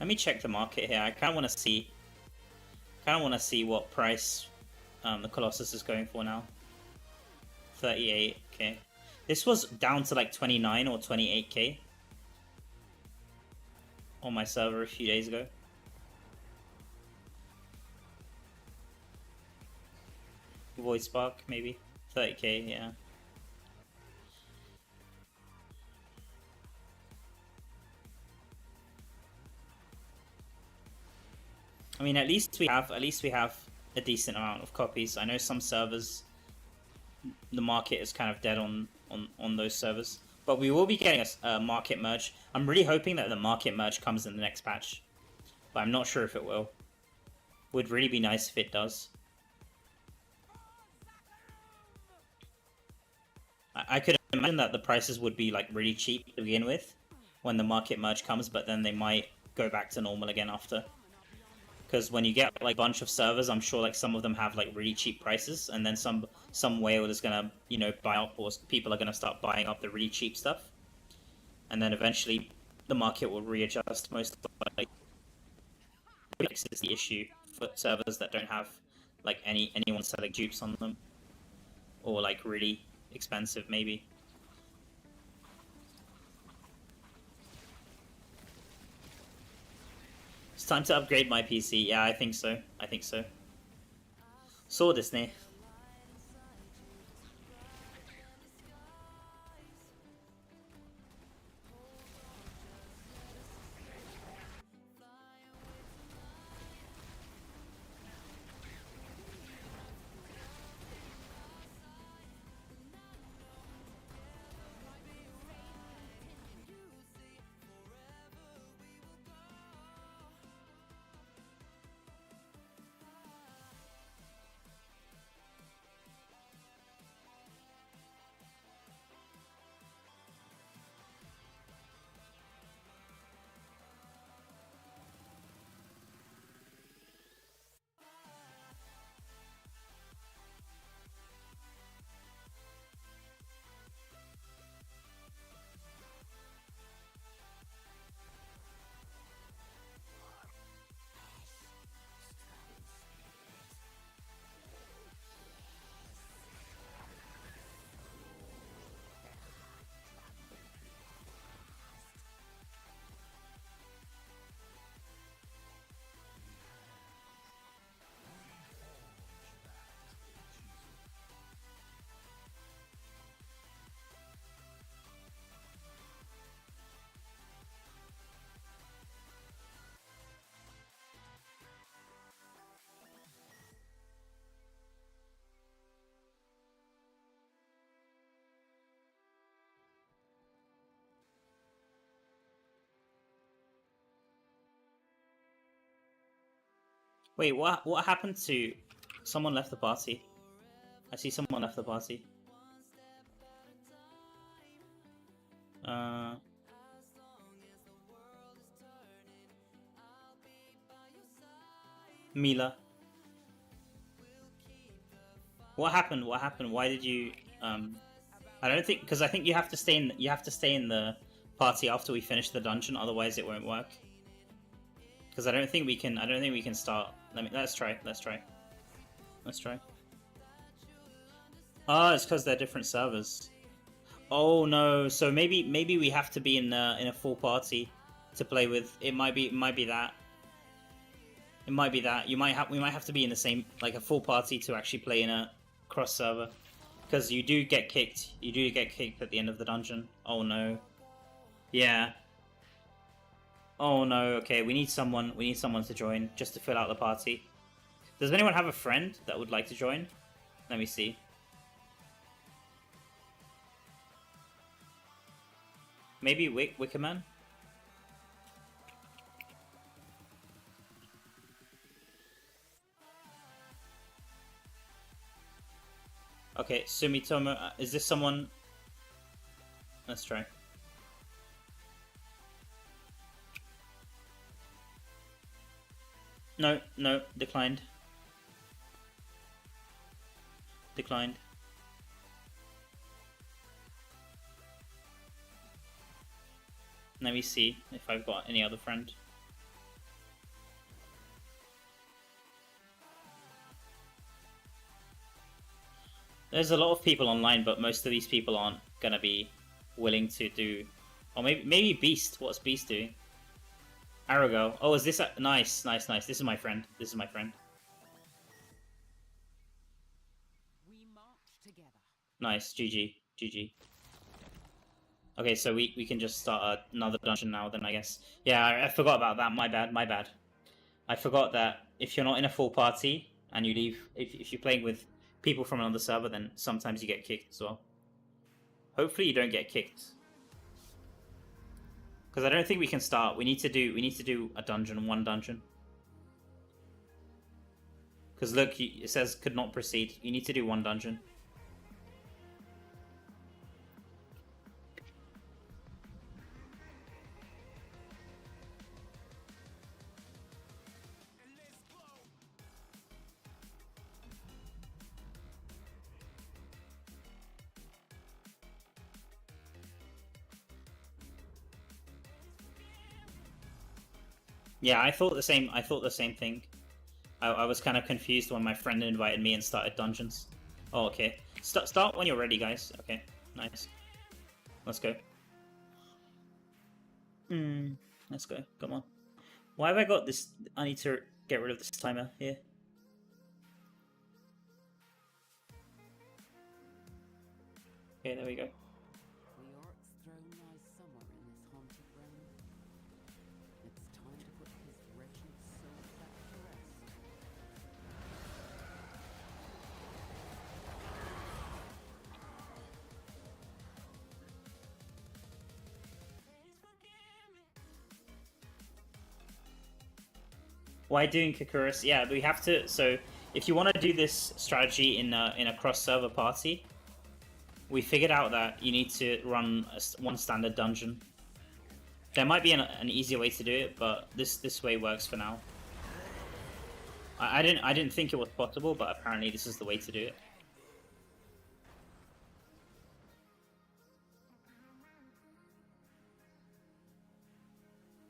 Let me check the market here. I kind of want to see what price the Colossus is going for now. 38. Okay, this was down to like 29 or 28k on my server a few days ago. Void Spark maybe 30k. Yeah. I mean, at least we have a decent amount of copies. I know some servers, the market is kind of dead on those servers, but we will be getting a market merge. I'm really hoping that the market merge comes in the next patch, but I'm not sure if it will. Would really be nice if it does. I could imagine that the prices would be like really cheap to begin with when the market merge comes, but then they might go back to normal again after. Because when you get like a bunch of servers, I'm sure like some of them have like really cheap prices, and then some whale is gonna, you know, buy up, or people are gonna start buying up the really cheap stuff, and then eventually the market will readjust. Most likely, this is the issue for servers that don't have like anyone selling dupes on them, or like really expensive, maybe. It's time to upgrade my PC. Yeah, I think so. I think so. Saw this, ne? Wait, what happened to... Someone left the party. I see someone left the party. Mila. What happened? What happened? Why did you... I don't think... Because I think you have to stay in the party after we finish the dungeon, otherwise it won't work. Because I don't think we can start... Let's try. Oh, it's because they're different servers. Oh no, so maybe we have to be in a full party to play with. It might be that. It might be that. We might have to be in the same, like, a full party to actually play in a cross server. Because you do get kicked. You do get kicked at the end of the dungeon. Oh no. Yeah. Oh no, okay, we need someone to join, just to fill out the party. Does anyone have a friend that would like to join? Let me see. Maybe Wickerman? Okay, Sumitomo, is this someone? Let's try. No, declined. Declined. Let me see if I've got any other friend. There's a lot of people online, but most of these people aren't gonna be willing to do... Or maybe Beast. What's Beast doing? Arago. Oh, is this nice. This is my friend. This is my friend. We march together. Nice. GG. Okay, so we can just start another dungeon now then, I guess. Yeah, I forgot about that. My bad. I forgot that if you're not in a full party and you leave, if you're playing with people from another server, then sometimes you get kicked as well. Hopefully you don't get kicked. Because I don't think we can start. We need to do a dungeon, one dungeon. Because look, it says could not proceed. You need to do one dungeon. Yeah, I thought the same thing. I was kind of confused when my friend invited me and started dungeons. Oh, okay. Start when you're ready, guys. Okay, nice. Let's go. Let's go. Come on. Why have I got this? I need to get rid of this timer here. Okay, there we go. The orcs thrown lies somewhere in this haunted realm. It's time to put his wretched soul back to rest. Why doing Kakuris? Yeah, we have to. So, if you want to do this strategy in a cross-server party, we figured out that you need to run one standard dungeon. There might be an easier way to do it, but this way works for now. I didn't think it was possible, but apparently this is the way to do it.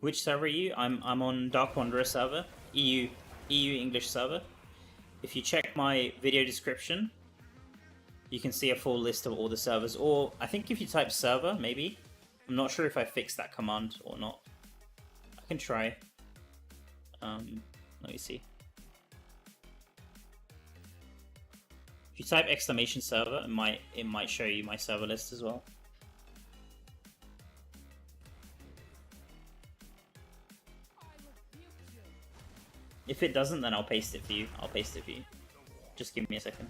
Which server are you? I'm on Dark Wanderer server, EU English server. If you check my video description, you can see a full list of all the servers. Or I think if you type server, maybe. I'm not sure if I fixed that command or not. I can try. Let me see. If you type exclamation server, it might show you my server list as well. If it doesn't, then I'll paste it for you. Just give me a second.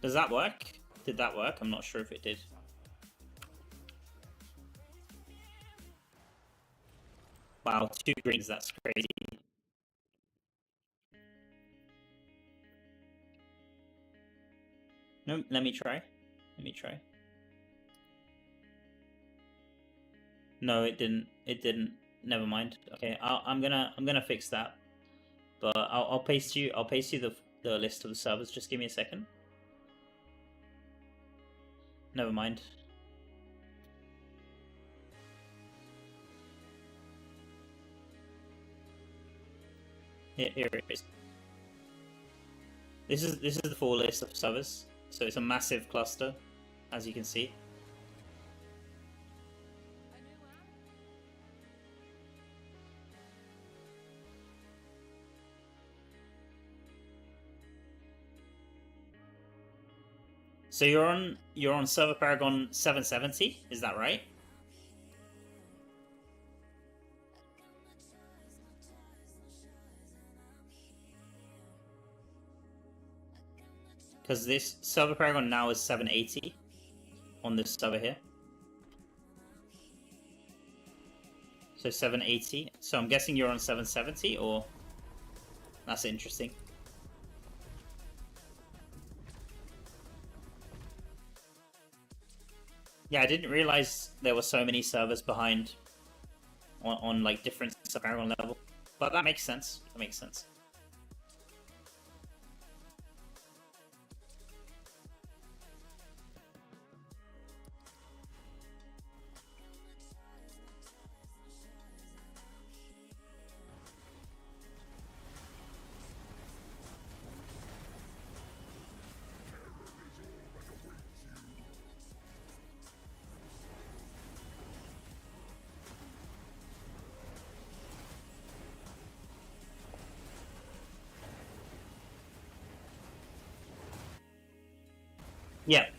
Does that work? Did that work? I'm not sure if it did. Wow, 2 greens, that's crazy. No, let me try. No, it didn't. Never mind. Okay, I'm gonna fix that. But I'll paste you the list of the servers. Just give me a second. Never mind. Here it is. This is the full list of servers. So it's a massive cluster, as you can see. So you're on server Paragon 770, is that right? Because this server Paragon now is 780 on this server here. So 780. So I'm guessing you're on 770, or that's interesting. Yeah, I didn't realize there were so many servers behind on like different Paragon level, but that makes sense.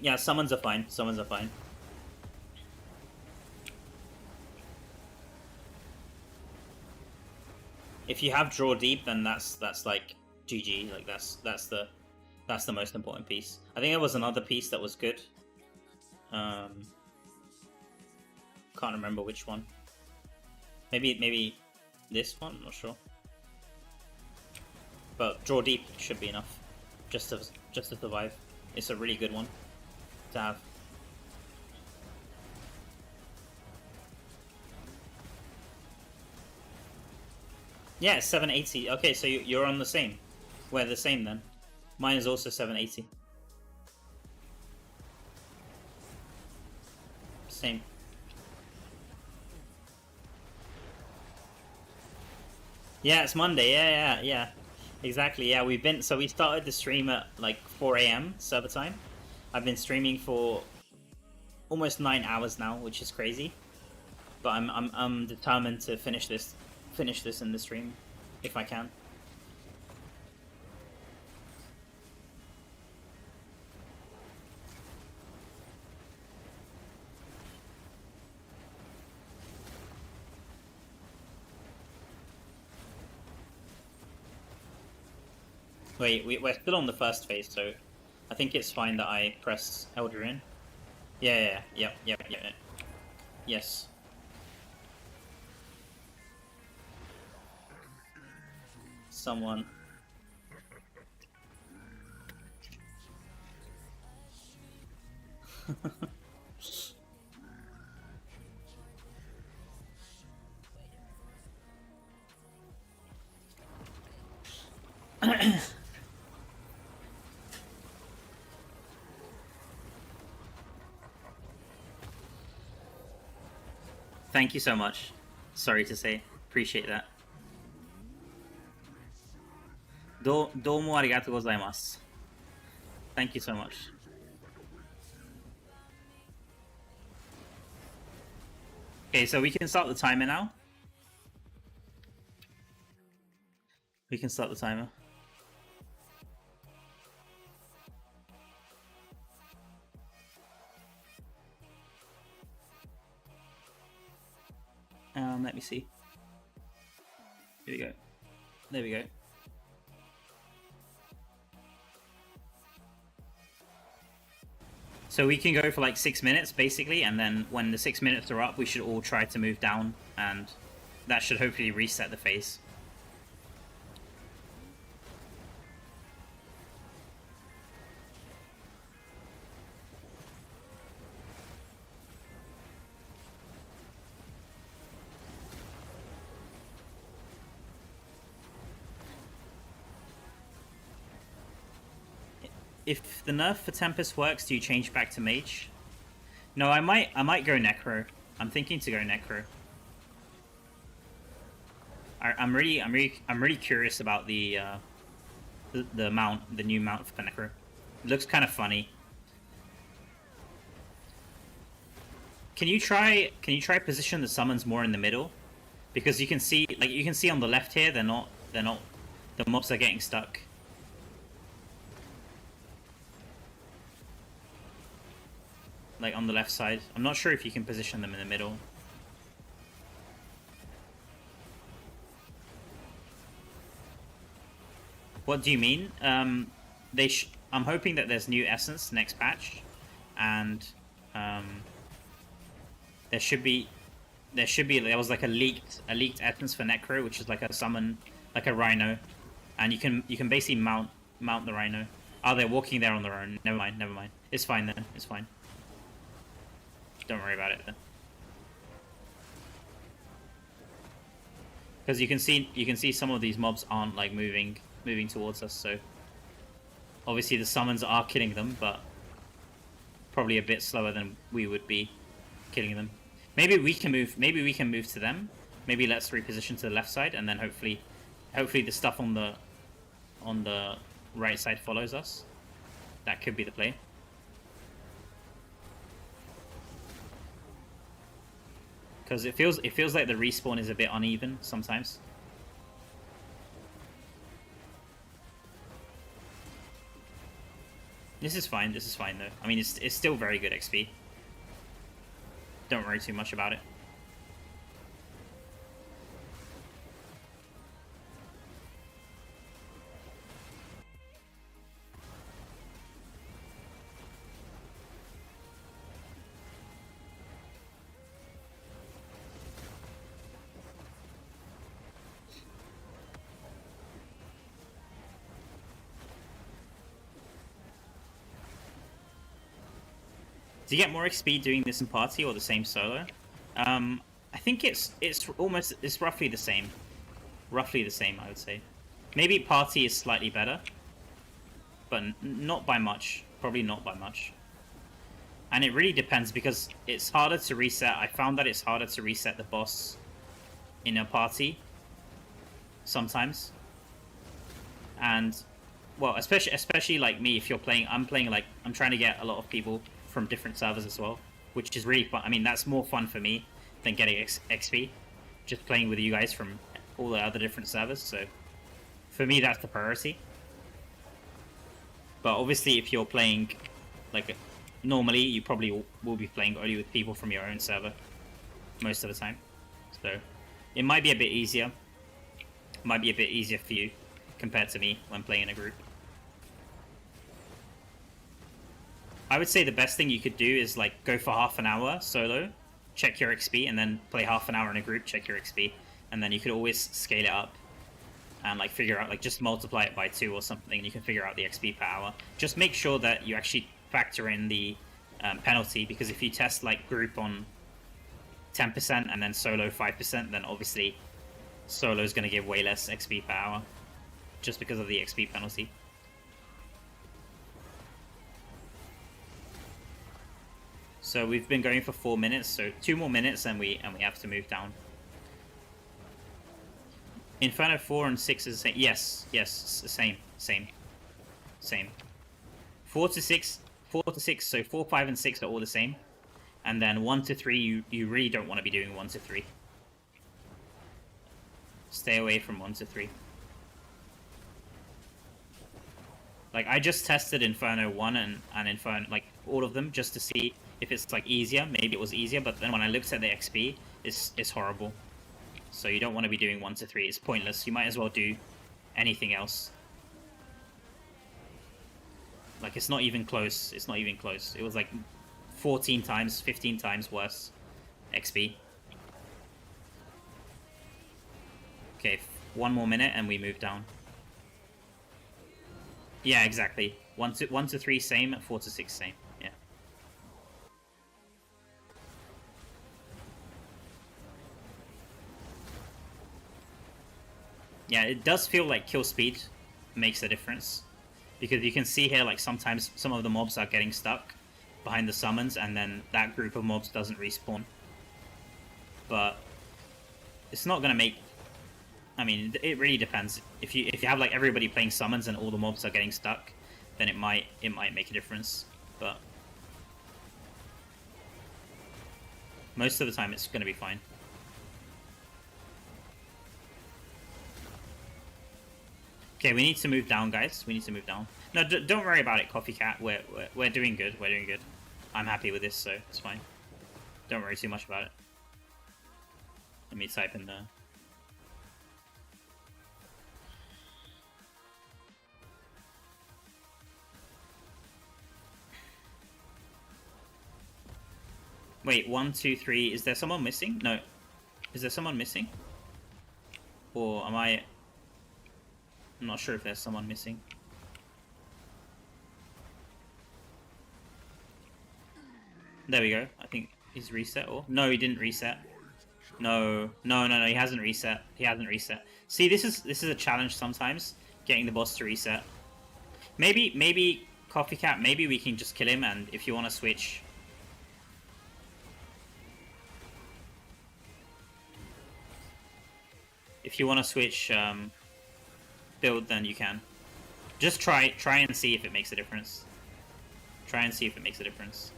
Yeah, summons are fine. If you have draw deep, then that's like GG. Like that's the most important piece. I think there was another piece that was good. Can't remember which one. Maybe this one. I'm not sure. But draw deep should be enough, just to survive. It's a really good one to have. Yeah, it's 780. Okay, so you're on the same. We're the same then. Mine is also 780. Same. Yeah, it's Monday. Yeah. Exactly. Yeah, we started the stream at like 4 a.m. server time. I've been streaming for almost 9 hours now, which is crazy. But I'm determined to finish this in the stream if I can. Wait, we're still on the first phase, so I think it's fine that I press Eldrin. Yeah. Yes. Someone. Thank you so much. Sorry to say. Appreciate that. Domo arigatou gozaimasu. Thank you so much. Okay, so we can start the timer now. We can start the timer. Let me see. Here we go. There we go. So we can go for like 6 minutes, basically, and then when the 6 minutes are up, we should all try to move down, and that should hopefully reset the phase. If the nerf for Tempest works, do you change back to Mage? No, I might go Necro. I'm thinking to go Necro. I'm really curious about the mount, the new mount for Necro. It looks kind of funny. Can you try position the summons more in the middle? Because you can see on the left here, they're not the mobs are getting stuck. Like on the left side. I'm not sure if you can position them in the middle. What do you mean? I'm hoping that there's new essence next patch, and there was like a leaked essence for Necro, which is like a summon, like a rhino, and you can basically mount the rhino. Oh, they're walking there on their own. Never mind. It's fine then. It's fine. Don't worry about it then. Because you can see some of these mobs aren't like moving towards us, so obviously the summons are killing them, but probably a bit slower than we would be killing them. Maybe we can move to them. Maybe let's reposition to the left side, and then hopefully the stuff on the right side follows us. That could be the play. Because it feels like the respawn is a bit uneven sometimes. This is fine though. I mean, it's still very good XP. Don't worry too much about it. Do you get more XP doing this in party or the same solo? I think it's roughly the same. Roughly the same, I would say. Maybe party is slightly better, but not by much. Probably not by much. And it really depends because it's harder to reset. I found that it's harder to reset the boss in a party sometimes. And well, especially like me, if you're playing, I'm trying to get a lot of people from different servers as well, which is really fun. I mean, that's more fun for me than getting XP, just playing with you guys from all the other different servers. So for me, that's the priority. But obviously, if you're playing like normally, you probably will be playing only with people from your own server most of the time. So it might be a bit easier. Might be a bit easier for you compared to me when playing in a group. I would say the best thing you could do is like go for half an hour solo, check your XP, and then play half an hour in a group, check your XP, and then you could always scale it up and like figure out, like just multiply it by 2 or something, and you can figure out the XP per hour. Just make sure that you actually factor in the penalty, because if you test like group on 10% and then solo 5%, then obviously solo is going to give way less XP per hour just because of the XP penalty. So we've been going for 4 minutes, so 2 more minutes and we have to move down. Inferno 4 and 6 is the same. Yes, same. 4 to 6, so 4, 5, and 6 are all the same. And then 1 to 3, you really don't want to be doing 1 to 3. Stay away from 1 to 3. Like, I just tested Inferno 1 and Inferno, like, all of them, just to see if it's, like, easier. Maybe it was easier, but then when I looked at the XP, it's horrible. So you don't want to be doing 1 to 3. It's pointless. You might as well do anything else. Like, it's not even close. It's not even close. It was, like, 14 times, 15 times worse XP. Okay, 1 more minute and we move down. Yeah, exactly. 1 to 3 same, 4 to 6 same. Yeah. Yeah, it does feel like kill speed makes a difference, because you can see here, like, sometimes some of the mobs are getting stuck behind the summons, and then that group of mobs doesn't respawn. But it's not gonna make. I mean, it really depends. If you have like everybody playing summons and all the mobs are getting stuck, then it might make a difference. But most of the time, it's gonna be fine. Okay, we need to move down, guys. We need to move down. No, don't worry about it, Coffee Cat. We're doing good. We're doing good. I'm happy with this, so it's fine. Don't worry too much about it. Let me type in there. Wait, 1, 2, 3. Is there someone missing? No. Is there someone missing? Or am I... I'm not sure if there's someone missing. There we go. I think he's reset, or... No, he didn't reset. No, he hasn't reset. He hasn't reset. See, this is a challenge sometimes, getting the boss to reset. Maybe Coffee Cat, maybe we can just kill him, and if you want to switch... If you want to switch build, then you can. Just try and see if it makes a difference. Try and see if it makes a difference.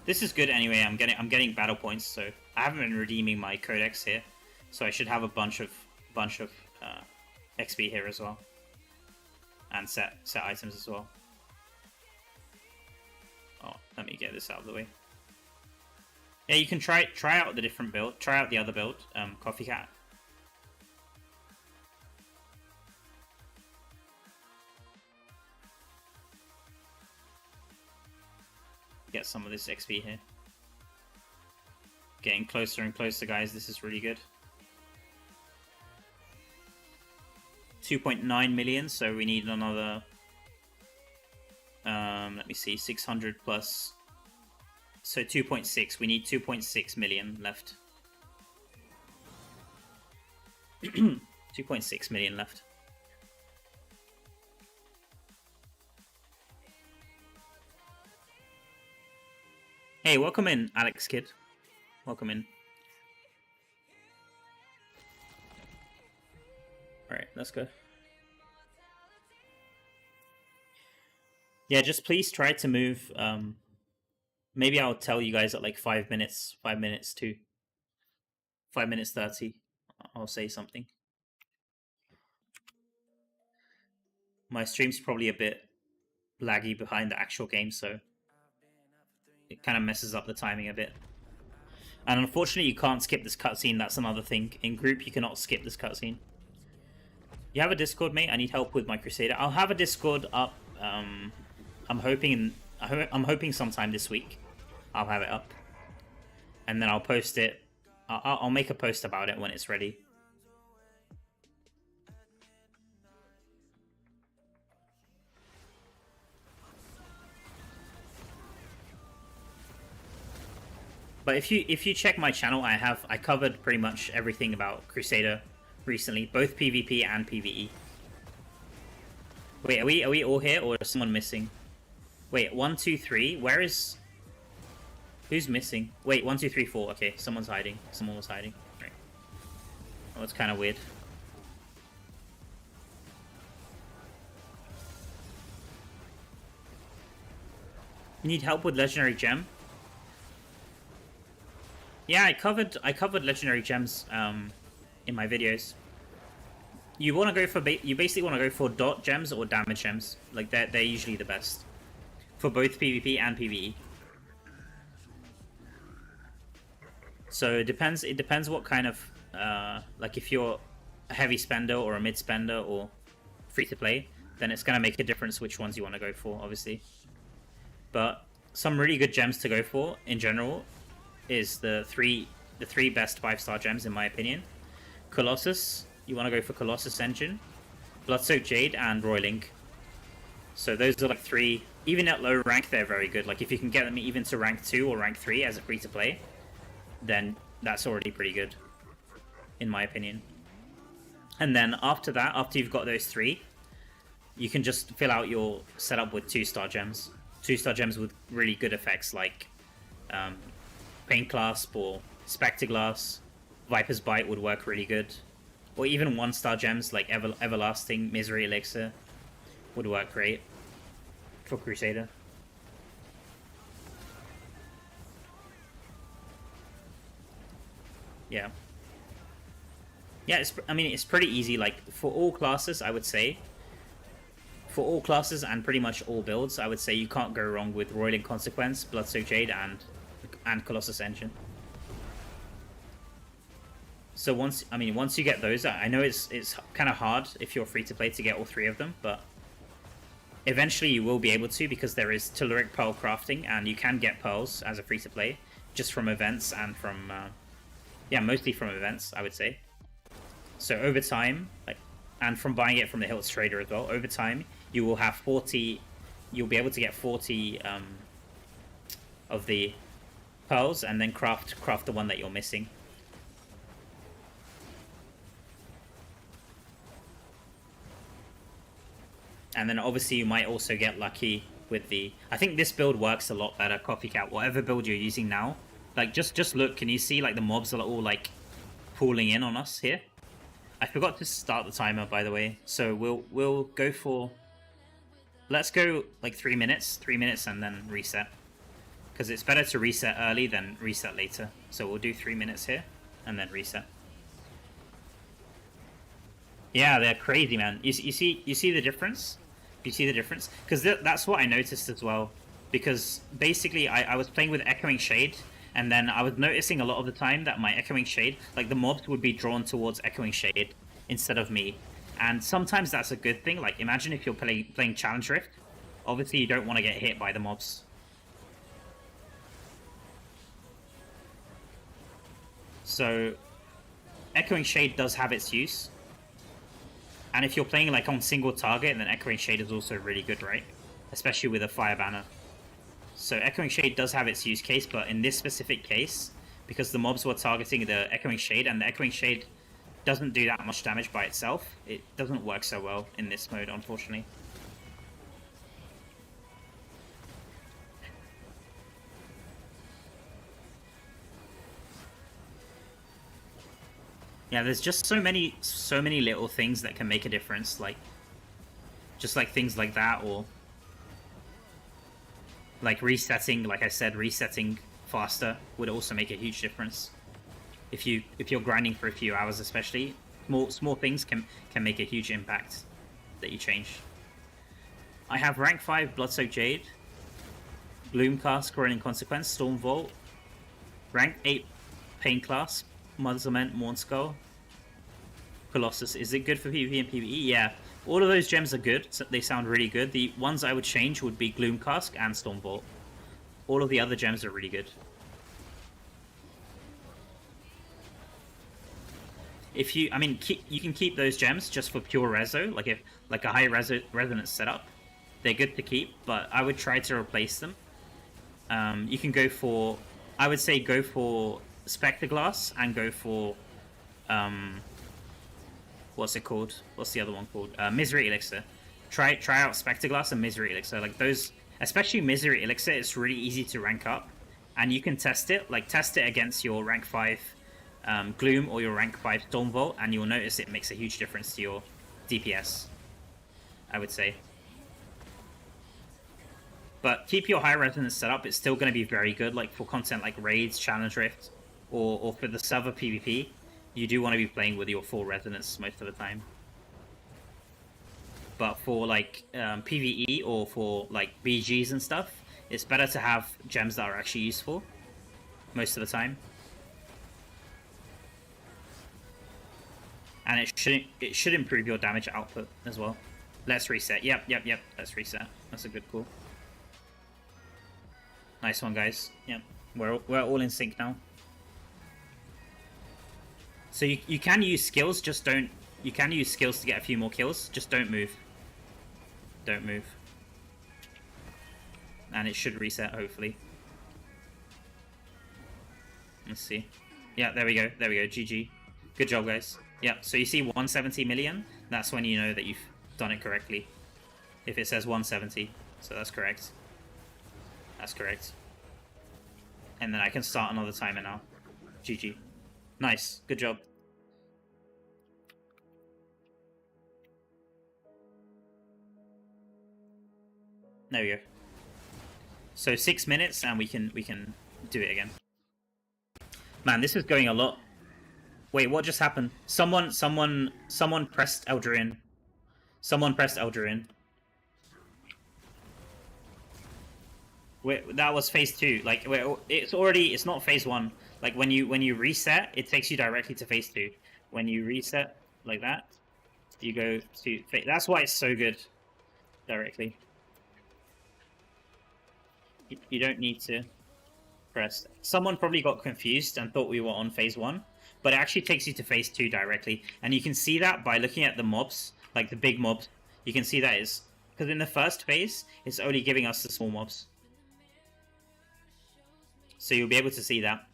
This is good anyway. I'm getting battle points, so I haven't been redeeming my codex here, so I should have a bunch of XP here as well, and set items as well. Oh, let me get this out of the way. Yeah, you can try out the different build. Try out the other build, Coffee Cat. Get some of this XP here. Getting closer and closer, guys. This is really good. 2.9 million, so we need another... let me see, 600 plus... So 2.6, we need 2.6 million left. 2.6 million left. Hey, welcome in, Alex Kid. Welcome in. Alright, let's go. Yeah, just please try to move. Maybe I'll tell you guys at like 5 minutes, 5 minutes to 5 minutes 30. I'll say something. My stream's probably a bit laggy behind the actual game, so it kind of messes up the timing a bit. And unfortunately, you can't skip this cutscene. That's another thing. In group, you cannot skip this cutscene. You have a Discord, mate? I need help with my Crusader. I'll have a Discord up. I'm hoping sometime this week. I'll have it up, and then I'll post it. I'll make a post about it when it's ready. But if you check my channel, I covered pretty much everything about Crusader recently, both PvP and PvE. Wait, are we all here or is someone missing? Wait, 1, 2, 3. Where is? Who's missing? Wait, 1, 2, 3, 4. Okay, someone's hiding. Someone was hiding. Right. Oh, it's kind of weird. You need help with legendary gem? Yeah, I covered legendary gems in my videos. You want to go for you basically want to go for dot gems or damage gems. Like they're usually the best for both PvP and PvE. So it depends what kind of like if you're a heavy spender or a mid spender or free to play, then it's gonna make a difference which ones you want to go for, obviously. But some really good gems to go for in general is the three best 5-star gems in my opinion. Colossus, you want to go for Colossus Engine, Bloodsoaked Jade, and Roiling. So those are like 3. Even at low rank, they're very good. Like if you can get them even to rank 2 or rank 3 as a free to play, then that's already pretty good, in my opinion. And then after that, after you've got those 3, you can just fill out your setup with 2-star gems. 2-star gems with really good effects like Pain Clasp or Spectre Glass. Viper's Bite would work really good. Or even 1-star gems like Everlasting, Misery Elixir would work great for Crusader. Yeah. Yeah, it's pretty easy. Like, for all classes, I would say. For all classes and pretty much all builds, I would say you can't go wrong with Roiling Consequence, Bloodsoaked Jade, and Colossus Engine. So once you get those, I know it's kind of hard if you're free to play to get all 3 of them, but eventually you will be able to, because there is Telluric Pearl crafting, and you can get pearls as a free to play just from events and from mostly from events, I would say. So over time, and from buying it from the Hills Trader as well, over time you will have 40. You'll be able to get 40 of the pearls, and then craft the one that you're missing. And then obviously you might also get lucky with the... I think this build works a lot better, Copycat. Whatever build you're using now, like just look. Can you see like the mobs are all like pooling in on us here? I forgot to start the timer, by the way. So we'll go for... Let's go like 3 minutes, and then reset. Because it's better to reset early than reset later. So we'll do 3 minutes here, and then reset. Yeah, they're crazy, man. You see the difference? You see the difference? Because that's what I noticed as well. Because basically, I was playing with Echoing Shade, and then I was noticing a lot of the time that my Echoing Shade, like the mobs would be drawn towards Echoing Shade instead of me. And sometimes that's a good thing. Like, imagine if you're playing Challenge Rift. Obviously, you don't want to get hit by the mobs. So, Echoing Shade does have its use. And if you're playing like on single target, then Echoing Shade is also really good, right? Especially with a Fire Banner. So Echoing Shade does have its use case, but in this specific case, because the mobs were targeting the Echoing Shade, and the Echoing Shade doesn't do that much damage by itself, it doesn't work so well in this mode, unfortunately. Yeah, there's just so many little things that can make a difference, like just like things like that, or like resetting, like I said, resetting faster would also make a huge difference. If you're grinding for a few hours, especially, small things can make a huge impact that you change. I have rank 5 Bloodsoaked Jade, Gloomcast, Corroding Consequence, Storm Vault, rank 8 Pain Class, Mother's Lament, Mornskull, Colossus. Is it good for PvP and PvE? Yeah. All of those gems are good. So they sound really good. The ones I would change would be Gloomcast and Storm Vault. All of the other gems are really good. If you, I mean, you can keep those gems just for pure reso, like a high resonance setup. They're good to keep, but I would try to replace them. You can go for, I would say, go for Spectre Glass and go for, what's it called? What's the other one called? Misery Elixir. Try out Spectre Glass and Misery Elixir. Like those, especially Misery Elixir, it's really easy to rank up, and you can test it. Like test it against your rank 5 Gloom or your rank 5 Storm Vault, and you'll notice it makes a huge difference to your DPS, I would say. But keep your high resonance setup. It's still going to be very good, like for content like raids, challenge rift, or for the server PvP. You do want to be playing with your full resonance most of the time. But for like PvE or for like BGs and stuff, it's better to have gems that are actually useful most of the time. And it should improve your damage output as well. Let's reset. Yep. Let's reset. That's a good call. Nice one, guys. Yep. We're all in sync now. So you can use skills, just don't... You can use skills to get a few more kills, just don't move. Don't move. And it should reset, hopefully. Let's see. Yeah, there we go. There we go. GG. Good job, guys. Yeah, so you see 170 million? That's when you know that you've done it correctly. If it says 170. So that's correct. That's correct. And then I can start another timer now. GG. Nice. Good job. There we go. So 6 minutes and we can do it again. Man, this is going a lot. Wait, what just happened? Someone pressed Eldrin. Someone pressed Eldrin. Wait, that was phase 2. Like, it's not phase 1. Like when you reset, it takes you directly to phase 2. When you reset like that, you go to phase. That's why it's so good. Directly. You don't need to press. Someone probably got confused and thought we were on phase 1, but it actually takes you to phase 2 directly, and you can see that by looking at the mobs, like the big mobs. You can see that is because in the first phase, it's only giving us the small mobs. So you'll be able to see that.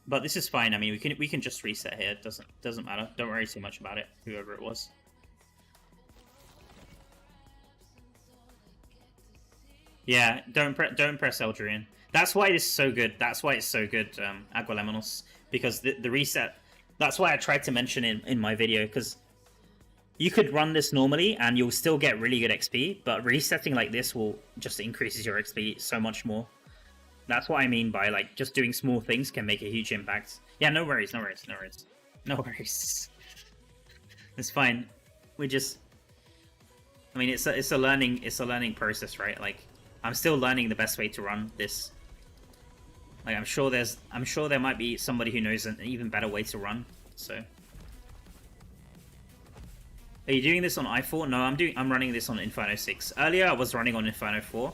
But this is fine. I mean, we can just reset here. It doesn't matter. Don't worry too much about it. Whoever it was. Yeah, don't press Eldrin. That's why this is so good. That's why it's so good, Agualemonos, because the reset. That's why I tried to mention in my video, because you could run this normally and you'll still get really good XP, but resetting like this will just increases your XP so much more. That's what I mean by like just doing small things can make a huge impact. Yeah, no worries. No worries. It's fine. We just, I mean, it's a learning process, right? Like, I'm still learning the best way to run this. Like, I'm sure there might be somebody who knows an even better way to run. So, are you doing this on i4? No, I'm running this on Inferno 6. Earlier, I was running on Inferno 4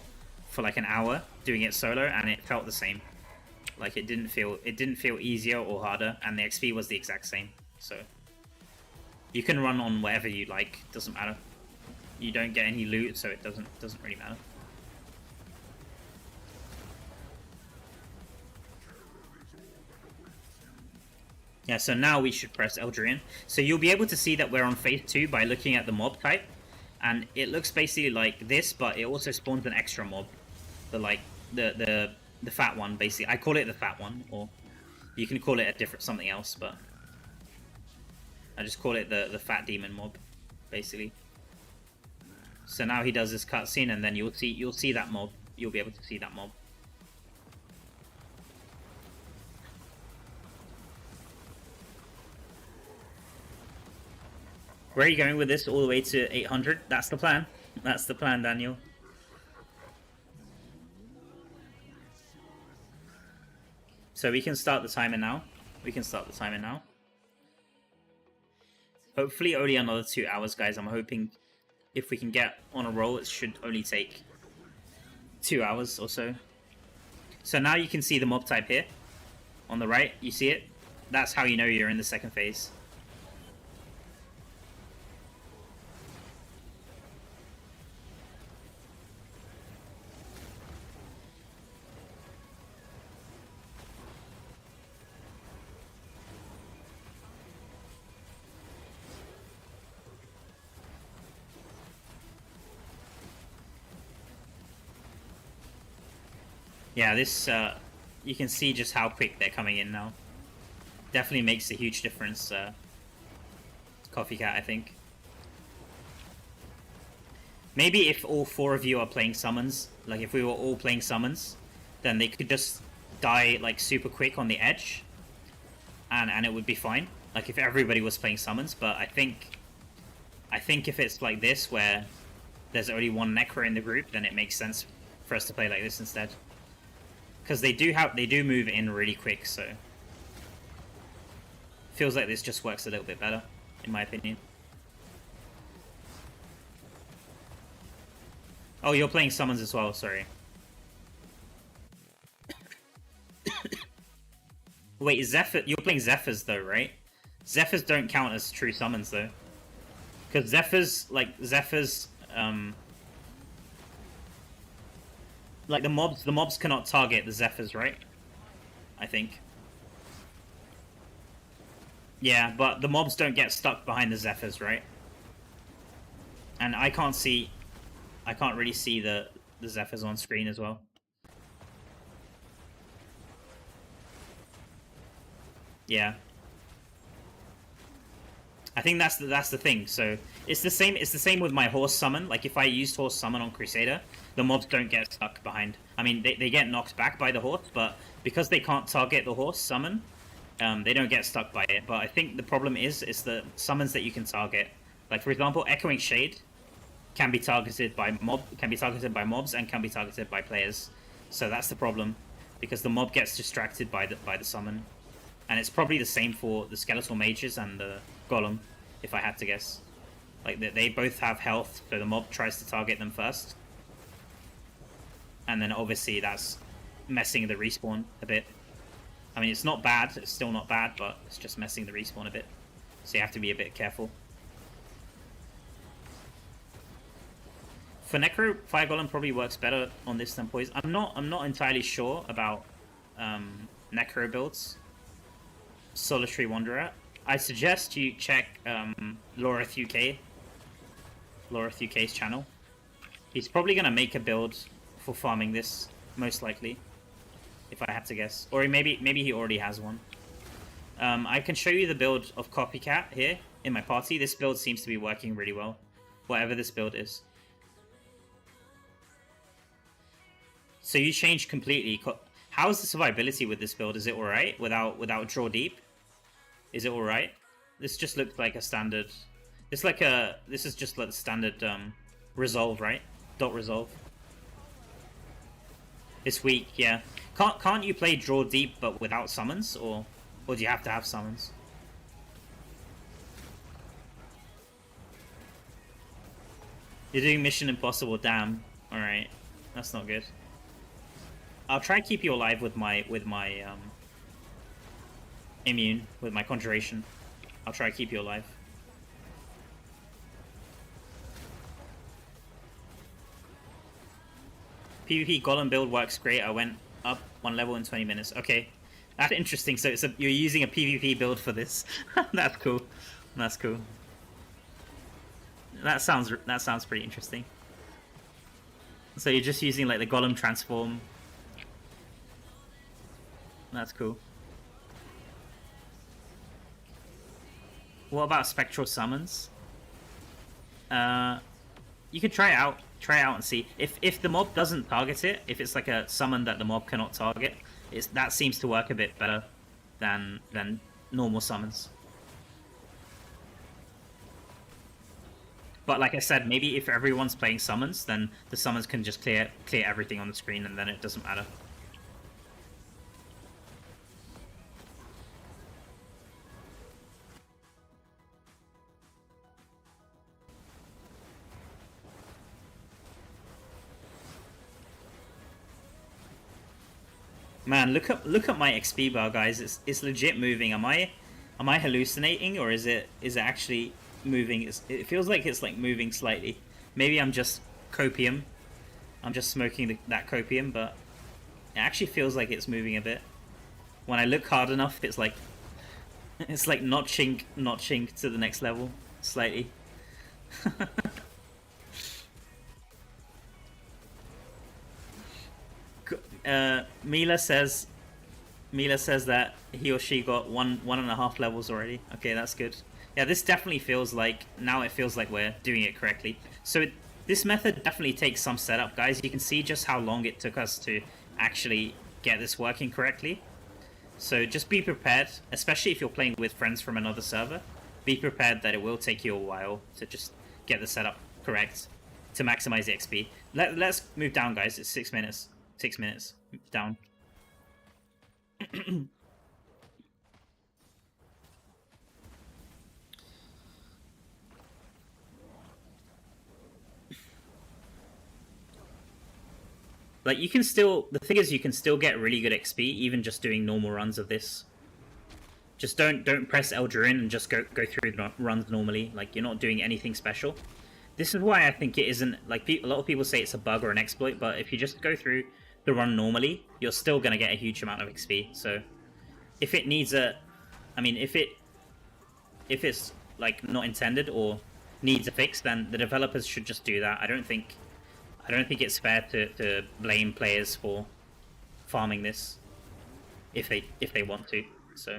for like an hour doing it solo, and it felt the same. Like, it didn't feel easier or harder, and the XP was the exact same. So, you can run on whatever you like. Doesn't matter. You don't get any loot, so it doesn't really matter. Yeah, so now we should press Eldrin. So you'll be able to see that we're on phase 2 by looking at the mob type. And it looks basically like this, but it also spawns an extra mob. The fat one, basically. I call it the fat one, or You can call it a different something else, but I just call it the fat demon mob, basically. So now he does this cutscene, and then you'll see that mob. You'll be able to see that mob. Where are you going with this? All the way to 800? That's the plan. That's the plan, Daniel. So we can start the timer now. We can start the timer now. Hopefully only another 2 hours, guys. I'm hoping if we can get on a roll, it should only take 2 hours or so. So now you can see the mob type here. On the right, you see it? That's how you know you're in the second phase. Yeah, this, you can see just how quick they're coming in now. Definitely makes a huge difference, Coffee Cat, I think. Maybe if all 4 of you are playing summons, like if we were all playing summons, then they could just die like super quick on the edge, and it would be fine. Like if everybody was playing summons, but I think if it's like this, where there's only one Necro in the group, then it makes sense for us to play like this instead. Because they do move in really quick, so feels like this just works a little bit better, in my opinion. Oh, you're playing summons as well, sorry. Wait, Zephyr, you're playing Zephyrs though, right? Zephyrs don't count as true summons though. Because Zephyrs, like the mobs cannot target the Zephyrs, right? I think. Yeah, but the mobs don't get stuck behind the Zephyrs, right? And I can't really see the Zephyrs on screen as well. Yeah. I think that's the thing. So it's the same with my horse summon. Like if I used horse summon on Crusader, the mobs don't get stuck behind. I mean, they get knocked back by the horse, but because they can't target the horse summon, they don't get stuck by it. But I think the problem is the summons that you can target. Like for example, Echoing Shade can be targeted by mobs and can be targeted by players. So that's the problem, because the mob gets distracted by the summon. And it's probably the same for the Skeletal Mages and the Golem, if I had to guess. Like, they both have health, so the mob tries to target them first. And then obviously that's messing the respawn a bit. I mean, it's not bad, it's still not bad, but it's just messing the respawn a bit. So you have to be a bit careful. For Necro, Fire Golem probably works better on this than Poison. I'm not entirely sure about Necro builds. Solitary Wanderer. I suggest you check Loreth UK's channel. He's probably going to make a build for farming this, most likely, if I had to guess. Or maybe he already has one. I can show you the build of Copycat here in my party. This build seems to be working really well, whatever this build is. So you changed completely. How's the survivability with this build? Is it alright without draw deep? Is it alright? This just looks like a standard. This is just like the standard resolve, right? Dot resolve. It's weak, yeah. Can't you play draw deep but without summons, or do you have to have summons? You're doing Mission Impossible, damn. Alright. That's not good. I'll try and keep you alive with my immune, with my conjuration. I'll try to keep you alive. PvP Golem build works great. I went up 1 level in 20 minutes. Okay, that's interesting. So you're using a PvP build for this. That's cool. That's cool. That sounds pretty interesting. So you're just using like the Golem transform. That's cool. What about spectral summons? You could try it out. Try it out and see. If the mob doesn't target it, if it's like a summon that the mob cannot target, that seems to work a bit better than normal summons. But like I said, maybe if everyone's playing summons, then the summons can just clear everything on the screen, and then it doesn't matter. Man, look at my XP bar, guys. It's legit moving. Am I hallucinating, or is it actually moving? It feels like it's like moving slightly. Maybe I'm just copium. I'm just smoking that copium, but it actually feels like it's moving a bit. When I look hard enough, it's like notching to the next level slightly. Mila says that he or she got 1.5 levels already. Okay, that's good. Yeah, this definitely feels like, now it feels like we're doing it correctly. So this method definitely takes some setup, guys. You can see just how long it took us to actually get this working correctly. So just be prepared, especially if you're playing with friends from another server. Be prepared that it will take you a while to just get the setup correct to maximize the XP. Let's move down, guys. It's 6 minutes. 6 minutes down. Like, you can still, the thing is, you can still get really good XP even just doing normal runs of this. Just don't press Eldraine and just go through the runs normally. Like, you're not doing anything special. This is why I think it isn't, like, a lot of people say it's a bug or an exploit, but if you just go through the run normally, you're still going to get a huge amount of XP. So if it needs a, I mean, if it's like not intended or needs a fix, then the developers should just do that. I don't think it's fair to blame players for farming this if they want to. So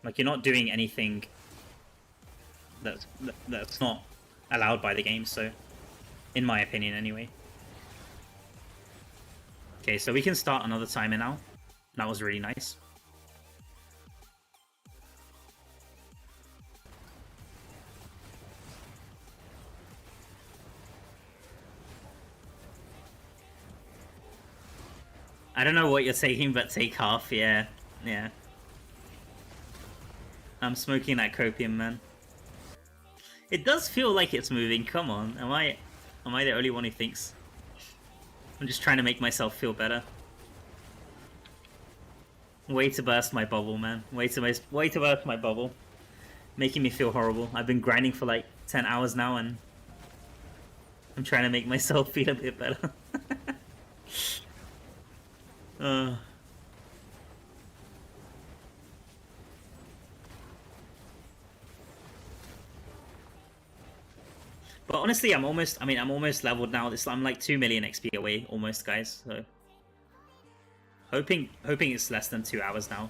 like, you're not doing anything that's not allowed by the game, so in my opinion anyway. Okay, so we can start another timer now. That was really nice. I don't know what you're taking, but take half, yeah. Yeah. I'm smoking that copium, man. It does feel like it's moving, come on. Am I the only one who thinks? I'm just trying to make myself feel better. Way to burst my bubble, man. Way to burst my bubble. Making me feel horrible. I've been grinding for like 10 hours now, and I'm trying to make myself feel a bit better. But honestly, I'm almost leveled now. I'm like 2 million XP away, almost, guys. So hoping it's less than 2 hours now.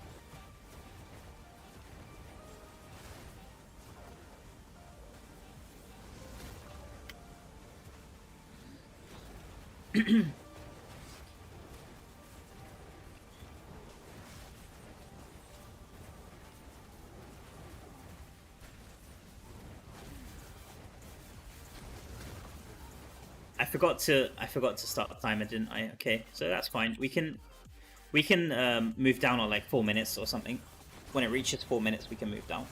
I forgot to start the timer, didn't I? Okay, so that's fine. We can move down on like 4 minutes or something. When it reaches 4 minutes, we can move down.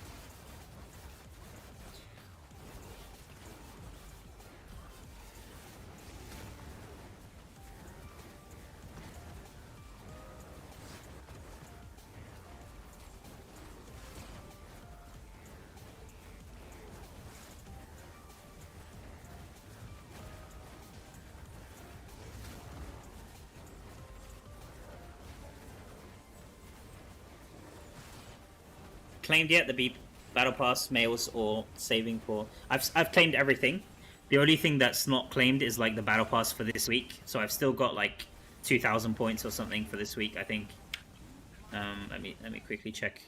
Claimed yet the battle pass, mails, or saving for? I've claimed everything. The only thing that's not claimed is like the battle pass for this week. So I've still got like 2,000 points or something for this week, I think. Let me quickly check.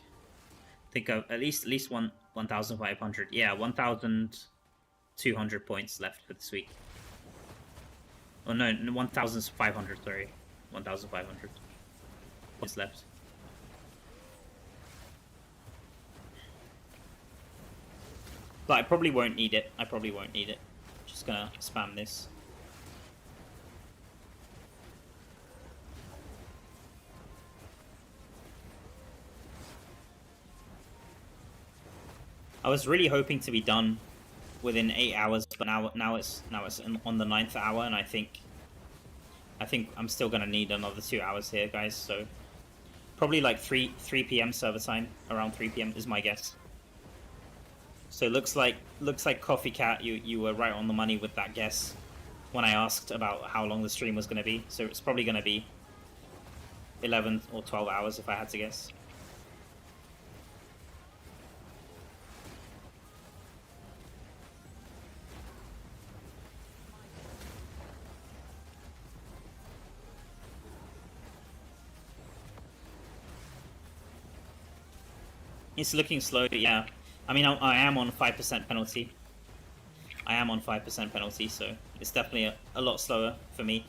think of at least 1,500. Yeah, 1,200 points left for this week. Oh no, 1,500. Sorry, 1,500 points left. But I probably won't need it. Just gonna spam this. I was really hoping to be done within 8 hours, but now it's on the 9th hour, and I think I'm still gonna need another 2 hours here, guys. So probably like 3 p.m. server time, around 3 p.m. is my guess. So looks like Coffee Cat, you were right on the money with that guess when I asked about how long the stream was gonna be. So it's probably gonna be 11 or 12 hours if I had to guess. It's looking slow, yeah. I mean, I am on 5% penalty. So it's definitely a lot slower for me.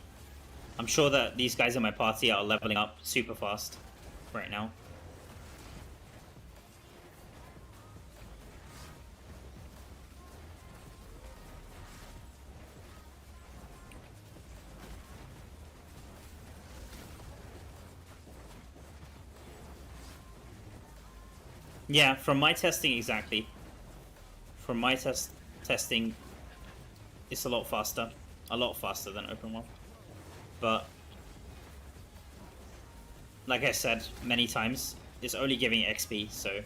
I'm sure that these guys in my party are leveling up super fast right now. Yeah, from my testing, exactly. From my testing, it's a lot faster than open world. But like I said many times, it's only giving XP, so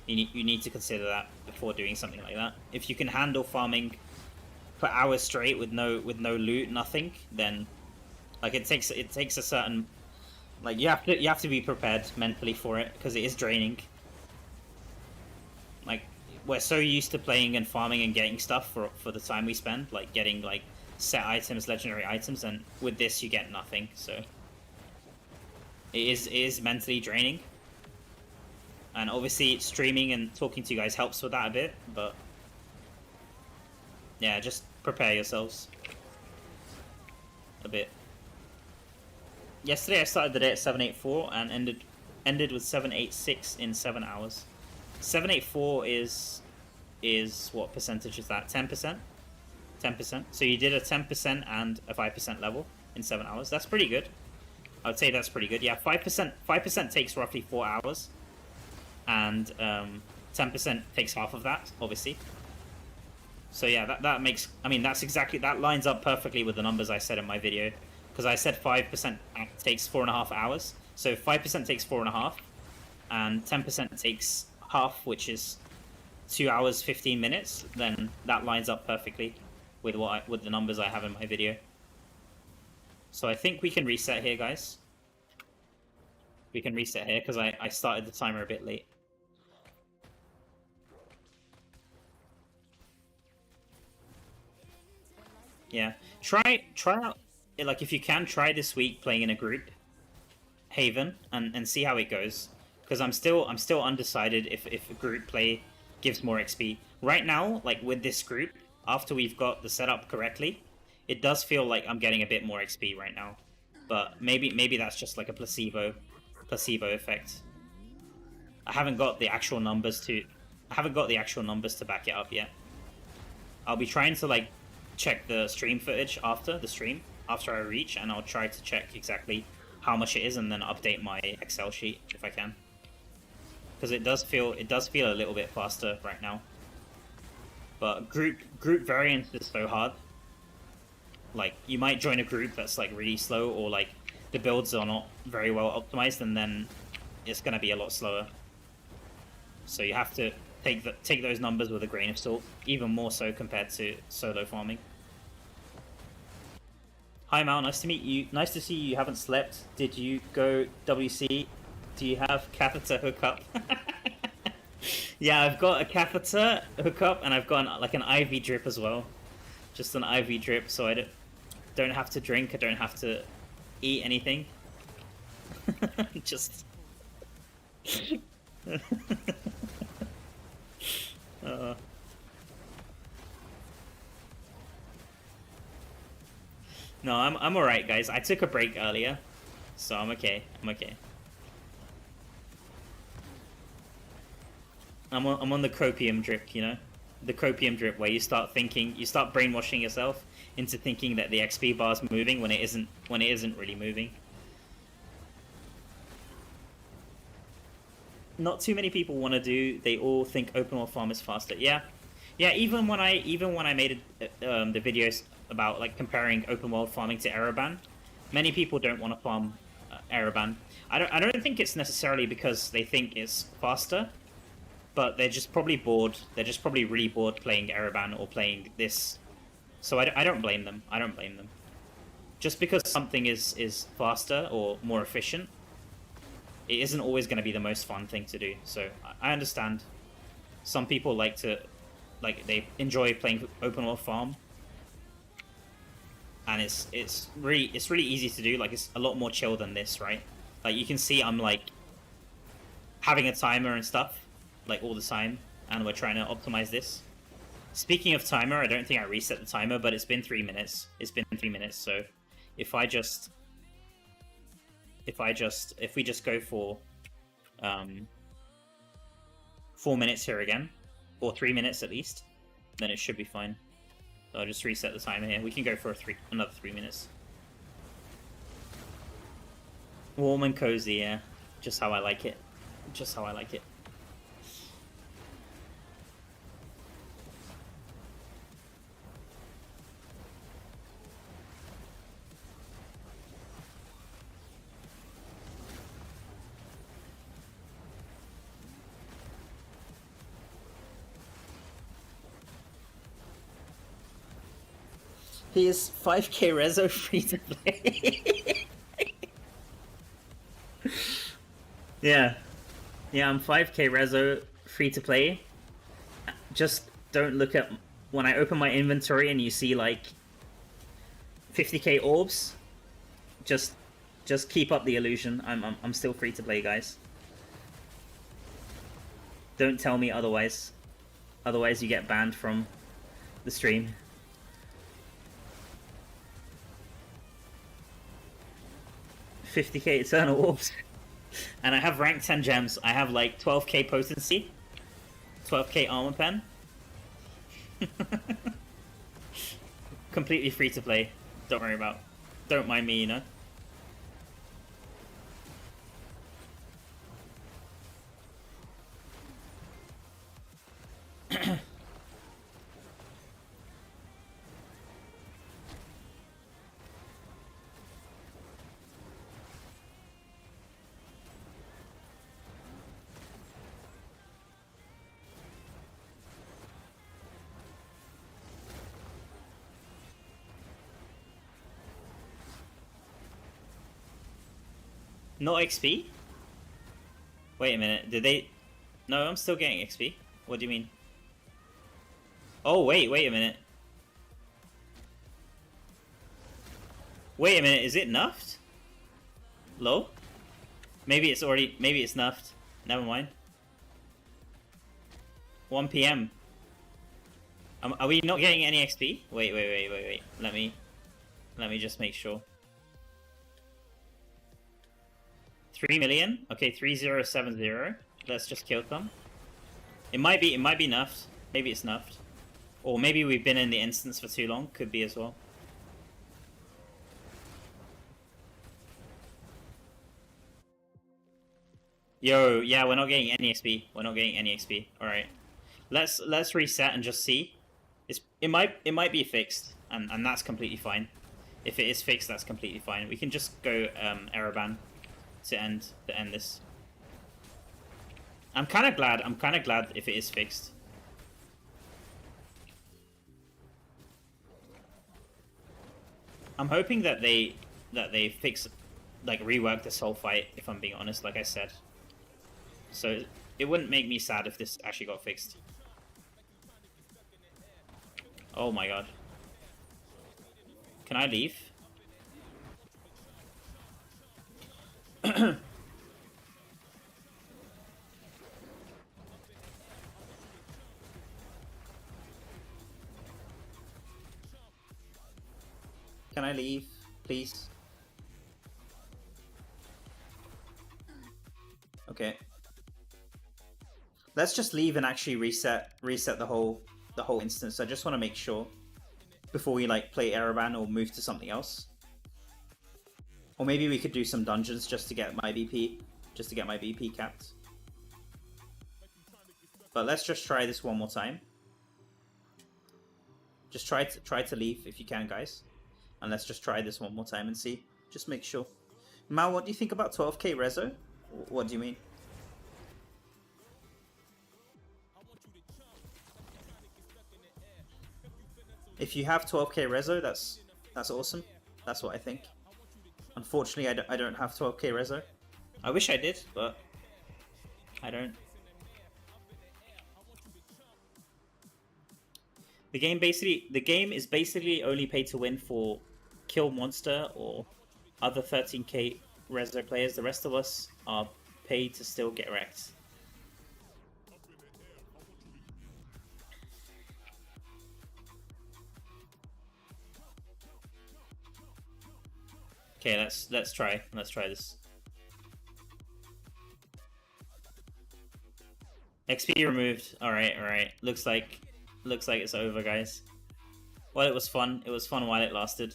you need to consider that before doing something like that. If you can handle farming for hours straight with no loot, nothing, then like it takes a certain, like you have to be prepared mentally for it, because it is draining. Like, we're so used to playing and farming and getting stuff for the time we spend, like getting like set items, legendary items, and with this you get nothing, so it is mentally draining. And obviously streaming and talking to you guys helps with that a bit, but yeah, just prepare yourselves a bit. Yesterday I started the day at 784 and ended with 786 in 7 hours. 784 is what percentage is that? 10%? 10%. So you did a 10% and a 5% level in 7 hours. That's pretty good. I would say that's pretty good. Yeah, 5% takes roughly 4 hours, and 10% takes half of that, obviously. So yeah, that makes, I mean, that lines up perfectly with the numbers I said in my video, because I said 5% takes 4.5 hours. So 5% takes 4.5, and 10% takes half, which is 2 hours 15 minutes. Then that lines up perfectly with with the numbers I have in my video. So I think we can reset here, guys. We can reset here because I started the timer a bit late. Yeah, try out, like, if you can, try this week playing in a group, Haven, and see how it goes. Because I'm still undecided if a group play gives more XP. Right now, like with this group, after we've got the setup correctly, it does feel like I'm getting a bit more XP right now. But maybe that's just like a placebo effect. I haven't got the actual numbers to back it up yet. I'll be trying to like check the stream footage after I reach, and I'll try to check exactly how much it is and then update my Excel sheet if I can. Because it does feel a little bit faster right now. But group variance is so hard. Like, you might join a group that's like really slow, or like the builds are not very well optimized, and then it's gonna be a lot slower. So you have to take those numbers with a grain of salt, even more so compared to solo farming. Hi Mal, nice to meet you. Nice to see you haven't slept. Did you go WC? Do you have catheter hookup? Yeah, I've got a catheter hookup, and I've got like an IV drip as well. Just an IV drip, so I don't have to drink, I don't have to eat anything. Just... No, I'm alright, guys. I took a break earlier, so I'm okay. I'm okay. I'm on the copium drip, you know? The copium drip where you start brainwashing yourself into thinking that the XP bar's moving when it isn't really moving. Not too many people want to do. They all think open world farm is faster. Yeah, Even when I made the videos about like comparing open world farming to Ereban, many people don't want to farm Ereban. I don't think it's necessarily because they think it's faster, but they're just probably bored. They're just probably really bored playing Ereban or playing this. So I don't blame them. I don't blame them. Just because something is faster or more efficient, it isn't always going to be the most fun thing to do. So I understand. Some people they enjoy playing open world farm, and it's really easy to do. Like, it's a lot more chill than this, right? Like, you can see I'm like having a timer and stuff like all the time, and we're trying to optimize this. Speaking of timer, I don't think I reset the timer, but it's been 3 minutes. It's been 3 minutes, so if we just go for 4 minutes here again, or 3 minutes at least, then it should be fine. So I'll just reset the timer here. We can go for another 3 minutes. Warm and cozy, yeah. Just how I like it. Just how I like it. He is 5k rezo free to play. Yeah, I'm 5k rezo free to play. Just don't look at when I open my inventory and you see like 50k orbs. Just keep up the illusion. I'm still free to play, guys. Don't tell me otherwise. Otherwise, you get banned from the stream. $50k eternal orbs, and I have rank 10 gems. I have like 12k potency, 12k armor pen. Completely free to play. Don't worry about. Don't mind me, you know. Not XP? Wait a minute, did they... No, I'm still getting XP. What do you mean? Oh, wait a minute. Wait a minute, is it nuffed? Low? Maybe it's nuffed. Never mind. 1 PM. Are we not getting any XP? Wait. Let me just make sure. 3 million? Okay, 3070. Let's just kill them. It might be nuffed. Maybe it's nuffed. Or maybe we've been in the instance for too long. Could be as well. Yo, yeah, we're not getting any XP. We're not getting any XP. Alright. Let's reset and just see. It might be fixed, and that's completely fine. If it is fixed, that's completely fine. We can just go Ereban to end this. I'm kind of glad if it is fixed. I'm hoping that they fix, like, rework this whole fight, if I'm being honest, like I said. So it wouldn't make me sad if this actually got fixed. Oh my god. Can I leave? Can I leave? please. Okay. Let's just leave and actually reset the whole instance. I just want to make sure before we like play Ereban or move to something else. Or maybe we could do some dungeons just to get my BP, capped. But let's just try this one more time. Just try to leave if you can, guys. And let's just try this one more time and see. Just make sure. Mal, what do you think about 12k rezo? What do you mean? If you have 12k rezo, that's awesome. That's what I think. Unfortunately, I don't have 12k rezo. I wish I did, but I don't. The game is basically only pay to win for Kill Monster or other 13k rezo players. The rest of us are paid to still get wrecked. Okay, let's try this. XP removed. All right. Looks like it's over, guys. Well, it was fun. It was fun while it lasted.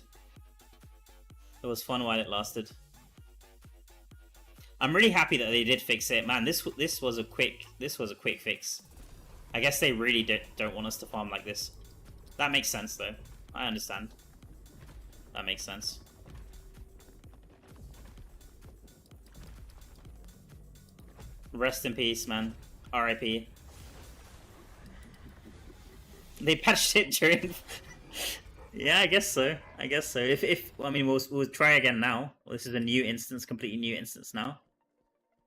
I'm really happy that they did fix it, man. This was a quick fix. I guess they really don't want us to farm like this. That makes sense, though. I understand. That makes sense. Rest in peace, man. RIP. They patched it during. Yeah, I guess so. If I mean, we'll try again now. This is a new instance, completely new instance now.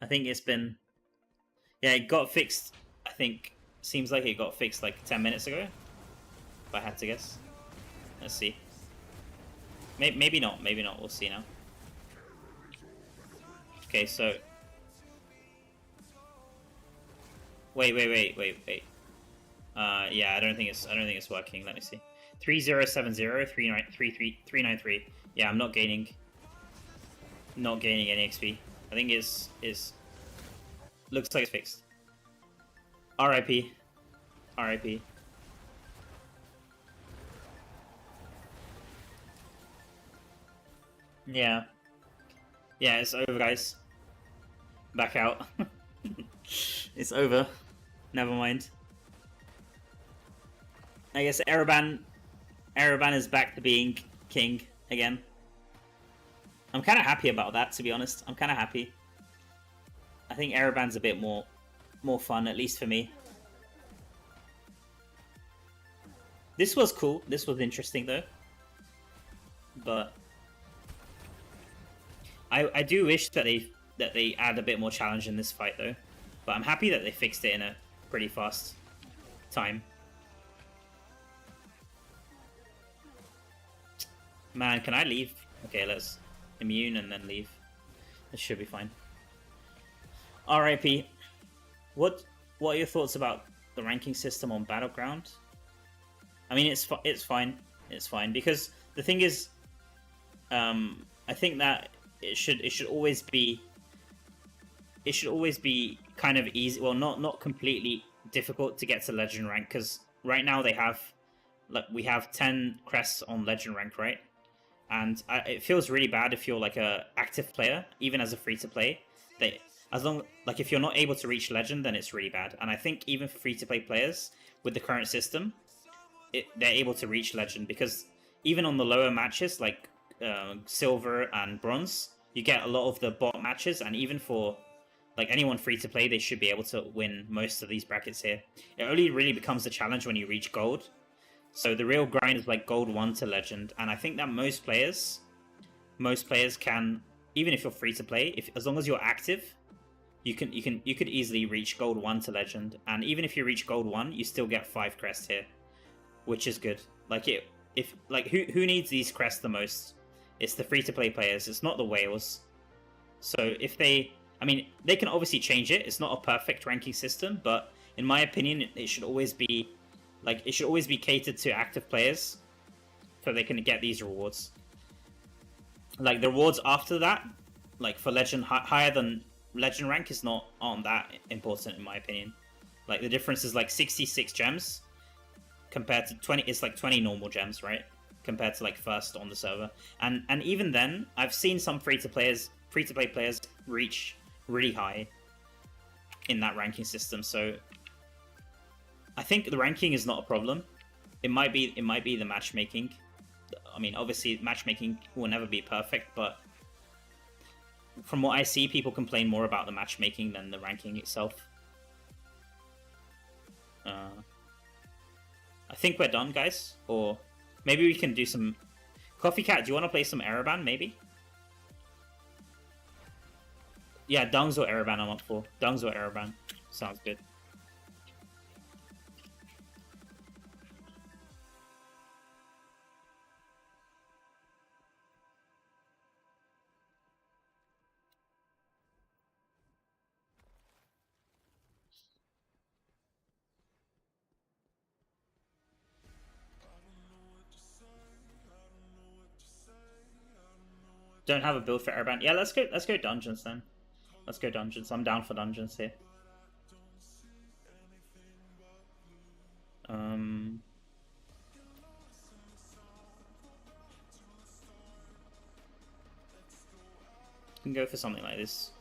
I think it's been. Yeah, it got fixed. I think seems like it got fixed like 10 minutes ago. If I had to guess. Let's see. Maybe not. We'll see now. Okay, so. Wait. Yeah, I don't think it's working. Let me see. 3070-393. Yeah, I'm not gaining any XP. I think it's looks like it's fixed. RIP. Yeah, it's over, guys. Back out. It's over. Never mind. I guess Ereban is back to being king again. I'm kind of happy about that, to be honest. I'm kind of happy. I think Ereban's a bit more fun, at least for me. This was cool. This was interesting, though. But I do wish that they add a bit more challenge in this fight, though. But I'm happy that they fixed it in a pretty fast time. Man, can I leave? Okay, let's immune and then leave. This should be fine. RIP. What are your thoughts about the ranking system on Battleground? I mean, it's fine. It's fine because the thing is, I think that it should always be kind of easy. Well, not completely difficult to get to legend rank because right now we have 10 crests on legend rank, right? And it feels really bad if you're like a active player, even as a free to play. If you're not able to reach legend, then it's really bad. And I think even for free to play players with the current system, they're able to reach legend because even on the lower matches like silver and bronze, you get a lot of the bot matches, and even for like anyone free to play, they should be able to win most of these brackets here. It only really becomes a challenge when you reach gold. So the real grind is like gold 1 to legend, and I think that most players can, even if you're free to play, as long as you're active, you could easily reach gold 1 to legend. And even if you reach gold 1, you still get 5 crests here, which is good. Who needs these crests the most? It's the free to play players. It's not the whales. So they can obviously change it. It's not a perfect ranking system, but in my opinion, it should always be catered to active players so they can get these rewards. like the rewards after that, like for legend higher than legend rank aren't that important in my opinion. Like the difference is like 66 gems compared to 20. It's like 20 normal gems, right? Compared to like first on the server, and even then, I've seen some free to play players reach really high in that ranking system. So I think the ranking is not a problem. It might be the matchmaking. I mean, obviously matchmaking will never be perfect, but from what I see, people complain more about the matchmaking than the ranking itself. I think we're done, guys. Or maybe we can do some... Coffee Cat, do you want to play some Ereban, maybe? Yeah, Dungs or Ereban I'm up for. Dungs or Ereban. Sounds good. Don't have a build for Airband. Yeah, let's go dungeons then. Let's go dungeons. I'm down for dungeons here. Can go for something like this.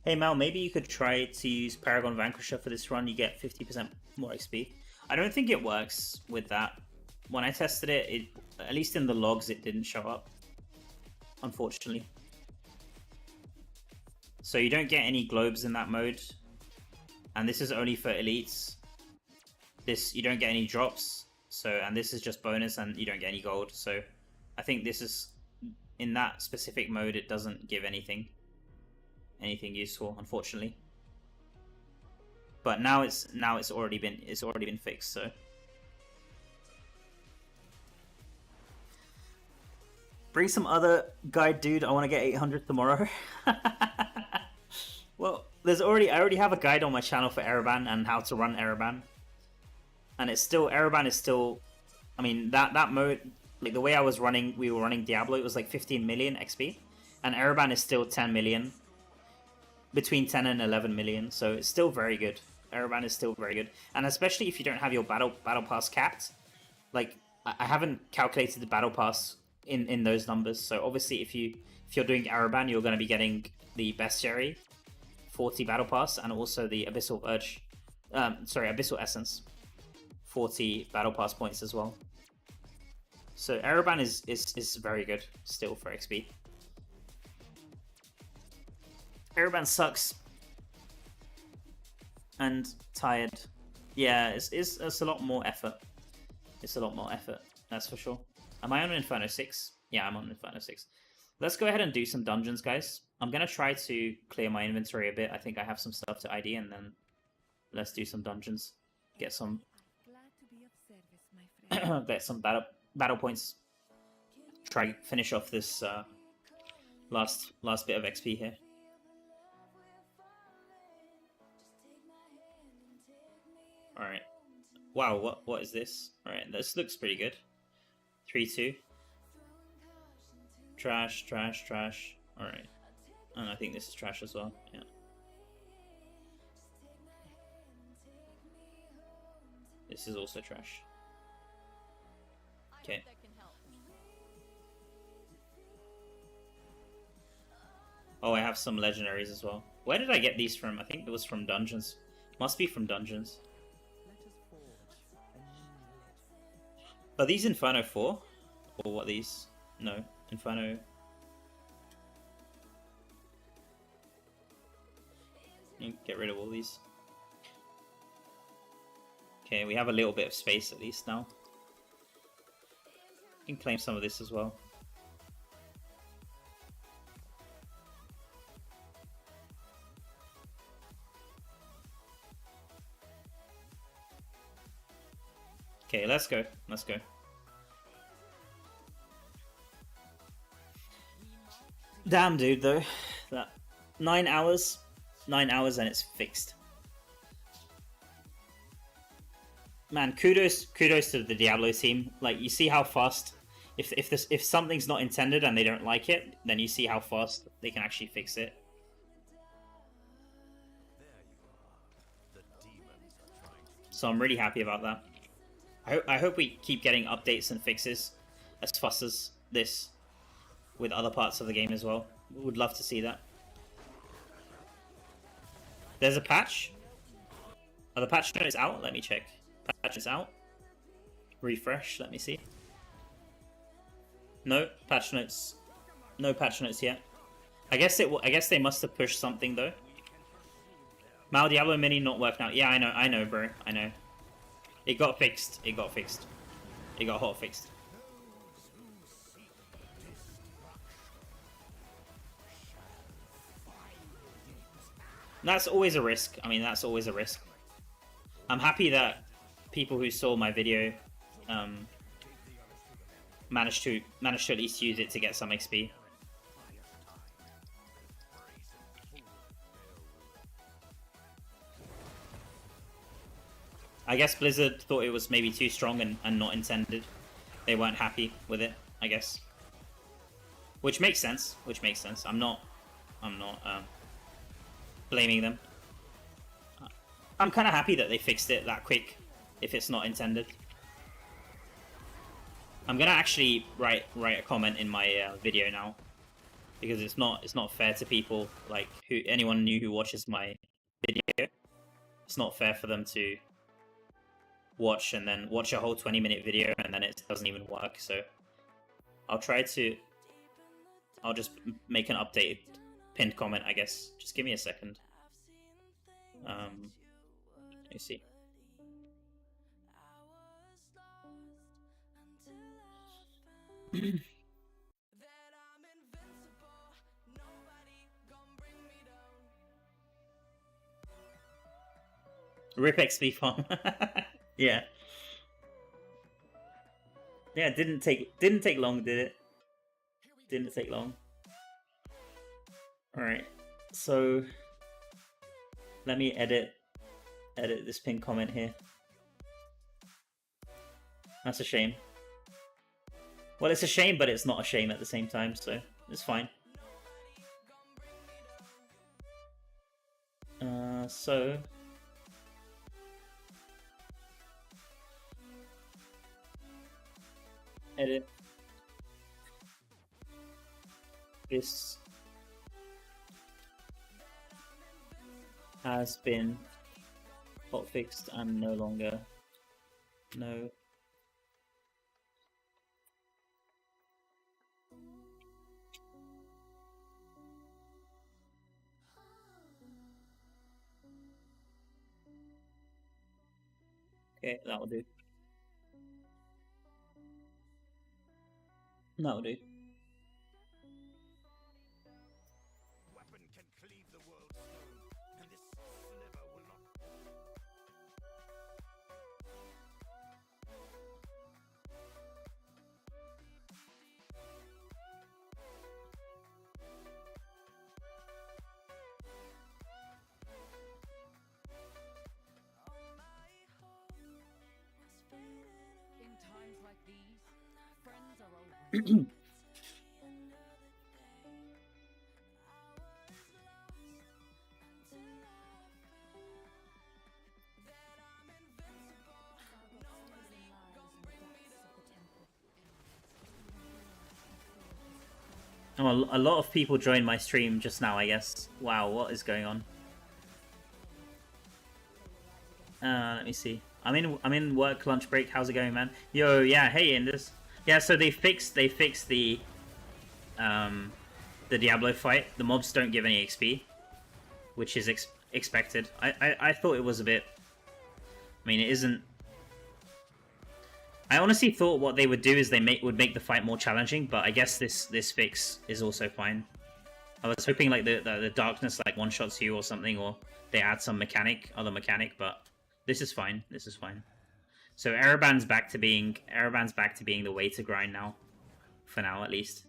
Hey Mal, maybe you could try to use Paragon Vanquisher for this run. You get 50% more XP. I don't think it works with that. When I tested it, at least in the logs, it didn't show up, unfortunately. So you don't get any globes in that mode, and this is only for elites. You don't get any drops. And this is just bonus, and you don't get any gold. So I think this is, in that specific mode, it doesn't give anything useful, unfortunately. But now it's already been fixed. So bring some other guide, dude. I want to get 800 tomorrow. Well, I already have a guide on my channel for Ereban and how to run Ereban, and Ereban is still. I mean that mode, like the way we were running Diablo, it was like 15 million XP, and Ereban is still 10 million. Between 10 and 11 million, so it's still very good. Ereban is still very good, and especially if you don't have your battle pass capped. Like I haven't calculated the battle pass in those numbers, so obviously if you're doing Ereban, you're going to be getting the Bestiary 40 battle pass, and also the Abyssal Urge, Abyssal Essence 40 battle pass points as well. So Ereban is very good still for XP. Ereban sucks and tired. Yeah, it's a lot more effort. It's a lot more effort, that's for sure. Am I on Inferno 6? Yeah, I'm on Inferno 6. Let's go ahead and do some dungeons, guys. I'm gonna try to clear my inventory a bit. I think I have some stuff to ID, and then let's do some dungeons. Get some get some battle points. Try finish off this last bit of XP here. Alright. Wow, what is this? Alright, this looks pretty good. 3-2. Trash. Alright. And I think this is trash as well. Yeah. This is also trash. Okay. Oh, I have some legendaries as well. Where did I get these from? I think it was from dungeons. Must be from dungeons. Are these Inferno 4? Or what these? No, Inferno... Get rid of all these. Okay, we have a little bit of space at least now. We can claim some of this as well. Okay, let's go. Damn, dude, though. That 9 hours. 9 hours and it's fixed. Man, kudos to the Diablo team. Like, you see how fast, if something's not intended and they don't like it, then you see how fast they can actually fix it. So I'm really happy about that. I hope we keep getting updates and fixes as fast as this with other parts of the game as well. Would love to see that. There's a patch. Are the patch notes out? Let me check. Patch is out. Refresh. Let me see. No patch notes. No patch notes yet. I guess they must have pushed something though. Mal Diablo Mini not working out. Yeah, I know, bro. I know. It got fixed. It got fixed. It got hot fixed. That's always a risk. I mean, that's always a risk. I'm happy that people who saw my video managed to at least use it to get some XP. I guess Blizzard thought it was maybe too strong and not intended. They weren't happy with it, I guess. Which makes sense. Which makes sense. I'm not blaming them. I'm kind of happy that they fixed it that quick, if it's not intended. I'm gonna actually write a comment in my video now, because it's not fair to people like anyone new who watches my video. It's not fair for them to watch and then watch a whole 20-minute video and then it doesn't even work. So I'll just make an updated pinned comment, I guess. Just give me a second. Let me see. Rip XP farm. Yeah. Yeah, didn't take long, did it? Didn't take long. Alright. So let me edit this pinned comment here. That's a shame. Well, it's a shame, but it's not a shame at the same time, so it's fine. So edit. This has been hotfixed and no longer. No. Okay, that'll do. That'll do. Weapon can cleave the world's stone, and this sliver will not. In times like these, friends are over. Oh, a lot of people joined my stream just now, I guess. Wow, what is going on? Let me see. I'm in work lunch break. How's it going, man? Yo, yeah, hey, Indus. Yeah, so they fixed the Diablo fight. The mobs don't give any XP, which is expected. I thought it was a bit. I mean, it isn't. I honestly thought what they would do is they would make the fight more challenging, but I guess this fix is also fine. I was hoping like the darkness like one shots you or something, or they add some other mechanic, but this is fine. This is fine. So Ereban's back to being the way to grind now, for now at least.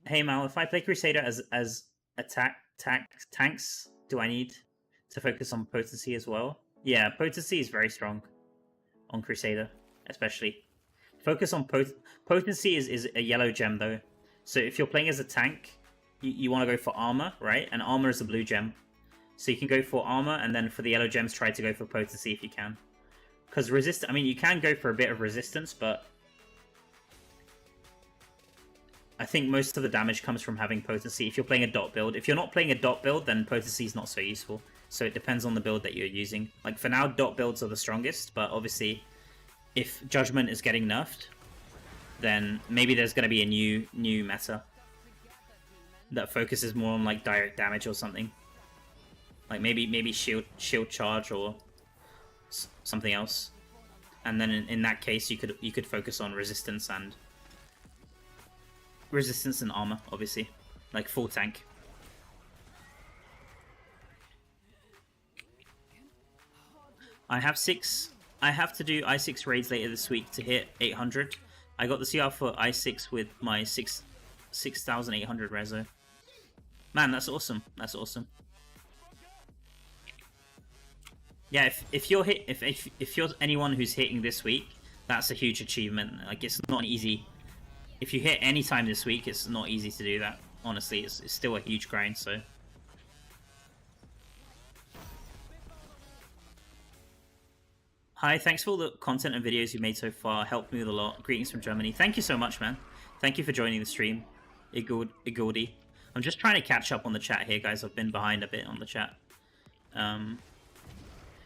Hey Mal, if I play Crusader as tanks, do I need to focus on potency as well? Yeah, potency is very strong on Crusader, especially. Focus on potency is a yellow gem though. So if you're playing as a tank, you want to go for armor, right? And armor is a blue gem. So you can go for armor, and then for the yellow gems, try to go for potency if you can. Because I mean, you can go for a bit of resistance, but I think most of the damage comes from having potency if you're playing a dot build. If you're not playing a dot build, then potency is not so useful. So it depends on the build that you're using. Like for now, dot builds are the strongest, but obviously, if Judgment is getting nerfed, then maybe there's going to be a new meta that focuses more on like direct damage or something. Like maybe shield charge or something else, and then in that case you could focus on resistance and armor, obviously, like full tank. I have to do i6 raids later this week to hit 800. I got the CR for i6 with my 6,800 reso. Man, that's awesome. That's awesome. Yeah, if you're anyone who's hitting this week, that's a huge achievement. Like it's not easy. If you hit any time this week, it's not easy to do that. Honestly, it's still a huge grind. So. Hi, thanks for all the content and videos you've made so far. Helped me with a lot. Greetings from Germany. Thank you so much, man. Thank you for joining the stream. Igordi. I'm just trying to catch up on the chat here, guys. I've been behind a bit on the chat.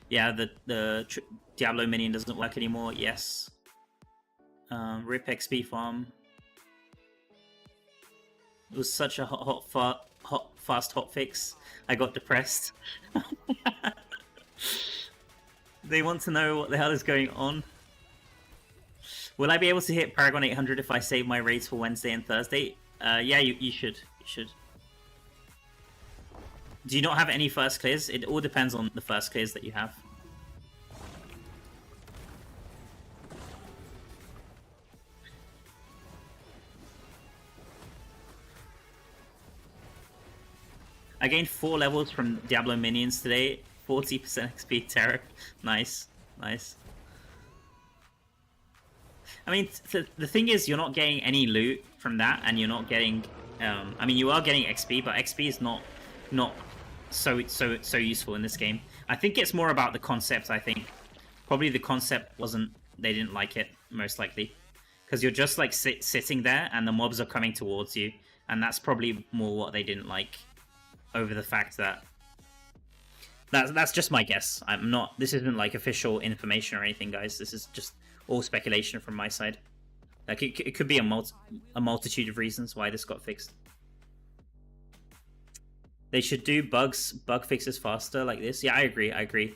Yeah, the Diablo minion doesn't work anymore. Yes. Rip XP farm. It was such a fast hotfix. I got depressed. They want to know what the hell is going on. Will I be able to hit Paragon 800 if I save my raids for Wednesday and Thursday? Yeah, you should. You should. Do you not have any first clears? It all depends on the first clears that you have. I gained 4 levels from Diablo minions today. 40% XP terror. Nice. Nice. I mean, the thing is, you're not getting any loot from that, and you're not getting... I mean, you are getting XP, but XP is not so useful in this game. I think it's more about the concept, I think. Probably the concept wasn't... They didn't like it, most likely. Because you're just, like, sitting there, and the mobs are coming towards you. And that's probably more what they didn't like. Over the fact that... That's just my guess. I'm not... This isn't, like, official information or anything, guys. This is just all speculation from my side. Like, it could be a multitude of reasons why this got fixed. They should do bug fixes faster like this. Yeah, I agree.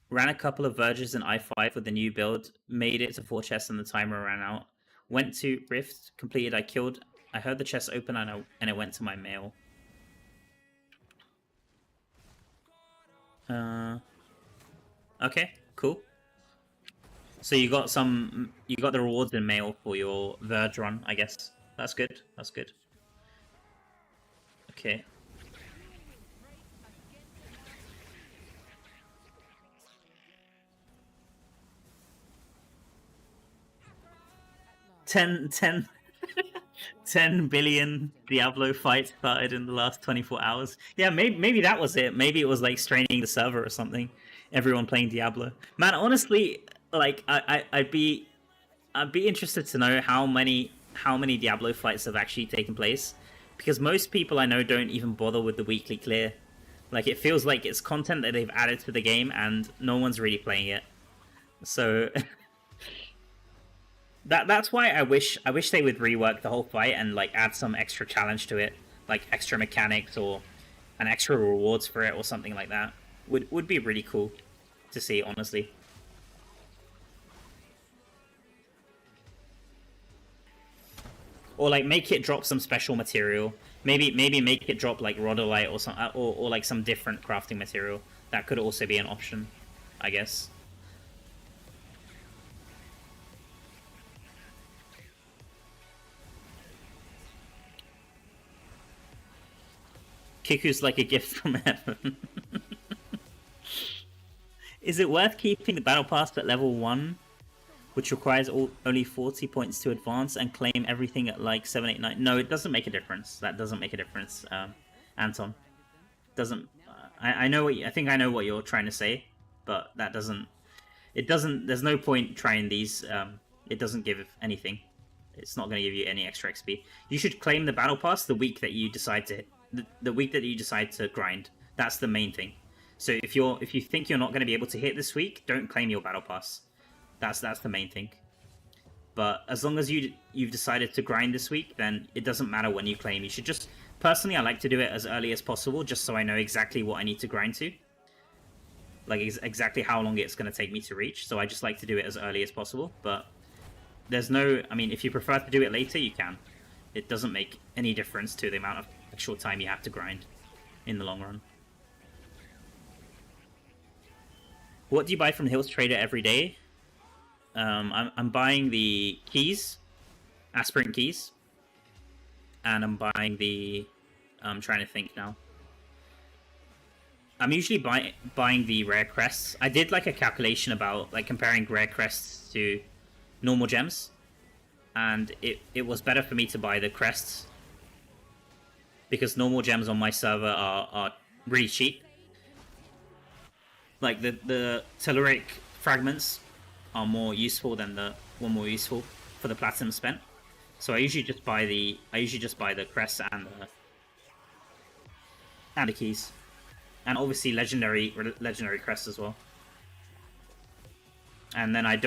Ran a couple of Verges in i5 with the new build. Made it to 4 chests and the timer ran out. Went to Rift. Completed. I killed. I heard the chest open and it went to my mail. Okay, cool. So you got the rewards in mail for your Verge run, I guess. That's good. That's good. Okay. Ten 10 billion Diablo fights started in the last 24 hours. Yeah, maybe that was it. Maybe it was like straining the server or something. Everyone playing Diablo. Man, honestly, like I'd be interested to know how many Diablo fights have actually taken place, because most people I know don't even bother with the weekly clear. Like it feels like it's content that they've added to the game and no one's really playing it. So That's why I wish they would rework the whole fight and like add some extra challenge to it, like extra mechanics or an extra rewards for it or something like that. Would be really cool to see, honestly. Or like make it drop some special material. Maybe make it drop like rhodolite or some or like some different crafting material. That could also be an option, I guess. Kiku's like a gift from heaven. Is it worth keeping the battle pass at level 1, which requires only 40 points to advance, and claim everything at like 7, 8, 9? No, it doesn't make a difference. That doesn't make a difference, Anton. Doesn't. I know what I think I know what you're trying to say, but that doesn't. It doesn't. There's no point trying these. It doesn't give anything. It's not going to give you any extra XP. You should claim the battle pass the week that you decide to the week that you decide to grind. That's the main thing. So if you think you're not going to be able to hit this week, don't claim your battle pass. That's the main thing. But as long as you've decided to grind this week, then it doesn't matter when you claim. You should just personally, I like to do it as early as possible, just so I know exactly what I need to grind to. Like exactly how long it's going to take me to reach. So I just like to do it as early as possible. But there's no, I mean, if you prefer to do it later, you can. It doesn't make any difference to the amount of actual time you have to grind in the long run. What do you buy from the Hills Trader every day? I'm buying the keys, aspirant keys, and I'm buying the. I'm trying to think now. I'm usually buying the rare crests. I did like a calculation about like comparing rare crests to normal gems, and it was better for me to buy the crests because normal gems on my server are really cheap. Like the telluric fragments are more useful than more useful for the platinum spent. So I usually just buy the crests and the keys, and obviously legendary crests as well. And then I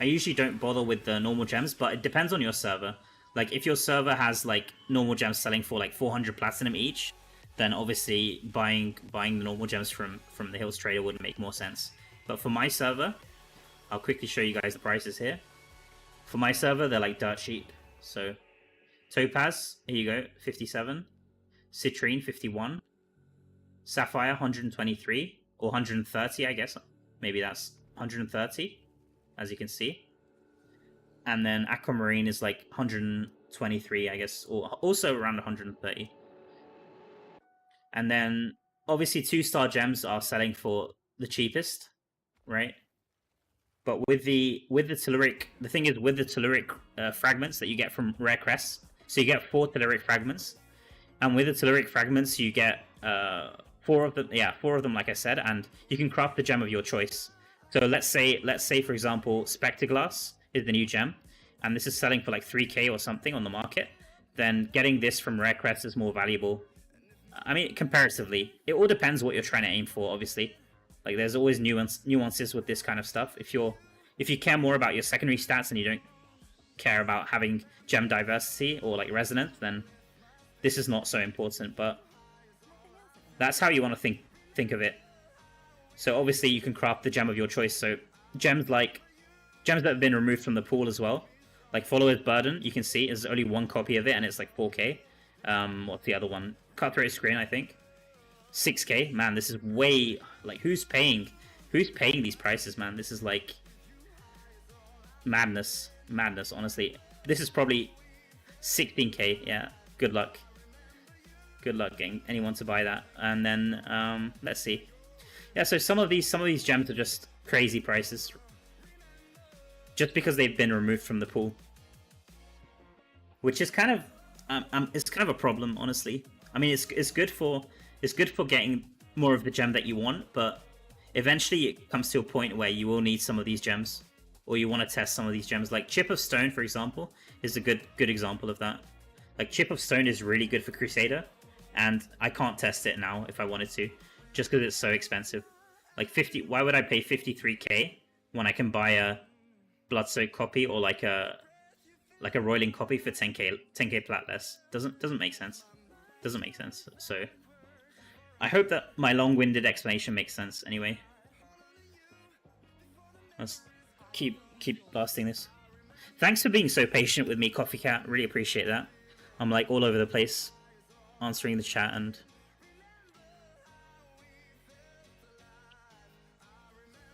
usually don't bother with the normal gems, but it depends on your server. Like if your server has like normal gems selling for like 400 platinum each, then obviously buying the normal gems from the Hills Trader would make more sense. But for my server, I'll quickly show you guys the prices here. For my server, they're like dirt cheap. So Topaz, here you go, 57. Citrine, 51. Sapphire, 123. Or 130, I guess. Maybe that's 130, as you can see. And then Aquamarine is like 123, I guess, or also around 130. And then, obviously, 2-star gems are selling for the cheapest, right? But with the telluric, the thing is with the telluric fragments that you get from rare crests, so you get 4 telluric fragments, and with the telluric fragments you get 4 of them. Yeah, 4 of them, like I said, and you can craft the gem of your choice. So let's say for example, Spectre Glass is the new gem, and this is selling for like 3k or something on the market. Then getting this from rare crests is more valuable. I mean, comparatively, it all depends what you're trying to aim for, obviously. Like, there's always nuances with this kind of stuff. If you care more about your secondary stats and you don't care about having gem diversity or, like, resonance, then this is not so important, but that's how you want to think of it. So, obviously, you can craft the gem of your choice. So, gems that have been removed from the pool as well. Like, Follower's Burden, you can see, is only 1 copy of it, and it's, like, 4k. What's the other one? Cutthroat Screen, I think. 6k. Man, this is way... Like, who's paying these prices, man? This is, like... Madness. Madness, honestly. This is probably 16k. Yeah, good luck. Good luck getting anyone to buy that. And then, let's see. Yeah, so some of these gems are just crazy prices. Just because they've been removed from the pool. Which is kind of... it's kind of a problem, honestly. I mean, it's good for getting more of the gem that you want, but eventually it comes to a point where you will need some of these gems, or you want to test some of these gems. Like Chip of Stone, for example, is a good example of that. Like Chip of Stone is really good for Crusader, and I can't test it now if I wanted to, just because it's so expensive. Like 50. Why would I pay 53k when I can buy a Bloodsoaked copy or like a Roiling copy for 10k plat less? Doesn't make sense. Doesn't make sense. So I hope that my long-winded explanation makes sense anyway. Let's keep blasting this. Thanks for being so patient with me, Coffee Cat. Really appreciate that. I'm like all over the place answering the chat and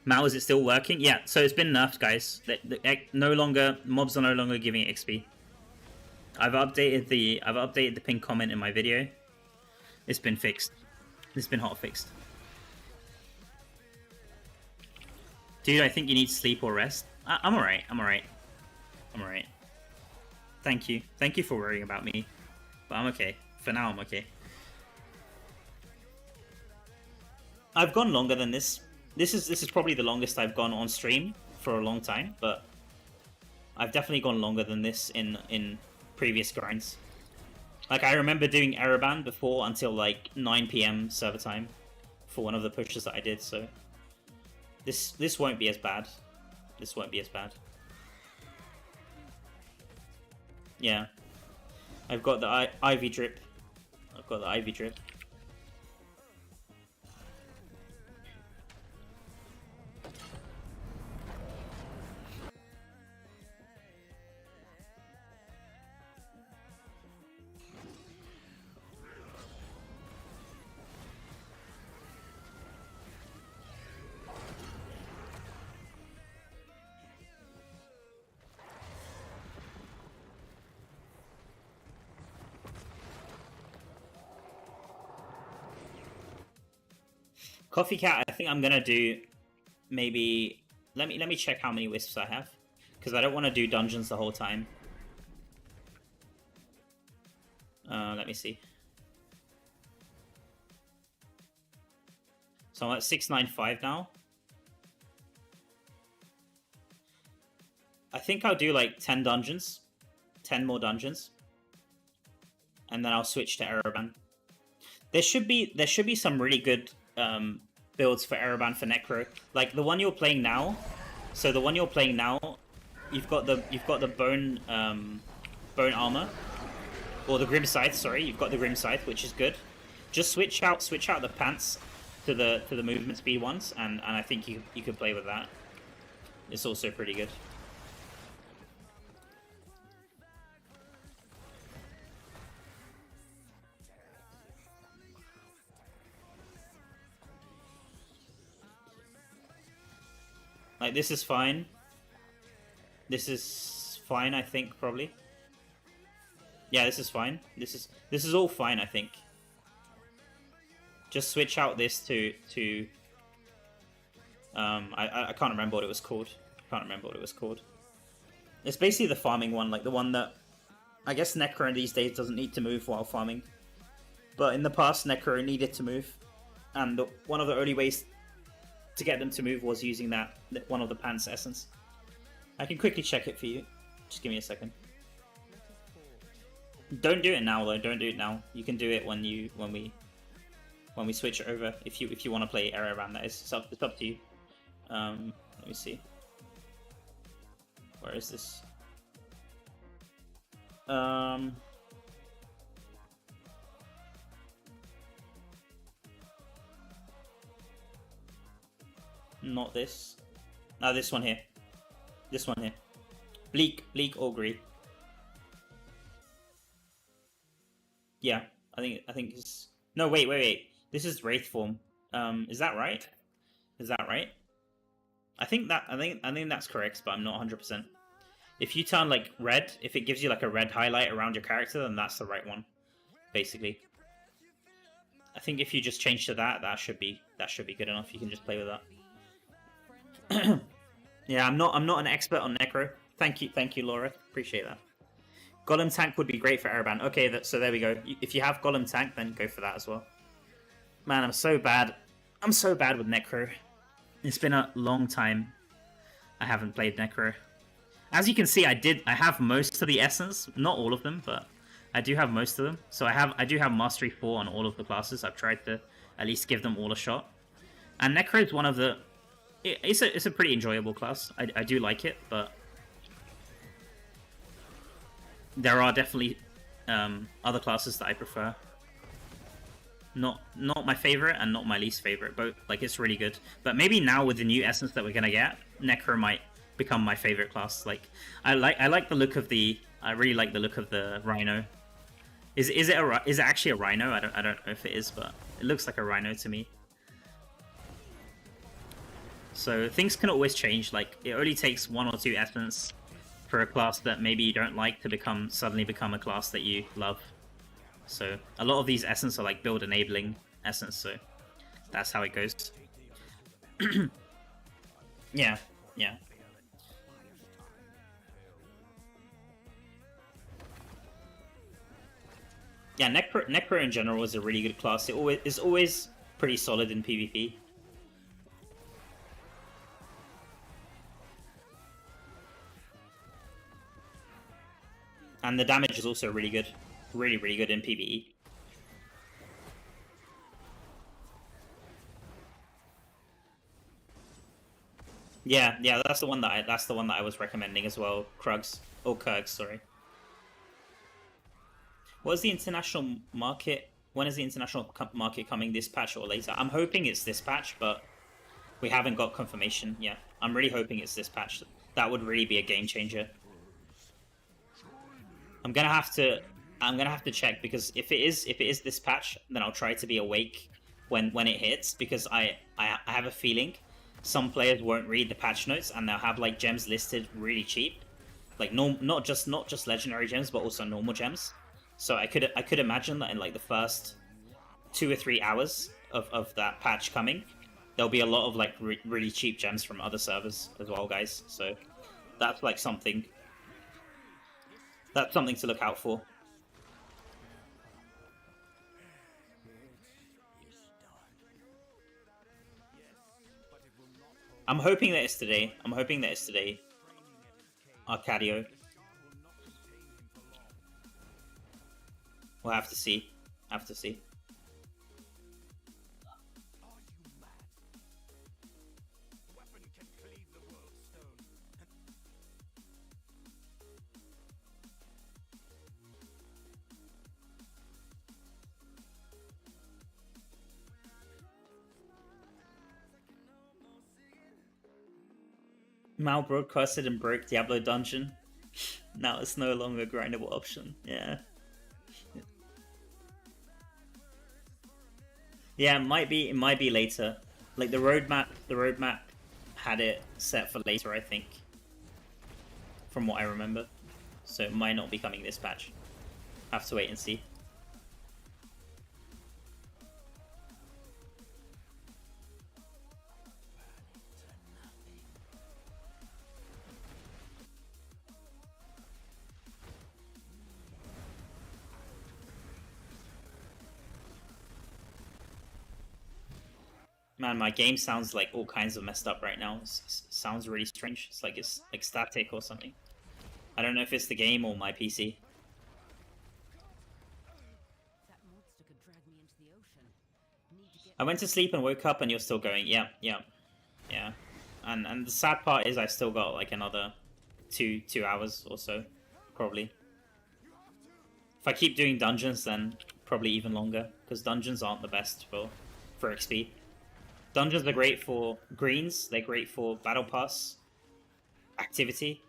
Mao, is it still working? Yeah, so it's been nerfed, guys. Mobs are no longer giving XP. I've updated the pinned comment in my video. It's been fixed. It's been hot fixed. Dude, I think you need sleep or rest. I'm alright. I'm alright. I'm alright. Thank you. Thank you for worrying about me. But I'm okay. For now, I'm okay. I've gone longer than this. This is probably the longest I've gone on stream for a long time, but I've definitely gone longer than this in previous grinds. Like, I remember doing Ereban before until like 9 PM server time for one of the pushes that I did, so this won't be as bad. This won't be as bad. Yeah. I've got the Ivy drip. I've got the Ivy drip. Coffee Cat, I think I'm gonna do maybe let me check how many wisps I have, because I don't want to do dungeons the whole time. Let me see. So I'm at 695 now. I think I'll do like 10 dungeons, 10 more dungeons, and then I'll switch to Ereban. There should be some really good builds for Ereban for Necro, like the one you're playing now. So the one you're playing now, you've got the bone armor, or the Grim Scythe. Sorry, you've got the Grim Scythe, which is good. Just switch out the pants to the movement speed ones, and I think you could play with that. It's also pretty good. Like, this is fine. This is fine, I think, probably. Yeah, this is fine. This is all fine, I think. Just switch out this to I can't remember what it was called. It's basically the farming one, like the one that I guess Necro these days doesn't need to move while farming. But in the past, Necro needed to move, and one of the early ways to get them to move was using that one of the pants essence. I can quickly check it for you. Just give me a second. Don't do it now though. Don't do it now. You can do it when we switch over. If you want to play Ereban, that is. It's up to you. Let me see. Where is this? Not this. No, this one here. This one here. Bleak Augury. Yeah, I think it's. No, wait. This is Wraith form. Is that right? Is that right? I think that's correct, but I'm not 100%. If you turn like red, if it gives you like a red highlight around your character, then that's the right one, basically. I think if you just change to that should be good enough. You can just play with that. Yeah, I'm not an expert on Necro. Thank you, Laura. Appreciate that. Golem Tank would be great for Ereban. Okay, so there we go. If you have Golem Tank, then go for that as well. Man, I'm so bad. I'm so bad with Necro. It's been a long time I haven't played Necro. As you can see, I have most of the essence, not all of them, but I do have most of them. So I do have Mastery 4 on all of the classes. I've tried to at least give them all a shot. And Necro is one of the... It's a pretty enjoyable class. I do like it, but there are definitely other classes that I prefer. Not my favorite and not my least favorite. Both, like, it's really good. But maybe now with the new essence that we're gonna get, Necro might become my favorite class. Like, I like the look of the. I really like the look of the Rhino. Is it actually a Rhino? I don't know if it is, but it looks like a Rhino to me. So things can always change. Like, it only takes 1 or 2 essence for a class that maybe you don't like to suddenly become a class that you love. So a lot of these essence are like build enabling essence, so that's how it goes. Yeah, yeah. Yeah, Necro in general is a really good class. It's always pretty solid in PvP. And the damage is also really good. Really, really good in PvE. Yeah, yeah, that's the one that I was recommending as well. Krugs or Kurgs, sorry. What is the international market? When is the international market coming? This patch or later? I'm hoping it's this patch, but we haven't got confirmation yet. I'm really hoping it's this patch. That would really be a game changer. I'm gonna have to check, because if it is this patch, then I'll try to be awake when it hits, because I have a feeling some players won't read the patch notes and they'll have like gems listed really cheap, like not just legendary gems but also normal gems. So I could imagine that in like the first 2 or 3 hours of that patch coming, there'll be a lot of like really cheap gems from other servers as well, guys. So that's like something to look out for. I'm hoping that it's today. Arcadio. We'll have to see. Weapon can cleave the world's stone. Mal broadcasted and broke Diablo dungeon. Now it's no longer a grindable option. Yeah. Yeah, it might be later. Like the roadmap had it set for later, I think. From what I remember. So it might not be coming this patch. Have to wait and see. Man, my game sounds like all kinds of messed up right now. It sounds really strange. It's like static or something. I don't know if it's the game or my PC. That monster could drag me into the ocean. Need to get I went to sleep and woke up and you're still going. Yeah. And the sad part is I still got like another two hours or so, probably. If I keep doing dungeons, then probably even longer, because dungeons aren't the best for XP. Dungeons are great for greens, they're great for battle pass activity,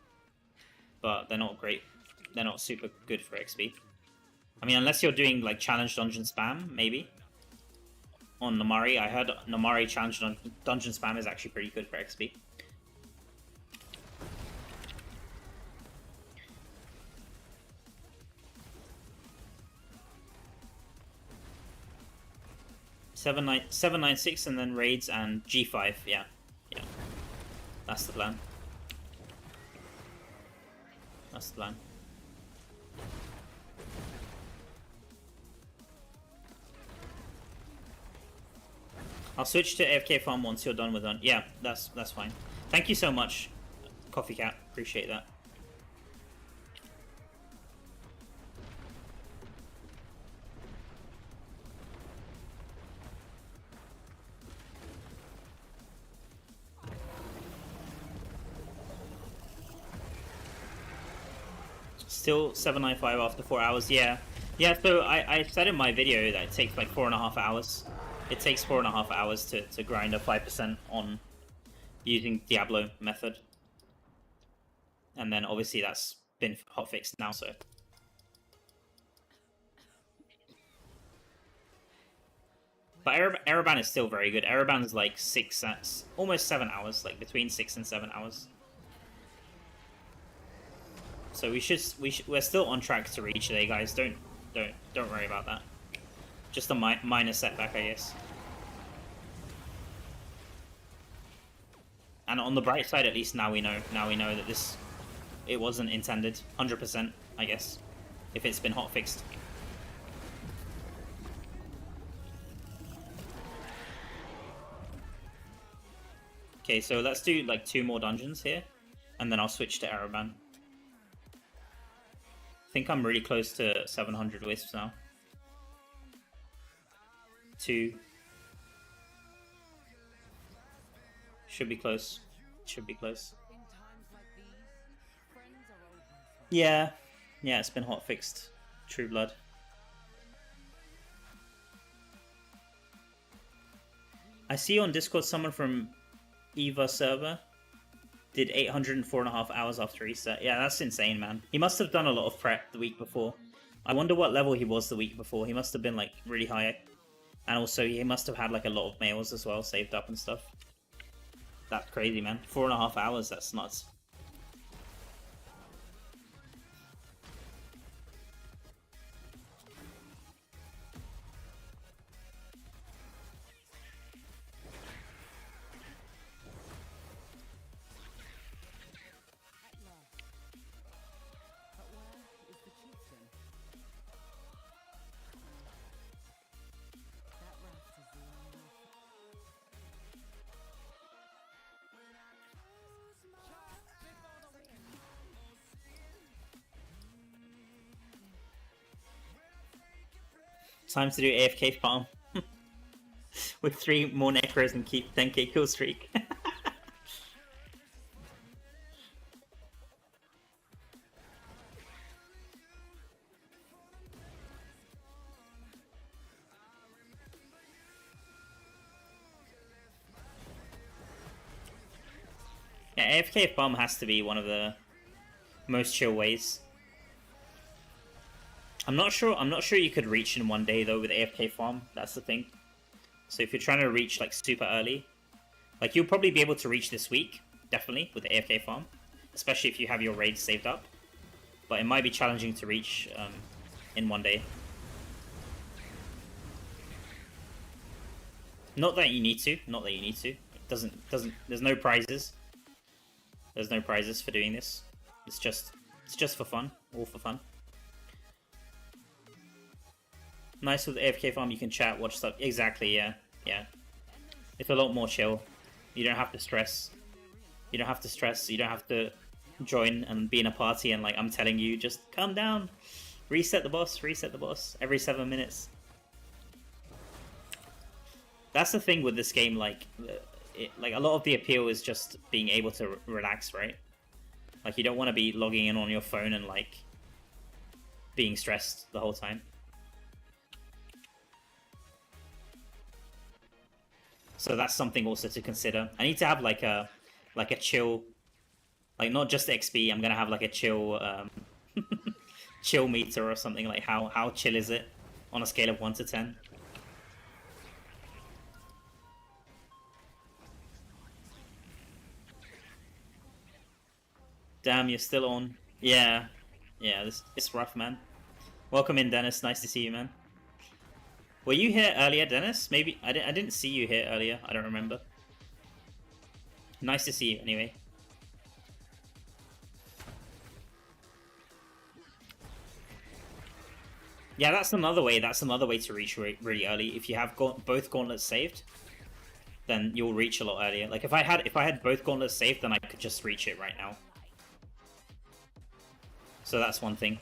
but they're not great. They're not super good for XP. I mean, unless you're doing like challenge dungeon spam, maybe. On Namari, I heard Namari challenge dungeon spam is actually pretty good for XP. Seven nine six and then raids and G5. Yeah. That's the plan. I'll switch to AFK farm once you're done with one. Yeah, that's fine. Thank you so much, Coffee Cat. Appreciate that. Still 795 after 4 hours. Yeah. So I said in my video that it takes like 4.5 hours. It takes 4.5 hours to grind a 5% on using Diablo method, and then obviously that's been hotfixed now. So but Ereban is still very good. Ereban is like almost 7 hours, like between 6 and 7 hours. So we're still on track to reach today, guys. Don't worry about that. Just a minor setback, I guess. And on the bright side, at least now we know. Now we know that it wasn't intended. 100%, I guess, if it's been hotfixed. Okay, so let's do like 2 more dungeons here, and then I'll switch to Araban. I think I'm really close to 700 wisps now. 2. Should be close. Should be close. In times like these, friends are always welcome. Yeah. Yeah, it's been hotfixed. True Blood. I see on Discord someone from Eva server did 804.5 hours after reset. Yeah, that's insane, man. He must have done a lot of prep the week before. I wonder what level he was the week before. He must have been like really high. And also he must have had like a lot of mails as well saved up and stuff. That's crazy, man. 4.5 hours, that's nuts. At last. But where is the chieftain? That raft is long enough. Time to do AFK farm. With 3 more necros and keep 10k kill streak. Yeah, AFK farm has to be one of the most chill ways. I'm not sure you could reach in one day though with AFK farm. That's the thing. So if you're trying to reach like super early, like you'll probably be able to reach this week, definitely with the AFK farm, especially if you have your raids saved up. But it might be challenging to reach in one day. Not that you need to. Not that you need to. It doesn't. There's no prizes. There's no prizes for doing this. It's just for fun. All for fun. Nice with the AFK farm, you can chat, watch stuff. Exactly, yeah. Yeah. It's a lot more chill. You don't have to stress. You don't have to stress. You don't have to join and be in a party and like, I'm telling you, just calm down. Reset the boss, every 7 minutes. That's the thing with this game, like, like a lot of the appeal is just being able to relax, right? Like, you don't want to be logging in on your phone and like, being stressed the whole time. So that's something also to consider. I need to have like a chill, like not just XP. I'm gonna have like a chill chill meter or something. Like how chill is it on a scale of 1 to 10? Damn, you're still on. Yeah, it's rough, man. Welcome in, Dennis. Nice to see you, man. Were you here earlier, Dennis? Maybe I didn't see you here earlier. I don't remember. Nice to see you anyway. Yeah, that's another way. That's another way to reach really early. If you have both gauntlets saved, then you'll reach a lot earlier. Like if I had both gauntlets saved, then I could just reach it right now. So that's one thing.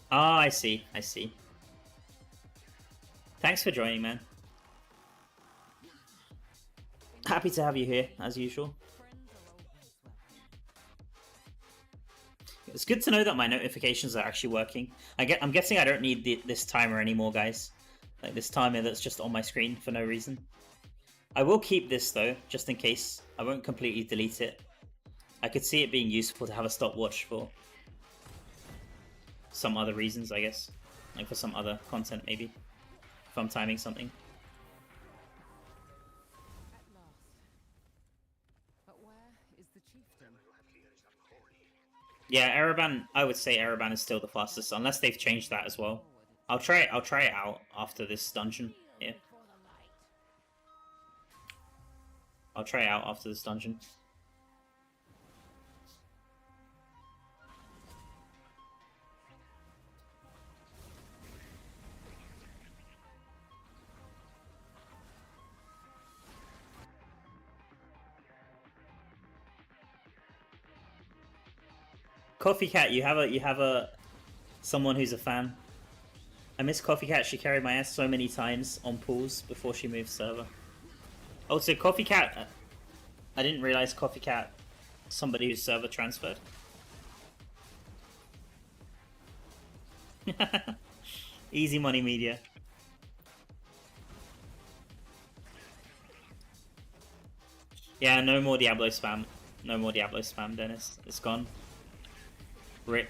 Ah, I see. I see. Thanks for joining, man. Happy to have you here, as usual. It's good to know that my notifications are actually working. I'm guessing I don't need this timer anymore, guys. Like this timer that's just on my screen for no reason. I will keep this though, just in case. I won't completely delete it. I could see it being useful to have a stopwatch for some other reasons, I guess. Like for some other content, maybe. If I'm timing something. At last. But where is the chieftain? Yeah, Ereban, I would say Ereban is still the fastest, unless they've changed that as well. I'll try it out after this dungeon. Yeah. I'll try it out after this dungeon. Coffee Cat, you have a someone who's a fan. I miss Coffee Cat. She carried my ass so many times on pools before she moved server. Also, Coffee Cat, I didn't realize Coffee Cat, somebody whose server transferred. Easy money media. Yeah, no more Diablo spam. No more Diablo spam, Dennis. It's gone. RIP.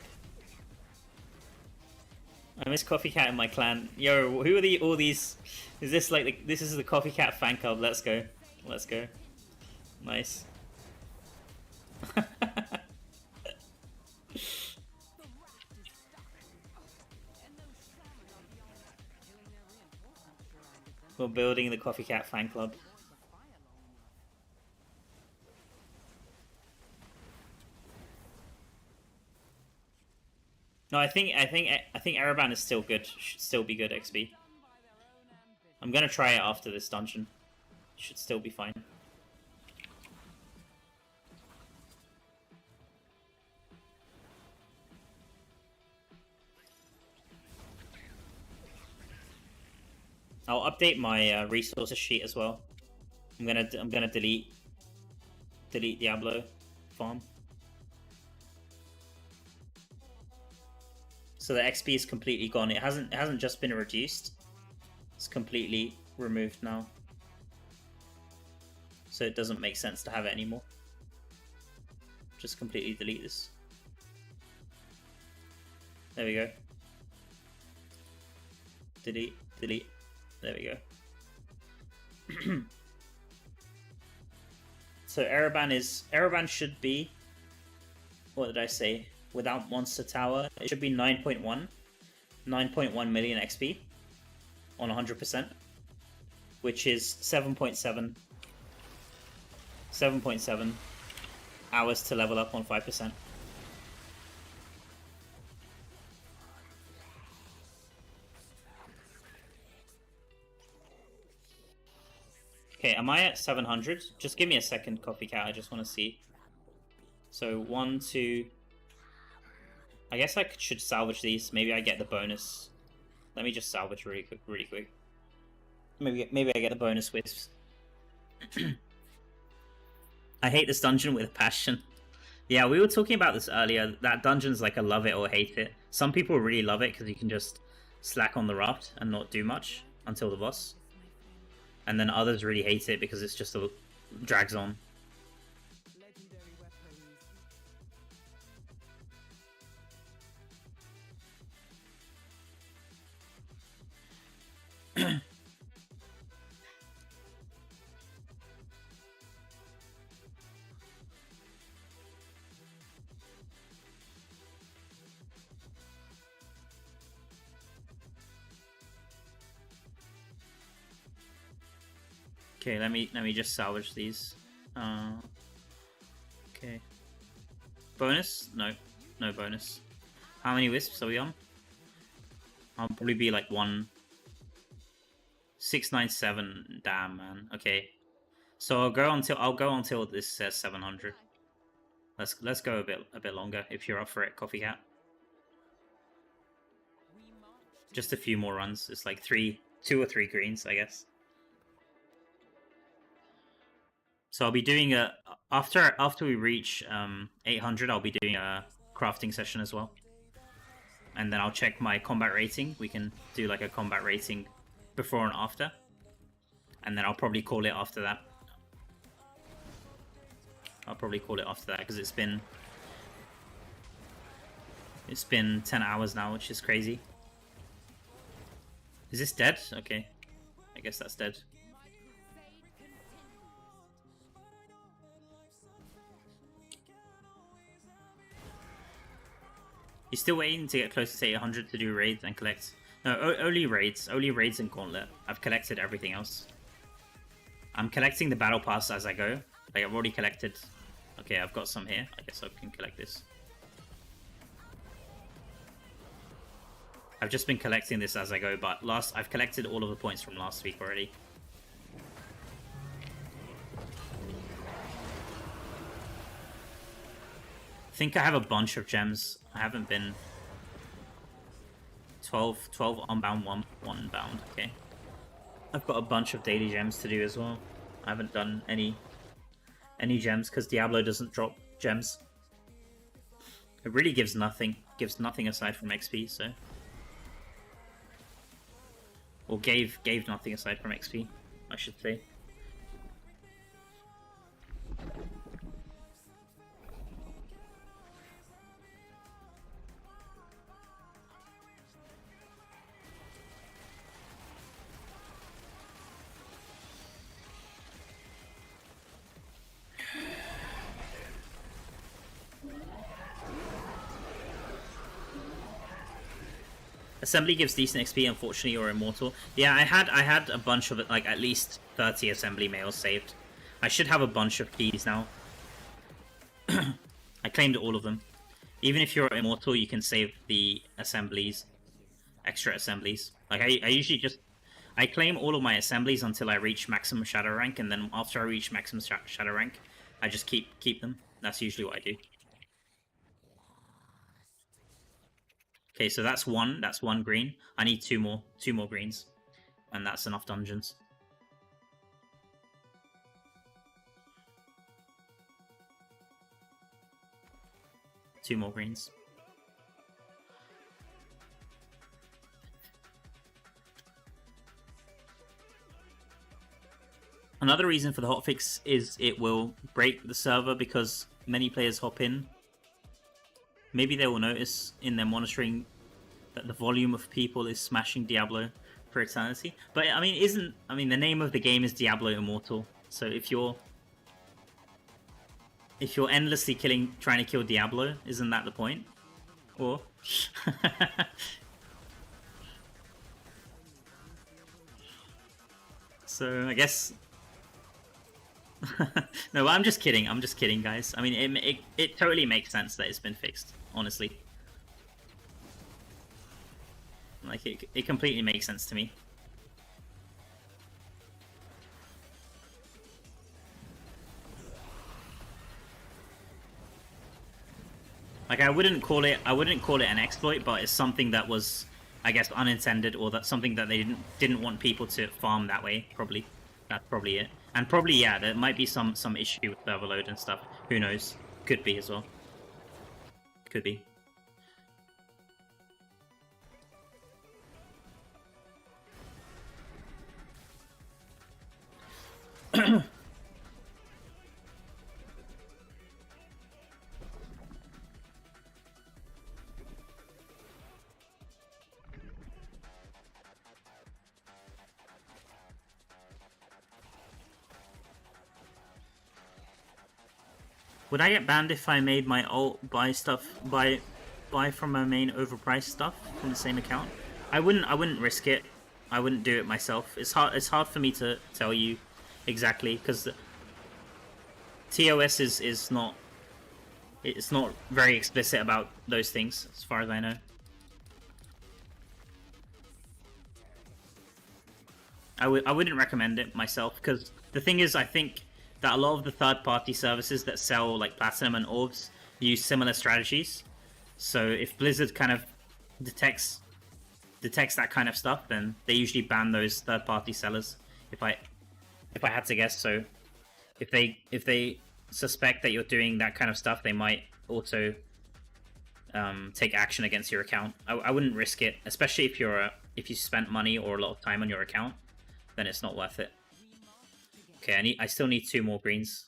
I miss Coffee Cat in my clan. Yo, who are all these? Is this like this is the Coffee Cat fan club? Let's go. Let's go. Nice. We're building the Coffee Cat fan club. No, I think Ereban is still good. Should still be good XP. I'm gonna try it after this dungeon. Should still be fine. I'll update my resources sheet as well. I'm gonna delete Diablo farm. So the XP is completely gone. It hasn't just been reduced. It's completely removed now. So it doesn't make sense to have it anymore. Just completely delete this. There we go. Delete, delete. There we go. So Ereban should be, what did I say? Without Monster Tower, it should be 9.1 million XP on 100%, which is 7.7 hours to level up on 5%. Okay, am I at 700? Just give me a second, Coffee Cat, I just want to see. So 1, 2... I guess I should salvage these. Maybe I get the bonus. Let me just salvage really quick. Maybe I get the bonus wisps. I hate this dungeon with a passion. Yeah, we were talking about this earlier. That dungeon's like a love it or hate it. Some people really love it because you can just slack on the raft and not do much until the boss. And then others really hate it because it's just drags on. Legendary weapons. Okay, let me just salvage these. Okay. Bonus? No. No bonus. How many wisps are we on? I'll probably be like 697. Damn, man. Okay. So I'll go until this says 700. Let's go a bit longer if you're up for it, Coffee Cat. Just a few more runs. It's like 2 or 3 greens, I guess. So I'll be doing after we reach 800, I'll be doing a crafting session as well. And then I'll check my combat rating. We can do like a combat rating before and after. and then I'll probably call it after that. Because it's been 10 hours now, which is crazy. Is this dead? Okay, I guess that's dead. You're still waiting to get closer to 800 to do raids and collect. No, only raids and Gauntlet. I've collected everything else. I'm collecting the battle pass as I go. Like, I've already collected. Okay, I've got some here. I guess I can collect this. I've just been collecting this as I go, but I've collected all of the points from last week already. I think I have a bunch of gems. I haven't been 12 unbound, one bound. Okay. I've got a bunch of daily gems to do as well. I haven't done any gems because Diablo doesn't drop gems. It really gives nothing. Gives nothing aside from XP, so. Or gave nothing aside from XP, I should say. Assembly gives decent XP, unfortunately you're immortal. Yeah, I had a bunch of it, like at least 30 assembly mails saved. I should have a bunch of keys now. I claimed all of them. Even if you're immortal, you can save the assemblies, extra assemblies. Like I usually just, I claim all of my assemblies until I reach maximum shadow rank, and then after I reach maximum shadow rank, I just keep them. That's usually what I do. Okay, so that's one green. I need two more greens, and that's enough dungeons. Two more greens. Another reason for the hotfix is it will break the server because many players hop in. Maybe they will notice in their monitoring that the volume of people is smashing Diablo for eternity. But I mean, the name of the game is Diablo Immortal. So if you're endlessly trying to kill Diablo, isn't that the point? Or so I guess. No, I'm just kidding. I'm just kidding, guys. I mean, it totally makes sense that it's been fixed. Honestly, like it completely makes sense to me. Like I wouldn't call it an exploit, but it's something that was, I guess, unintended, or that's something that they didn't want people to farm that way. Probably, that's probably it. And probably, yeah, there might be some issue with server load and stuff. Who knows? Could be as well. Could be. Would I get banned if I made my alt buy from my main overpriced stuff from the same account? I wouldn't risk it. I wouldn't do it myself. It's hard for me to tell you exactly because TOS is not, it's not very explicit about those things as far as I know. I wouldn't recommend it myself because the thing is, I think that a lot of the third-party services that sell like platinum and orbs use similar strategies. So if Blizzard kind of detects that kind of stuff, then they usually ban those third-party sellers. If I had to guess, so if they suspect that you're doing that kind of stuff, they might also take action against your account. I wouldn't risk it, especially if you spent money or a lot of time on your account. Then it's not worth it. Okay, I still need 2 more greens.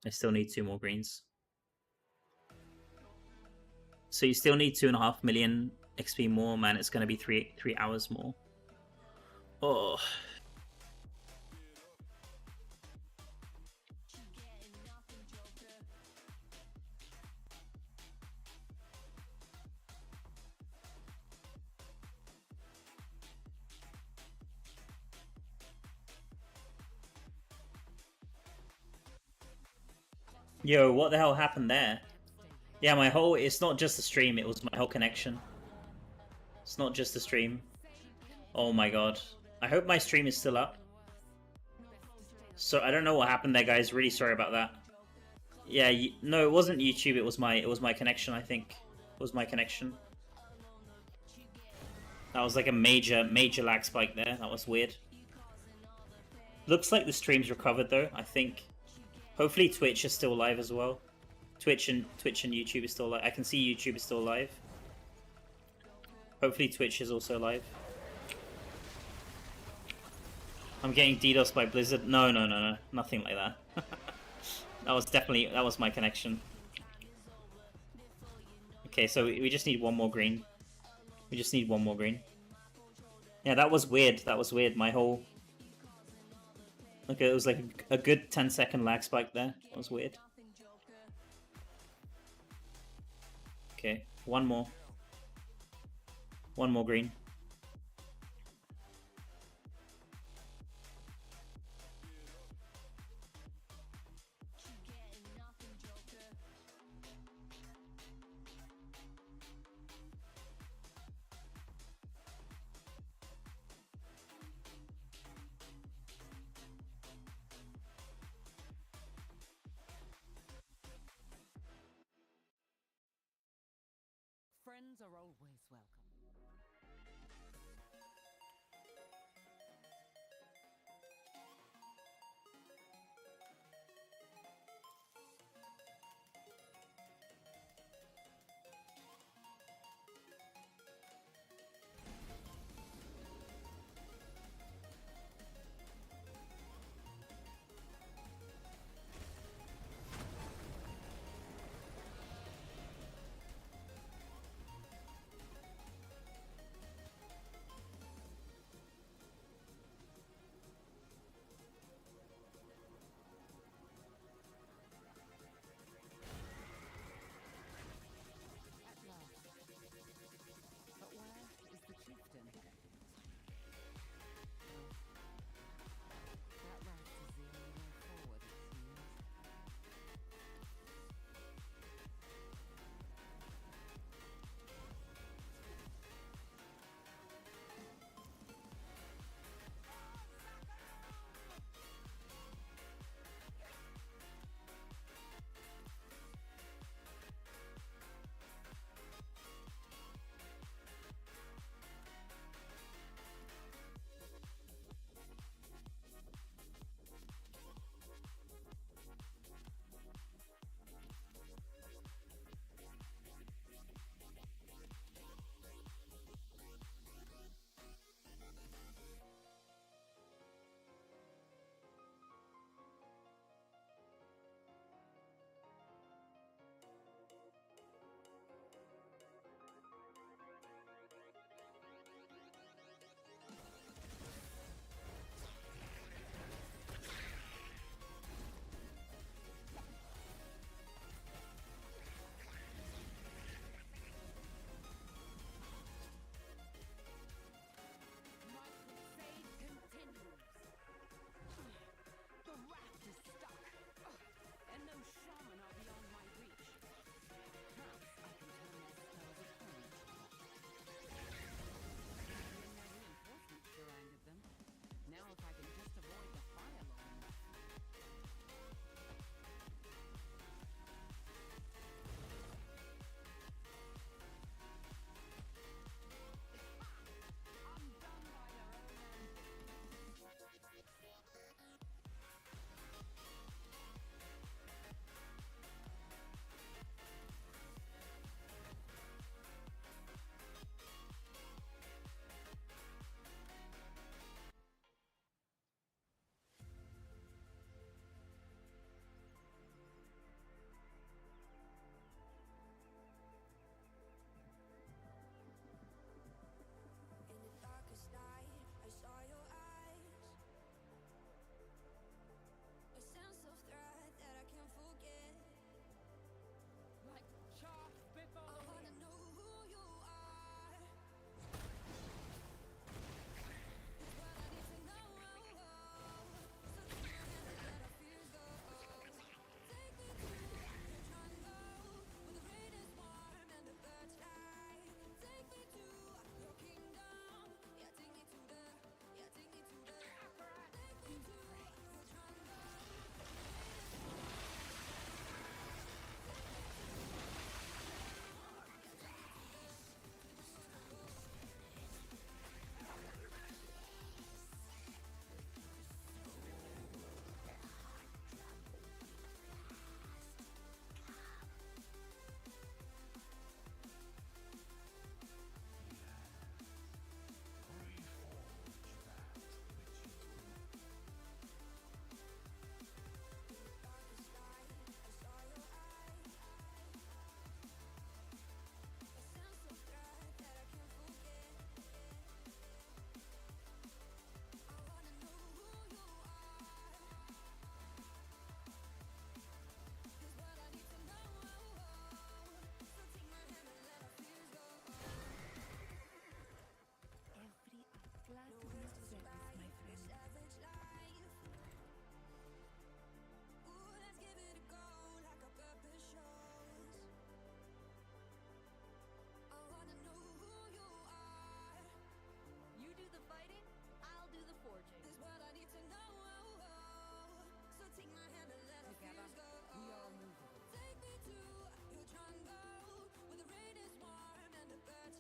I still need 2 more greens. So you still need 2.5 million XP more, man. It's gonna be 3 hours more. Oh. Yo, what the hell happened there? Yeah, my whole... It's not just the stream, it was my whole connection. It's not just the stream. Oh my god. I hope my stream is still up. So, I don't know what happened there, guys. Really sorry about that. Yeah, no, it wasn't YouTube, it was my connection, I think. It was my connection. That was like a major lag spike there. That was weird. Looks like the stream's recovered, though, I think. Hopefully Twitch is still live as well. Twitch and YouTube is still live. I can see YouTube is still live. Hopefully Twitch is also live. I'm getting DDoS by Blizzard. No, nothing like that. That was my connection. Okay, so we just need 1 more green. We just need 1 more green. Yeah, that was weird. That was weird. My whole... Okay, it was like a good 10-second lag spike there. That was weird. Okay, 1 more. 1 more green. Friends are always welcome.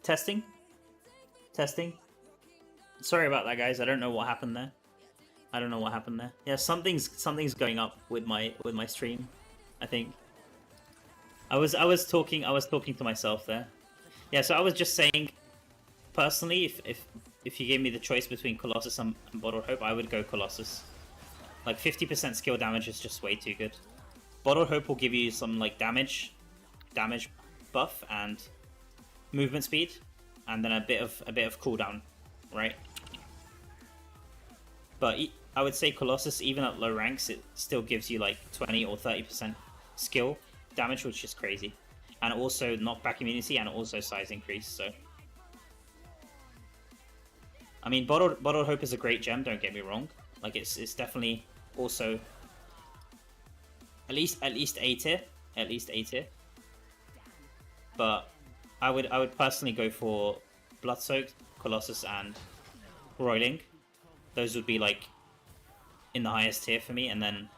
Testing. Testing. Sorry about that, guys. I don't know what happened there. I don't know what happened there. Yeah, something's going up with my stream. I think. I was talking to myself there. Yeah, so I was just saying, personally, if you gave me the choice between Colossus and Bottled Hope, I would go Colossus. Like 50% skill damage is just way too good. Bottled Hope will give you some like damage buff and movement speed, and then a bit of cooldown, right? But I would say Colossus, even at low ranks, it still gives you like 20 or 30% skill damage, which is crazy, and also knockback immunity and also size increase. So, I mean, Bottled Hope is a great gem. Don't get me wrong. Like it's definitely also at least A tier, But I would personally go for Bloodsoaked, Colossus, and Roiling. Those would be like in the highest tier for me, and then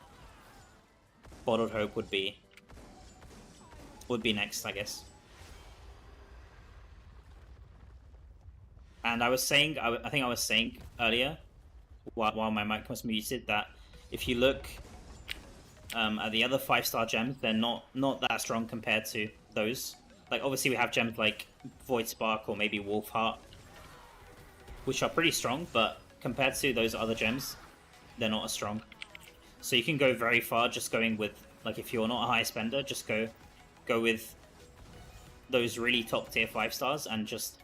Bottled Hope would be next, I guess. And I was saying, I think I was saying earlier, while my mic was muted, that if you look at the other 5-star gems, they're not that strong compared to those. Like, obviously we have gems like Void Spark or maybe Wolfheart, which are pretty strong, but compared to those other gems, they're not as strong. So you can go very far just going with, like, if you're not a high spender, just go with those really top tier 5 stars and just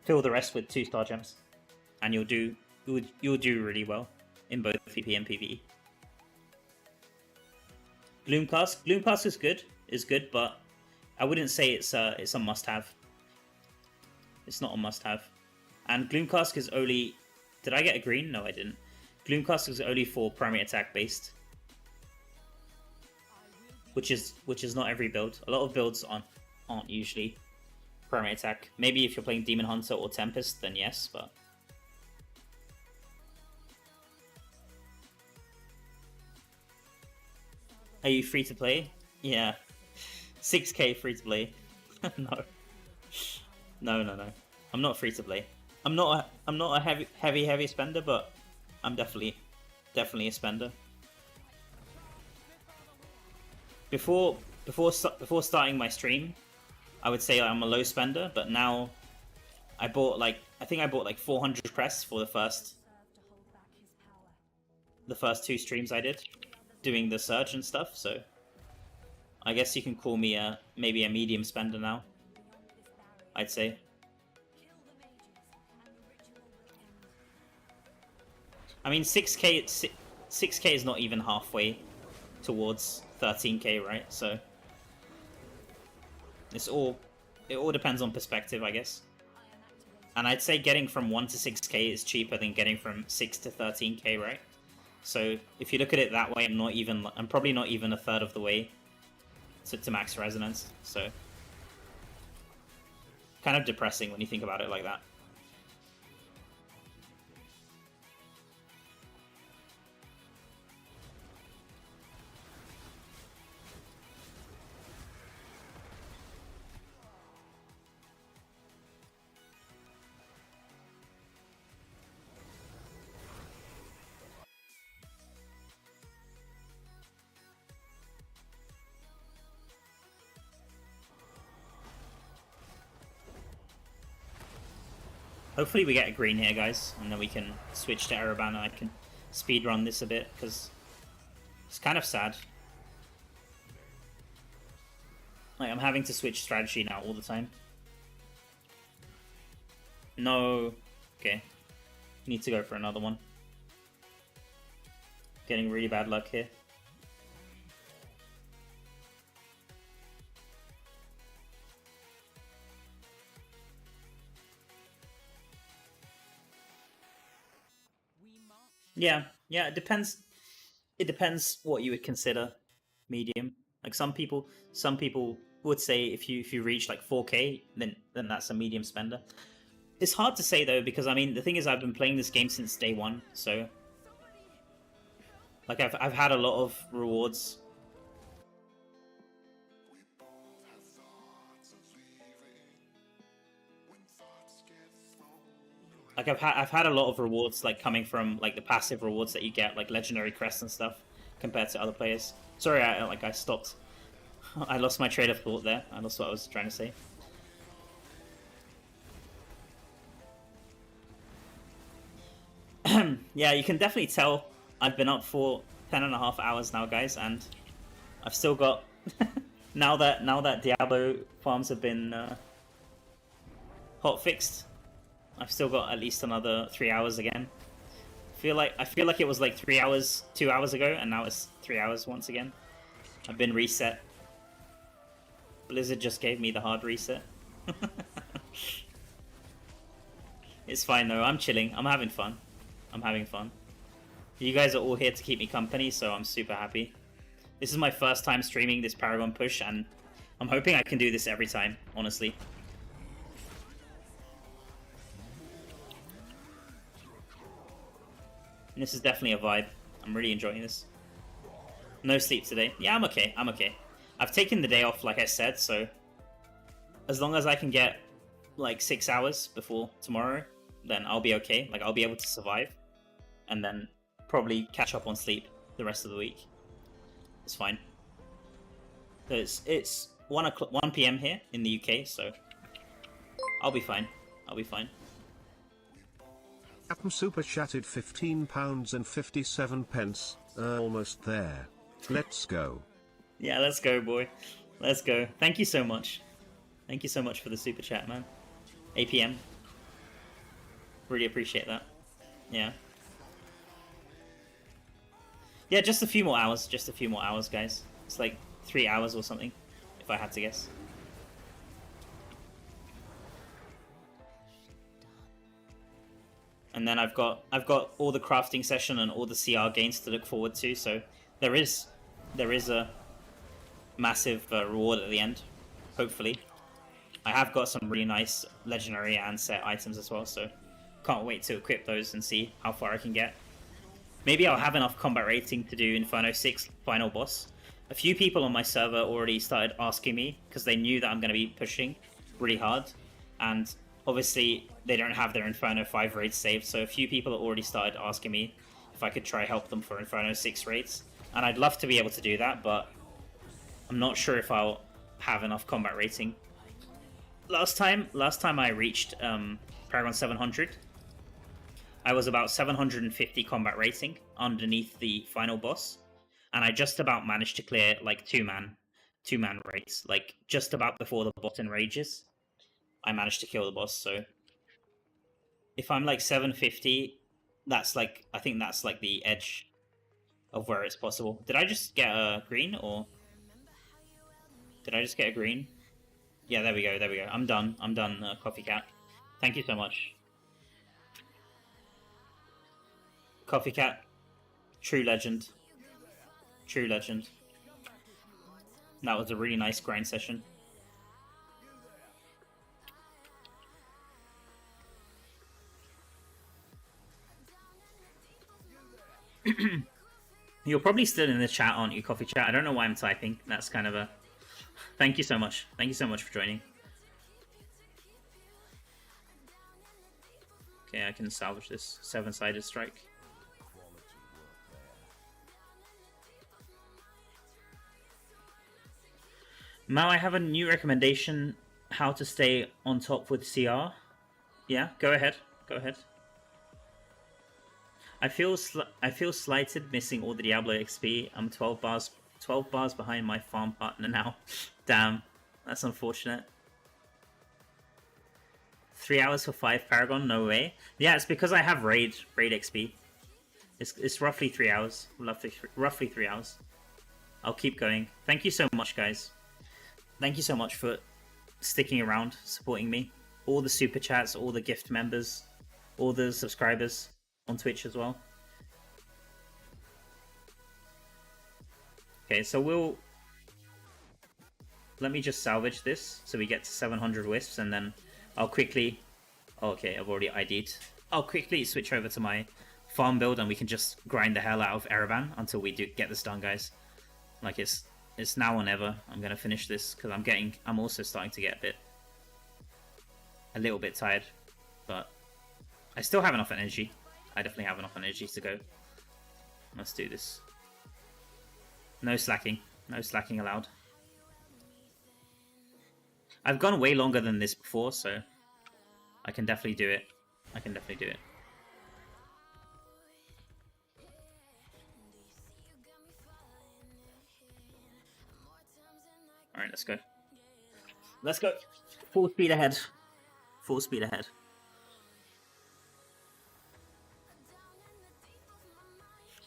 fill the rest with 2-star gems, and you'll do really well in both PvP and PvE. Gloomcast is good, but I wouldn't say it's a must-have. It's not a must-have. And Gloomcast is only... Did I get a green? No, I didn't. Gloomcast is only for primary attack based, which is not every build. A lot of builds aren't usually primary attack. Maybe if you're playing Demon Hunter or Tempest, then yes, but... Are you free to play? Yeah. 6k free to play. No. No. I'm not free to play. I'm not a heavy spender, but I'm definitely a spender. Before starting my stream, I would say I'm a low spender, but now I think I bought like 400 crests for the first 2 streams I did, doing the surge and stuff. So I guess you can call me maybe a medium spender now, I'd say. I mean, 6k is not even halfway towards 13k, right? So it all depends on perspective, I guess. And I'd say getting from 1 to 6k is cheaper than getting from 6 to 13k, right? So if you look at it that way, I'm probably not even a third of the way to max resonance. So kind of depressing when you think about it like that. Hopefully we get a green here, guys, and then we can switch to Ereban and I can speedrun this a bit, because it's kind of sad. Like, I'm having to switch strategy now all the time. No. Okay. Need to go for another one. Getting really bad luck here. Yeah, it depends. It depends what you would consider medium. Like some people would say if you reach like 4k, then that's a medium spender. It's hard to say though, because I mean the thing is I've been playing this game since day one, so like I've had a lot of rewards. Like I've had a lot of rewards like coming from like the passive rewards that you get, like legendary crests and stuff, compared to other players. Sorry, I stopped. I lost my train of thought there. I lost what I was trying to say. Yeah, you can definitely tell I've been up for 10.5 hours now, guys, and I've still got now that Diablo farms have been hot fixed, I've still got at least another 3 hours again. I feel like it was like 3 hours 2 hours ago, and now it's 3 hours once again. I've been reset. Blizzard just gave me the hard reset. It's fine though. I'm chilling. I'm having fun. I'm having fun. You guys are all here to keep me company, so I'm super happy. This is my first time streaming this Paragon push, and I'm hoping I can do this every time, honestly. And this is definitely a vibe. I'm really enjoying this. No sleep today. Yeah, I'm okay. I'm okay. I've taken the day off, like I said, so as long as I can get like 6 hours before tomorrow, then I'll be okay. Like, I'll be able to survive, and then probably catch up on sleep the rest of the week. It's fine. It's 1 p.m. here in the UK, so I'll be fine. I'll be fine. Captain Super chatted £15.57. Almost there. Let's go. Yeah, let's go, boy. Let's go. Thank you so much. Thank you so much for the super chat, man. APM. Really appreciate that. Yeah. Yeah, just a few more hours. Just a few more hours, guys. It's like 3 hours or something, if I had to guess. And then I've got all the crafting session and all the CR gains to look forward to. So there is a massive reward at the end, hopefully. I have got some really nice legendary and set items as well, so can't wait to equip those and see how far I can get. Maybe I'll have enough combat rating to do Inferno 6 final boss. A few people on my server already started asking me because they knew that I'm going to be pushing really hard, and obviously they don't have their Inferno 5 raids saved, so a few people already started asking me if I could try help them for Inferno 6 raids, and I'd love to be able to do that, but I'm not sure if I'll have enough combat rating. Last time I reached Paragon 700, I was about 750 combat rating underneath the final boss, and I just about managed to clear like two man raids, like just about before the bot enrages. I managed to kill the boss, so if I'm like 750, that's like, I think that's like the edge of where it's possible. Did I just get a green, or did I just get a green? Yeah, there we go, there we go. I'm done, Coffee Cat. Thank you so much. Coffee Cat, true legend. True legend. That was a really nice grind session. You're probably still in the chat, aren't you, Coffee Chat? I don't know why I'm typing. That's kind of a... Thank you so much. Thank you so much for joining. Okay, I can salvage this 7-sided strike. Now I have a new recommendation: how to stay on top with CR. Yeah, go ahead. Go ahead. I feel slighted missing all the Diablo XP. I'm 12 bars behind my farm partner now. Damn, that's unfortunate. 3 hours for 5 Paragon? No way. Yeah, it's because I have raid XP. It's roughly 3 hours. Roughly 3 hours. I'll keep going. Thank you so much, guys. Thank you so much for sticking around, supporting me. All the super chats, all the gift members, all the subscribers on Twitch as well. Okay, so let me just salvage this so we get to 700 wisps, and then I'll quickly... Oh, okay, I've already ID'd. I'll quickly switch over to my farm build, and we can just grind the hell out of Ereban until we do get this done, guys. Like, it's now or never. I'm gonna finish this because I'm also starting to get a little bit tired, but I still have enough energy. I definitely have enough energy to go. Let's do this. No slacking. No slacking allowed. I've gone way longer than this before, so I can definitely do it. I can definitely do it. Alright, let's go. Let's go. Full speed ahead. Full speed ahead.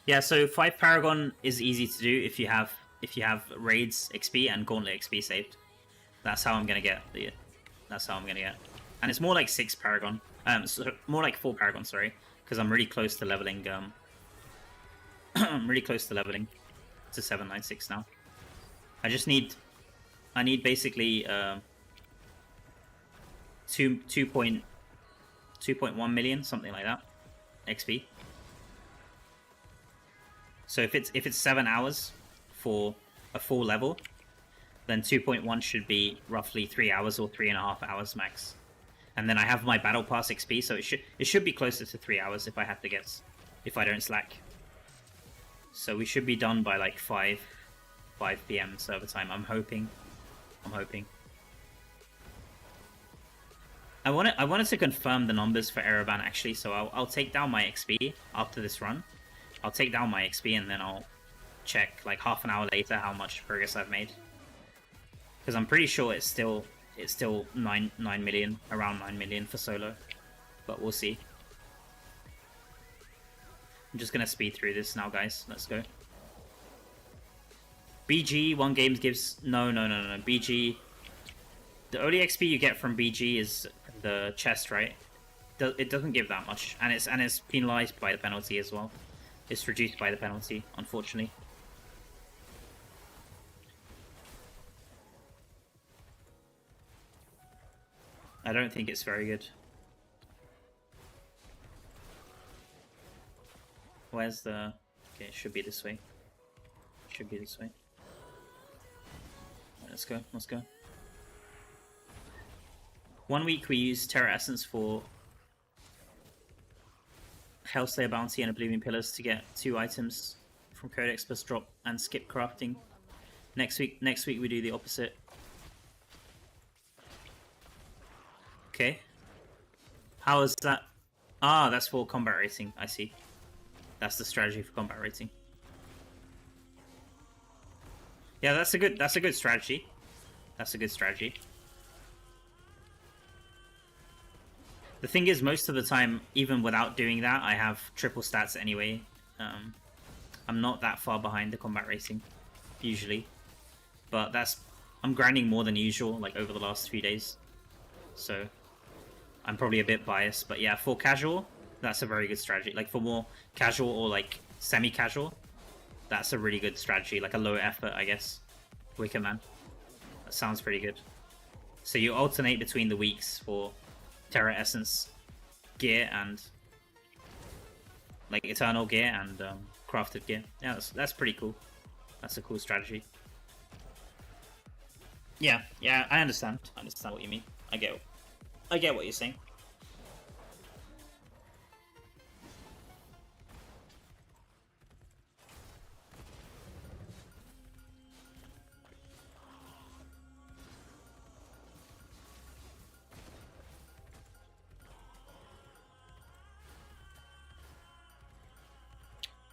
Yeah, so 5 Paragon is easy to do if you have Raids XP and Gauntlet XP saved. That's how I'm gonna get the. That's how I'm gonna get. And it's more like 6 Paragon. So more like 4 Paragon, sorry, because I'm really close to leveling. I'm really close to leveling to 796 now. I just need. I need basically 2.1 million, something like that, XP. So if it's 7 hours for a full level, then 2.1 should be roughly 3 hours or 3.5 hours max. And then I have my battle pass XP, so it should be closer to 3 hours if I have to guess, if I don't slack. So we should be done by like 5 PM server time. I'm hoping. I wanted to confirm the numbers for Ereban actually, so I'll take down my XP after this run. I'll take down my XP and then I'll check like half an hour later how much progress I've made. Because I'm pretty sure it's still 9 million, around 9 million for solo, but we'll see. I'm just gonna speed through this now, guys. Let's go. BG 1 game gives no. BG. The only XP you get from BG is the chest, right? It doesn't give that much, and it's penalized by the penalty as well. It's reduced by the penalty, unfortunately. I don't think it's very good. Where's the... Okay, it should be this way. Should be this way. Right, let's go, let's go. 1 week we use Terra Essence for Hellslayer Bounty and Oblivion Pillars to get 2 items from Codex plus drop and skip crafting. Next week we do the opposite. Okay. How is that? Ah, that's for combat rating. I see. That's the strategy for combat rating. Yeah, that's a good strategy. That's a good strategy. The thing is, most of the time, even without doing that, I have triple stats anyway. I'm not that far behind the combat racing, usually. But I'm grinding more than usual, like over the last few days. So, I'm probably a bit biased. But yeah, for casual, that's a very good strategy. Like for more casual or like semi-casual, that's a really good strategy. Like a low effort, I guess. Wicker Man. That sounds pretty good. So you alternate between the weeks for Terra Essence gear and like Eternal gear and crafted gear. Yeah, that's pretty cool. That's a cool strategy. Yeah, I understand. I understand what you mean. I get what you're saying.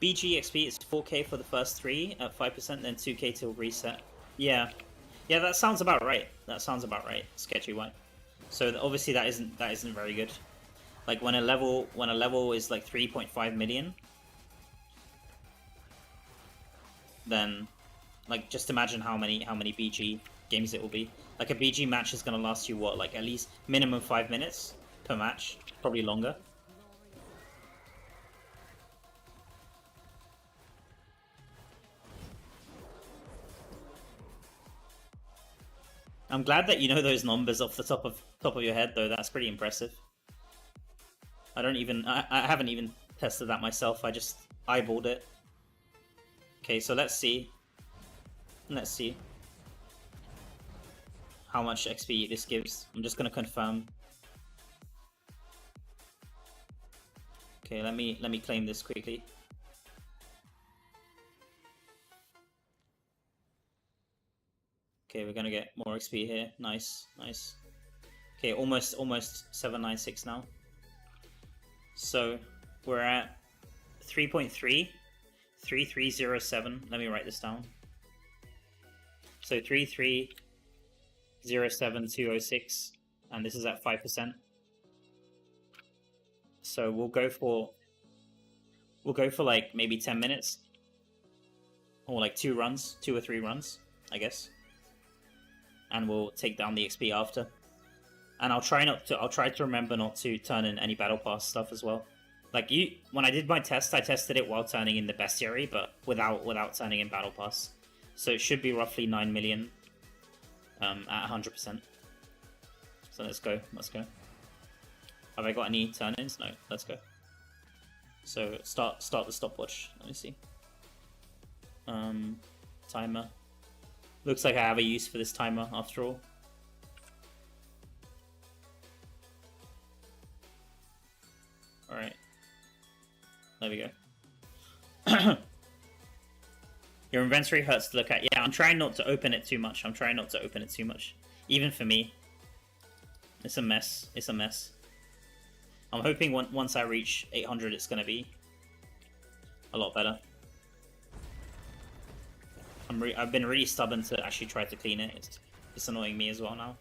BG XP is 4k for the first 3 at 5%, then 2k till reset. Yeah, that sounds about right. That sounds about right. Sketchy one. So obviously that isn't very good. Like when a level is like 3.5 million, then like just imagine how many BG games it will be. Like a BG match is gonna last you what, like at least minimum 5 minutes per match, probably longer. I'm glad that you know those numbers off the top of your head, though. That's pretty impressive. I haven't even tested that myself. I just eyeballed it. Okay, so let's see. Let's see how much XP this gives. I'm just gonna confirm. Okay, let me claim this quickly. Okay, we're gonna get more XP here. Nice, nice. Okay, almost 796 now. So we're at 3.3, 3307. Let me write this down. So 3307206, and this is at 5%. So we'll go for like maybe 10 minutes, or like 2 or 3 runs, I guess. And we'll take down the XP after. And I'll try to remember not to turn in any battle pass stuff as well. Like when I did my test, I tested it while turning in the bestiary, but without turning in battle pass. So it should be roughly 9 million at 100%. So let's go. Have I got any turn-ins? No, let's go. So start the stopwatch. Let me see. Timer. Looks like I have a use for this timer after all. Alright. There we go. Your inventory hurts to look at. Yeah, I'm trying not to open it too much. Even for me. It's a mess. I'm hoping once I reach 800 it's going to be a lot better. I've been really stubborn to actually try to clean it. It's annoying me as well now.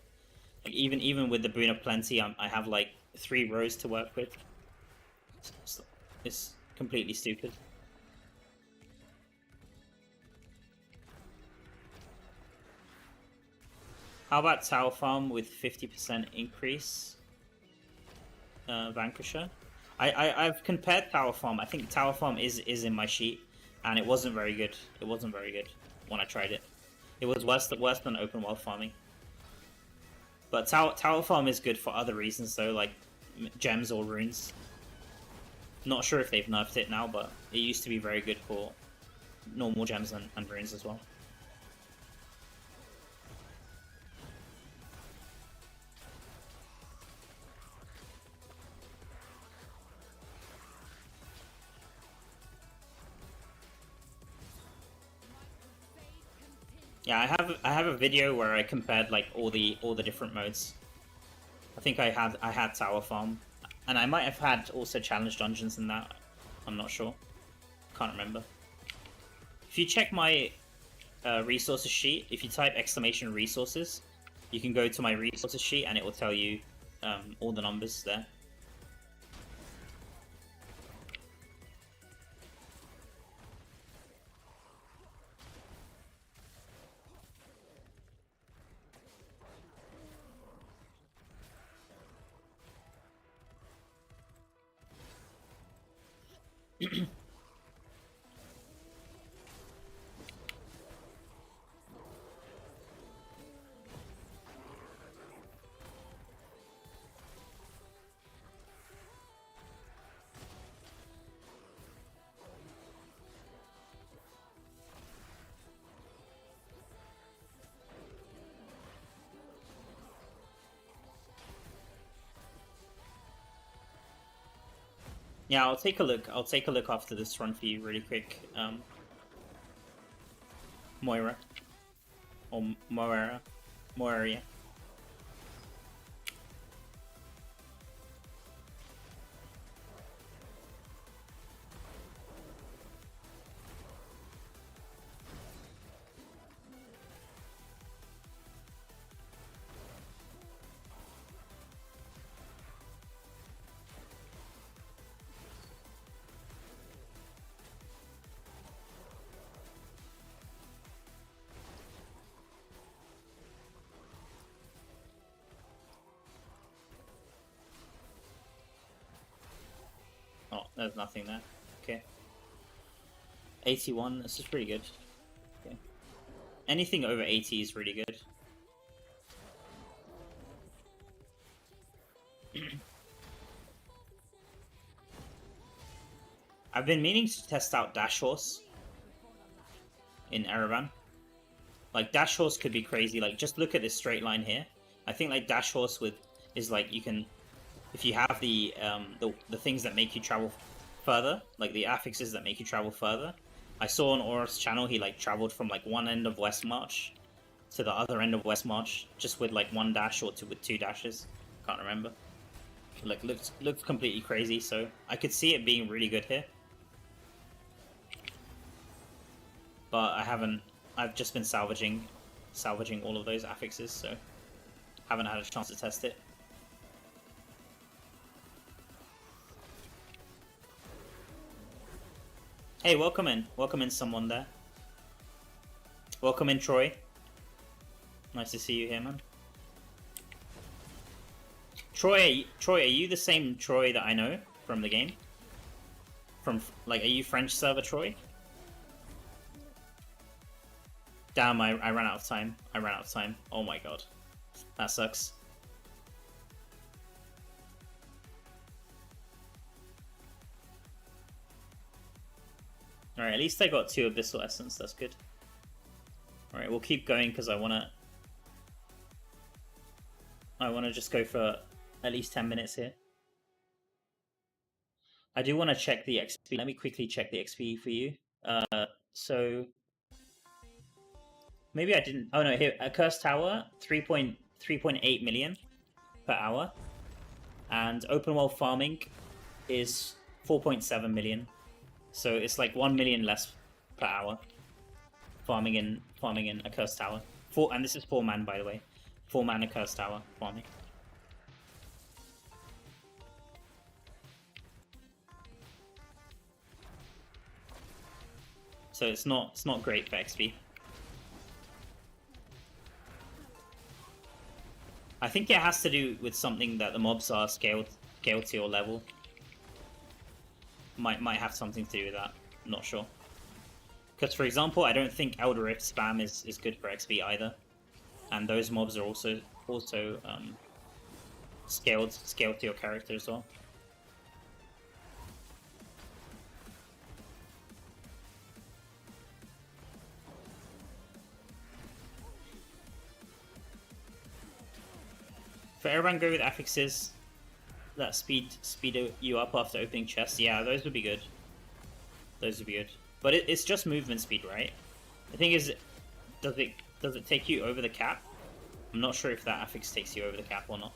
Like even with the Boon of Plenty, I have like 3 rows to work with. It's completely stupid. How about Tower Farm with 50% increase? Vanquisher. I've compared Tower Farm. I think Tower Farm is in my sheet, and it wasn't very good. It wasn't very good when I tried it. It was worse than open world farming. But Tower Farm is good for other reasons though, like gems or runes. Not sure if they've nerfed it now, but it used to be very good for normal gems and runes as well. Yeah, I have a video where I compared like all the different modes. I think I had Tower Farm, and I might have had also challenge dungeons in that. I'm not sure. Can't remember. If you check my resources sheet, if you type !resources, you can go to my resources sheet and it will tell you all the numbers there. Yeah, I'll take a look. I'll take a look after this run for you really quick. Moira. Or Moira. Moira. Oh, there's nothing there. Okay. 81, this is pretty good. Okay. Anything over 80 is really good. I've been meaning to test out Dash Horse in Erevan. Like, Dash Horse could be crazy. Like, just look at this straight line here. I think, like, Dash Horse is like, you can... If you have the things that make you travel further, like the affixes that make you travel further. I saw on Auror's channel he like traveled from like one end of West March to the other end of West March just with like one dash or with two dashes. Can't remember. Like looked completely crazy, so I could see it being really good here. But I haven't. I've just been salvaging all of those affixes, so haven't had a chance to test it. Hey, welcome in someone there. Welcome in, Troy. Nice to see you here, man. Troy, are you the same Troy that I know from the game? From like, are you French server Troy? Damn, I ran out of time. Oh my god, that sucks. Alright, at least I got 2 Abyssal Essence, that's good. Alright, we'll keep going because I wanna just go for at least 10 minutes here. I do want to check the XP. Let me quickly check the XP for you. So maybe I didn't. Oh no, here, a Cursed Tower, 3.8 million per hour, and open world farming is 4.7 million. So it's like 1 million less per hour farming in a Cursed Tower. And this is 4-man, by the way. 4-man a Cursed Tower farming. So it's not great for XP. I think it has to do with something that the mobs are scaled to your level. Might have something to do with that. I'm not sure. Because for example, I don't think Elder Rift spam is good for XP either, and those mobs are also scaled to your character as well. For everyone, go with affixes that speed you up after opening chests. Yeah, those would be good. Those would be good. But it's just movement speed, right? The thing is, does it take you over the cap? I'm not sure if that affix takes you over the cap or not.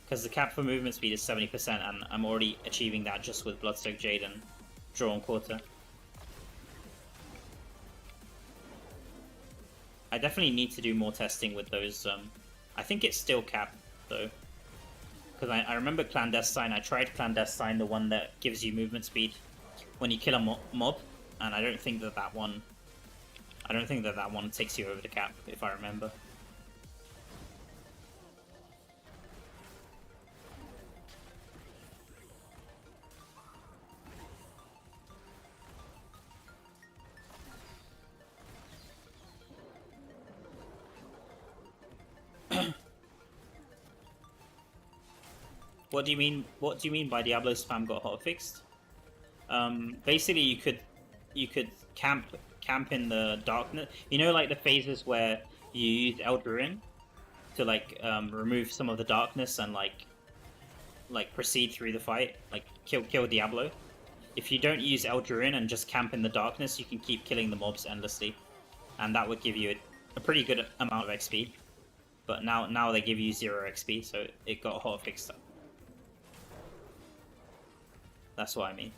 Because the cap for movement speed is 70%, and I'm already achieving that just with Bloodstoke Jade and Drawn Quarter. I definitely need to do more testing with those. I think it's still capped though, because I remember Clandestine. I tried Clandestine, the one that gives you movement speed when you kill a mob, and I don't think that one takes you over the cap, if I remember. What do you mean? What do you mean by Diablo spam got hotfixed? Basically, you could camp in the darkness. You know, like the phases where you use Eldraine to like remove some of the darkness and like proceed through the fight, like kill Diablo. If you don't use Eldraine and just camp in the darkness, you can keep killing the mobs endlessly, and that would give you a pretty good amount of XP. But now they give you 0 XP, so it got hotfixed up. That's what I mean.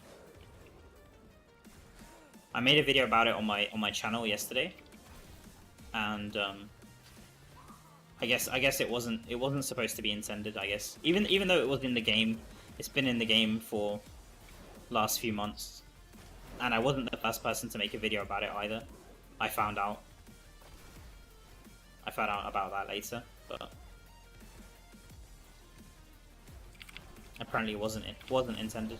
I made a video about it on my channel yesterday, and I guess it wasn't supposed to be intended. I guess even though it was in the game, it's been in the game for last few months, and I wasn't the first person to make a video about it either. I found out about that later, but apparently it wasn't intended.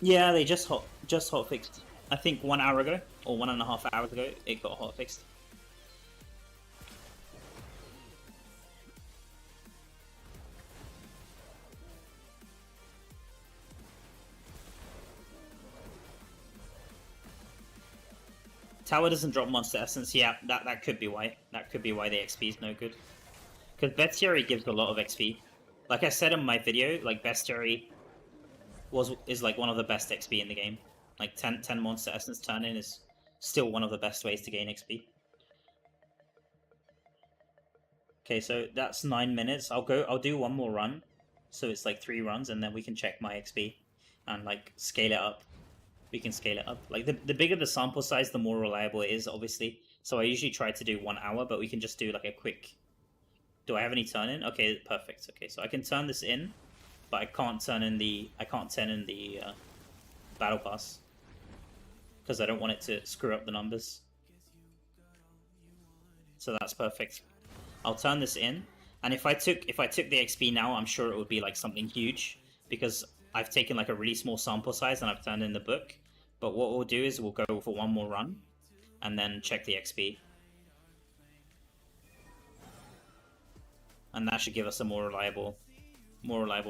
Yeah, they just hotfixed. I think 1 hour ago or 1.5 hours ago, it got hotfixed. Tower doesn't drop monster essence. Yeah, that could be why. That could be why the XP is no good. Because Bestiary gives a lot of XP. Like I said in my video, like Bestiary is like one of the best XP in the game. Like 10 monster essence turn in is still one of the best ways to gain XP. Okay, so that's 9 minutes. I'll do one more run. So it's like 3 runs, and then we can check my XP and like scale it up. We can scale it up. Like the bigger the sample size, the more reliable it is, obviously. So I usually try to do 1 hour, but we can just do like a quick. Do I have any turn in? Okay, perfect. Okay, so I can turn this in, but I can't turn in the battle pass because I don't want it to screw up the numbers. So that's perfect. I'll turn this in, and if I took the XP now, I'm sure it would be like something huge because I've taken like a really small sample size and I've turned in the book. But what we'll do is we'll go for one more run, and then check the XP, and that should give us a more reliable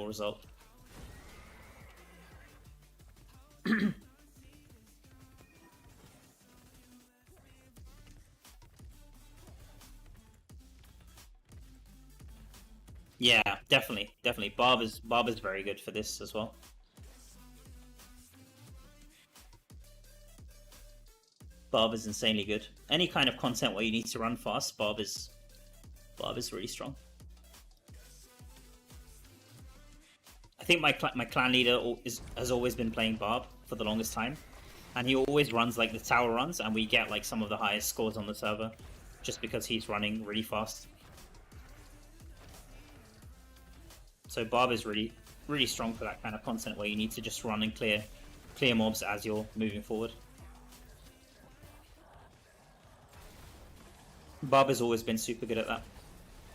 result. Yeah, definitely. Barb is very good for this as well. Barb is insanely good. Any kind of content where you need to run fast, Barb is really strong. I think my clan leader has always been playing Barb for the longest time, and he always runs like the tower runs, and we get like some of the highest scores on the server, just because he's running really fast. So Barb is really strong for that kind of content where you need to just run and clear mobs as you're moving forward. Barb has always been super good at that,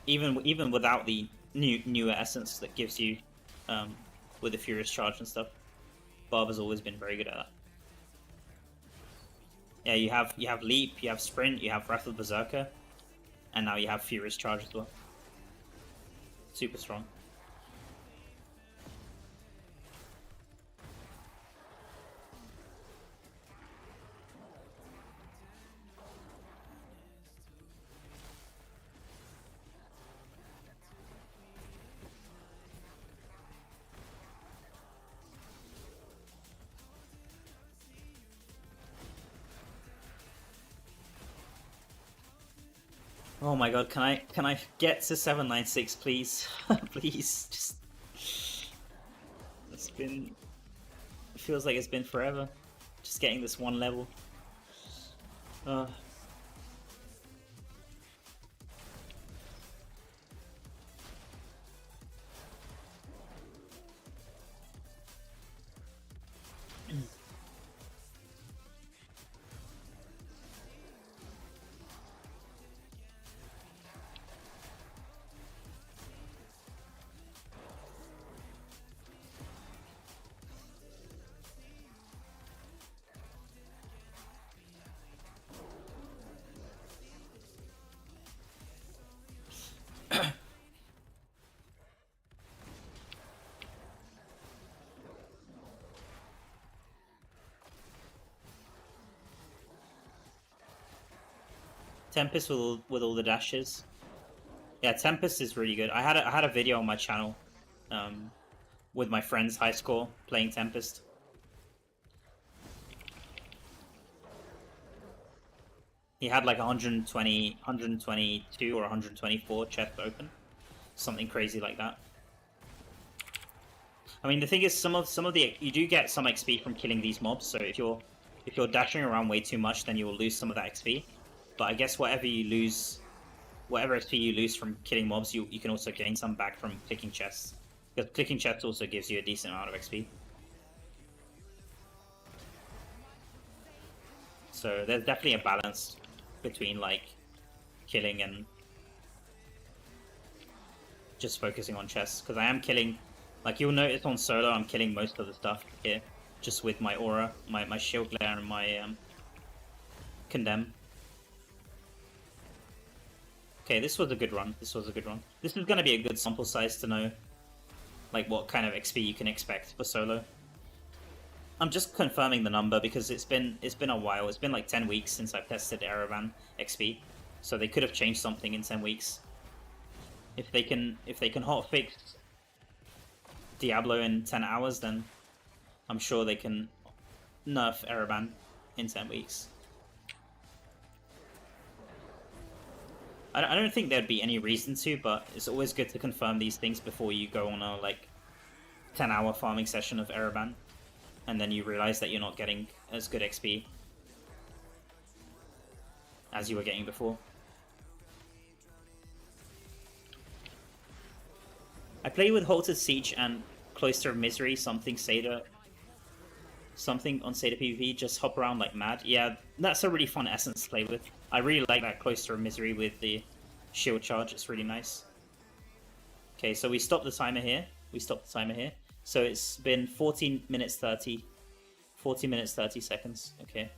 even without the newer essence that gives you with the Furious Charge and stuff. Barb has always been very good at that. Yeah, you have Leap, you have Sprint, you have Wrath of Berserker, and now you have Furious Charge as well. Super strong. Oh my god, can I get to 796 please? Please, just it feels like it's been forever. Just getting this one level. Tempest with all the dashes. Yeah, Tempest is really good. I had a video on my channel with my friend's high score playing Tempest. He had like 120, 122 or 124 chest open. Something crazy like that. I mean, the thing is, some of the you do get some XP from killing these mobs. So if you're dashing around way too much, then you will lose some of that XP. But I guess whatever XP you lose from killing mobs, you can also gain some back from clicking chests. Because clicking chests also gives you a decent amount of XP. So there's definitely a balance between like killing and just focusing on chests. Because I am killing, like you'll notice on solo, I'm killing most of the stuff here, just with my aura, my shield glare, and my condemn. Okay, this was a good run. This is going to be a good sample size to know like what kind of XP you can expect for solo. I'm just confirming the number because it's been a while. It's been like 10 weeks since I've tested Paragon XP, so they could have changed something in 10 weeks. If they can hotfix Diablo in 10 hours, then I'm sure they can nerf Paragon in 10 weeks. I don't think there'd be any reason to, but it's always good to confirm these things before you go on a like 10-hour farming session of Ereban, and then you realize that you're not getting as good XP as you were getting before. I play with Halted Siege and Cloister of Misery, something on Seder PvP, just hop around like mad. Yeah, that's a really fun essence to play with. I really like that Cloister of Misery with the shield charge, it's really nice. Okay, so we stopped the timer here. So it's been 14 minutes 30 seconds. Okay.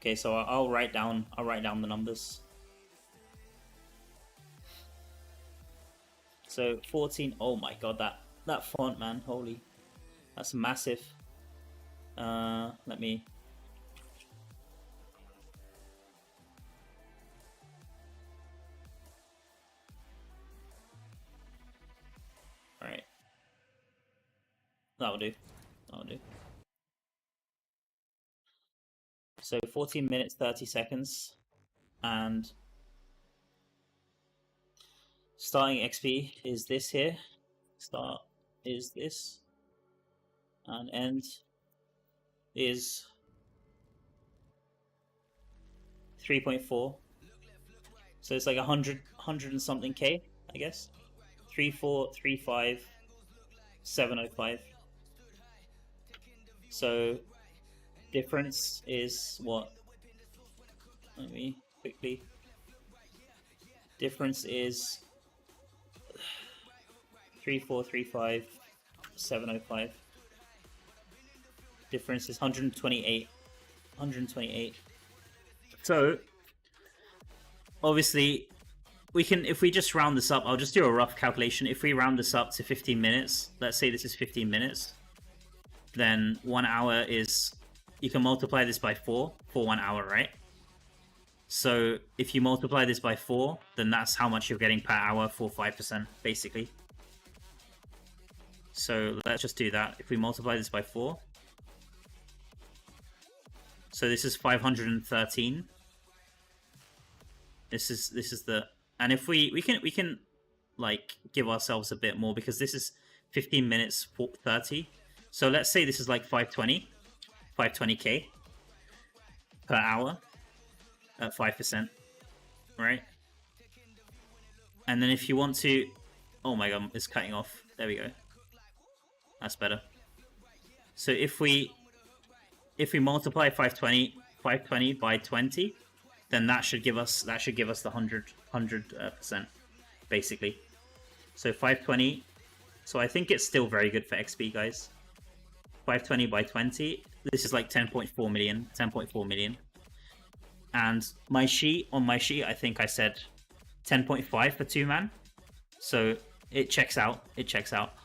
Okay, so I'll write down the numbers. So 14. Oh my god, that font, man, holy, that's massive. Let me. All right, that'll do. So 14 minutes 30 seconds, and starting XP is this here. Start is this, and end is 3.4. So it's like 100 and something K, I guess. 3435 705. So difference is what? Let me quickly. Difference is 3435 705. Difference is 128. So obviously we can, if we just round this up, I'll just do a rough calculation. If we round this up to 15 minutes, let's say this is 15 minutes, then 1 hour is, you can multiply this by 4 for 1 hour, right? So if you multiply this by 4, then that's how much you're getting per hour for 5%, basically. So let's just do that. If we multiply this by 4, so this is 513. This is the, and if we can like give ourselves a bit more, because this is 15 minutes 30. So let's say this is like 520k per hour at 5%, right? And then if you want to, oh my god, it's cutting off. There we go. That's better. So if we multiply 520 by 20, then that should give us the 100%, basically. So 520. So I think it's still very good for XP, guys. 520 by 20. This is like 10.4 million. And on my sheet, I think I said 10.5 for 2-man. So it checks out.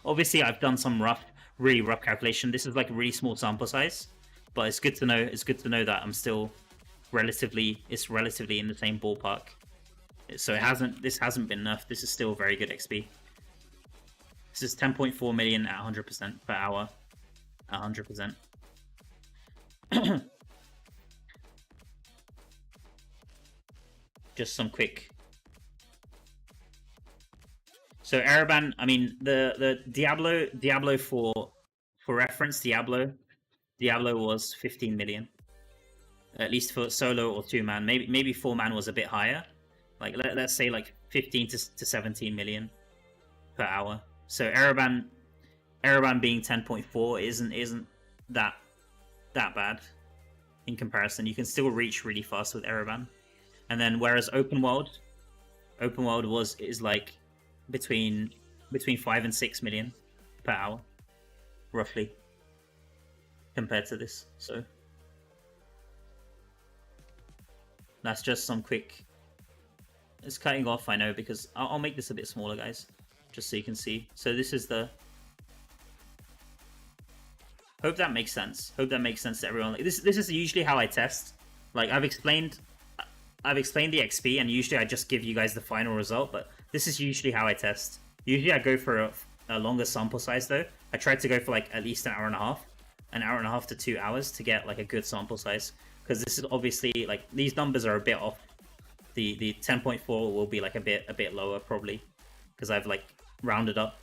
Obviously, I've done some really rough calculation. This is like a really small sample size, but it's good to know. It's good to know that I'm still relatively in the same ballpark. So this hasn't been nerfed. This is still very good XP. This is 10.4 million at 100% per hour. 100%. Just some quick. So Ereban, I mean the Diablo for reference, Diablo was 15 million. At least for solo or 2-man. Maybe 4-man was a bit higher. Like let's say like 15 to 17 million per hour. So Ereban being 10.4 isn't that bad in comparison. You can still reach really fast with Ereban. And then whereas open world is like between 5 and 6 million per hour, roughly, compared to this. So that's just some quick It's cutting off, I know, because I'll make this a bit smaller, guys, just so you can see. So this is the... Hope that makes sense. Hope that makes sense to everyone. Like, this is usually how I test. Like, I've explained the XP, and usually I just give you guys the final result, but this is usually how I test. Usually I go for a longer sample size, though. I try to go for, like, at least an hour and a half to 2 hours to get, like, a good sample size. Because this is obviously, like, these numbers are a bit off. The 10.4 will be, like, a bit lower, probably. Because I've, like, rounded up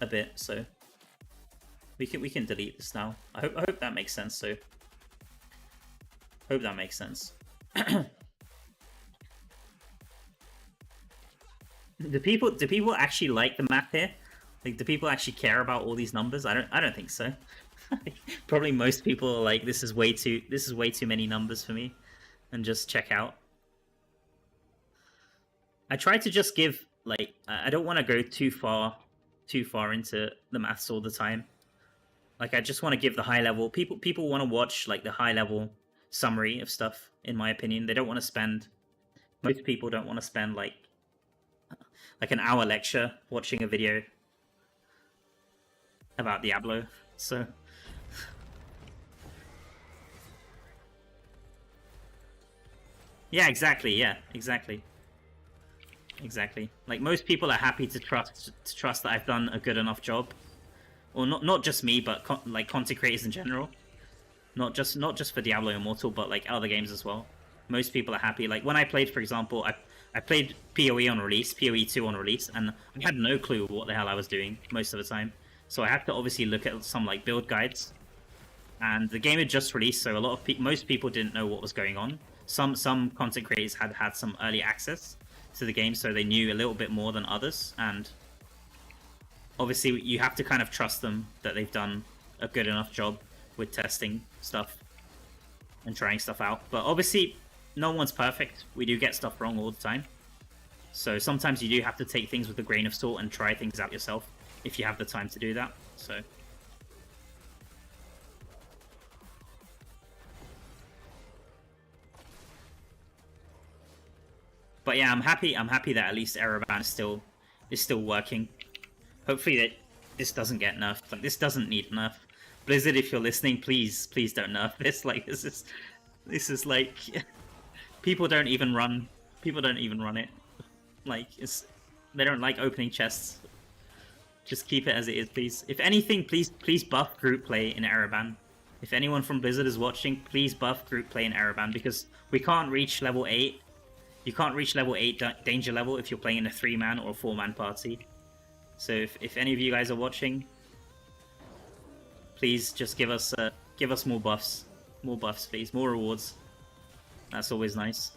a bit, so... We can delete this now. I hope that makes sense, so... Hope that makes sense. Do people actually like the math here? Like, do people actually care about all these numbers? I don't think so. Probably most people are like, this is way too many numbers for me, and just check out. I try to just give, like, I don't want to go too far into the maths all the time. Like, I just want to give the high level. People want to watch, like, the high level summary of stuff, in my opinion. They don't want to spend... Most people don't want to spend, like an hour lecture watching a video about Diablo, so... Yeah, exactly, exactly. Like, most people are happy to trust that I've done a good enough job. Or not just me, but like content creators in general. Not just for Diablo Immortal, but like other games as well. Most people are happy. Like when I played, for example, I played PoE on release, PoE 2 on release, and I had no clue what the hell I was doing most of the time. So I had to obviously look at some like build guides. And the game had just released, so most people didn't know what was going on. Some content creators had some early access to the game, so they knew a little bit more than others, and obviously you have to kind of trust them that they've done a good enough job with testing stuff and trying stuff out. But obviously no one's perfect. We do get stuff wrong all the time, so sometimes you do have to take things with a grain of salt and try things out yourself if you have the time to do that. So but yeah, I'm happy that at least Ereban is still working. Hopefully that this doesn't get nerfed. Like, this doesn't need nerf. Blizzard, if you're listening, please don't nerf this. Like, this is like people don't even run it. Like, they don't like opening chests. Just keep it as it is, please. If anything, please buff group play in Ereban. If anyone from Blizzard is watching, please buff group play in Ereban, because we can't reach level 8. You can't reach level 8 danger level if you're playing in a 3-man or 4-man party. So if any of you guys are watching, please just give us more buffs, please, more rewards. That's always nice.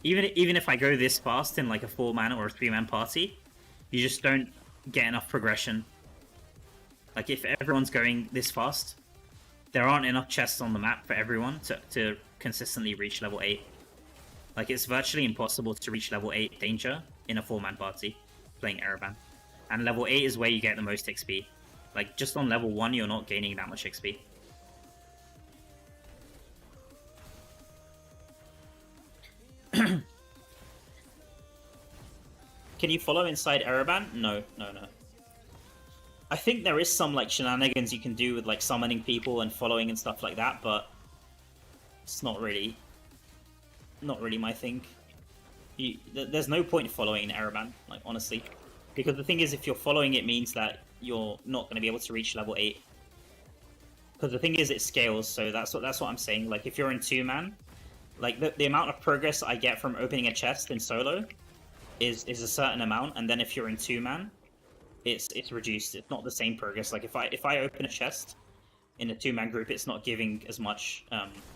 Even if I go this fast in like a 4-man or a 3-man party, you just don't get enough progression. Like, if everyone's going this fast, there aren't enough chests on the map for everyone to consistently reach level 8. Like, it's virtually impossible to reach level 8 danger in a 4-man party playing Ereban. And level 8 is where you get the most XP. Like, just on level 1, you're not gaining that much XP. Can you follow inside Ereban? No. I think there is some, like, shenanigans you can do with, like, summoning people and following and stuff like that, but it's not really my thing. There's no point following in Ereban, like, honestly. Because the thing is, if you're following, it means that you're not going to be able to reach level 8. Because the thing is, it scales, so that's what I'm saying. Like, if you're in 2-man, like, the amount of progress I get from opening a chest in solo is a certain amount, and then if you're in 2-man, it's reduced. It's not the same progress. Like, if I open a chest in a 2-man group, it's not giving as much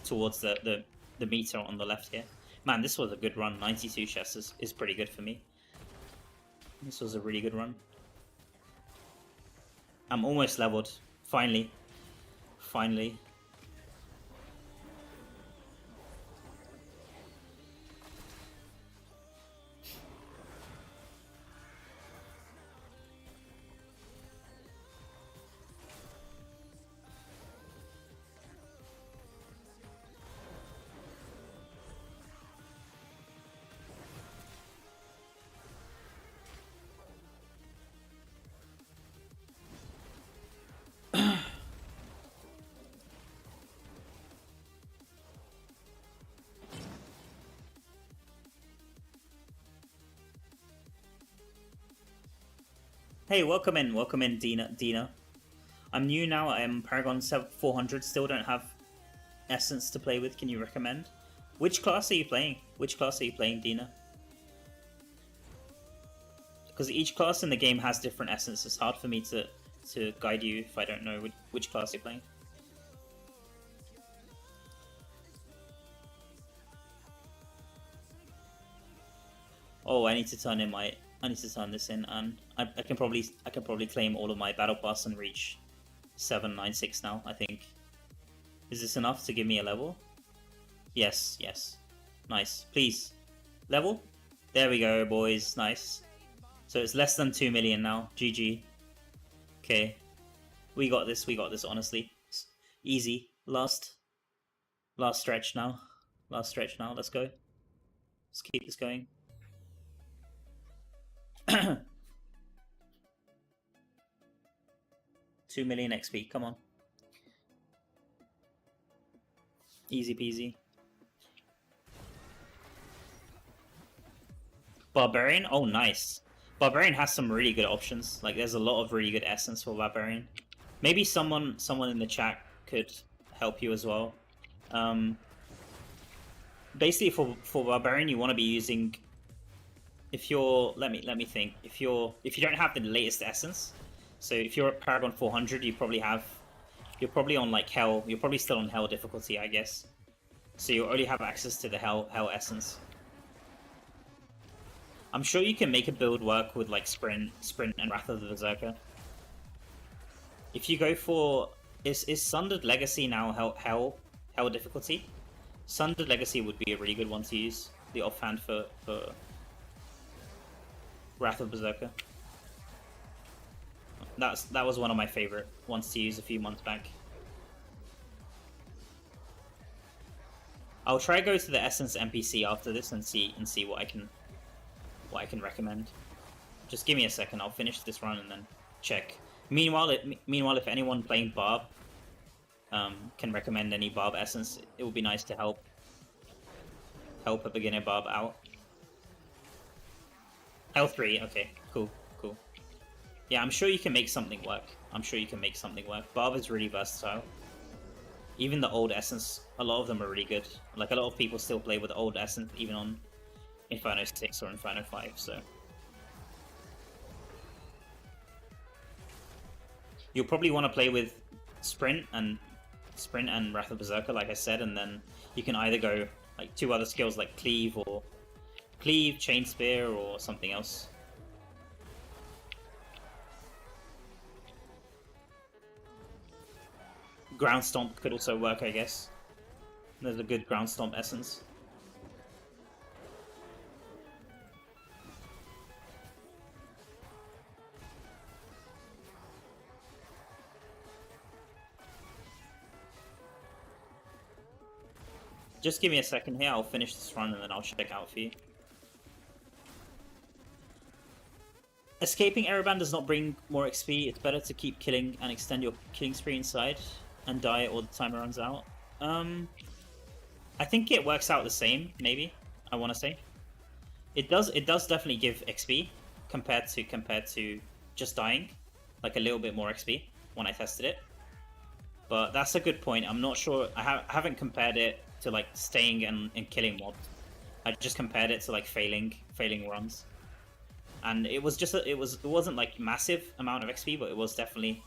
towards the meter on the left here. Man, this was a good run. 92 chests is pretty good for me. This was a really good run. I'm almost leveled. Finally. Hey, welcome in, Dina. I'm new now. I am Paragon 400. Still don't have essence to play with. Can you recommend? Which class are you playing? Which class are you playing, Dina? Because each class in the game has different essence. It's hard for me to guide you if I don't know which class you're playing. Oh, I need to turn this in, and I can probably claim all of my battle pass and reach 796 now. I think. Is this enough to give me a level? Yes. Nice. Please, level. There we go, boys. Nice. So it's less than 2 million now. GG. Okay, we got this. Honestly, it's easy. Last stretch now. Let's go. Let's keep this going. 2 million XP, come on. Easy peasy. Barbarian? Oh, nice. Barbarian has some really good options. Like, there's a lot of really good essence for Barbarian. Maybe someone in the chat could help you as well. Basically, for Barbarian, you want to be using... If you're... Let me think. If you don't have the latest essence, so if you're at Paragon 400, you're probably on like Hell. You're probably still on Hell difficulty, I guess. So you only have access to the Hell essence. I'm sure you can make a build work with like Sprint, and Wrath of the Berserker. If you go for... Is Sundered Legacy now Hell difficulty? Sundered Legacy would be a really good one to use. The offhand for Wrath of Berserker. That was one of my favorite ones to use a few months back. I'll try to go to the Essence NPC after this and see what I can recommend. Just give me a second. I'll finish this run and then check. Meanwhile, if anyone playing Barb can recommend any Barb essence, it would be nice to help a beginner Barb out. Hell 3, okay, cool. Yeah, I'm sure you can make something work. Barb is really versatile. Even the old essence, a lot of them are really good. Like, a lot of people still play with the old essence, even on Inferno 6 or Inferno 5, so... You'll probably want to play with Sprint and Wrath of Berserker, like I said, and then you can either go like 2 other skills like Cleave, Chain Spear, or something else. Ground Stomp could also work, I guess. There's a good Ground Stomp essence. Just give me a second here, I'll finish this run and then I'll check out for you. Escaping Ereban does not bring more XP. It's better to keep killing and extend your killing spree inside and die all the timer runs out. I think it works out the same, maybe, I want to say. It does definitely give XP compared to just dying. Like a little bit more XP when I tested it. But that's a good point. I'm not sure, I haven't compared it to like staying and killing mobs. I just compared it to like failing runs. And it was just it wasn't like massive amount of XP, but it was definitely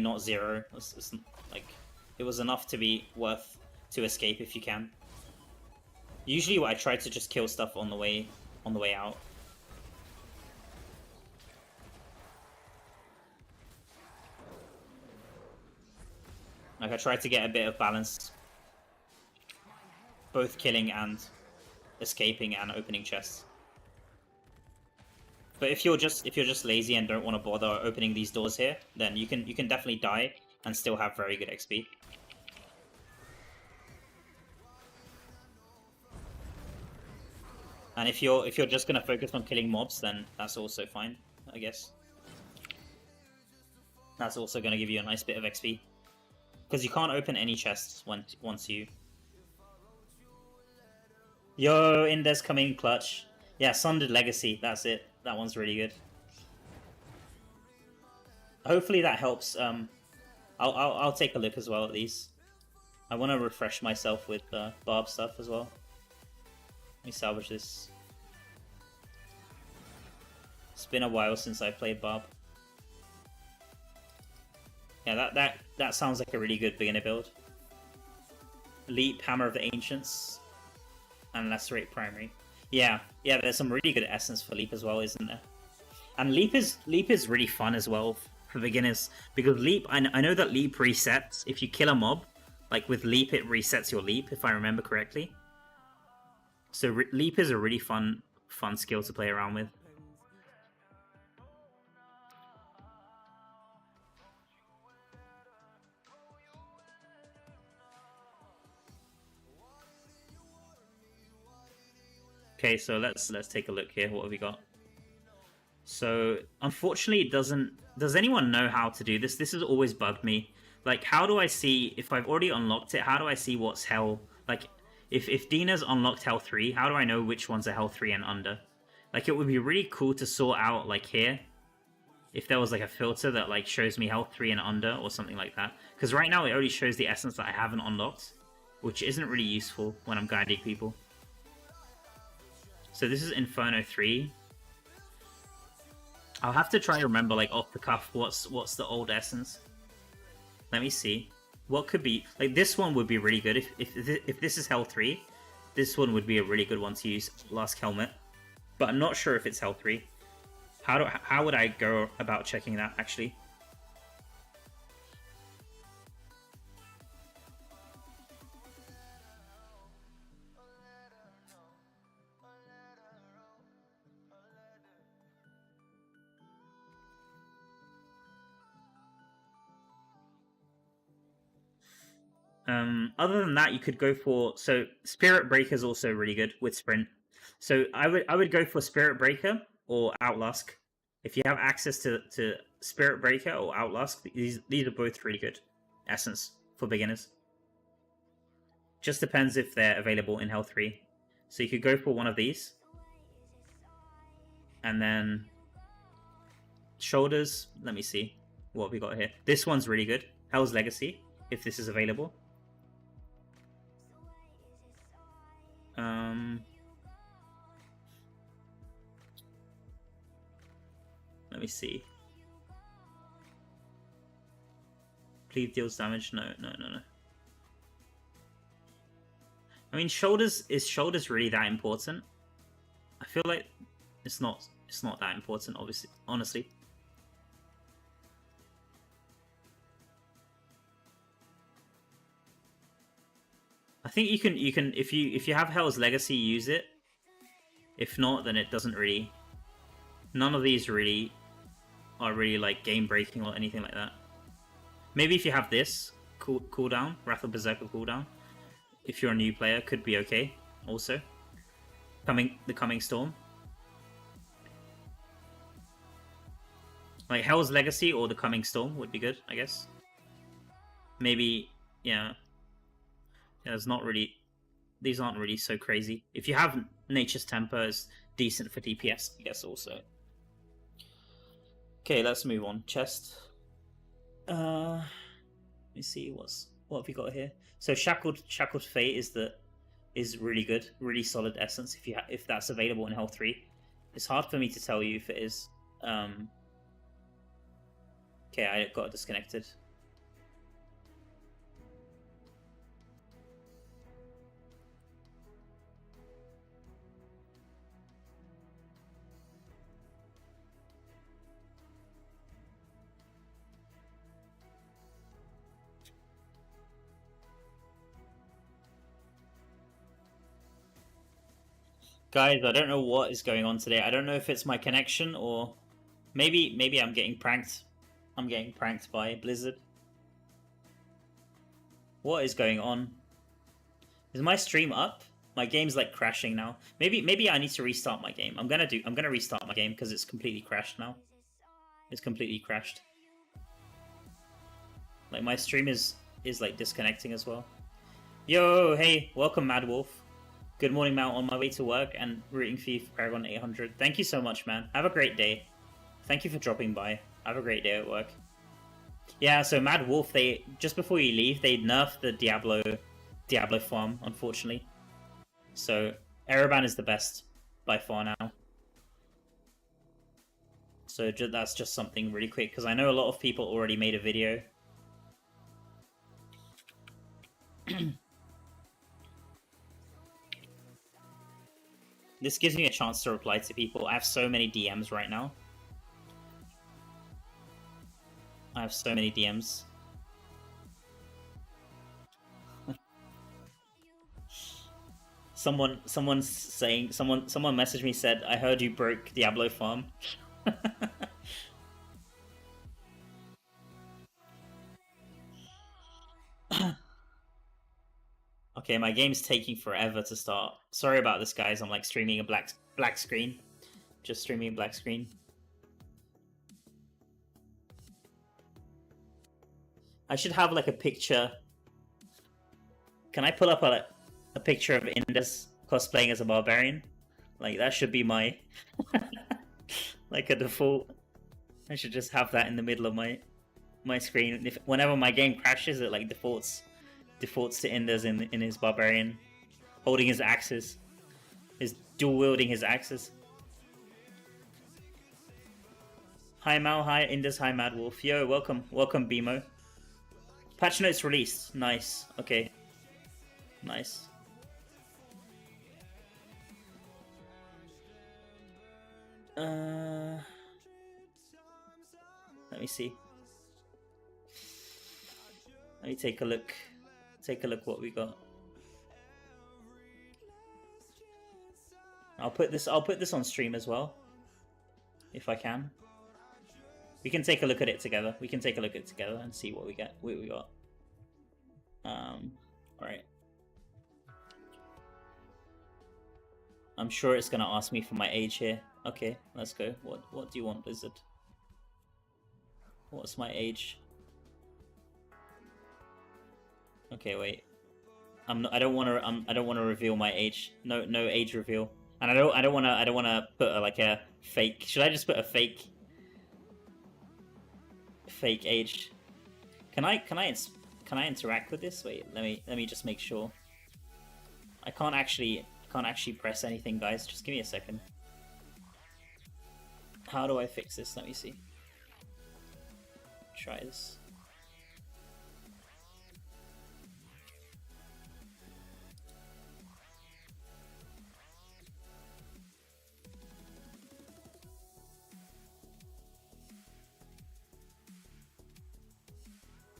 not zero. It's like it was enough to be worth to escape if you can. Usually I try to just kill stuff on the way out. Like I try to get a bit of balance, both killing and escaping and opening chests. But if you're just lazy and don't want to bother opening these doors here, then you can definitely die and still have very good XP. And if you're just gonna focus on killing mobs, then that's also fine, I guess. That's also gonna give you a nice bit of XP. Because you can't open any chests once you... Yo, Indes coming clutch. Yeah, Sundered Legacy, that's it. That one's really good. hopefully that helps. I'll take a look as well at these. I want to refresh myself with Barb stuff as well. Let me salvage this. It's been a while since I played Barb. Yeah, that sounds like a really good beginner build. Leap, Hammer of the Ancients, and Lacerate Primary. Yeah, there's some really good essence for Leap as well, isn't there? And Leap is really fun as well for beginners, because Leap, I know that Leap resets if you kill a mob. Like with Leap, it resets your Leap, if I remember correctly. So Leap is a really fun skill to play around with. Okay, so let's take a look here. What have we got? So unfortunately, it doesn't. Does anyone know how to do this? This has always bugged me. Like, how do I see if I've already unlocked it? How do I see what's Hell? Like, if Dina's unlocked Hell 3, how do I know which ones are Hell 3 and under? Like, it would be really cool to sort out, like, here, if there was, like, a filter that, like, shows me Hell 3 and under or something like that. Because right now, it only shows the essence that I haven't unlocked, which isn't really useful when I'm guiding people. So this is Inferno 3. I'll have to try to remember, like, off the cuff, what's the old essence. Let me see. What could be... Like, this one would be really good. If this is Hell 3, this one would be a really good one to use, Last Helmet. But I'm not sure if it's Hell 3. How would I go about checking that, actually? Other than that, you could go for... So, Spirit Breaker is also really good with Sprint. So, I would go for Spirit Breaker or Outlask. If you have access to Spirit Breaker or Outlask, these are both really good essence for beginners. Just depends if they're available in Hell 3. So, you could go for one of these. And then... Shoulders, let me see what we got here. This one's really good. Hell's Legacy, if this is available. Let me see. Cleave deals damage. No. I mean, shoulders really that important? I feel like it's not that important, obviously, honestly. I think you can if you have Hell's Legacy, use it. If not, then it doesn't really. None of these really are really like game breaking or anything like that. Maybe if you have this cooldown, Wrath of Berserker cooldown, if you're a new player, could be okay. Also, the Coming Storm, like Hell's Legacy or the Coming Storm would be good, I guess. Maybe, yeah. There's not really... These aren't really so crazy. If you have Nature's Temper, it's decent for DPS, I guess, also. Okay, let's move on. Chest. Let me see, what have we got here? So Shackled Fate is really good, really solid essence if that's available in Hell 3. It's hard for me to tell you if it is. Okay, I got disconnected. Guys, I don't know what is going on today. I don't know if it's my connection or maybe I'm getting pranked. I'm getting pranked by Blizzard. What is going on? Is my stream up? My game's like crashing now. Maybe I need to restart my game. I'm gonna restart my game because it's completely crashed now. It's completely crashed. Like my stream is like disconnecting as well. Yo, hey, welcome Mad Wolf. Good morning, Mal. On my way to work and rooting for you for Paragon 800. Thank you so much, man. Have a great day. Thank you for dropping by. Have a great day at work. Yeah, so Mad Wolf, they just before you leave, they nerfed the Diablo farm, unfortunately. So Ereban is the best by far now. So that's just something really quick, because I know a lot of people already made a video. This gives me a chance to reply to people. I have so many DMs right now. I have so many DMs. someone messaged me, said, I heard you broke Diablo farm. Okay, my game's taking forever to start. Sorry about this, guys. I'm like streaming a black screen. Just streaming a black screen. I should have like a picture. Can I pull up a picture of Indus cosplaying as a barbarian? Like, that should be my like a default. I should just have that in the middle of my screen. Whenever my game crashes, it like defaults to Indus in his barbarian, holding his axes, dual wielding his axes. Hi Mal, hi Indus, hi Mad Wolf. Yo, welcome BMO. Patch notes released. Nice. Okay. Nice. Let me see. Let me take a look. Take a look what we got. I'll put this on stream as well, if I can. We can take a look at it together. We can take a look at it together and see what we get. What we got. Alright. I'm sure it's gonna ask me for my age here. Okay, let's go. What do you want, Blizzard? What's my age? Okay, wait. I don't want to reveal my age. No age reveal. And I don't want to put like a fake. Should I just put a fake age? Can I interact with this? Wait, let me just make sure. I can't actually press anything, guys. Just give me a second. How do I fix this? Let me see. Try this.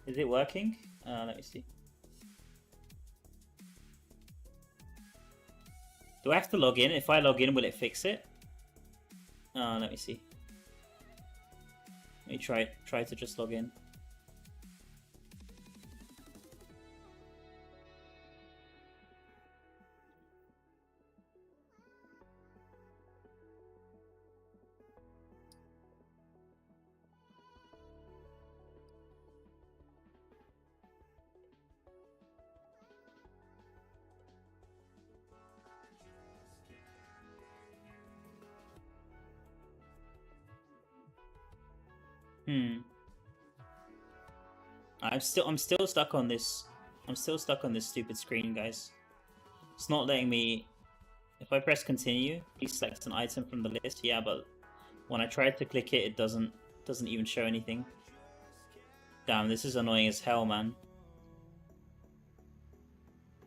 Is it working? Let me see. Do I have to log in? If I log in, will it fix it? Let me see. Let me try to just log in. I'm still stuck on this. I'm still stuck on this stupid screen, guys. It's not letting me. If I press continue, please select an item from the list. Yeah, but when I try to click it, it doesn't even show anything. Damn, this is annoying as hell, man.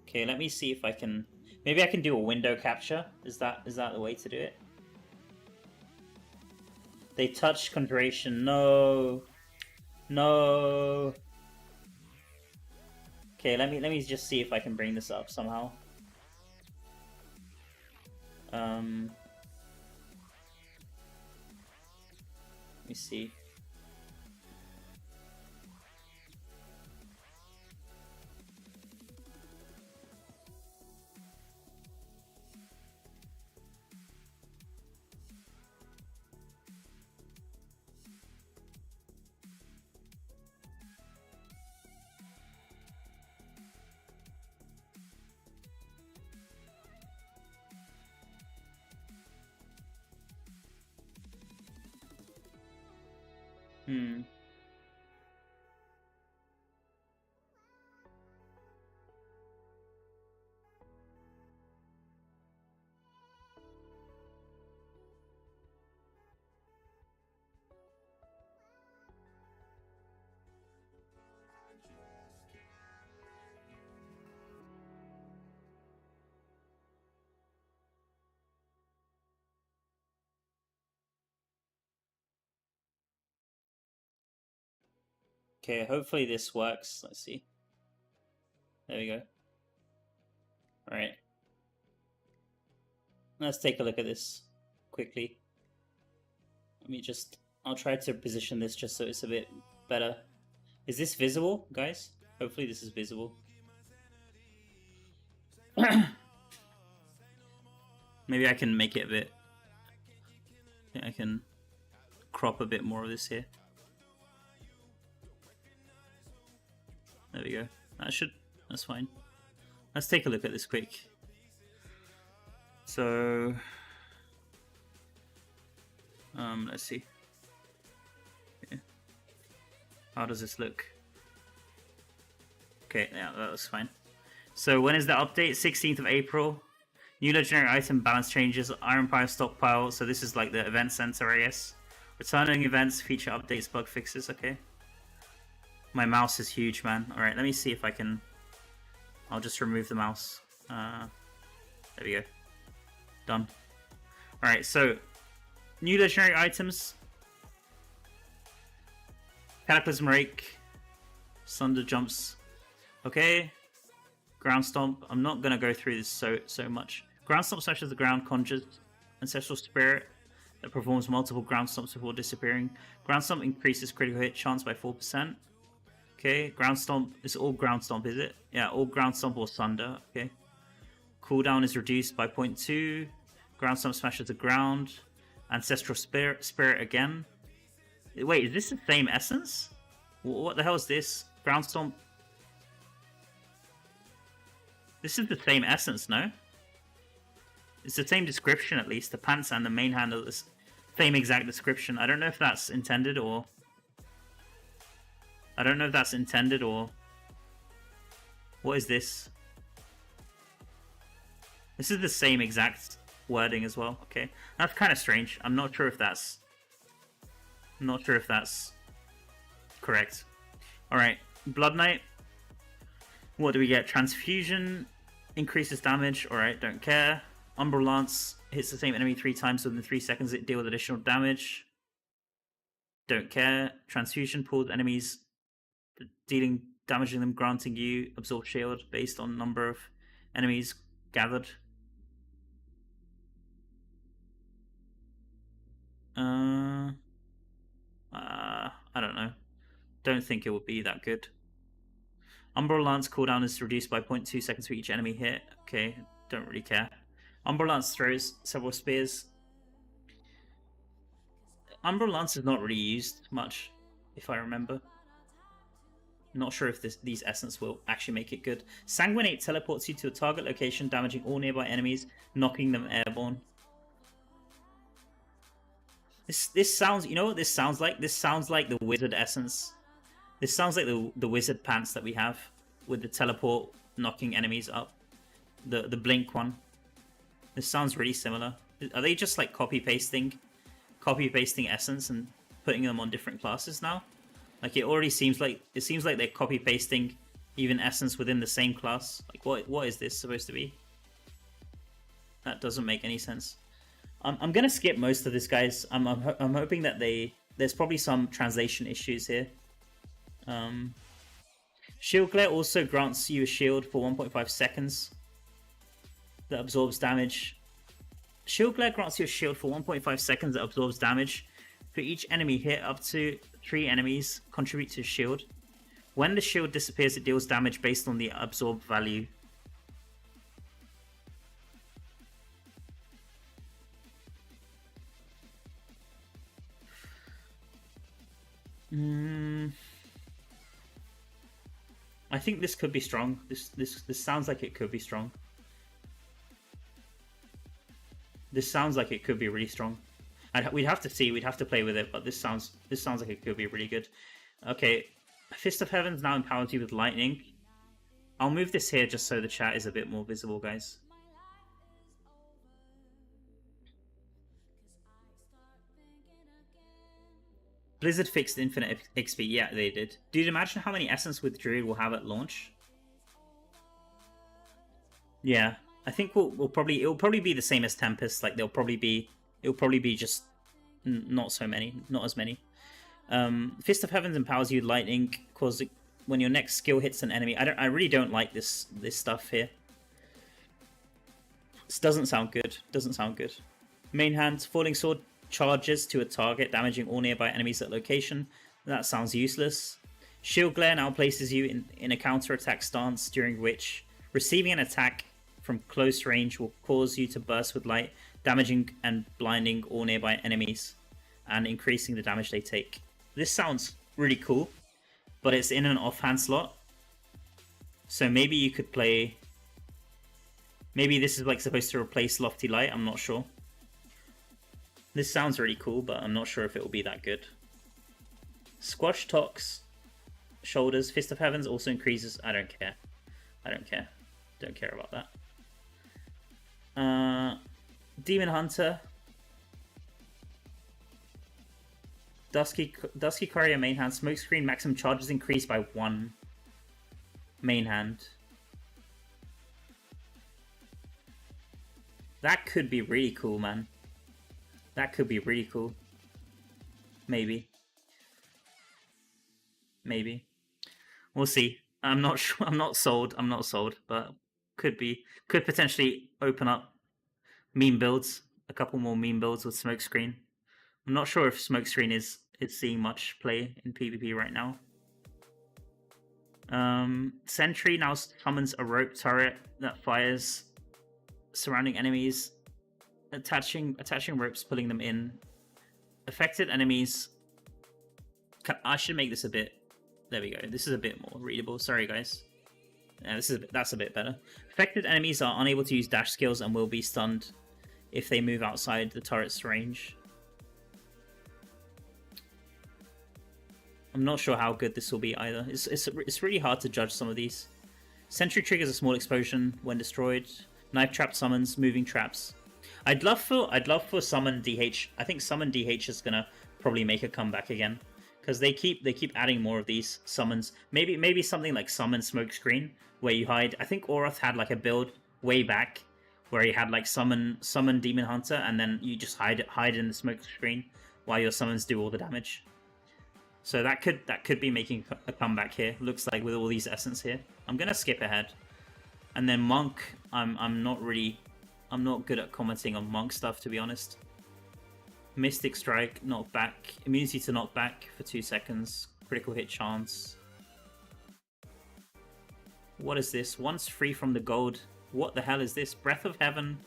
Okay, let me see if I can. Maybe I can do a window capture. Is that the way to do it? They touch Conjuration. No. No. Okay, let me just see if I can bring this up somehow. Let me see. Okay, hopefully this works. Let's see. There we go. Alright. Let's take a look at this quickly. Let me just... I'll try to position this just so it's a bit better. Is this visible, guys? Hopefully this is visible. Maybe I can make it a bit... I can crop a bit more of this here. There we go. That's fine. Let's take a look at this quick. So, let's see. Okay. How does this look? Okay, yeah, that was fine. So when is the update? 16th of April. New legendary item balance changes. Iron Empire stockpile. So this is like the event center, I guess. Returning events, feature updates, bug fixes. Okay. My mouse is huge, man. Alright, let me see if I can... I'll just remove the mouse. There we go. Done. Alright, so... New legendary items. Cataclysm Rake. Sunder Jumps. Okay. Ground Stomp. I'm not going to go through this so much. Ground Stomp smashes the ground, conjures Ancestral Spirit that performs multiple Ground Stomps before disappearing. Ground Stomp increases critical hit chance by 4%. Okay, Ground Stomp is all Ground Stomp, is it? Yeah, all Ground Stomp or Thunder. Okay. Cooldown is reduced by 0.2. Ground Stomp smashes the ground. Ancestral Spirit again. Wait, is this the same essence? What the hell is this? Ground Stomp. This is the same essence, no? It's the same description, at least. The pants and the main handle is the same exact description. I don't know if that's intended or... What is this? This is the same exact wording as well. Okay. That's kind of strange. I'm not sure if that's... correct. Alright. Blood Knight. What do we get? Transfusion. Increases damage. Alright, don't care. Umbral Lance. Hits the same enemy 3 times within 3 seconds. It deals additional damage. Don't care. Transfusion pulls enemies... damaging them, granting you absorb shield based on number of enemies gathered. I don't know. Don't think it would be that good. Umbral Lance cooldown is reduced by 0.2 seconds for each enemy hit. Okay, don't really care. Umbral Lance throws several spears. Umbral Lance is not really used much, if I remember. Not sure if these essence will actually make it good. Sanguinate teleports you to a target location, damaging all nearby enemies, knocking them airborne. This sounds... You know what this sounds like? This sounds like the wizard essence. This sounds like the wizard pants that we have with the teleport knocking enemies up. The blink one. This sounds really similar. Are they just like copy pasting essence and putting them on different classes now? Like it seems like they're copy pasting even essence within the same class. Like what is this supposed to be? That doesn't make any sense. I'm gonna skip most of this, guys. I'm hoping that there's probably some translation issues here. Shield Glare also grants you a shield for 1.5 seconds that absorbs damage. Shield Glare grants you a shield for 1.5 seconds that absorbs damage. For each enemy hit, up to 3 enemies contribute to a shield. When the shield disappears, it deals damage based on the absorbed value. I think this could be strong. This sounds like it could be strong. This sounds like it could be really strong. We'd have to see. We'd have to play with it. But this sounds like it could be really good. Okay, Fist of Heavens now empowers you with lightning. I'll move this here just so the chat is a bit more visible, guys. Blizzard fixed infinite XP. Yeah, they did. Dude, imagine how many essence with Druid we'll have at launch. Yeah, I think it'll probably be the same as Tempest. Like it'll probably be just not as many. Fist of Heavens empowers you with lightning, causing when your next skill hits an enemy. I really don't like this stuff here. This doesn't sound good. Doesn't sound good. Main hand, Falling Sword charges to a target, damaging all nearby enemies at location. That sounds useless. Shield Glare now places you in a counter-attack stance, during which receiving an attack from close range will cause you to burst with light, damaging and blinding all nearby enemies, and increasing the damage they take. This sounds really cool, but it's in an offhand slot. So maybe you could play... Maybe this is like supposed to replace Lofty Light, I'm not sure. This sounds really cool, but I'm not sure if it will be that good. Squash Tox Shoulders, Fist of Heavens also increases... I don't care. I don't care. Don't care about that. Demon Hunter. Dusky Courier main hand. Smokescreen maximum charges increased by 1. Main hand. That could be really cool, man. That could be really cool. Maybe. Maybe. We'll see. I'm not sure. I'm not sold. I'm not sold, but could be. Could potentially open up meme builds. A couple more meme builds with Smokescreen. I'm not sure if Smokescreen is seeing much play in PvP right now. Sentry now summons a rope turret that fires surrounding enemies, attaching ropes, pulling them in. Affected enemies. I should make this a bit. There we go. This is a bit more readable. Sorry, guys. Yeah, that's a bit better. Affected enemies are unable to use dash skills and will be stunned if they move outside the turret's range. I'm not sure how good this will be either. It's really hard to judge some of these. Sentry triggers a small explosion when destroyed. Knife trap summons moving traps. I'd love for summon DH. I think summon DH is gonna probably make a comeback again, because they keep adding more of these summons. Maybe something like summon Smokescreen, where you hide. I think Oroth had like a build way back where he had like summon Demon Hunter, and then you just hide in the Smokescreen while your summons do all the damage. So that could be making a comeback here. Looks like with all these essence here. I'm gonna skip ahead, and then Monk. I'm not good at commenting on Monk stuff, to be honest. Mystic Strike, knockback, immunity to knockback for 2 seconds, critical hit chance. What is this? Once free from the gold. What the hell is this? Breath of Heaven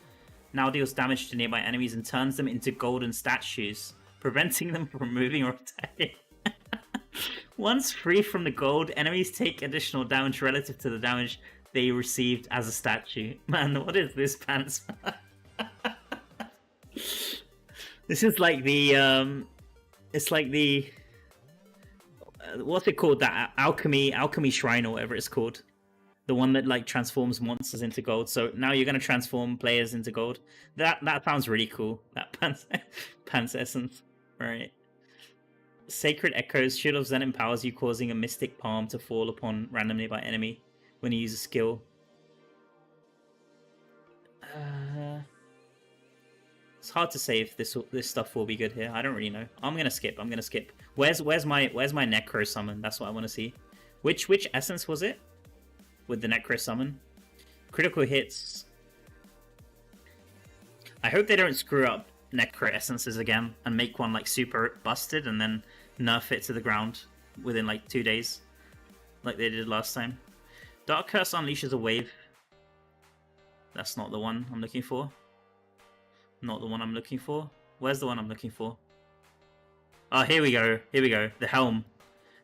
now deals damage to nearby enemies and turns them into golden statues, preventing them from moving or attacking. Once free from the gold, enemies take additional damage relative to the damage they received as a statue. Man, what is this pants? This is like the it's like the what's it called, that alchemy shrine or whatever it's called, the one that like transforms monsters into gold. So now you're going to transform players into gold. That sounds really cool, that pants essence. Right. Sacred Echoes, Shield of Zen empowers you, causing a mystic palm to fall upon randomly by enemy when you use a skill. It's hard to say if this stuff will be good here. I don't really know. I'm gonna skip. Where's my Necro summon? That's what I want to see. Which essence was it? With the Necro summon, critical hits. I hope they don't screw up Necro essences again and make one like super busted and then nerf it to the ground within like 2 days, like they did last time. Dark Curse unleashes a wave. That's not the one I'm looking for. Not the one I'm looking for. Where's the one I'm looking for? Oh, here we go. Here we go. The Helm.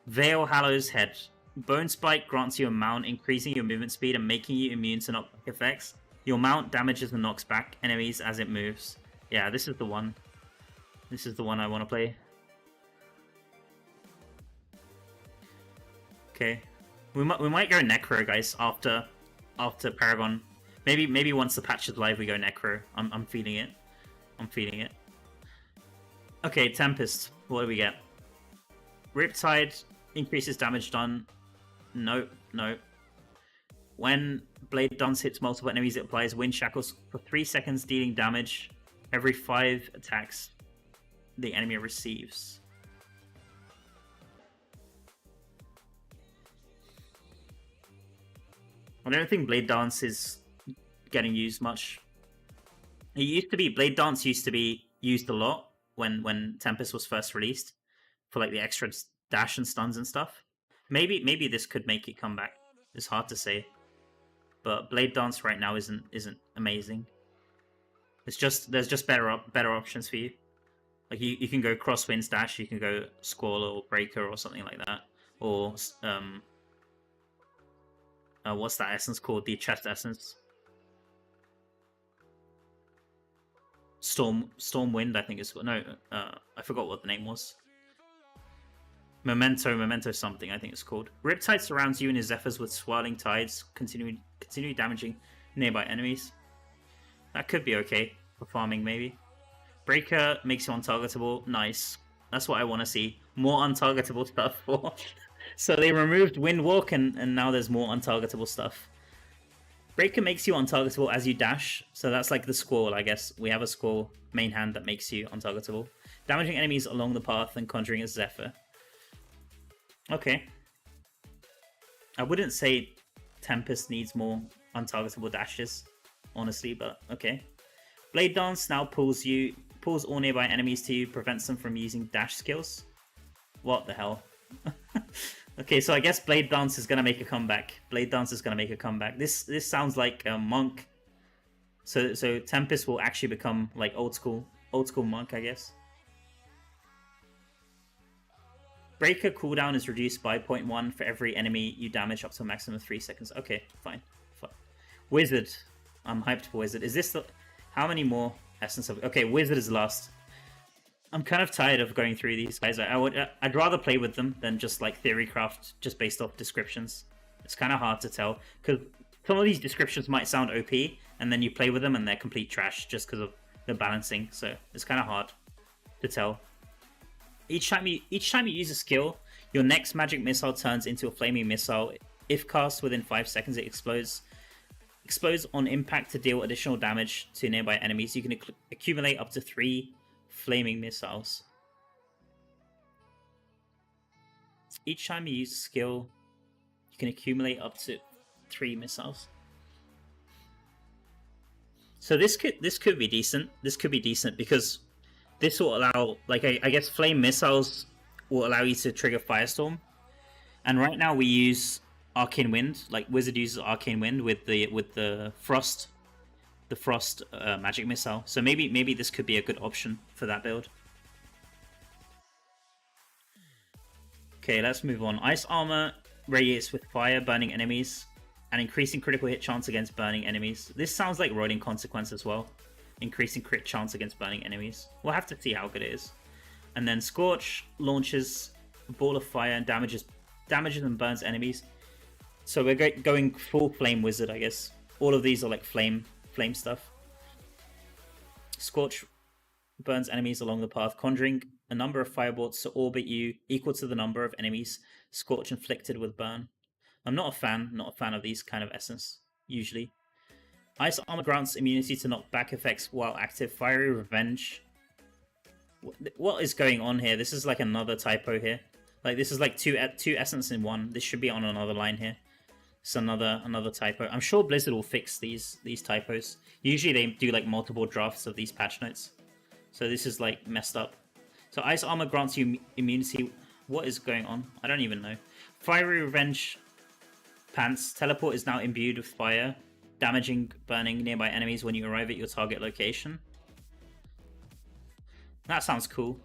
Veil Hallows Head. Bone Spike grants you a mount, increasing your movement speed and making you immune to knockback effects. Your mount damages and knocks back enemies as it moves. Yeah, this is the one. This is the one I want to play. Okay. We might go Necro, guys, after Paragon. Maybe once the patch is live we go Necro. I'm feeling it. I'm feeling it. Okay, Tempest. What do we get? Riptide increases damage done. No. When Blade Dance hits multiple enemies, it applies Wind Shackles for 3 seconds, dealing damage every 5 attacks the enemy receives. I don't think Blade Dance is getting used much. It used to be, Blade Dance used to be used a lot when Tempest was first released for like the extra dash and stuns and stuff. Maybe this could make it come back. It's hard to say, but Blade Dance right now isn't amazing. It's just there's just better options for you. Like you can go Crosswinds Dash, you can go Squall or Breaker or something like that, or what's that essence called? The chest essence. Stormwind, I think it's no. I forgot what the name was. Memento something, I think it's called. Riptide surrounds you and his Zephyrs with swirling tides, continually damaging nearby enemies. That could be okay for farming, maybe. Breaker makes you untargetable. Nice. That's what I want to see. More untargetable stuff for. So they removed Windwalk and now there's more untargetable stuff. Breaker makes you untargetable as you dash. So that's like the Squall, I guess. We have a Squall main hand that makes you untargetable. Damaging enemies along the path and conjuring a Zephyr. Okay. I wouldn't say Tempest needs more untargetable dashes, honestly, but okay. Blade Dance now pulls all nearby enemies to you, prevents them from using dash skills. What the hell? Okay, so I guess Blade Dance is gonna make a comeback. Blade Dance is gonna make a comeback. This sounds like a monk. So Tempest will actually become like old school monk, I guess. Breaker cooldown is reduced by 0.1 for every enemy you damage up to a maximum of 3 seconds. Okay, fine. Wizard. I'm hyped for Wizard. Is this the... How many more essence of... Okay, Wizard is last. I'm kind of tired of going through these guys. I'd rather play with them than just like theorycraft just based off descriptions. It's kind of hard to tell because some of these descriptions might sound OP and then you play with them and they're complete trash just because of the balancing. So it's kind of hard to tell. Each time you use a skill, your next magic missile turns into a flaming missile. If cast within 5 seconds, it explodes. Explodes on impact to deal additional damage to nearby enemies. You can accumulate up to 3 flaming missiles. Each time you use a skill, you can accumulate up to 3 missiles. So this could be decent. This could be decent because this will allow, like, I guess flame missiles will allow you to trigger Firestorm. And right now we use Arcane Wind, like Wizard uses Arcane Wind with the Frost magic missile. So maybe this could be a good option for that build. Okay, let's move on. Ice Armor radiates with fire, burning enemies, and increasing critical hit chance against burning enemies. This sounds like Rolling Consequence as well. Increasing crit chance against burning enemies. We'll have to see how good it is. And then Scorch launches a ball of fire and damages and burns enemies. So we're going full Flame Wizard, I guess. All of these are like flame stuff. Scorch burns enemies along the path, conjuring a number of firebolts to orbit you equal to the number of enemies Scorch inflicted with burn. I'm not a fan of these kind of essence, usually. Ice Armor grants immunity to knockback effects while active. Fiery Revenge. What is going on here? This is like another typo here. Like this is like two essence in one. This should be on another line here. It's another typo. I'm sure Blizzard will fix these typos. Usually they do like multiple drafts of these patch notes. So this is like messed up. So Ice Armor grants you immunity. What is going on? I don't even know. Fiery Revenge Pants. Teleport is now imbued with fire, damaging burning nearby enemies when you arrive at your target location. That sounds cool.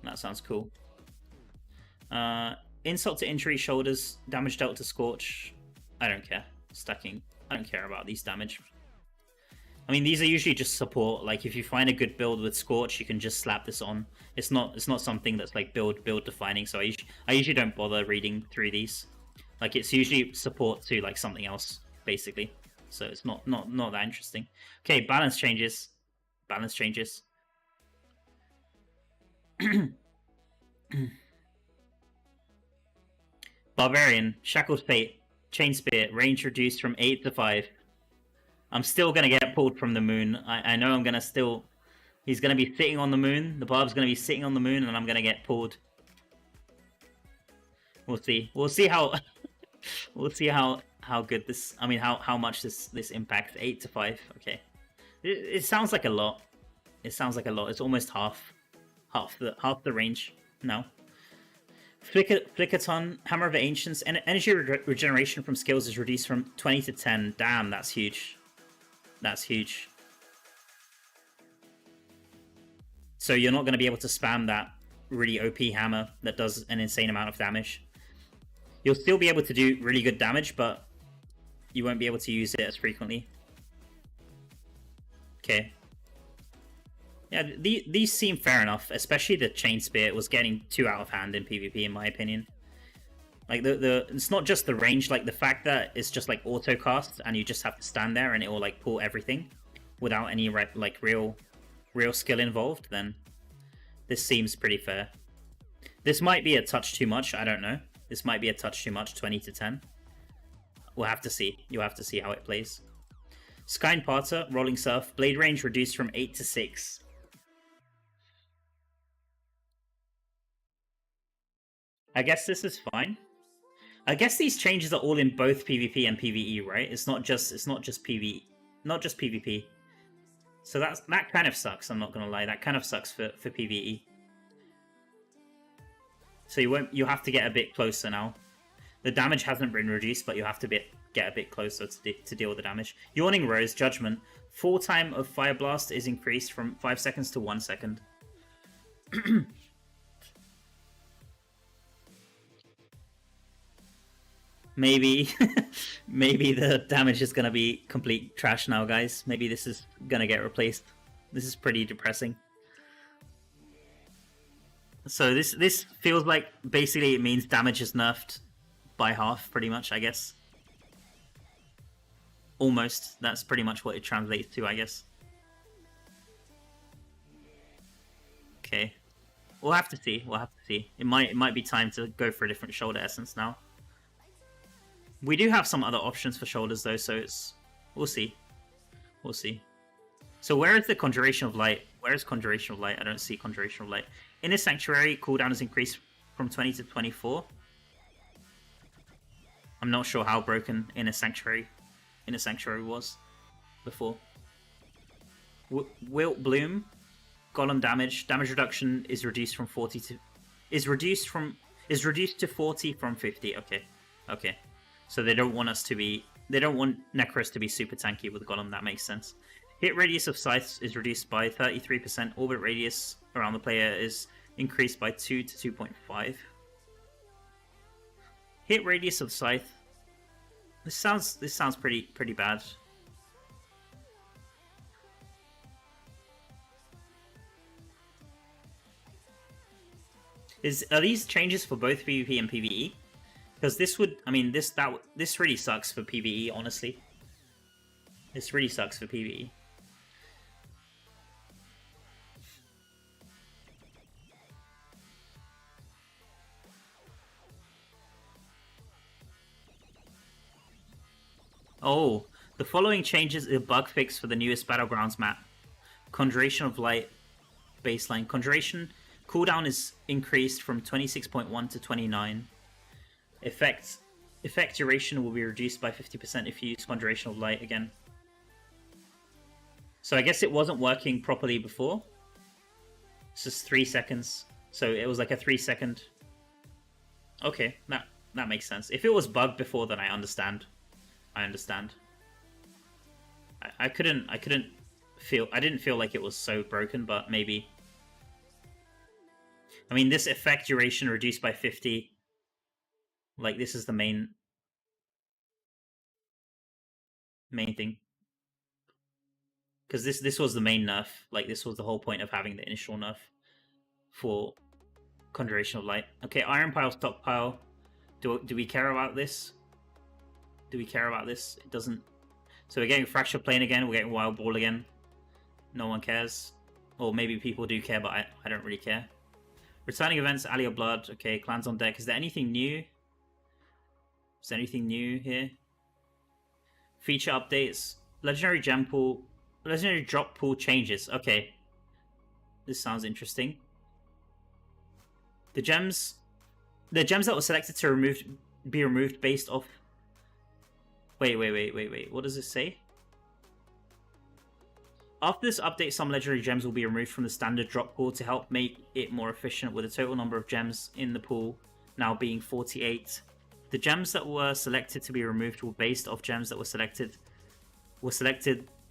Insult to injury shoulders, damage dealt to Scorch. I don't care. Stacking. I don't care about these damage. I mean, these are usually just support. Like, if you find a good build with Scorch, you can just slap this on. It's not something that's like build defining. So I usually don't bother reading through these. Like, it's usually support to like something else, basically. So it's not that interesting. Okay, balance changes. Barbarian, Shackled Fate, Chain Spear, range reduced from 8 to 5. I'm still gonna get pulled from the moon. I know I'm gonna still... He's gonna be sitting on the moon. The barb's gonna be sitting on the moon and I'm gonna get pulled. We'll see. We'll see how... we'll see how how good this. I mean, how much this impacts. 8 to 5. Okay, it sounds like a lot. It sounds like a lot. It's almost half the range. No. Flickerton, Hammer of the Ancients, and energy regeneration from skills is reduced from 20 to 10. Damn, that's huge. That's huge. So you're not going to be able to spam that really OP hammer that does an insane amount of damage. You'll still be able to do really good damage, but you won't be able to use it as frequently. Okay. Yeah, these seem fair enough, especially the Chain Spear was getting too out of hand in PvP, in my opinion. Like, it's not just the range, like, the fact that it's just, like, auto-cast, and you just have to stand there, and it will, like, pull everything without any, like, real skill involved, then this seems pretty fair. This might be a touch too much, I don't know. This might be a touch too much, 20 to 10. We'll have to see. You'll have to see how it plays. Sky Imparter, Rolling Surf, Blade range reduced from 8 to 6. I guess this is fine. I guess these changes are all in both PvP and PvE, right? It's not just PvE, not just PvP. So that kind of sucks, I'm not gonna lie. That kind of sucks for PvE. So you have to get a bit closer now. The damage hasn't been reduced, but you have to get a bit closer to deal with the damage. Yawning Rose, Judgment. Fall time of Fire Blast is increased from 5 seconds to 1 second. Maybe the damage is gonna be complete trash now, guys. Maybe this is gonna get replaced. This is pretty depressing. So this feels like basically it means damage is nerfed by half, pretty much, I guess. Almost. That's pretty much what it translates to, I guess. Okay. We'll have to see. We'll have to see. It might be time to go for a different shoulder essence now. We do have some other options for shoulders though, so we'll see. We'll see. So where is the Conjuration of Light? Where is Conjuration of Light? I don't see Conjuration of Light. Inner Sanctuary cooldown is increased from 20 to 24. I'm not sure how broken Inner Sanctuary was before. Wilt Bloom, Golem damage reduction is reduced from 40 to is reduced to 40 from 50. Okay. So they don't want Necros to be super tanky with Golem. That makes sense. Hit radius of Scythe is reduced by 33%. Orbit radius around the player is increased by 2 to 2.5. Hit radius of Scythe. This sounds pretty bad. Are these changes for both PvP and PvE? Because this would, I mean, this really sucks for PvE, honestly. This really sucks for PvE. Oh, the following changes is a bug fix for the newest Battlegrounds map. Conjuration of Light baseline. Conjuration cooldown is increased from 26.1 to 29. Effect duration will be reduced by 50% if you use Conjuration of Light again. So I guess it wasn't working properly before. It's just 3 seconds. So it was like a 3 second. Okay, that makes sense. If it was bugged before, then I understand. I didn't feel like it was so broken, but maybe. I mean, this effect duration reduced by 50. Like, this is the main thing. Because this was the main nerf. Like, this was the whole point of having the initial nerf for Conjuration of Light. Okay, Iron Pile, Stockpile. Do we care about this? Do we care about this? It doesn't. So we're getting Fracture Plane again. We're getting Wild Ball again. No one cares. Or maybe people do care, but I don't really care. Returning events, Alley of Blood. Okay, Clans on deck. Is there anything new? Is there anything new here? Feature updates. Legendary Gem Pool. Legendary Drop Pool changes. Okay. This sounds interesting. The gems that were selected to be removed based off Wait. What does this say? After this update, some legendary gems will be removed from the standard drop pool to help make it more efficient, with the total number of gems in the pool now being 48. The gems that were selected to be removed were based off gems that were selected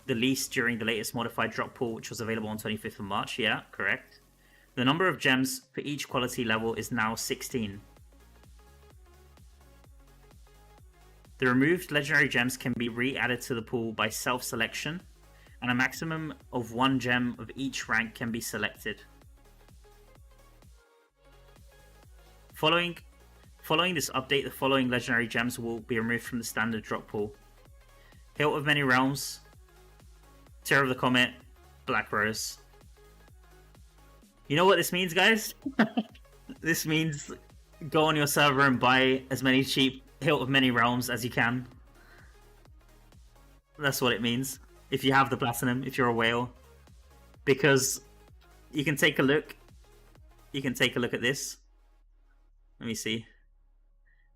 the least during the latest modified drop pool, which was available on 25th of March. Yeah, correct. The number of gems for each quality level is now 16. The removed legendary gems can be re-added to the pool by self-selection, and a maximum of 1 gem of each rank can be selected. Following this update, the following legendary gems will be removed from the standard drop pool: Hilt of Many Realms, Tear of the Comet, Black Rose. You know what this means, guys? This means go on your server and buy as many cheap Hilt of Many Realms as you can. That's what it means. If you have the platinum, if you're a whale. Because you can take a look. You can take a look at this. Let me see.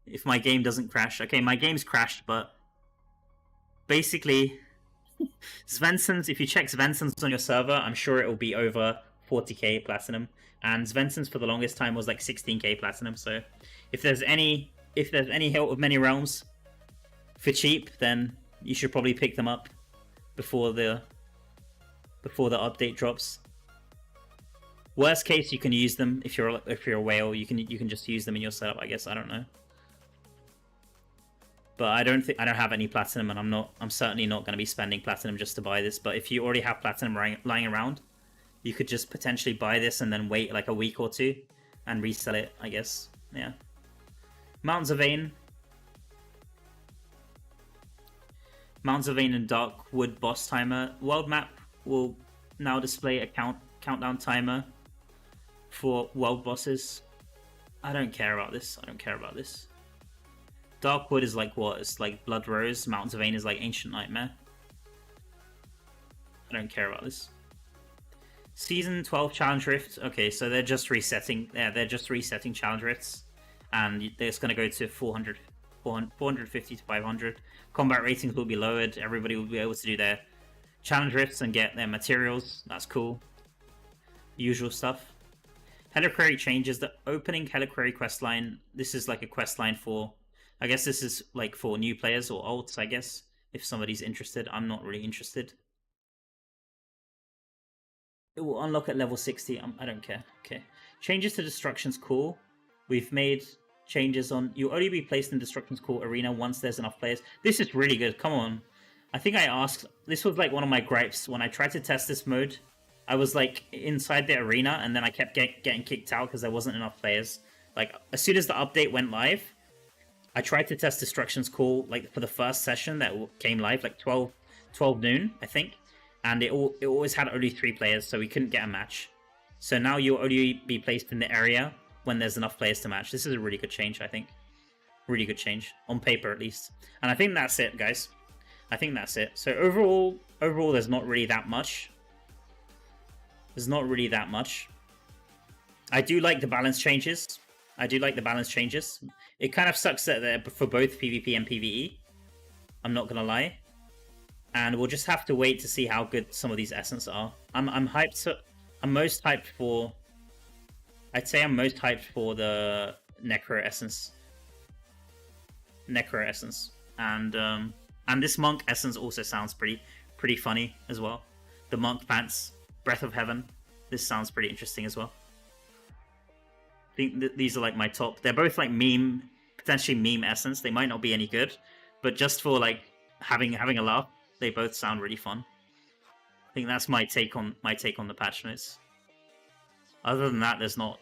If my game doesn't crash. Okay, my game's crashed, but basically Svensson's, if you check Svensson's on your server, I'm sure it will be over 40k platinum. And Svensson's for the longest time was like 16k platinum. So if there's any Hilt of Many Realms for cheap, then you should probably pick them up before the update drops. Worst case, you can use them if you're a whale. You can just use them in your setup, I guess. I don't know, but I don't have any platinum, and I'm certainly not going to be spending platinum just to buy this. But if you already have platinum lying around, you could just potentially buy this and then wait like a week or two and resell it, I guess. Yeah. Mountains of Vayne. Mountains of Vayne and Darkwood boss timer. World map will now display a countdown timer for world bosses. I don't care about this. Darkwood is like what? It's like Blood Rose. Mountains of Vayne is like Ancient Nightmare. I don't care about this. Season 12 Challenge Rift. Okay, so they're just resetting. Yeah, they're just resetting Challenge Rifts, and it's going to go to 450 to 500. Combat ratings will be lowered. Everybody will be able to do their Challenge Rifts and get their materials. That's cool. Usual stuff. Heliquary changes. The opening Heliquary questline. This is like a questline for, I guess this is like for new players or alts, I guess. If somebody's interested. I'm not really interested. It will unlock at level 60. I don't care. Okay. Changes to Destruction's Call. We've made changes on... You'll only be placed in Destruction's Call arena once there's enough players. This is really good. Come on. I think I asked... This was like one of my gripes. When I tried to test this mode, I was like inside the arena and then I kept getting kicked out because there wasn't enough players. Like, as soon as the update went live, I tried to test Destruction's Call like for the first session that came live, like 12 noon, I think. And it always had only 3 players, so we couldn't get a match. So now you'll only be placed in the area when there's enough players to match. This is a really good change, I think. Really good change. On paper, at least. And I think that's it, guys. I think that's it. So overall, there's not really that much. There's not really that much. I do like the balance changes. It kind of sucks that they're for both PvP and PvE. I'm not going to lie. And we'll just have to wait to see how good some of these essence are. I'm hyped. I'm most hyped for... I'd say I'm most hyped for the Necro Essence. And this Monk Essence also sounds pretty funny as well. The Monk Pants, Breath of Heaven. This sounds pretty interesting as well. I think these are like my top. They're both like potentially meme essence. They might not be any good, but just for like having a laugh, they both sound really fun. I think that's my take on the patch notes. Other than that, there's not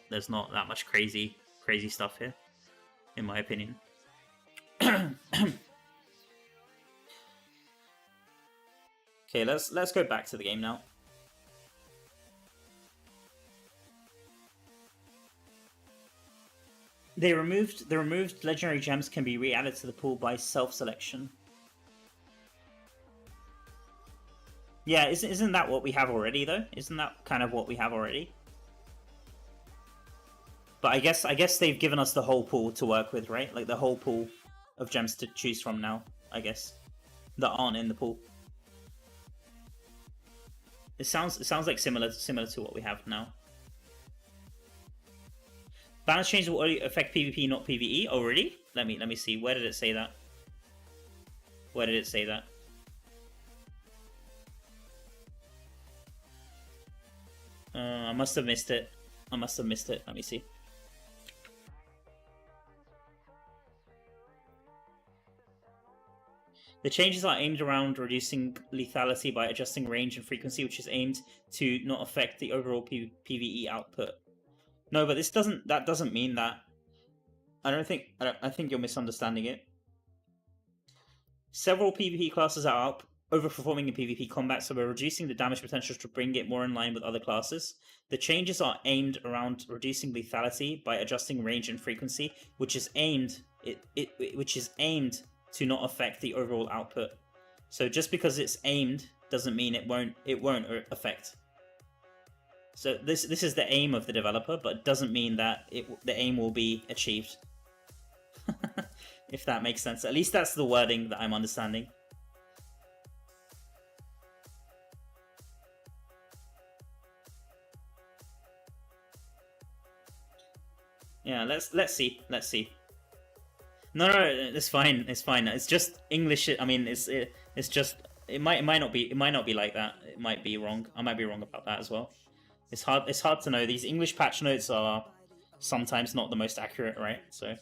that much crazy stuff here, in my opinion. Okay, let's go back to the game now. The removed legendary gems can be re-added to the pool by self-selection. Yeah, isn't that what we have already though? Isn't that kind of what we have already? But I guess they've given us the whole pool to work with, right? Like the whole pool of gems to choose from now, I guess. that aren't in the pool. It sounds like similar to what we have now. Balance changes will only affect PvP, not PvE. Oh, really? Let me see. Where did it say that? Where did it say that? I must have missed it. I must have missed it. Let me see. The changes are aimed around reducing lethality by adjusting range and frequency, which is aimed to not affect the overall PvE output. No, but that doesn't mean that. I think you're misunderstanding it. Several PvP classes are overperforming in PvP combat, so we're reducing the damage potential to bring it more in line with other classes. The changes are aimed around reducing lethality by adjusting range and frequency, which is aimed to not affect the overall output. So just because it's aimed doesn't mean it won't affect. So this is the aim of the developer, but it doesn't mean that the aim will be achieved. If that makes sense. At least that's the wording that I'm understanding. Yeah, let's see. No, it's fine. It's fine. It's just English. I mean, it's just it might not be like that. It might be wrong. I might be wrong about that as well. It's hard to know. These English patch notes are sometimes not the most accurate, right? So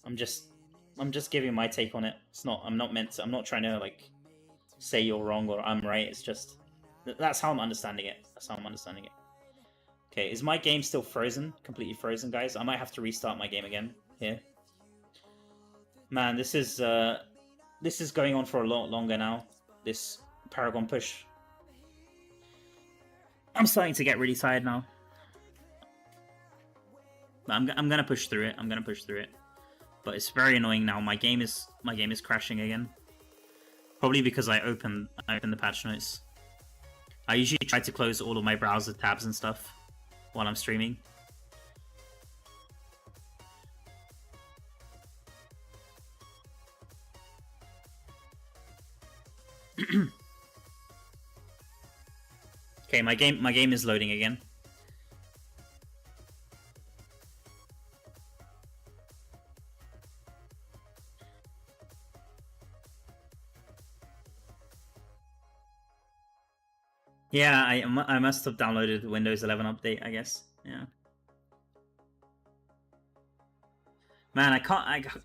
I'm just giving my take on it. I'm not trying to like say you're wrong or I'm right. It's just that's how I'm understanding it. Okay, is my game still frozen? Completely frozen, guys? I might have to restart my game again here. Man, this is going on for a lot longer now. This Paragon push. I'm starting to get really tired now. But I'm gonna push through it. But it's very annoying now. My game is crashing again. Probably because I opened the patch notes. I usually try to close all of my browser tabs and stuff while I'm streaming. Okay, my game is loading again. Yeah, I must have downloaded the Windows 11 update, I guess. Yeah. Man, I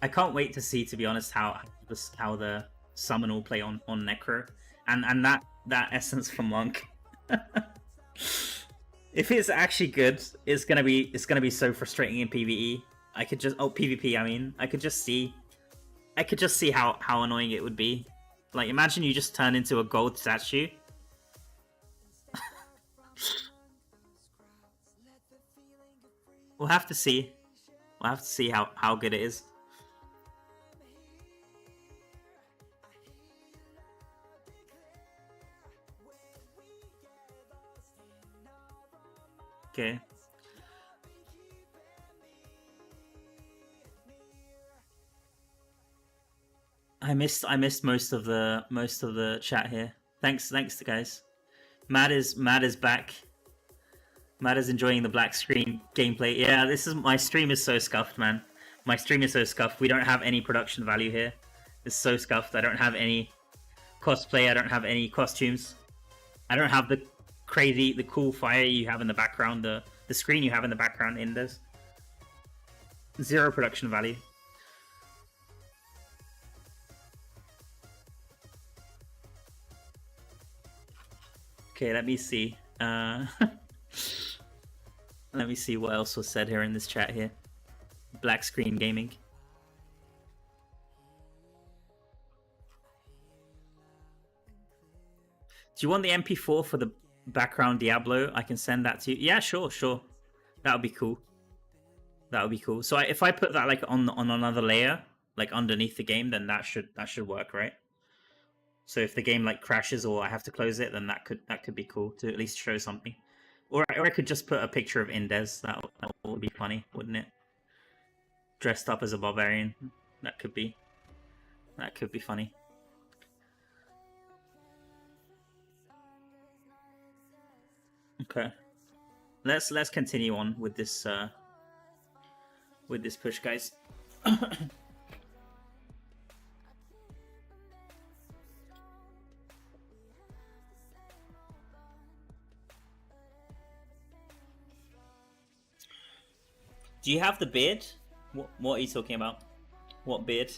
can't wait to see, to be honest, how the summon will play on Necro, and that essence for Monk. If it's actually good, it's gonna be so frustrating in PvE. PvP. I mean, I could just see how annoying it would be. Like, imagine you just turn into a gold statue. We'll have to see. We'll have to see how good it is. Okay. I missed most of the chat here. Thanks to guys. Matt is back. Matt is enjoying the black screen gameplay. Yeah, my stream is so scuffed, man. My stream is so scuffed. We don't have any production value here. It's so scuffed. I don't have any cosplay. I don't have any costumes. I don't have the cool fire you have in the background, the screen you have in the background in this. Zero production value. Okay, let me see. Let me see what else was said here in this chat here. Black screen gaming. Do you want the MP4 for the background Diablo? I can send that to you. Yeah, sure. That would be cool. So if I put that like on another layer, like underneath the game, then that should work, right? So if the game like crashes or I have to close it, then that could be cool to at least show something. Or I could just put a picture of Indez. That would be funny, wouldn't it? Dressed up as a barbarian. That could be funny. Okay. Let's continue on with this push, guys. Do you have the beard? What are you talking about? What beard?